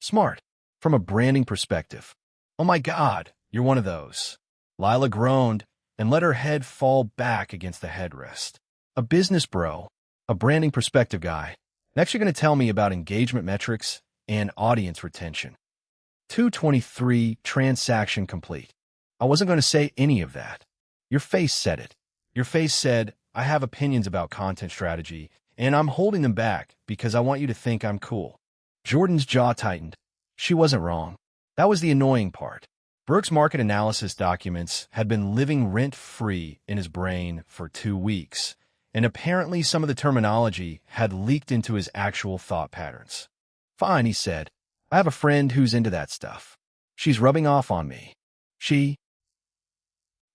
Smart. From a branding perspective. Oh my God, you're one of those. Lila groaned and let her head fall back against the headrest. A business bro. A branding perspective guy. Next you're going to tell me about engagement metrics and audience retention. 223 transaction complete. I wasn't going to say any of that. Your face said it. Your face said, I have opinions about content strategy, and I'm holding them back because I want you to think I'm cool. Jordan's jaw tightened. She wasn't wrong. That was the annoying part. Brooks' market analysis documents had been living rent-free in his brain for 2 weeks, and apparently some of the terminology had leaked into his actual thought patterns. Fine, he said. I have a friend who's into that stuff. She's rubbing off on me. She...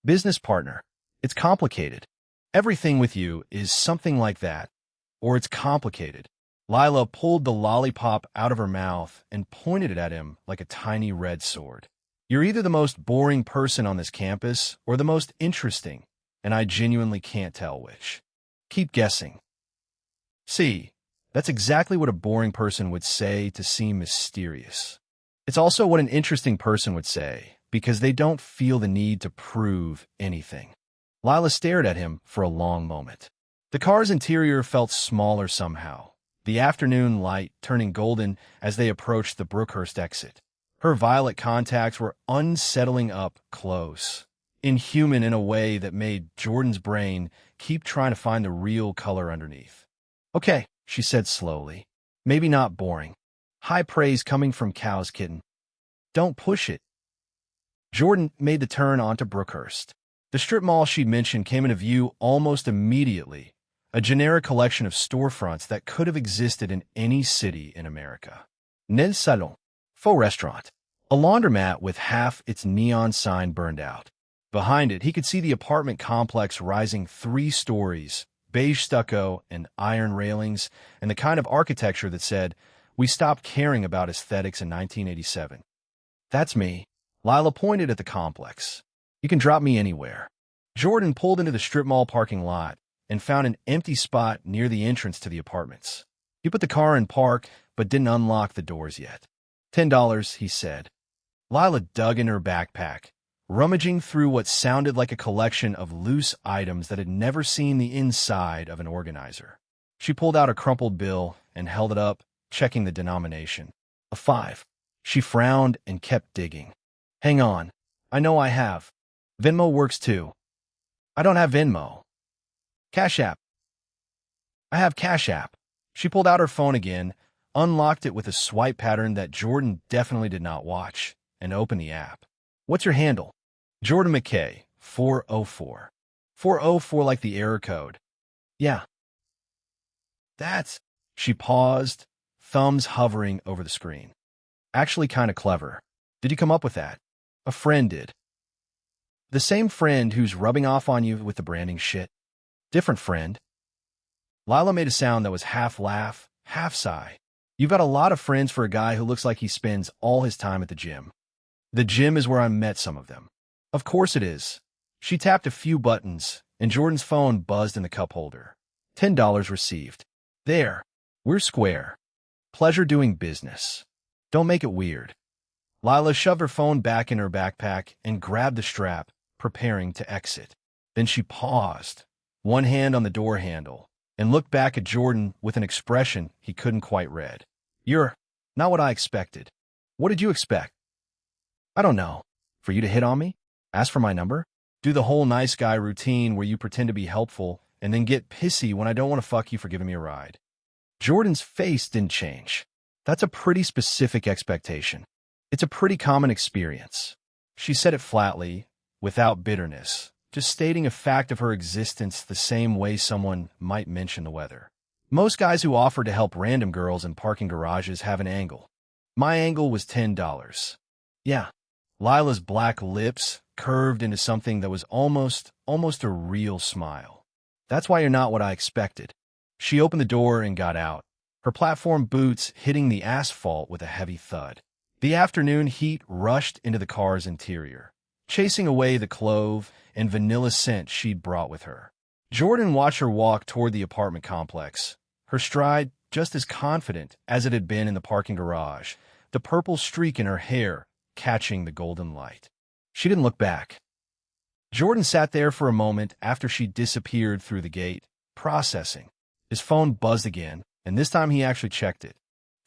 Business partner. It's complicated. Everything with you is something like that. Or it's complicated. Lila pulled the lollipop out of her mouth and pointed it at him like a tiny red sword. You're either the most boring person on this campus or the most interesting, and I genuinely can't tell which. Keep guessing. See, that's exactly what a boring person would say to seem mysterious. It's also what an interesting person would say, because they don't feel the need to prove anything. Lila stared at him for a long moment. The car's interior felt smaller somehow, the afternoon light turning golden as they approached the Brookhurst exit. Her violet contacts were unsettling up close, inhuman in a way that made Jordan's brain keep trying to find the real color underneath. "Okay," she said slowly. "Maybe not boring. High praise coming from Cow's Kitten. Don't push it." Jordan made the turn onto Brookhurst. The strip mall she'd mentioned came into view almost immediately, a generic collection of storefronts that could have existed in any city in America. Nel Salon, faux restaurant, a laundromat with half its neon sign burned out. Behind it, he could see the apartment complex rising 3 stories, beige stucco and iron railings, and the kind of architecture that said, "We stopped caring about aesthetics in 1987. "That's me." Lila pointed at the complex. "You can drop me anywhere." Jordan pulled into the strip mall parking lot and found an empty spot near the entrance to the apartments. He put the car in park, but didn't unlock the doors yet. $10, he said. Lila dug in her backpack, rummaging through what sounded like a collection of loose items that had never seen the inside of an organizer. She pulled out a crumpled bill and held it up, checking the denomination. A 5. She frowned and kept digging. "Hang on. I know I have. Venmo works too." "I don't have Venmo." "Cash App." "I have Cash App." She pulled out her phone again, unlocked it with a swipe pattern that Jordan definitely did not watch, and opened the app. "What's your handle?" "Jordan McKay, 404. 404 like the error code." "Yeah." "That's..." She paused, thumbs hovering over the screen. "Actually kind of clever. Did you come up with that?" "A friend did." "The same friend who's rubbing off on you with the branding shit?" "Different friend." Lila made a sound that was half laugh, half sigh. "You've got a lot of friends for a guy who looks like he spends all his time at the gym." "The gym is where I met some of them." "Of course it is." She tapped a few buttons, and Jordan's phone buzzed in the cup holder. $10 received. "There. We're square. Pleasure doing business. Don't make it weird." Lila shoved her phone back in her backpack and grabbed the strap, preparing to exit. Then she paused, one hand on the door handle, and looked back at Jordan with an expression he couldn't quite read. "You're not what I expected." "What did you expect?" "I don't know. For you to hit on me? Ask for my number? Do the whole nice guy routine where you pretend to be helpful and then get pissy when I don't want to fuck you for giving me a ride?" Jordan's face didn't change. "That's a pretty specific expectation. It's a pretty common experience." She said it flatly, without bitterness, just stating a fact of her existence the same way someone might mention the weather. "Most guys who offer to help random girls in parking garages have an angle. My angle was $10. "Yeah." Lila's black lips curved into something that was almost a real smile. "That's why you're not what I expected." She opened the door and got out, her platform boots hitting the asphalt with a heavy thud. The afternoon heat rushed into the car's interior, chasing away the clove and vanilla scent she'd brought with her. Jordan watched her walk toward the apartment complex, her stride just as confident as it had been in the parking garage, the purple streak in her hair catching the golden light. She didn't look back. Jordan sat there for a moment after she disappeared through the gate, processing. His phone buzzed again, and this time he actually checked it.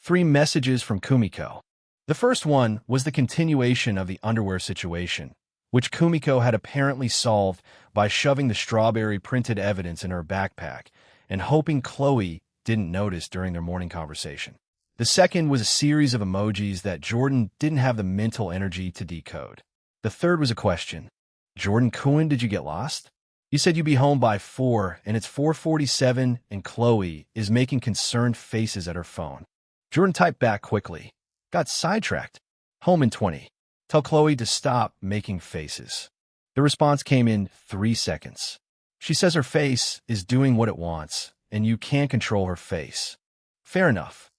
3 messages from Kumiko. The first one was the continuation of the underwear situation, which Kumiko had apparently solved by shoving the strawberry printed evidence in her backpack and hoping Chloe didn't notice during their morning conversation. The second was a series of emojis that Jordan didn't have the mental energy to decode. The third was a question. "Jordan Cohen, did you get lost? You said you'd be home by 4, and it's 4:47, and Chloe is making concerned faces at her phone." Jordan typed back quickly. "Got sidetracked. Home in 20. Tell Chloe to stop making faces." The response came in 3 seconds. "She says her face is doing what it wants, and you can't control her face." "Fair enough."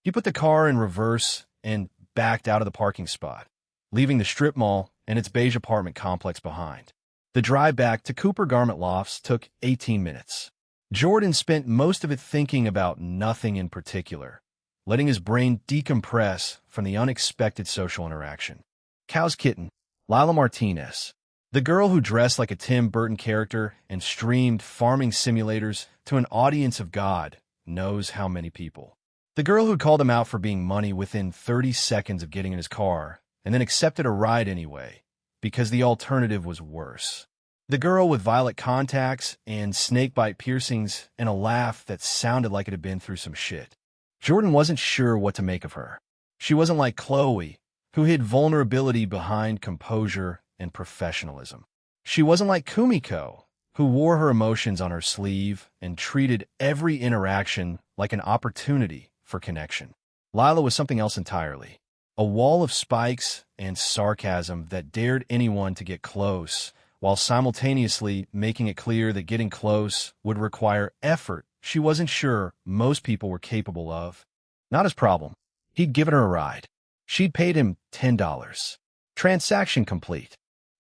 He put the car in reverse and backed out of the parking spot, leaving the strip mall and its beige apartment complex behind. The drive back to Cooper Garment Lofts took 18 minutes. Jordan spent most of it thinking about nothing in particular, letting his brain decompress from the unexpected social interaction. Cow's Kitten, Lila Martinez, The girl who dressed like a Tim Burton character and streamed farming simulators to an audience of God knows how many people. The girl who called him out for being money within 30 seconds of getting in his car and then accepted a ride anyway because the alternative was worse. The girl with violet contacts and snakebite piercings and a laugh that sounded like it had been through some shit. Jordan wasn't sure what to make of her. She wasn't like Chloe, who hid vulnerability behind composure and professionalism. She wasn't like Kumiko, who wore her emotions on her sleeve and treated every interaction like an opportunity for connection. Lila was something else entirely. A wall of spikes and sarcasm that dared anyone to get close, while simultaneously making it clear that getting close would require effort she wasn't sure most people were capable of. Not his problem. He'd given her a ride. She'd paid him $10. Transaction complete.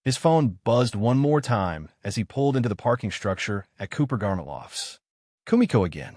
His phone buzzed one more time as he pulled into the parking structure at Cooper Garment Lofts. Kumiko again.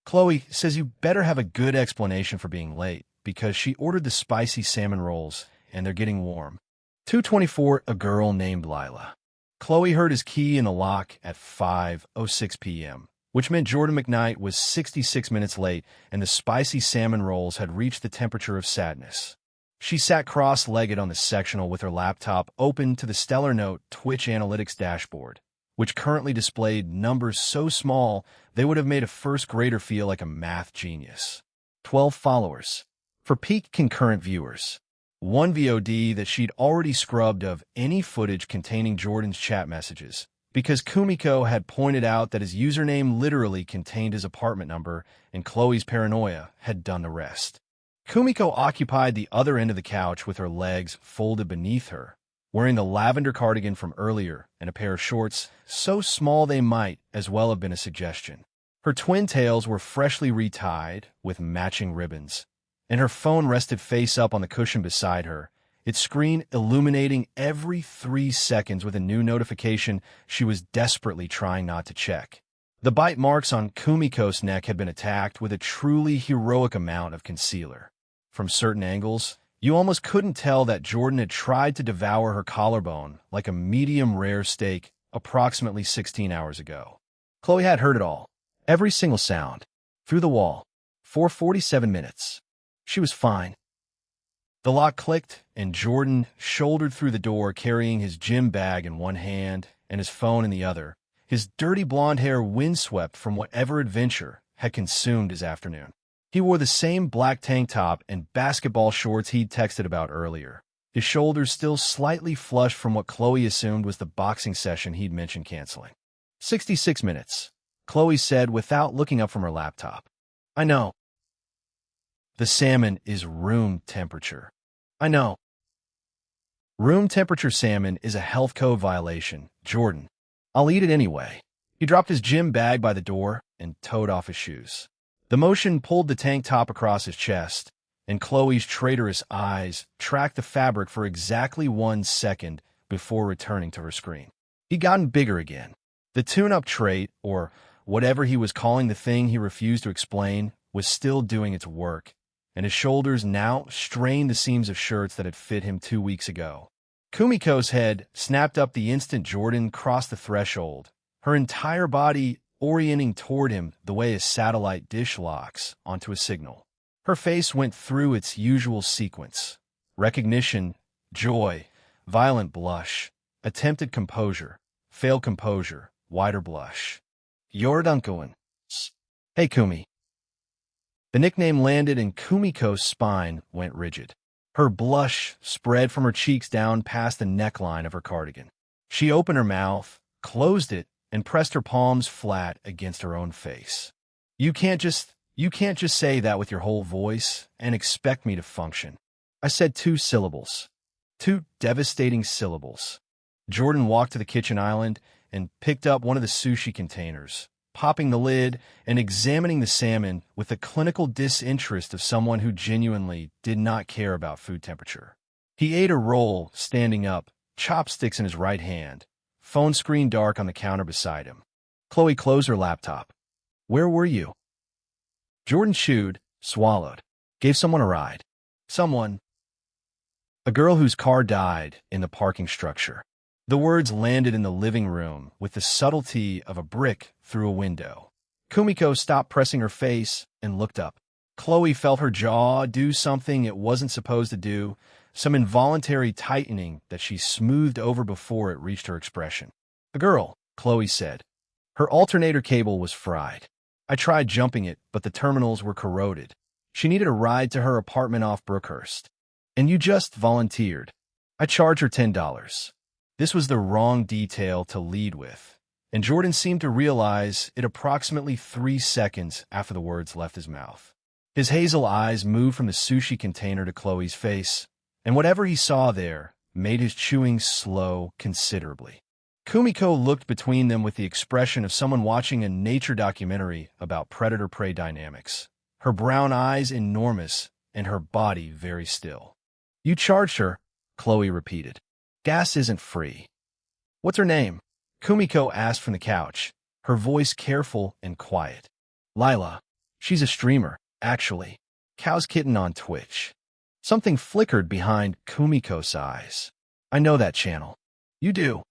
Chloe says you better have a good explanation for being late because she ordered the spicy salmon rolls and they're getting warm. 2:24, a girl named Lila. Chloe heard his key in the lock at 5:06 p.m., which meant Jordan McKnight was 66 minutes late and the spicy salmon rolls had reached the temperature of sadness. She sat cross-legged on the sectional with her laptop open to the Stellar Note Twitch Analytics dashboard, which currently displayed numbers so small they would have made a first grader feel like a math genius. 12 followers. For peak concurrent viewers. One VOD that she'd already scrubbed of any footage containing Jordan's chat messages, because Kumiko had pointed out that his username literally contained his apartment number and Chloe's paranoia had done the rest. Kumiko occupied the other end of the couch with her legs folded beneath her, wearing the lavender cardigan from earlier and a pair of shorts so small they might as well have been a suggestion. Her twin tails were freshly retied with matching ribbons, and her phone rested face up on the cushion beside her, its screen illuminating every 3 seconds with a new notification she was desperately trying not to check. The bite marks on Kumiko's neck had been attacked with a truly heroic amount of concealer. From certain angles, you almost couldn't tell that Jordan had tried to devour her collarbone like a medium-rare steak approximately 16 hours ago. Chloe had heard it all, every single sound, through the wall, for 47 minutes. She was fine. The lock clicked, and Jordan shouldered through the door carrying his gym bag in one hand and his phone in the other, his dirty blonde hair windswept from whatever adventure had consumed his afternoon. He wore the same black tank top and basketball shorts he'd texted about earlier, his shoulders still slightly flushed from what Chloe assumed was the boxing session he'd mentioned canceling. 66 minutes, Chloe said without looking up from her laptop. I know. The salmon is room temperature. I know. Room temperature salmon is a health code violation, Jordan. I'll eat it anyway. He dropped his gym bag by the door and toed off his shoes. The motion pulled the tank top across his chest, and Chloe's traitorous eyes tracked the fabric for exactly 1 second before returning to her screen. He'd gotten bigger again. The tune-up trait, or whatever he was calling the thing he refused to explain, was still doing its work, and his shoulders now strained the seams of shirts that had fit him 2 weeks ago. Kumiko's head snapped up the instant Jordan crossed the threshold, her entire body orienting toward him the way a satellite dish locks onto a signal. Her face went through its usual sequence: recognition, joy, violent blush, attempted composure, failed composure, wider blush. Yordankoan. Hey, Kumi. The nickname landed and Kumiko's spine went rigid. Her blush spread from her cheeks down past the neckline of her cardigan. She opened her mouth, closed it, and pressed her palms flat against her own face. You can't just say that with your whole voice and expect me to function. I said 2 syllables. 2 devastating syllables. Jordan walked to the kitchen island and picked up one of the sushi containers, popping the lid and examining the salmon with the clinical disinterest of someone who genuinely did not care about food temperature. He ate a roll standing up, chopsticks in his right hand, phone screen dark on the counter beside him. Chloe closed her laptop. Where were you? Jordan chewed, swallowed. Gave someone a ride. Someone. A girl whose car died in the parking structure. The words landed in the living room with the subtlety of a brick through a window. Kumiko stopped pressing her face and looked up. Chloe felt her jaw do something it wasn't supposed to do, some involuntary tightening that she smoothed over before it reached her expression. "A girl," Chloe said. Her alternator cable was fried. "I tried jumping it, but the terminals were corroded. She needed a ride to her apartment off Brookhurst. And you just volunteered. I charge her $10. This was the wrong detail to lead with, and Jordan seemed to realize it approximately 3 seconds after the words left his mouth. His hazel eyes moved from the sushi container to Chloe's face, and whatever he saw there made his chewing slow considerably. Kumiko looked between them with the expression of someone watching a nature documentary about predator-prey dynamics, her brown eyes enormous and her body very still. "You charged her," Chloe repeated. "Gas isn't free." "What's her name?" Kumiko asked from the couch, her voice careful and quiet. "Lila. She's a streamer, actually. Cow's Kitten on Twitch." Something flickered behind Kumiko's eyes. "I know that channel." "You do?"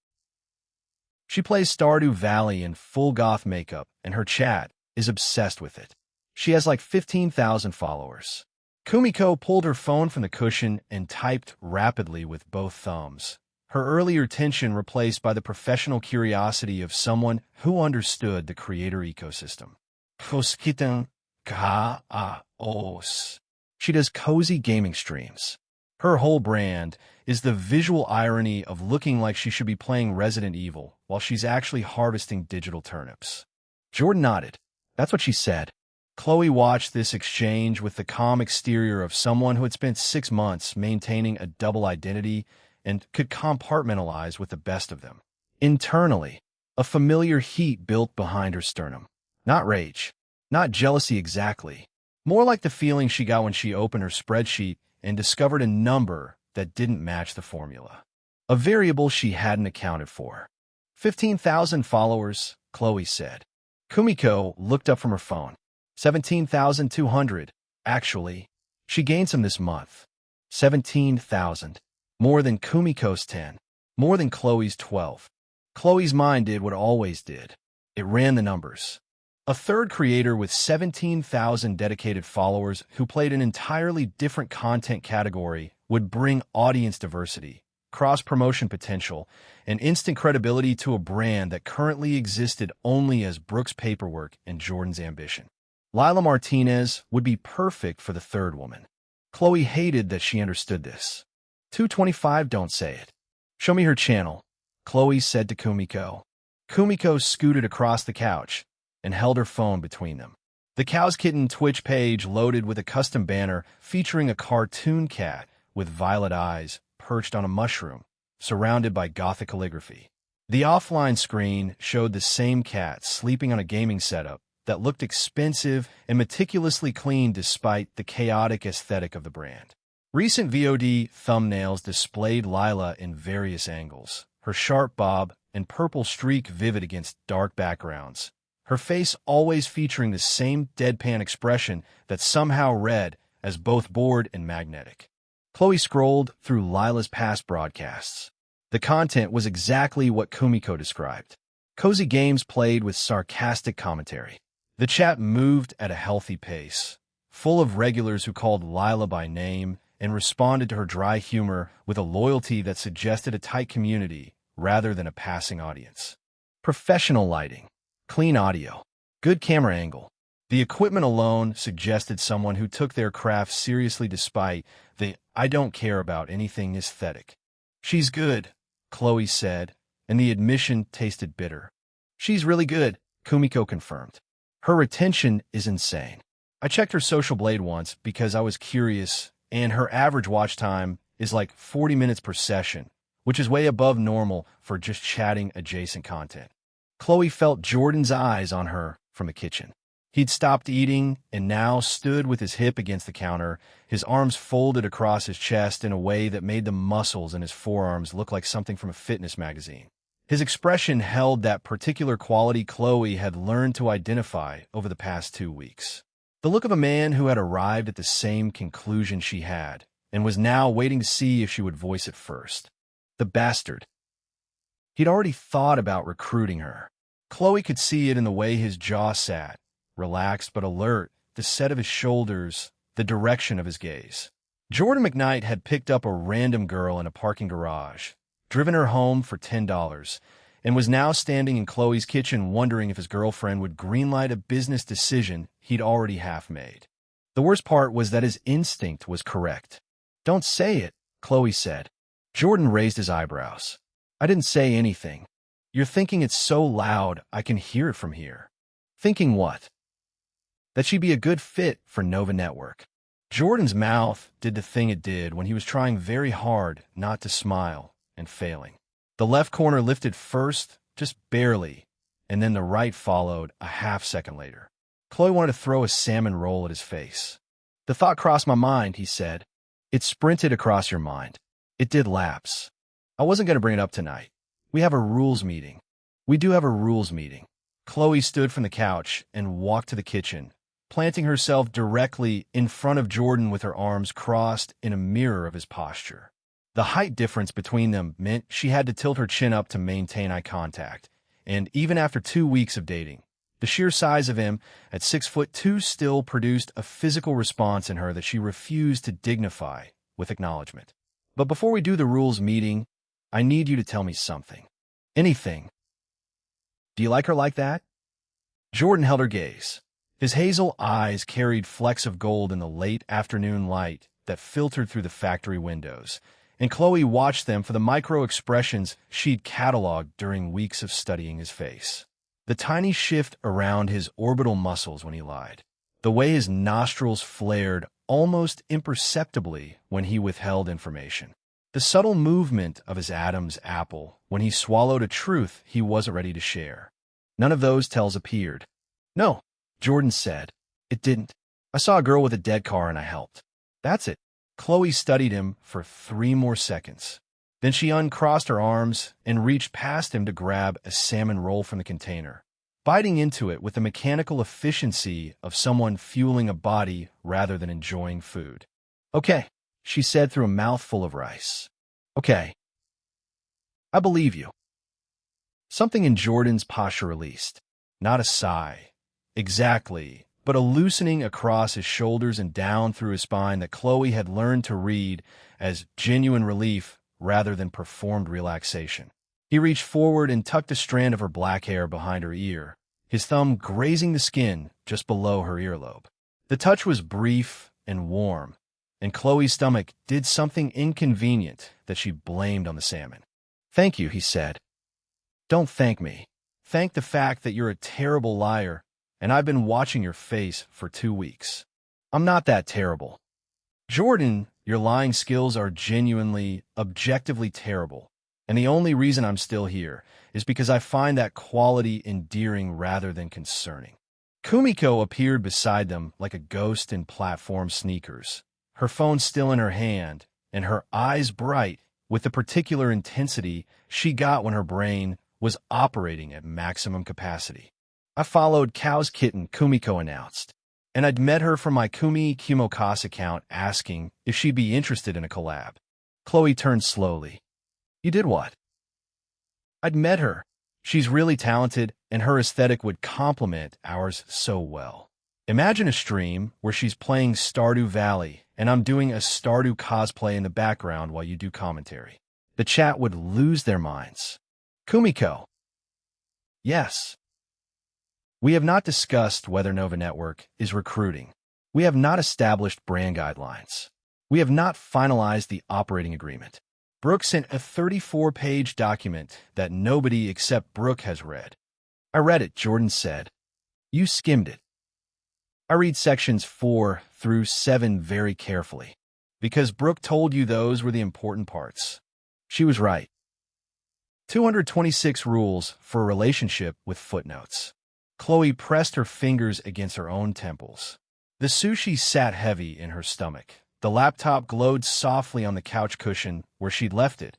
"She plays Stardew Valley in full goth makeup, and her chat is obsessed with it. She has like 15,000 followers." Kumiko pulled her phone from the cushion and typed rapidly with both thumbs, her earlier tension replaced by the professional curiosity of someone who understood the creator ecosystem. She does cozy gaming streams. Her whole brand is the visual irony of looking like she should be playing Resident Evil while she's actually harvesting digital turnips. Jordan nodded. "That's what she said." Chloe watched this exchange with the calm exterior of someone who had spent 6 months maintaining a double identity and could compartmentalize with the best of them. Internally, a familiar heat built behind her sternum. Not rage, not jealousy exactly, more like the feeling she got when she opened her spreadsheet and discovered a number that didn't match the formula. A variable she hadn't accounted for. 15,000 followers, Chloe said. Kumiko looked up from her phone. 17,200, actually. She gained some this month. 17,000. More than Kumiko's 10. More than Chloe's 12. Chloe's mind did what it always did. It ran the numbers. A third creator with 17,000 dedicated followers who played an entirely different content category would bring audience diversity, cross-promotion potential, and instant credibility to a brand that currently existed only as Brooke's paperwork and Jordan's ambition. Lila Martinez would be perfect for the third woman. Chloe hated that she understood this. 225, don't say it. "Show me her channel," Chloe said to Kumiko. Kumiko scooted across the couch and held her phone between them. The Cow's Kitten Twitch page loaded with a custom banner featuring a cartoon cat with violet eyes perched on a mushroom, surrounded by Gothic calligraphy. The offline screen showed the same cat sleeping on a gaming setup that looked expensive and meticulously clean despite the chaotic aesthetic of the brand. Recent VOD thumbnails displayed Lila in various angles, her sharp bob and purple streak vivid against dark backgrounds, her face always featuring the same deadpan expression that somehow read as both bored and magnetic. Chloe scrolled through Lila's past broadcasts. The content was exactly what Kumiko described. Cozy games played with sarcastic commentary. The chat moved at a healthy pace, full of regulars who called Lila by name and responded to her dry humor with a loyalty that suggested a tight community rather than a passing audience. Professional lighting, clean audio, good camera angle. The equipment alone suggested someone who took their craft seriously despite the "I don't care about anything" aesthetic. "She's good," Chloe said, and the admission tasted bitter. "She's really good," Kumiko confirmed. "Her retention is insane. I checked her social blade once because I was curious, and her average watch time is like 40 minutes per session, which is way above normal for just chatting adjacent content." Chloe felt Jordan's eyes on her from the kitchen. He'd stopped eating and now stood with his hip against the counter, his arms folded across his chest in a way that made the muscles in his forearms look like something from a fitness magazine. His expression held that particular quality Chloe had learned to identify over the past 2 weeks. The look of a man who had arrived at the same conclusion she had, and was now waiting to see if she would voice it first. The bastard. He'd already thought about recruiting her. Chloe could see it in the way his jaw sat, relaxed but alert, the set of his shoulders, the direction of his gaze. Jordan McKnight had picked up a random girl in a parking garage, driven her home for $10, and was now standing in Chloe's kitchen wondering if his girlfriend would greenlight a business decision he'd already half made. The worst part was that his instinct was correct. "Don't say it," Chloe said. Jordan raised his eyebrows. "I didn't say anything. You're thinking it's so loud I can hear it from here." "Thinking what?" "That she'd be a good fit for Nova Network." Jordan's mouth did the thing it did when he was trying very hard not to smile and failing. The left corner lifted first, just barely, and then the right followed a half-second later. Chloe wanted to throw a salmon roll at his face. "The thought crossed my mind," he said. "It sprinted across your mind. It did lapse. I wasn't going to bring it up tonight. We have a rules meeting." "We do have a rules meeting." Chloe stood from the couch and walked to the kitchen, planting herself directly in front of Jordan with her arms crossed in a mirror of his posture. The height difference between them meant she had to tilt her chin up to maintain eye contact, and even after 2 weeks of dating, the sheer size of him at 6'2" still produced a physical response in her that she refused to dignify with acknowledgement. "But before we do the rules meeting, I need you to tell me something. Anything. Do you like her like that?" Jordan held her gaze. His hazel eyes carried flecks of gold in the late afternoon light that filtered through the factory windows, and Chloe watched them for the micro-expressions she'd cataloged during weeks of studying his face. The tiny shift around his orbital muscles when he lied, the way his nostrils flared almost imperceptibly when he withheld information, the subtle movement of his Adam's apple when he swallowed a truth he wasn't ready to share. None of those tells appeared. "No," Jordan said. "It didn't. I saw a girl with a dead car and I helped. That's it." Chloe studied him for 3 more seconds. Then she uncrossed her arms and reached past him to grab a salmon roll from the container, biting into it with the mechanical efficiency of someone fueling a body rather than enjoying food. "Okay," she said through a mouthful of rice. "Okay. I believe you." Something in Jordan's posture released. Not a sigh. Exactly. But a loosening across his shoulders and down through his spine that Chloe had learned to read as genuine relief rather than performed relaxation. He reached forward and tucked a strand of her black hair behind her ear, his thumb grazing the skin just below her earlobe. The touch was brief and warm, and Chloe's stomach did something inconvenient that she blamed on the salmon. "Thank you," he said. "Don't thank me. Thank the fact that you're a terrible liar, and I've been watching your face for 2 weeks. I'm not that terrible. Jordan, your lying skills are genuinely, objectively terrible, and the only reason I'm still here is because I find that quality endearing rather than concerning." Kumiko appeared beside them like a ghost in platform sneakers, her phone still in her hand, and her eyes bright with the particular intensity she got when her brain was operating at maximum capacity. "I followed Cow's Kitten," Kumiko announced, "and I'd met her from my Kumi Kimokase account asking if she'd be interested in a collab." Chloe turned slowly. "You did what?" "I'd met her. She's really talented, and her aesthetic would complement ours so well. Imagine a stream where she's playing Stardew Valley, and I'm doing a Stardew cosplay in the background while you do commentary. The chat would lose their minds." "Kumiko." "Yes. We have not discussed whether Nova Network is recruiting. We have not established brand guidelines. We have not finalized the operating agreement. Brooke sent a 34-page document that nobody except Brooke has read." "I read it," Jordan said. "You skimmed it." "I read sections 4 through 7 very carefully, because Brooke told you those were the important parts." She was right. 226 rules for a relationship with footnotes. Chloe pressed her fingers against her own temples. The sushi sat heavy in her stomach. The laptop glowed softly on the couch cushion where she'd left it,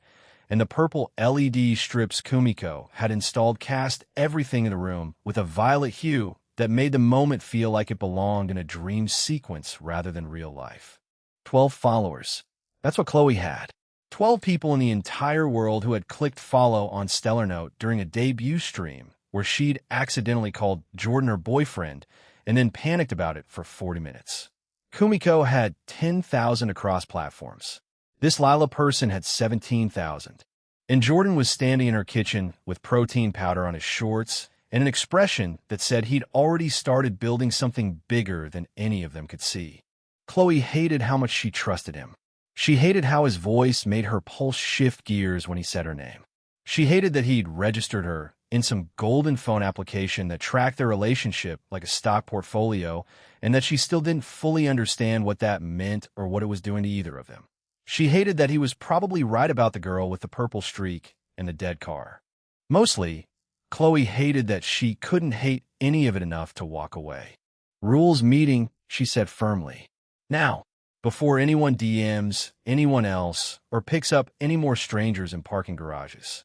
and the purple LED strips Kumiko had installed cast everything in the room with a violet hue that made the moment feel like it belonged in a dream sequence rather than real life. 12 followers. That's what Chloe had. 12 people in the entire world who had clicked follow on Stellar Note during a debut stream where she'd accidentally called Jordan her boyfriend and then panicked about it for 40 minutes. Kumiko had 10,000 across platforms. This Lila person had 17,000. And Jordan was standing in her kitchen with protein powder on his shorts and an expression that said he'd already started building something bigger than any of them could see. Chloe hated how much she trusted him. She hated how his voice made her pulse shift gears when he said her name. She hated that he'd registered her in some golden phone application that tracked their relationship like a stock portfolio, and that she still didn't fully understand what that meant or what it was doing to either of them. She hated that he was probably right about the girl with the purple streak and the dead car. Mostly, Chloe hated that she couldn't hate any of it enough to walk away. Rules meeting, she said firmly. Now, before anyone DMs anyone else or picks up any more strangers in parking garages.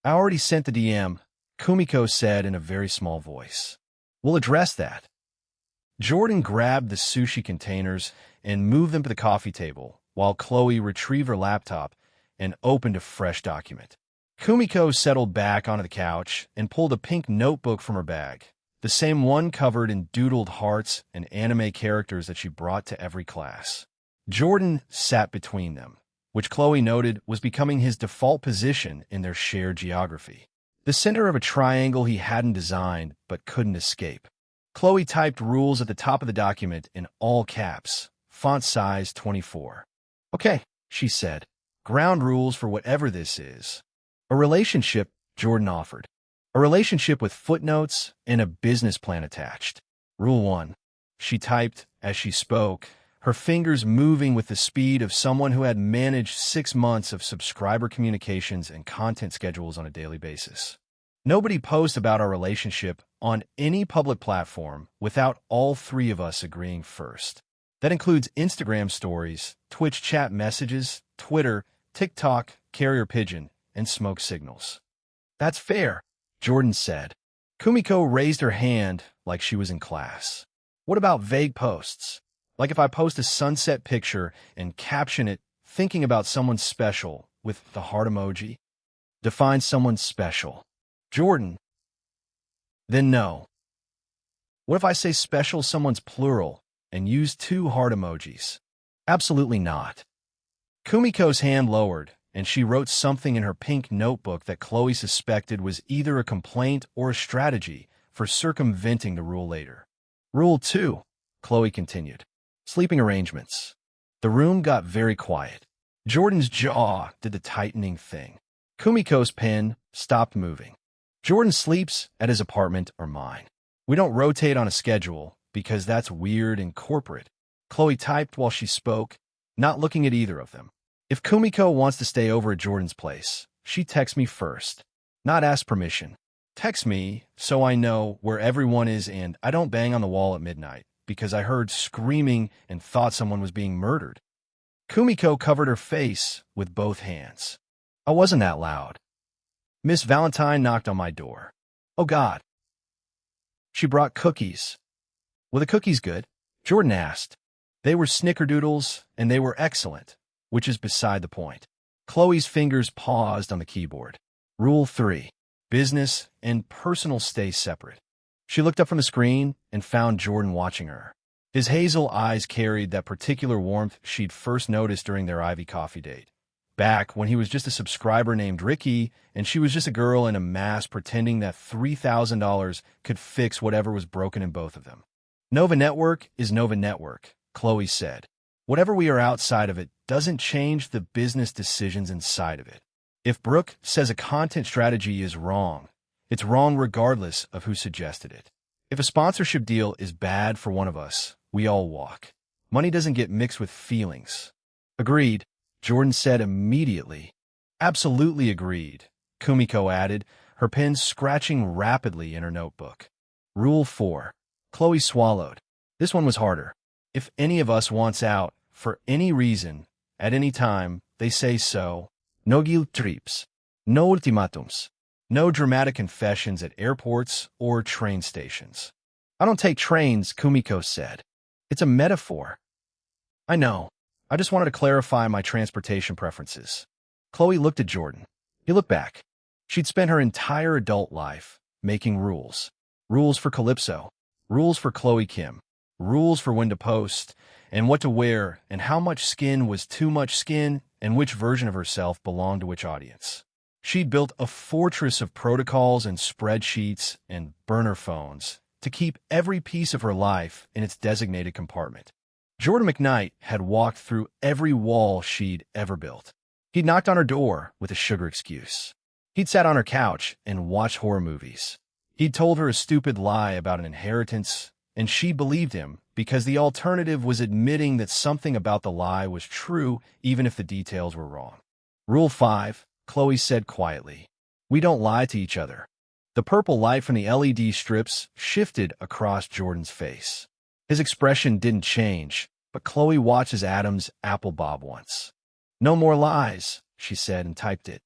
I already sent the DM, Kumiko said in a very small voice. We'll address that. Jordan grabbed the sushi containers and moved them to the coffee table, while Chloe retrieved her laptop and opened a fresh document. Kumiko settled back onto the couch and pulled a pink notebook from her bag, the same one covered in doodled hearts and anime characters that she brought to every class. Jordan sat between them, which Chloe noted was becoming his default position in their shared geography, the center of a triangle he hadn't designed but couldn't escape. Chloe typed rules at the top of the document in all caps, font size 24. Okay, she said. Ground rules for whatever this is. A relationship, Jordan offered. A relationship with footnotes and a business plan attached. Rule 1. She typed as she spoke, her fingers moving with the speed of someone who had managed 6 months of subscriber communications and content schedules on a daily basis. Nobody posts about our relationship on any public platform without all 3 of us agreeing first. That includes Instagram stories, Twitch chat messages, Twitter, TikTok, carrier pigeon, and smoke signals. That's fair, Jordan said. Kumiko raised her hand like she was in class. What about vague posts? Like if I post a sunset picture and caption it thinking about someone special with the heart emoji? Define someone special. Jordan. Then no. What if I say special someone's plural and use 2 heart emojis? Absolutely not. Kumiko's hand lowered, and she wrote something in her pink notebook that Chloe suspected was either a complaint or a strategy for circumventing the rule later. Rule 2, Chloe continued. Sleeping arrangements. The room got very quiet. Jordan's jaw did the tightening thing. Kumiko's pen stopped moving. Jordan sleeps at his apartment or mine. We don't rotate on a schedule because that's weird and corporate. Chloe typed while she spoke, not looking at either of them. If Kumiko wants to stay over at Jordan's place, she texts me first, not ask permission. Text me so I know where everyone is and I don't bang on the wall at midnight because I heard screaming and thought someone was being murdered. Kumiko covered her face with both hands. I wasn't that loud. Miss Valentine knocked on my door. Oh, God. She brought cookies. Were the cookies good? Jordan asked. They were snickerdoodles, and they were excellent, which is beside the point. Chloe's fingers paused on the keyboard. Rule 3. Business and personal stay separate. She looked up from the screen and found Jordan watching her. His hazel eyes carried that particular warmth she'd first noticed during their Ivy coffee date. Back when he was just a subscriber named Ricky, and she was just a girl in a mask pretending that $3,000 could fix whatever was broken in both of them. Nova Network is Nova Network, Chloe said. Whatever we are outside of it doesn't change the business decisions inside of it. If Brooke says a content strategy is wrong, it's wrong regardless of who suggested it. If a sponsorship deal is bad for one of us, we all walk. Money doesn't get mixed with feelings. Agreed, Jordan said immediately. Absolutely agreed, Kumiko added, her pen scratching rapidly in her notebook. Rule 4. Chloe swallowed. This one was harder. If any of us wants out, for any reason, at any time, they say so. No guilt trips. No ultimatums. No dramatic confessions at airports or train stations. I don't take trains, Kumiko said. It's a metaphor. I know. I just wanted to clarify my transportation preferences. Chloe looked at Jordan. He looked back. She'd spent her entire adult life making rules. Rules for Calypso. Rules for Chloe Kim. Rules for when to post, and what to wear, and how much skin was too much skin, and which version of herself belonged to which audience. She'd built a fortress of protocols and spreadsheets and burner phones to keep every piece of her life in its designated compartment. Jordan McKnight had walked through every wall she'd ever built. He'd knocked on her door with a sugar excuse. He'd sat on her couch and watched horror movies. He'd told her a stupid lie about an inheritance, and she believed him because the alternative was admitting that something about the lie was true even if the details were wrong. Rule 5, Chloe said quietly. We don't lie to each other. The purple light from the LED strips shifted across Jordan's face. His expression didn't change, but Chloe watched as Adam's apple bob once. No more lies, she said and typed it.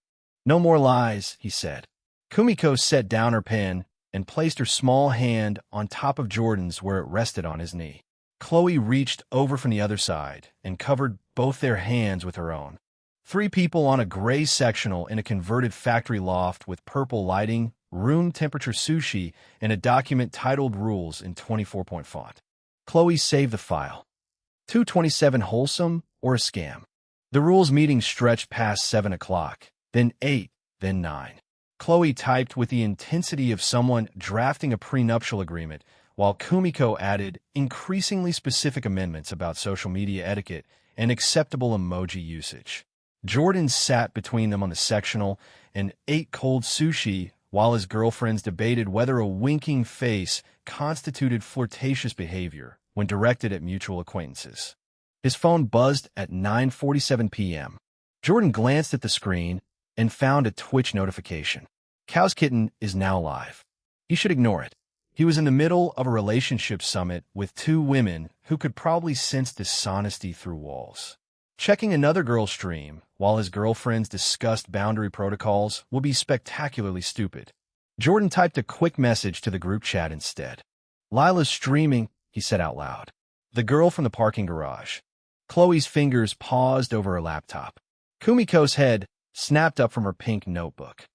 No more lies, he said. Kumiko set down her pen and placed her small hand on top of Jordan's where it rested on his knee. Chloe reached over from the other side and covered both their hands with her own. 3 people on a gray sectional in a converted factory loft with purple lighting, room temperature sushi, and a document titled Rules in 24-point font. Chloe saved the file. 227 wholesome or a scam? The rules meeting stretched past 7 o'clock, then 8, then 9. Chloe typed with the intensity of someone drafting a prenuptial agreement, while Kumiko added increasingly specific amendments about social media etiquette and acceptable emoji usage. Jordan sat between them on the sectional and ate cold sushi while his girlfriends debated whether a winking face constituted flirtatious behavior when directed at mutual acquaintances. His phone buzzed at 9:47 p.m. Jordan glanced at the screen and found a Twitch notification. Cow's Kitten is now live. He should ignore it. He was in the middle of a relationship summit with 2 women who could probably sense dishonesty through walls. Checking another girl's stream while his girlfriends discussed boundary protocols will be spectacularly stupid. Jordan typed a quick message to the group chat instead. Lila's streaming, he said out loud. The girl from the parking garage. Chloe's fingers paused over her laptop. Kumiko's head snapped up from her pink notebook.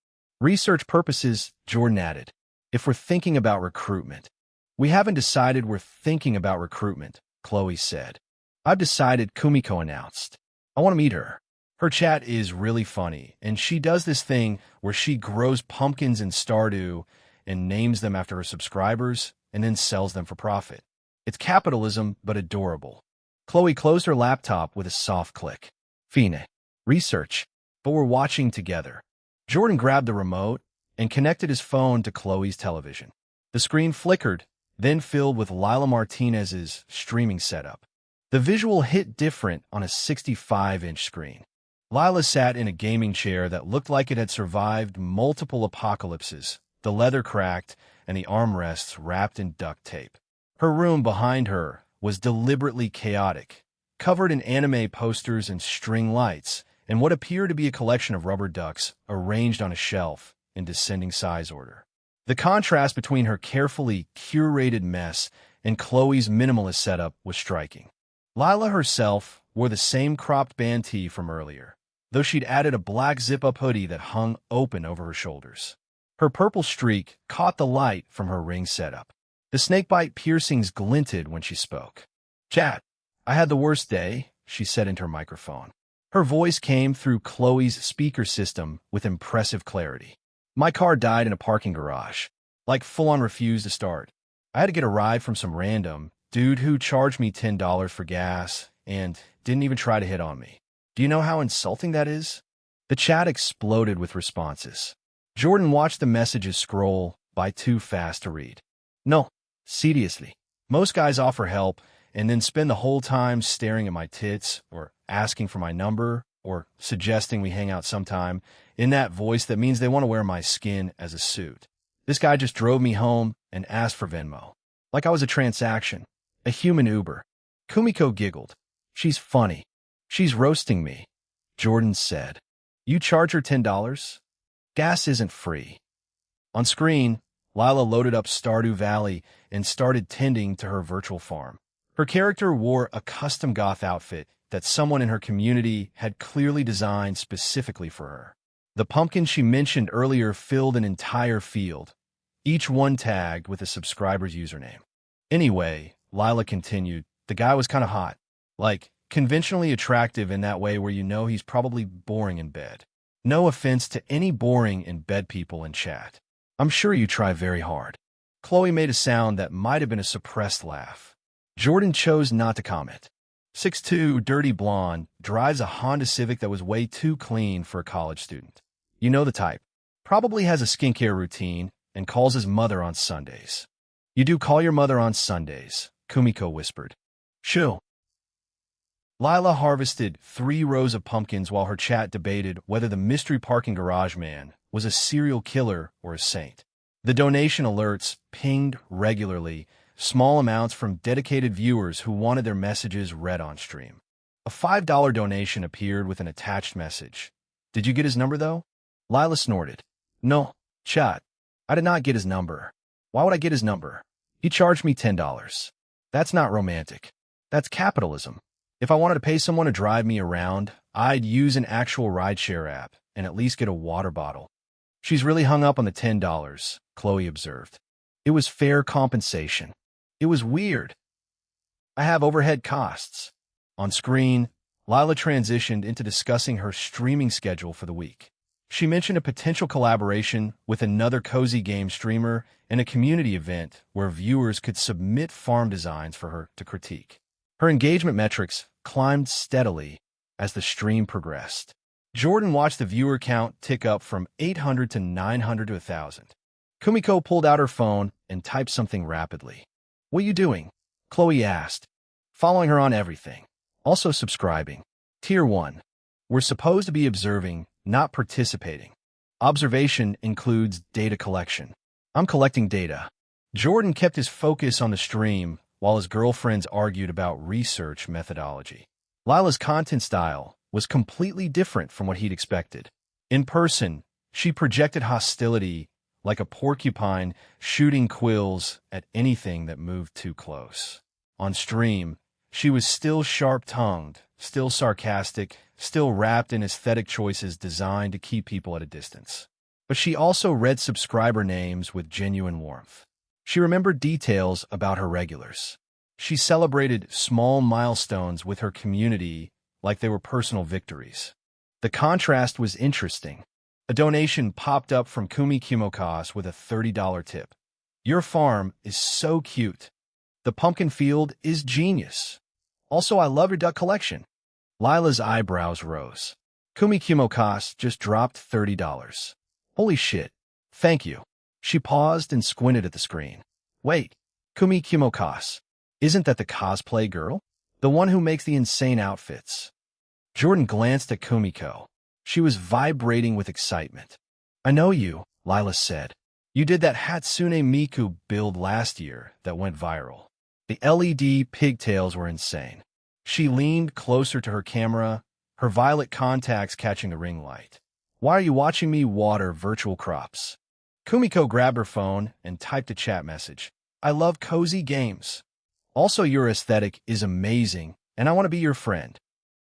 Research purposes, Jordan added. If we're thinking about recruitment. We haven't decided we're thinking about recruitment, Chloe said. I've decided, Kumiko announced. I want to meet her. Her chat is really funny, and she does this thing where she grows pumpkins in Stardew and names them after her subscribers and then sells them for profit. It's capitalism, but adorable. Chloe closed her laptop with a soft click. Fine. Research. But we're watching together. Jordan grabbed the remote and connected his phone to Chloe's television. The screen flickered, then filled with Lila Martinez's streaming setup. The visual hit different on a 65-inch screen. Lila sat in a gaming chair that looked like it had survived multiple apocalypses, the leather cracked and the armrests wrapped in duct tape. Her room behind her was deliberately chaotic, covered in anime posters and string lights, and what appeared to be a collection of rubber ducks arranged on a shelf in descending size order. The contrast between her carefully curated mess and Chloe's minimalist setup was striking. Lila herself wore the same cropped band tee from earlier, though she'd added a black zip-up hoodie that hung open over her shoulders. Her purple streak caught the light from her ring setup. The snakebite piercings glinted when she spoke. Chat, I had the worst day, she said into her microphone. Her voice came through Chloe's speaker system with impressive clarity. My car died in a parking garage, like full-on refused to start. I had to get a ride from some random dude who charged me $10 for gas and didn't even try to hit on me. Do you know how insulting that is? The chat exploded with responses. Jordan watched the messages scroll by too fast to read. No, seriously. Most guys offer help and then spend the whole time staring at my tits or asking for my number or suggesting we hang out sometime in that voice that means they want to wear my skin as a suit. This guy just drove me home and asked for Venmo. Like I was a transaction. A human Uber. Kumiko giggled. She's funny. She's roasting me. Jordan said. You charge her $10? Gas isn't free. On screen, Lila loaded up Stardew Valley and started tending to her virtual farm. Her character wore a custom goth outfit that someone in her community had clearly designed specifically for her. The pumpkin she mentioned earlier filled an entire field, each one tagged with a subscriber's username. Anyway, Lila continued, the guy was kind of hot. Like, conventionally attractive in that way where you know he's probably boring in bed. No offense to any boring in bed people in chat. I'm sure you try very hard. Chloe made a sound that might have been a suppressed laugh. Jordan chose not to comment. 6'2", dirty blonde, drives a Honda Civic that was way too clean for a college student. You know the type. Probably has a skincare routine and calls his mother on Sundays. You do call your mother on Sundays, Kumiko whispered. Shoo. Lila harvested 3 rows of pumpkins while her chat debated whether the mystery parking garage man was a serial killer or a saint. The donation alerts pinged regularly, small amounts from dedicated viewers who wanted their messages read on stream. A $5 donation appeared with an attached message. Did you get his number, though? Lila snorted. No, chat. I did not get his number. Why would I get his number? He charged me $10. That's not romantic. That's capitalism. If I wanted to pay someone to drive me around, I'd use an actual rideshare app and at least get a water bottle. She's really hung up on the $10, Chloe observed. It was fair compensation. It was weird. I have overhead costs. On screen, Lila transitioned into discussing her streaming schedule for the week. She mentioned a potential collaboration with another cozy game streamer and a community event where viewers could submit farm designs for her to critique. Her engagement metrics climbed steadily as the stream progressed. Jordan watched the viewer count tick up from 800 to 900 to 1,000. Kumiko pulled out her phone and typed something rapidly. What are you doing? Chloe asked. Following her on everything. Also subscribing. Tier 1. We're supposed to be observing, not participating. Observation includes data collection. I'm collecting data. Jordan kept his focus on the stream while his girlfriends argued about research methodology. Lila's content style was completely different from what he'd expected. In person, she projected hostility like a porcupine shooting quills at anything that moved too close. On stream, she was still sharp-tongued, still sarcastic, still wrapped in aesthetic choices designed to keep people at a distance. But she also read subscriber names with genuine warmth. She remembered details about her regulars. She celebrated small milestones with her community like they were personal victories. The contrast was interesting. A donation popped up from Kumi Kimokas with a $30 tip. Your farm is so cute. The pumpkin field is genius. Also, I love your duck collection. Lila's eyebrows rose. Kumi Kimokas just dropped $30. Holy shit. Thank you. She paused and squinted at the screen. Wait, Kumi Kimokas. Isn't that the cosplay girl? The one who makes the insane outfits. Jordan glanced at Kumiko. She was vibrating with excitement. I know you, Lila said. You did that Hatsune Miku build last year that went viral. The LED pigtails were insane. She leaned closer to her camera, her violet contacts catching the ring light. Why are you watching me water virtual crops? Kumiko grabbed her phone and typed a chat message. I love cozy games. Also, your aesthetic is amazing, and I want to be your friend.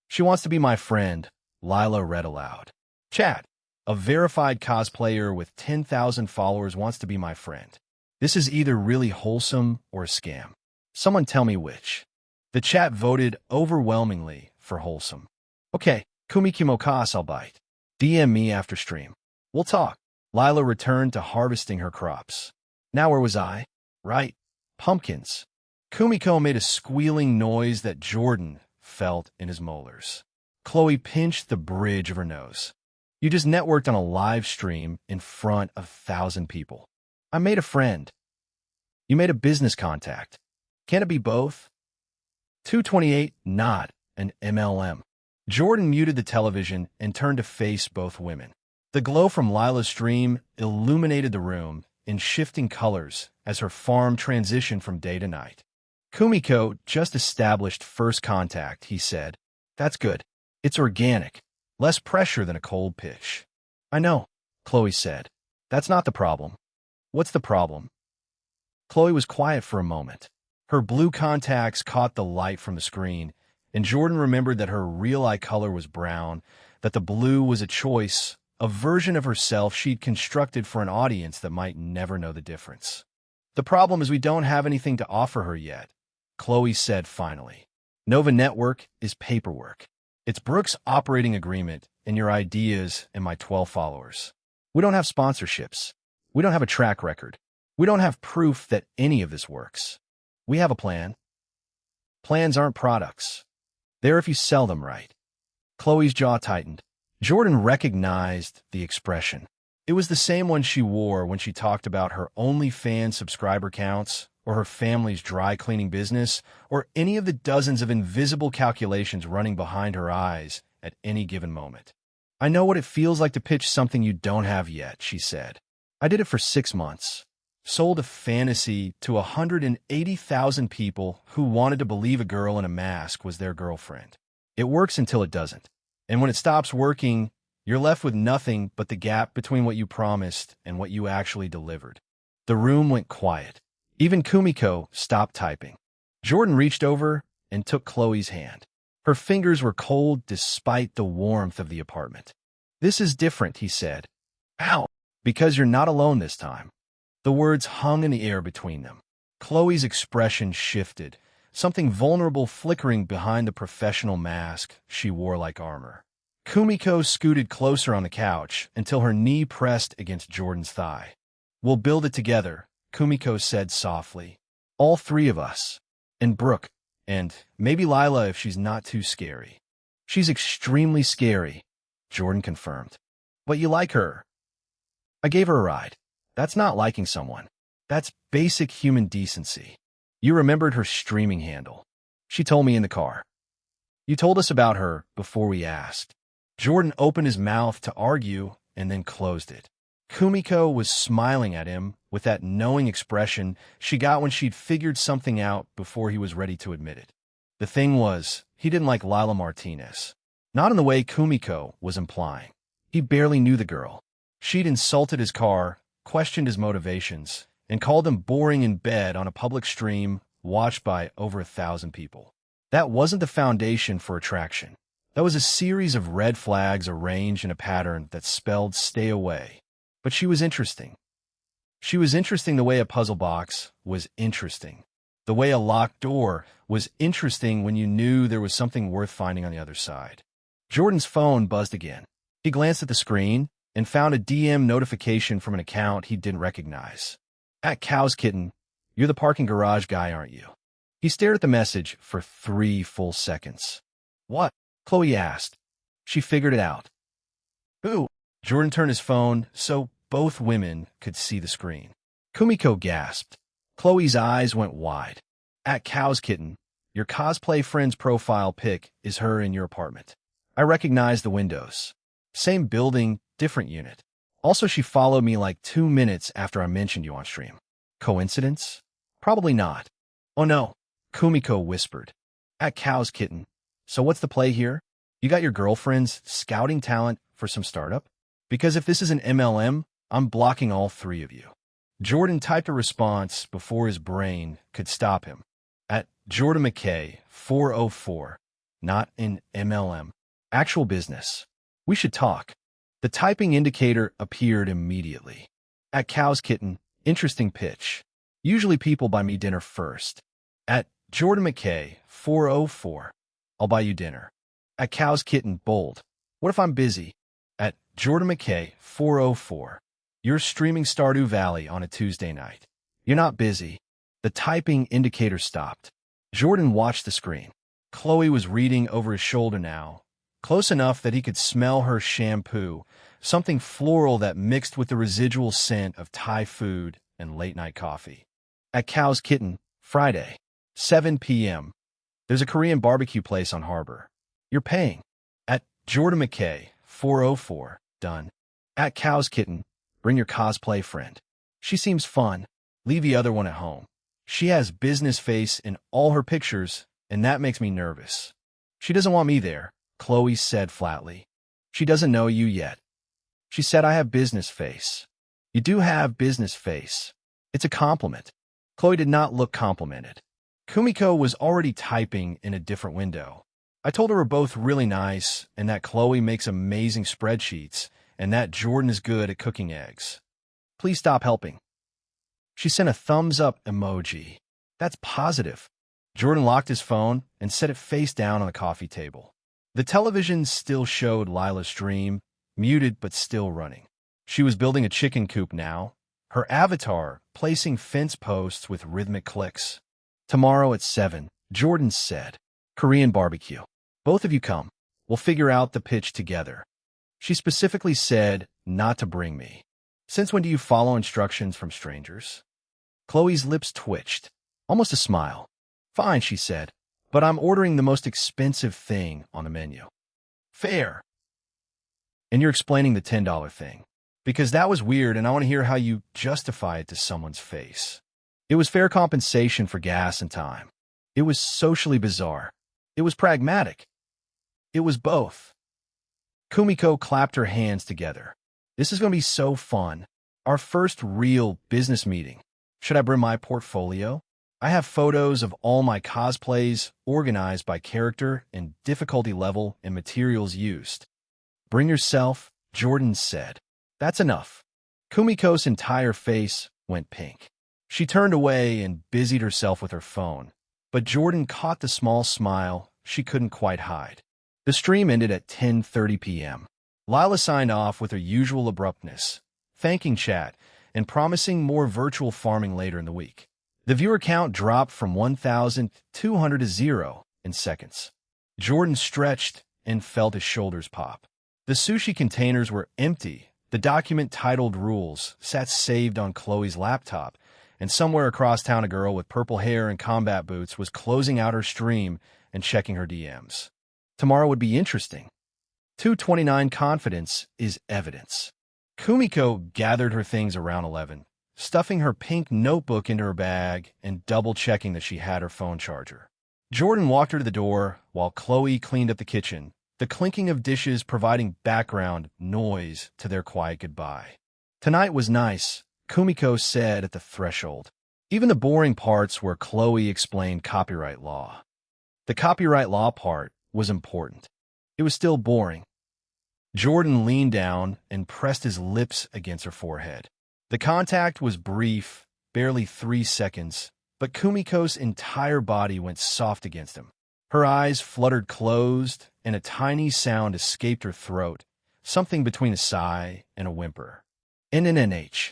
She wants to be my friend, Lila read aloud. Chat. A verified cosplayer with 10,000 followers wants to be my friend. This is either really wholesome or a scam. Someone tell me which. The chat voted overwhelmingly for wholesome. Okay, Kumikimokas, I'll bite. DM me after stream. We'll talk. Lila returned to harvesting her crops. Now where was I? Right. Pumpkins. Kumiko made a squealing noise that Jordan felt in his molars. Chloe pinched the bridge of her nose. You just networked on a live stream in front of 1,000 people. I made a friend. You made a business contact. Can it be both? 228, not an MLM. Jordan muted the television and turned to face both women. The glow from Lila's stream illuminated the room in shifting colors as her farm transitioned from day to night. Kumiko just established first contact, he said. That's good. It's organic. Less pressure than a cold pitch. I know, Chloe said. That's not the problem. What's the problem? Chloe was quiet for a moment. Her blue contacts caught the light from the screen, And Jordan remembered that her real eye color was brown, that the blue was a choice, a version of herself she'd constructed for an audience that might never know the difference. The problem is we don't have anything to offer her yet, Chloe said finally. Nova Network is paperwork. It's Brooke's operating agreement and your ideas and my 12 followers. We don't have sponsorships. We don't have a track record. We don't have proof that any of this works. We have a plan. Plans aren't products. They're if you sell them right. Chloe's jaw tightened. Jordan recognized the expression. It was the same one she wore when she talked about her OnlyFans subscriber counts, or her family's dry cleaning business, or any of the dozens of invisible calculations running behind her eyes at any given moment. I know what it feels like to pitch something you don't have yet, she said. I did it for 6 months. Sold a fantasy to 180,000 people who wanted to believe a girl in a mask was their girlfriend. It works until it doesn't. And when it stops working, you're left with nothing but the gap between what you promised and what you actually delivered. The room went quiet. Even Kumiko stopped typing. Jordan reached over and took Chloe's hand. Her fingers were cold despite the warmth of the apartment. This is different, he said. How? Because you're not alone this time. The words hung in the air between them. Chloe's expression shifted, something vulnerable flickering behind the professional mask she wore like armor. Kumiko scooted closer on the couch until her knee pressed against Jordan's thigh. We'll build it together, Kumiko said softly. All 3 of us. And Brooke. And maybe Lila if she's not too scary. She's extremely scary, Jordan confirmed. But you like her. I gave her a ride. That's not liking someone. That's basic human decency. You remembered her streaming handle. She told me in the car. You told us about her before we asked. Jordan opened his mouth to argue and then closed it. Kumiko was smiling at him with that knowing expression she got when she'd figured something out before he was ready to admit it. The thing was, he didn't like Lila Martinez. Not in the way Kumiko was implying. He barely knew the girl. She'd insulted his car, questioned his motivations, and called him boring in bed on a public stream watched by over 1,000 people. That wasn't the foundation for attraction. That was a series of red flags arranged in a pattern that spelled stay away. But she was interesting. She was interesting the way a puzzle box was interesting. The way a locked door was interesting when you knew there was something worth finding on the other side. Jordan's phone buzzed again. He glanced at the screen and found a DM notification from an account he didn't recognize. At Cow's Kitten, you're the parking garage guy, aren't you? He stared at the message for 3 full seconds. What? Chloe asked. She figured it out. Who? Jordan turned his phone so both women could see the screen. Kumiko gasped. Chloe's eyes went wide. At Cow's Kitten, your cosplay friend's profile pic is her in your apartment. I recognize the windows. Same building, different unit. Also, she followed me like 2 minutes after I mentioned you on stream. Coincidence? Probably not. Oh no, Kumiko whispered. At Cow's Kitten. So what's the play here? You got your girlfriend's scouting talent for some startup? Because if this is an MLM, I'm blocking all 3 of you. Jordan typed a response before his brain could stop him. At Jordan McKay, 404. Not an MLM. Actual business. We should talk. The typing indicator appeared immediately. At Cow's Kitten, interesting pitch. Usually people buy me dinner first. At Jordan McKay, 404. I'll buy you dinner. At Cow's Kitten, bold. What if I'm busy? At Jordan McKay, 404. You're streaming Stardew Valley on a Tuesday night. You're not busy. The typing indicator stopped. Jordan watched the screen. Chloe was reading over his shoulder now, close enough that he could smell her shampoo, something floral that mixed with the residual scent of Thai food and late-night coffee. At Cow's Kitten, Friday, 7 p.m. There's a Korean barbecue place on Harbor. You're paying. At Jordan McKay, 404. Done. At Cow's Kitten, bring your cosplay friend. She seems fun. Leave the other one at home. She has business face in all her pictures, and that makes me nervous. She doesn't want me there, Chloe said flatly. She doesn't know you yet. She said I have business face. You do have business face. It's a compliment. Chloe did not look complimented. Kumiko was already typing in a different window. I told her we're both really nice and that Chloe makes amazing spreadsheets and that Jordan is good at cooking eggs. Please stop helping. She sent a thumbs up emoji. That's positive. Jordan locked his phone and set it face down on the coffee table. The television still showed Lila's stream, muted but still running. She was building a chicken coop now, her avatar placing fence posts with rhythmic clicks. Tomorrow at 7, Jordan said. Korean barbecue. Both of you come. We'll figure out the pitch together. She specifically said not to bring me. Since when do you follow instructions from strangers? Chloe's lips twitched. Almost a smile. Fine, she said, but I'm ordering the most expensive thing on the menu. Fair. And you're explaining the $10 thing. Because that was weird and I want to hear how you justify it to someone's face. It was fair compensation for gas and time. It was socially bizarre. It was pragmatic. It was both. Kumiko clapped her hands together. This is going to be so fun. Our first real business meeting. Should I bring my portfolio? I have photos of all my cosplays organized by character and difficulty level and materials used. Bring yourself, Jordan said. That's enough. Kumiko's entire face went pink. She turned away and busied herself with her phone, but Jordan caught the small smile she couldn't quite hide. The stream ended at 10:30 p.m. Lila signed off with her usual abruptness, thanking chat and promising more virtual farming later in the week. The viewer count dropped from 1,200 to 0 in seconds. Jordan stretched and felt his shoulders pop. The sushi containers were empty. The document titled Rules sat saved on Chloe's laptop, and somewhere across town a girl with purple hair and combat boots was closing out her stream and checking her DMs. Tomorrow would be interesting. 229 confidence is evidence. Kumiko gathered her things around 11, stuffing her pink notebook into her bag and double-checking that she had her phone charger. Jordan walked her to the door while Chloe cleaned up the kitchen, the clinking of dishes providing background noise to their quiet goodbye. Tonight was nice, Kumiko said at the threshold. Even the boring parts where Chloe explained copyright law. The copyright law part was important. It was still boring. Jordan leaned down and pressed his lips against her forehead. The contact was brief, barely 3 seconds, but Kumiko's entire body went soft against him. Her eyes fluttered closed, and a tiny sound escaped her throat, something between a sigh and a whimper. NNNH.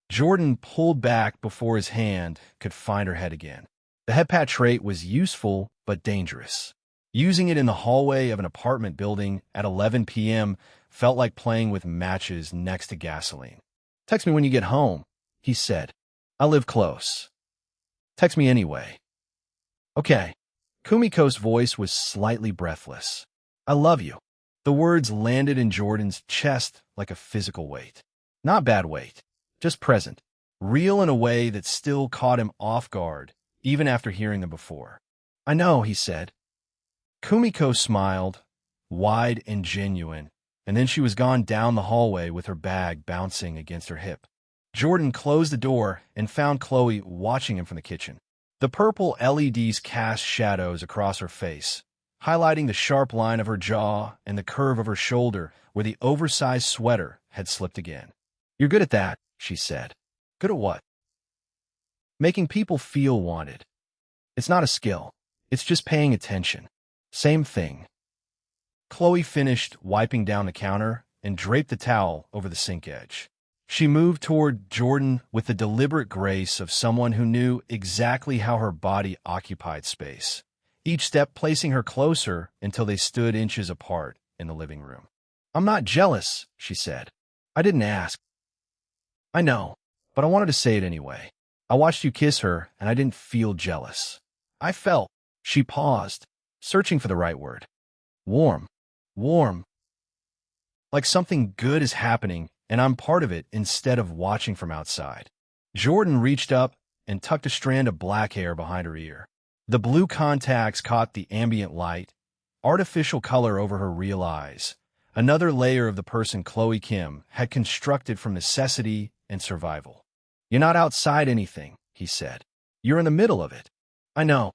Jordan pulled back before his hand could find her head again. The head pat trait was useful but dangerous. Using it in the hallway of an apartment building at 11 p.m. felt like playing with matches next to gasoline. Text me when you get home, he said. I live close. Text me anyway. Okay. Kumiko's voice was slightly breathless. I love you. The words landed in Jordan's chest like a physical weight. Not bad weight, just present. Real in a way that still caught him off guard, even after hearing them before. I know, he said. Kumiko smiled, wide and genuine, and then she was gone down the hallway with her bag bouncing against her hip. Jordan closed the door and found Chloe watching him from the kitchen. The purple LEDs cast shadows across her face, highlighting the sharp line of her jaw and the curve of her shoulder where the oversized sweater had slipped again. You're good at that, she said. Good at what? Making people feel wanted. It's not a skill. It's just paying attention. Same thing. Chloe finished wiping down the counter and draped the towel over the sink edge. She moved toward Jordan with the deliberate grace of someone who knew exactly how her body occupied space, each step placing her closer until they stood inches apart in the living room. I'm not jealous, she said. I didn't ask. I know, but I wanted to say it anyway. I watched you kiss her, and I didn't feel jealous. I felt. She paused, searching for the right word. Warm. Warm. Like something good is happening, and I'm part of it instead of watching from outside. Jordan reached up and tucked a strand of black hair behind her ear. The blue contacts caught the ambient light, artificial color over her real eyes, another layer of the person Chloe Kim had constructed from necessity and survival. You're not outside anything, he said. You're in the middle of it. I know.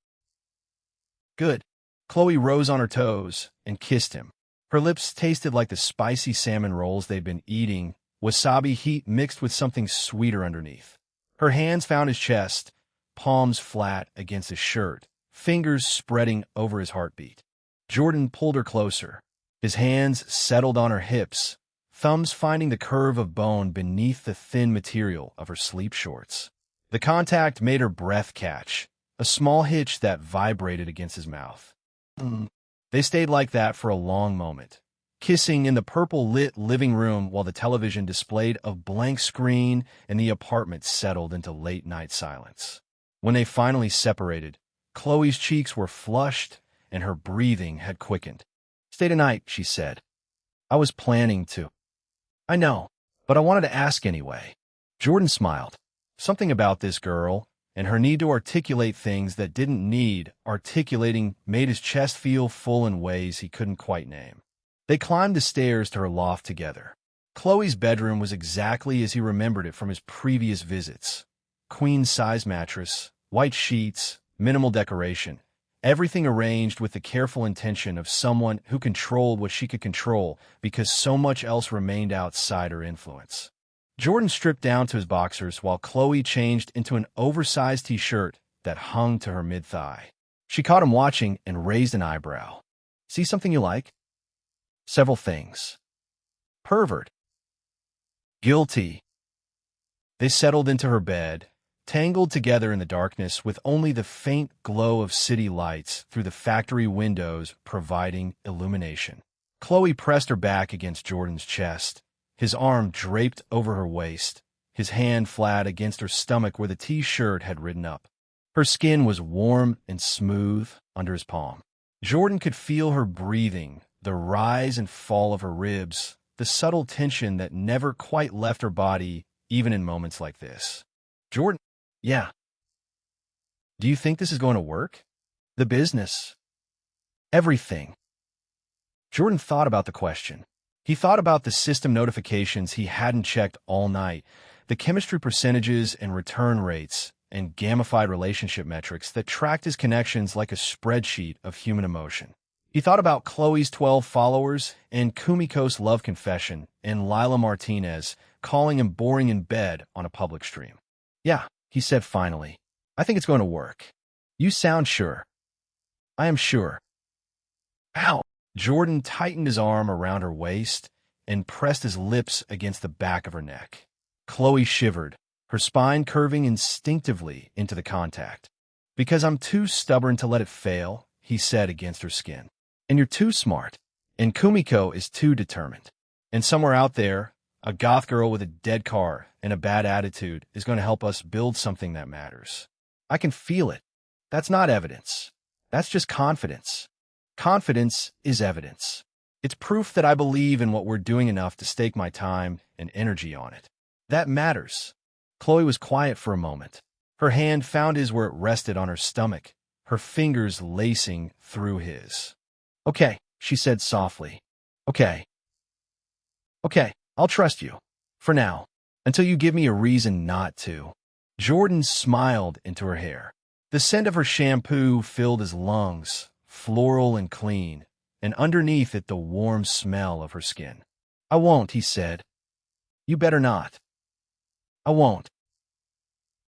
Good. Chloe rose on her toes and kissed him. Her lips tasted like the spicy salmon rolls they'd been eating, wasabi heat mixed with something sweeter underneath. Her hands found his chest, palms flat against his shirt, fingers spreading over his heartbeat. Jordan pulled her closer. His hands settled on her hips, thumbs finding the curve of bone beneath the thin material of her sleep shorts. The contact made her breath catch, a small hitch that vibrated against his mouth. They stayed like that for a long moment, kissing in the purple-lit living room while the television displayed a blank screen and the apartment settled into late-night silence. When they finally separated, Chloe's cheeks were flushed and her breathing had quickened. "Stay tonight," she said. "I was planning to." "I know, but I wanted to ask anyway." Jordan smiled. Something about this girl and her need to articulate things that didn't need articulating made his chest feel full in ways he couldn't quite name. They climbed the stairs to her loft together. Chloe's bedroom was exactly as he remembered it from his previous visits. Queen-size mattress, white sheets, minimal decoration, everything arranged with the careful intention of someone who controlled what she could control because so much else remained outside her influence. Jordan stripped down to his boxers while Chloe changed into an oversized t-shirt that hung to her mid-thigh. She caught him watching and raised an eyebrow. "See something you like?" "Several things." "Pervert." "Guilty." They settled into her bed, tangled together in the darkness with only the faint glow of city lights through the factory windows providing illumination. Chloe pressed her back against Jordan's chest, his arm draped over her waist, his hand flat against her stomach where the t-shirt had ridden up. Her skin was warm and smooth under his palm. Jordan could feel her breathing, the rise and fall of her ribs, the subtle tension that never quite left her body, even in moments like this. "Jordan, yeah. Do you think this is going to work? The business? Everything?" Jordan thought about the question. He thought about the system notifications he hadn't checked all night, the chemistry percentages and return rates, and gamified relationship metrics that tracked his connections like a spreadsheet of human emotion. He thought about Chloe's 12 followers and Kumiko's love confession and Lila Martinez calling him boring in bed on a public stream. "Yeah," he said finally. "I think it's going to work." "You sound sure." "I am sure." "Ow!" Jordan tightened his arm around her waist and pressed his lips against the back of her neck. Chloe shivered, her spine curving instinctively into the contact. "Because I'm too stubborn to let it fail," he said against her skin. "And you're too smart. And Kumiko is too determined. And somewhere out there, a goth girl with a dead car and a bad attitude is going to help us build something that matters. I can feel it. That's not evidence. That's just confidence. Confidence is evidence. It's proof that I believe in what we're doing enough to stake my time and energy on it. That matters." Chloe was quiet for a moment. Her hand found his where it rested on her stomach, her fingers lacing through his. "Okay," she said softly. "Okay. Okay, I'll trust you. For now. Until you give me a reason not to." Jordan smiled into her hair. The scent of her shampoo filled his lungs, floral and clean, and underneath it the warm smell of her skin. "I won't," he said. "You better not." "I won't."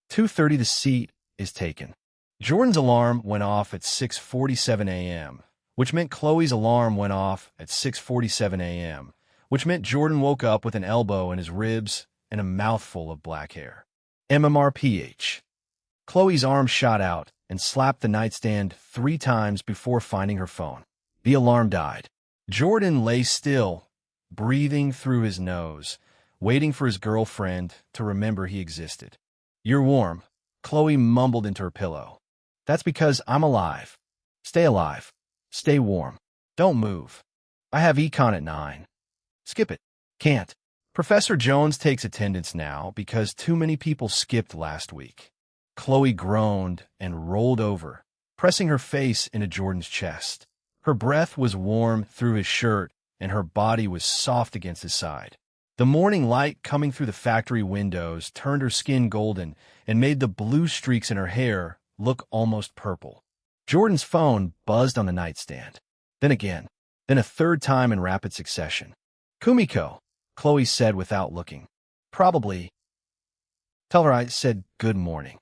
2:30 The seat is taken. Jordan's alarm went off at 6:47 a.m., which meant Chloe's alarm went off at 6:47 a.m., which meant Jordan woke up with an elbow in his ribs and a mouthful of black hair. MMRPH. Chloe's arm shot out and slapped the nightstand 3 times before finding her phone. The alarm died. Jordan lay still, breathing through his nose, waiting for his girlfriend to remember he existed. "You're warm," Chloe mumbled into her pillow. "That's because I'm alive. Stay alive. Stay warm. Don't move. I have econ at 9. Skip it. Can't. Professor Jones takes attendance now because too many people skipped last week." Chloe groaned and rolled over, pressing her face into Jordan's chest. Her breath was warm through his shirt, and her body was soft against his side. The morning light coming through the factory windows turned her skin golden and made the blue streaks in her hair look almost purple. Jordan's phone buzzed on the nightstand. Then again. Then a third time in rapid succession. "Kumiko," Chloe said without looking. "Probably." "Tell her I said good morning."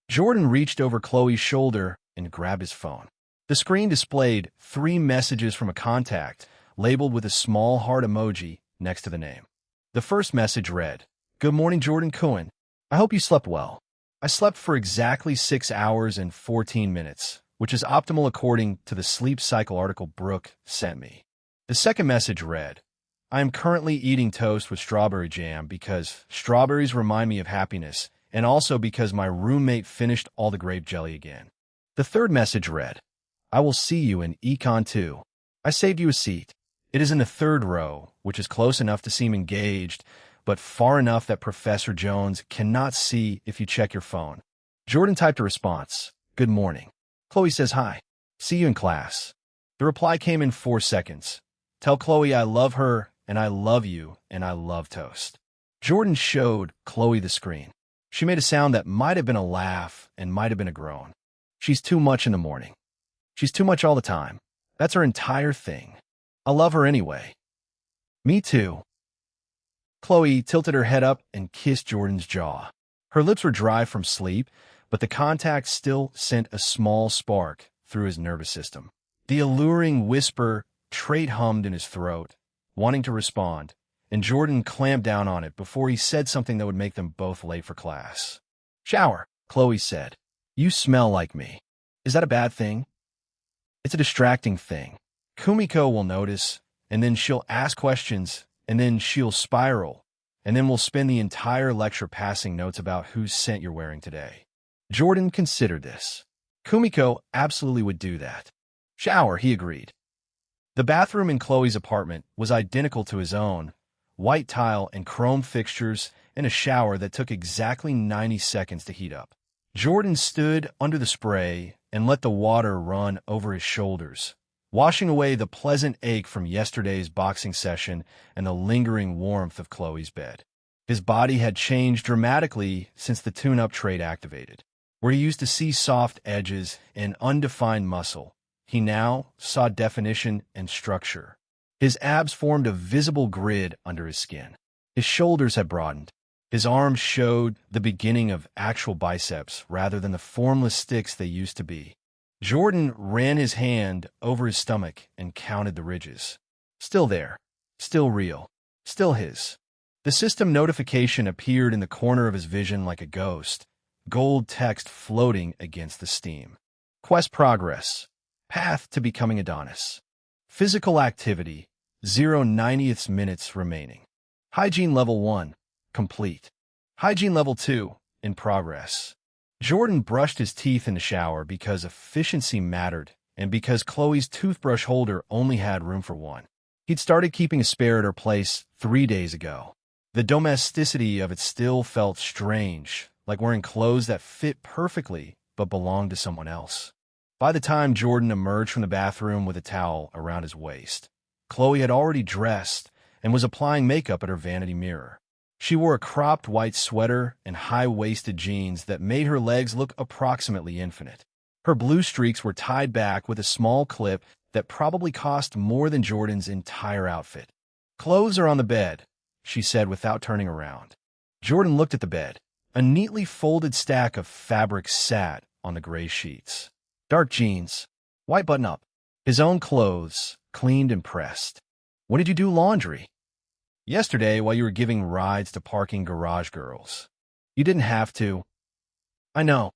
Jordan reached over Chloe's shoulder and grabbed his phone. The screen displayed 3 messages from a contact, labeled with a small heart emoji next to the name. The first message read, "Good morning, Jordan Cohen. I hope you slept well. I slept for exactly 6 hours and 14 minutes, which is optimal according to the sleep cycle article Brooke sent me." The second message read, "I am currently eating toast with strawberry jam because strawberries remind me of happiness, and also because my roommate finished all the grape jelly again." The third message read, "I will see you in Econ 2. I saved you a seat. It is in the 3rd row, which is close enough to seem engaged, but far enough that Professor Jones cannot see if you check your phone." Jordan typed a response, "Good morning." Chloe says hi. "See you in class." The reply came in 4 seconds. "Tell Chloe I love her, and I love you, and I love toast." Jordan showed Chloe the screen. She made a sound that might have been a laugh and might have been a groan. "She's too much in the morning. She's too much all the time. That's her entire thing. I love her anyway." "Me too." Chloe tilted her head up and kissed Jordan's jaw. Her lips were dry from sleep, but the contact still sent a small spark through his nervous system. The alluring whisper trait hummed in his throat, wanting to respond, and Jordan clamped down on it before he said something that would make them both late for class. "Shower," Chloe said. "You smell like me. Is that a bad thing?" "It's a distracting thing. Kumiko will notice, and then she'll ask questions, and then she'll spiral, and then we'll spend the entire lecture passing notes about whose scent you're wearing today." Jordan considered this. Kumiko absolutely would do that. "Shower," he agreed. The bathroom in Chloe's apartment was identical to his own, white tile and chrome fixtures, and a shower that took exactly 90 seconds to heat up. Jordan stood under the spray and let the water run over his shoulders, washing away the pleasant ache from yesterday's boxing session and the lingering warmth of Chloe's bed. His body had changed dramatically since the tune-up trait activated. Where he used to see soft edges and undefined muscle, he now saw definition and structure. His abs formed a visible grid under his skin. His shoulders had broadened. His arms showed the beginning of actual biceps rather than the formless sticks they used to be. Jordan ran his hand over his stomach and counted the ridges. Still there. Still real. Still his. The system notification appeared in the corner of his vision like a ghost, gold text floating against the steam. Quest progress. Path to becoming Adonis. Physical activity. 0.90 minutes remaining. Hygiene level 1. Complete. Hygiene level 2. In progress. Jordan brushed his teeth in the shower because efficiency mattered and because Chloe's toothbrush holder only had room for one. He'd started keeping a spare at her place 3 days ago. The domesticity of it still felt strange, like wearing clothes that fit perfectly but belonged to someone else. By the time Jordan emerged from the bathroom with a towel around his waist, Chloe had already dressed and was applying makeup at her vanity mirror. She wore a cropped white sweater and high-waisted jeans that made her legs look approximately infinite. Her blue streaks were tied back with a small clip that probably cost more than Jordan's entire outfit. "Clothes are on the bed," she said without turning around. Jordan looked at the bed. A neatly folded stack of fabric sat on the gray sheets. Dark jeans, white button-up, his own clothes, cleaned and pressed. "When did you do laundry?" "Yesterday while you were giving rides to parking garage girls." "You didn't have to." "I know."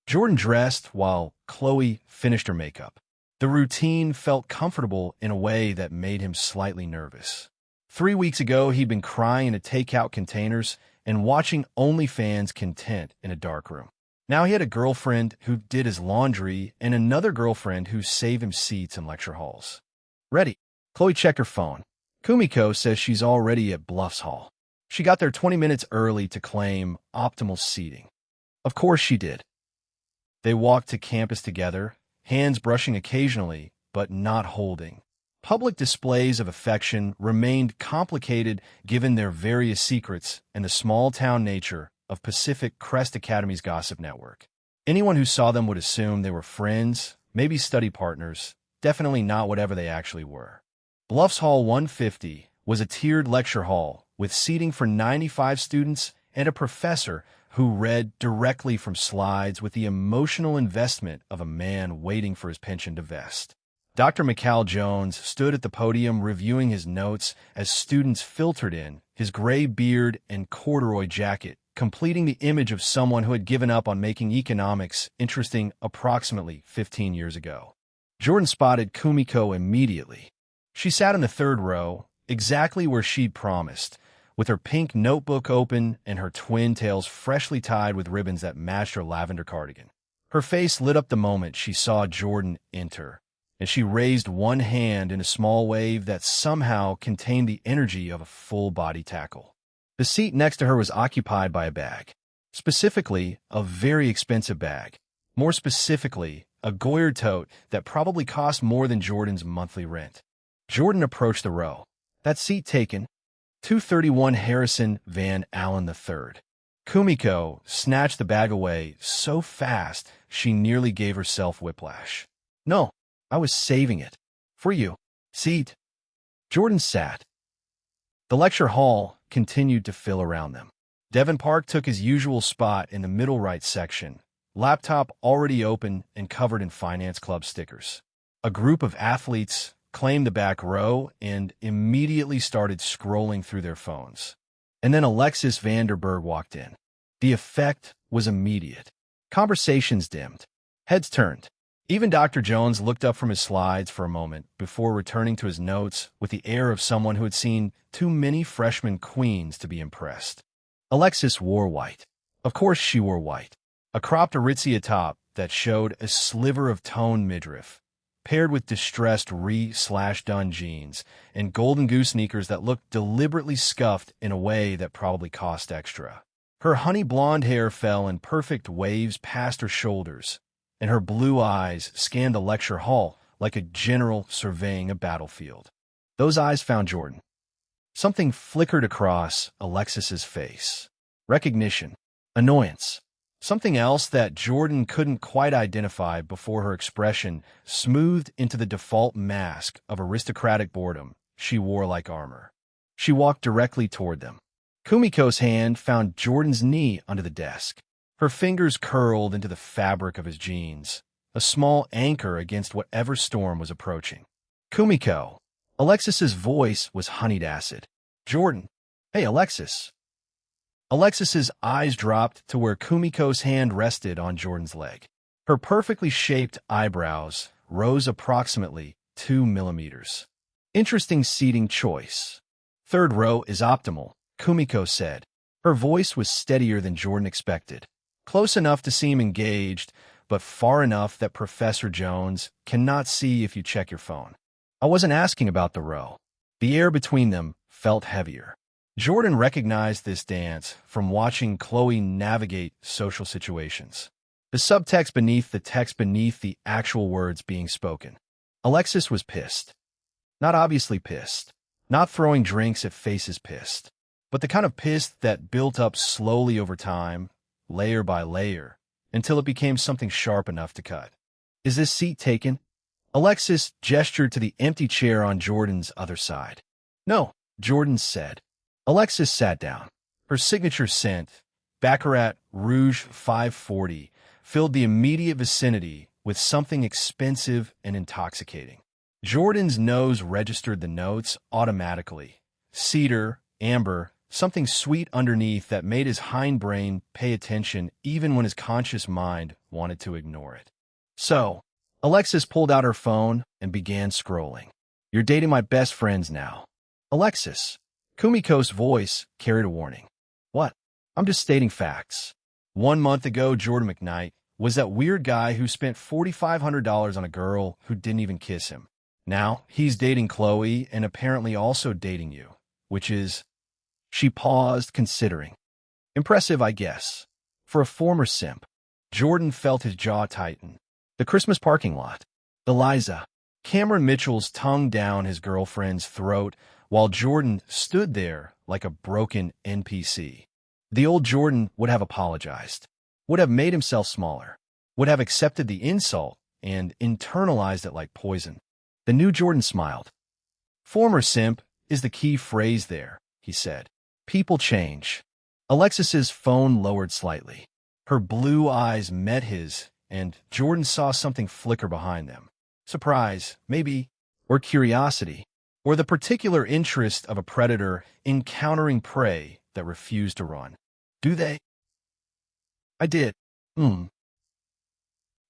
Jordan dressed while Chloe finished her makeup. The routine felt comfortable in a way that made him slightly nervous. 3 weeks ago, he'd been crying into takeout containers and watching OnlyFans content in a darkroom. Now he had a girlfriend who did his laundry and another girlfriend who saved him seats in lecture halls. "Ready." Chloe checked her phone. Kumiko says she's already at Bluffs Hall. She got there 20 minutes early to claim optimal seating. Of course she did. They walked to campus together, hands brushing occasionally, but not holding. Public displays of affection remained complicated given their various secrets and the small-town nature of Pacific Crest Academy's gossip network. Anyone who saw them would assume they were friends, maybe study partners, definitely not whatever they actually were. Bluffs Hall 150 was a tiered lecture hall with seating for 95 students and a professor who read directly from slides with the emotional investment of a man waiting for his pension to vest. Dr. McCall Jones stood at the podium reviewing his notes as students filtered in, his gray beard and corduroy jacket, completing the image of someone who had given up on making economics interesting approximately 15 years ago. Jordan spotted Kumiko immediately. She sat in the third row, exactly where she'd promised, with her pink notebook open and her twin tails freshly tied with ribbons that matched her lavender cardigan. Her face lit up the moment she saw Jordan enter, and she raised one hand in a small wave that somehow contained the energy of a full-body tackle. The seat next to her was occupied by a bag. Specifically, a very expensive bag. More specifically, a Goyard tote that probably cost more than Jordan's monthly rent. Jordan approached the row. That seat taken, 231 Harrison Van Allen III. Kumiko snatched the bag away so fast she nearly gave herself whiplash. No, I was saving it. For you. Seat. Jordan sat. The lecture hall continued to fill around them. Devin Park took his usual spot in the middle right section, laptop already open and covered in finance club stickers. A group of athletes claimed the back row and immediately started scrolling through their phones. And then Alexis Vanderberg walked in. The effect was immediate. Conversations dimmed. Heads turned. Even Dr. Jones looked up from his slides for a moment before returning to his notes with the air of someone who had seen too many freshman queens to be impressed. Alexis wore white. Of course she wore white. A cropped Aritzia top that showed a sliver of toned midriff, paired with distressed re/done jeans and golden goose sneakers that looked deliberately scuffed in a way that probably cost extra. Her honey blonde hair fell in perfect waves past her shoulders, and her blue eyes scanned the lecture hall like a general surveying a battlefield. Those eyes found Jordan. Something flickered across Alexis's face. Recognition. Annoyance. Something else that Jordan couldn't quite identify before her expression smoothed into the default mask of aristocratic boredom she wore like armor. She walked directly toward them. Kumiko's hand found Jordan's knee under the desk. Her fingers curled into the fabric of his jeans, a small anchor against whatever storm was approaching. Kumiko. Alexis's voice was honeyed acid. Jordan. Hey, Alexis. Alexis's eyes dropped to where Kumiko's hand rested on Jordan's leg. Her perfectly shaped eyebrows rose approximately 2 millimeters. Interesting seating choice. Third row is optimal, Kumiko said. Her voice was steadier than Jordan expected. Close enough to seem engaged, but far enough that Professor Jones cannot see if you check your phone. I wasn't asking about the row. The air between them felt heavier. Jordan recognized this dance from watching Chloe navigate social situations. The subtext beneath the text beneath the actual words being spoken. Alexis was pissed. Not obviously pissed. Not throwing drinks at faces pissed. But the kind of pissed that built up slowly over time, layer by layer, until it became something sharp enough to cut. Is this seat taken? Alexis gestured to the empty chair on Jordan's other side. No, Jordan said. Alexis sat down. Her signature scent, Baccarat Rouge 540, filled the immediate vicinity with something expensive and intoxicating. Jordan's nose registered the notes automatically. Cedar, amber, something sweet underneath that made his hindbrain pay attention even when his conscious mind wanted to ignore it. So, Alexis pulled out her phone and began scrolling. You're dating my best friends now. Alexis. Kumiko's voice carried a warning. What? I'm just stating facts. 1 month ago, Jordan McKnight was that weird guy who spent $4,500 on a girl who didn't even kiss him. Now, he's dating Chloe and apparently also dating you, which is... She paused, considering. Impressive, I guess. For a former simp. Jordan felt his jaw tighten. The Christmas parking lot. Eliza. Cameron Mitchell's tongue down his girlfriend's throat while Jordan stood there like a broken NPC. The old Jordan would have apologized, would have made himself smaller. would have accepted the insult and internalized it like poison. The new Jordan smiled. "Former simp is the key phrase there," he said. "People change." Alexis's phone lowered slightly. Her blue eyes met his, and Jordan saw something flicker behind them. Surprise, maybe, or curiosity, or the particular interest of a predator encountering prey that refused to run. "Do they?" "I did.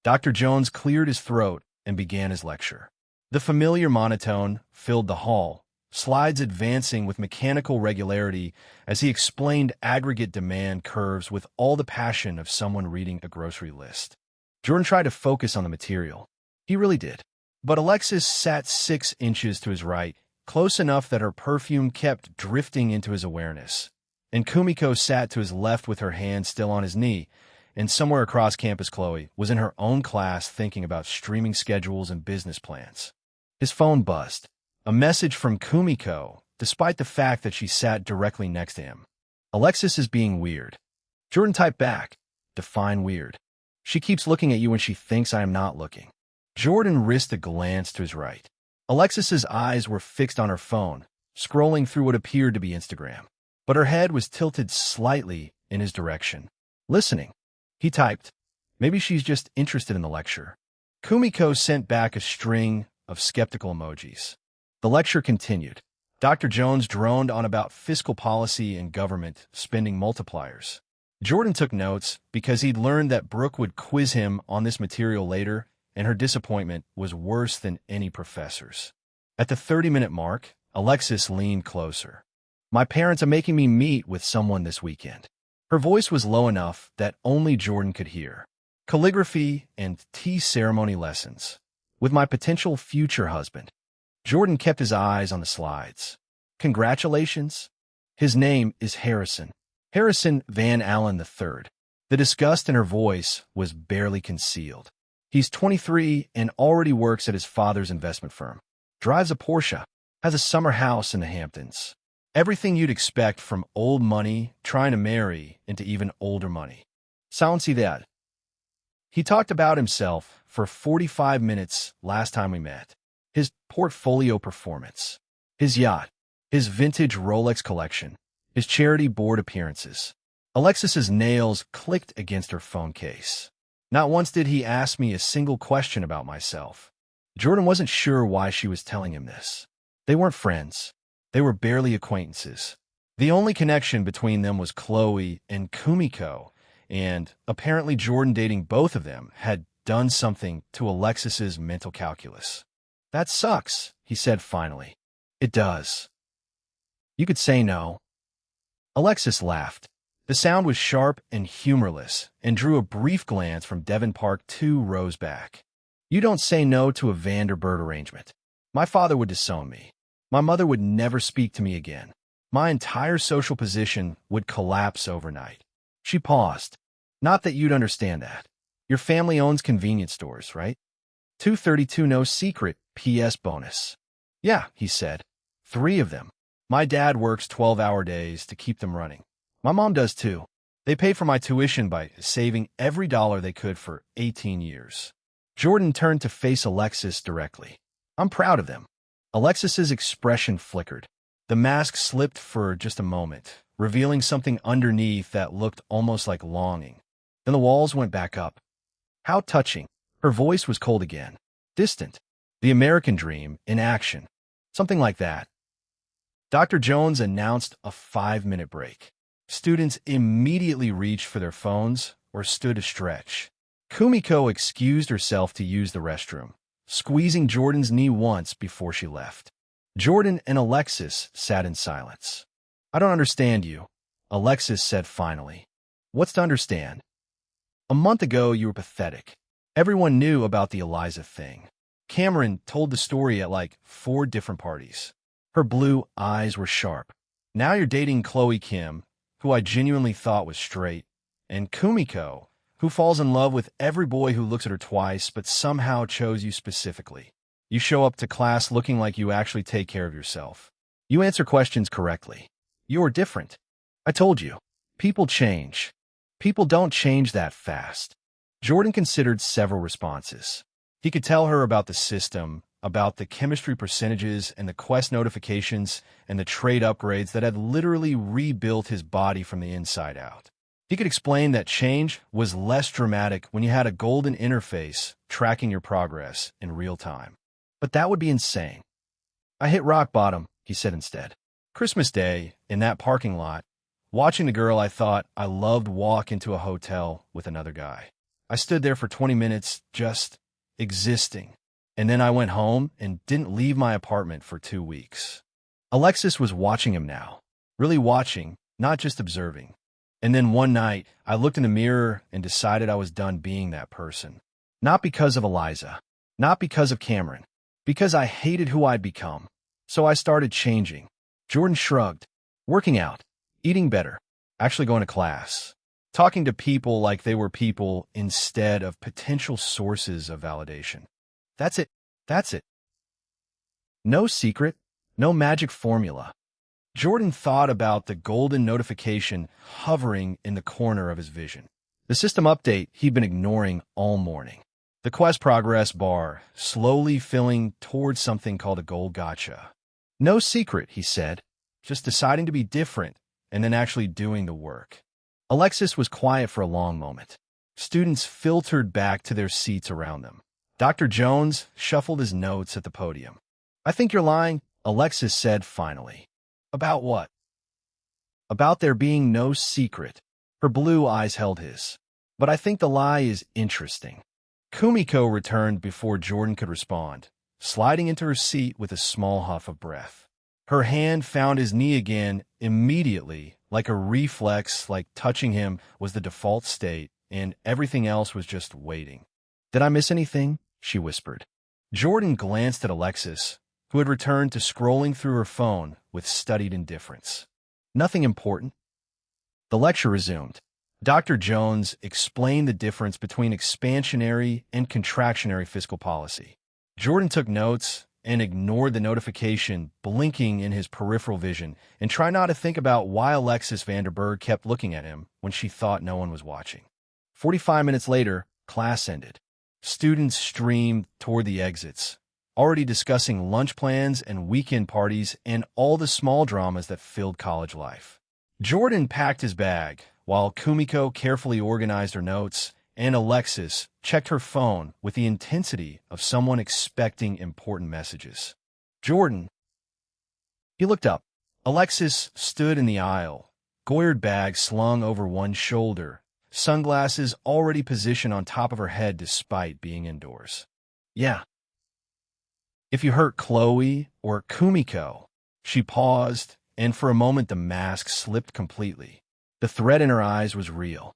Dr. Jones cleared his throat and began his lecture. The familiar monotone filled the hall, slides advancing with mechanical regularity as he explained aggregate demand curves with all the passion of someone reading a grocery list. Jordan tried to focus on the material. He really did. But Alexis sat 6 inches to his right, close enough that her perfume kept drifting into his awareness. And Kumiko sat to his left with her hand still on his knee, and somewhere across campus Chloe was in her own class thinking about streaming schedules and business plans. His phone buzzed. A message from Kumiko, despite the fact that she sat directly next to him. "Alexis is being weird." Jordan typed back, "Define weird." "She keeps looking at you when she thinks I am not looking." Jordan risked a glance to his right. Alexis's eyes were fixed on her phone, scrolling through what appeared to be Instagram. But her head was tilted slightly in his direction. "Listening." He typed, "Maybe she's just interested in the lecture." Kumiko sent back a string of skeptical emojis. The lecture continued. Dr. Jones droned on about fiscal policy and government spending multipliers. Jordan took notes because he'd learned that Brooke would quiz him on this material later, and her disappointment was worse than any professor's. At the 30-minute mark, Alexis leaned closer. "My parents are making me meet with someone this weekend." Her voice was low enough that only Jordan could hear. "Calligraphy and tea ceremony lessons. With my potential future husband." Jordan kept his eyes on the slides. "Congratulations." "His name is Harrison. Harrison Van Allen III. The disgust in her voice was barely concealed. "He's 23 and already works at his father's investment firm. Drives a Porsche. Has a summer house in the Hamptons. Everything you'd expect from old money trying to marry into even older money. Sounds that." He talked about himself for 45 minutes last time we met. His portfolio performance, his yacht, his vintage Rolex collection, his charity board appearances. Alexis's nails clicked against her phone case. Not once did he ask me a single question about myself. Jordan wasn't sure why she was telling him this. They weren't friends. They were barely acquaintances. The only connection between them was Chloe and Kumiko, and apparently Jordan dating both of them had done something to Alexis's mental calculus. "That sucks," he said finally. "It does. You could say no." Alexis laughed. The sound was sharp and humorless and drew a brief glance from Devon Park 2 rows back. "You don't say no to a Vanderbilt arrangement. My father would disown me. My mother would never speak to me again. My entire social position would collapse overnight." She paused. "Not that you'd understand that. Your family owns convenience stores, right? 232 no secret, PS bonus." "Yeah," he said. 3 of them. My dad works 12-hour days to keep them running. My mom does too. They pay for my tuition by saving every dollar they could for 18 years. Jordan turned to face Alexis directly. "I'm proud of them." Alexis's expression flickered. The mask slipped for just a moment, revealing something underneath that looked almost like longing. Then the walls went back up. "How touching." Her voice was cold again. Distant. The American dream in action. Something like that. Dr. Jones announced a 5-minute break. Students immediately reached for their phones or stood to stretch. Kumiko excused herself to use the restroom, squeezing Jordan's knee once before she left. Jordan and Alexis sat in silence. "I don't understand you," Alexis said finally. "What's to understand?" "A month ago, you were pathetic. Everyone knew about the Eliza thing. Cameron told the story at like 4 different parties." Her blue eyes were sharp. "Now you're dating Chloe Kim, who I genuinely thought was straight, and Kumiko, who falls in love with every boy who looks at her twice but somehow chose you specifically. You show up to class looking like you actually take care of yourself. You answer questions correctly. You're different. I told you. People change. People don't change that fast." Jordan considered several responses. He could tell her about the system, about the chemistry percentages and the quest notifications and the trade upgrades that had literally rebuilt his body from the inside out. He could explain that change was less dramatic when you had a golden interface tracking your progress in real time. But that would be insane. I hit rock bottom, he said instead. Christmas Day, in that parking lot, watching the girl I thought I loved walk into a hotel with another guy. I stood there for 20 minutes just existing. And then I went home and didn't leave my apartment for 2 weeks. Alexis was watching him now. Really watching, not just observing. And then one night, I looked in the mirror and decided I was done being that person. Not because of Eliza. Not because of Cameron. Because I hated who I'd become. So I started changing. Jordan shrugged. Working out. Eating better. Actually going to class. Talking to people like they were people instead of potential sources of validation. That's it. That's it. No secret. No magic formula. Jordan thought about the golden notification hovering in the corner of his vision. The system update he'd been ignoring all morning. The quest progress bar, slowly filling towards something called a gold gotcha. No secret, he said. Just deciding to be different and then actually doing the work. Alexis was quiet for a long moment. Students filtered back to their seats around them. Dr. Jones shuffled his notes at the podium. I think you're lying, Alexis said finally. About what? About there being no secret. Her blue eyes held his. But I think the lie is interesting. Kumiko returned before Jordan could respond, sliding into her seat with a small huff of breath. Her hand found his knee again immediately, like a reflex, like touching him was the default state, and everything else was just waiting. Did I miss anything? She whispered. Jordan glanced at Alexis, who had returned to scrolling through her phone with studied indifference. Nothing important. The lecture resumed. Dr. Jones explained the difference between expansionary and contractionary fiscal policy. Jordan took notes and ignored the notification blinking in his peripheral vision and tried not to think about why Alexis Vanderberg kept looking at him when she thought no one was watching. 45 minutes later, class ended. Students streamed toward the exits, already discussing lunch plans and weekend parties and all the small dramas that filled college life. Jordan packed his bag, while Kumiko carefully organized her notes, and Alexis checked her phone with the intensity of someone expecting important messages. Jordan. He looked up. Alexis stood in the aisle, Goyard bag slung over one shoulder, sunglasses already positioned on top of her head despite being indoors. Yeah. If you hurt Chloe or Kumiko, she paused, and for a moment the mask slipped completely. The threat in her eyes was real.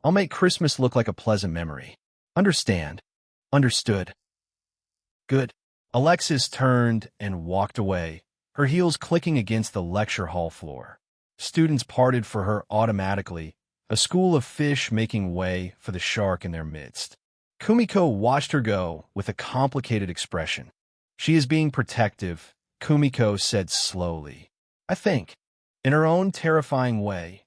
I'll make Christmas look like a pleasant memory. Understand. Understood. Good. Alexis turned and walked away, her heels clicking against the lecture hall floor. Students parted for her automatically, a school of fish making way for the shark in their midst. Kumiko watched her go with a complicated expression. She is being protective, Kumiko said slowly. I think, in her own terrifying way.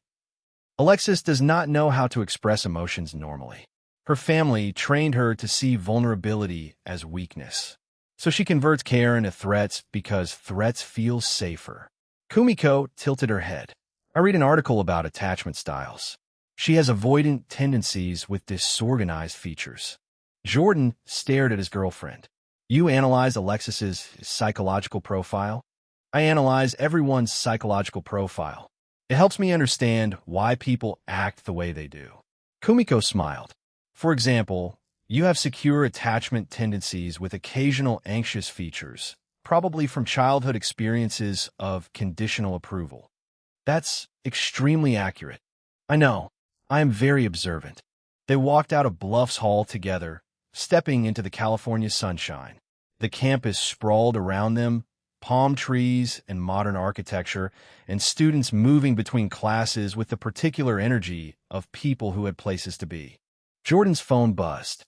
Alexis does not know how to express emotions normally. Her family trained her to see vulnerability as weakness. So she converts care into threats because threats feel safer. Kumiko tilted her head. I read an article about attachment styles. She has avoidant tendencies with disorganized features. Jordan stared at his girlfriend. You analyze Alexis's psychological profile? I analyze everyone's psychological profile. It helps me understand why people act the way they do. Kumiko smiled. For example, you have secure attachment tendencies with occasional anxious features, probably from childhood experiences of conditional approval. That's extremely accurate. I know. I am very observant. They walked out of Bluffs Hall together, stepping into the California sunshine. The campus sprawled around them, palm trees and modern architecture, and students moving between classes with the particular energy of people who had places to be. Jordan's phone buzzed.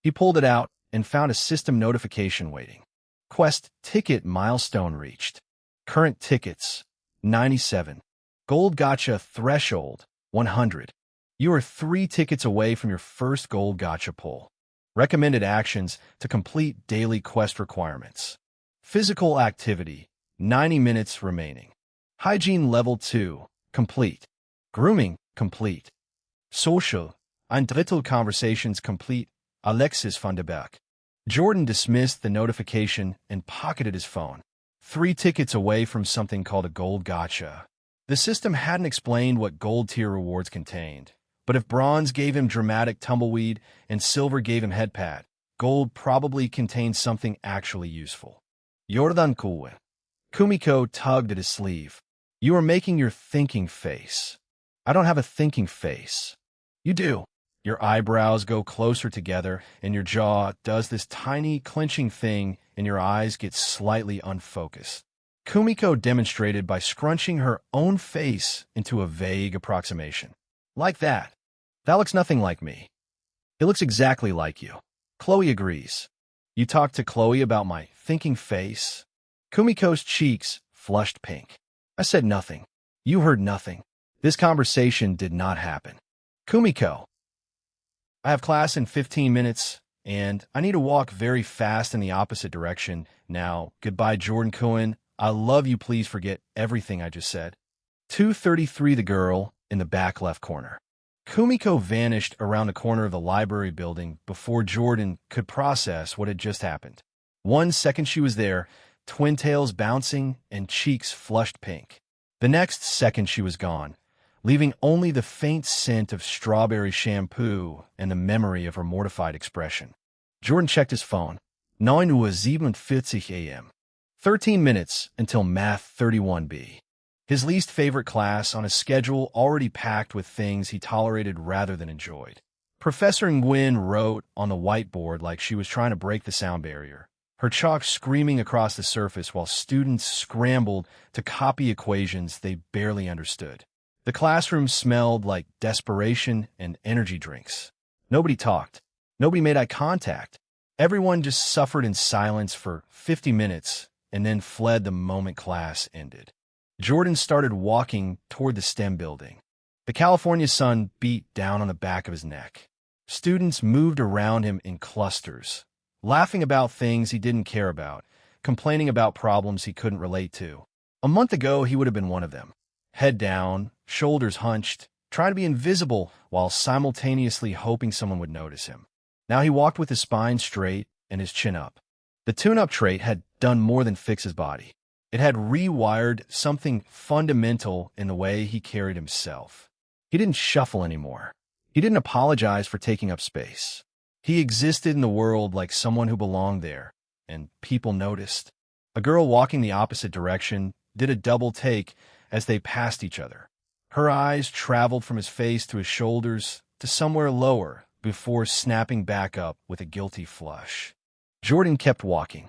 He pulled it out and found a system notification waiting. Quest ticket milestone reached. Current tickets, 97. Gold gotcha threshold, 100. You are 3 tickets away from your first gold gotcha pull. Recommended actions to complete daily quest requirements. Physical activity, 90 minutes remaining. Hygiene level 2, complete. Grooming, complete. Social, ein Drittel conversations complete. Alexis van der Beek. Jordan dismissed the notification and pocketed his phone. 3 tickets away from something called a gold gotcha. The system hadn't explained what gold tier rewards contained, but if bronze gave him dramatic tumbleweed and silver gave him headpad, gold probably contained something actually useful. Jordan Kuwe. Kumiko tugged at his sleeve. You are making your thinking face. I don't have a thinking face. You do. Your eyebrows go closer together, and your jaw does this tiny clenching thing, and your eyes get slightly unfocused. Kumiko demonstrated by scrunching her own face into a vague approximation. Like that. That looks nothing like me. It looks exactly like you. Chloe agrees. You talked to Chloe about my thinking face? Kumiko's cheeks flushed pink. I said nothing. You heard nothing. This conversation did not happen. Kumiko. I have class in 15 minutes, and I need to walk very fast in the opposite direction. Now, goodbye, Jordan Cohen. I love you. Please forget everything I just said. 233 the girl in the back left corner. Kumiko vanished around the corner of the library building before Jordan could process what had just happened. 1 second she was there, twin tails bouncing and cheeks flushed pink. The next second she was gone, leaving only the faint scent of strawberry shampoo and the memory of her mortified expression. Jordan checked his phone. 9:47 a.m. 13 minutes until Math 31B. His least favorite class on a schedule already packed with things he tolerated rather than enjoyed. Professor Nguyen wrote on the whiteboard like she was trying to break the sound barrier, her chalk screaming across the surface while students scrambled to copy equations they barely understood. The classroom smelled like desperation and energy drinks. Nobody talked. Nobody made eye contact. Everyone just suffered in silence for 50 minutes and then fled the moment class ended. Jordan started walking toward the STEM building. The California sun beat down on the back of his neck. Students moved around him in clusters, laughing about things he didn't care about, complaining about problems he couldn't relate to. A month ago, he would have been one of them. Head down, shoulders hunched, trying to be invisible while simultaneously hoping someone would notice him. Now he walked with his spine straight and his chin up. The tune-up trait had done more than fix his body. It had rewired something fundamental in the way he carried himself. He didn't shuffle anymore. He didn't apologize for taking up space. He existed in the world like someone who belonged there, and people noticed. A girl walking the opposite direction did a double take as they passed each other. Her eyes traveled from his face to his shoulders to somewhere lower before snapping back up with a guilty flush. Jordan kept walking.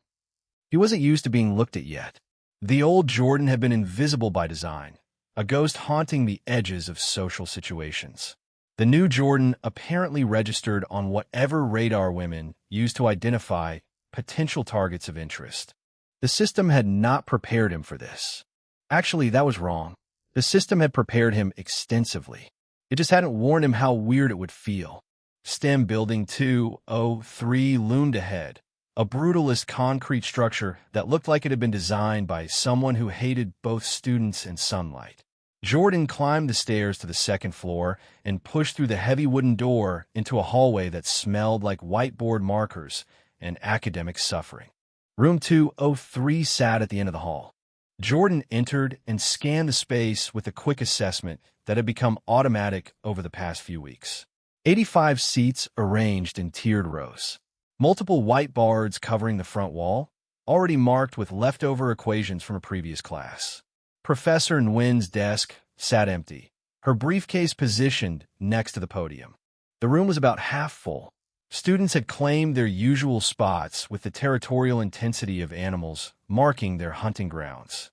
He wasn't used to being looked at yet. The old Jordan had been invisible by design, a ghost haunting the edges of social situations. The new Jordan apparently registered on whatever radar women used to identify potential targets of interest. The system had not prepared him for this. Actually, that was wrong. The system had prepared him extensively. It just hadn't warned him how weird it would feel. STEM Building 203 loomed ahead, a brutalist concrete structure that looked like it had been designed by someone who hated both students and sunlight. Jordan climbed the stairs to the second floor and pushed through the heavy wooden door into a hallway that smelled like whiteboard markers and academic suffering. Room 203 sat at the end of the hall. Jordan entered and scanned the space with a quick assessment that had become automatic over the past few weeks. 85 seats arranged in tiered rows. Multiple white boards covering the front wall, already marked with leftover equations from a previous class. Professor Nguyen's desk sat empty, her briefcase positioned next to the podium. The room was about half full. Students had claimed their usual spots with the territorial intensity of animals marking their hunting grounds.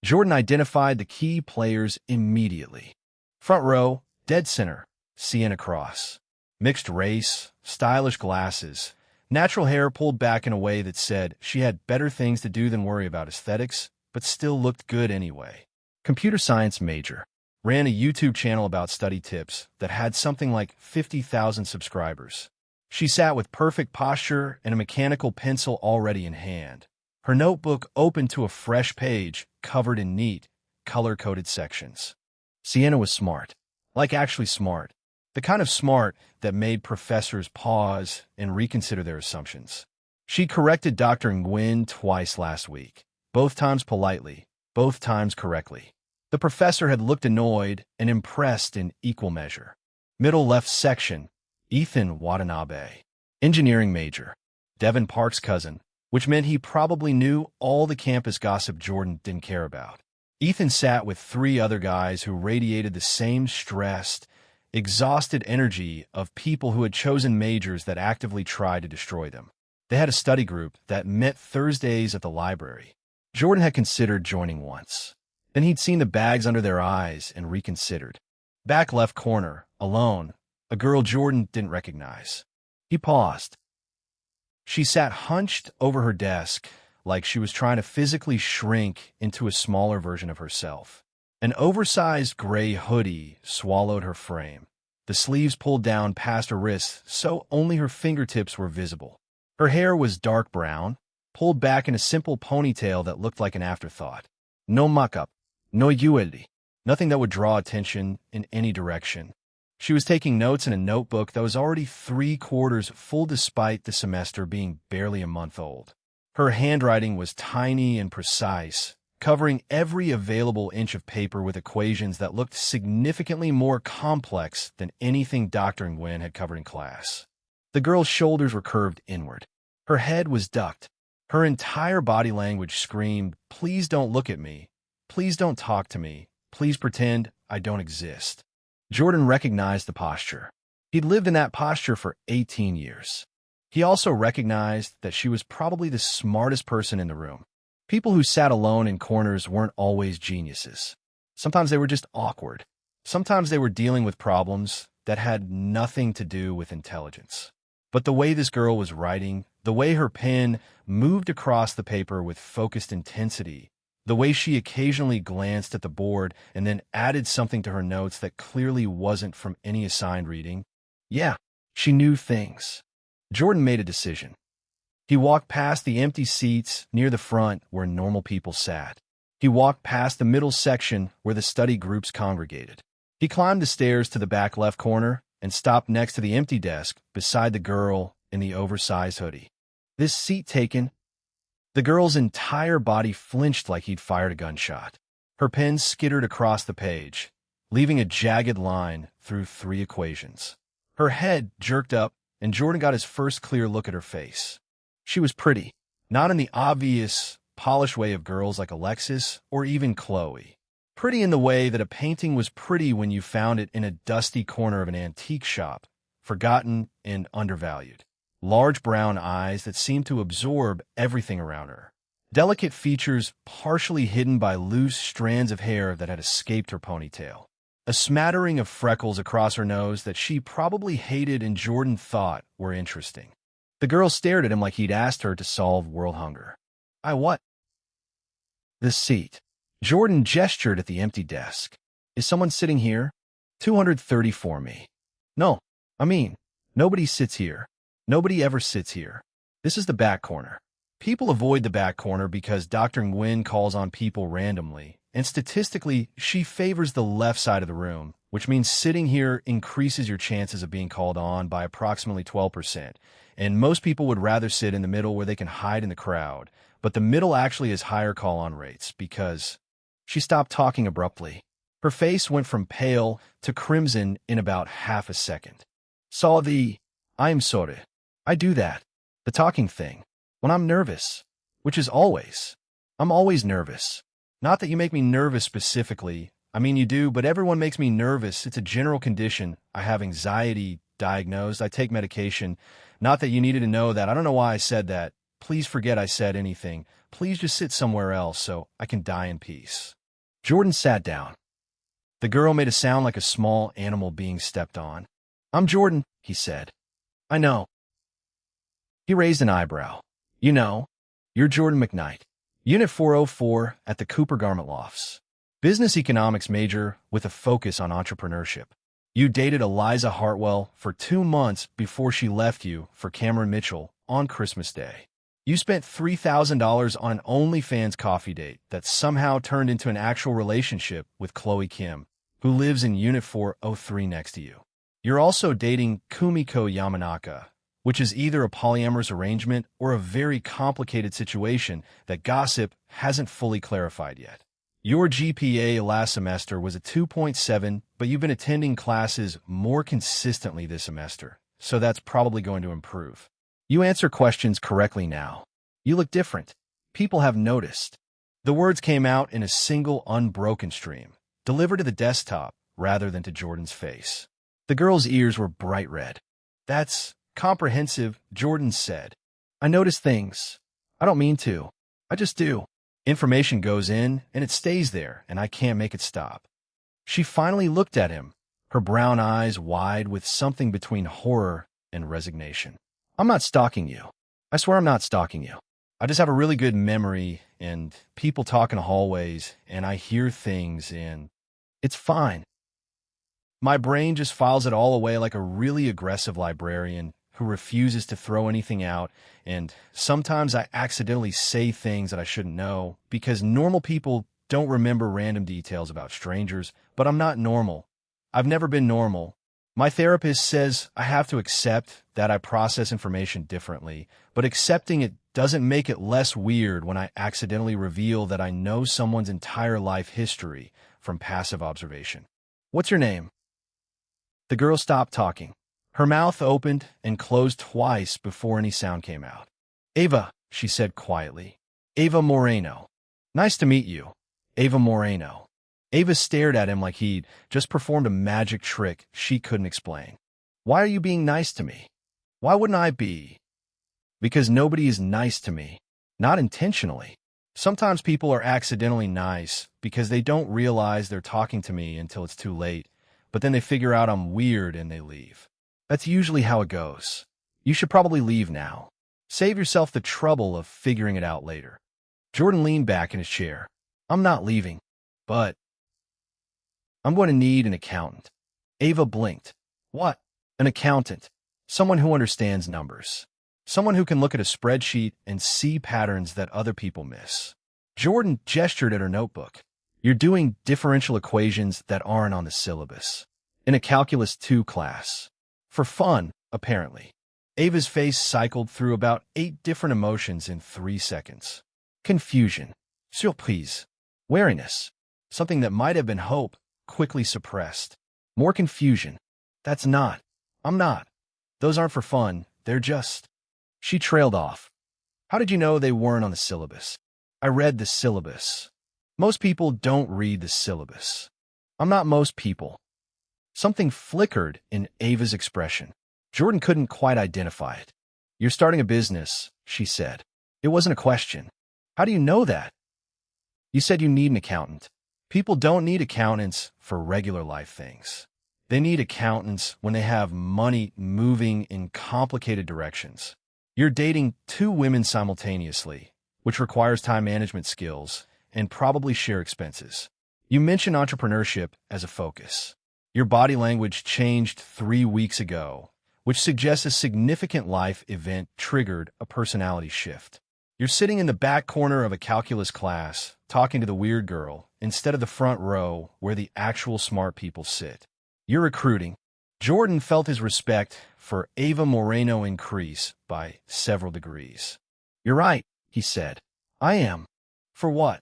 Jordan identified the key players immediately. Front row, dead center, Sienna Cross. Mixed race, stylish glasses, natural hair pulled back in a way that said she had better things to do than worry about aesthetics, but still looked good anyway. Computer science major. ran a YouTube channel about study tips that had something like 50,000 subscribers. She sat with perfect posture and a mechanical pencil already in hand. Her notebook opened to a fresh page covered in neat, color-coded sections. Sienna was smart, like actually smart, the kind of smart that made professors pause and reconsider their assumptions. She corrected Dr. Nguyen twice last week, both times politely, both times correctly. The professor had looked annoyed and impressed in equal measure. Middle left section, Ethan Watanabe, engineering major, Devin Park's cousin, which meant he probably knew all the campus gossip Jordan didn't care about. Ethan sat with three other guys who radiated the same stressed, exhausted energy of people who had chosen majors that actively tried to destroy them. They had a study group that met Thursdays at the library. Jordan had considered joining once. Then he'd seen the bags under their eyes and reconsidered. Back left corner, alone, a girl Jordan didn't recognize. He paused. She sat hunched over her desk like she was trying to physically shrink into a smaller version of herself. An oversized gray hoodie swallowed her frame, the sleeves pulled down past her wrists so only her fingertips were visible. Her hair was dark brown, pulled back in a simple ponytail that looked like an afterthought. No muck-up, no jewelry, nothing that would draw attention in any direction. She was taking notes in a notebook that was already 3/4 full despite the semester being barely a month old. Her handwriting was tiny and precise, covering every available inch of paper with equations that looked significantly more complex than anything Dr. Nguyen had covered in class. The girl's shoulders were curved inward. Her head was ducked. Her entire body language screamed, "Please don't look at me. Please don't talk to me. Please pretend I don't exist." Jordan recognized the posture. He'd lived in that posture for 18 years. He also recognized that she was probably the smartest person in the room. People who sat alone in corners weren't always geniuses. Sometimes they were just awkward. Sometimes they were dealing with problems that had nothing to do with intelligence. But the way this girl was writing, the way her pen moved across the paper with focused intensity, the way she occasionally glanced at the board and then added something to her notes that clearly wasn't from any assigned reading. Yeah, she knew things. Jordan made a decision. He walked past the empty seats near the front where normal people sat. He walked past the middle section where the study groups congregated. He climbed the stairs to the back left corner and stopped next to the empty desk beside the girl in the oversized hoodie. This seat taken, the girl's entire body flinched like he'd fired a gunshot. Her pen skittered across the page, leaving a jagged line through 3 equations. Her head jerked up, and Jordan got his first clear look at her face. She was pretty, not in the obvious, polished way of girls like Alexis or even Chloe. Pretty in the way that a painting was pretty when you found it in a dusty corner of an antique shop, forgotten and undervalued. Large brown eyes that seemed to absorb everything around her. Delicate features partially hidden by loose strands of hair that had escaped her ponytail. A smattering of freckles across her nose that she probably hated and Jordan thought were interesting. The girl stared at him like he'd asked her to solve world hunger. "I what?" "The seat." Jordan gestured at the empty desk. "Is someone sitting here?" 230 for me. "No, I mean, nobody sits here. Nobody ever sits here. This is the back corner." People avoid the back corner because Dr. Nguyen calls on people randomly, and statistically, she favors the left side of the room, which means sitting here increases your chances of being called on by approximately 12%, and most people would rather sit in the middle where they can hide in the crowd, but the middle actually has higher call-on rates because... She stopped talking abruptly. Her face went from pale to crimson in about half a second. "I'm sorry. I do that. The talking thing. When I'm nervous. Which is always. I'm always nervous. Not that you make me nervous specifically. I mean, you do, but everyone makes me nervous. It's a general condition. I have anxiety diagnosed. I take medication. Not that you needed to know that. I don't know why I said that. Please forget I said anything. Please just sit somewhere else so I can die in peace." Jordan sat down. The girl made a sound like a small animal being stepped on. "I'm Jordan," he said. "I know." He raised an eyebrow. "You know, you're Jordan McKnight. Unit 404 at the Cooper Garment Lofts." business economics major with a focus on entrepreneurship. You dated Eliza Hartwell for 2 months before she left you for Cameron Mitchell on Christmas Day. You spent $3,000 on an OnlyFans coffee date that somehow turned into an actual relationship with Chloe Kim, who lives in Unit 403 next to you. You're also dating Kumiko Yamanaka, which is either a polyamorous arrangement or a very complicated situation that gossip hasn't fully clarified yet. Your GPA last semester was a 2.7, but you've been attending classes more consistently this semester, so that's probably going to improve. You answer questions correctly now. You look different. People have noticed. The words came out in a single unbroken stream, delivered to the desktop rather than to Jordan's face. The girl's ears were bright red. That's comprehensive, Jordan said. I notice things. I don't mean to. I just do. Information goes in, and it stays there, and I can't make it stop. She finally looked at him, her brown eyes wide with something between horror and resignation. I'm not stalking you. I swear I'm not stalking you. I just have a really good memory, and people talk in hallways, and I hear things, and it's fine. My brain just files it all away like a really aggressive librarian who refuses to throw anything out, and sometimes I accidentally say things that I shouldn't know because normal people don't remember random details about strangers, but I'm not normal. I've never been normal. My therapist says I have to accept that I process information differently, but accepting it doesn't make it less weird when I accidentally reveal that I know someone's entire life history from passive observation. What's your name? The girl stopped talking. Her mouth opened and closed twice before any sound came out. Ava, she said quietly. Ava Moreno. Nice to meet you. Ava Moreno. Ava stared at him like he'd just performed a magic trick she couldn't explain. Why are you being nice to me? Why wouldn't I be? Because nobody is nice to me. Not intentionally. Sometimes people are accidentally nice because they don't realize they're talking to me until it's too late, but then they figure out I'm weird and they leave. That's usually how it goes. You should probably leave now. Save yourself the trouble of figuring it out later. Jordan leaned back in his chair. I'm not leaving, but I'm going to need an accountant. Ava blinked. What? An accountant. Someone who understands numbers. Someone who can look at a spreadsheet and see patterns that other people miss. Jordan gestured at her notebook. You're doing differential equations that aren't on the syllabus. In a Calculus 2 class. For fun, apparently. Ava's face cycled through about 8 different emotions in 3 seconds. Confusion. Surprise. Wariness. Something that might have been hope, quickly suppressed. More confusion. That's not. I'm not. Those aren't for fun. They're just. She trailed off. How did you know they weren't on the syllabus? I read the syllabus. Most people don't read the syllabus. I'm not most people. Something flickered in Ava's expression. Jordan couldn't quite identify it. You're starting a business, she said. It wasn't a question. How do you know that? You said you need an accountant. People don't need accountants for regular life things. They need accountants when they have money moving in complicated directions. You're dating 2 women simultaneously, which requires time management skills and probably share expenses. You mentioned entrepreneurship as a focus. Your body language changed 3 weeks ago, which suggests a significant life event triggered a personality shift. You're sitting in the back corner of a calculus class, talking to the weird girl, instead of the front row where the actual smart people sit. You're recruiting. Jordan felt his respect for Ava Moreno increase by several degrees. You're right, he said. I am. For what?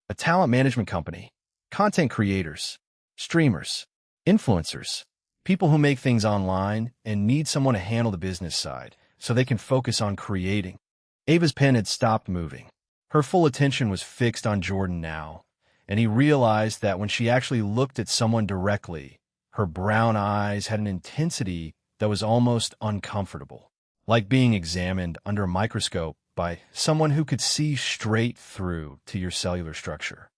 A talent management company. Content creators. Streamers. Influencers. People who make things online and need someone to handle the business side so they can focus on creating. Ava's pen had stopped moving. Her full attention was fixed on Jordan now, and he realized that when she actually looked at someone directly, her brown eyes had an intensity that was almost uncomfortable, like being examined under a microscope by someone who could see straight through to your cellular structure.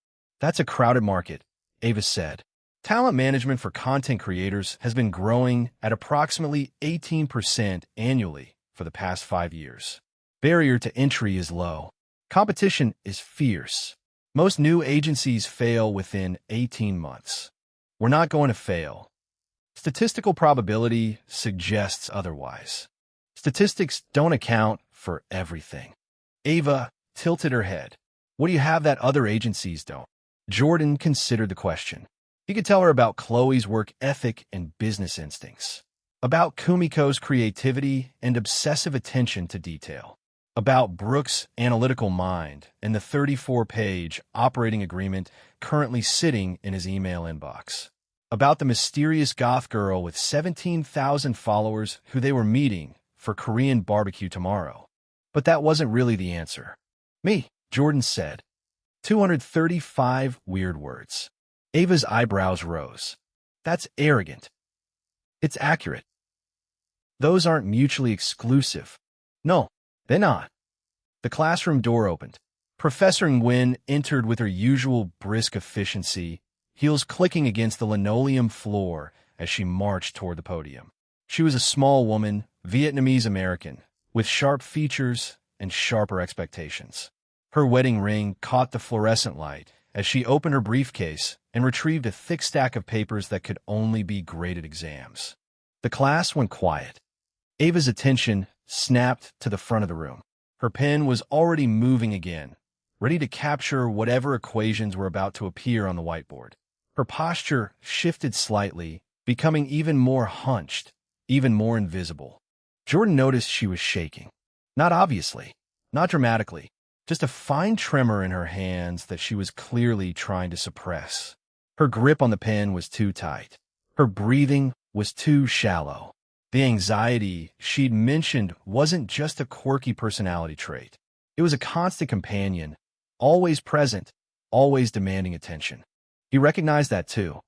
That's a crowded market, Ava said. Talent management for content creators has been growing at approximately 18% annually for the past 5 years. Barrier to entry is low. Competition is fierce. Most new agencies fail within 18 months. We're not going to fail. Statistical probability suggests otherwise. Statistics don't account for everything. Ava tilted her head. What do you have that other agencies don't? Jordan considered the question. He could tell her about Chloe's work ethic and business instincts, about Kumiko's creativity and obsessive attention to detail, about Brooke's analytical mind and the 34-page operating agreement currently sitting in his email inbox, about the mysterious goth girl with 17,000 followers who they were meeting for Korean barbecue tomorrow. But that wasn't really the answer. Me, Jordan said. 235 weird words. Ava's eyebrows rose. That's arrogant. It's accurate. Those aren't mutually exclusive. No, they're not. The classroom door opened. Professor Nguyen entered with her usual brisk efficiency, heels clicking against the linoleum floor as she marched toward the podium. She was a small woman, Vietnamese American, with sharp features and sharper expectations. Her wedding ring caught the fluorescent light as she opened her briefcase and retrieved a thick stack of papers that could only be graded exams. The class went quiet. Ava's attention snapped to the front of the room. Her pen was already moving again, ready to capture whatever equations were about to appear on the whiteboard. Her posture shifted slightly, becoming even more hunched, even more invisible. Jordan noticed she was shaking. Not obviously, not dramatically, just a fine tremor in her hands that she was clearly trying to suppress. Her grip on the pen was too tight. Her breathing was too shallow. The anxiety she'd mentioned wasn't just a quirky personality trait. It was a constant companion, always present, always demanding attention. He recognized that too.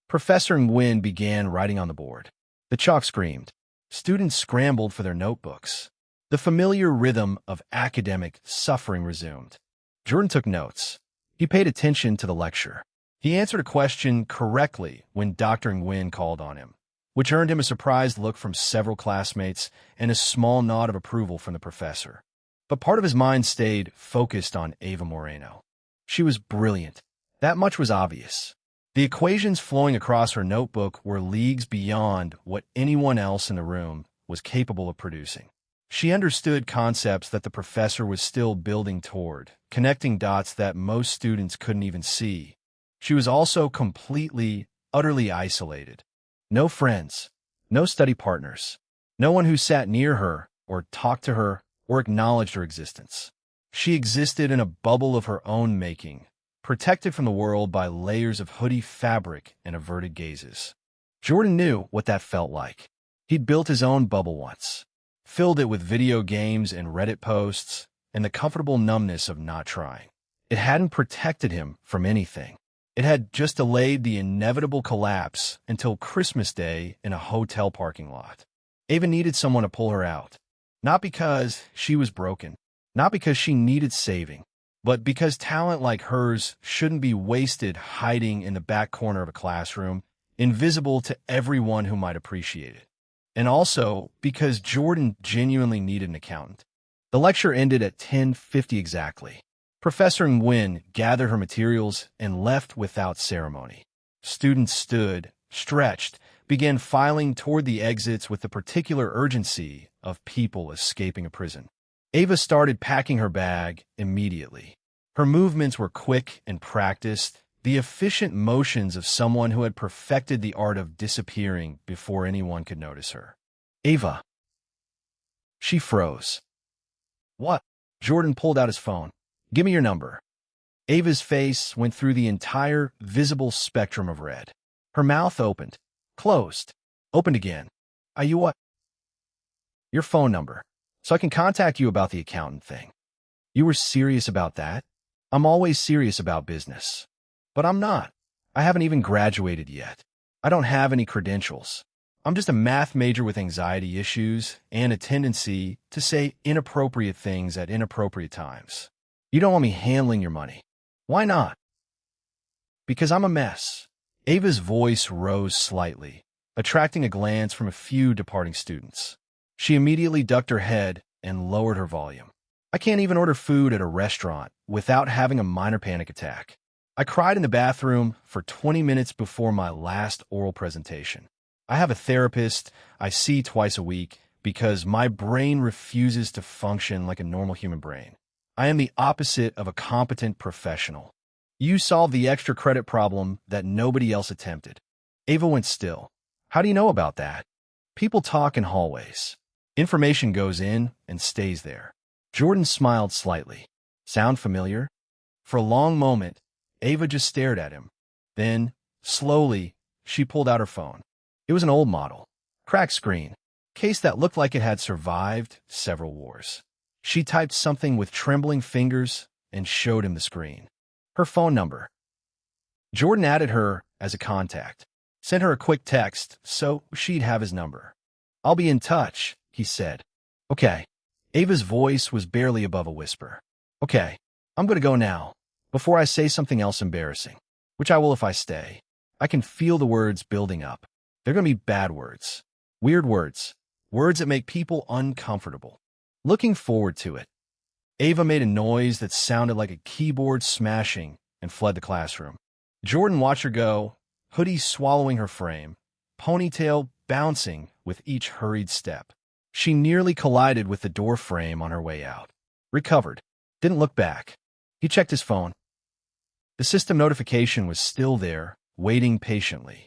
Professor Nguyen began writing on the board. The chalk screamed. Students scrambled for their notebooks. The familiar rhythm of academic suffering resumed. Jordan took notes. He paid attention to the lecture. He answered a question correctly when Dr. Nguyen called on him, which earned him a surprised look from several classmates and a small nod of approval from the professor. But part of his mind stayed focused on Ava Moreno. She was brilliant. That much was obvious. The equations flowing across her notebook were leagues beyond what anyone else in the room was capable of producing. She understood concepts that the professor was still building toward, connecting dots that most students couldn't even see. She was also completely, utterly isolated. No friends, no study partners, no one who sat near her or talked to her or acknowledged her existence. She existed in a bubble of her own making, protected from the world by layers of hoodie fabric and averted gazes. Jordan knew what that felt like. He'd built his own bubble once, filled it with video games and Reddit posts, and the comfortable numbness of not trying. It hadn't protected him from anything. It had just delayed the inevitable collapse until Christmas Day in a hotel parking lot. Ava needed someone to pull her out. Not because she was broken, not because she needed saving, but because talent like hers shouldn't be wasted hiding in the back corner of a classroom, invisible to everyone who might appreciate it. And also because Jordan genuinely needed an accountant. The lecture ended at 10:50 exactly. Professor Nguyen gathered her materials and left without ceremony. Students stood, stretched, began filing toward the exits with the particular urgency of people escaping a prison. Ava started packing her bag immediately. Her movements were quick and practiced, the efficient motions of someone who had perfected the art of disappearing before anyone could notice her. Ava. She froze. What? Jordan pulled out his phone. Give me your number. Ava's face went through the entire visible spectrum of red. Her mouth opened, closed, opened again. Are you what? Your phone number, so I can contact you about the accountant thing. You were serious about that? I'm always serious about business. But I'm not. I haven't even graduated yet. I don't have any credentials. I'm just a math major with anxiety issues and a tendency to say inappropriate things at inappropriate times. You don't want me handling your money. Why not? Because I'm a mess. Ava's voice rose slightly, attracting a glance from a few departing students. She immediately ducked her head and lowered her volume. I can't even order food at a restaurant without having a minor panic attack. I cried in the bathroom for 20 minutes before my last oral presentation. I have a therapist I see twice a week because my brain refuses to function like a normal human brain. I am the opposite of a competent professional. You solved the extra credit problem that nobody else attempted. Ava went still. How do you know about that? People talk in hallways. Information goes in and stays there. Jordan smiled slightly. Sound familiar? For a long moment, Ava just stared at him. Then, slowly, she pulled out her phone. It was an old model. Cracked screen. Case that looked like it had survived several wars. She typed something with trembling fingers and showed him the screen. Her phone number. Jordan added her as a contact. Sent her a quick text so she'd have his number. I'll be in touch, he said. Okay. Ava's voice was barely above a whisper. Okay, I'm going to go now, before I say something else embarrassing, which I will if I stay. I can feel the words building up. They're going to be bad words. Weird words. Words that make people uncomfortable. Looking forward to it. Ava made a noise that sounded like a keyboard smashing and fled the classroom. Jordan watched her go, hoodie swallowing her frame, ponytail bouncing with each hurried step. She nearly collided with the door frame on her way out. Recovered. Didn't look back. He checked his phone. The system notification was still there, waiting patiently.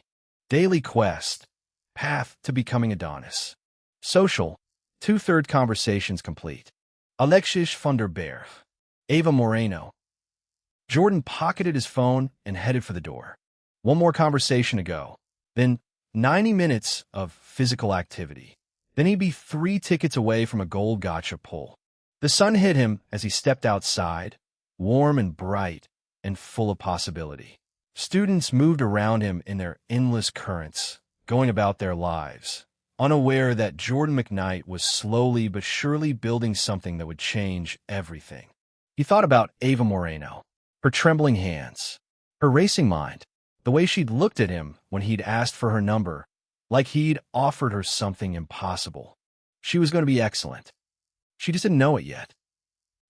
Daily quest. Path to becoming Adonis. Social. 2/3 conversations complete. Alexis van der Berg. Ava Moreno. Jordan pocketed his phone and headed for the door. One more conversation to go. Then 90 minutes of physical activity. Then he'd be 3 tickets away from a gold gotcha pull. The sun hit him as he stepped outside, warm and bright and full of possibility. Students moved around him in their endless currents, going about their lives, unaware that Jordan McKnight was slowly but surely building something that would change everything. He thought about Ava Moreno, her trembling hands, her racing mind, the way she'd looked at him when he'd asked for her number, like he'd offered her something impossible. She was going to be excellent. She just didn't know it yet.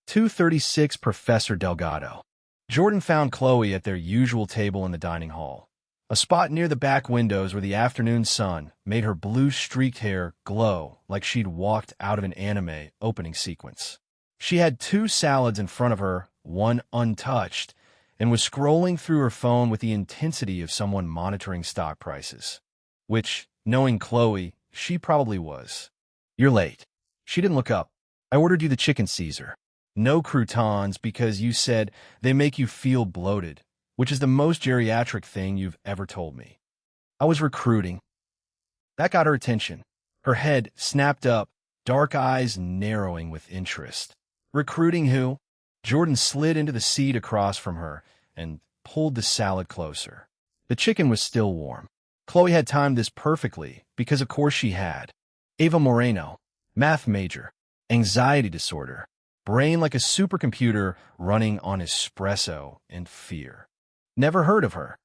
236 Professor Delgado. Jordan found Chloe at their usual table in the dining hall, a spot near the back windows where the afternoon sun made her blue-streaked hair glow like she'd walked out of an anime opening sequence. She had 2 salads in front of her, one untouched, and was scrolling through her phone with the intensity of someone monitoring stock prices. Which, knowing Chloe, she probably was. You're late. She didn't look up. I ordered you the chicken Caesar. No croutons because you said they make you feel bloated, which is the most geriatric thing you've ever told me. I was recruiting. That got her attention. Her head snapped up, dark eyes narrowing with interest. Recruiting who? Jordan slid into the seat across from her and pulled the salad closer. The chicken was still warm. Chloe had timed this perfectly because of course she had. Ava Moreno, math major, anxiety disorder, brain like a supercomputer running on espresso and fear. Never heard of her.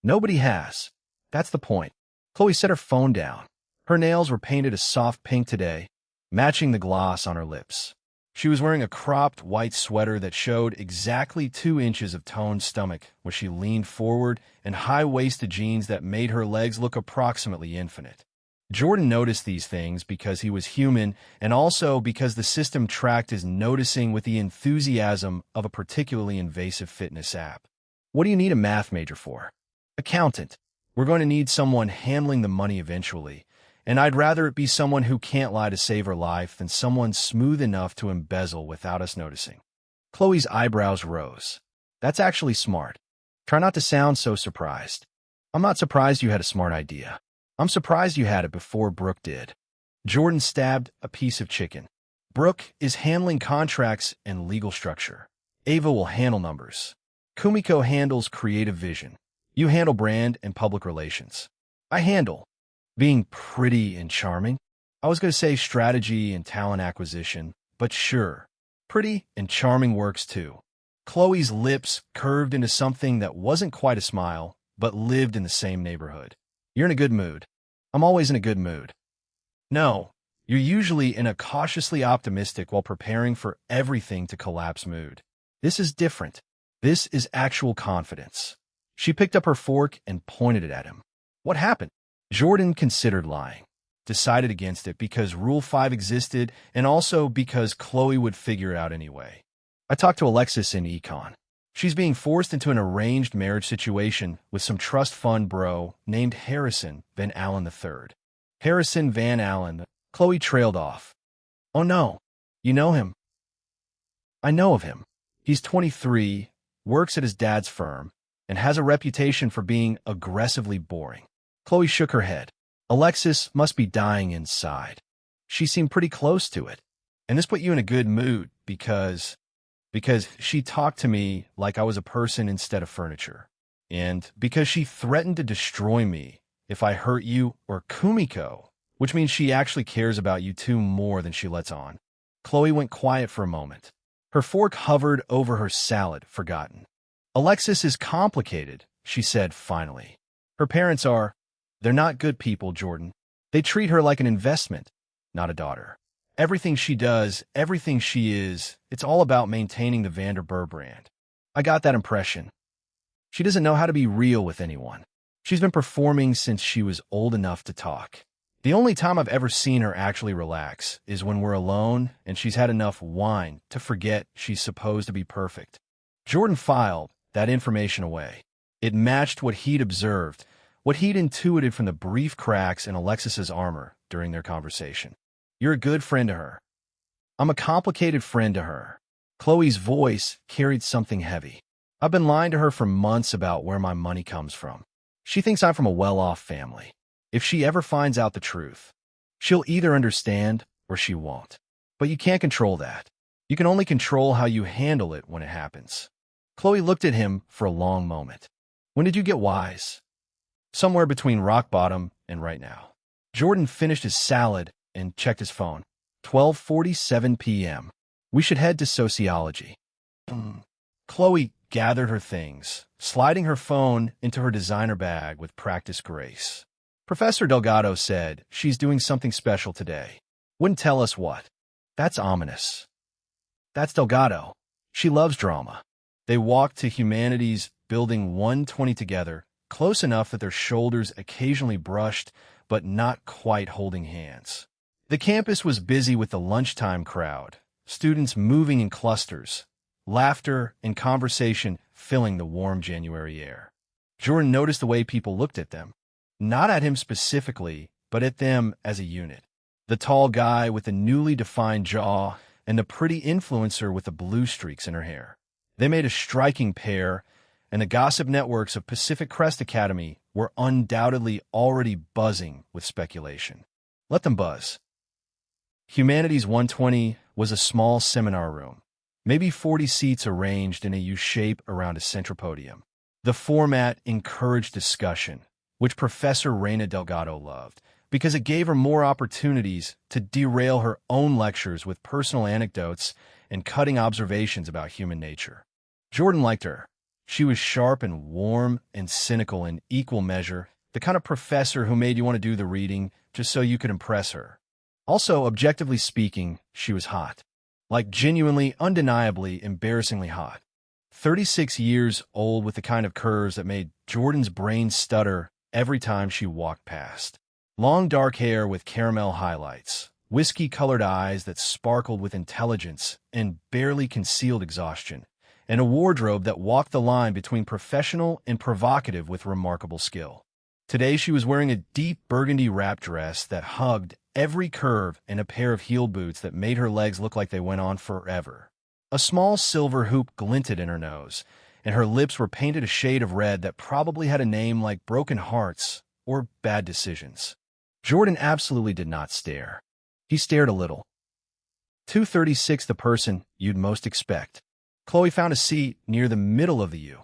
Nobody has. That's the point. Chloe set her phone down. Her nails were painted a soft pink today, matching the gloss on her lips. She was wearing a cropped white sweater that showed exactly 2 inches of toned stomach when she leaned forward and high-waisted jeans that made her legs look approximately infinite. Jordan noticed these things because he was human and also because the system tracked his noticing with the enthusiasm of a particularly invasive fitness app. What do you need a math major for? Accountant. We're going to need someone handling the money eventually, and I'd rather it be someone who can't lie to save her life than someone smooth enough to embezzle without us noticing. Chloe's eyebrows rose. That's actually smart. Try not to sound so surprised. I'm not surprised you had a smart idea. I'm surprised you had it before Brooke did. Jordan stabbed a piece of chicken. Brooke is handling contracts and legal structure. Ava will handle numbers. Kumiko handles creative vision. You handle brand and public relations. I handle being pretty and charming. I was going to say strategy and talent acquisition, but sure, pretty and charming works too. Chloe's lips curved into something that wasn't quite a smile, but lived in the same neighborhood. You're in a good mood. I'm always in a good mood. No, You're usually in a cautiously optimistic while preparing for everything to collapse mood. This is different. This is actual confidence. She picked up her fork and pointed it at him. What happened? Jordan considered lying, decided against it because Rule 5 existed and also because Chloe would figure it out anyway. I talked to Alexis in econ. She's being forced into an arranged marriage situation with some trust fund bro named Harrison Van Allen III. Harrison Van Allen, Chloe trailed off. Oh no, you know him? I know of him. He's 23, works at his dad's firm, and has a reputation for being aggressively boring. Chloe shook her head. Alexis must be dying inside. She seemed pretty close to it. And this put you in a good mood because she talked to me like I was a person instead of furniture. And because she threatened to destroy me if I hurt you or Kumiko, which means she actually cares about you two more than she lets on. Chloe went quiet for a moment. Her fork hovered over her salad, forgotten. Alexis is complicated, she said finally. Her parents they're not good people, Jordan. They treat her like an investment, not a daughter. Everything she does, everything she is, it's all about maintaining the Vanderburg brand. I got that impression. She doesn't know how to be real with anyone. She's been performing since she was old enough to talk. The only time I've ever seen her actually relax is when we're alone and she's had enough wine to forget she's supposed to be perfect. Jordan filed that information away. It matched what he'd observed, what he'd intuited from the brief cracks in Alexis's armor during their conversation. You're a good friend to her. I'm a complicated friend to her. Chloe's voice carried something heavy. I've been lying to her for months about where my money comes from. She thinks I'm from a well-off family. If she ever finds out the truth, she'll either understand or she won't. But you can't control that. You can only control how you handle it when it happens. Chloe looked at him for a long moment. When did you get wise? Somewhere between rock bottom and right now. Jordan finished his salad and checked his phone. 12:47 p.m. We should head to sociology. Chloe gathered her things, sliding her phone into her designer bag with practiced grace. Professor Delgado said she's doing something special today. Wouldn't tell us what. That's ominous. That's Delgado. She loves drama. They walked to Humanities Building 120 together, close enough that their shoulders occasionally brushed, but not quite holding hands. The campus was busy with the lunchtime crowd, students moving in clusters, laughter and conversation filling the warm January air. Jordan noticed the way people looked at them. Not at him specifically, but at them as a unit. The tall guy with the newly defined jaw and the pretty influencer with the blue streaks in her hair. They made a striking pair, and the gossip networks of Pacific Crest Academy were undoubtedly already buzzing with speculation. Let them buzz. Humanities 120 was a small seminar room, maybe 40 seats arranged in a U-shape around a central podium. The format encouraged discussion, which Professor Reina Delgado loved, because it gave her more opportunities to derail her own lectures with personal anecdotes and cutting observations about human nature. Jordan liked her. She was sharp and warm and cynical in equal measure, the kind of professor who made you want to do the reading just so you could impress her. Also, objectively speaking, she was hot. Like genuinely, undeniably, embarrassingly hot. 36 years old with the kind of curves that made Jordan's brain stutter every time she walked past. Long dark hair with caramel highlights, whiskey-colored eyes that sparkled with intelligence and barely concealed exhaustion, and a wardrobe that walked the line between professional and provocative with remarkable skill. Today she was wearing a deep burgundy wrap dress that hugged every curve and a pair of heel boots that made her legs look like they went on forever. A small silver hoop glinted in her nose, and her lips were painted a shade of red that probably had a name like Broken Hearts or Bad Decisions. Jordan absolutely did not stare. He stared a little. 236, the person you'd most expect. Chloe found a seat near the middle of the U,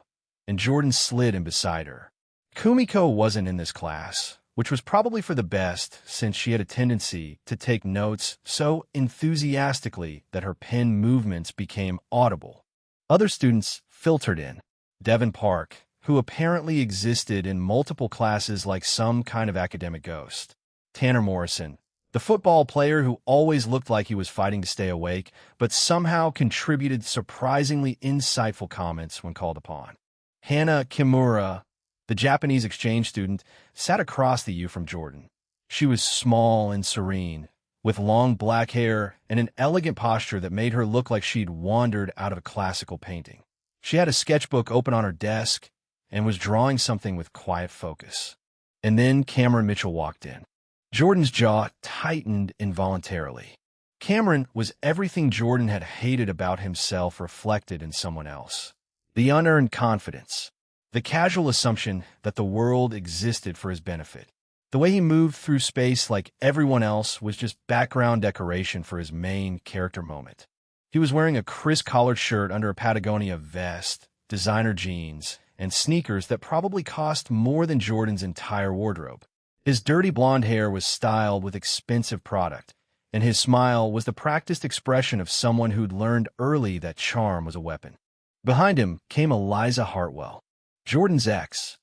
and Jordan slid in beside her. Kumiko wasn't in this class, which was probably for the best since she had a tendency to take notes so enthusiastically that her pen movements became audible. Other students filtered in. Devin Park, who apparently existed in multiple classes like some kind of academic ghost. Tanner Morrison, The football player who always looked like he was fighting to stay awake, but somehow contributed surprisingly insightful comments when called upon. Hana Kimura, the Japanese exchange student, sat across the U from Jordan. She was small and serene, with long black hair and an elegant posture that made her look like she'd wandered out of a classical painting. She had a sketchbook open on her desk and was drawing something with quiet focus. And then Cameron Mitchell walked in. Jordan's jaw tightened involuntarily. Cameron was everything Jordan had hated about himself reflected in someone else. The unearned confidence, the casual assumption that the world existed for his benefit. The way he moved through space like everyone else was just background decoration for his main character moment. He was wearing a crisp collared shirt under a Patagonia vest, designer jeans, and sneakers that probably cost more than Jordan's entire wardrobe. His dirty blonde hair was styled with expensive product, and his smile was the practiced expression of someone who'd learned early that charm was a weapon. Behind him came Eliza Hartwell, Jordan's ex,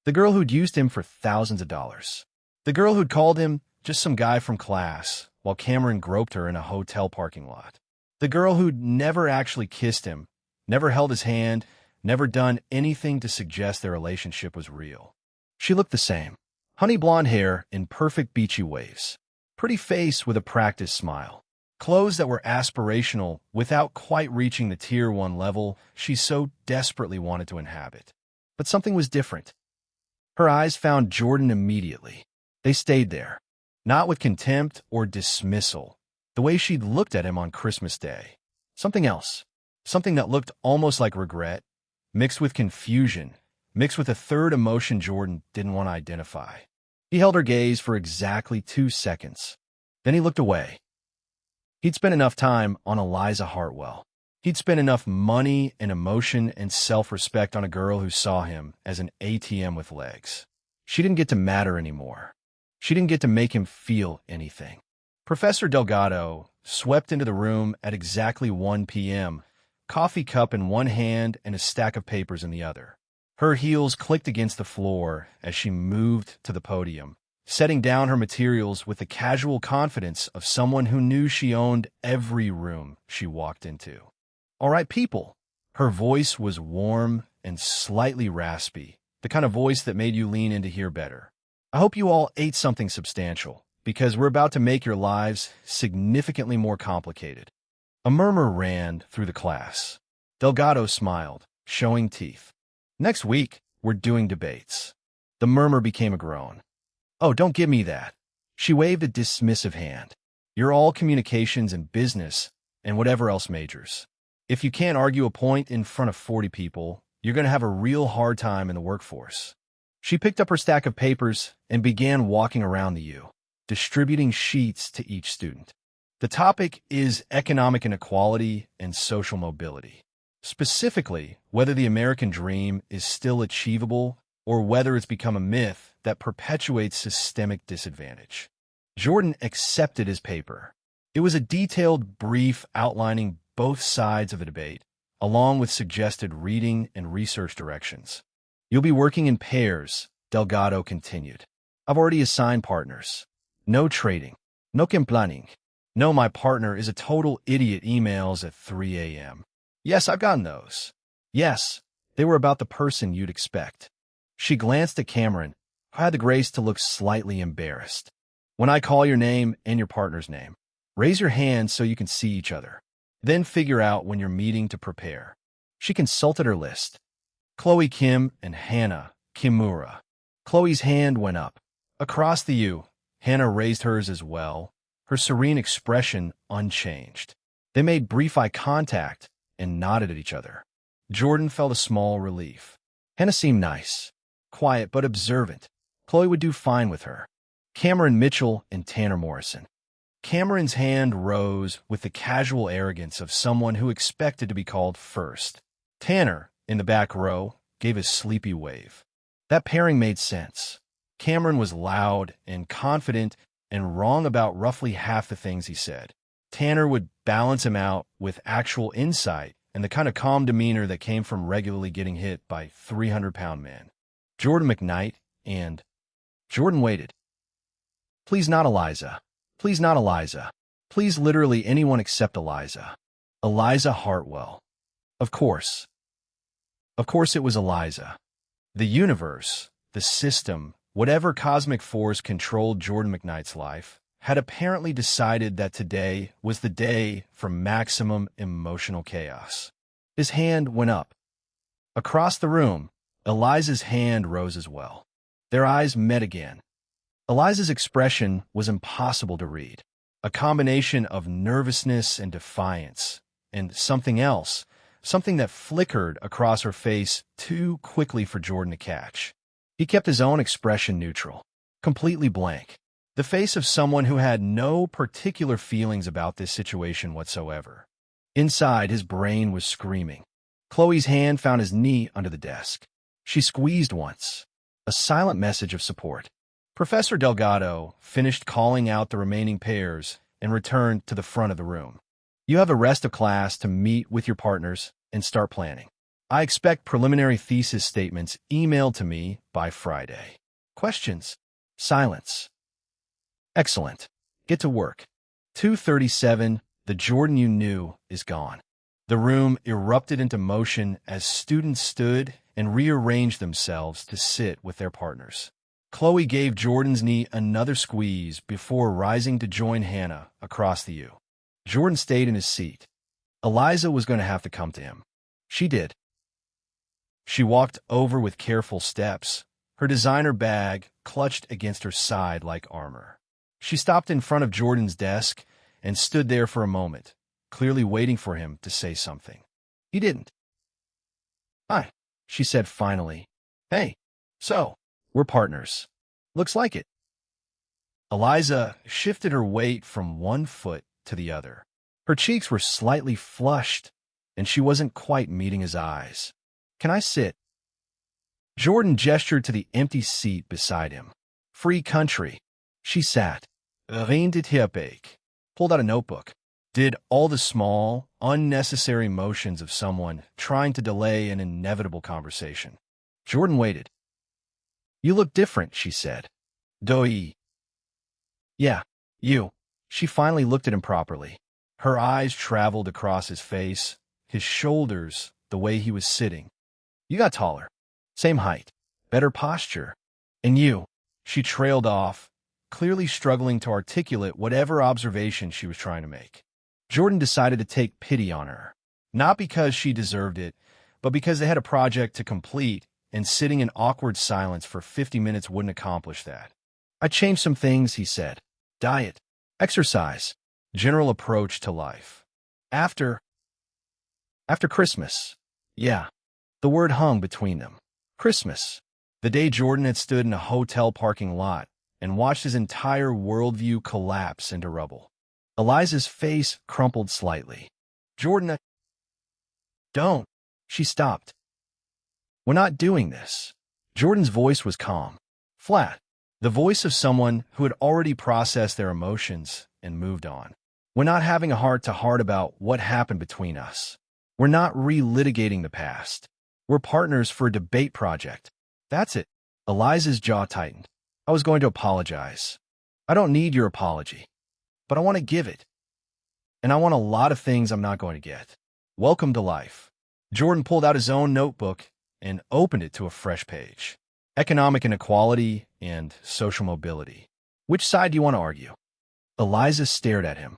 the girl who'd used him for thousands of dollars. The girl who'd called him just some guy from class while Cameron groped her in a hotel parking lot. The girl who'd never actually kissed him, never held his hand, never done anything to suggest their relationship was real. She looked the same. Honey blonde hair in perfect beachy waves. Pretty face with a practiced smile. Clothes that were aspirational without quite reaching the Tier 1 level she so desperately wanted to inhabit. But something was different. Her eyes found Jordan immediately. They stayed there, not with contempt or dismissal, the way she'd looked at him on Christmas Day. Something else. Something that looked almost like regret, mixed with confusion, mixed with a third emotion Jordan didn't want to identify. He held her gaze for exactly 2 seconds. Then he looked away. He'd spent enough time on Eliza Hartwell. He'd spent enough money and emotion and self-respect on a girl who saw him as an ATM with legs. She didn't get to matter anymore. She didn't get to make him feel anything. Professor Delgado swept into the room at exactly 1 p.m., coffee cup in one hand and a stack of papers in the other. Her heels clicked against the floor as she moved to the podium, setting down her materials with the casual confidence of someone who knew she owned every room she walked into. "All right, people." Her voice was warm and slightly raspy, the kind of voice that made you lean in to hear better. "I hope you all ate something substantial, because we're about to make your lives significantly more complicated." A murmur ran through the class. Delgado smiled, showing teeth. "Next week, we're doing debates." The murmur became a groan. "Oh, don't give me that." She waved a dismissive hand. "You're all communications and business and whatever else majors. If you can't argue a point in front of 40 people, you're going to have a real hard time in the workforce." She picked up her stack of papers and began walking around the U, distributing sheets to each student. The topic is economic inequality and social mobility. Specifically, whether the American dream is still achievable or whether it's become a myth that perpetuates systemic disadvantage. Jordan accepted his paper. It was a detailed brief outlining both sides of the debate, along with suggested reading and research directions. "You'll be working in pairs," Delgado continued. "I've already assigned partners. No trading. No planning. No, my partner is a total idiot emails at 3 a.m. Yes, I've gotten those. Yes, they were about the person you'd expect." She glanced at Cameron, who had the grace to look slightly embarrassed. "When I call your name and your partner's name, raise your hand so you can see each other. Then figure out when you're meeting to prepare." She consulted her list. Chloe Kim and Hana Kimura. Chloe's hand went up. Across the U, Hana raised hers as well, her serene expression unchanged. They made brief eye contact and nodded at each other. Jordan felt a small relief. Hannah seemed nice, quiet but observant. Chloe would do fine with her. Cameron Mitchell and Tanner Morrison. Cameron's hand rose with the casual arrogance of someone who expected to be called first. Tanner, in the back row, gave a sleepy wave. That pairing made sense. Cameron was loud and confident and wrong about roughly half the things he said. Tanner would balance him out with actual insight and the kind of calm demeanor that came from regularly getting hit by 300-pound men. Jordan McKnight and... Jordan waited. "Please not, Eliza." Please not Eliza. Please literally anyone except Eliza. Eliza Hartwell. Of course. Of course it was Eliza. The universe, the system, whatever cosmic force controlled Jordan McKnight's life, had apparently decided that today was the day for maximum emotional chaos. His hand went up. Across the room, Eliza's hand rose as well. Their eyes met again. Eliza's expression was impossible to read, a combination of nervousness and defiance, and something else, something that flickered across her face too quickly for Jordan to catch. He kept his own expression neutral, completely blank, the face of someone who had no particular feelings about this situation whatsoever. Inside, his brain was screaming. Chloe's hand found his knee under the desk. She squeezed once, a silent message of support. Professor Delgado finished calling out the remaining pairs and returned to the front of the room. You have a rest of class to meet with your partners and start planning. I expect preliminary thesis statements emailed to me by Friday. Questions? Silence. Excellent. Get to work. 2:37, the Jordan you knew is gone. The room erupted into motion as students stood and rearranged themselves to sit with their partners. Chloe gave Jordan's knee another squeeze before rising to join Hannah across the U. Jordan stayed in his seat. Eliza was going to have to come to him. She did. She walked over with careful steps, her designer bag clutched against her side like armor. She stopped in front of Jordan's desk and stood there for a moment, clearly waiting for him to say something. He didn't. Hi, she said finally. Hey, so, we're partners. Looks like it. Eliza shifted her weight from one foot to the other. Her cheeks were slightly flushed, and she wasn't quite meeting his eyes. Can I sit? Jordan gestured to the empty seat beside him. Free country. She sat. Rien de thérapeutique. Pulled out a notebook. Did all the small, unnecessary motions of someone trying to delay an inevitable conversation. Jordan waited. You look different, she said. Doi. Yeah, you. She finally looked at him properly. Her eyes traveled across his face, his shoulders, the way he was sitting. You got taller. Same height. Better posture. And you. She trailed off, clearly struggling to articulate whatever observation she was trying to make. Jordan decided to take pity on her. Not because she deserved it, but because they had a project to complete, and sitting in awkward silence for 50 minutes wouldn't accomplish that. I changed some things, he said. Diet, exercise, general approach to life. After Christmas. Yeah. The word hung between them. Christmas. The day Jordan had stood in a hotel parking lot and watched his entire worldview collapse into rubble. Eliza's face crumpled slightly. Jordan, don't. She stopped. We're not doing this. Jordan's voice was calm, flat, the voice of someone who had already processed their emotions and moved on. We're not having a heart-to-heart about what happened between us. We're not relitigating the past. We're partners for a debate project. That's it. Eliza's jaw tightened. I was going to apologize. I don't need your apology, but I want to give it. And I want a lot of things I'm not going to get. Welcome to life. Jordan pulled out his own notebook and opened it to a fresh page. Economic inequality and social mobility. Which side do you want to argue? Eliza stared at him.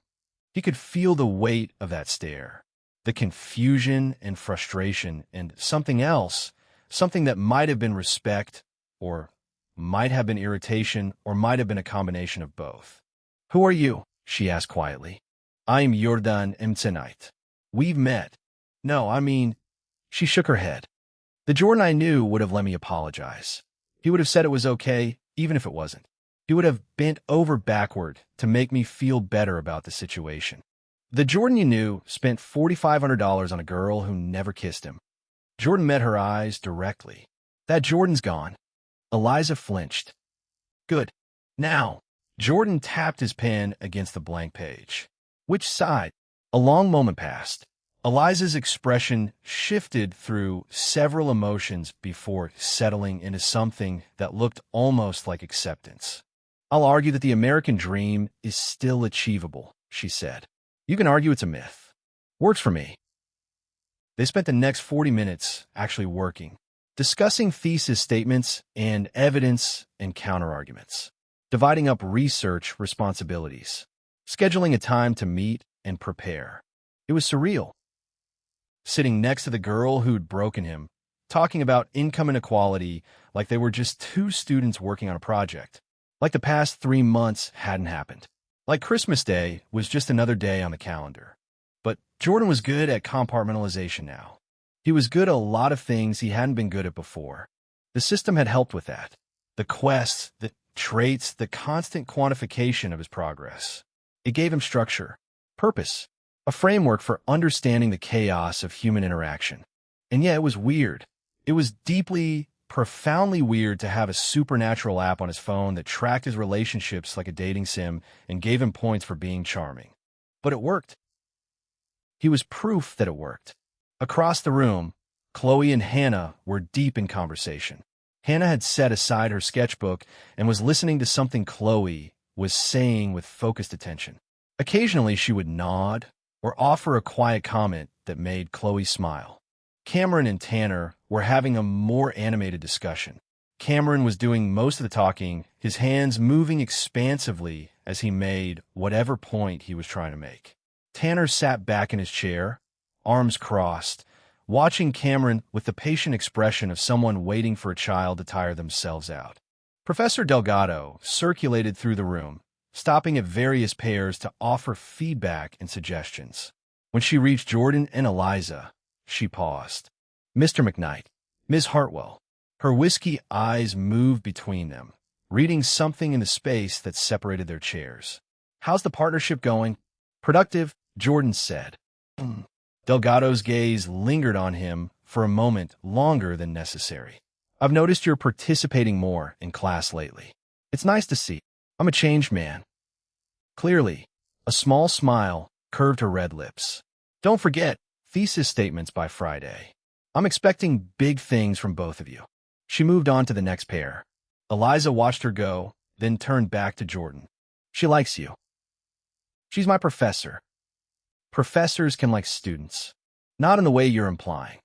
He could feel the weight of that stare, the confusion and frustration, and something else, something that might have been respect, or might have been irritation, or might have been a combination of both. Who are you? She asked quietly. I'm Jordan Mtzenite. We've met. No, I mean, she shook her head. The Jordan I knew would have let me apologize. He would have said it was okay, even if it wasn't. He would have bent over backward to make me feel better about the situation. The Jordan you knew spent $4,500 on a girl who never kissed him. Jordan met her eyes directly. That Jordan's gone. Eliza flinched. Good. Now. Jordan tapped his pen against the blank page. Which side? A long moment passed. Eliza's expression shifted through several emotions before settling into something that looked almost like acceptance. I'll argue that the American dream is still achievable, she said. You can argue it's a myth. Works for me. They spent the next 40 minutes actually working, discussing thesis statements and evidence and counterarguments, dividing up research responsibilities, scheduling a time to meet and prepare. It was surreal. Sitting next to the girl who'd broken him, talking about income inequality like they were just two students working on a project, like the past 3 months hadn't happened, like Christmas Day was just another day on the calendar. But Jordan was good at compartmentalization now. He was good at a lot of things he hadn't been good at before. The system had helped with that. The quests, the traits, the constant quantification of his progress. It gave him structure, purpose, a framework for understanding the chaos of human interaction. And yeah, it was weird. It was deeply, profoundly weird to have a supernatural app on his phone that tracked his relationships like a dating sim and gave him points for being charming. But it worked. He was proof that it worked. Across the room, Chloe and Hannah were deep in conversation. Hannah had set aside her sketchbook and was listening to something Chloe was saying with focused attention. Occasionally, she would nod or offer a quiet comment that made Chloe smile. Cameron and Tanner were having a more animated discussion. Cameron was doing most of the talking, his hands moving expansively as he made whatever point he was trying to make. Tanner sat back in his chair, arms crossed, watching Cameron with the patient expression of someone waiting for a child to tire themselves out. Professor Delgado circulated through the room, stopping at various pairs to offer feedback and suggestions. When she reached Jordan and Eliza, she paused. Mr. McKnight, Ms. Hartwell. Her whiskey eyes moved between them, reading something in the space that separated their chairs. How's the partnership going? Productive, Jordan said. Delgado's gaze lingered on him for a moment longer than necessary. I've noticed you're participating more in class lately. It's nice to see. I'm a changed man. Clearly, a small smile curved her red lips. Don't forget, thesis statements by Friday. I'm expecting big things from both of you. She moved on to the next pair. Eliza watched her go, then turned back to Jordan. She likes you. She's my professor. Professors can like students. Not in the way you're implying.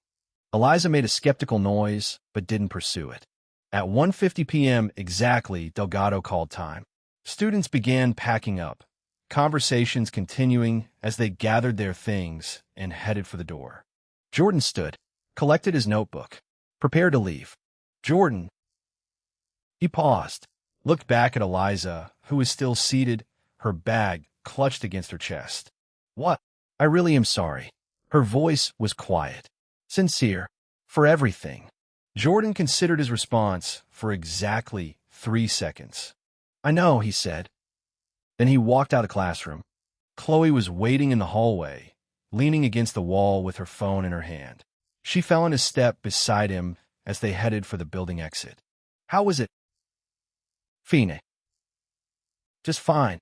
Eliza made a skeptical noise, but didn't pursue it. At 1:50 p.m. exactly, Delgado called time. Students began packing up, conversations continuing as they gathered their things and headed for the door. Jordan stood, collected his notebook, prepared to leave. Jordan. He paused, looked back at Eliza, who was still seated, her bag clutched against her chest. What? I really am sorry. Her voice was quiet, sincere, for everything. Jordan considered his response for exactly 3 seconds. I know, he said. Then he walked out of the classroom. Chloe was waiting in the hallway, leaning against the wall with her phone in her hand. She fell into step beside him as they headed for the building exit. How was it? Fine. Just fine.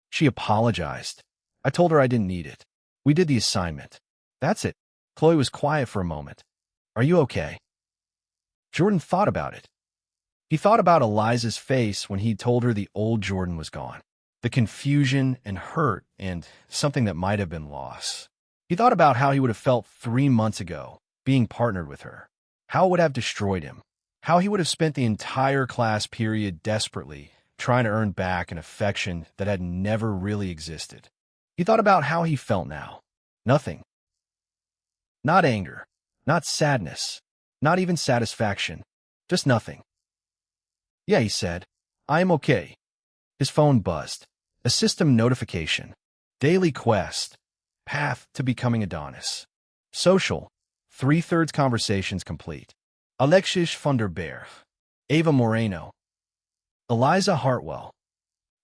She apologized. I told her I didn't need it. We did the assignment. That's it. Chloe was quiet for a moment. Are you okay? Jordan thought about it. He thought about Eliza's face when he told her the old Jordan was gone. The confusion and hurt and something that might have been loss. He thought about how he would have felt 3 months ago, being partnered with her. How it would have destroyed him. How he would have spent the entire class period desperately trying to earn back an affection that had never really existed. He thought about how he felt now. Nothing. Not anger. Not sadness. Not even satisfaction. Just nothing. Yeah, he said. I am okay. His phone buzzed. A system notification. Daily quest. Path to becoming Adonis. Social. 3/3 conversations complete. Alexis van der Berg. Ava Moreno. Eliza Hartwell.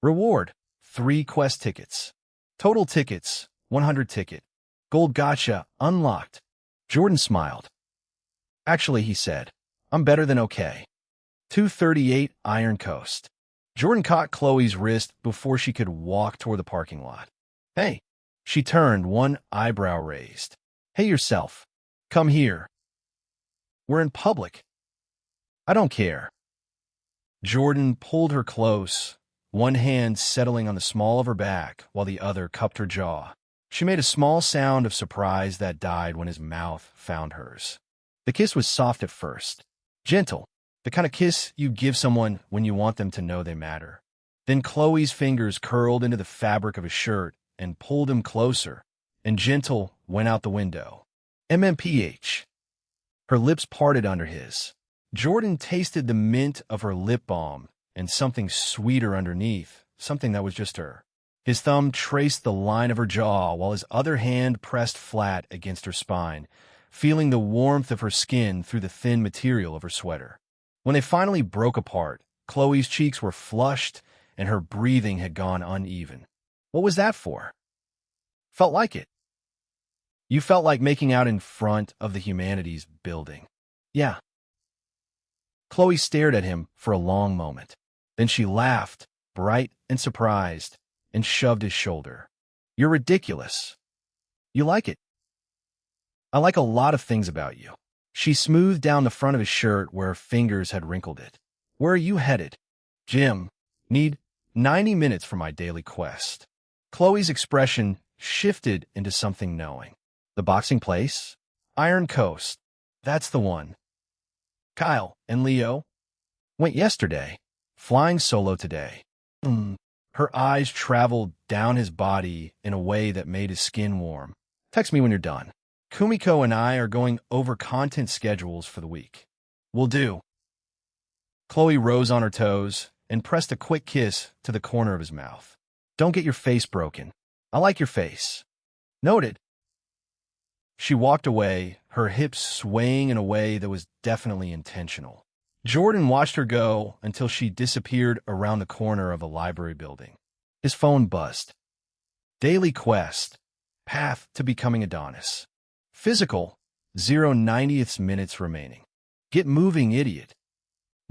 Reward. 3 quest tickets. Total tickets. 100 ticket. Gold gotcha. Unlocked. Jordan smiled. Actually, he said, I'm better than okay. 238 Iron Coast. Jordan caught Chloe's wrist before she could walk toward the parking lot. Hey. She turned, one eyebrow raised. Hey yourself. Come here. We're in public. I don't care. Jordan pulled her close, one hand settling on the small of her back while the other cupped her jaw. She made a small sound of surprise that died when his mouth found hers. The kiss was soft at first, gentle, the kind of kiss you give someone when you want them to know they matter. Then Chloe's fingers curled into the fabric of his shirt and pulled him closer, and gentle went out the window. MMPH. Her lips parted under his. Jordan tasted the mint of her lip balm and something sweeter underneath, something that was just her. His thumb traced the line of her jaw while his other hand pressed flat against her spine, feeling the warmth of her skin through the thin material of her sweater. When they finally broke apart, Chloe's cheeks were flushed and her breathing had gone uneven. What was that for? Felt like it. You felt like making out in front of the Humanities building. Yeah. Chloe stared at him for a long moment. Then she laughed, bright and surprised, and shoved his shoulder. You're ridiculous. You like it. I like a lot of things about you. She smoothed down the front of his shirt where her fingers had wrinkled it. Where are you headed? Jim. Need 90 minutes for my daily quest. Chloe's expression shifted into something knowing. The boxing place? Iron Coast. That's the one. Kyle and Leo went yesterday, flying solo today. Her eyes traveled down his body in a way that made his skin warm. Text me when you're done. Kumiko and I are going over content schedules for the week. Will do. Chloe rose on her toes and pressed a quick kiss to the corner of his mouth. Don't get your face broken. I like your face. Noted. She walked away, her hips swaying in a way that was definitely intentional. Jordan watched her go until she disappeared around the corner of a library building. His phone buzzed. Daily quest. Path to becoming Adonis. Physical. 0.90 minutes remaining. Get moving, idiot.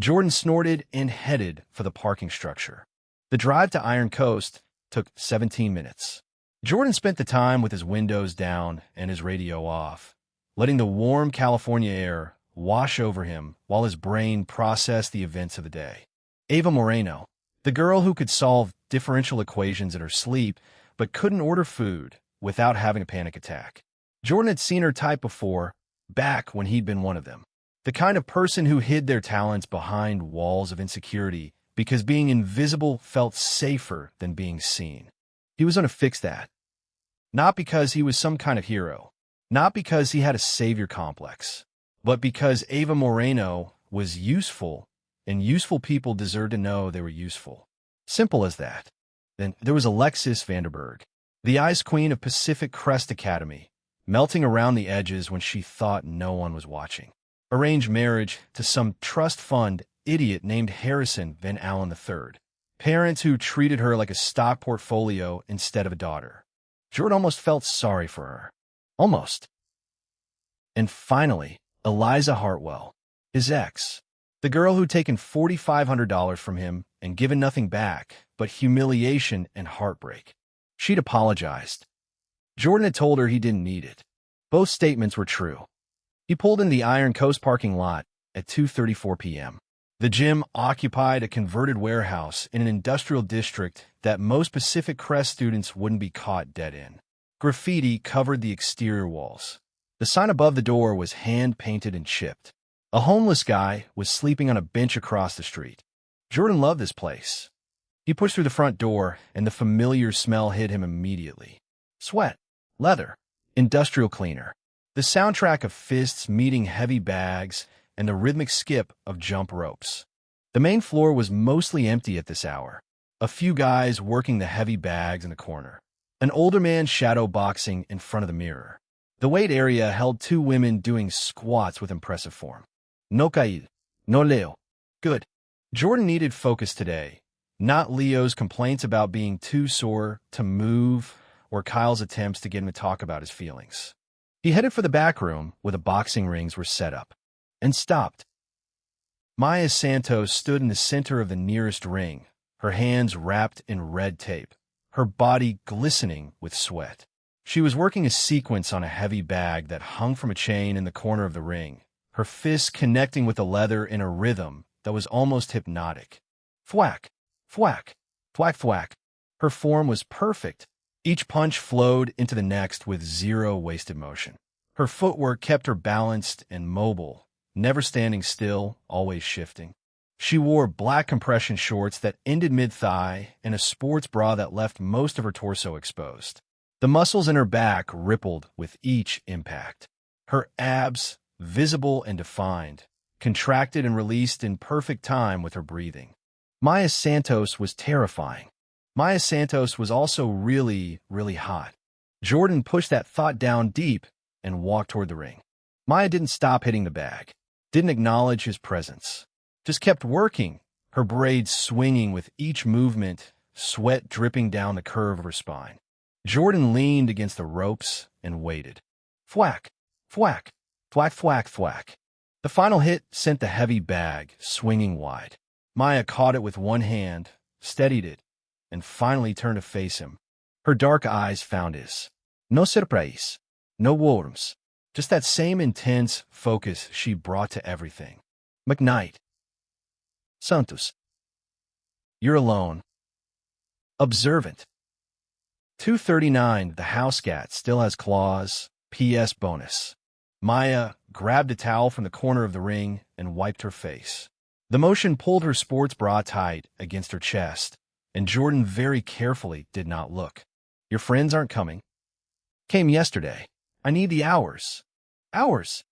Jordan snorted and headed for the parking structure. The drive to Iron Coast took 17 minutes. Jordan spent the time with his windows down and his radio off, letting the warm California air wash over him while his brain processed the events of the day. Ava Moreno, the girl who could solve differential equations in her sleep but couldn't order food without having a panic attack. Jordan had seen her type before, back when he'd been one of them. The kind of person who hid their talents behind walls of insecurity because being invisible felt safer than being seen. He was going to fix that. Not because he was some kind of hero, not because he had a savior complex, but because Ava Moreno was useful, and useful people deserved to know they were useful. Simple as that. Then there was Alexis Vanderberg, the ice queen of Pacific Crest Academy, melting around the edges when she thought no one was watching. Arranged marriage to some trust fund idiot named Harrison Van Allen III. Parents who treated her like a stock portfolio instead of a daughter. Jordan almost felt sorry for her. Almost. And finally, Eliza Hartwell, his ex. The girl who'd taken $4,500 from him and given nothing back but humiliation and heartbreak. She'd apologized. Jordan had told her he didn't need it. Both statements were true. He pulled in the Iron Coast parking lot at 2:34 p.m. The gym occupied a converted warehouse in an industrial district that most Pacific Crest students wouldn't be caught dead in. Graffiti covered the exterior walls. The sign above the door was hand-painted and chipped. A homeless guy was sleeping on a bench across the street. Jordan loved this place. He pushed through the front door, and the familiar smell hit him immediately. Sweat, leather, industrial cleaner. The soundtrack of fists meeting heavy bags and the rhythmic skip of jump ropes. The main floor was mostly empty at this hour. A few guys working the heavy bags in the corner. An older man shadow boxing in front of the mirror. The weight area held two women doing squats with impressive form. No caído. No Leo. Good. Jordan needed focus today, not Leo's complaints about being too sore to move or Kyle's attempts to get him to talk about his feelings. He headed for the back room where the boxing rings were set up, and stopped. Maya Santos stood in the center of the nearest ring, her hands wrapped in red tape, her body glistening with sweat. She was working a sequence on a heavy bag that hung from a chain in the corner of the ring, her fists connecting with the leather in a rhythm that was almost hypnotic. Thwack, thwack, thwack, thwack. Her form was perfect. Each punch flowed into the next with zero wasted motion. Her footwork kept her balanced and mobile, never standing still, always shifting. She wore black compression shorts that ended mid-thigh and a sports bra that left most of her torso exposed. The muscles in her back rippled with each impact. Her abs, visible and defined, contracted and released in perfect time with her breathing. Maya Santos was terrifying. Maya Santos was also really, really hot. Jordan pushed that thought down deep and walked toward the ring. Maya didn't stop hitting the bag, didn't acknowledge his presence, just kept working, her braids swinging with each movement, sweat dripping down the curve of her spine. Jordan leaned against the ropes and waited. Thwack, thwack, thwack, thwack, thwack. The final hit sent the heavy bag swinging wide. Maya caught it with one hand, steadied it, and finally turned to face him. Her dark eyes found his. No surprise, no worms, just that same intense focus she brought to everything. McKnight. Santos. You're alone. Observant. 239. The house cat still has claws. P.S. bonus. Maya grabbed a towel from the corner of the ring and wiped her face. The motion pulled her sports bra tight against her chest, and Jordan very carefully did not look. Your friends aren't coming. Came yesterday. I need the hours. Hours.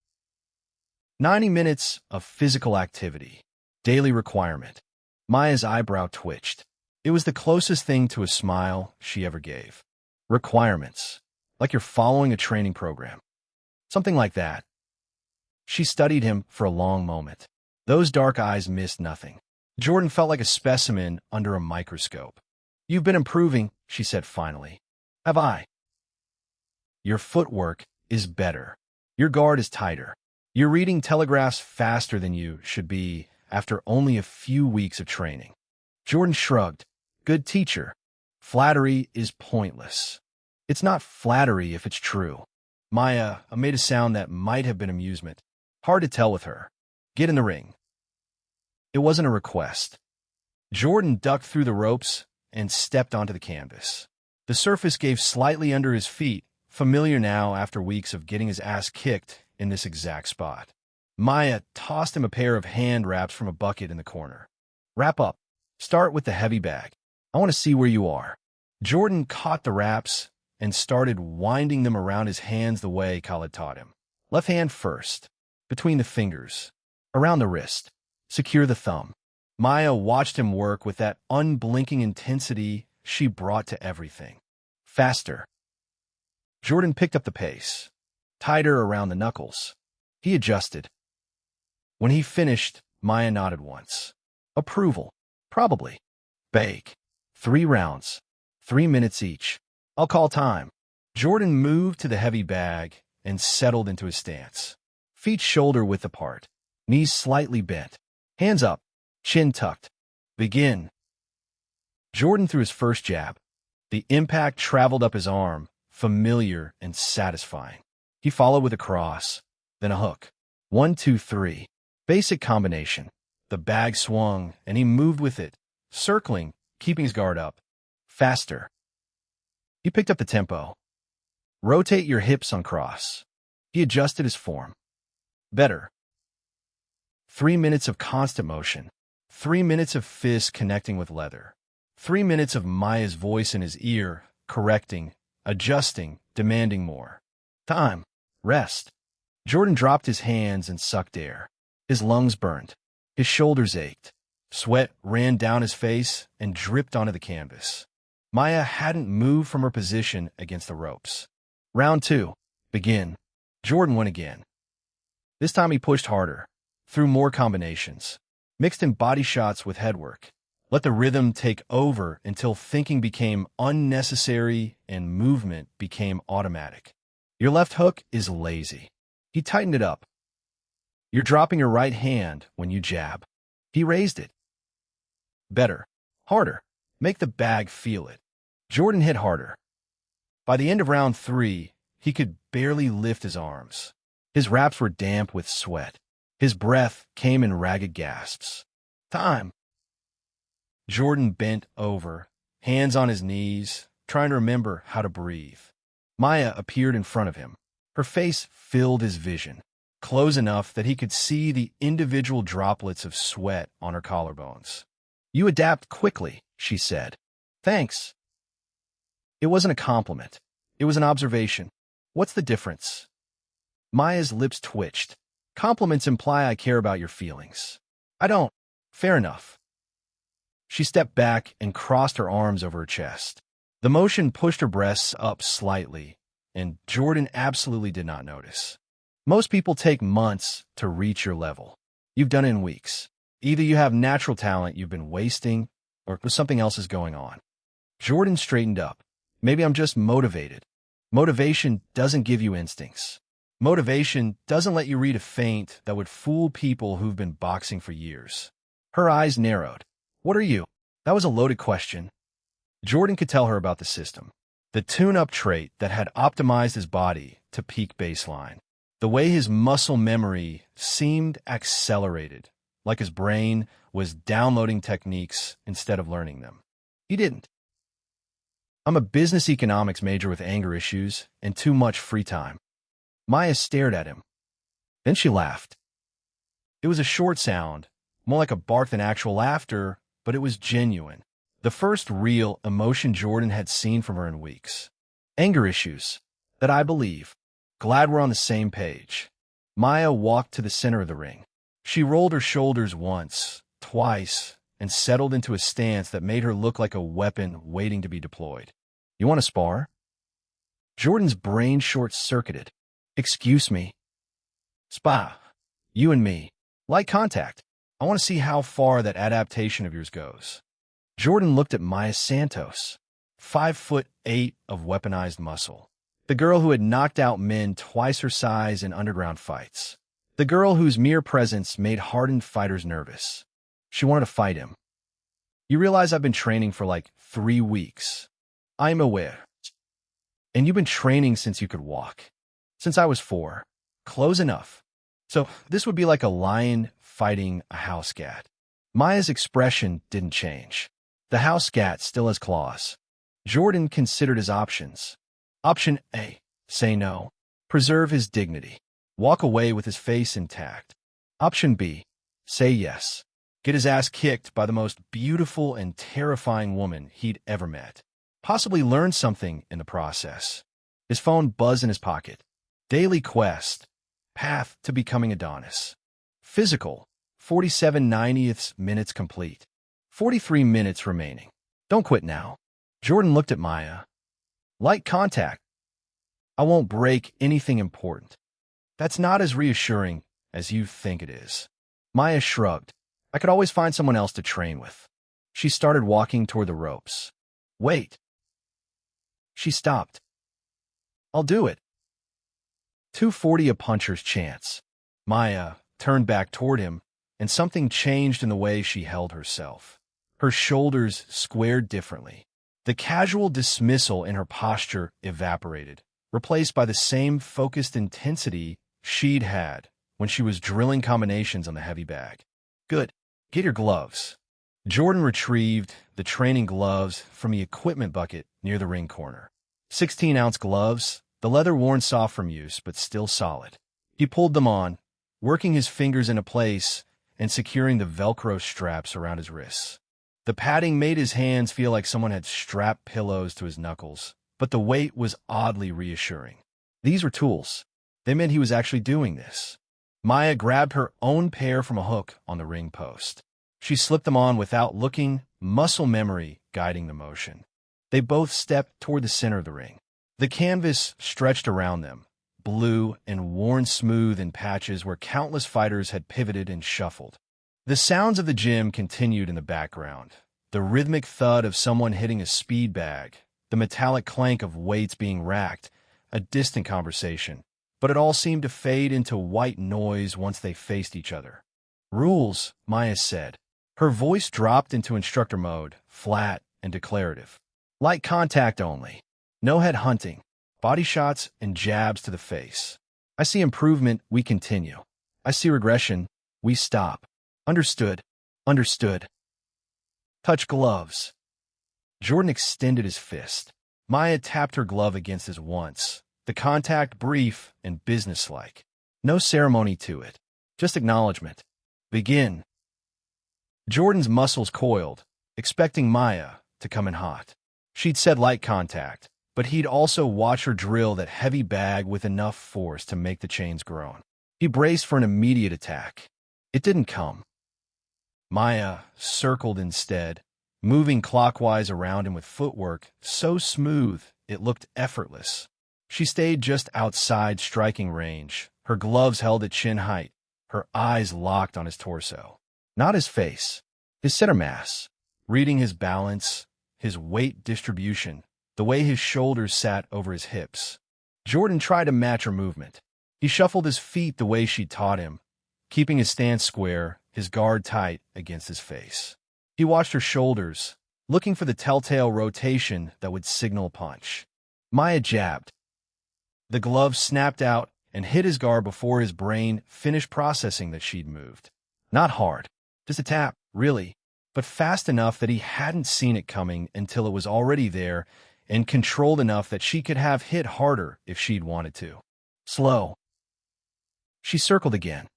90 minutes of physical activity. Daily requirement. Maya's eyebrow twitched. It was the closest thing to a smile she ever gave. Requirements. Like you're following a training program. Something like that. She studied him for a long moment. Those dark eyes missed nothing. Jordan felt like a specimen under a microscope. You've been improving, she said finally. Have I? Your footwork is better. Your guard is tighter. You're reading telegraphs faster than you should be after only a few weeks of training. Jordan shrugged. Good teacher. Flattery is pointless. It's not flattery if it's true. Maya made a sound that might have been amusement. Hard to tell with her. Get in the ring. It wasn't a request. Jordan ducked through the ropes and stepped onto the canvas. The surface gave slightly under his feet, familiar now after weeks of getting his ass kicked in this exact spot. Maya tossed him a pair of hand wraps from a bucket in the corner. Wrap up. Start with the heavy bag. I want to see where you are. Jordan caught the wraps and started winding them around his hands the way Khaled taught him. Left hand first, between the fingers, around the wrist. Secure the thumb. Maya watched him work with that unblinking intensity she brought to everything. Faster. Jordan picked up the pace. Tighter around the knuckles. He adjusted. When he finished, Maya nodded once. Approval. Probably. Bake. 3 rounds. 3 minutes each. I'll call time. Jordan moved to the heavy bag and settled into his stance. Feet shoulder-width apart. Knees slightly bent. Hands up. Chin tucked. Begin. Jordan threw his first jab. The impact traveled up his arm, familiar and satisfying. He followed with a cross, then a hook. 1, 2, 3. Basic combination. The bag swung, and he moved with it, circling, keeping his guard up. Faster. He picked up the tempo. Rotate your hips on cross. He adjusted his form. Better. 3 minutes of constant motion. 3 minutes of fists connecting with leather. 3 minutes of Maya's voice in his ear, correcting, adjusting, demanding more. Time. Rest. Jordan dropped his hands and sucked air. His lungs burned. His shoulders ached. Sweat ran down his face and dripped onto the canvas. Maya hadn't moved from her position against the ropes. Round 2. Begin. Jordan went again. This time he pushed harder, threw more combinations, mixed in body shots with headwork. Let the rhythm take over until thinking became unnecessary and movement became automatic. Your left hook is lazy. He tightened it up. You're dropping your right hand when you jab. He raised it. Better. Harder. Make the bag feel it. Jordan hit harder. By the end of round 3, he could barely lift his arms. His wraps were damp with sweat. His breath came in ragged gasps. Time. Jordan bent over, hands on his knees, trying to remember how to breathe. Maya appeared in front of him. Her face filled his vision, close enough that he could see the individual droplets of sweat on her collarbones. "You adapt quickly," she said. "Thanks." It wasn't a compliment. It was an observation. "What's the difference?" Maya's lips twitched. "Compliments imply I care about your feelings. I don't." "Fair enough." She stepped back and crossed her arms over her chest. The motion pushed her breasts up slightly, and Jordan absolutely did not notice. Most people take months to reach your level. You've done it in weeks. Either you have natural talent you've been wasting, or something else is going on. Jordan straightened up. "Maybe I'm just motivated." Motivation doesn't give you instincts. Motivation doesn't let you read a feint that would fool people who've been boxing for years. Her eyes narrowed. "What are you?" That was a loaded question. Jordan could tell her about the system, the tune-up trait that had optimized his body to peak baseline, the way his muscle memory seemed accelerated, like his brain was downloading techniques instead of learning them. He didn't. "I'm a business economics major with anger issues and too much free time." Maya stared at him. Then she laughed. It was a short sound, more like a bark than actual laughter, but it was genuine. The first real emotion Jordan had seen from her in weeks. "Anger issues. That I believe. Glad we're on the same page." Maya walked to the center of the ring. She rolled her shoulders once, twice, and settled into a stance that made her look like a weapon waiting to be deployed. "You want to spar?" Jordan's brain short-circuited. "Excuse me." "Spa. You and me. Light contact. I want to see how far that adaptation of yours goes." Jordan looked at Maya Santos, 5'8" of weaponized muscle. The girl who had knocked out men twice her size in underground fights. The girl whose mere presence made hardened fighters nervous. She wanted to fight him. "You realize I've been training for like 3 weeks. I'm aware. And you've been training since you could walk. Since I was 4. Close enough. So this would be like a lion fighting a house cat." Maya's expression didn't change. The house cat still has claws. Jordan considered his options. Option A, say no. Preserve his dignity. Walk away with his face intact. Option B, say yes. Get his ass kicked by the most beautiful and terrifying woman he'd ever met. Possibly learn something in the process. His phone buzzed in his pocket. Daily quest. Path to becoming Adonis. Physical. 47/90 minutes complete. 43 minutes remaining. Don't quit now. Jordan looked at Maya. "Light contact. I won't break anything important." "That's not as reassuring as you think it is." Maya shrugged. "I could always find someone else to train with." She started walking toward the ropes. "Wait." She stopped. "I'll do it." 240 a puncher's chance. Maya turned back toward him, and something changed in the way she held herself. Her shoulders squared differently. The casual dismissal in her posture evaporated, replaced by the same focused intensity she'd had when she was drilling combinations on the heavy bag. "Good. Get your gloves." Jordan retrieved the training gloves from the equipment bucket near the ring corner. 16-ounce gloves, the leather worn soft from use, but still solid. He pulled them on, working his fingers into place and securing the Velcro straps around his wrists. The padding made his hands feel like someone had strapped pillows to his knuckles, but the weight was oddly reassuring. These were tools. They meant he was actually doing this. Maya grabbed her own pair from a hook on the ring post. She slipped them on without looking, muscle memory guiding the motion. They both stepped toward the center of the ring. The canvas stretched around them, blue and worn smooth in patches where countless fighters had pivoted and shuffled. The sounds of the gym continued in the background. The rhythmic thud of someone hitting a speed bag, the metallic clank of weights being racked, a distant conversation. But it all seemed to fade into white noise once they faced each other. "Rules," Maya said. Her voice dropped into instructor mode, flat and declarative. "Light contact only. No head hunting. Body shots and jabs to the face. I see improvement, we continue. I see regression, we stop. Understood. Understood." Touch gloves. Jordan extended his fist. Maya tapped her glove against his once, the contact brief and businesslike. No ceremony to it, just acknowledgement. Begin. Jordan's muscles coiled, expecting Maya to come in hot. She'd said light contact, but he'd also watch her drill that heavy bag with enough force to make the chains groan. He braced for an immediate attack. It didn't come. Maya circled instead, moving clockwise around him with footwork so smooth it looked effortless. She stayed just outside striking range, her gloves held at chin height, her eyes locked on his torso. Not his face, his center mass, reading his balance, his weight distribution, the way his shoulders sat over his hips. Jordan tried to match her movement. He shuffled his feet the way she'd taught him, keeping his stance square, his guard tight against his face. He watched her shoulders, looking for the telltale rotation that would signal a punch. Maya jabbed. The glove snapped out and hit his guard before his brain finished processing that she'd moved. Not hard, just a tap, really, but fast enough that he hadn't seen it coming until it was already there and controlled enough that she could have hit harder if she'd wanted to. Slow. She circled again.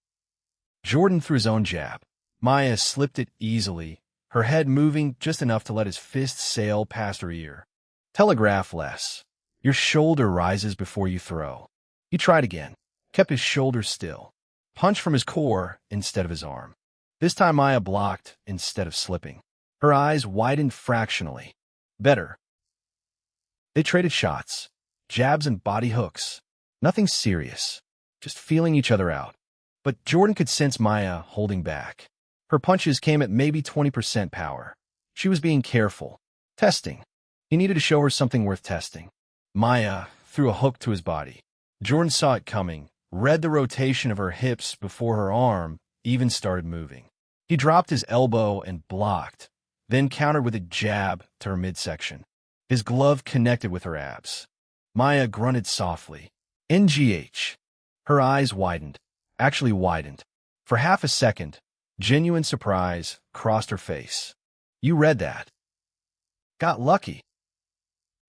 Jordan threw his own jab. Maya slipped it easily, her head moving just enough to let his fist sail past her ear. Telegraph less. Your shoulder rises before you throw. He tried again, kept his shoulders still. Punch from his core instead of his arm. This time Maya blocked instead of slipping. Her eyes widened fractionally. Better. They traded shots, jabs and body hooks. Nothing serious, just feeling each other out. But Jordan could sense Maya holding back. Her punches came at maybe 20% power. She was being careful, testing. He needed to show her something worth testing. Maya threw a hook to his body. Jordan saw it coming, read the rotation of her hips before her arm even started moving. He dropped his elbow and blocked, then countered with a jab to her midsection. His glove connected with her abs. Maya grunted softly. NGH. Her eyes widened, actually widened. For half a second, genuine surprise crossed her face. You read that. Got lucky.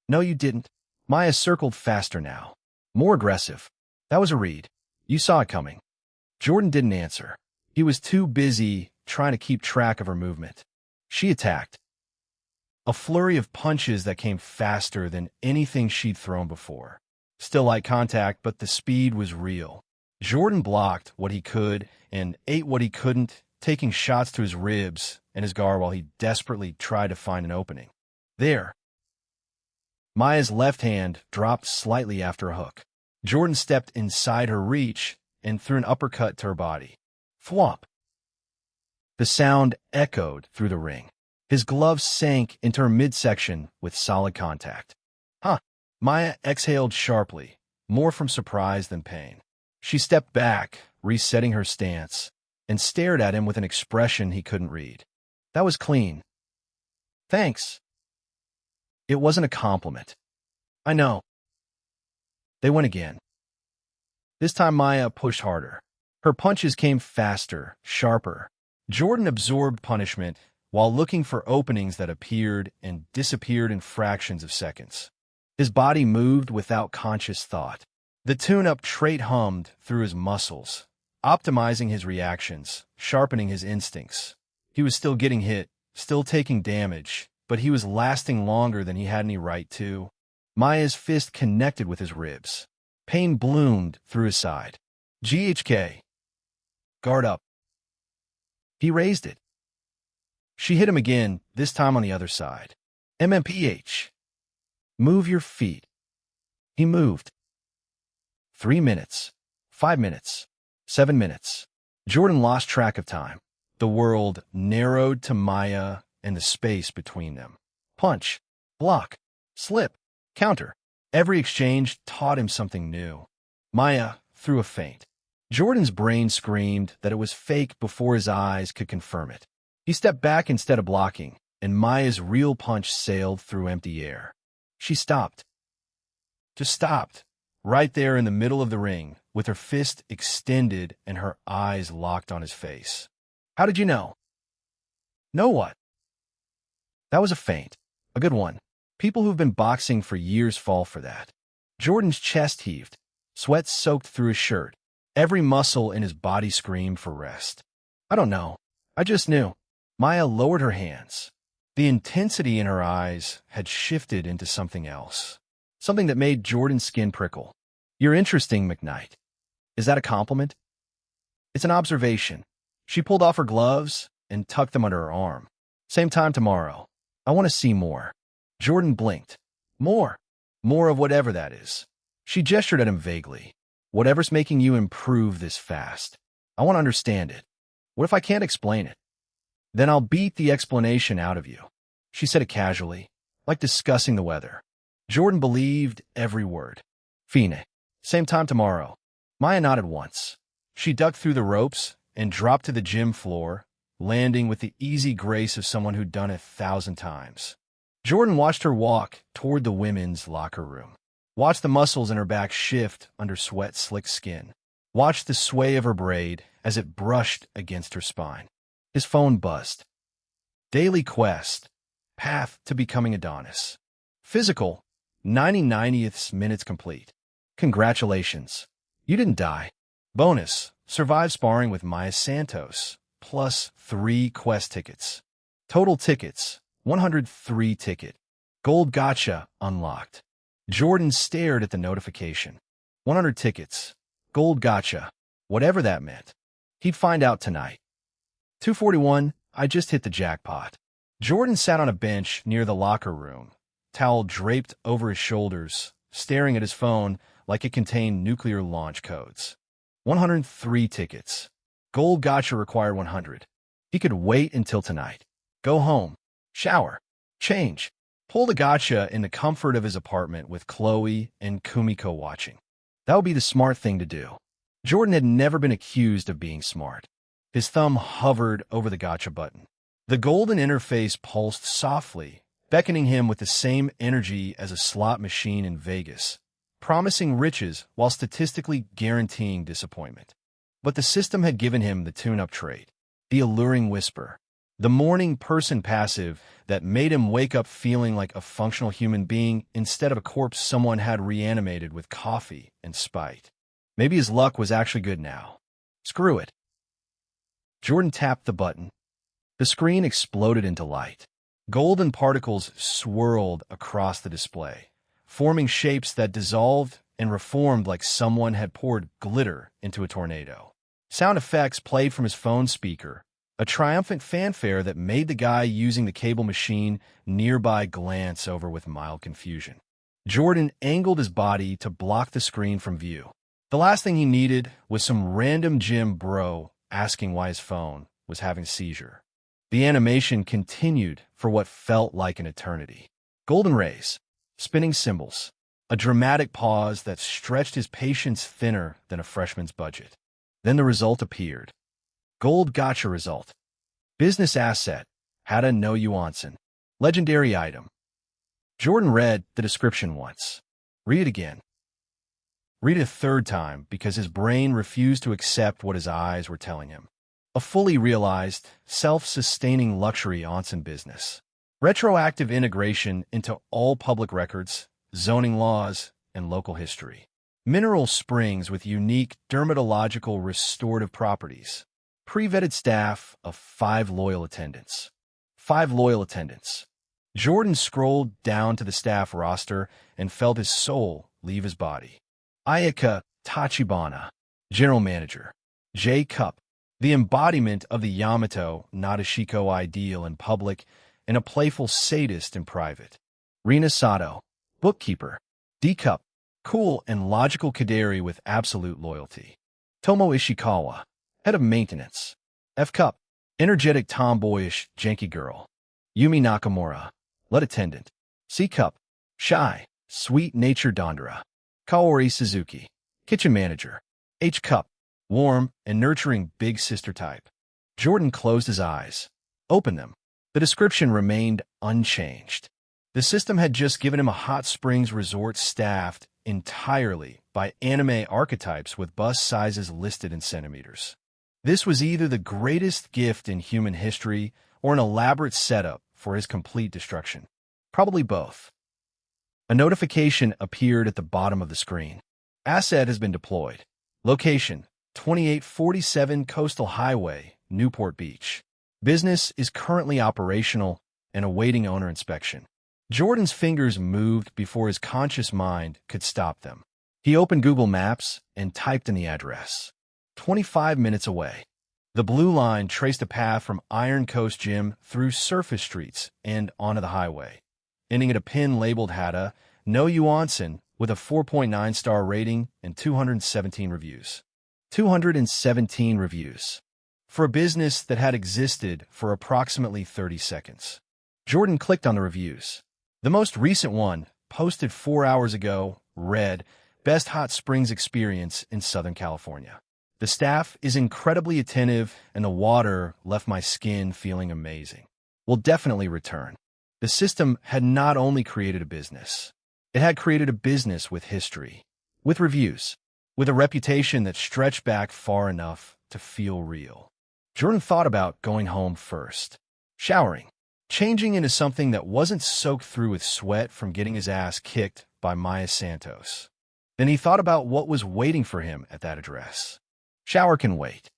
No, you didn't. Maya circled faster now. More aggressive. That was a read. You saw it coming. Jordan didn't answer. He was too busy trying to keep track of her movement. She attacked. A flurry of punches that came faster than anything she'd thrown before. Still light contact, but the speed was real. Jordan blocked what he could and ate what he couldn't, taking shots to his ribs and his guard while he desperately tried to find an opening. There. Maya's left hand dropped slightly after a hook. Jordan stepped inside her reach and threw an uppercut to her body. Thwomp. The sound echoed through the ring. His glove sank into her midsection with solid contact. Huh. Maya exhaled sharply, more from surprise than pain. She stepped back, resetting her stance, and stared at him with an expression he couldn't read. That was clean. Thanks. It wasn't a compliment. I know. They went again. This time Maya pushed harder. Her punches came faster, sharper. Jordan absorbed punishment while looking for openings that appeared and disappeared in fractions of seconds. His body moved without conscious thought. The tune-up trait hummed through his muscles, optimizing his reactions, sharpening his instincts. He was still getting hit, still taking damage, but he was lasting longer than he had any right to. Maya's fist connected with his ribs. Pain bloomed through his side. GHK. Guard up. He raised it. She hit him again, this time on the other side. MMPH. Move your feet. He moved. 3 minutes. 5 minutes. 7 minutes. Jordan lost track of time. The world narrowed to Maya and the space between them. Punch. Block. Slip. Counter. Every exchange taught him something new. Maya threw a feint. Jordan's brain screamed that it was fake before his eyes could confirm it. He stepped back instead of blocking, and Maya's real punch sailed through empty air. She stopped. Just stopped, right there in the middle of the ring, with her fist extended and her eyes locked on his face. How did you know? Know what? That was a feint. A good one. People who've been boxing for years fall for that. Jordan's chest heaved. Sweat soaked through his shirt. Every muscle in his body screamed for rest. I don't know. I just knew. Maya lowered her hands. The intensity in her eyes had shifted into something else. Something that made Jordan's skin prickle. You're interesting, McKnight. Is that a compliment? It's an observation. She pulled off her gloves and tucked them under her arm. Same time tomorrow. I want to see more. Jordan blinked. More. More of whatever that is. She gestured at him vaguely. Whatever's making you improve this fast. I want to understand it. What if I can't explain it? Then I'll beat the explanation out of you. She said it casually, like discussing the weather. Jordan believed every word. Fine. Same time tomorrow. Maya nodded once. She ducked through the ropes and dropped to the gym floor, landing with the easy grace of someone who'd done it 1,000 times. Jordan watched her walk toward the women's locker room. Watched the muscles in her back shift under sweat-slick skin. Watched the sway of her braid as it brushed against her spine. His phone buzzed. Daily quest. Path to becoming Adonis. Physical. 90/90th minutes complete. Congratulations. You didn't die. Bonus. Survive sparring with Maya Santos. Plus 3 quest tickets. Total tickets. 103 ticket. Gold gotcha unlocked. Jordan stared at the notification. 100 tickets. Gold gotcha. Whatever that meant. He'd find out tonight. 241. I just hit the jackpot. Jordan sat on a bench near the locker room, towel draped over his shoulders, staring at his phone like it contained nuclear launch codes. 103 tickets. Gold gotcha required 100. He could wait until tonight. Go home. Shower. Change. Pull the gotcha in the comfort of his apartment with Chloe and Kumiko watching. That would be the smart thing to do. Jordan had never been accused of being smart. His thumb hovered over the gotcha button. The golden interface pulsed softly, beckoning him with the same energy as a slot machine in Vegas, promising riches while statistically guaranteeing disappointment. But the system had given him the tune-up trait, the alluring whisper, the morning person passive that made him wake up feeling like a functional human being instead of a corpse someone had reanimated with coffee and spite. Maybe his luck was actually good now. Screw it. Jordan tapped the button. The screen exploded into light. Golden particles swirled across the display, forming shapes that dissolved and reformed like someone had poured glitter into a tornado. Sound effects played from his phone speaker, a triumphant fanfare that made the guy using the cable machine nearby glance over with mild confusion. Jordan angled his body to block the screen from view. The last thing he needed was some random gym bro asking why his phone was having a seizure. The animation continued for what felt like an eternity. Golden rays, spinning symbols, a dramatic pause that stretched his patience thinner than a freshman's budget. Then the result appeared. Gold gotcha result. Business asset. Hada no Yuansen. Legendary item. Jordan read the description once. Read it again. Read it a third time because his brain refused to accept what his eyes were telling him. A fully realized, self-sustaining luxury onsen business. Retroactive integration into all public records, zoning laws, and local history. Mineral springs with unique dermatological restorative properties. Pre-vetted staff of 5 loyal attendants. 5 loyal attendants. Jordan scrolled down to the staff roster and felt his soul leave his body. Ayaka Tachibana, General Manager. J. Cup, the embodiment of the Yamato Nadeshiko ideal in public and a playful sadist in private. Rina Sato, Bookkeeper. D. Cup, cool and logical Kaderi with absolute loyalty. Tomo Ishikawa, Head of Maintenance. F. Cup, energetic tomboyish janky girl. Yumi Nakamura, Lead Attendant. C. Cup, shy, sweet-natured Dondra. Kaori Suzuki, Kitchen Manager. H. Cup, warm and nurturing big sister type. Jordan closed his eyes. Opened them. The description remained unchanged. The system had just given him a hot springs resort staffed entirely by anime archetypes with bust sizes listed in centimeters. This was either the greatest gift in human history or an elaborate setup for his complete destruction? Probably both. A notification appeared at the bottom of the screen. Asset has been deployed. Location: 2847 Coastal Highway, Newport Beach. Business is currently operational and awaiting owner inspection. Jordan's fingers moved before his conscious mind could stop them. He opened Google Maps and typed in the address. 25 minutes away. The blue line traced a path from Iron Coast Gym through surface streets and onto the highway, ending at a pin labeled Hada, No Yuansen, with a 4.9-star rating and 217 reviews. 217 reviews. For a business that had existed for approximately 30 seconds. Jordan clicked on the reviews. The most recent one, posted 4 hours ago, read, Best hot springs experience in Southern California. The staff is incredibly attentive and the water left my skin feeling amazing. Will definitely return. The system had not only created a business, it had created a business with history, with reviews, with a reputation that stretched back far enough to feel real. Jordan thought about going home first, showering, changing into something that wasn't soaked through with sweat from getting his ass kicked by Maya Santos. Then he thought about what was waiting for him at that address. Shower can wait.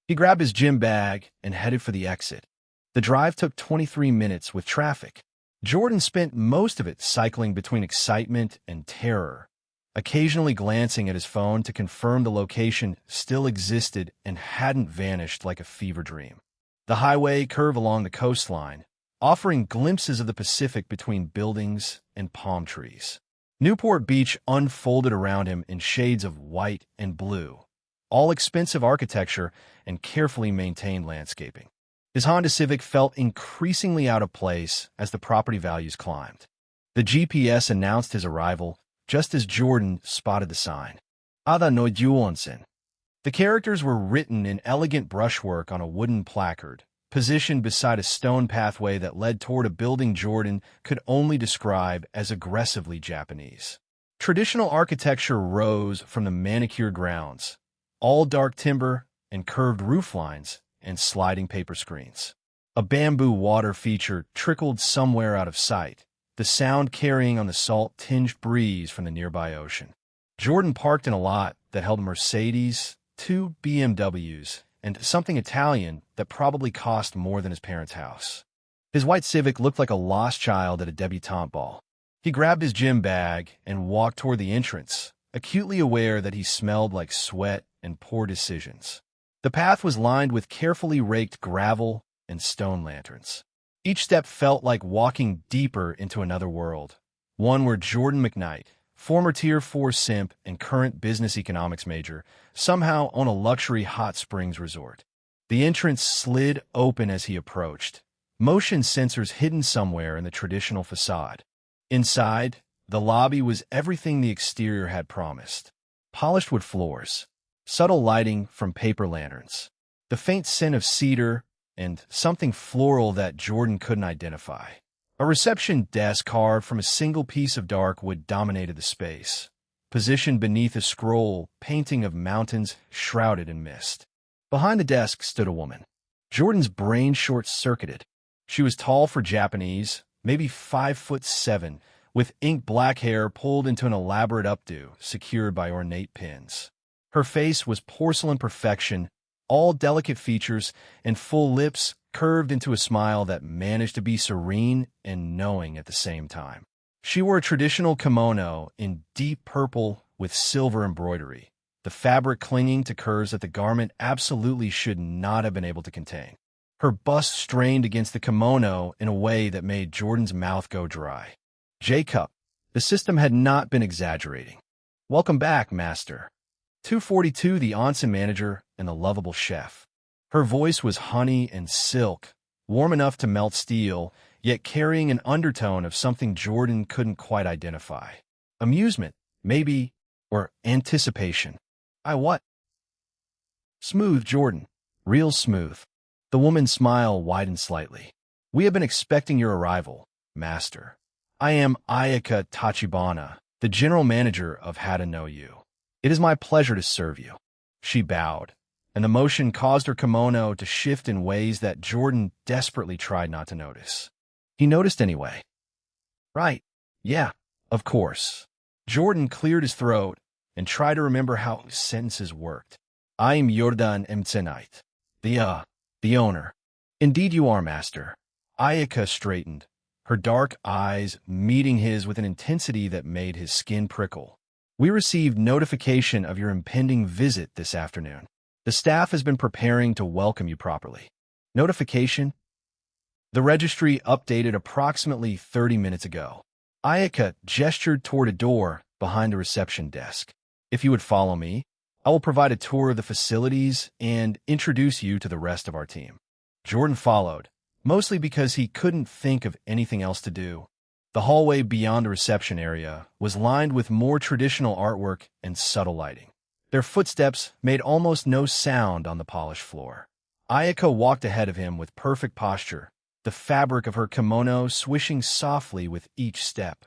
He grabbed his gym bag and headed for the exit. The drive took 23 minutes with traffic. Jordan spent most of it cycling between excitement and terror, occasionally glancing at his phone to confirm the location still existed and hadn't vanished like a fever dream. The highway curved along the coastline, offering glimpses of the Pacific between buildings and palm trees. Newport Beach unfolded around him in shades of white and blue, all expensive architecture and carefully maintained landscaping. His Honda Civic felt increasingly out of place as the property values climbed. The GPS announced his arrival just as Jordan spotted the sign. Ada no Yuansen. The characters were written in elegant brushwork on a wooden placard, positioned beside a stone pathway that led toward a building Jordan could only describe as aggressively Japanese. Traditional architecture rose from the manicured grounds, all dark timber and curved roof lines and sliding paper screens. A bamboo water feature trickled somewhere out of sight, the sound carrying on the salt-tinged breeze from the nearby ocean. Jordan parked in a lot that held a Mercedes, 2 BMWs, and something Italian that probably cost more than his parents' house. His white Civic looked like a lost child at a debutante ball. He grabbed his gym bag and walked toward the entrance, acutely aware that he smelled like sweat and poor decisions. The path was lined with carefully raked gravel and stone lanterns. Each step felt like walking deeper into another world, one where Jordan McKnight, former Tier 4 simp and current business economics major, somehow owned a luxury hot springs resort. The entrance slid open as he approached, motion sensors hidden somewhere in the traditional facade. Inside, the lobby was everything the exterior had promised. Polished wood floors, subtle lighting from paper lanterns, the faint scent of cedar, and something floral that Jordan couldn't identify. A reception desk carved from a single piece of dark wood dominated the space, positioned beneath a scroll painting of mountains shrouded in mist. Behind the desk stood a woman. Jordan's brain short-circuited. She was tall for Japanese, maybe 5'7", with ink black hair pulled into an elaborate updo secured by ornate pins. Her face was porcelain perfection, all delicate features and full lips curved into a smile that managed to be serene and knowing at the same time. She wore a traditional kimono in deep purple with silver embroidery, the fabric clinging to curves that the garment absolutely should not have been able to contain. Her bust strained against the kimono in a way that made Jordan's mouth go dry. Jacob, the system had not been exaggerating. Welcome back, Master. 242, the onsen manager and the lovable chef. Her voice was honey and silk, warm enough to melt steel, yet carrying an undertone of something Jordan couldn't quite identify. Amusement, maybe, or anticipation. What? Smooth, Jordan. Real smooth. The woman's smile widened slightly. We have been expecting your arrival, Master. I am Ayaka Tachibana, the general manager of Hada no Yu. It is my pleasure to serve you. She bowed, and the motion caused her kimono to shift in ways that Jordan desperately tried not to notice. He noticed anyway. Right. Yeah, of course. Jordan cleared his throat and tried to remember how sentences worked. I am Jordan Mtsenite, the owner. Indeed you are, master. Ayaka straightened, her dark eyes meeting his with an intensity that made his skin prickle. We received notification of your impending visit this afternoon. The staff has been preparing to welcome you properly. Notification? The registry updated approximately 30 minutes ago. Ayaka gestured toward a door behind the reception desk. If you would follow me, I will provide a tour of the facilities and introduce you to the rest of our team. Jordan followed, mostly because he couldn't think of anything else to do. The hallway beyond the reception area was lined with more traditional artwork and subtle lighting. Their footsteps made almost no sound on the polished floor. Ayaka walked ahead of him with perfect posture, the fabric of her kimono swishing softly with each step.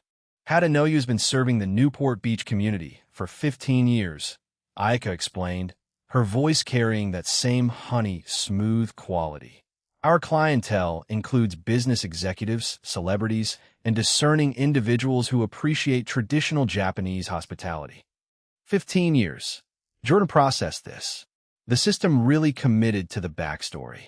Hadanoyu has been serving the Newport Beach community for 15 years, Ayaka explained, her voice carrying that same honey, smooth quality. Our clientele includes business executives, celebrities, and discerning individuals who appreciate traditional Japanese hospitality. 15 years. Jordan processed this. The system really committed to the backstory.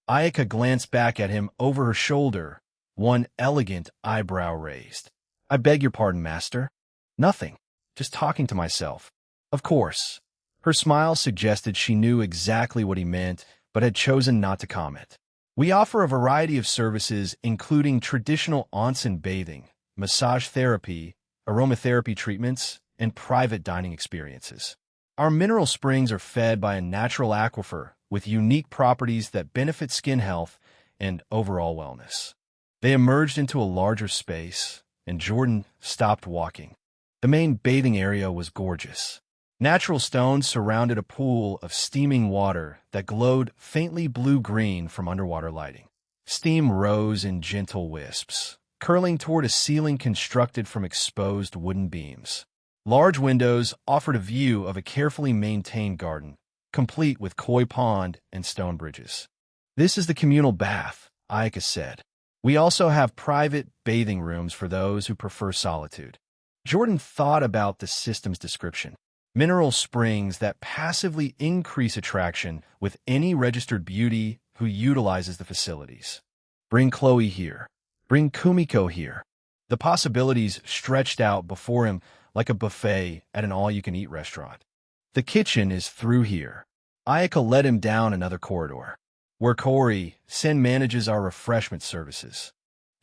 Ayaka glanced back at him over her shoulder, one elegant eyebrow raised. I beg your pardon, master. Nothing. Just talking to myself. Of course. Her smile suggested she knew exactly what he meant, but had chosen not to comment. We offer a variety of services, including traditional onsen bathing, massage therapy, aromatherapy treatments, and private dining experiences. Our mineral springs are fed by a natural aquifer with unique properties that benefit skin health and overall wellness. They emerged into a larger space, and Jordan stopped walking. The main bathing area was gorgeous. Natural stones surrounded a pool of steaming water that glowed faintly blue-green from underwater lighting. Steam rose in gentle wisps, curling toward a ceiling constructed from exposed wooden beams. Large windows offered a view of a carefully maintained garden, complete with koi pond and stone bridges. This is the communal bath, Ayaka said. We also have private bathing rooms for those who prefer solitude. Jordan thought about the system's description. Mineral springs that passively increase attraction with any registered beauty who utilizes the facilities. Bring Chloe here. Bring Kumiko here. The possibilities stretched out before him like a buffet at an all-you-can-eat restaurant. The kitchen is through here. Ayaka led him down another corridor, where Sen manages our refreshment services.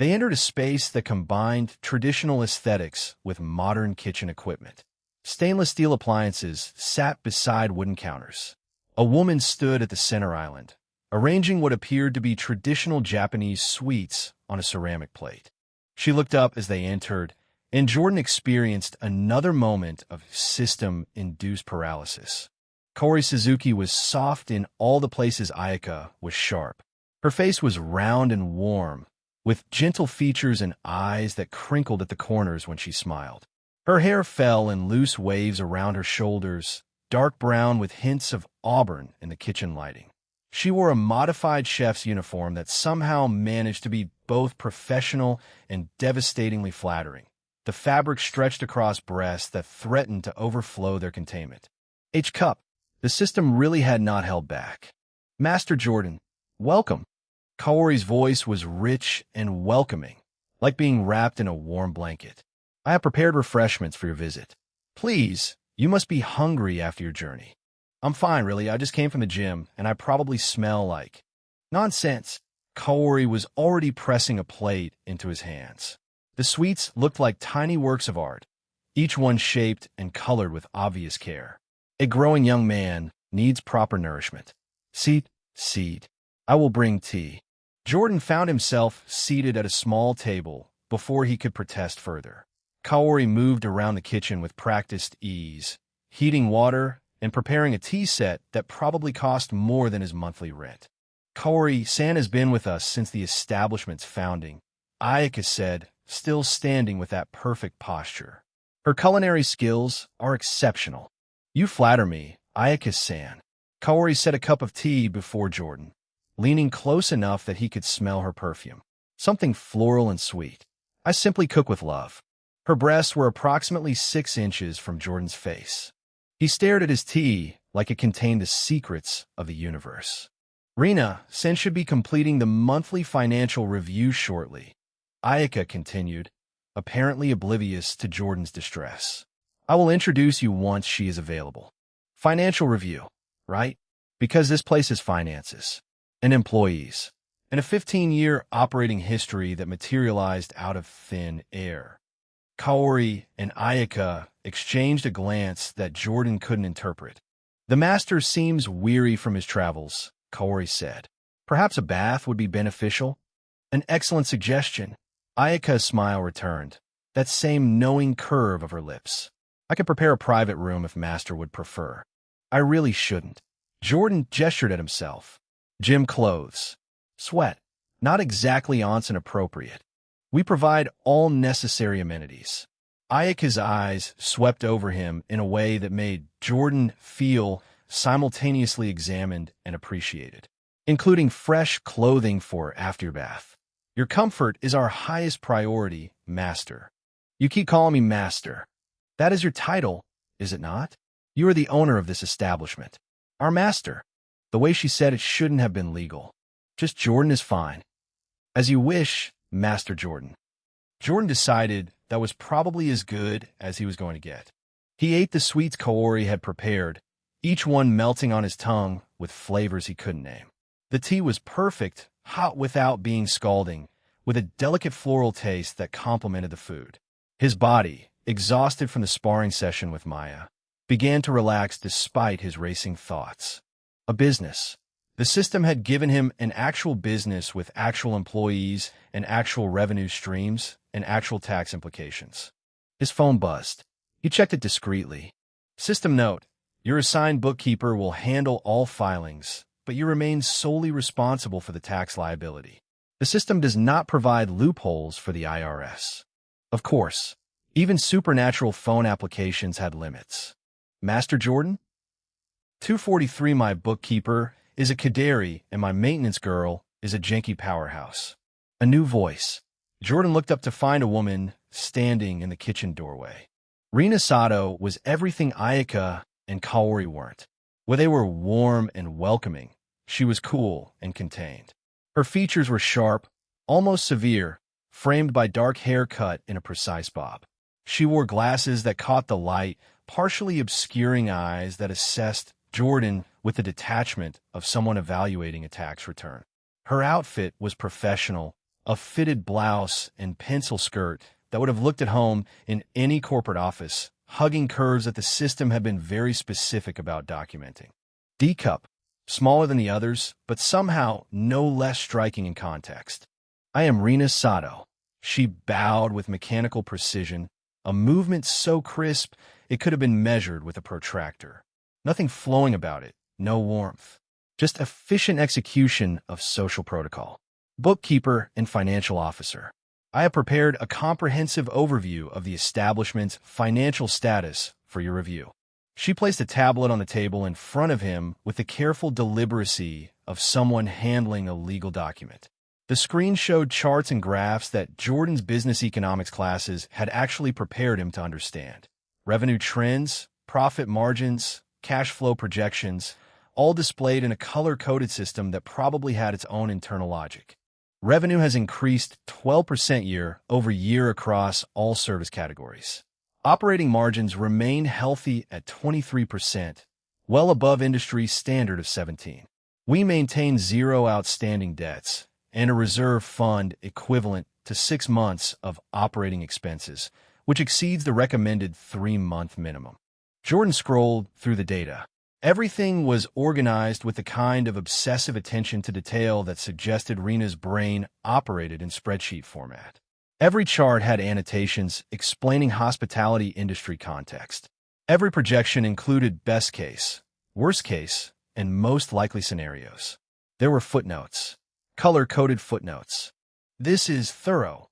They entered a space that combined traditional aesthetics with modern kitchen equipment. Stainless steel appliances sat beside wooden counters. A woman stood at the center island, arranging what appeared to be traditional Japanese sweets on a ceramic plate. She looked up as they entered, and Jordan experienced another moment of system-induced paralysis. Kori Suzuki was soft in all the places Ayaka was sharp. Her face was round and warm, with gentle features and eyes that crinkled at the corners when she smiled. Her hair fell in loose waves around her shoulders, dark brown with hints of auburn in the kitchen lighting. She wore a modified chef's uniform that somehow managed to be both professional and devastatingly flattering. The fabric stretched across breasts that threatened to overflow their containment. H-Cup. The system really had not held back. Master Jordan, welcome. Kaori's voice was rich and welcoming, like being wrapped in a warm blanket. I have prepared refreshments for your visit. Please, you must be hungry after your journey. I'm fine, really. I just came from the gym, and I probably smell like... Nonsense. Kaori was already pressing a plate into his hands. The sweets looked like tiny works of art, each one shaped and colored with obvious care. A growing young man needs proper nourishment. Seat. I will bring tea. Jordan found himself seated at a small table before he could protest further. Kaori moved around the kitchen with practiced ease, heating water and preparing a tea set that probably cost more than his monthly rent. Kaori-san has been with us since the establishment's founding, Ayaka said, still standing with that perfect posture. Her culinary skills are exceptional. You flatter me, Ayaka-san. Kaori set a cup of tea before Jordan, leaning close enough that he could smell her perfume. something floral and sweet. I simply cook with love. Her breasts were approximately 6 inches from Jordan's face. He stared at his tea like it contained the secrets of the universe. Rena, Sen should be completing the monthly financial review shortly. Ayaka continued, apparently oblivious to Jordan's distress. I will introduce you once she is available. Financial review, right? Because this place is finances and employees and a 15-year operating history that materialized out of thin air. Kaori and Ayaka exchanged a glance that Jordan couldn't interpret. The master seems weary from his travels, Kaori said. Perhaps a bath would be beneficial? An excellent suggestion. Ayaka's smile returned, that same knowing curve of her lips. I could prepare a private room if master would prefer. I really shouldn't. Jordan gestured at himself. Gym clothes. Sweat. Not exactly onsen appropriate. We provide all necessary amenities. Ayaka's eyes swept over him in a way that made Jordan feel simultaneously examined and appreciated, including fresh clothing for after your bath. Your comfort is our highest priority, master. You keep calling me master. That is your title, is it not? You are the owner of this establishment. Our master. The way she said it shouldn't have been legal. Just Jordan is fine. As you wish, Master Jordan. Jordan decided that was probably as good as he was going to get. He ate the sweets Kaori had prepared, each one melting on his tongue with flavors he couldn't name. The tea was perfect, hot without being scalding, with a delicate floral taste that complemented the food. His body, exhausted from the sparring session with Maya, began to relax despite his racing thoughts. A business. The system had given him an actual business with actual employees and actual revenue streams and actual tax implications. His phone buzzed. He checked it discreetly. System note, your assigned bookkeeper will handle all filings, but you remain solely responsible for the tax liability. The system does not provide loopholes for the IRS. Of course, even supernatural phone applications had limits. Master Jordan? 243 my bookkeeper is a Kaderi, and my maintenance girl is a janky powerhouse. A new voice. Jordan looked up to find a woman standing in the kitchen doorway. Rina Sato was everything Ayaka and Kaori weren't. Where they were warm and welcoming, she was cool and contained. Her features were sharp, almost severe, framed by dark hair cut in a precise bob. She wore glasses that caught the light, partially obscuring eyes that assessed Jordan with the detachment of someone evaluating a tax return. Her outfit was professional, a fitted blouse and pencil skirt that would have looked at home in any corporate office, hugging curves that the system had been very specific about documenting. D-cup, smaller than the others, but somehow no less striking in context. I am Rina Sato. She bowed with mechanical precision, a movement so crisp it could have been measured with a protractor. Nothing flowing about it, no warmth. Just efficient execution of social protocol. Bookkeeper and financial officer. I have prepared a comprehensive overview of the establishment's financial status for your review. She placed a tablet on the table in front of him with the careful deliberacy of someone handling a legal document. The screen showed charts and graphs that Jordan's business economics classes had actually prepared him to understand. Revenue trends, profit margins, cash flow projections, all displayed in a color-coded system that probably had its own internal logic. Revenue has increased 12% year-over-year across all service categories. Operating margins remain healthy at 23%, well above industry standard of 17%. We maintain 0 outstanding debts and a reserve fund equivalent to 6 months of operating expenses, which exceeds the recommended 3-month minimum. Jordan scrolled through the data. Everything was organized with the kind of obsessive attention to detail that suggested Rena's brain operated in spreadsheet format. Every chart had annotations explaining hospitality industry context. Every projection included best case, worst case, and most likely scenarios. There were footnotes, color-coded footnotes. This is thorough.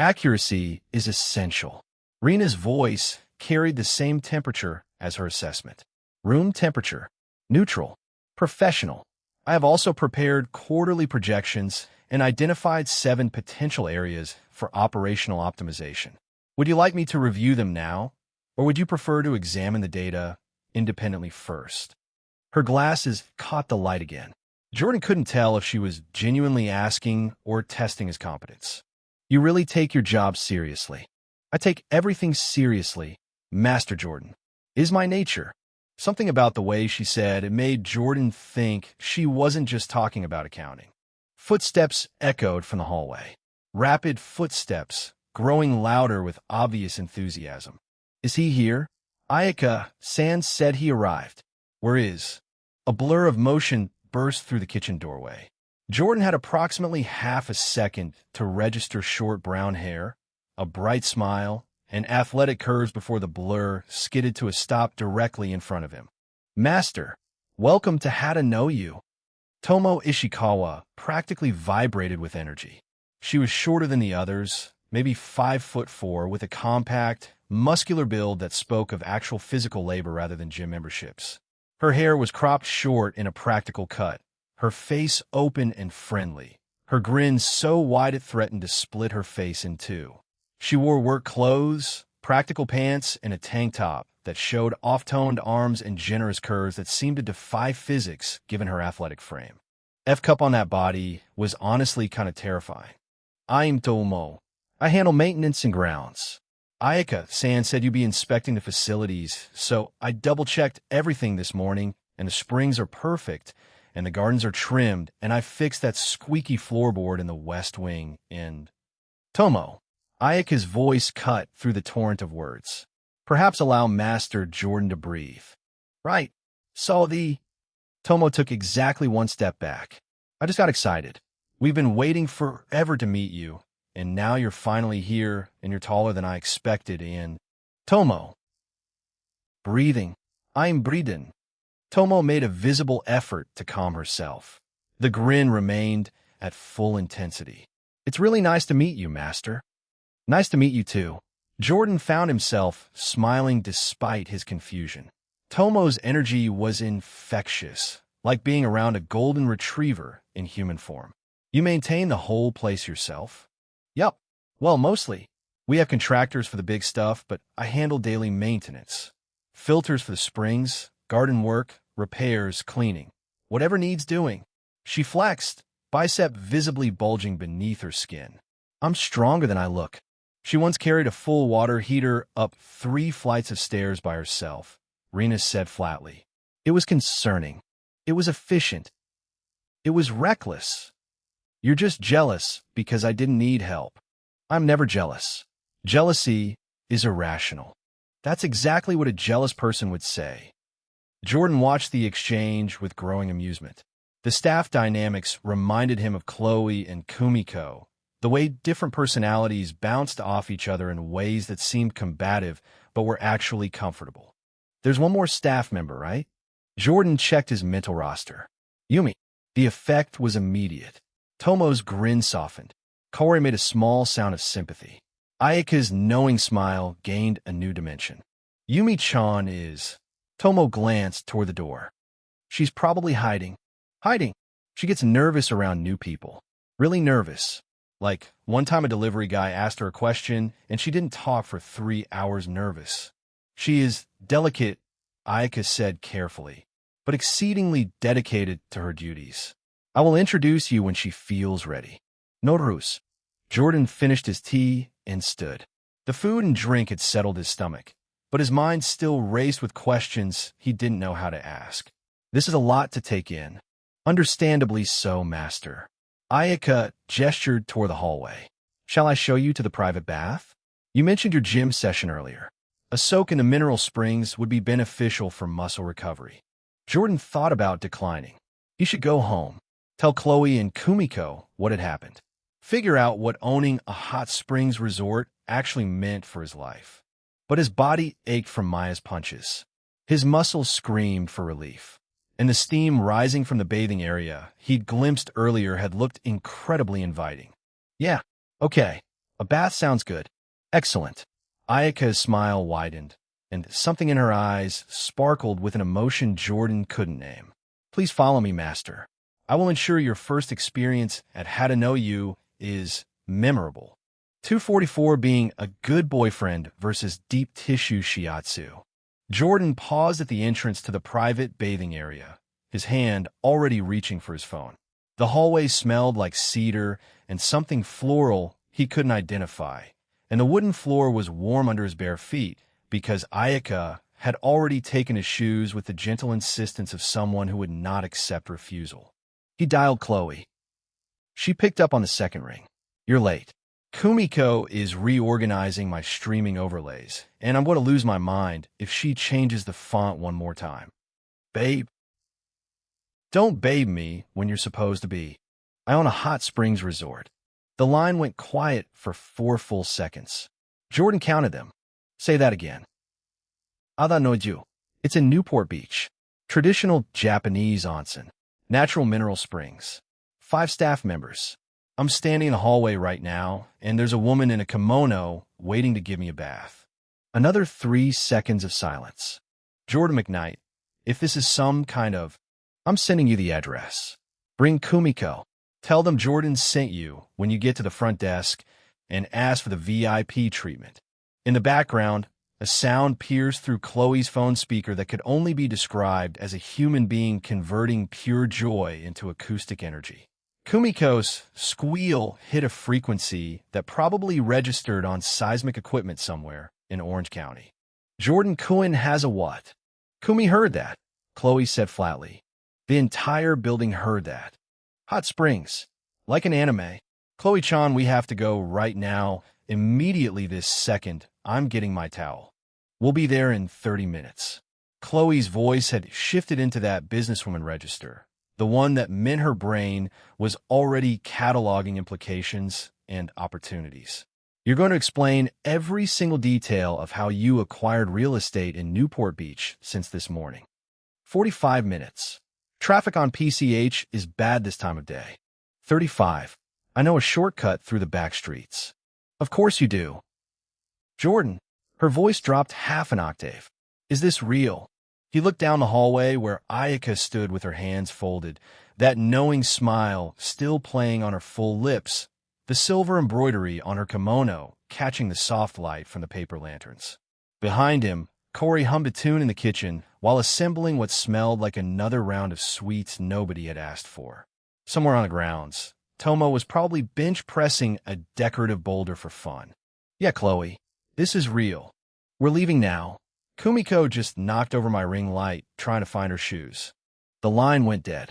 Accuracy is essential. Rena's voice carried the same temperature as her assessment. Room temperature, neutral, professional. I have also prepared quarterly projections and identified 7 potential areas for operational optimization. Would you like me to review them now, or would you prefer to examine the data independently first? Her glasses caught the light again. Jordan couldn't tell if she was genuinely asking or testing his competence. You really take your job seriously. I take everything seriously, Master Jordan. Is my nature. Something about the way she said it made Jordan think she wasn't just talking about accounting. Footsteps echoed from the hallway. Rapid footsteps, growing louder with obvious enthusiasm. Is he here? Ayaka-san said he arrived. Where is? A blur of motion burst through the kitchen doorway. Jordan had approximately half a second to register short brown hair, a bright smile, and athletic curves before the blur skidded to a stop directly in front of him. Master, welcome to How to Know You. Tomo Ishikawa practically vibrated with energy. She was shorter than the others, maybe 5'4", with a compact, muscular build that spoke of actual physical labor rather than gym memberships. Her hair was cropped short in a practical cut, her face open and friendly, her grin so wide it threatened to split her face in two. She wore work clothes, practical pants, and a tank top that showed off-toned arms and generous curves that seemed to defy physics given her athletic frame. F-cup on that body was honestly kind of terrifying. I'm Tomo. I handle maintenance and grounds. Ayaka-san said you'd be inspecting the facilities, so I double-checked everything this morning, and the springs are perfect, and the gardens are trimmed, and I fixed that squeaky floorboard in the west wing, and... Tomo. Ayaka's voice cut through the torrent of words. Perhaps allow Master Jordan to breathe. Right. So Tomo took exactly one step back. I just got excited. We've been waiting forever to meet you, and now you're finally here, and you're taller than I expected, and... Tomo. Breathing. I'm breathing. Tomo made a visible effort to calm herself. The grin remained at full intensity. It's really nice to meet you, Master. Nice to meet you, too. Jordan found himself smiling despite his confusion. Tomo's energy was infectious, like being around a golden retriever in human form. You maintain the whole place yourself? Yup. Well, mostly. We have contractors for the big stuff, but I handle daily maintenance. Filters for the springs, garden work, repairs, cleaning. Whatever needs doing. She flexed, bicep visibly bulging beneath her skin. I'm stronger than I look. She once carried a full water heater up 3 flights of stairs by herself, Rena said flatly. It was concerning. It was efficient. It was reckless. You're just jealous because I didn't need help. I'm never jealous. Jealousy is irrational. That's exactly what a jealous person would say. Jordan watched the exchange with growing amusement. The staff dynamics reminded him of Chloe and Kumiko, the way different personalities bounced off each other in ways that seemed combative but were actually comfortable. There's one more staff member, right? Jordan checked his mental roster. Yumi. The effect was immediate. Tomo's grin softened. Kaori made a small sound of sympathy. Ayaka's knowing smile gained a new dimension. Yumi-chan is... Tomo glanced toward the door. She's probably hiding. Hiding. She gets nervous around new people. Really nervous. Like, one time a delivery guy asked her a question, and she didn't talk for 3 hours nervous. She is delicate, Ayaka said carefully, but exceedingly dedicated to her duties. I will introduce you when she feels ready. Norus. Jordan finished his tea and stood. The food and drink had settled his stomach, but his mind still raced with questions he didn't know how to ask. This is a lot to take in. Understandably so, Master. Ayaka gestured toward the hallway. Shall I show you to the private bath? You mentioned your gym session earlier. A soak in the mineral springs would be beneficial for muscle recovery. Jordan thought about declining. He should go home, tell Chloe and Kumiko what had happened, figure out what owning a hot springs resort actually meant for his life. But his body ached from Maya's punches. His muscles screamed for relief. And the steam rising from the bathing area he'd glimpsed earlier had looked incredibly inviting. Yeah, okay, a bath sounds good. Excellent. Ayaka's smile widened, and something in her eyes sparkled with an emotion Jordan couldn't name. Please follow me, Master. I will ensure your first experience at How to Know You is memorable. 244 being a good boyfriend versus deep tissue shiatsu. Jordan paused at the entrance to the private bathing area, his hand already reaching for his phone. The hallway smelled like cedar and something floral he couldn't identify, and the wooden floor was warm under his bare feet because Ayaka had already taken his shoes with the gentle insistence of someone who would not accept refusal. He dialed Chloe. She picked up on the second ring. "You're late. Kumiko is reorganizing my streaming overlays, and I'm going to lose my mind if she changes the font one more time." "Babe." "Don't babe me when you're supposed to be. I own a hot springs resort." The line went quiet for 4 full seconds. Jordan counted them. "Say that again." "Ada no ju." It's in Newport Beach. Traditional Japanese onsen. Natural mineral springs. 5 staff members. I'm standing in the hallway right now, and there's a woman in a kimono waiting to give me a bath. Another 3 seconds of silence. "Jordan McKnight, if this is some kind of... I'm sending you the address. Bring Kumiko. Tell them Jordan sent you when you get to the front desk and ask for the VIP treatment." In the background, a sound pierced through Chloe's phone speaker that could only be described as a human being converting pure joy into acoustic energy. Kumiko's squeal hit a frequency that probably registered on seismic equipment somewhere in Orange County. "Jordan Kuhn has a what?" "Kumi heard that," Chloe said flatly. The entire building heard that. "Hot springs. Like an anime. Chloe-chan, we have to go right now. Immediately this second, I'm getting my towel. We'll be there in 30 minutes. Chloe's voice had shifted into that businesswoman register, the one that meant her brain was already cataloging implications and opportunities. "You're going to explain every single detail of how you acquired real estate in Newport Beach since this morning. 45 minutes. Traffic on PCH is bad this time of day. 35. I know a shortcut through the back streets." "Of course you do." "Jordan." Her voice dropped half an octave. "Is this real?" He looked down the hallway where Ayaka stood with her hands folded, that knowing smile still playing on her full lips, the silver embroidery on her kimono catching the soft light from the paper lanterns. Behind him, Corey hummed a tune in the kitchen while assembling what smelled like another round of sweets nobody had asked for. Somewhere on the grounds, Tomo was probably bench pressing a decorative boulder for fun. "Yeah, Chloe, this is real. We're leaving now." Kumiko just knocked over my ring light, trying to find her shoes. The line went dead.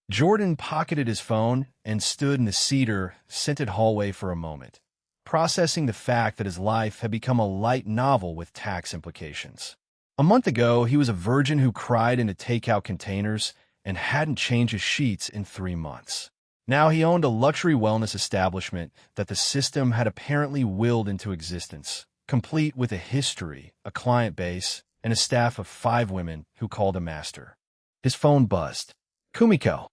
Jordan pocketed his phone and stood in the cedar-scented hallway for a moment, processing the fact that his life had become a light novel with tax implications. A month ago, he was a virgin who cried into takeout containers and hadn't changed his sheets in 3 months. Now he owned a luxury wellness establishment that the system had apparently willed into existence, complete with a history, a client base, and a staff of 5 women who called him master. His phone buzzed. "Kumiko."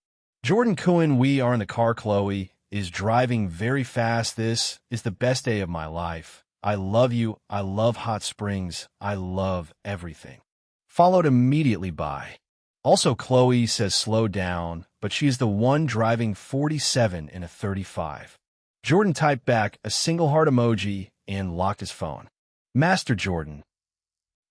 "Jordan Kuhn, we are in the car. Chloe is driving very fast. This is the best day of my life. I love you. I love hot springs. I love everything." Followed immediately by, "Also, Chloe says slow down, but she is the one driving 47 in a 35. Jordan typed back a single heart emoji and locked his phone. "Master Jordan."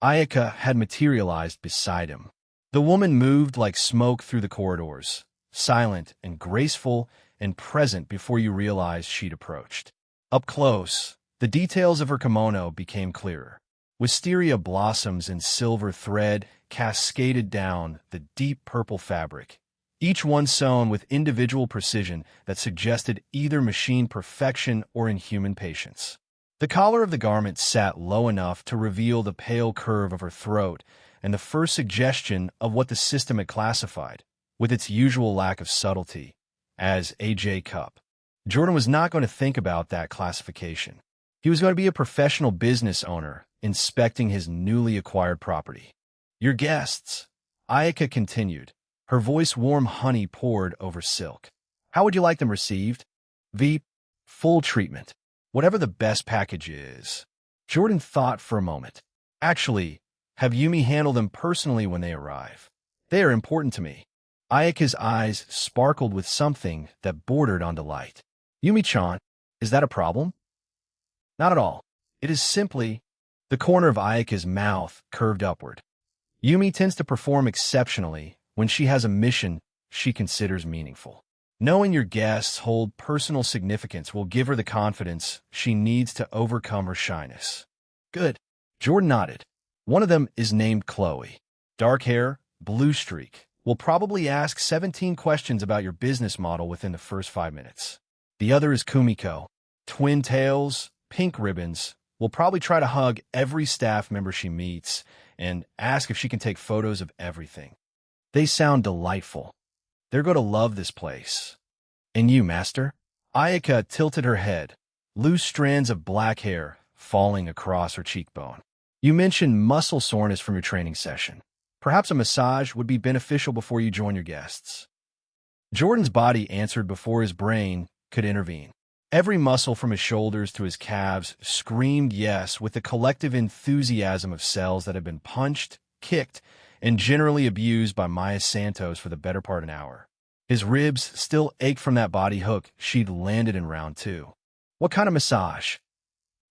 Ayaka had materialized beside him. The woman moved like smoke through the corridors, silent and graceful and present before you realized she'd approached. Up close, the details of her kimono became clearer. Wisteria blossoms and silver thread cascaded down the deep purple fabric, each one sewn with individual precision that suggested either machine perfection or inhuman patience. The collar of the garment sat low enough to reveal the pale curve of her throat and the first suggestion of what the system had classified, with its usual lack of subtlety, as AJ Cup. Jordan was not going to think about that classification. He was going to be a professional business owner inspecting his newly acquired property. "Your guests," Ayaka continued. Her voice warm honey poured over silk. "How would you like them received?" "VIP, full treatment. Whatever the best package is." Jordan thought for a moment. "Actually, have Yumi handle them personally when they arrive. They are important to me." Ayaka's eyes sparkled with something that bordered on delight. Yumi-chan, is that a problem? Not at all. It is simply... The corner of Ayaka's mouth curved upward. Yumi tends to perform exceptionally when she has a mission she considers meaningful. Knowing your guests hold personal significance will give her the confidence she needs to overcome her shyness. Good. Jordan nodded. One of them is named Chloe. Dark hair, blue streak. Will probably ask 17 questions about your business model within the first 5 minutes. The other is Kumiko. Twin tails, pink ribbons. Will probably try to hug every staff member she meets and ask if she can take photos of everything. They sound delightful. They're going to love this place. And you, Master? Ayaka tilted her head, loose strands of black hair falling across her cheekbone. You mentioned muscle soreness from your training session. Perhaps a massage would be beneficial before you join your guests. Jordan's body answered before his brain could intervene. Every muscle from his shoulders to his calves screamed yes with the collective enthusiasm of cells that had been punched, kicked, and generally abused by Maya Santos for the better part of an hour. His ribs still ached from that body hook she'd landed in round 2. What kind of massage?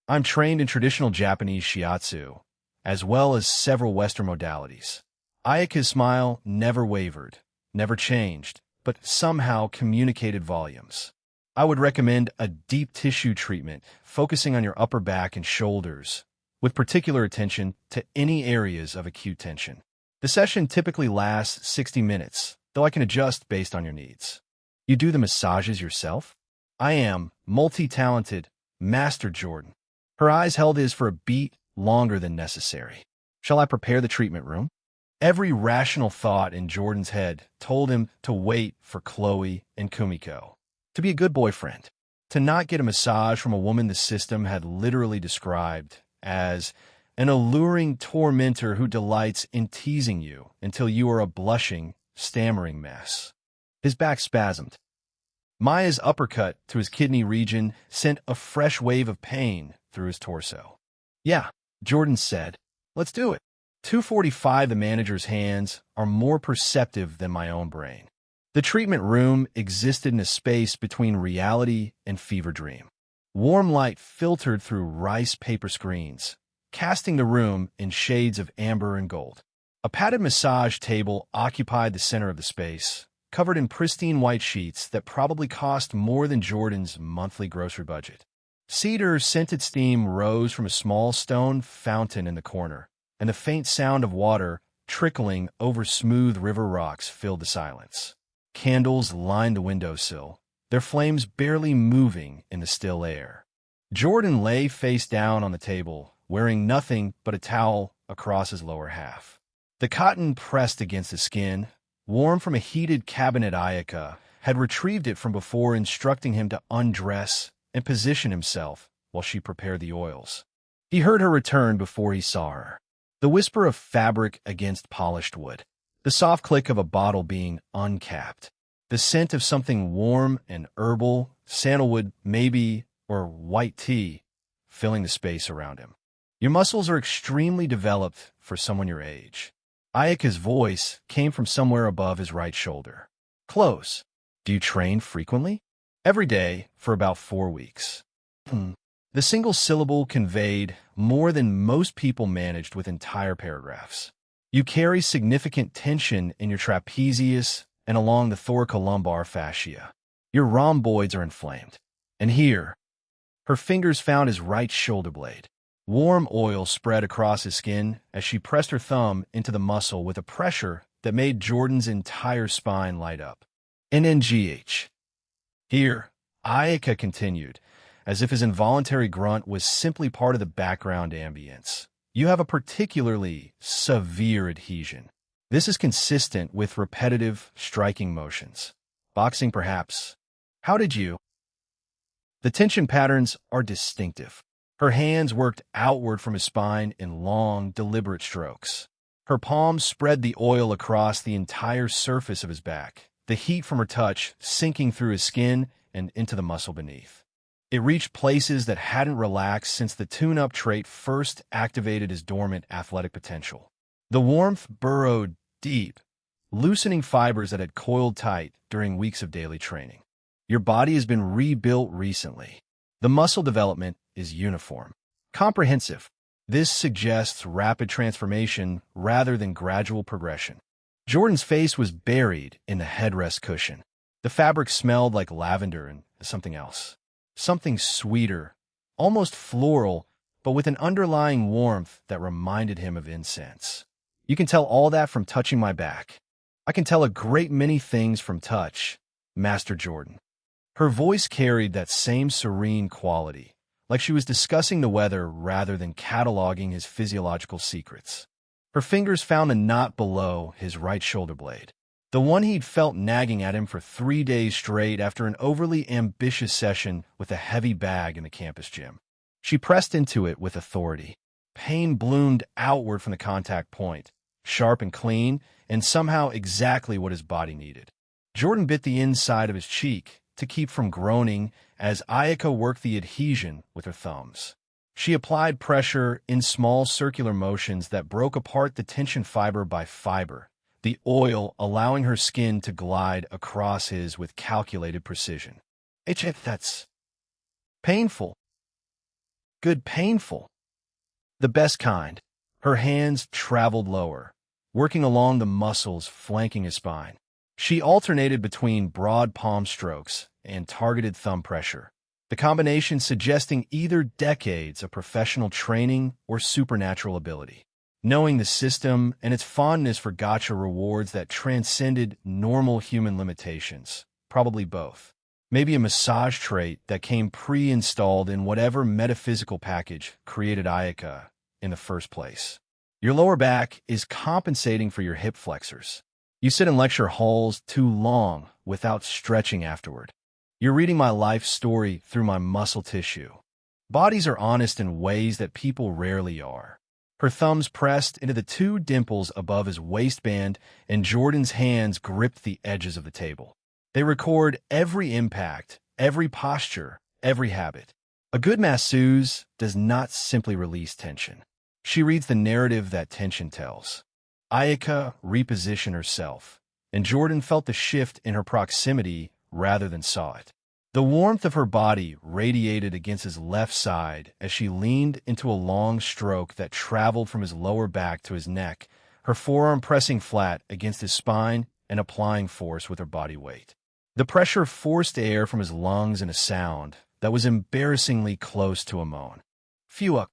I'm trained in traditional Japanese shiatsu, as well as several Western modalities. Ayaka's smile never wavered, never changed, but somehow communicated volumes. I would recommend a deep tissue treatment focusing on your upper back and shoulders, with particular attention to any areas of acute tension. The session typically lasts 60 minutes, though I can adjust based on your needs. You do the massages yourself? I am multi-talented, Master Jordan. Her eyes held his for a beat longer than necessary. Shall I prepare the treatment room? Every rational thought in Jordan's head told him to wait for Chloe and Kumiko. To be a good boyfriend. To not get a massage from a woman the system had literally described as an alluring tormentor who delights in teasing you until you are a blushing, stammering mess. His back spasmed. Maya's uppercut to his kidney region sent a fresh wave of pain through his torso. Yeah, Jordan said. Let's do it. 245 the manager's hands are more perceptive than my own brain. The treatment room existed in a space between reality and fever dream. Warm light filtered through rice paper screens, casting the room in shades of amber and gold. A padded massage table occupied the center of the space, covered in pristine white sheets that probably cost more than Jordan's monthly grocery budget. Cedar-scented steam rose from a small stone fountain in the corner, and the faint sound of water trickling over smooth river rocks filled the silence. Candles lined the windowsill, their flames barely moving in the still air. Jordan lay face down on the table, wearing nothing but a towel across his lower half. The cotton pressed against his skin, warm from a heated cabinet. Ayaka had retrieved it from before instructing him to undress and position himself while she prepared the oils. He heard her return before he saw her. The whisper of fabric against polished wood. The soft click of a bottle being uncapped. The scent of something warm and herbal, sandalwood maybe, or white tea, filling the space around him. Your muscles are extremely developed for someone your age. Ayaka's voice came from somewhere above his right shoulder. Close. Do you train frequently? Every day for about 4 weeks. The single syllable conveyed more than most people managed with entire paragraphs. You carry significant tension in your trapezius and along the thoracolumbar fascia. Your rhomboids are inflamed. And here, her fingers found his right shoulder blade. Warm oil spread across his skin as she pressed her thumb into the muscle with a pressure that made Jordan's entire spine light up. NNGH. Here, Ayaka continued, as if his involuntary grunt was simply part of the background ambience. You have a particularly severe adhesion. This is consistent with repetitive, striking motions. Boxing, perhaps. How did you? The tension patterns are distinctive. Her hands worked outward from his spine in long, deliberate strokes. Her palms spread the oil across the entire surface of his back, the heat from her touch sinking through his skin and into the muscle beneath. It reached places that hadn't relaxed since the tune-up trait first activated his dormant athletic potential. The warmth burrowed deep, loosening fibers that had coiled tight during weeks of daily training. Your body has been rebuilt recently. The muscle development is uniform, comprehensive. This suggests rapid transformation rather than gradual progression. Jordan's face was buried in the headrest cushion. The fabric smelled like lavender and something else. Something sweeter, almost floral, but with an underlying warmth that reminded him of incense. You can tell all that from touching my back. I can tell a great many things from touch, Master Jordan. Her voice carried that same serene quality, like she was discussing the weather rather than cataloging his physiological secrets. Her fingers found a knot below his right shoulder blade, the one he'd felt nagging at him for 3 days straight after an overly ambitious session with a heavy bag in the campus gym. She pressed into it with authority. Pain bloomed outward from the contact point, sharp and clean, and somehow exactly what his body needed. Jordan bit the inside of his cheek to keep from groaning as Ayaka worked the adhesion with her thumbs. She applied pressure in small circular motions that broke apart the tension fiber by fiber, the oil allowing her skin to glide across his with calculated precision. That's painful. Good painful. The best kind. Her hands traveled lower, working along the muscles flanking his spine. She alternated between broad palm strokes and targeted thumb pressure, the combination suggesting either decades of professional training or supernatural ability. Knowing the system and its fondness for gotcha rewards that transcended normal human limitations, probably both. Maybe a massage trait that came pre-installed in whatever metaphysical package created Ayaka in the first place. Your lower back is compensating for your hip flexors. You sit in lecture halls too long without stretching afterward. You're reading my life story through my muscle tissue. Bodies are honest in ways that people rarely are. Her thumbs pressed into the 2 dimples above his waistband, and Jordan's hands gripped the edges of the table. They record every impact, every posture, every habit. A good masseuse does not simply release tension. She reads the narrative that tension tells. Ayaka repositioned herself, and Jordan felt the shift in her proximity rather than saw it. The warmth of her body radiated against his left side as she leaned into a long stroke that traveled from his lower back to his neck, her forearm pressing flat against his spine and applying force with her body weight. The pressure forced air from his lungs in a sound that was embarrassingly close to a moan. Phew.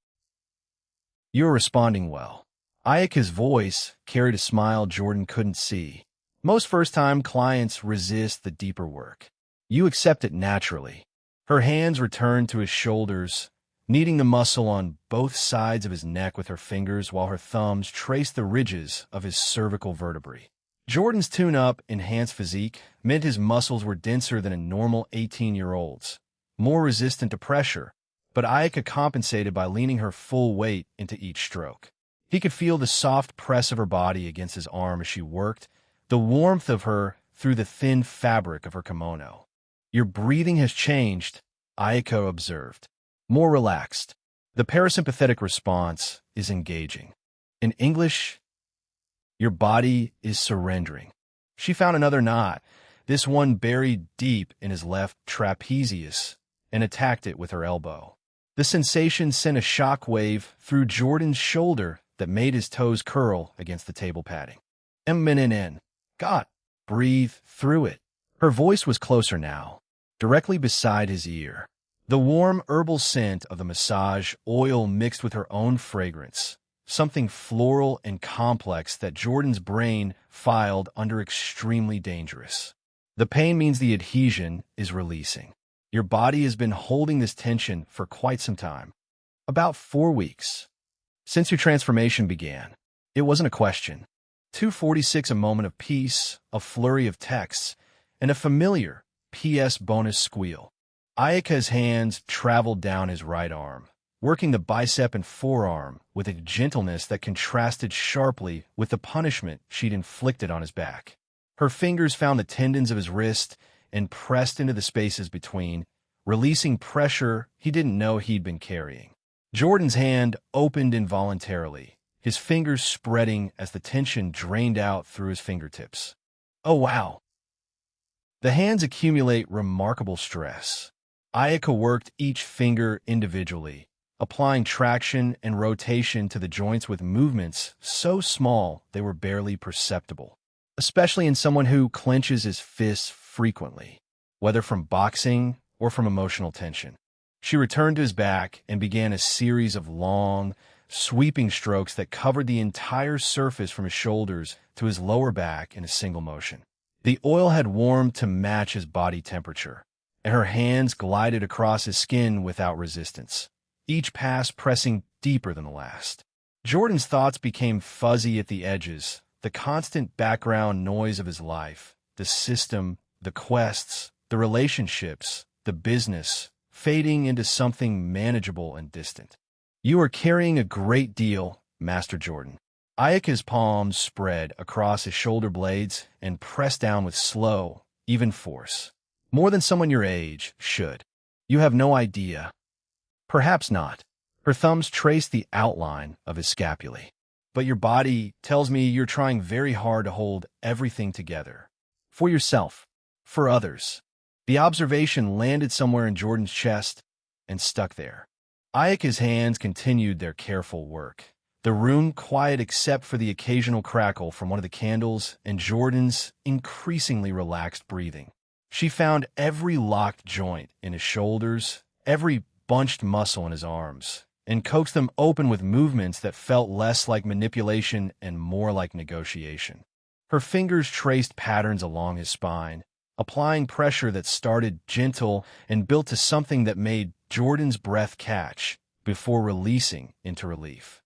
You're responding well. Ayaka's voice carried a smile Jordan couldn't see. Most first-time clients resist the deeper work. You accept it naturally. Her hands returned to his shoulders, kneading the muscle on both sides of his neck with her fingers while her thumbs traced the ridges of his cervical vertebrae. Jordan's tune-up, enhanced physique meant his muscles were denser than a normal 18-year-old's, more resistant to pressure, but Ayaka compensated by leaning her full weight into each stroke. He could feel the soft press of her body against his arm as she worked, the warmth of her through the thin fabric of her kimono. Your breathing has changed, Ayaka observed. More relaxed. The parasympathetic response is engaging. In English, your body is surrendering. She found another knot, this one buried deep in his left trapezius, and attacked it with her elbow. The sensation sent a shock wave through Jordan's shoulder that made his toes curl against the table padding. MNN. God, breathe through it. Her voice was closer now, directly beside his ear. The warm herbal scent of the massage oil mixed with her own fragrance, something floral and complex that Jordan's brain filed under extremely dangerous. The pain means the adhesion is releasing. Your body has been holding this tension for quite some time. About 4 weeks. Since your transformation began. It wasn't a question. 246 a moment of peace, a flurry of texts, and a familiar PS bonus squeal. Ayaka's hands traveled down his right arm, working the bicep and forearm with a gentleness that contrasted sharply with the punishment she'd inflicted on his back. Her fingers found the tendons of his wrist and pressed into the spaces between, releasing pressure he didn't know he'd been carrying. Jordan's hand opened involuntarily, his fingers spreading as the tension drained out through his fingertips. Oh, wow. The hands accumulate remarkable stress. Ayaka worked each finger individually, applying traction and rotation to the joints with movements so small they were barely perceptible, especially in someone who clenches his fists frequently, whether from boxing or from emotional tension. She returned to his back and began a series of long, sweeping strokes that covered the entire surface from his shoulders to his lower back in a single motion. The oil had warmed to match his body temperature, and her hands glided across his skin without resistance, each pass pressing deeper than the last. Jordan's thoughts became fuzzy at the edges, the constant background noise of his life, the system, the quests, the relationships, the business, fading into something manageable and distant. You are carrying a great deal, Master Jordan. Ayaka's palms spread across his shoulder blades and pressed down with slow, even force. More than someone your age should. You have no idea. Perhaps not. Her thumbs traced the outline of his scapulae. But your body tells me you're trying very hard to hold everything together. For yourself. For others. The observation landed somewhere in Jordan's chest and stuck there. Ayaka's hands continued their careful work. The room quiet except for the occasional crackle from one of the candles and Jordan's increasingly relaxed breathing. She found every locked joint in his shoulders, every bunched muscle in his arms, and coaxed them open with movements that felt less like manipulation and more like negotiation. Her fingers traced patterns along his spine, applying pressure that started gentle and built to something that made Jordan's breath catch before releasing into relief.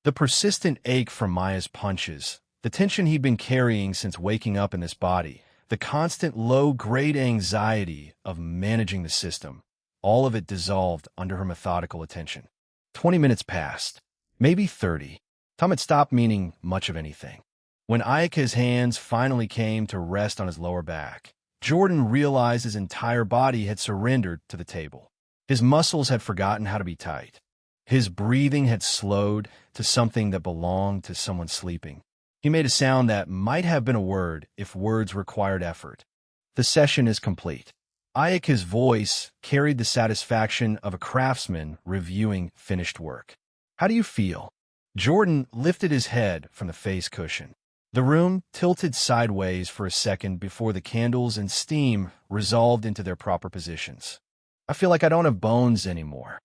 The persistent ache from Maya's punches, the tension he'd been carrying since waking up in this body, the constant low-grade anxiety of managing the system, all of it dissolved under her methodical attention. 20 minutes passed, maybe 30. Tom had stopped meaning much of anything. When Ayaka's hands finally came to rest on his lower back, Jordan realized his entire body had surrendered to the table. His muscles had forgotten how to be tight. His breathing had slowed to something that belonged to someone sleeping. He made a sound that might have been a word if words required effort. The session is complete. Ayaka's voice carried the satisfaction of a craftsman reviewing finished work. How do you feel? Jordan lifted his head from the face cushion. The room tilted sideways for a second before the candles and steam resolved into their proper positions. I feel like I don't have bones anymore.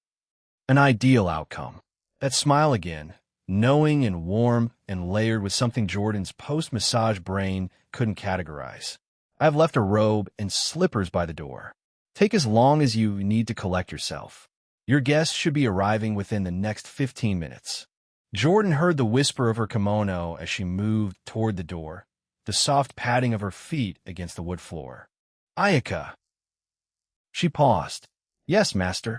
An ideal outcome. That smile again, knowing and warm and layered with something Jordan's post-massage brain couldn't categorize. I've left a robe and slippers by the door. Take as long as you need to collect yourself. Your guests should be arriving within the next 15 minutes. Jordan heard the whisper of her kimono as she moved toward the door, the soft padding of her feet against the wood floor. Ayaka. She paused. Yes, master.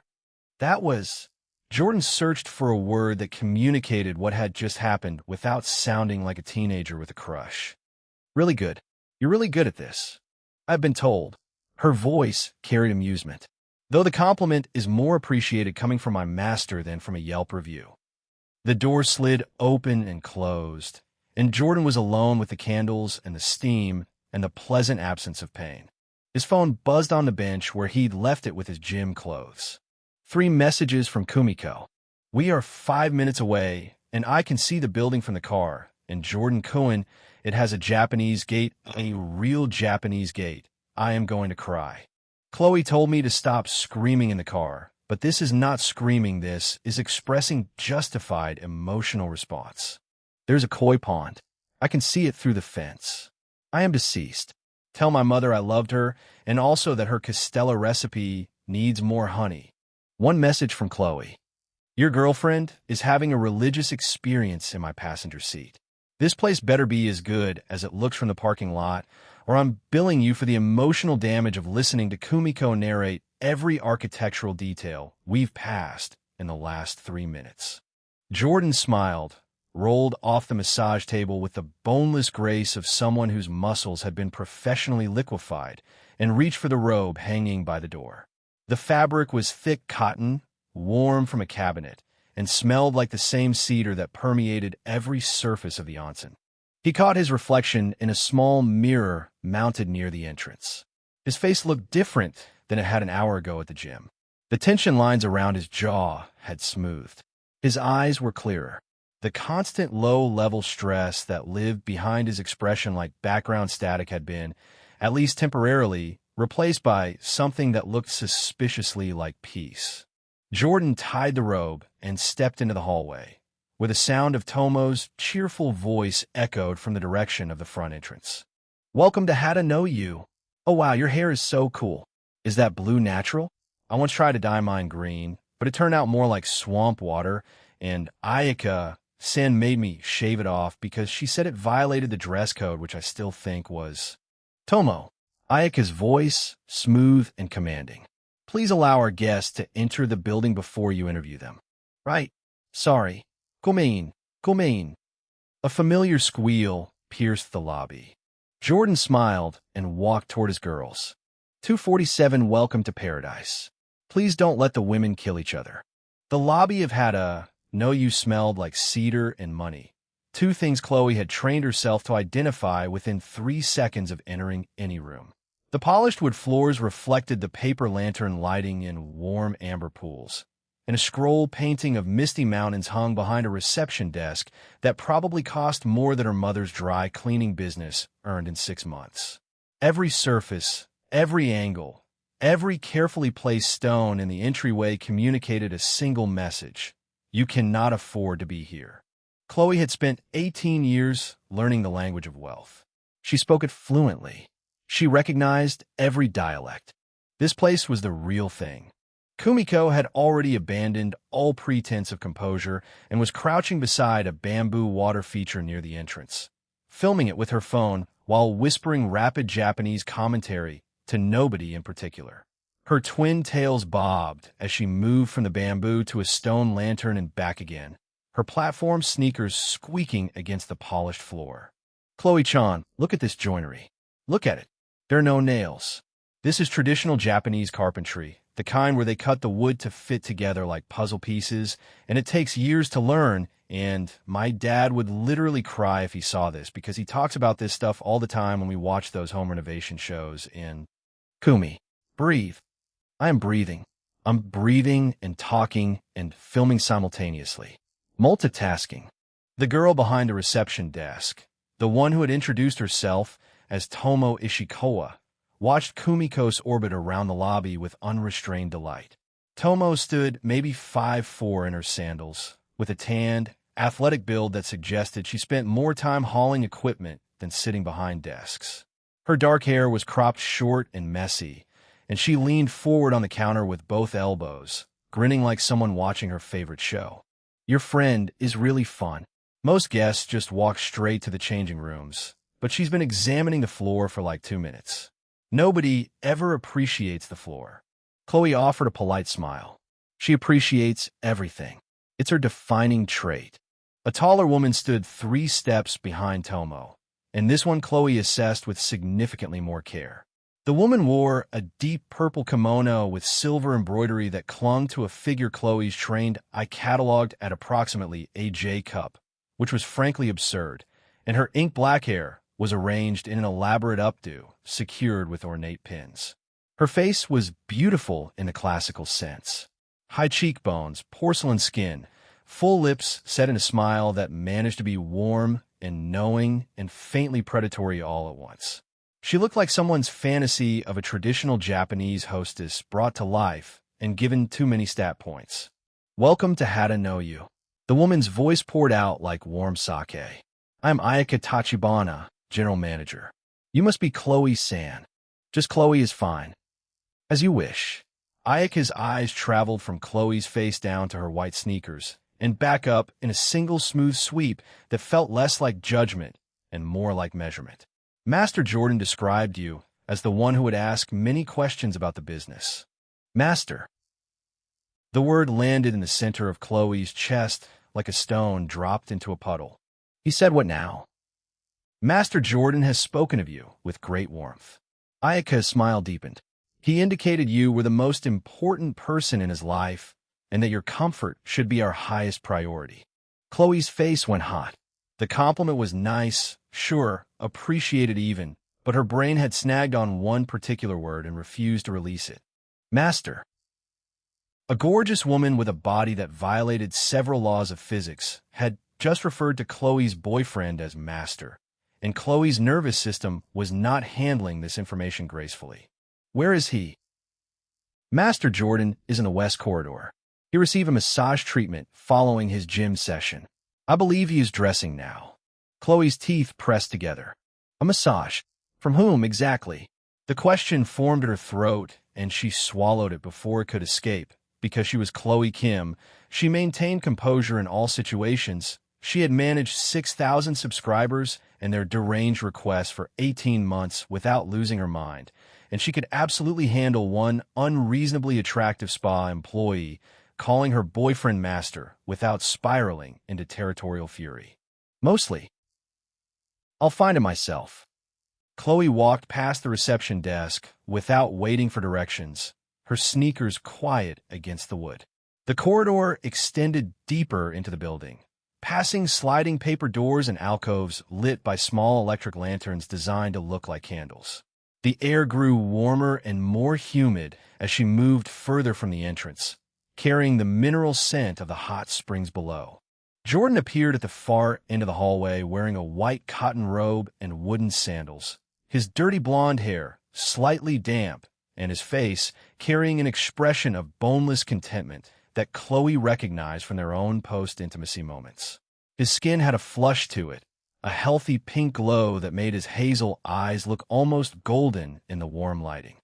That was... Jordan searched for a word that communicated what had just happened without sounding like a teenager with a crush. Really good. You're really good at this. I've been told. Her voice carried amusement, though the compliment is more appreciated coming from my master than from a Yelp review. The door slid open and closed, and Jordan was alone with the candles and the steam and the pleasant absence of pain. His phone buzzed on the bench where he'd left it with his gym clothes. 3 messages from Kumiko. We are 5 minutes away, and I can see the building from the car. And Jordan Cohen, it has a Japanese gate, a real Japanese gate. I am going to cry. Chloe told me to stop screaming in the car, but this is not screaming. This is expressing justified emotional response. There's a koi pond. I can see it through the fence. I am deceased. Tell my mother I loved her, and also that her Castella recipe needs more honey. 1 message from Chloe. Your girlfriend is having a religious experience in my passenger seat. This place better be as good as it looks from the parking lot, or I'm billing you for the emotional damage of listening to Kumiko narrate every architectural detail we've passed in the last 3 minutes. Jordan smiled, rolled off the massage table with the boneless grace of someone whose muscles had been professionally liquefied, and reached for the robe hanging by the door. The fabric was thick cotton, warm from a cabinet, and smelled like the same cedar that permeated every surface of the onsen. He caught his reflection in a small mirror mounted near the entrance. His face looked different than it had an hour ago at the gym. The tension lines around his jaw had smoothed. His eyes were clearer. The constant low-level stress that lived behind his expression like background static had been, at least temporarily, replaced by something that looked suspiciously like peace. Jordan tied the robe and stepped into the hallway, where the sound of Tomo's cheerful voice echoed from the direction of the front entrance. "Welcome to How to Know You. Oh wow, your hair is so cool. Is that blue natural? I once tried to dye mine green, but it turned out more like swamp water, and Ayaka-san made me shave it off because she said it violated the dress code, which I still think was..." "Tomo," Ayaka's voice, smooth and commanding. "Please allow our guests to enter the building before you interview them." "Right. Sorry. Gomein. Gomein." A familiar squeal pierced the lobby. Jordan smiled and walked toward his girls. 247 Welcome to Paradise. Please don't let the women kill each other. The lobby of Hada Know You smelled like cedar and money. Two things Chloe had trained herself to identify within 3 seconds of entering any room. The polished wood floors reflected the paper lantern lighting in warm amber pools, and a scroll painting of misty mountains hung behind a reception desk that probably cost more than her mother's dry cleaning business earned in 6 months. Every surface, every angle, every carefully placed stone in the entryway communicated a single message: you cannot afford to be here. Chloe had spent 18 years learning the language of wealth. She spoke it fluently. She recognized every dialect. This place was the real thing. Kumiko had already abandoned all pretense of composure and was crouching beside a bamboo water feature near the entrance, filming it with her phone while whispering rapid Japanese commentary to nobody in particular. Her twin tails bobbed as she moved from the bamboo to a stone lantern and back again, her platform sneakers squeaking against the polished floor. "Chloe-chan, look at this joinery. Look at it. There are no nails. This is traditional Japanese carpentry, the kind where they cut the wood to fit together like puzzle pieces, and it takes years to learn, and my dad would literally cry if he saw this because he talks about this stuff all the time when we watch those home renovation shows in..." "Kumi, breathe." "I am breathing. I'm breathing and talking and filming simultaneously. Multitasking." The girl behind the reception desk, the one who had introduced herself as Tomo Ishikawa, watched Kumiko's orbit around the lobby with unrestrained delight. Tomo stood maybe 5'4" in her sandals, with a tanned, athletic build that suggested she spent more time hauling equipment than sitting behind desks. Her dark hair was cropped short and messy, and she leaned forward on the counter with both elbows, grinning like someone watching her favorite show. "Your friend is really fun." Most guests just walk straight to the changing rooms, but she's been examining the floor for like 2 minutes. Nobody ever appreciates the floor. Chloe offered a polite smile. She appreciates everything. It's her defining trait. A taller woman stood 3 steps behind Tomo, and this one Chloe assessed with significantly more care. The woman wore a deep purple kimono with silver embroidery that clung to a figure Chloe's trained eye cataloged at approximately a J cup, which was frankly absurd, and her ink black hair was arranged in an elaborate updo, secured with ornate pins. Her face was beautiful in the classical sense. High cheekbones, porcelain skin, full lips set in a smile that managed to be warm and knowing and faintly predatory all at once. She looked like someone's fantasy of a traditional Japanese hostess brought to life and given too many stat points. "Welcome to How to Know You." The woman's voice poured out like warm sake. "I'm Ayaka Tachibana, General Manager. You must be Chloe-san. Just Chloe is fine." "As you wish." Ayaka's eyes traveled from Chloe's face down to her white sneakers and back up in a single smooth sweep that felt less like judgment and more like measurement. "Master Jordan described you as the one who would ask many questions about the business." "Master." The word landed in the center of Chloe's chest like a stone dropped into a puddle. "He said what now?" "Master Jordan has spoken of you with great warmth." Ayaka's smile deepened. "He indicated you were the most important person in his life, and that your comfort should be our highest priority." Chloe's face went hot. The compliment was nice, sure, appreciated even, but her brain had snagged on one particular word and refused to release it. Master. A gorgeous woman with a body that violated several laws of physics had just referred to Chloe's boyfriend as master, and Chloe's nervous system was not handling this information gracefully. "Where is he?" "Master Jordan is in the West Corridor. He received a massage treatment following his gym session. I believe he is dressing now." Chloe's teeth pressed together. A massage? From whom exactly? The question formed in her throat, and she swallowed it before it could escape. Because she was Chloe Kim, she maintained composure in all situations. She had managed 6,000 subscribers and their deranged requests for 18 months without losing her mind, and she could absolutely handle one unreasonably attractive spa employee calling her boyfriend master without spiraling into territorial fury. Mostly. "I'll find it myself." Chloe walked past the reception desk without waiting for directions, her sneakers quiet against the wood. The corridor extended deeper into the building, passing sliding paper doors and alcoves lit by small electric lanterns designed to look like candles. The air grew warmer and more humid as she moved further from the entrance, carrying the mineral scent of the hot springs below. Jordan appeared at the far end of the hallway wearing a white cotton robe and wooden sandals, his dirty blonde hair slightly damp, and his face carrying an expression of boneless contentment that Chloe recognized from their own post-intimacy moments. His skin had a flush to it, a healthy pink glow that made his hazel eyes look almost golden in the warm lighting.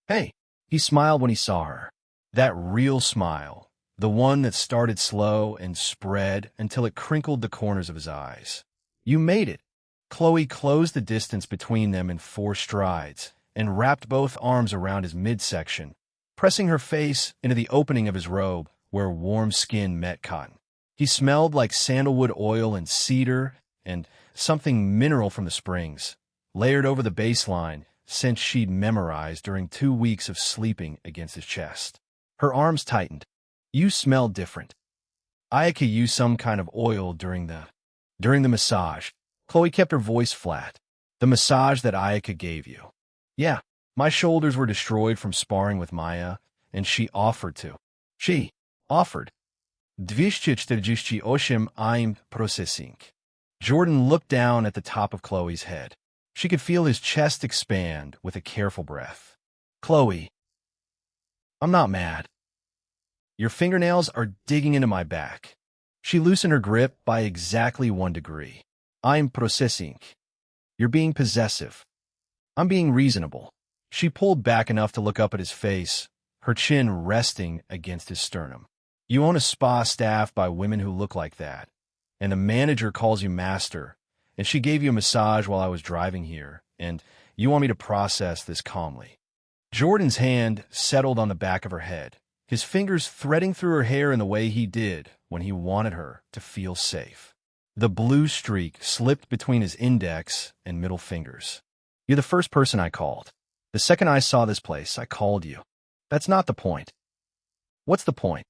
"Hey," he smiled when he saw her. That real smile, the one that started slow and spread until it crinkled the corners of his eyes. "You made it." Chloe closed the distance between them in 4 strides and wrapped both arms around his midsection, pressing her face into the opening of his robe where warm skin met cotton. He smelled like sandalwood oil and cedar and something mineral from the springs, layered over the baseline since she'd memorized during 2 weeks of sleeping against his chest. Her arms tightened. "You smell different." Ayaka used some kind of oil during the massage. Chloe kept her voice flat. "The massage that Ayaka gave you." "Yeah, my shoulders were destroyed from sparring with Maya, and she offered to." "She offered." 248 I'm processing. Jordan looked down at the top of Chloe's head. She could feel his chest expand with a careful breath. "Chloe, I'm not mad. Your fingernails are digging into my back." She loosened her grip by exactly 1 degree. "I'm processing. You're being possessive. I'm being reasonable." She pulled back enough to look up at his face, her chin resting against his sternum. "You own a spa staffed by women who look like that, and the manager calls you master, and she gave you a massage while I was driving here, and you want me to process this calmly." Jordan's hand settled on the back of her head, his fingers threading through her hair in the way he did when he wanted her to feel safe. The blue streak slipped between his index and middle fingers. "You're the first person I called. The second I saw this place, I called you. That's not the point." "What's the point?"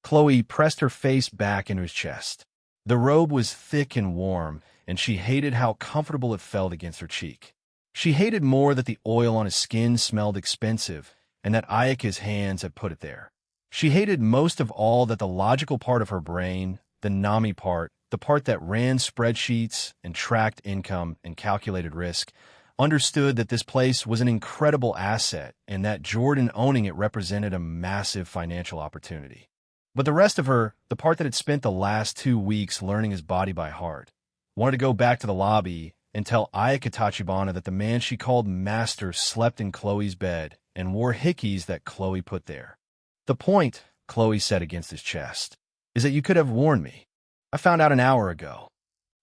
Chloe pressed her face back into his chest. The robe was thick and warm, and she hated how comfortable it felt against her cheek. She hated more that the oil on his skin smelled expensive and that Ayaka's hands had put it there. She hated most of all that the logical part of her brain, the NAMI part, the part that ran spreadsheets and tracked income and calculated risk, understood that this place was an incredible asset and that Jordan owning it represented a massive financial opportunity. But the rest of her, the part that had spent the last 2 weeks learning his body by heart, wanted to go back to the lobby and tell Ayaka Tachibana that the man she called master slept in Chloe's bed and wore hickeys that Chloe put there. "The point," Chloe said against his chest, "is that you could have warned me. I found out an hour ago.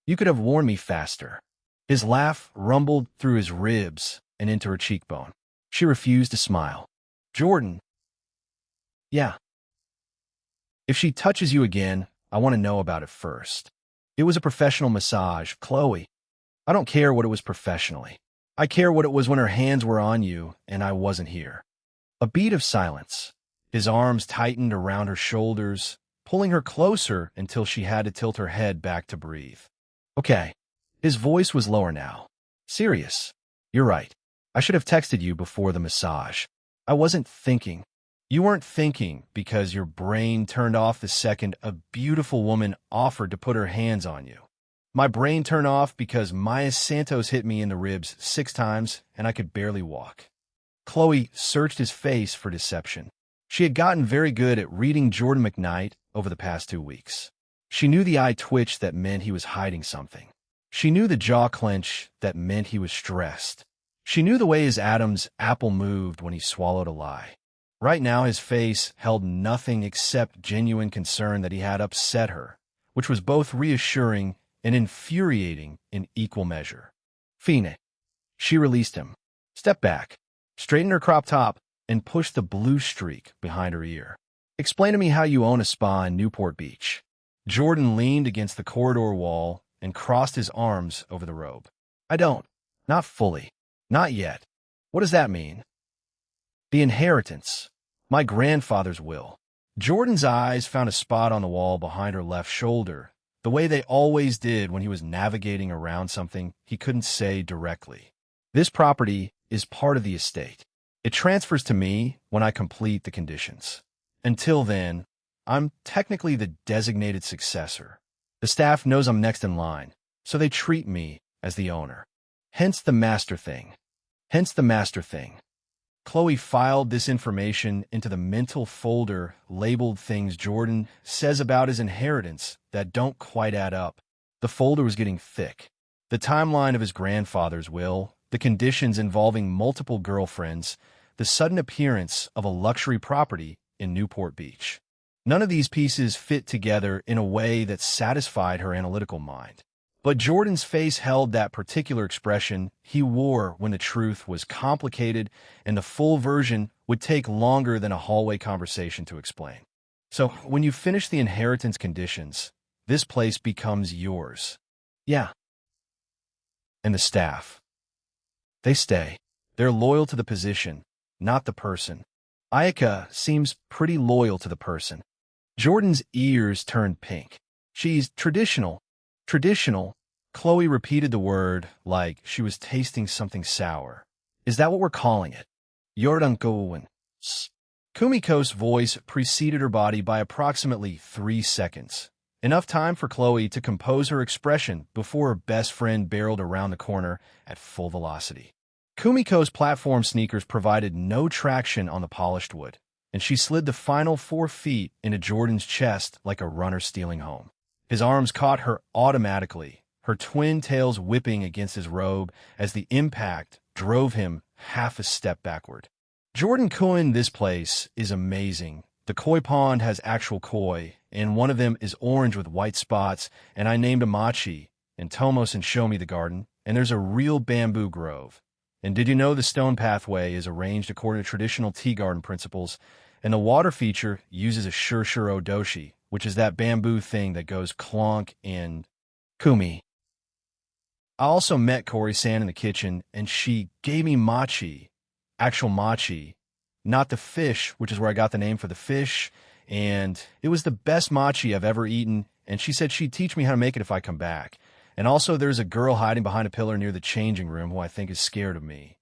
You could have warned me faster." His laugh rumbled through his ribs and into her cheekbone. She refused to smile. "Jordan." "Yeah. If she touches you again, I want to know about it first." "It was a professional massage, Chloe. I don't care what it was professionally. I care what it was when her hands were on you and I wasn't here." A beat of silence. His arms tightened around her shoulders, pulling her closer until she had to tilt her head back to breathe. Okay. His voice was lower now. Serious. You're right. I should have texted you before the massage. I wasn't thinking. You weren't thinking because your brain turned off the second a beautiful woman offered to put her hands on you. My brain turned off because Maya Santos hit me in the ribs 6 times and I could barely walk. Chloe searched his face for deception. She had gotten very good at reading Jordan McKnight over the past 2 weeks. She knew the eye twitch that meant he was hiding something. She knew the jaw clench that meant he was stressed. She knew the way his Adam's apple moved when he swallowed a lie. Right now his face held nothing except genuine concern that he had upset her, which was both reassuring and infuriating in equal measure. Phoenix. She released him. Step back, straightened her crop top, and pushed the blue streak behind her ear. Explain to me how you own a spa in Newport Beach. Jordan leaned against the corridor wall and crossed his arms over the robe. I don't. Not fully. Not yet. What does that mean? The inheritance. My grandfather's will. Jordan's eyes found a spot on the wall behind her left shoulder, the way they always did when he was navigating around something he couldn't say directly. This property is part of the estate. It transfers to me when I complete the conditions. Until then, I'm technically the designated successor. The staff knows I'm next in line, so they treat me as the owner. Hence the master thing. Chloe filed this information into the mental folder labeled things Jordan says about his inheritance that don't quite add up. The folder was getting thick. The timeline of his grandfather's will, the conditions involving multiple girlfriends, the sudden appearance of a luxury property in Newport Beach. None of these pieces fit together in a way that satisfied her analytical mind. But Jordan's face held that particular expression he wore when the truth was complicated and the full version would take longer than a hallway conversation to explain. So, when you finish the inheritance conditions, this place becomes yours. Yeah. And the staff. They stay. They're loyal to the position, not the person. Ayaka seems pretty loyal to the person. Jordan's ears turned pink. She's traditional. Chloe repeated the word like she was tasting something sour. Is that what we're calling it? Yordankowen. Kumiko's voice preceded her body by approximately 3 seconds. Enough time for Chloe to compose her expression before her best friend barreled around the corner at full velocity. Kumiko's platform sneakers provided no traction on the polished wood, and she slid the final 4 feet into Jordan's chest like a runner stealing home. His arms caught her automatically, her twin tails whipping against his robe as the impact drove him half a step backward. Jordan Cohen, this place is amazing. The koi pond has actual koi, and one of them is orange with white spots, and I named Amachi, and Tomos and Show Me the Garden, and there's a real bamboo grove. And did you know the stone pathway is arranged according to traditional tea garden principles, and the water feature uses a shurshuro doshi, which is that bamboo thing that goes clonk and kumi. I also met Corey-san in the kitchen, and she gave me machi, actual machi, not the fish, which is where I got the name for the fish, and it was the best machi I've ever eaten, and she said she'd teach me how to make it if I come back. And also there's a girl hiding behind a pillar near the changing room who I think is scared of me.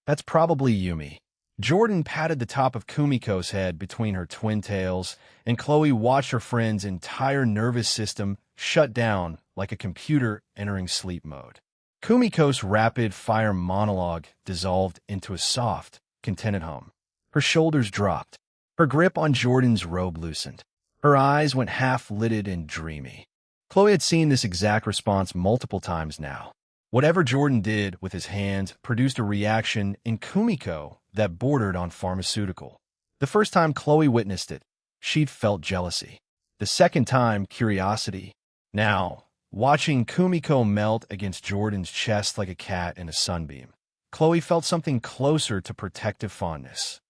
That's probably Yumi. Jordan patted the top of Kumiko's head between her twin tails, and Chloe watched her friend's entire nervous system shut down like a computer entering sleep mode. Kumiko's rapid-fire monologue dissolved into a soft, contented hum. Her shoulders dropped. Her grip on Jordan's robe loosened. Her eyes went half-lidded and dreamy. Chloe had seen this exact response multiple times now. Whatever Jordan did with his hands produced a reaction in Kumiko that bordered on pharmaceutical. The first time Chloe witnessed it, she'd felt jealousy. The second time, curiosity. Now, watching Kumiko melt against Jordan's chest like a cat in a sunbeam, Chloe felt something closer to protective fondness.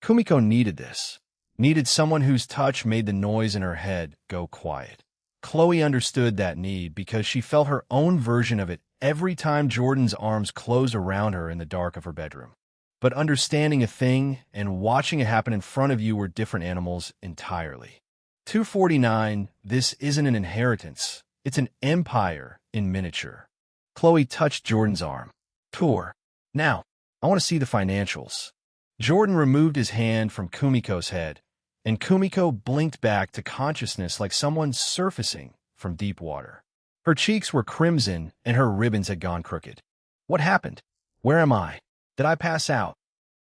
Kumiko needed this. Needed someone whose touch made the noise in her head go quiet. Chloe understood that need because she felt her own version of it every time Jordan's arms closed around her in the dark of her bedroom. but understanding a thing and watching it happen in front of you were different animals entirely. 249, this isn't an inheritance. It's an empire in miniature. Chloe touched Jordan's arm. Tour. Now, I want to see the financials. Jordan removed his hand from Kumiko's head, and Kumiko blinked back to consciousness like someone surfacing from deep water. Her cheeks were crimson, and her ribbons had gone crooked. What happened? Where am I? Did I pass out?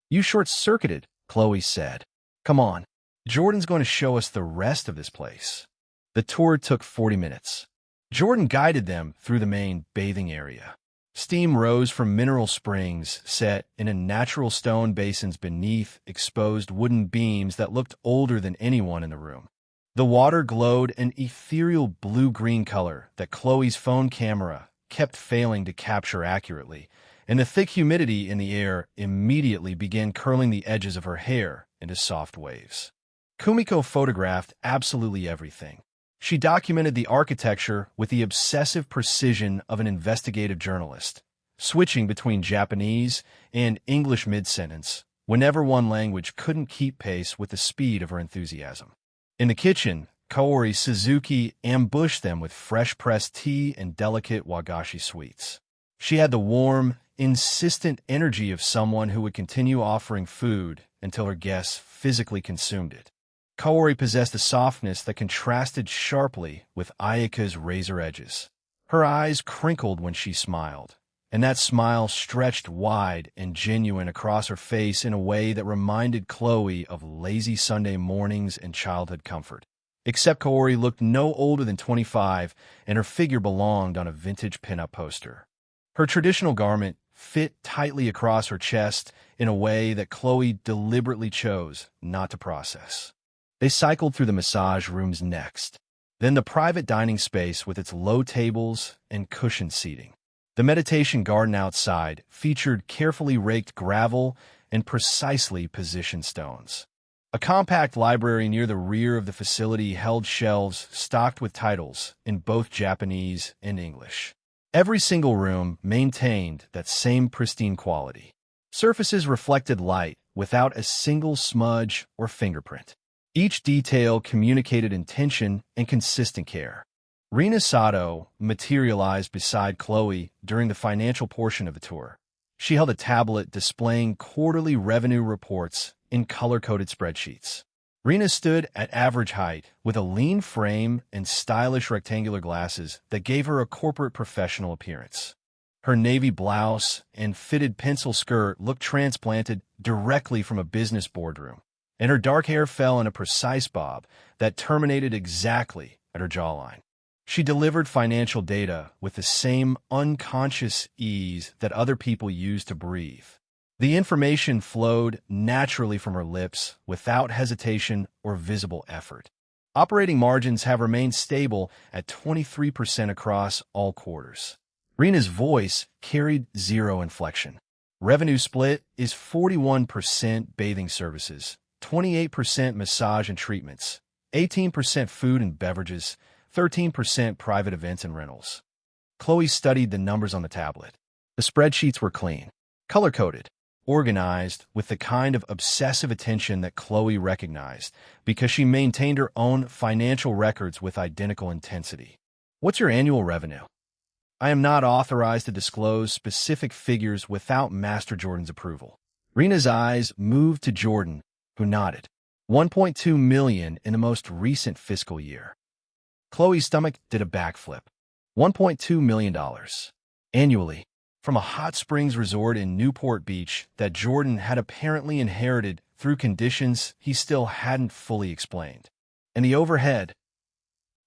You short-circuited, Chloe said. Come on. Jordan's going to show us the rest of this place. The tour took 40 minutes. Jordan guided them through the main bathing area. Steam rose from mineral springs set in a natural stone basins beneath exposed wooden beams that looked older than anyone in the room. The water glowed an ethereal blue-green color that Chloe's phone camera kept failing to capture accurately, and the thick humidity in the air immediately began curling the edges of her hair into soft waves. Kumiko photographed absolutely everything. She documented the architecture with the obsessive precision of an investigative journalist, switching between Japanese and English mid-sentence whenever one language couldn't keep pace with the speed of her enthusiasm. In the kitchen, Kaori Suzuki ambushed them with fresh-pressed tea and delicate wagashi sweets. She had the warm, insistent energy of someone who would continue offering food until her guests physically consumed it. Kaori possessed a softness that contrasted sharply with Ayaka's razor edges. Her eyes crinkled when she smiled, and that smile stretched wide and genuine across her face in a way that reminded Chloe of lazy Sunday mornings and childhood comfort. Except Kaori looked no older than 25, and her figure belonged on a vintage pinup poster. Her traditional garment fit tightly across her chest in a way that Chloe deliberately chose not to process. They cycled through the massage rooms next, then the private dining space with its low tables and cushioned seating. The meditation garden outside featured carefully raked gravel and precisely positioned stones. A compact library near the rear of the facility held shelves stocked with titles in both Japanese and English. Every single room maintained that same pristine quality. Surfaces reflected light without a single smudge or fingerprint. Each detail communicated intention and consistent care. Rina Sato materialized beside Chloe during the financial portion of the tour. She held a tablet displaying quarterly revenue reports in color-coded spreadsheets. Rina stood at average height with a lean frame and stylish rectangular glasses that gave her a corporate professional appearance. Her navy blouse and fitted pencil skirt looked transplanted directly from a business boardroom, and her dark hair fell in a precise bob that terminated exactly at her jawline. She delivered financial data with the same unconscious ease that other people use to breathe. The information flowed naturally from her lips without hesitation or visible effort. Operating margins have remained stable at 23% across all quarters. Rina's voice carried zero inflection. Revenue split is 41% bathing services, 28% massage and treatments, 18% food and beverages, 13% private events and rentals. Chloe studied the numbers on the tablet. The spreadsheets were clean, color-coded, organized with the kind of obsessive attention that Chloe recognized because she maintained her own financial records with identical intensity. What's your annual revenue? I am not authorized to disclose specific figures without Master Jordan's approval. Rina's eyes moved to Jordan, who nodded. 1.2 million in the most recent fiscal year. Chloe's stomach did a backflip. $1.2 million annually from a hot springs resort in Newport Beach that Jordan had apparently inherited through conditions he still hadn't fully explained. And the overhead?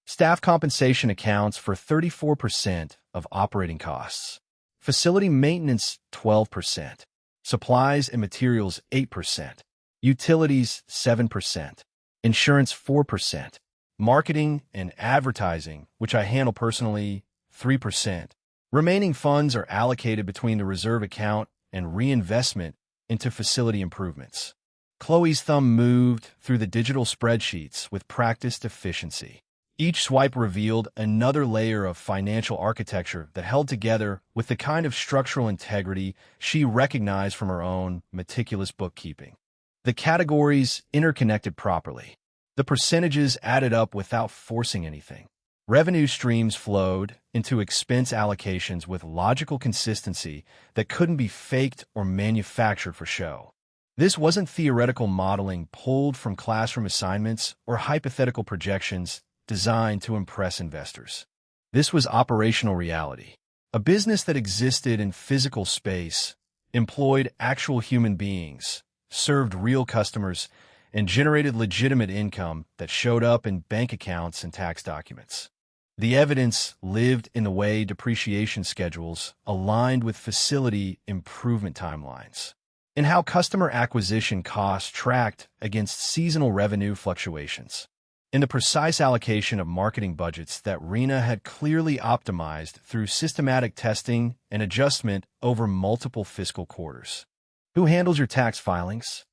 Staff compensation accounts for 34% of operating costs. Facility maintenance, 12%. Supplies and materials, 8%. Utilities, 7%. Insurance, 4%. Marketing and advertising, which I handle personally, 3%. Remaining funds are allocated between the reserve account and reinvestment into facility improvements. Chloe's thumb moved through the digital spreadsheets with practiced efficiency. Each swipe revealed another layer of financial architecture that held together with the kind of structural integrity she recognized from her own meticulous bookkeeping. The categories interconnected properly. The percentages added up without forcing anything. Revenue streams flowed into expense allocations with logical consistency that couldn't be faked or manufactured for show. This wasn't theoretical modeling pulled from classroom assignments or hypothetical projections designed to impress investors. This was operational reality. A business that existed in physical space, employed actual human beings, served real customers, and generated legitimate income that showed up in bank accounts and tax documents. The evidence lived in the way depreciation schedules aligned with facility improvement timelines, and how customer acquisition costs tracked against seasonal revenue fluctuations. In the precise allocation of marketing budgets that Rena had clearly optimized through systematic testing and adjustment over multiple fiscal quarters. Who handles your tax filings?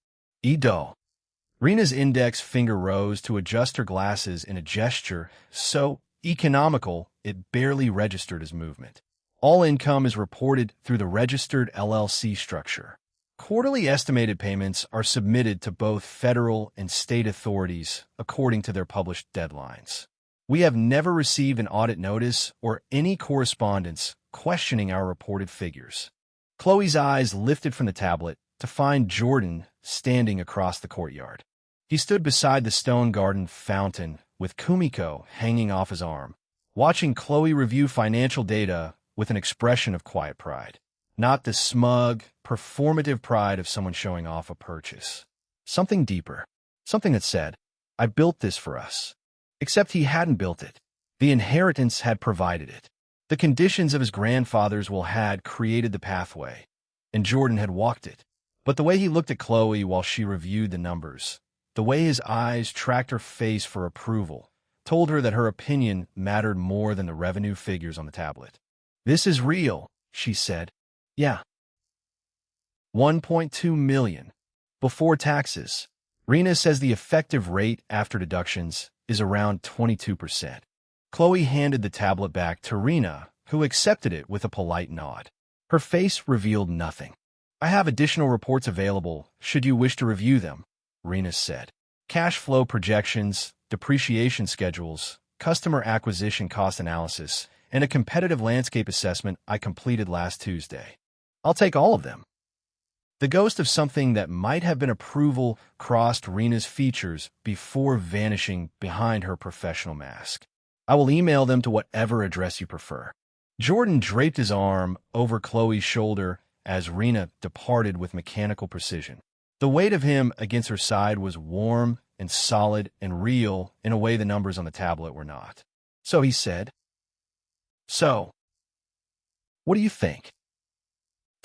Edo. Rena's index finger rose to adjust her glasses in a gesture so economical it barely registered as movement. All income is reported through the registered LLC structure. Quarterly estimated payments are submitted to both federal and state authorities according to their published deadlines. We have never received an audit notice or any correspondence questioning our reported figures. Chloe's eyes lifted from the tablet to find Jordan standing across the courtyard. He stood beside the stone garden fountain with Kumiko hanging off his arm, watching Chloe review financial data with an expression of quiet pride. Not the smug, performative pride of someone showing off a purchase. Something deeper. Something that said, I built this for us. Except he hadn't built it. The inheritance had provided it. The conditions of his grandfather's will had created the pathway, and Jordan had walked it. But the way he looked at Chloe while she reviewed the numbers, the way his eyes tracked her face for approval, told her that her opinion mattered more than the revenue figures on the tablet. This is real, she said. Yeah. 1.2 million. Before taxes. Rena says the effective rate after deductions is around 22%. Chloe handed the tablet back to Rena, who accepted it with a polite nod. Her face revealed nothing. I have additional reports available should you wish to review them, Rena said. Cash flow projections, depreciation schedules, customer acquisition cost analysis, and a competitive landscape assessment I completed last Tuesday. I'll take all of them. The ghost of something that might have been approval crossed Rena's features before vanishing behind her professional mask. I will email them to whatever address you prefer. Jordan draped his arm over Chloe's shoulder as Rena departed with mechanical precision. The weight of him against her side was warm and solid and real in a way the numbers on the tablet were not. So he said, So, what do you think?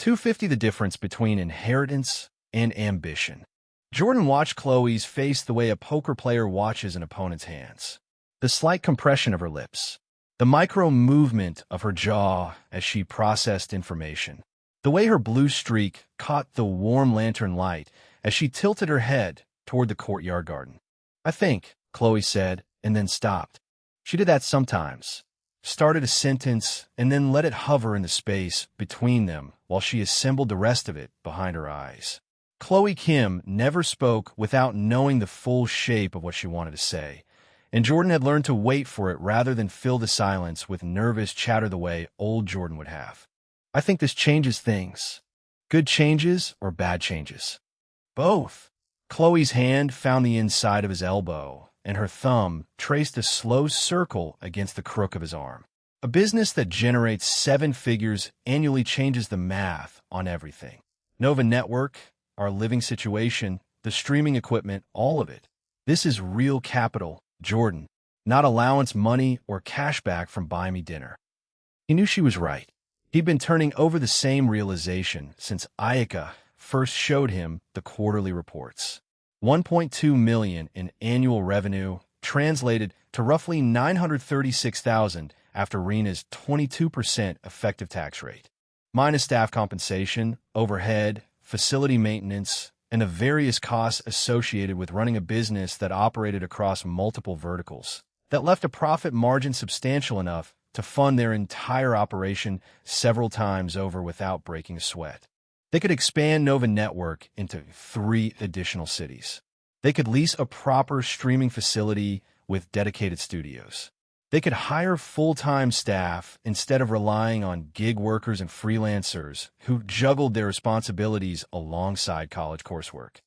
250 the difference between inheritance and ambition. Jordan watched Chloe's face the way a poker player watches an opponent's hands. The slight compression of her lips. The micro movement of her jaw as she processed information. The way her blue streak caught the warm lantern light as she tilted her head toward the courtyard garden. I think, Chloe said, and then stopped. She did that sometimes. Started a sentence and then let it hover in the space between them while she assembled the rest of it behind her eyes. Chloe Kim never spoke without knowing the full shape of what she wanted to say, and Jordan had learned to wait for it rather than fill the silence with nervous chatter the way old Jordan would have. I think this changes things. Good changes or bad changes? Both. Chloe's hand found the inside of his elbow, and her thumb traced a slow circle against the crook of his arm. A business that generates 7 figures annually changes the math on everything. Nova Network, our living situation, the streaming equipment, all of it. This is real capital, Jordan, not allowance money or cash back from Buy Me Dinner. He knew she was right. He'd been turning over the same realization since Ayaka first showed him the quarterly reports. 1.2 million in annual revenue translated to roughly $936,000 after Rena's 22% effective tax rate. Minus staff compensation, overhead, facility maintenance, and the various costs associated with running a business that operated across multiple verticals. that left a profit margin substantial enough to fund their entire operation several times over without breaking a sweat. They could expand Nova Network into 3 additional cities. They could lease a proper streaming facility with dedicated studios. They could hire full-time staff instead of relying on gig workers and freelancers who juggled their responsibilities alongside college coursework.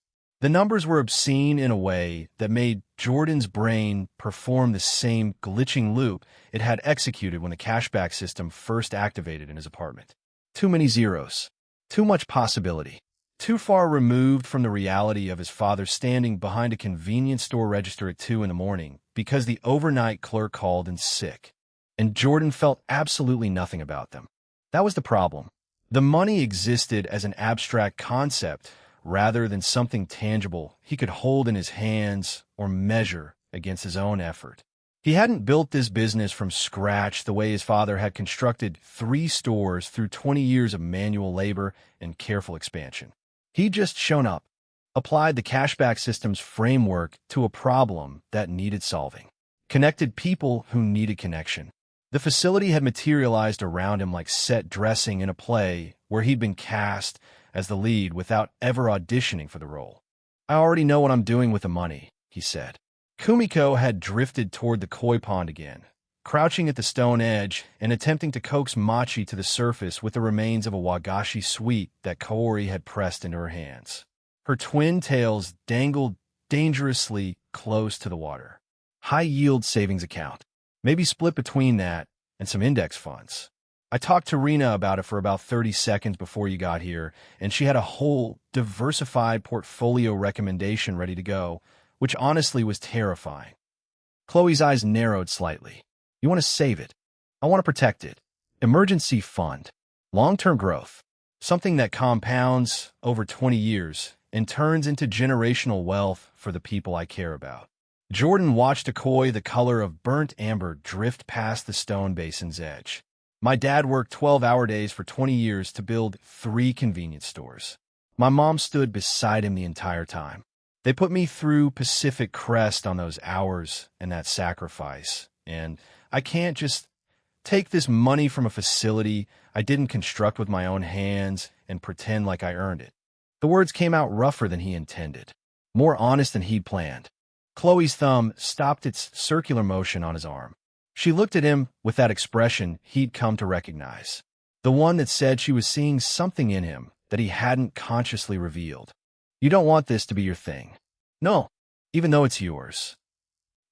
The numbers were obscene in a way that made Jordan's brain perform the same glitching loop it had executed when the cashback system first activated in his apartment. Too many zeros. Too much possibility. Too far removed from the reality of his father standing behind a convenience store register at 2 in the morning because the overnight clerk called in sick. And Jordan felt absolutely nothing about them. That was the problem. The money existed as an abstract concept rather than something tangible he could hold in his hands or measure against his own effort. He hadn't built this business from scratch the way his father had constructed 3 stores through 20 years of manual labor and careful expansion. He'd just shown up, applied the cashback system's framework to a problem that needed solving, connected people who needed connection. The facility had materialized around him like set dressing in a play where he'd been cast as the lead without ever auditioning for the role. "I already know what I'm doing with the money," he said. Kumiko had drifted toward the koi pond again, crouching at the stone edge and attempting to coax Machi to the surface with the remains of a wagashi sweet that Kaori had pressed into her hands. Her twin tails dangled dangerously close to the water. High-yield savings account. Maybe split between that and some index funds. I talked to Rena about it for about 30 seconds before you got here, and she had a whole diversified portfolio recommendation ready to go, which honestly was terrifying. Chloe's eyes narrowed slightly. "You want to save it. I want to protect it. Emergency fund. Long-term growth. Something that compounds over 20 years and turns into generational wealth for the people I care about." Jordan watched a koi the color of burnt amber drift past the stone basin's edge. "My dad worked 12-hour days for 20 years to build 3 convenience stores. My mom stood beside him the entire time. They put me through Pacific Crest on those hours and that sacrifice, and I can't just take this money from a facility I didn't construct with my own hands and pretend like I earned it." The words came out rougher than he intended, more honest than he'd planned. Chloe's thumb stopped its circular motion on his arm. She looked at him with that expression he'd come to recognize, the one that said she was seeing something in him that he hadn't consciously revealed. "You don't want this to be your thing." "No, even though it's yours.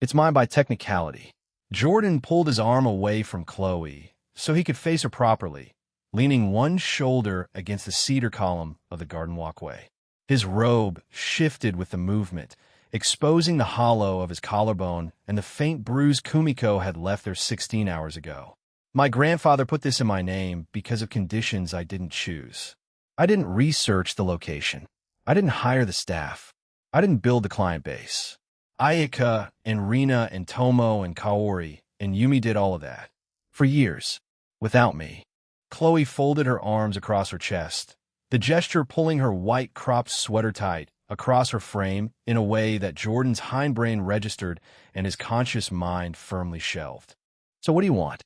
It's mine by technicality." Jordan pulled his arm away from Chloe so he could face her properly, leaning one shoulder against the cedar column of the garden walkway. His robe shifted with the movement, exposing the hollow of his collarbone and the faint bruise Kumiko had left there 16 hours ago. "My grandfather put this in my name because of conditions I didn't choose. I didn't research the location. I didn't hire the staff. I didn't build the client base. Ayaka and Rina and Tomo and Kaori and Yumi did all of that. For years. Without me." Chloe folded her arms across her chest, the gesture pulling her white cropped sweater tight across her frame in a way that Jordan's hindbrain registered and his conscious mind firmly shelved. "So what do you want?"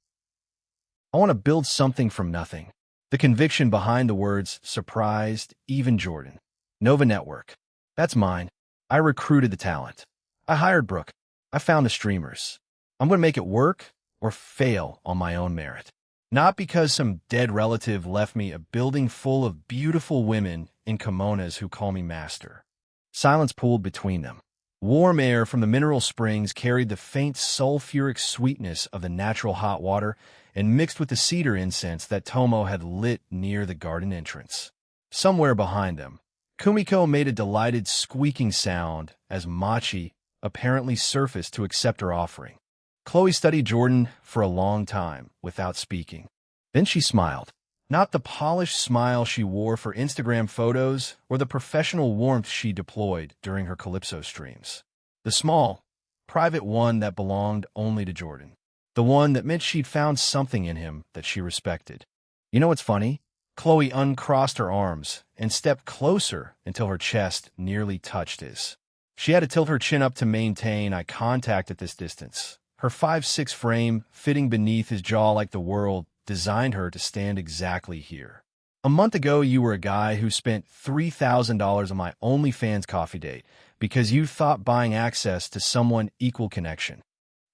"I want to build something from nothing." The conviction behind the words surprised even Jordan. "Nova Network. That's mine. I recruited the talent. I hired Brooke. I found the streamers. I'm going to make it work or fail on my own merit. Not because some dead relative left me a building full of beautiful women in kimonos who call me master." Silence pooled between them. Warm air from the mineral springs carried the faint sulfuric sweetness of the natural hot water and mixed with the cedar incense that Tomo had lit near the garden entrance. Somewhere behind them, Kumiko made a delighted squeaking sound as Machi apparently surfaced to accept her offering. Chloe studied Jordan for a long time without speaking. Then she smiled. Not the polished smile she wore for Instagram photos or the professional warmth she deployed during her Calypso streams. The small, private one that belonged only to Jordan. The one that meant she'd found something in him that she respected. "You know what's funny?" Chloe uncrossed her arms and stepped closer until her chest nearly touched his. She had to tilt her chin up to maintain eye contact at this distance, Her 5'6" frame fitting beneath his jaw like the world designed her to stand exactly here. A month ago, you were a guy who spent $3,000 on my OnlyFans coffee date because you thought buying access to someone equal connection.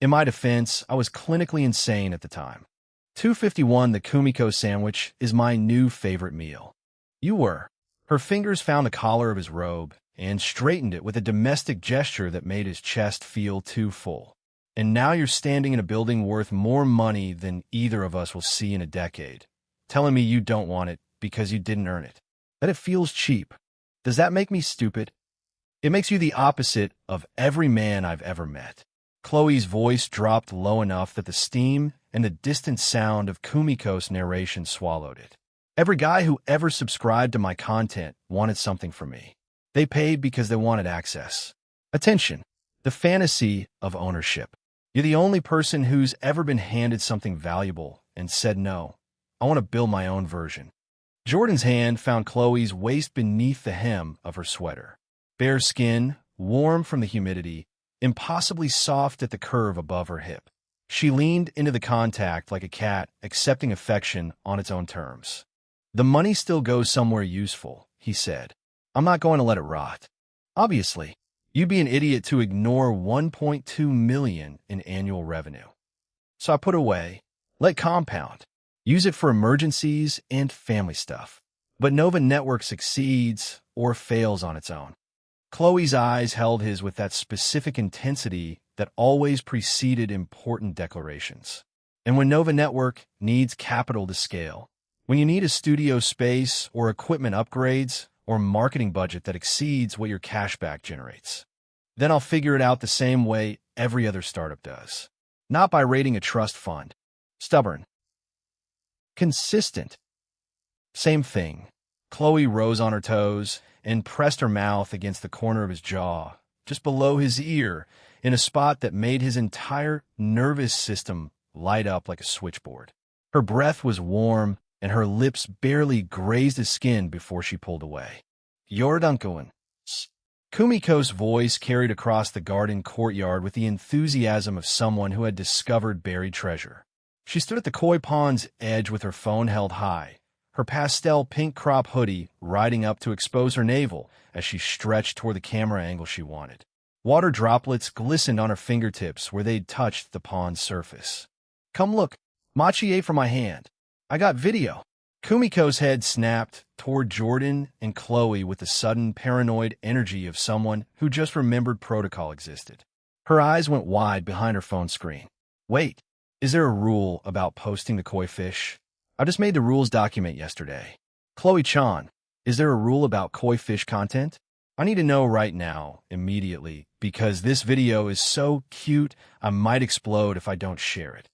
In my defense, I was clinically insane at the time. $2.51 the Kumiko sandwich is my new favorite meal. You were. Her fingers found the collar of his robe and straightened it with a domestic gesture that made his chest feel too full. And now you're standing in a building worth more money than either of us will see in a decade, telling me you don't want it because you didn't earn it, that it feels cheap. Does that make me stupid? It makes you the opposite of every man I've ever met. Chloe's voice dropped low enough that the steam and the distant sound of Kumiko's narration swallowed it. Every guy who ever subscribed to my content wanted something from me. They paid because they wanted access. Attention. The fantasy of ownership. You're the only person who's ever been handed something valuable and said no. I want to build my own version. Jordan's hand found Chloe's waist beneath the hem of her sweater. Bare skin, warm from the humidity, impossibly soft at the curve above her hip. She leaned into the contact like a cat accepting affection on its own terms. The money still goes somewhere useful, he said. I'm not going to let it rot. Obviously. You'd be an idiot to ignore $1.2 million in annual revenue. So I put away, let compound, use it for emergencies and family stuff. But Nova Network succeeds or fails on its own. Chloe's eyes held his with that specific intensity that always preceded important declarations. And when Nova Network needs capital to scale, when you need a studio space or equipment upgrades, or marketing budget that exceeds what your cashback generates, then I'll figure it out the same way every other startup does. Not by raiding a trust fund. Stubborn. Consistent. Same thing. Chloe rose on her toes and pressed her mouth against the corner of his jaw, just below his ear, in a spot that made his entire nervous system light up like a switchboard. Her breath was warm, and her lips barely grazed his skin before she pulled away. Yordankoan. Kumiko's voice carried across the garden courtyard with the enthusiasm of someone who had discovered buried treasure. She stood at the koi pond's edge with her phone held high, her pastel pink crop hoodie riding up to expose her navel as she stretched toward the camera angle she wanted. Water droplets glistened on her fingertips where they'd touched the pond's surface. Come look, Machi ate from my hand. I got video. Kumiko's head snapped toward Jordan and Chloe with the sudden paranoid energy of someone who just remembered protocol existed. Her eyes went wide behind her phone screen. Wait, is there a rule about posting the koi fish? I just made the rules document yesterday. Chloe-chan, is there a rule about koi fish content? I need to know right now, immediately, because this video is so cute I might explode if I don't share it.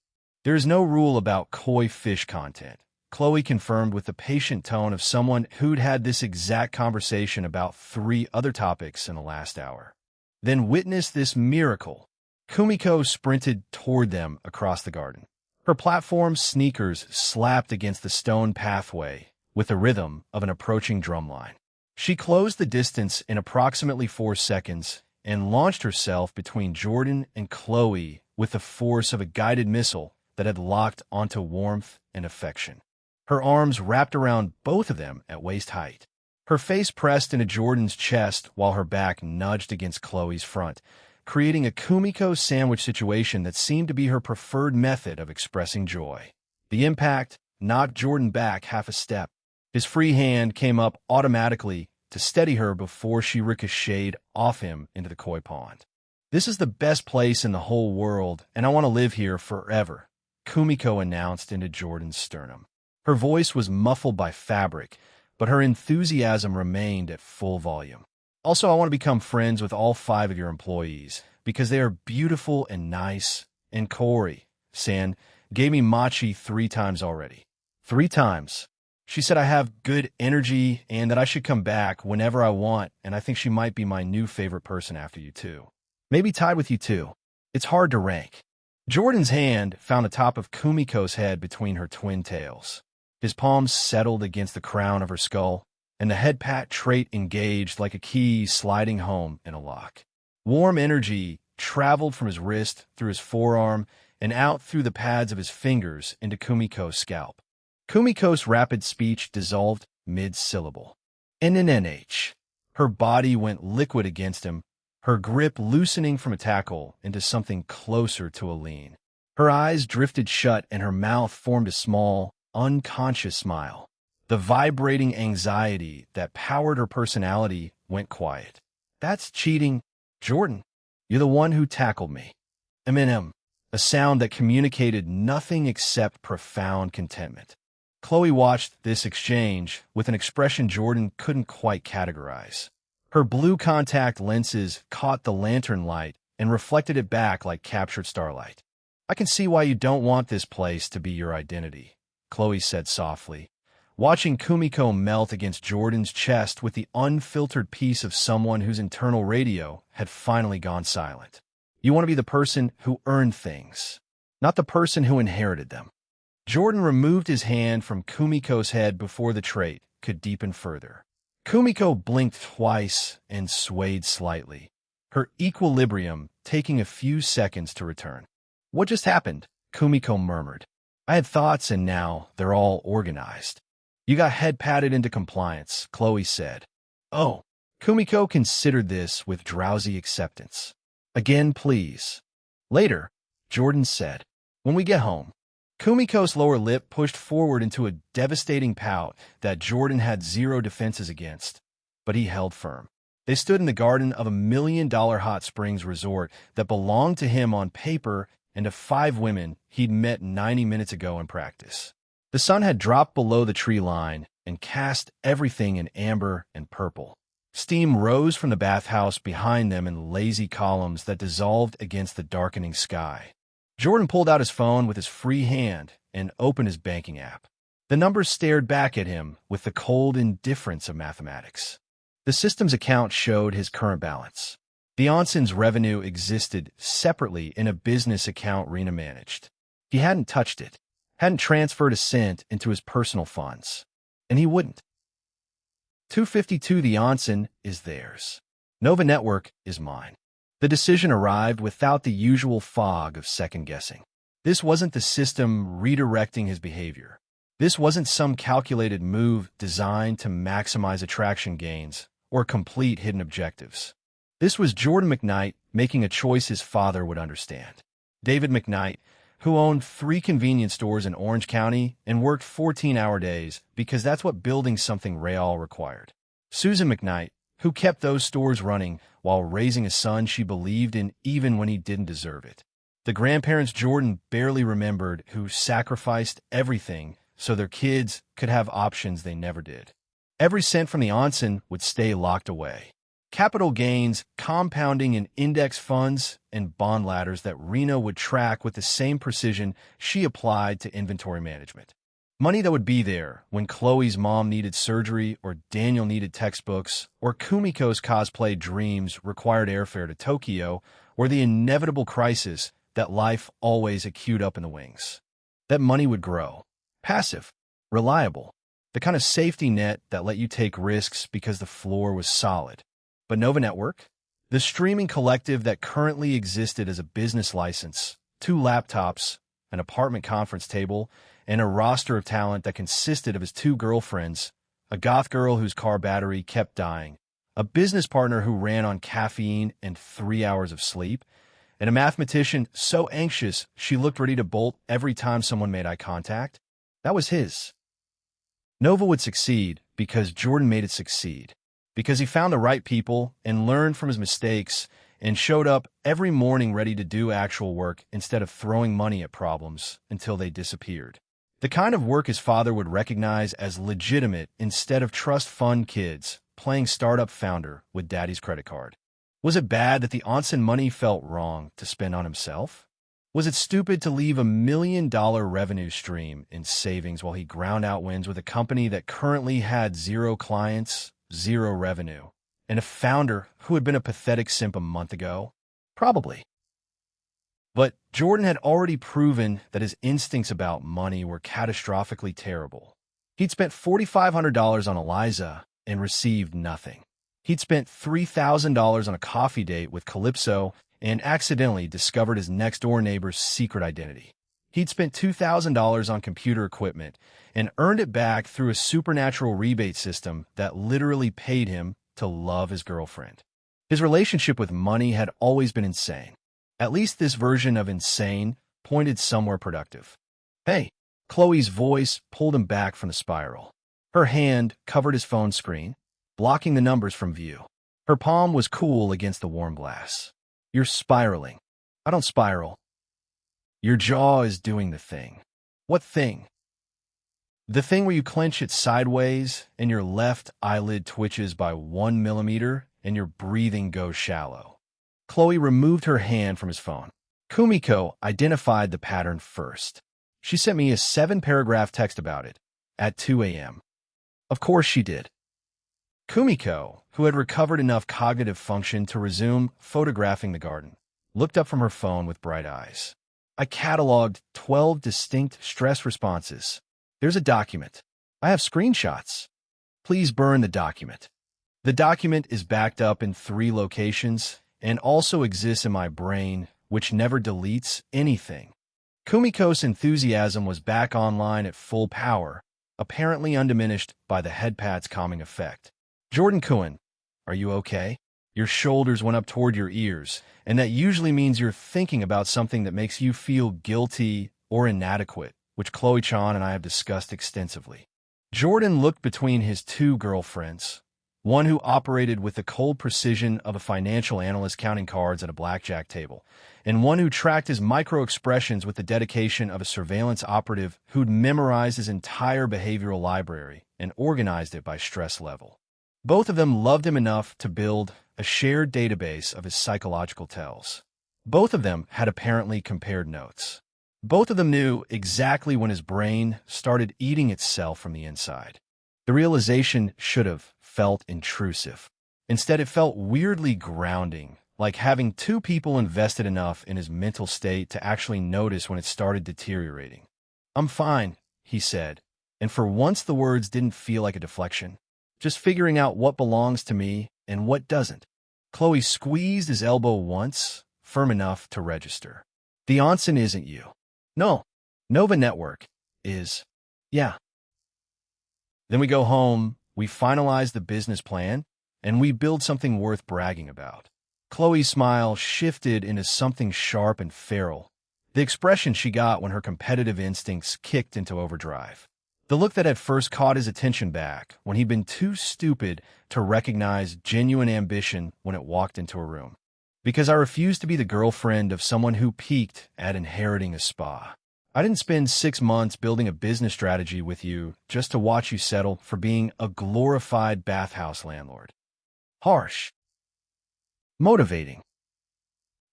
There is no rule about koi fish content, Chloe confirmed with the patient tone of someone who'd had this exact conversation about 3 other topics in the last hour. Then witness this miracle. Kumiko sprinted toward them across the garden. Her platform sneakers slapped against the stone pathway with the rhythm of an approaching drumline. She closed the distance in approximately 4 seconds and launched herself between Jordan and Chloe with the force of a guided missile that had locked onto warmth and affection. Her arms wrapped around both of them at waist height. Her face pressed into Jordan's chest while her back nudged against Chloe's front, creating a Kumiko sandwich situation that seemed to be her preferred method of expressing joy. The impact knocked Jordan back half a step. His free hand came up automatically to steady her before she ricocheted off him into the koi pond. This is the best place in the whole world, and I want to live here forever, Kumiko announced into Jordan's sternum. Her voice was muffled by fabric, but her enthusiasm remained at full volume. Also, I want to become friends with all 5 of your employees, because they are beautiful and nice, and Corey-san gave me machi 3 times already. 3 times. She said I have good energy and that I should come back whenever I want, and I think she might be my new favorite person after you too. Maybe tied with you too. It's hard to rank. Jordan's hand found the top of Kumiko's head between her twin tails. His palms settled against the crown of her skull, and the head pat trait engaged like a key sliding home in a lock. Warm energy traveled from his wrist through his forearm and out through the pads of his fingers into Kumiko's scalp. Kumiko's rapid speech dissolved mid-syllable. NNNH. Her body went liquid against him, her grip loosening from a tackle into something closer to a lean. Her eyes drifted shut and her mouth formed a small, unconscious smile. The vibrating anxiety that powered her personality went quiet. That's cheating, Jordan. You're the one who tackled me. M&M, a sound that communicated nothing except profound contentment. Chloe watched this exchange with an expression Jordan couldn't quite categorize. Her blue contact lenses caught the lantern light and reflected it back like captured starlight. I can see why you don't want this place to be your identity, Chloe said softly, watching Kumiko melt against Jordan's chest with the unfiltered peace of someone whose internal radio had finally gone silent. You want to be the person who earned things, not the person who inherited them. Jordan removed his hand from Kumiko's head before the trait could deepen further. Kumiko blinked twice and swayed slightly, her equilibrium taking a few seconds to return. What just happened? Kumiko murmured. I had thoughts and now they're all organized. You got head-patted into compliance, Chloe said. Oh. Kumiko considered this with drowsy acceptance. Again, please. Later, Jordan said. When we get home. Kumiko's lower lip pushed forward into a devastating pout that Jordan had zero defenses against, but he held firm. They stood in the garden of $1 million hot springs resort that belonged to him on paper and to 5 women he'd met 90 minutes ago in practice. The sun had dropped below the tree line and cast everything in amber and purple. Steam rose from the bathhouse behind them in lazy columns that dissolved against the darkening sky. Jordan pulled out his phone with his free hand and opened his banking app. The numbers stared back at him with the cold indifference of mathematics. The system's account showed his current balance. The Onson's revenue existed separately in a business account Rena managed. He hadn't touched it, hadn't transferred a cent into his personal funds, and he wouldn't. 252 The Onson is theirs. Nova Network is mine. The decision arrived without the usual fog of second-guessing. This wasn't the system redirecting his behavior. This wasn't some calculated move designed to maximize attraction gains or complete hidden objectives. This was Jordan McKnight making a choice his father would understand. David McKnight, who owned 3 convenience stores in Orange County and worked 14-hour days because that's what building something real required. Susan McKnight, who kept those stores running while raising a son she believed in even when he didn't deserve it. The grandparents Jordan barely remembered who sacrificed everything so their kids could have options they never did. Every cent from the Onson would stay locked away. Capital gains compounding in index funds and bond ladders that Rena would track with the same precision she applied to inventory management. Money that would be there when Chloe's mom needed surgery or Daniel needed textbooks or Kumiko's cosplay dreams required airfare to Tokyo or the inevitable crisis that life always queued up in the wings. That money would grow. Passive. Reliable. The kind of safety net that let you take risks because the floor was solid. But Nova Network? The streaming collective that currently existed as a business license, 2 laptops, an apartment conference table, and a roster of talent that consisted of his 2 girlfriends, a goth girl whose car battery kept dying, a business partner who ran on caffeine and 3 hours of sleep, and a mathematician so anxious she looked ready to bolt every time someone made eye contact. That was his. Nova would succeed because Jordan made it succeed, because he found the right people and learned from his mistakes and showed up every morning ready to do actual work instead of throwing money at problems until they disappeared. The kind of work his father would recognize as legitimate instead of trust fund kids playing startup founder with daddy's credit card. Was it bad that the Onson money felt wrong to spend on himself? Was it stupid to leave $1 million revenue stream in savings while he ground out wins with a company that currently had 0 clients, 0 revenue, and a founder who had been a pathetic simp a month ago? Probably. But Jordan had already proven that his instincts about money were catastrophically terrible. He'd spent $4,500 on Eliza and received nothing. He'd spent $3,000 on a coffee date with Calypso and accidentally discovered his next-door neighbor's secret identity. He'd spent $2,000 on computer equipment and earned it back through a supernatural rebate system that literally paid him to love his girlfriend. His relationship with money had always been insane. At least this version of insane pointed somewhere productive. "Hey," Chloe's voice pulled him back from the spiral. Her hand covered his phone screen, blocking the numbers from view. Her palm was cool against the warm glass. "You're spiraling." "I don't spiral." "Your jaw is doing the thing." "What thing?" "The thing where you clench it sideways and your left eyelid twitches by 1 millimeter and your breathing goes shallow." Chloe removed her hand from his phone. "Kumiko identified the pattern first. She sent me a 7-paragraph text about it at 2 a.m. Of course she did." Kumiko, who had recovered enough cognitive function to resume photographing the garden, looked up from her phone with bright eyes. "I cataloged 12 distinct stress responses. There's a document. I have screenshots. Please burn the document. The document is backed up in 3 locations and also exists in my brain, which never deletes anything." Kumiko's enthusiasm was back online at full power, apparently undiminished by the headpad's calming effect. "Jordan-kun, are you okay?" Your shoulders went up toward your ears, and that usually means you're thinking about something that makes you feel guilty or inadequate, which Chloe-chan and I have discussed extensively. Jordan looked between his 2 girlfriends, one who operated with the cold precision of a financial analyst counting cards at a blackjack table, and one who tracked his micro-expressions with the dedication of a surveillance operative who'd memorized his entire behavioral library and organized it by stress level. Both of them loved him enough to build a shared database of his psychological tells. Both of them had apparently compared notes. Both of them knew exactly when his brain started eating itself from the inside. The realization should have felt intrusive. Instead, it felt weirdly grounding, like having 2 people invested enough in his mental state to actually notice when it started deteriorating. "I'm fine," he said, and for once the words didn't feel like a deflection. "Just figuring out what belongs to me and what doesn't." Chloe squeezed his elbow once, firm enough to register. "The onsen isn't you." "No. Nova Network is." "Yeah." "Then we go home, we finalize the business plan, and we build something worth bragging about." Chloe's smile shifted into something sharp and feral, the expression she got when her competitive instincts kicked into overdrive. The look that had first caught his attention back when he'd been too stupid to recognize genuine ambition when it walked into a room. "Because I refused to be the girlfriend of someone who peaked at inheriting a spa. I didn't spend 6 months building a business strategy with you just to watch you settle for being a glorified bathhouse landlord." Harsh. Motivating.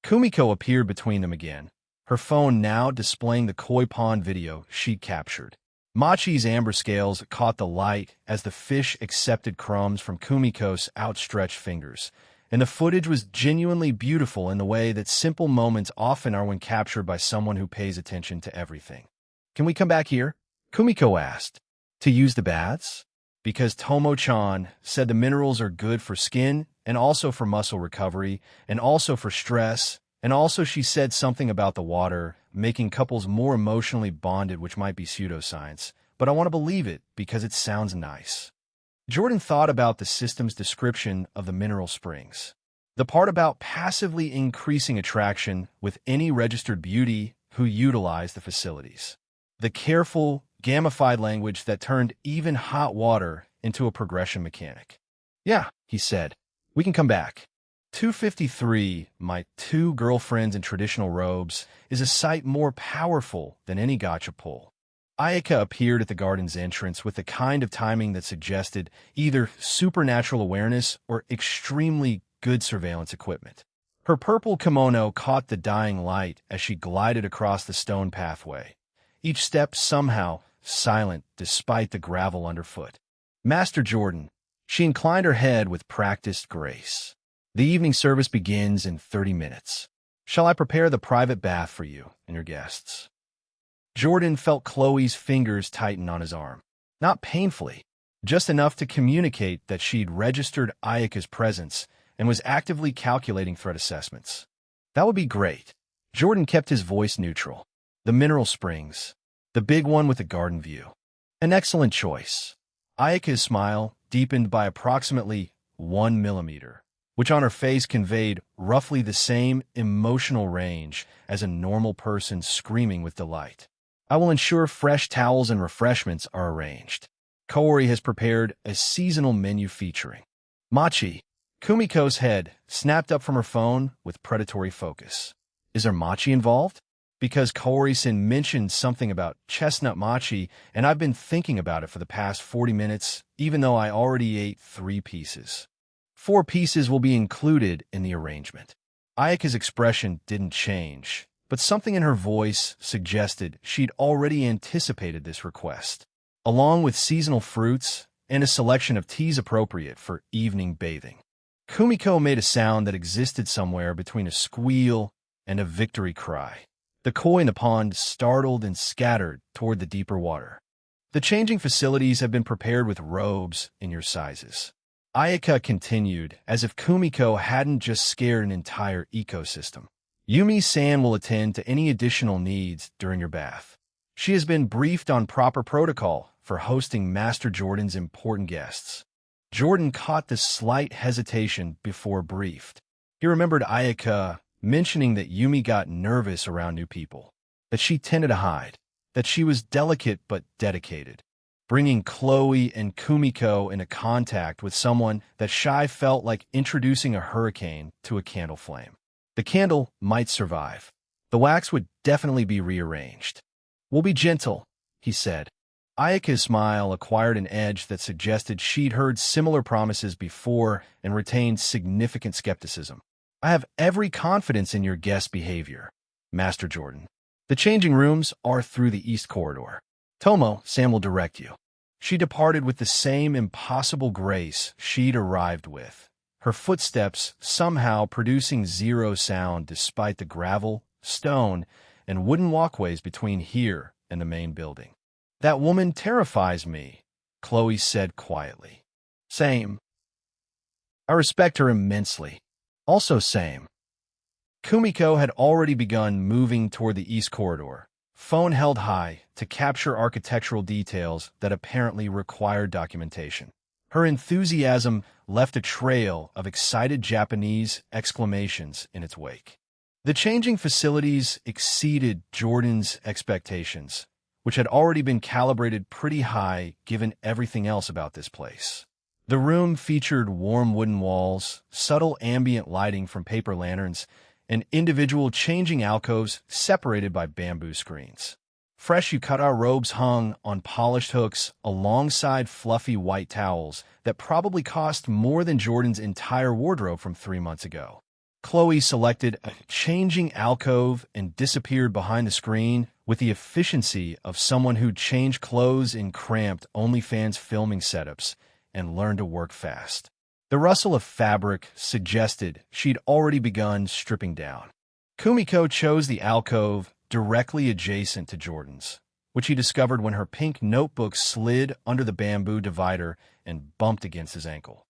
Kumiko appeared between them again, her phone now displaying the koi pond video she'd captured. Machi's amber scales caught the light as the fish accepted crumbs from Kumiko's outstretched fingers, and the footage was genuinely beautiful in the way that simple moments often are when captured by someone who pays attention to everything. "Can we come back here?" Kumiko asked. "To use the baths?" "Because Tomo-chan said the minerals are good for skin and also for muscle recovery and also for stress, and also she said something about the water making couples more emotionally bonded, which might be pseudoscience, but I want to believe it because it sounds nice." Jordan thought about the system's description of the mineral springs. The part about passively increasing attraction with any registered beauty who utilized the facilities. The careful, gamified language that turned even hot water into a progression mechanic. "Yeah," he said, "we can come back." 253, My 2 Girlfriends in Traditional Robes, is a sight more powerful than any gotcha pull. Ayaka appeared at the garden's entrance with the kind of timing that suggested either supernatural awareness or extremely good surveillance equipment. Her purple kimono caught the dying light as she glided across the stone pathway, each step somehow silent despite the gravel underfoot. "Master Jordan," she inclined her head with practiced grace. "The evening service begins in 30 minutes. Shall I prepare the private bath for you and your guests?" Jordan felt Chloe's fingers tighten on his arm. Not painfully, just enough to communicate that she'd registered Ayaka's presence and was actively calculating threat assessments. That would be great. Jordan kept his voice neutral. The mineral springs. The big one with the garden view. An excellent choice. Ayaka's smile deepened by approximately 1 millimeter, which on her face conveyed roughly the same emotional range as a normal person screaming with delight. I will ensure fresh towels and refreshments are arranged. Kaori has prepared a seasonal menu featuring Machi. Kumiko's head snapped up from her phone with predatory focus. Is there Machi involved? Because Kaori-san mentioned something about chestnut Machi, and I've been thinking about it for the past 40 minutes, even though I already ate 3 pieces. 4 pieces will be included in the arrangement. Ayaka's expression didn't change, but something in her voice suggested she'd already anticipated this request, along with seasonal fruits and a selection of teas appropriate for evening bathing. Kumiko made a sound that existed somewhere between a squeal and a victory cry. The koi in the pond startled and scattered toward the deeper water. The changing facilities have been prepared with robes in your sizes. Ayaka continued, as if Kumiko hadn't just scared an entire ecosystem. Yumi-san will attend to any additional needs during your bath. She has been briefed on proper protocol for hosting Master Jordan's important guests. Jordan caught the slight hesitation before briefed. He remembered Ayaka mentioning that Yumi got nervous around new people, that she tended to hide, that she was delicate but dedicated. Bringing Chloe and Kumiko into contact with someone that shy felt like introducing a hurricane to a candle flame. The candle might survive. The wax would definitely be rearranged. We'll be gentle, he said. Ayaka's smile acquired an edge that suggested she'd heard similar promises before and retained significant skepticism. I have every confidence in your guest behavior, Master Jordan. The changing rooms are through the east corridor. Tomo, Sam will direct you. She departed with the same impossible grace she'd arrived with, her footsteps somehow producing zero sound despite the gravel, stone, and wooden walkways between here and the main building. That woman terrifies me, Chloe said quietly. Same. I respect her immensely. Also same. Kumiko had already begun moving toward the east corridor, phone held high to capture architectural details that apparently required documentation. Her enthusiasm left a trail of excited Japanese exclamations in its wake. The changing facilities exceeded Jordan's expectations, which had already been calibrated pretty high given everything else about this place. The room featured warm wooden walls, subtle ambient lighting from paper lanterns, and individual changing alcoves separated by bamboo screens. Fresh yukata robes hung on polished hooks alongside fluffy white towels that probably cost more than Jordan's entire wardrobe from 3 months ago. Chloe selected a changing alcove and disappeared behind the screen with the efficiency of someone who'd changed clothes in cramped OnlyFans filming setups and learned to work fast. The rustle of fabric suggested she'd already begun stripping down. Kumiko chose the alcove directly adjacent to Jordan's, which he discovered when her pink notebook slid under the bamboo divider and bumped against his ankle.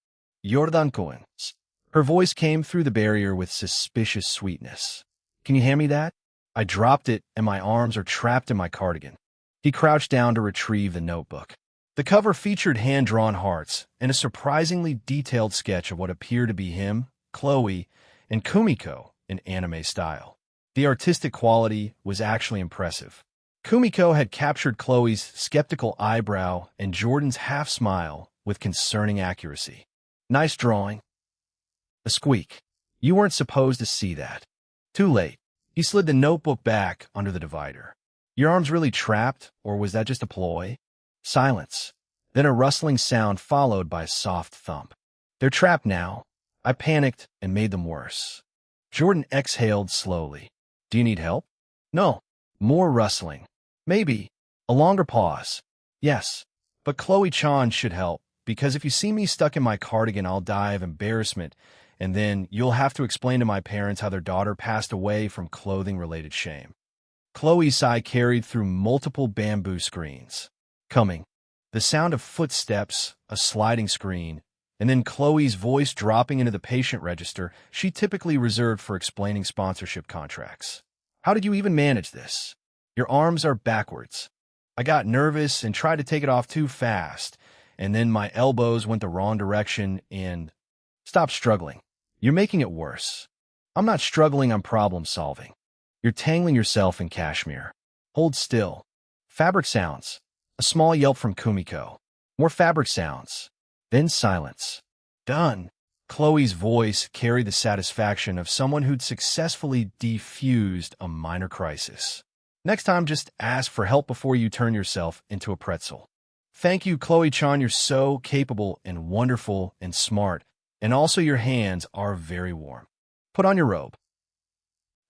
Jordan Cohen's. Her voice came through the barrier with suspicious sweetness. Can you hand me that? I dropped it and my arms are trapped in my cardigan. He crouched down to retrieve the notebook. The cover featured hand-drawn hearts and a surprisingly detailed sketch of what appeared to be him, Chloe, and Kumiko in anime style. The artistic quality was actually impressive. Kumiko had captured Chloe's skeptical eyebrow and Jordan's half-smile with concerning accuracy. Nice drawing. A squeak. You weren't supposed to see that. Too late. He slid the notebook back under the divider. Your arm's really trapped, or was that just a ploy? Silence. Then a rustling sound followed by a soft thump. They're trapped now. I panicked and made them worse. Jordan exhaled slowly. Do you need help? No. More rustling. Maybe. A longer pause. Yes. But Chloe-chan should help, because if you see me stuck in my cardigan, I'll die of embarrassment, and then you'll have to explain to my parents how their daughter passed away from clothing-related shame. Chloe's sigh carried through multiple bamboo screens. Coming. The sound of footsteps, a sliding screen, And then Chloe's voice dropping into the patient register she typically reserved for explaining sponsorship contracts. How did you even manage this? Your arms are backwards. I got nervous and tried to take it off too fast, and then my elbows went the wrong direction and... Stop struggling. You're making it worse. I'm not struggling, I'm problem solving. You're tangling yourself in cashmere. Hold still. Fabric sounds. A small yelp from Kumiko. More fabric sounds. Then silence. Done. Chloe's voice carried the satisfaction of someone who'd successfully defused a minor crisis. Next time, just ask for help before you turn yourself into a pretzel. Thank you, Chloe-chan. You're so capable and wonderful and smart. And also your hands are very warm. Put on your robe.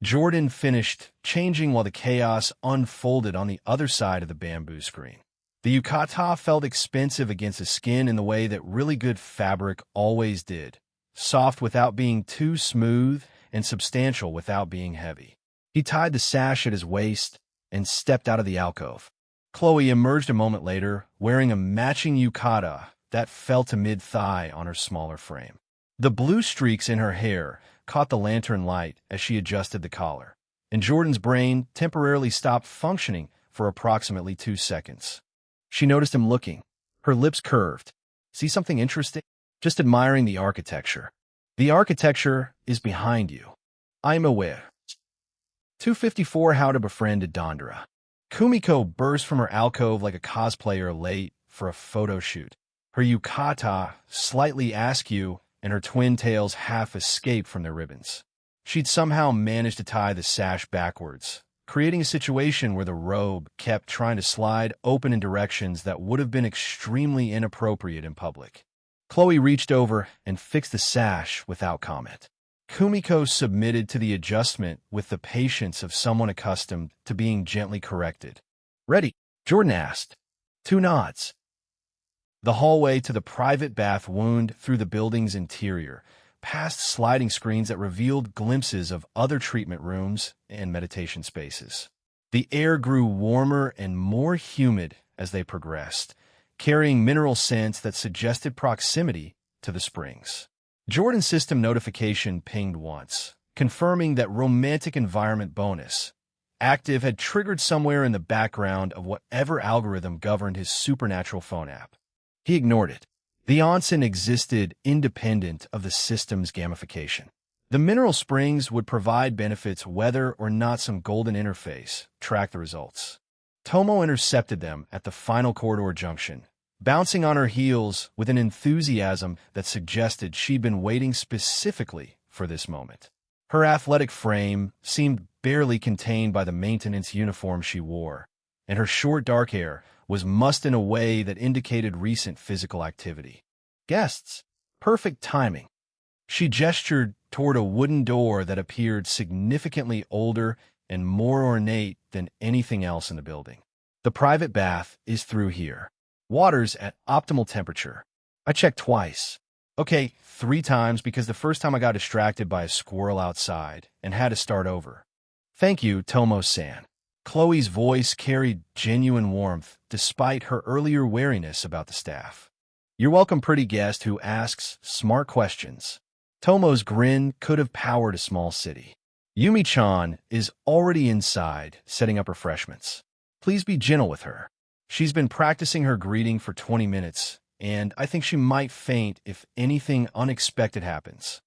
Jordan finished changing while the chaos unfolded on the other side of the bamboo screen. The yukata felt expensive against his skin in the way that really good fabric always did. Soft without being too smooth and substantial without being heavy. He tied the sash at his waist and stepped out of the alcove. Chloe emerged a moment later, wearing a matching yukata that fell to mid-thigh on her smaller frame. The blue streaks in her hair caught the lantern light as she adjusted the collar, and Jordan's brain temporarily stopped functioning for approximately 2 seconds. She noticed him looking, her lips curved. See something interesting? Just admiring the architecture. The architecture is behind you. I'm aware. 254 How to Befriend a Dondra. Kumiko burst from her alcove like a cosplayer late for a photo shoot. Her yukata slightly askew and her twin tails half escaped from their ribbons. She'd somehow managed to tie the sash backwards, creating a situation where the robe kept trying to slide open in directions that would have been extremely inappropriate in public. Chloe reached over and fixed the sash without comment. Kumiko submitted to the adjustment with the patience of someone accustomed to being gently corrected. Ready? Jordan asked. 2 nods. The hallway to the private bath wound through the building's interior, past sliding screens that revealed glimpses of other treatment rooms and meditation spaces. The air grew warmer and more humid as they progressed, carrying mineral scents that suggested proximity to the springs. Jordan's system notification pinged once, confirming that romantic environment bonus, active, had triggered somewhere in the background of whatever algorithm governed his supernatural phone app. He ignored it. The onsen existed independent of the system's gamification. The mineral springs would provide benefits whether or not some golden interface tracked the results. Tomo intercepted them at the final corridor junction, bouncing on her heels with an enthusiasm that suggested she'd been waiting specifically for this moment. Her athletic frame seemed barely contained by the maintenance uniform she wore, and her short dark hair was mussed in a way that indicated recent physical activity. Guests. Perfect timing. She gestured toward a wooden door that appeared significantly older and more ornate than anything else in the building. The private bath is through here. Water's at optimal temperature. I checked twice. Okay, 3 times because the first time I got distracted by a squirrel outside and had to start over. Thank you, Tomo-san. Chloe's voice carried genuine warmth despite her earlier wariness about the staff. You're welcome, pretty guest who asks smart questions. Tomo's grin could have powered a small city. Yumi-chan is already inside, setting up refreshments. Please be gentle with her. She's been practicing her greeting for 20 minutes, and I think she might faint if anything unexpected happens.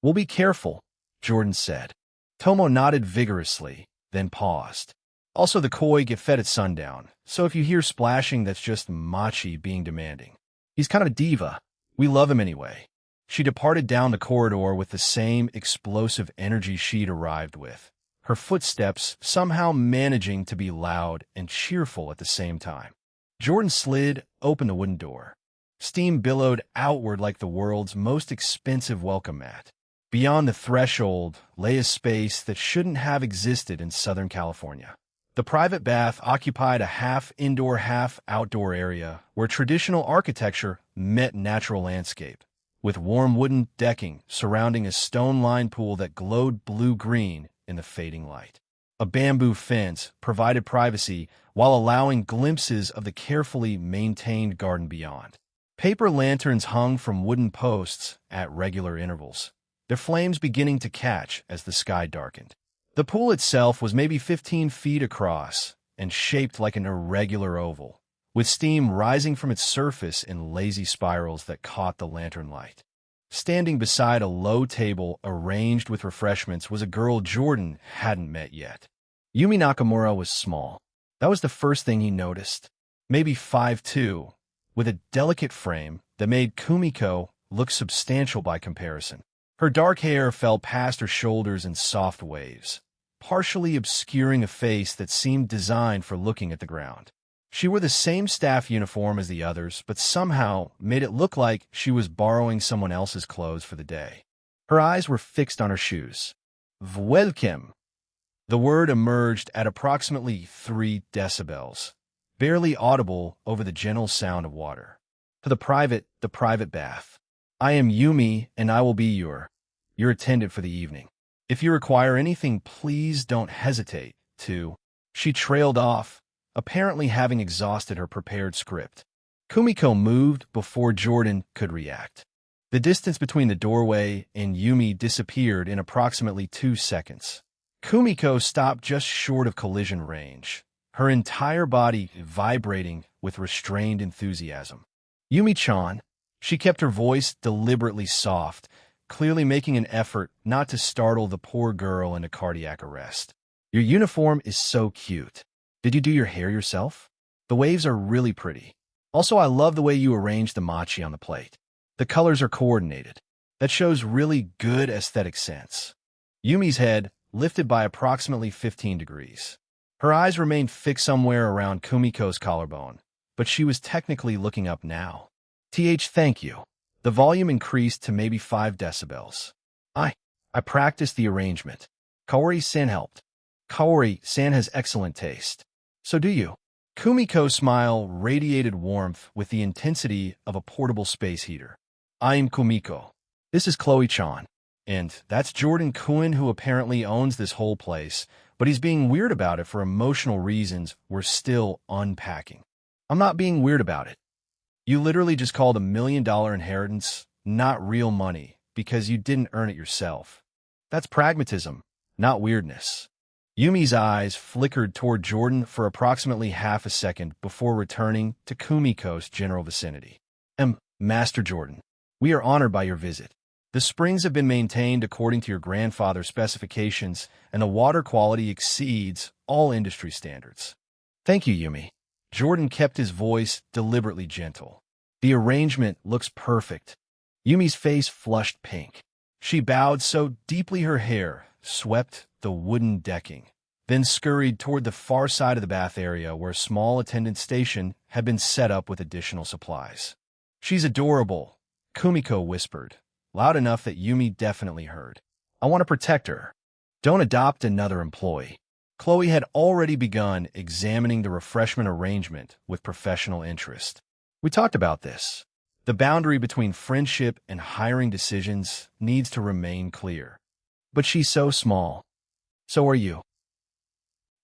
We'll be careful, Jordan said. Tomo nodded vigorously, then paused. Also, the koi get fed at sundown, so if you hear splashing, that's just Machi being demanding. He's kind of a diva. We love him anyway. She departed down the corridor with the same explosive energy she'd arrived with, her footsteps somehow managing to be loud and cheerful at the same time. Jordan slid open the wooden door. Steam billowed outward like the world's most expensive welcome mat. Beyond the threshold lay a space that shouldn't have existed in Southern California. The private bath occupied a half-indoor, half-outdoor area where traditional architecture met natural landscape, with warm wooden decking surrounding a stone-lined pool that glowed blue-green in the fading light. A bamboo fence provided privacy while allowing glimpses of the carefully maintained garden beyond. Paper lanterns hung from wooden posts at regular intervals, their flames beginning to catch as the sky darkened. The pool itself was maybe 15 feet across and shaped like an irregular oval, with steam rising from its surface in lazy spirals that caught the lantern light. Standing beside a low table arranged with refreshments was a girl Jordan hadn't met yet. Yumi Nakamura was small. That was the first thing he noticed. Maybe 5'2", with a delicate frame that made Kumiko look substantial by comparison. Her dark hair fell past her shoulders in soft waves, partially obscuring a face that seemed designed for looking at the ground. She wore the same staff uniform as the others, but somehow made it look like she was borrowing someone else's clothes for the day. Her eyes were fixed on her shoes. Welcome. The word emerged at approximately 3 decibels, barely audible over the gentle sound of water. To the private bath. I am Yumi, and I will be your attendant for the evening. If you require anything, please don't hesitate to. She trailed off, apparently having exhausted her prepared script. Kumiko moved before Jordan could react. The distance between the doorway and Yumi disappeared in approximately 2 seconds. Kumiko stopped just short of collision range, her entire body vibrating with restrained enthusiasm. Yumi-chan. She kept her voice deliberately soft, clearly making an effort not to startle the poor girl into cardiac arrest. Your uniform is so cute. Did you do your hair yourself? The waves are really pretty. Also, I love the way you arranged the mochi on the plate. The colors are coordinated. That shows really good aesthetic sense. Yumi's head lifted by approximately 15 degrees. Her eyes remained fixed somewhere around Kumiko's collarbone, but she was technically looking up now. Thank you. The volume increased to maybe 5 decibels. I practiced the arrangement. Kaori-san helped. Kaori-san has excellent taste. So do you. Kumiko's smile radiated warmth with the intensity of a portable space heater. I'm Kumiko. This is Chloe-chan. And that's Jordan Kuhn, who apparently owns this whole place, but he's being weird about it for emotional reasons we're still unpacking. I'm not being weird about it. You literally just called $1 million inheritance not real money because you didn't earn it yourself. That's pragmatism, not weirdness. Yumi's eyes flickered toward Jordan for approximately half a second before returning to Kumiko's general vicinity. Master Jordan, we are honored by your visit. The springs have been maintained according to your grandfather's specifications, and the water quality exceeds all industry standards. Thank you, Yumi. Jordan kept his voice deliberately gentle. The arrangement looks perfect. Yumi's face flushed pink. She bowed so deeply her hair swept the wooden decking, then scurried toward the far side of the bath area where a small attendant station had been set up with additional supplies. She's adorable, Kumiko whispered, loud enough that Yumi definitely heard. I want to protect her. Don't adopt another employee. Chloe had already begun examining the refreshment arrangement with professional interest. We talked about this. The boundary between friendship and hiring decisions needs to remain clear. But she's so small. So are you.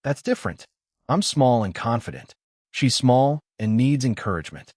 That's different. I'm small and confident. She's small and needs encouragement.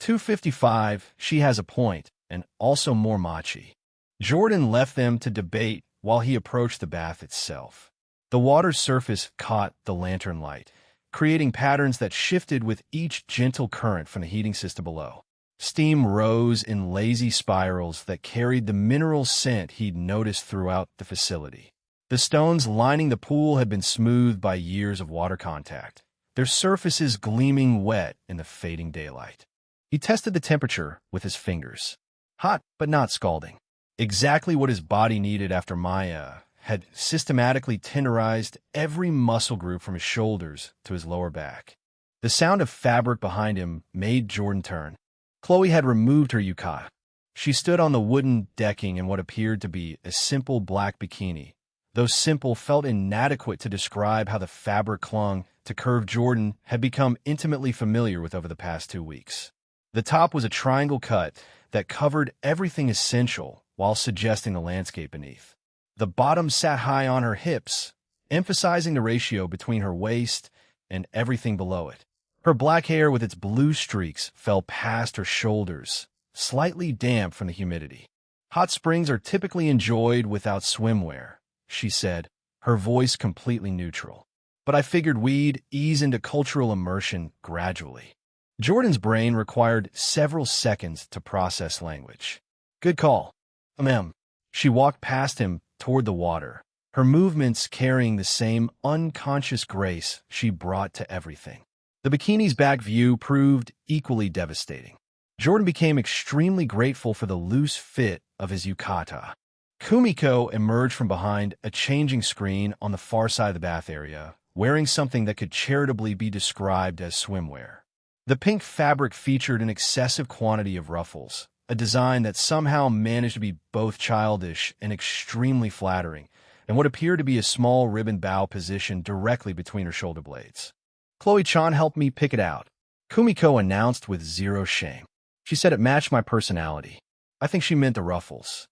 255, she has a point, and also more machi. Jordan left them to debate while he approached the bath itself. The water's surface caught the lantern light, creating patterns that shifted with each gentle current from the heating system below. Steam rose in lazy spirals that carried the mineral scent he'd noticed throughout the facility. The stones lining the pool had been smoothed by years of water contact, their surfaces gleaming wet in the fading daylight. He tested the temperature with his fingers. Hot, but not scalding. Exactly what his body needed after Maya had systematically tenderized every muscle group from his shoulders to his lower back. The sound of fabric behind him made Jordan turn. Chloe had removed her yukata. She stood on the wooden decking in what appeared to be a simple black bikini. Though simple felt inadequate to describe how the fabric clung to curve Jordan had become intimately familiar with over the past 2 weeks. The top was a triangle cut that covered everything essential while suggesting the landscape beneath. The bottom sat high on her hips, emphasizing the ratio between her waist and everything below it. Her black hair with its blue streaks fell past her shoulders, slightly damp from the humidity. "Hot springs are typically enjoyed without swimwear," she said, her voice completely neutral. "But I figured we'd ease into cultural immersion gradually." Jordan's brain required several seconds to process language. "Good call, ma'am." She walked past him toward the water, her movements carrying the same unconscious grace she brought to everything. The bikini's back view proved equally devastating. Jordan became extremely grateful for the loose fit of his yukata. Kumiko emerged from behind a changing screen on the far side of the bath area, wearing something that could charitably be described as swimwear. The pink fabric featured an excessive quantity of ruffles, a design that somehow managed to be both childish and extremely flattering, and what appeared to be a small ribbon bow positioned directly between her shoulder blades. "Chloe-chan helped me pick it out," Kumiko announced with zero shame. "She said it matched my personality." I think she meant the ruffles.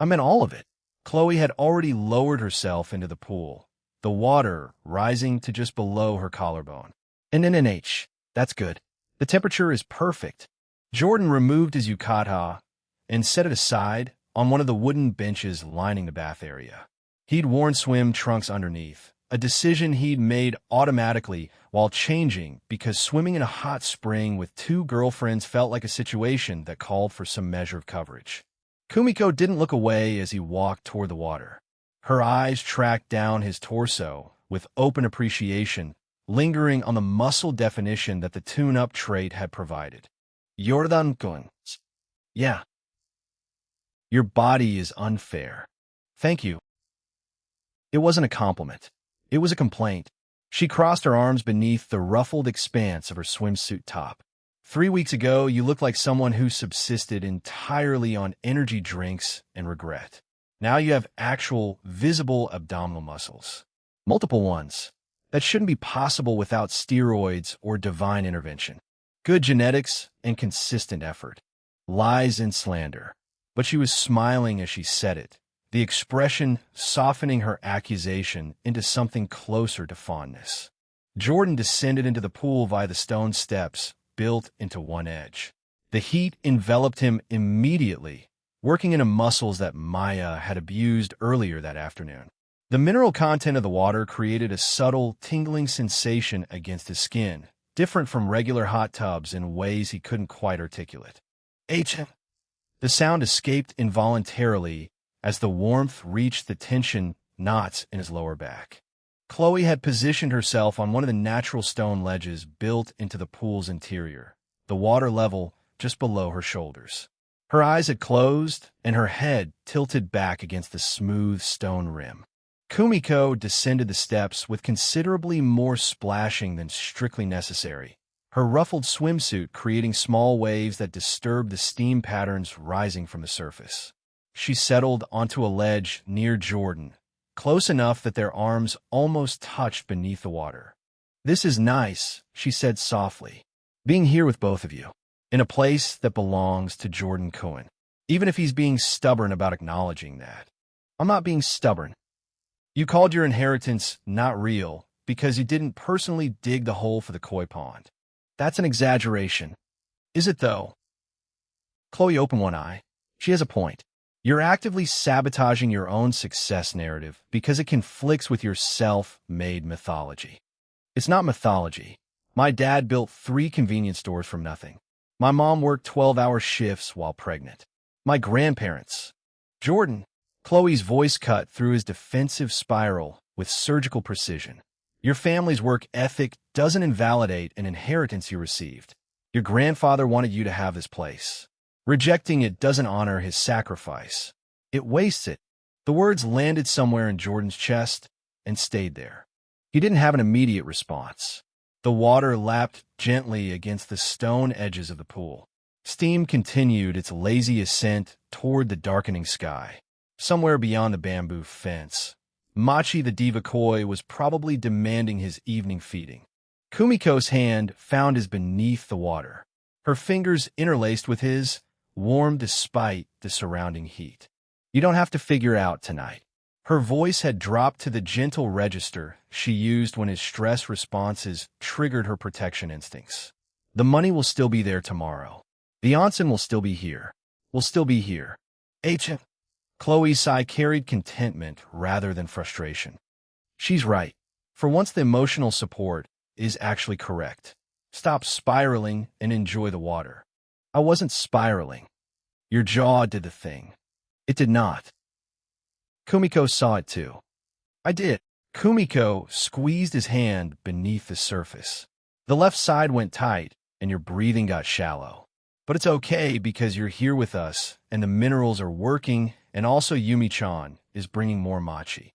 "I meant all of it." Chloe had already lowered herself into the pool, the water rising to just below her collarbone. "NNH, that's good. The temperature is perfect." Jordan removed his yukata and set it aside on one of the wooden benches lining the bath area. He'd worn swim trunks underneath, a decision he'd made automatically while changing because swimming in a hot spring with two girlfriends felt like a situation that called for some measure of coverage. Kumiko didn't look away as he walked toward the water. Her eyes tracked down his torso with open appreciation, lingering on the muscle definition that the tune-up trait had provided. "Jordan-kun. Yeah. Your body is unfair." "Thank you." It wasn't a compliment. It was a complaint. She crossed her arms beneath the ruffled expanse of her swimsuit top. "3 weeks ago, you looked like someone who subsisted entirely on energy drinks and regret. Now you have actual, visible abdominal muscles. Multiple ones. That shouldn't be possible without steroids or divine intervention. Good genetics and consistent effort. Lies and slander." But she was smiling as she said it, the expression softening her accusation into something closer to fondness. Jordan descended into the pool via the stone steps built into one edge. The heat enveloped him immediately, working into muscles that Maya had abused earlier that afternoon. The mineral content of the water created a subtle, tingling sensation against his skin, different from regular hot tubs in ways he couldn't quite articulate. "H." The sound escaped involuntarily as the warmth reached the tension knots in his lower back. Chloe had positioned herself on one of the natural stone ledges built into the pool's interior, the water level just below her shoulders. Her eyes had closed, and her head tilted back against the smooth stone rim. Kumiko descended the steps with considerably more splashing than strictly necessary, her ruffled swimsuit creating small waves that disturbed the steam patterns rising from the surface. She settled onto a ledge near Jordan, close enough that their arms almost touched beneath the water. "This is nice," she said softly, "being here with both of you, in a place that belongs to Jordan Cohen, even if he's being stubborn about acknowledging that." "I'm not being stubborn. You called your inheritance not real because you didn't personally dig the hole for the koi pond. That's an exaggeration." "Is it, though?" Chloe opened one eye. She has a point. You're actively sabotaging your own success narrative because it conflicts with your self-made mythology. It's not mythology. My dad built 3 convenience stores from nothing. My mom worked 12-hour shifts while pregnant. My grandparents. Jordan. Chloe's voice cut through his defensive spiral with surgical precision. Your family's work ethic doesn't invalidate an inheritance you received. Your grandfather wanted you to have this place. Rejecting it doesn't honor his sacrifice. It wastes it. The words landed somewhere in Jordan's chest and stayed there. He didn't have an immediate response. The water lapped gently against the stone edges of the pool. Steam continued its lazy ascent toward the darkening sky. Somewhere beyond the bamboo fence, Machi the diva koi was probably demanding his evening feeding. Kumiko's hand found his beneath the water. Her fingers interlaced with his, warm despite the surrounding heat. "You don't have to figure out tonight." Her voice had dropped to the gentle register she used when his stress responses triggered her protection instincts. The money will still be there tomorrow. The onsen will still be here. Will still be here. H. Chloe's sigh carried contentment rather than frustration. She's right. For once, the emotional support is actually correct. Stop spiraling and enjoy the water. I wasn't spiraling. Your jaw did the thing. It did not. Kumiko saw it too. I did. Kumiko squeezed his hand beneath the surface. The left side went tight, and your breathing got shallow. But it's okay because you're here with us, and the minerals are working, and also Yumi-chan is bringing more mochi.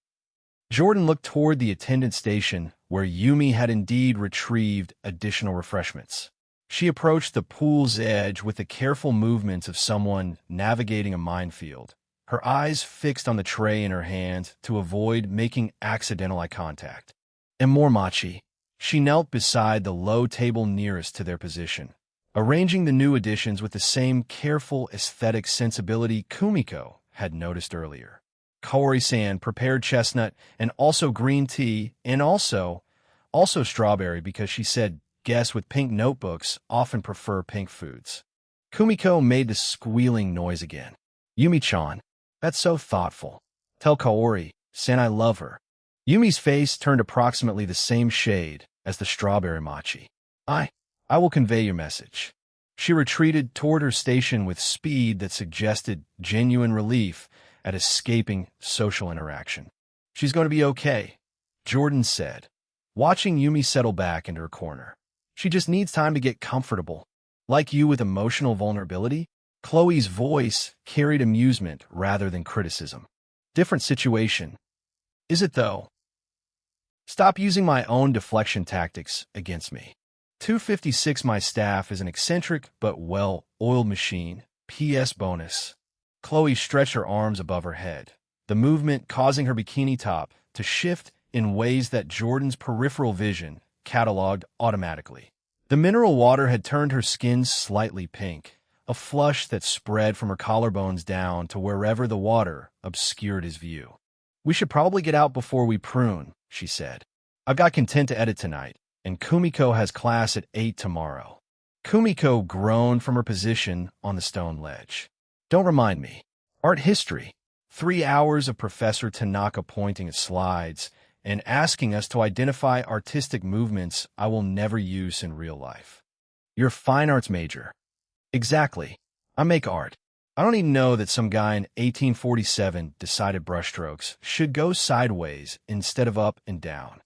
Jordan looked toward the attendant station, where Yumi had indeed retrieved additional refreshments. She approached the pool's edge with the careful movements of someone navigating a minefield, her eyes fixed on the tray in her hand to avoid making accidental eye contact. And more mochi. She knelt beside the low table nearest to their position, arranging the new additions with the same careful aesthetic sensibility Kumiko had noticed earlier. Kaori-san prepared chestnut and also green tea and also strawberry because she said guests with pink notebooks often prefer pink foods. Kumiko made the squealing noise again. Yumi-chan, that's so thoughtful. Tell Kaori-san I love her. Yumi's face turned approximately the same shade as the strawberry mochi. I will convey your message. She retreated toward her station with speed that suggested genuine relief at escaping social interaction. She's going to be okay, Jordan said, watching Yumi settle back into her corner. She just needs time to get comfortable. Like you with emotional vulnerability, Chloe's voice carried amusement rather than criticism. Different situation. Is it though? Stop using my own deflection tactics against me. 256 My staff is an eccentric but well-oiled machine. P.S. bonus. Chloe stretched her arms above her head, the movement causing her bikini top to shift in ways that Jordan's peripheral vision cataloged automatically. The mineral water had turned her skin slightly pink, a flush that spread from her collarbones down to wherever the water obscured his view. We should probably get out before we prune, she said. I've got content to edit tonight, and Kumiko has class at 8 tomorrow. Kumiko groaned from her position on the stone ledge. Don't remind me. Art history. 3 hours of Professor Tanaka pointing at slides and asking us to identify artistic movements I will never use in real life. You're a fine arts major. Exactly. I make art. I don't even know that some guy in 1847 decided brushstrokes should go sideways instead of up and down.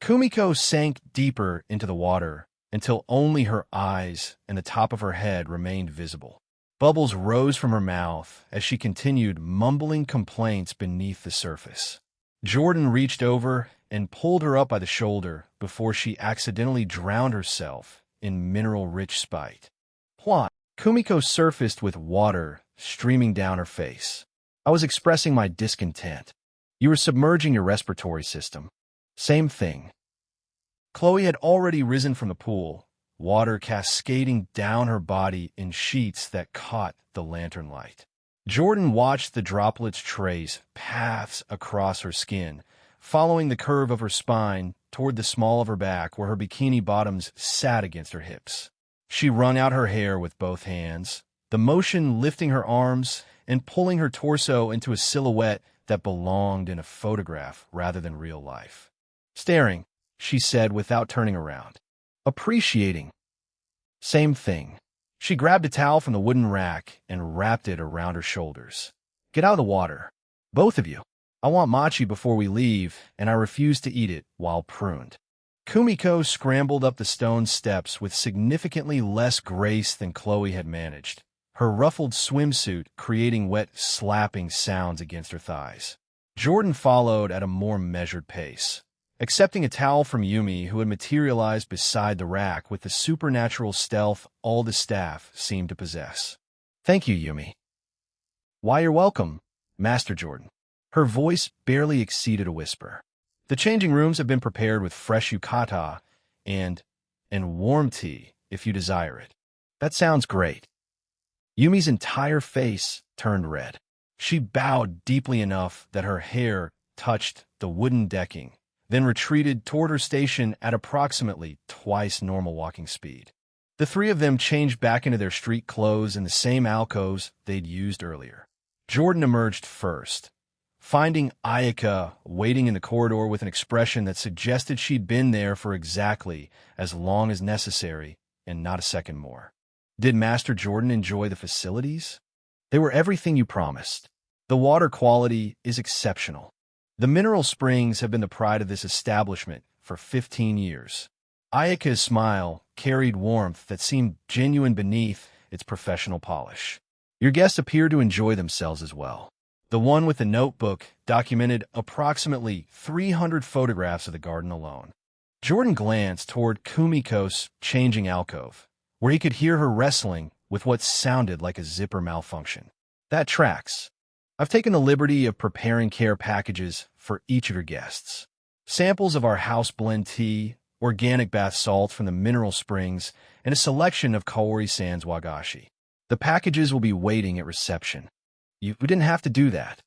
Kumiko sank deeper into the water until only her eyes and the top of her head remained visible. Bubbles rose from her mouth as she continued mumbling complaints beneath the surface. Jordan reached over and pulled her up by the shoulder before she accidentally drowned herself in mineral-rich spite. Plot. Kumiko surfaced with water streaming down her face. I was expressing my discontent. You were submerging your respiratory system. Same thing. Chloe had already risen from the pool, water cascading down her body in sheets that caught the lantern light. Jordan watched the droplets trace paths across her skin, following the curve of her spine toward the small of her back where her bikini bottoms sat against her hips. She wrung out her hair with both hands, the motion lifting her arms and pulling her torso into a silhouette that belonged in a photograph rather than real life. Staring, she said without turning around. Appreciating. Same thing. She grabbed a towel from the wooden rack and wrapped it around her shoulders. Get out of the water. Both of you. I want mochi before we leave, and I refuse to eat it while pruned. Kumiko scrambled up the stone steps with significantly less grace than Chloe had managed, her ruffled swimsuit creating wet slapping sounds against her thighs. Jordan followed at a more measured pace, accepting a towel from Yumi, who had materialized beside the rack with the supernatural stealth all the staff seemed to possess. Thank you, Yumi. Why, you're welcome, Master Jordan. Her voice barely exceeded a whisper. The changing rooms have been prepared with fresh yukata and warm tea, if you desire it. That sounds great. Yumi's entire face turned red. She bowed deeply enough that her hair touched the wooden decking, then retreated toward her station at approximately twice normal walking speed. The three of them changed back into their street clothes in the same alcoves they'd used earlier. Jordan emerged first, finding Ayaka waiting in the corridor with an expression that suggested she'd been there for exactly as long as necessary and not a second more. Did Master Jordan enjoy the facilities? They were everything you promised. The water quality is exceptional. The mineral springs have been the pride of this establishment for 15 years. Ayaka's smile carried warmth that seemed genuine beneath its professional polish. Your guests appear to enjoy themselves as well. The one with the notebook documented approximately 300 photographs of the garden alone. Jordan glanced toward Kumiko's changing alcove, where he could hear her wrestling with what sounded like a zipper malfunction. That tracks. I've taken the liberty of preparing care packages for each of your guests. Samples of our house blend tea, organic bath salt from the mineral springs, and a selection of Kaori Sands wagashi. The packages will be waiting at reception. You didn't have to do that.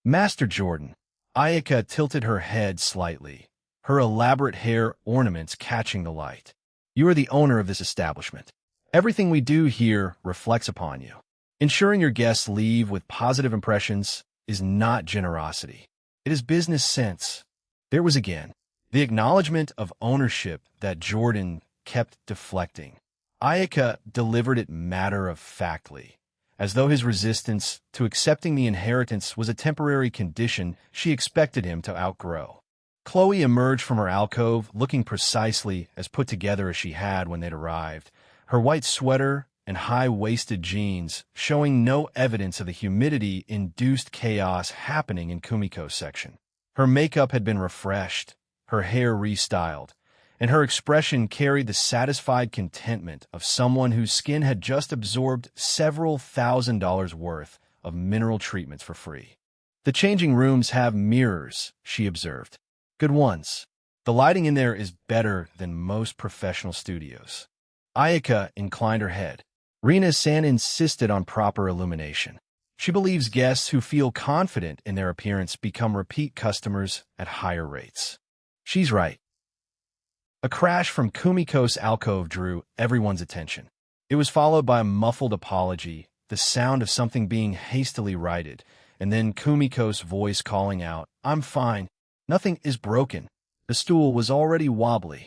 Master Jordan. Ayaka tilted her head slightly, her elaborate hair ornaments catching the light. You are the owner of this establishment. Everything we do here reflects upon you. Ensuring your guests leave with positive impressions is not generosity. It is business sense. There was again the acknowledgement of ownership that Jordan kept deflecting. Ayaka delivered it matter-of-factly, as though his resistance to accepting the inheritance was a temporary condition she expected him to outgrow. Chloe emerged from her alcove looking precisely as put together as she had when they'd arrived, her white sweater and high-waisted jeans showing no evidence of the humidity-induced chaos happening in Kumiko's section. Her makeup had been refreshed, her hair restyled, and her expression carried the satisfied contentment of someone whose skin had just absorbed several $1,000s worth of mineral treatments for free. The changing rooms have mirrors, she observed. Good ones. The lighting in there is better than most professional studios. Ayaka inclined her head. Rina-san insisted on proper illumination. She believes guests who feel confident in their appearance become repeat customers at higher rates. She's right. A crash from Kumiko's alcove drew everyone's attention. It was followed by a muffled apology, the sound of something being hastily righted, and then Kumiko's voice calling out, "I'm fine. Nothing is broken." The stool was already wobbly.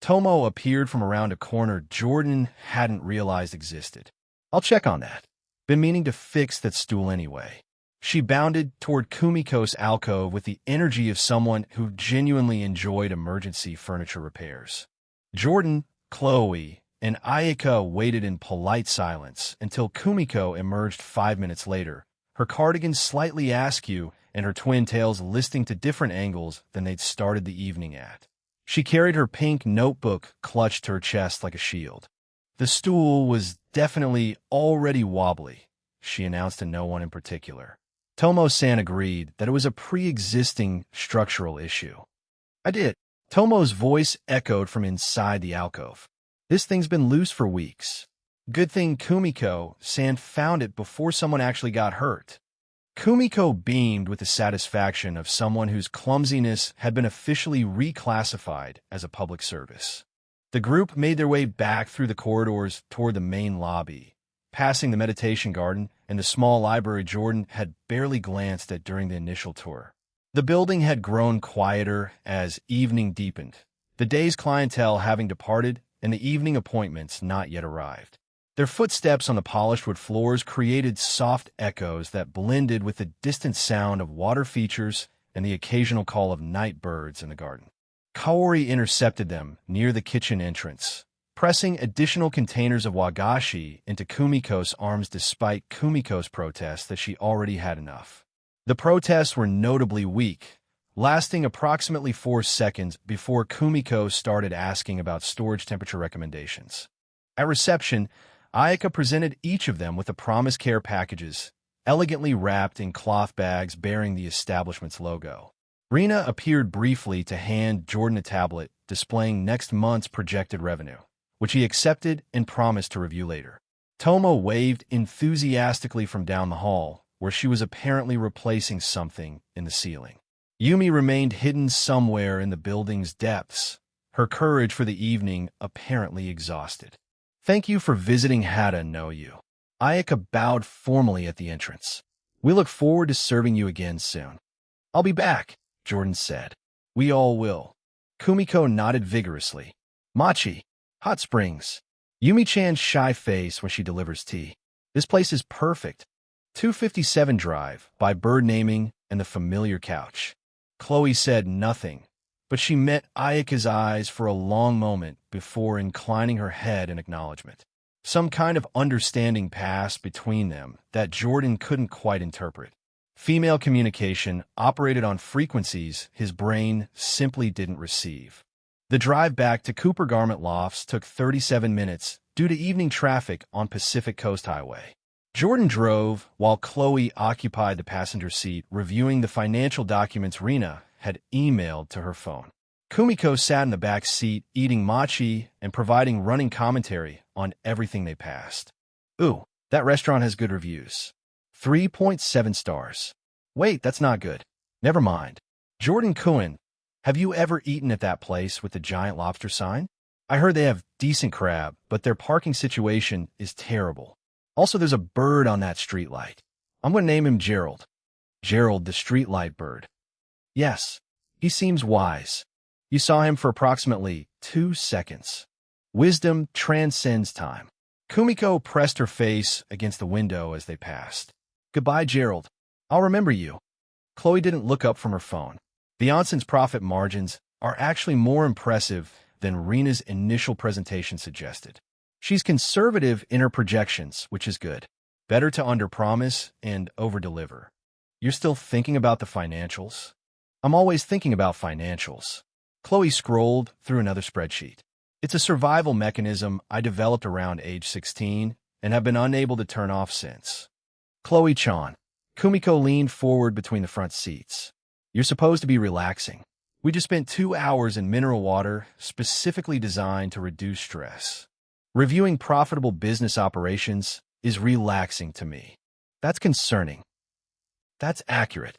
Tomo appeared from around a corner Jordan hadn't realized existed. "I'll check on that. Been meaning to fix that stool anyway." She bounded toward Kumiko's alcove with the energy of someone who genuinely enjoyed emergency furniture repairs. Jordan, Chloe, and Ayaka waited in polite silence until Kumiko emerged 5 minutes later, her cardigan slightly askew and her twin tails listing to different angles than they'd started the evening at. She carried her pink notebook clutched to her chest like a shield. The stool was definitely already wobbly, she announced to no one in particular. Tomo-san agreed that it was a pre-existing structural issue. "I did." Tomo's voice echoed from inside the alcove. "This thing's been loose for weeks. Good thing Kumiko-san found it before someone actually got hurt." Kumiko beamed with the satisfaction of someone whose clumsiness had been officially reclassified as a public service. The group made their way back through the corridors toward the main lobby, passing the meditation garden and the small library Jordan had barely glanced at during the initial tour. The building had grown quieter as evening deepened, the day's clientele having departed and the evening appointments not yet arrived. Their footsteps on the polished wood floors created soft echoes that blended with the distant sound of water features and the occasional call of night birds in the garden. Kaori intercepted them near the kitchen entrance, pressing additional containers of wagashi into Kumiko's arms despite Kumiko's protest that she already had enough. The protests were notably weak, lasting approximately 4 seconds before Kumiko started asking about storage temperature recommendations. At reception, Ayaka presented each of them with the promised care packages, elegantly wrapped in cloth bags bearing the establishment's logo. Rina appeared briefly to hand Jordan a tablet displaying next month's projected revenue, which he accepted and promised to review later. Tomo waved enthusiastically from down the hall, where she was apparently replacing something in the ceiling. Yumi remained hidden somewhere in the building's depths, her courage for the evening apparently exhausted. "Thank you for visiting Hada no Yu." Ayaka bowed formally at the entrance. "We look forward to serving you again soon." "I'll be back," Jordan said. "We all will." Kumiko nodded vigorously. "Machi, hot springs." Yumi-chan's shy face when she delivers tea. "This place is perfect." 257 Drive, by bird naming and the familiar couch. Chloe said nothing, but she met Ayaka's eyes for a long moment before inclining her head in acknowledgement. Some kind of understanding passed between them that Jordan couldn't quite interpret. Female communication operated on frequencies his brain simply didn't receive. The drive back to Cooper Garment Lofts took 37 minutes due to evening traffic on Pacific Coast Highway. Jordan drove while Chloe occupied the passenger seat reviewing the financial documents Rena had emailed to her phone. Kumiko sat in the back seat eating mochi and providing running commentary on everything they passed. "Ooh, that restaurant has good reviews. 3.7 stars. Wait, that's not good. Never mind." Jordan Cohen, "Have you ever eaten at that place with the giant lobster sign? I heard they have decent crab, but their parking situation is terrible. Also, there's a bird on that streetlight. I'm going to name him Gerald." "Gerald, the streetlight bird." "Yes, he seems wise. You saw him for approximately 2 seconds. Wisdom transcends time." Kumiko pressed her face against the window as they passed. "Goodbye, Gerald. I'll remember you." Chloe didn't look up from her phone. The Onson's profit margins are actually more impressive than Rena's initial presentation suggested. She's conservative in her projections, which is good. Better to underpromise and overdeliver. "You're still thinking about the financials?" "I'm always thinking about financials." Chloe scrolled through another spreadsheet. "It's a survival mechanism I developed around age 16 and have been unable to turn off since." "Chloe-chan." Kumiko leaned forward between the front seats. "You're supposed to be relaxing. We just spent 2 hours in mineral water specifically designed to reduce stress. Reviewing profitable business operations is relaxing to me." "That's concerning." "That's accurate."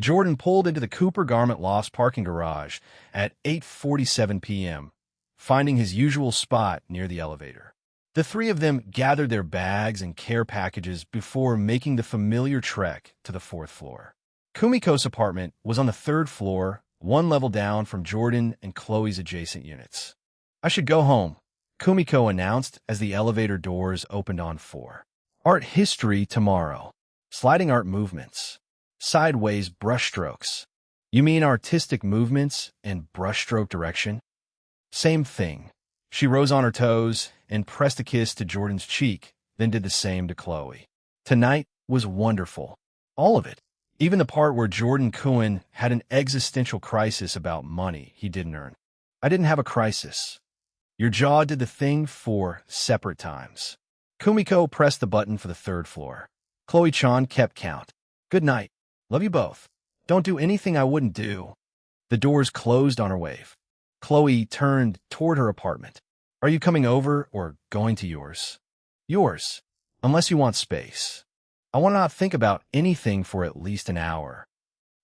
Jordan pulled into the Cooper Garment Lofts parking garage at 8:47 p.m., finding his usual spot near the elevator. The three of them gathered their bags and care packages before making the familiar trek to the 4th floor. Kumiko's apartment was on the 3rd floor, one level down from Jordan and Chloe's adjacent units. "I should go home," Kumiko announced as the elevator doors opened on 4. "Art history tomorrow. Sliding art movements. Sideways brushstrokes." "You mean artistic movements and brushstroke direction?" "Same thing." She rose on her toes and pressed a kiss to Jordan's cheek, then did the same to Chloe. "Tonight was wonderful. All of it. Even the part where Jordan Cohen had an existential crisis about money he didn't earn." "I didn't have a crisis." "Your jaw did the thing 4 separate times." Kumiko pressed the button for the 3rd floor. Chloe-chan kept count. "Good night. Love you both. Don't do anything I wouldn't do." The doors closed on her wave. Chloe turned toward her apartment. "Are you coming over or going to yours?" "Yours, unless you want space. I want to not think about anything for at least an hour."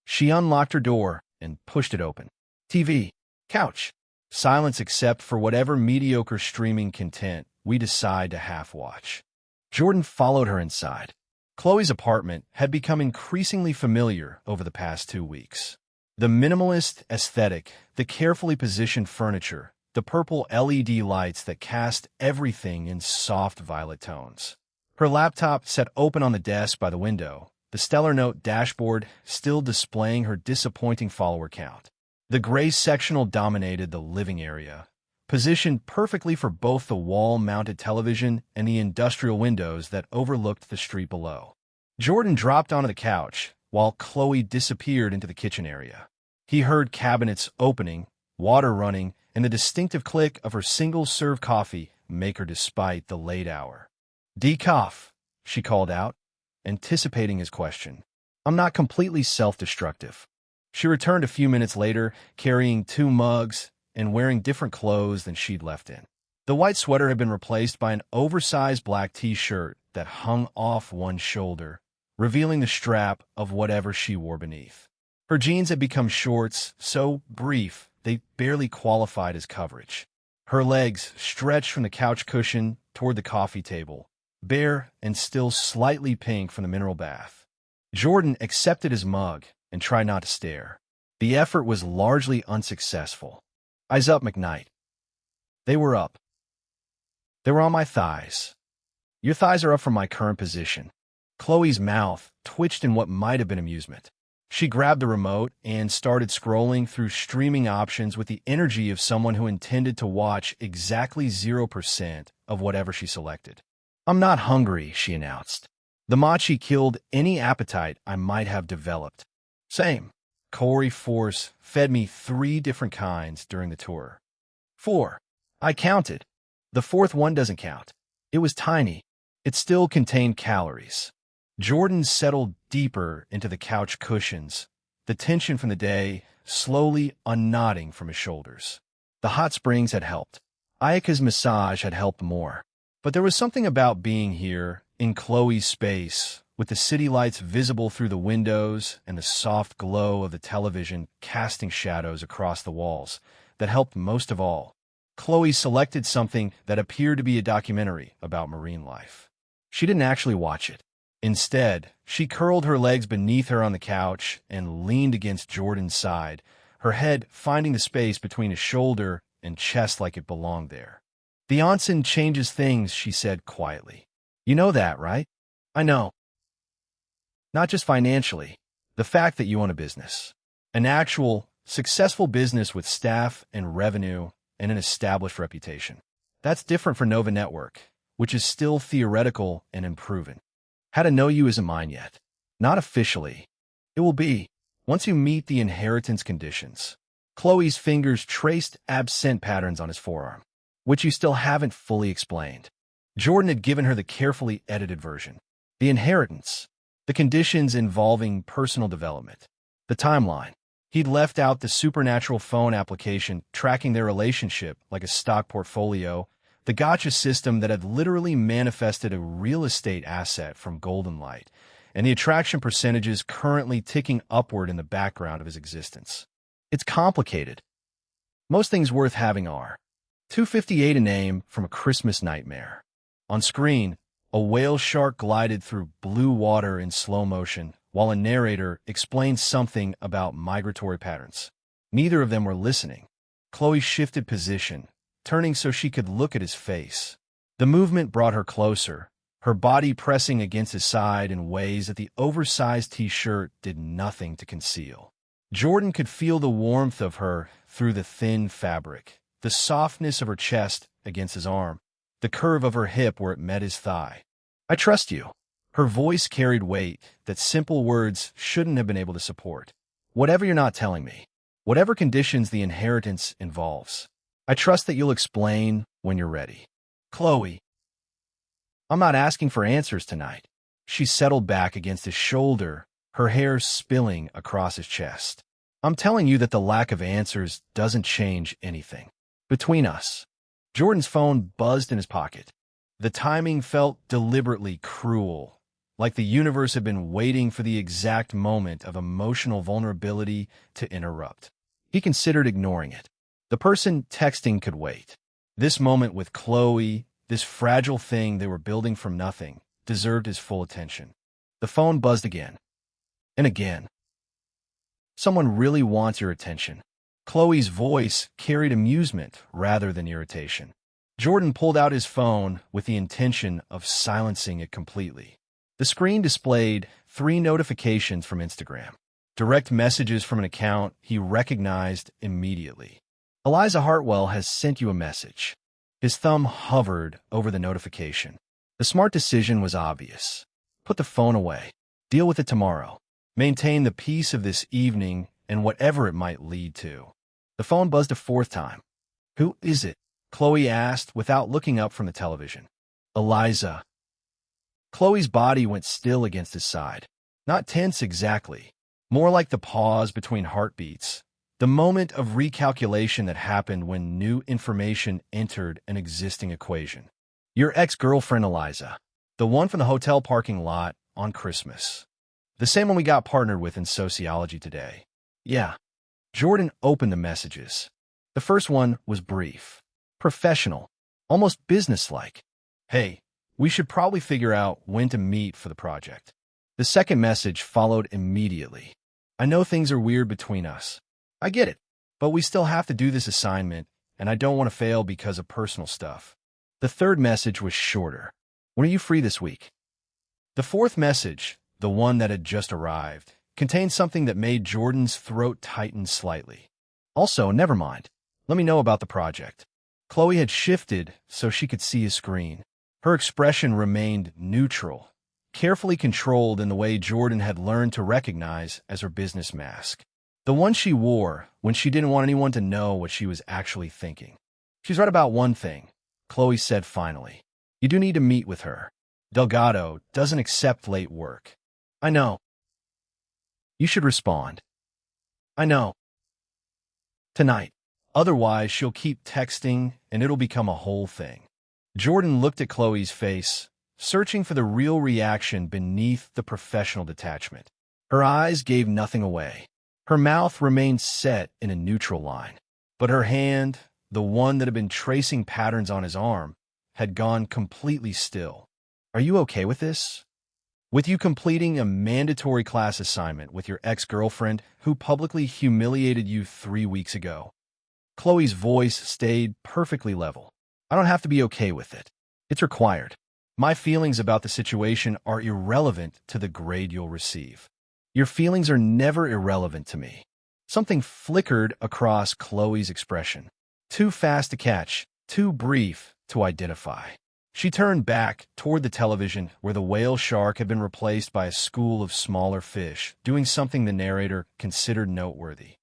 She unlocked her door and pushed it open. "TV, couch, silence except for whatever mediocre streaming content we decide to half-watch." Jordan followed her inside. Chloe's apartment had become increasingly familiar over the past 2 weeks. The minimalist aesthetic, the carefully positioned furniture, the purple LED lights that cast everything in soft violet tones. Her laptop sat open on the desk by the window, the Stellar Note dashboard still displaying her disappointing follower count. The gray sectional dominated the living area, positioned perfectly for both the wall-mounted television and the industrial windows that overlooked the street below. Jordan dropped onto the couch, while Chloe disappeared into the kitchen area. He heard cabinets opening, water running, and the distinctive click of her single-serve coffee maker despite the late hour. "Decaf," she called out, anticipating his question. "I'm not completely self-destructive." She returned a few minutes later, carrying 2 mugs and wearing different clothes than she'd left in. The white sweater had been replaced by an oversized black t-shirt that hung off one shoulder, revealing the strap of whatever she wore beneath. Her jeans had become shorts, so brief they barely qualified as coverage. Her legs stretched from the couch cushion toward the coffee table, bare and still slightly pink from the mineral bath. Jordan accepted his mug and tried not to stare. The effort was largely unsuccessful. "Eyes up, McKnight." They were up. They were on my thighs. "Your thighs are up from my current position." Chloe's mouth twitched in what might have been amusement. She grabbed the remote and started scrolling through streaming options with the energy of someone who intended to watch exactly 0% of whatever she selected. "I'm not hungry," she announced. "The matcha killed any appetite I might have developed." "Same." Corey Force fed me 3 different kinds during the tour. 4. I counted. The 4th one doesn't count. It was tiny. It still contained calories. Jordan settled deeper into the couch cushions, the tension from the day slowly unknotting from his shoulders. The hot springs had helped. Ayaka's massage had helped more. But there was something about being here, in Chloe's space, with the city lights visible through the windows and the soft glow of the television casting shadows across the walls, that helped most of all. Chloe selected something that appeared to be a documentary about marine life. She didn't actually watch it. Instead, she curled her legs beneath her on the couch and leaned against Jordan's side, her head finding the space between his shoulder and chest like it belonged there. "The onsen changes things," she said quietly. "You know that, right?" "I know. Not just financially. The fact that you own a business. An actual, successful business with staff and revenue and an established reputation. That's different for Nova Network, which is still theoretical and unproven. How to know you isn't mine yet. Not officially. It will be, once you meet the inheritance conditions." Chloe's fingers traced absent patterns on his forearm, which you still haven't fully explained. Jordan had given her the carefully edited version. The inheritance. The conditions involving personal development. The timeline. He'd left out the supernatural phone application tracking their relationship like a stock portfolio, the gotcha system that had literally manifested a real estate asset from Golden Light, and the attraction percentages currently ticking upward in the background of his existence. It's complicated. Most things worth having are. 258 a name from a Christmas nightmare. On screen, a whale shark glided through blue water in slow motion, while a narrator explained something about migratory patterns. Neither of them were listening. Chloe shifted position, turning so she could look at his face. The movement brought her closer, her body pressing against his side in ways that the oversized t-shirt did nothing to conceal. Jordan could feel the warmth of her through the thin fabric, the softness of her chest against his arm, the curve of her hip where it met his thigh. "I trust you." Her voice carried weight that simple words shouldn't have been able to support. "Whatever you're not telling me, whatever conditions the inheritance involves, I trust that you'll explain when you're ready." "Chloe." "I'm not asking for answers tonight." She settled back against his shoulder, her hair spilling across his chest. "I'm telling you that the lack of answers doesn't change anything between us." Jordan's phone buzzed in his pocket. The timing felt deliberately cruel, like the universe had been waiting for the exact moment of emotional vulnerability to interrupt. He considered ignoring it. The person texting could wait. This moment with Chloe, this fragile thing they were building from nothing, deserved his full attention. The phone buzzed again. And again. "Someone really wants your attention." Chloe's voice carried amusement rather than irritation. Jordan pulled out his phone with the intention of silencing it completely. The screen displayed 3 notifications from Instagram. Direct messages from an account he recognized immediately. "Eliza Hartwell has sent you a message." His thumb hovered over the notification. The smart decision was obvious. Put the phone away. Deal with it tomorrow. Maintain the peace of this evening and whatever it might lead to. The phone buzzed a 4th time. "Who is it?" Chloe asked without looking up from the television. "Eliza." Chloe's body went still against his side. Not tense exactly, more like the pause between heartbeats, the moment of recalculation that happened when new information entered an existing equation. "Your ex-girlfriend, Eliza. The one from the hotel parking lot on Christmas. The same one we got partnered with in sociology today. Yeah. Jordan opened the messages. The first one was brief, professional, almost businesslike. Hey, we should probably figure out when to meet for the project. The second message followed immediately. I know things are weird between us. I get it, but we still have to do this assignment, and I don't want to fail because of personal stuff. The third message was shorter. When are you free this week? The fourth message, the one that had just arrived, contained something that made Jordan's throat tighten slightly. Also, never mind. Let me know about the project. Chloe had shifted so she could see his screen. Her expression remained neutral, carefully controlled in the way Jordan had learned to recognize as her business mask. The one she wore when she didn't want anyone to know what she was actually thinking. She's right about one thing, Chloe said finally. You do need to meet with her. Delgado doesn't accept late work. I know. You should respond. I know. Tonight. Otherwise, she'll keep texting and it'll become a whole thing. Jordan looked at Chloe's face, searching for the real reaction beneath the professional detachment. Her eyes gave nothing away. Her mouth remained set in a neutral line. But her hand, the one that had been tracing patterns on his arm, had gone completely still. Are you okay with this? With you completing a mandatory class assignment with your ex-girlfriend who publicly humiliated you 3 weeks ago? Chloe's voice stayed perfectly level. I don't have to be okay with it. It's required. My feelings about the situation are irrelevant to the grade you'll receive. Your feelings are never irrelevant to me. Something flickered across Chloe's expression. Too fast to catch, too brief to identify. She turned back toward the television where the whale shark had been replaced by a school of smaller fish, doing something the narrator considered noteworthy.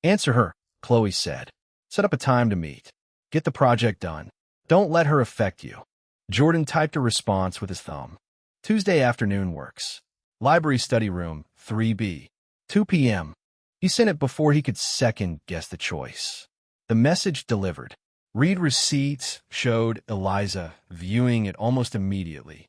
Answer her, Chloe said. Set up a time to meet. Get the project done. Don't let her affect you. Jordan typed a response with his thumb. Tuesday afternoon works. Library study room, 3B. 2 p.m. He sent it before he could second-guess the choice. The message delivered. Read receipts showed Eliza viewing it almost immediately.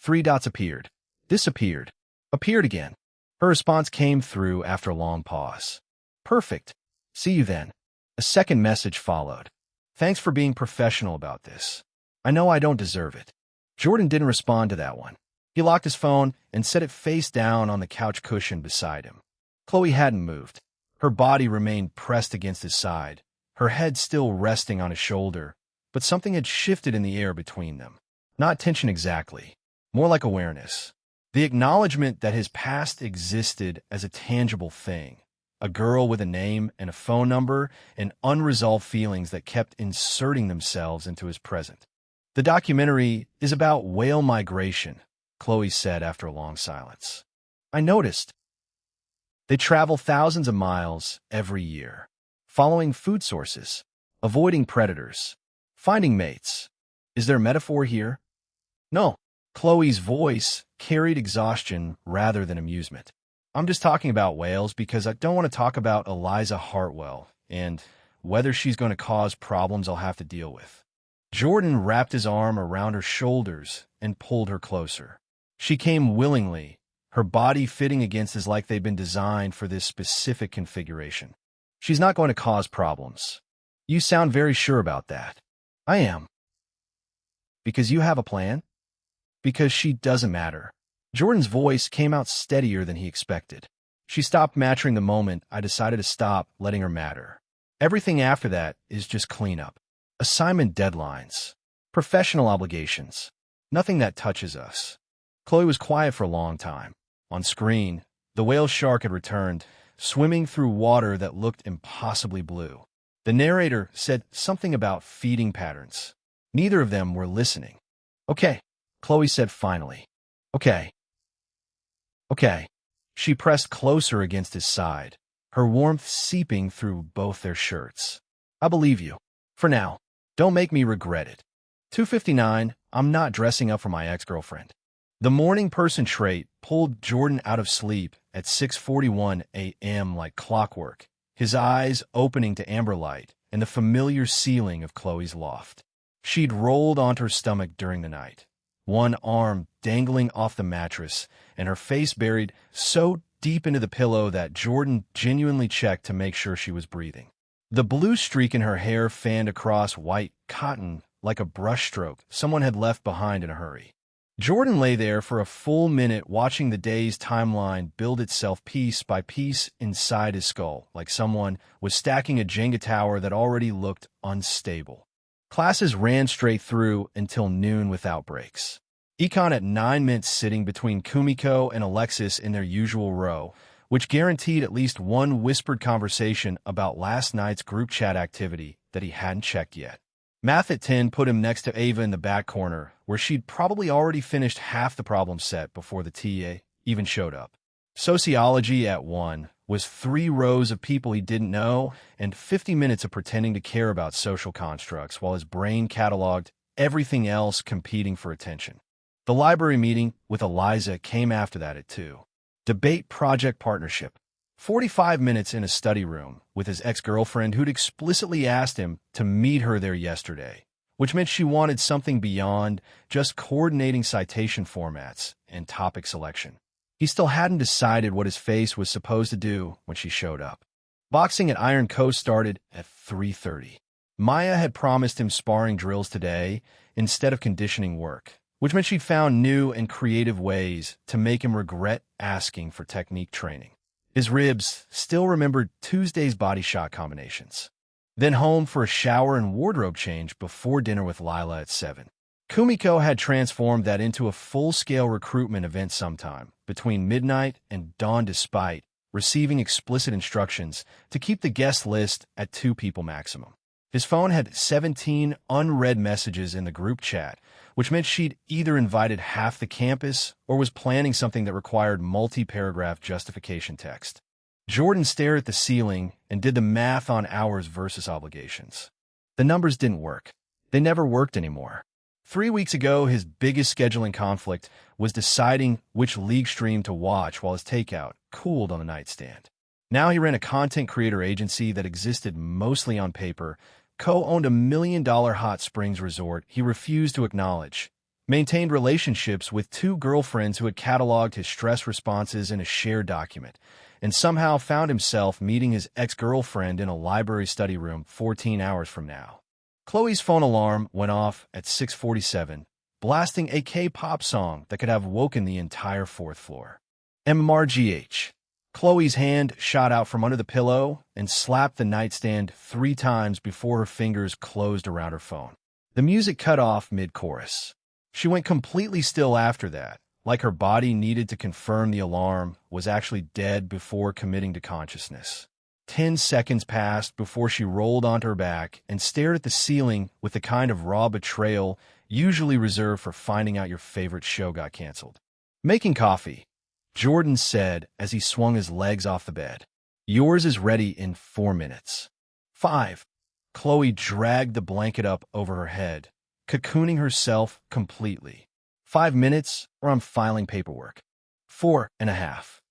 3 dots appeared. Disappeared. Appeared again. Her response came through after a long pause. Perfect. See you then. A second message followed. Thanks for being professional about this. I know I don't deserve it. Jordan didn't respond to that one. He locked his phone and set it face down on the couch cushion beside him. Chloe hadn't moved. Her body remained pressed against his side, her head still resting on his shoulder, but something had shifted in the air between them. Not tension exactly, more like awareness. The acknowledgement that his past existed as a tangible thing. A girl with a name and a phone number and unresolved feelings that kept inserting themselves into his present. The documentary is about whale migration, Chloe said after a long silence. I noticed. They travel thousands of miles every year, following food sources, avoiding predators, finding mates. Is there a metaphor here? No. Chloe's voice carried exhaustion rather than amusement. I'm just talking about whales because I don't want to talk about Eliza Hartwell and whether she's going to cause problems I'll have to deal with. Jordan wrapped his arm around her shoulders and pulled her closer. She came willingly, her body fitting against his like they'd been designed for this specific configuration. She's not going to cause problems. You sound very sure about that. I am. Because you have a plan? Because she doesn't matter. Jordan's voice came out steadier than he expected. She stopped mattering the moment I decided to stop letting her matter. Everything after that is just cleanup. Assignment deadlines. Professional obligations. Nothing that touches us. Chloe was quiet for a long time. On screen, the whale shark had returned, swimming through water that looked impossibly blue. The narrator said something about feeding patterns. Neither of them were listening. Okay, Chloe said finally. Okay. Okay. She pressed closer against his side, her warmth seeping through both their shirts. I believe you. For now. Don't make me regret it. 2:59, I'm not dressing up for my ex-girlfriend. The morning person trait pulled Jordan out of sleep at 6:41 a.m. like clockwork, his eyes opening to amber light and the familiar ceiling of Chloe's loft. She'd rolled onto her stomach during the night, one arm dangling off the mattress, and her face buried so deep into the pillow that Jordan genuinely checked to make sure she was breathing. The blue streak in her hair fanned across white cotton like a brushstroke someone had left behind in a hurry. Jordan lay there for a full minute watching the day's timeline build itself piece by piece inside his skull, like someone was stacking a Jenga tower that already looked unstable. Classes ran straight through until noon without breaks. Econ at 9 meant sitting between Kumiko and Alexis in their usual row, which guaranteed at least one whispered conversation about last night's group chat activity that he hadn't checked yet. Math at 10 put him next to Ava in the back corner, where she'd probably already finished half the problem set before the TA even showed up. Sociology at 1 was 3 rows of people he didn't know and 50 minutes of pretending to care about social constructs while his brain cataloged everything else competing for attention. The library meeting with Eliza came after that at 2. Debate project partnership. 45 minutes in a study room with his ex-girlfriend who'd explicitly asked him to meet her there yesterday, which meant she wanted something beyond just coordinating citation formats and topic selection. He still hadn't decided what his face was supposed to do when she showed up. Boxing at Iron Coast started at 3:30. Maya had promised him sparring drills today instead of conditioning work, which meant she'd found new and creative ways to make him regret asking for technique training. His ribs still remembered Tuesday's body shot combinations. Then home for a shower and wardrobe change before dinner with Lila at 7. Kumiko had transformed that into a full-scale recruitment event sometime between midnight and dawn despite receiving explicit instructions to keep the guest list at 2 people maximum. His phone had 17 unread messages in the group chat, which meant she'd either invited half the campus or was planning something that required multi-paragraph justification text. Jordan stared at the ceiling and did the math on hours versus obligations. The numbers didn't work. They never worked anymore. 3 weeks ago, his biggest scheduling conflict was deciding which league stream to watch while his takeout cooled on the nightstand. Now he ran a content creator agency that existed mostly on paper, co-owned a $1 million hot springs resort he refused to acknowledge, maintained relationships with 2 girlfriends who had cataloged his stress responses in a shared document, and somehow found himself meeting his ex-girlfriend in a library study room 14 hours from now. Chloe's phone alarm went off at 6:47, blasting a K-pop song that could have woken the entire 4th floor. MRGH. Chloe's hand shot out from under the pillow and slapped the nightstand 3 times before her fingers closed around her phone. The music cut off mid-chorus. She went completely still after that, like her body needed to confirm the alarm was actually dead before committing to consciousness. 10 seconds passed before she rolled onto her back and stared at the ceiling with the kind of raw betrayal usually reserved for finding out your favorite show got canceled. Making coffee, Jordan said as he swung his legs off the bed. Yours is ready in 4 minutes. 5. Chloe dragged the blanket up over her head, cocooning herself completely. 5 minutes or I'm filing paperwork. 4.5.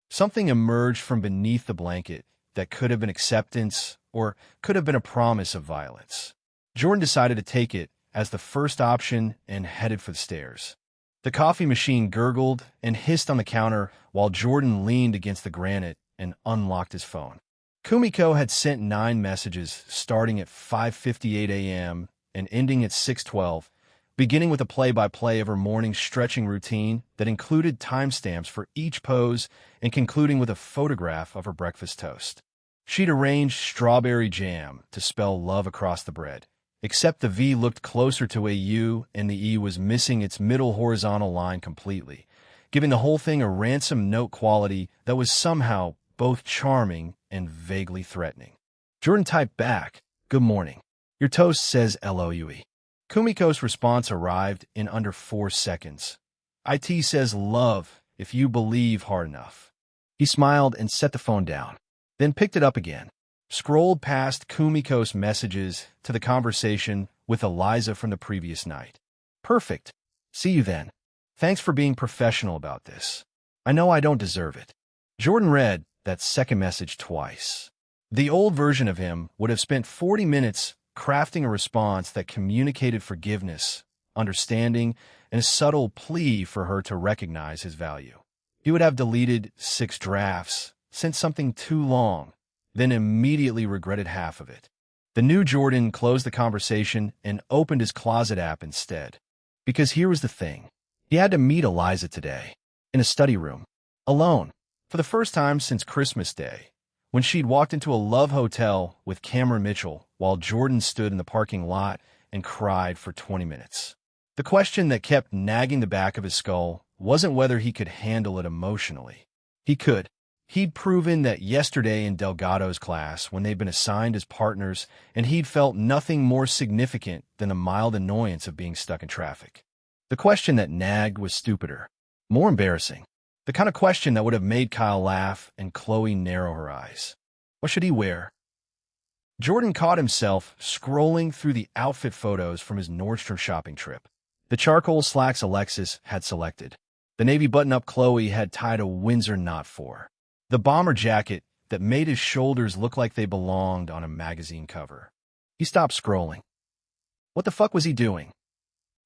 Something emerged from beneath the blanket that could have been acceptance or could have been a promise of violence. Jordan decided to take it as the first option and headed for the stairs. The coffee machine gurgled and hissed on the counter while Jordan leaned against the granite and unlocked his phone. Kumiko had sent 9 messages starting at 5:58 a.m. and ending at 6:12, beginning with a play-by-play of her morning stretching routine that included timestamps for each pose and concluding with a photograph of her breakfast toast. She'd arranged strawberry jam to spell love across the bread, except the V looked closer to a U and the E was missing its middle horizontal line completely, giving the whole thing a ransom note quality that was somehow both charming and vaguely threatening. Jordan typed back, "Good morning. Your toast says LOUE." Kumiko's response arrived in under 4 seconds. "IT says love if you believe hard enough." He smiled and set the phone down, then picked it up again, scrolled past Kumiko's messages to the conversation with Eliza from the previous night. "Perfect. See you then. Thanks for being professional about this. I know I don't deserve it." Jordan read that second message twice. The old version of him would have spent 40 minutes crafting a response that communicated forgiveness, understanding, and a subtle plea for her to recognize his value. He would have deleted 6 drafts, sent something too long, then immediately regretted half of it. The new Jordan closed the conversation and opened his closet app instead. Because here was the thing. He had to meet Eliza today, in a study room, alone, for the first time since Christmas Day, when she'd walked into a love hotel with Cameron Mitchell while Jordan stood in the parking lot and cried for 20 minutes. The question that kept nagging the back of his skull wasn't whether he could handle it emotionally. He could. He'd proven that yesterday in Delgado's class when they'd been assigned as partners, and he'd felt nothing more significant than the mild annoyance of being stuck in traffic. The question that nagged was stupider, more embarrassing. The kind of question that would have made Kyle laugh and Chloe narrow her eyes. What should he wear? Jordan caught himself scrolling through the outfit photos from his Nordstrom shopping trip. The charcoal slacks Alexis had selected. The navy button-up Chloe had tied a Windsor knot for. The bomber jacket that made his shoulders look like they belonged on a magazine cover. He stopped scrolling. What the fuck was he doing?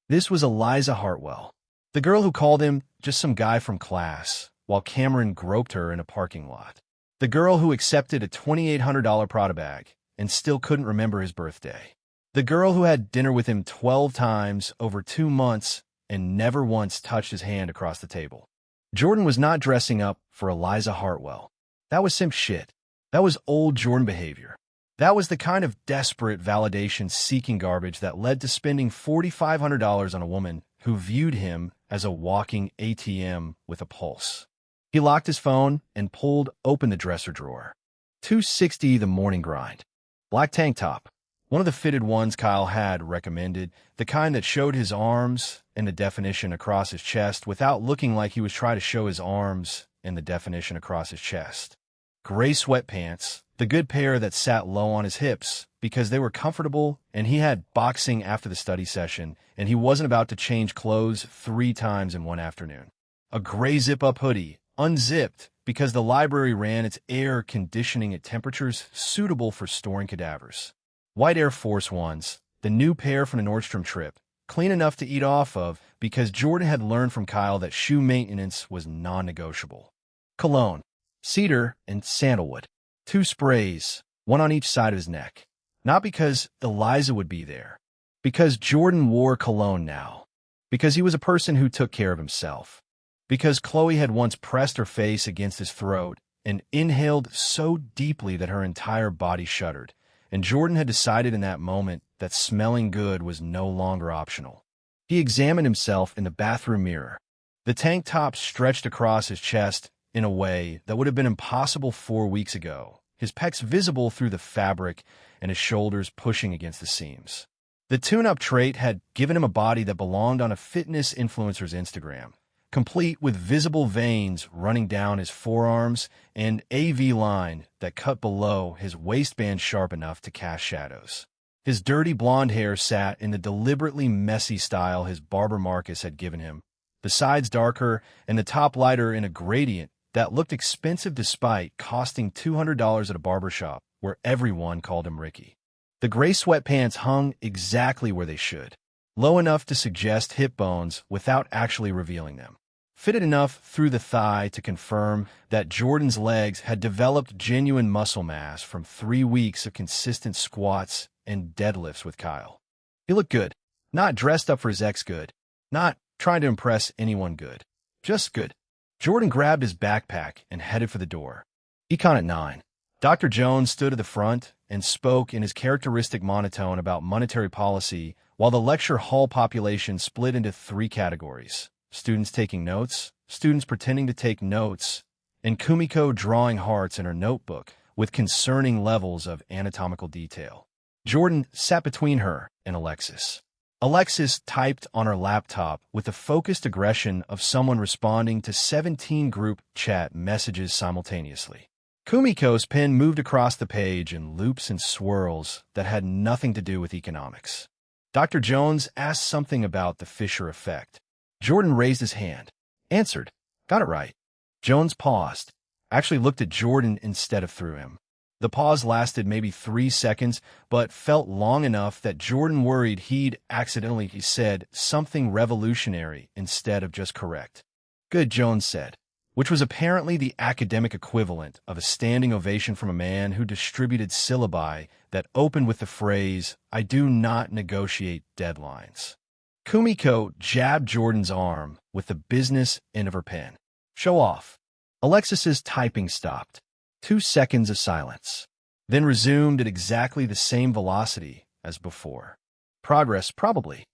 This was Eliza Hartwell, the girl who called him just some guy from class, while Cameron groped her in a parking lot. The girl who accepted a $2,800 Prada bag and still couldn't remember his birthday. The girl who had dinner with him 12 times over 2 months and never once touched his hand across the table. Jordan was not dressing up for Eliza Hartwell. That was simp shit. That was old Jordan behavior. That was the kind of desperate validation-seeking garbage that led to spending $4,500 on a woman who viewed him as a walking ATM with a pulse. He locked his phone and pulled open the dresser drawer. 260 the morning grind. Black tank top. One of the fitted ones Kyle had recommended, the kind that showed his arms and the definition across his chest without looking like he was trying to show his arms and the definition across his chest. Gray sweatpants, the good pair that sat low on his hips because they were comfortable and he had boxing after the study session and he wasn't about to change clothes 3 times in one afternoon. A gray zip-up hoodie, unzipped because the library ran its air conditioning at temperatures suitable for storing cadavers. White Air Force Ones, the new pair from the Nordstrom trip, clean enough to eat off of because Jordan had learned from Kyle that shoe maintenance was non-negotiable. Cologne, cedar and sandalwood. 2 sprays, one on each side of his neck. Not because Eliza would be there. Because Jordan wore cologne now. Because he was a person who took care of himself. Because Chloe had once pressed her face against his throat and inhaled so deeply that her entire body shuddered. And Jordan had decided in that moment that smelling good was no longer optional. He examined himself in the bathroom mirror. The tank top stretched across his chest in a way that would have been impossible 4 weeks ago, his pecs visible through the fabric and his shoulders pushing against the seams. The tune-up trait had given him a body that belonged on a fitness influencer's Instagram, complete with visible veins running down his forearms and a V-line that cut below his waistband sharp enough to cast shadows. His dirty blonde hair sat in the deliberately messy style his barber Marcus had given him, the sides darker and the top lighter in a gradient that looked expensive despite costing $200 at a barbershop where everyone called him Ricky. The gray sweatpants hung exactly where they should, low enough to suggest hip bones without actually revealing them. Fitted enough through the thigh to confirm that Jordan's legs had developed genuine muscle mass from 3 weeks of consistent squats and deadlifts with Kyle. He looked good, not dressed up for his ex good, not trying to impress anyone good, just good. Jordan grabbed his backpack and headed for the door. Econ at 9. Dr. Jones stood at the front and spoke in his characteristic monotone about monetary policy while the lecture hall population split into 3 categories. Students taking notes, students pretending to take notes, and Kumiko drawing hearts in her notebook with concerning levels of anatomical detail. Jordan sat between her and Alexis. Alexis typed on her laptop with the focused aggression of someone responding to 17 group chat messages simultaneously. Kumiko's pen moved across the page in loops and swirls that had nothing to do with economics. Dr. Jones asked something about the Fisher effect. Jordan raised his hand. Answered. Got it right. Jones paused. Actually looked at Jordan instead of through him. The pause lasted maybe 3 seconds, but felt long enough that Jordan worried he'd accidentally said something revolutionary instead of just correct. Good, Jones said, which was apparently the academic equivalent of a standing ovation from a man who distributed syllabi that opened with the phrase, "I do not negotiate deadlines." Kumiko jabbed Jordan's arm with the business end of her pen. Show off. Alexis's typing stopped. 2 seconds of silence, then resumed at exactly the same velocity as before. Progress, probably.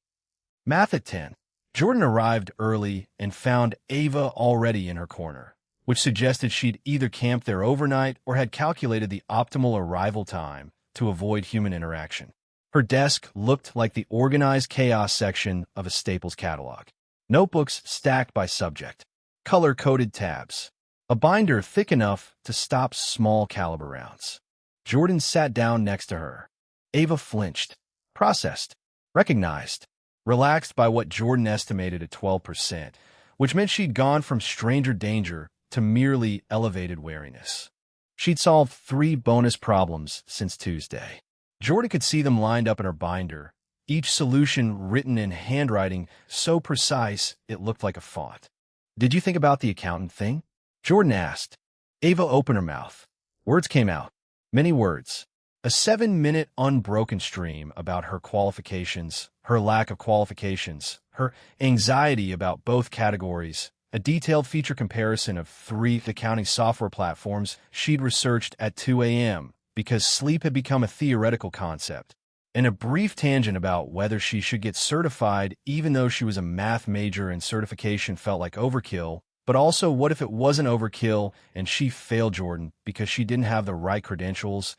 Math at 10. Jordan arrived early and found Ava already in her corner, which suggested she'd either camped there overnight or had calculated the optimal arrival time to avoid human interaction. Her desk looked like the organized chaos section of a Staples catalog. Notebooks stacked by subject, color-coded tabs, a binder thick enough to stop small caliber rounds. Jordan sat down next to her. Ava flinched, processed, recognized, relaxed by what Jordan estimated at 12%, which meant she'd gone from stranger danger to merely elevated wariness. She'd solved 3 bonus problems since Tuesday. Jordan could see them lined up in her binder, each solution written in handwriting so precise it looked like a font. "Did you think about the accountant thing?" Jordan asked. Ava opened her mouth. Words came out. Many words. A 7-minute unbroken stream about her qualifications, her lack of qualifications, her anxiety about both categories, a detailed feature comparison of 3 accounting software platforms she'd researched at 2 a.m. because sleep had become a theoretical concept, and a brief tangent about whether she should get certified even though she was a math major and certification felt like overkill, but also what if it wasn't overkill and she failed Jordan because she didn't have the right credentials.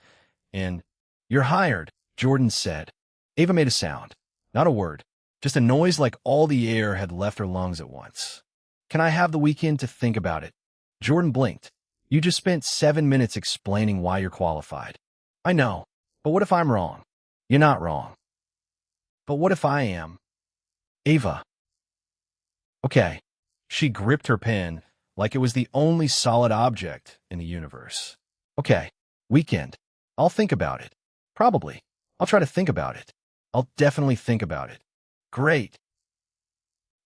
And, "You're hired," Jordan said. Ava made a sound. Not a word. Just a noise like all the air had left her lungs at once. "Can I have the weekend to think about it?" Jordan blinked. "You just spent 7 minutes explaining why you're qualified." "I know, but what if I'm wrong?" "You're not wrong." "But what if I am?" "Ava." "Okay." She gripped her pen like it was the only solid object in the universe. "Okay, weekend. I'll think about it. Probably. I'll try to think about it. I'll definitely think about it." "Great."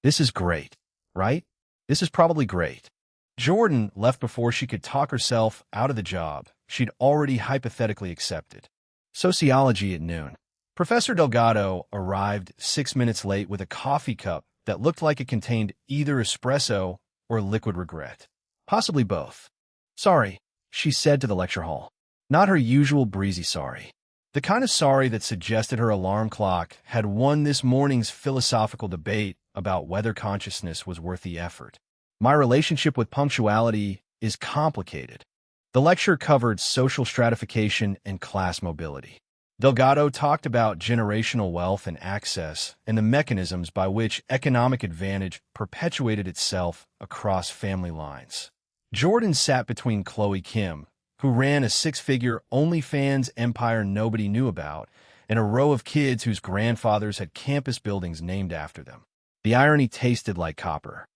"This is great, right? This is probably great." Jordan left before she could talk herself out of the job she'd already hypothetically accepted. Sociology at noon. Professor Delgado arrived 6 minutes late with a coffee cup that looked like it contained either espresso or liquid regret. Possibly both. "Sorry," she said to the lecture hall. Not her usual breezy sorry. The kind of sorry that suggested her alarm clock had won this morning's philosophical debate about whether consciousness was worth the effort. "My relationship with punctuality is complicated." The lecture covered social stratification and class mobility. Delgado talked about generational wealth and access and the mechanisms by which economic advantage perpetuated itself across family lines. Jordan sat between Chloe Kim, who ran a 6-figure OnlyFans empire nobody knew about, and a row of kids whose grandfathers had campus buildings named after them. The irony tasted like copper.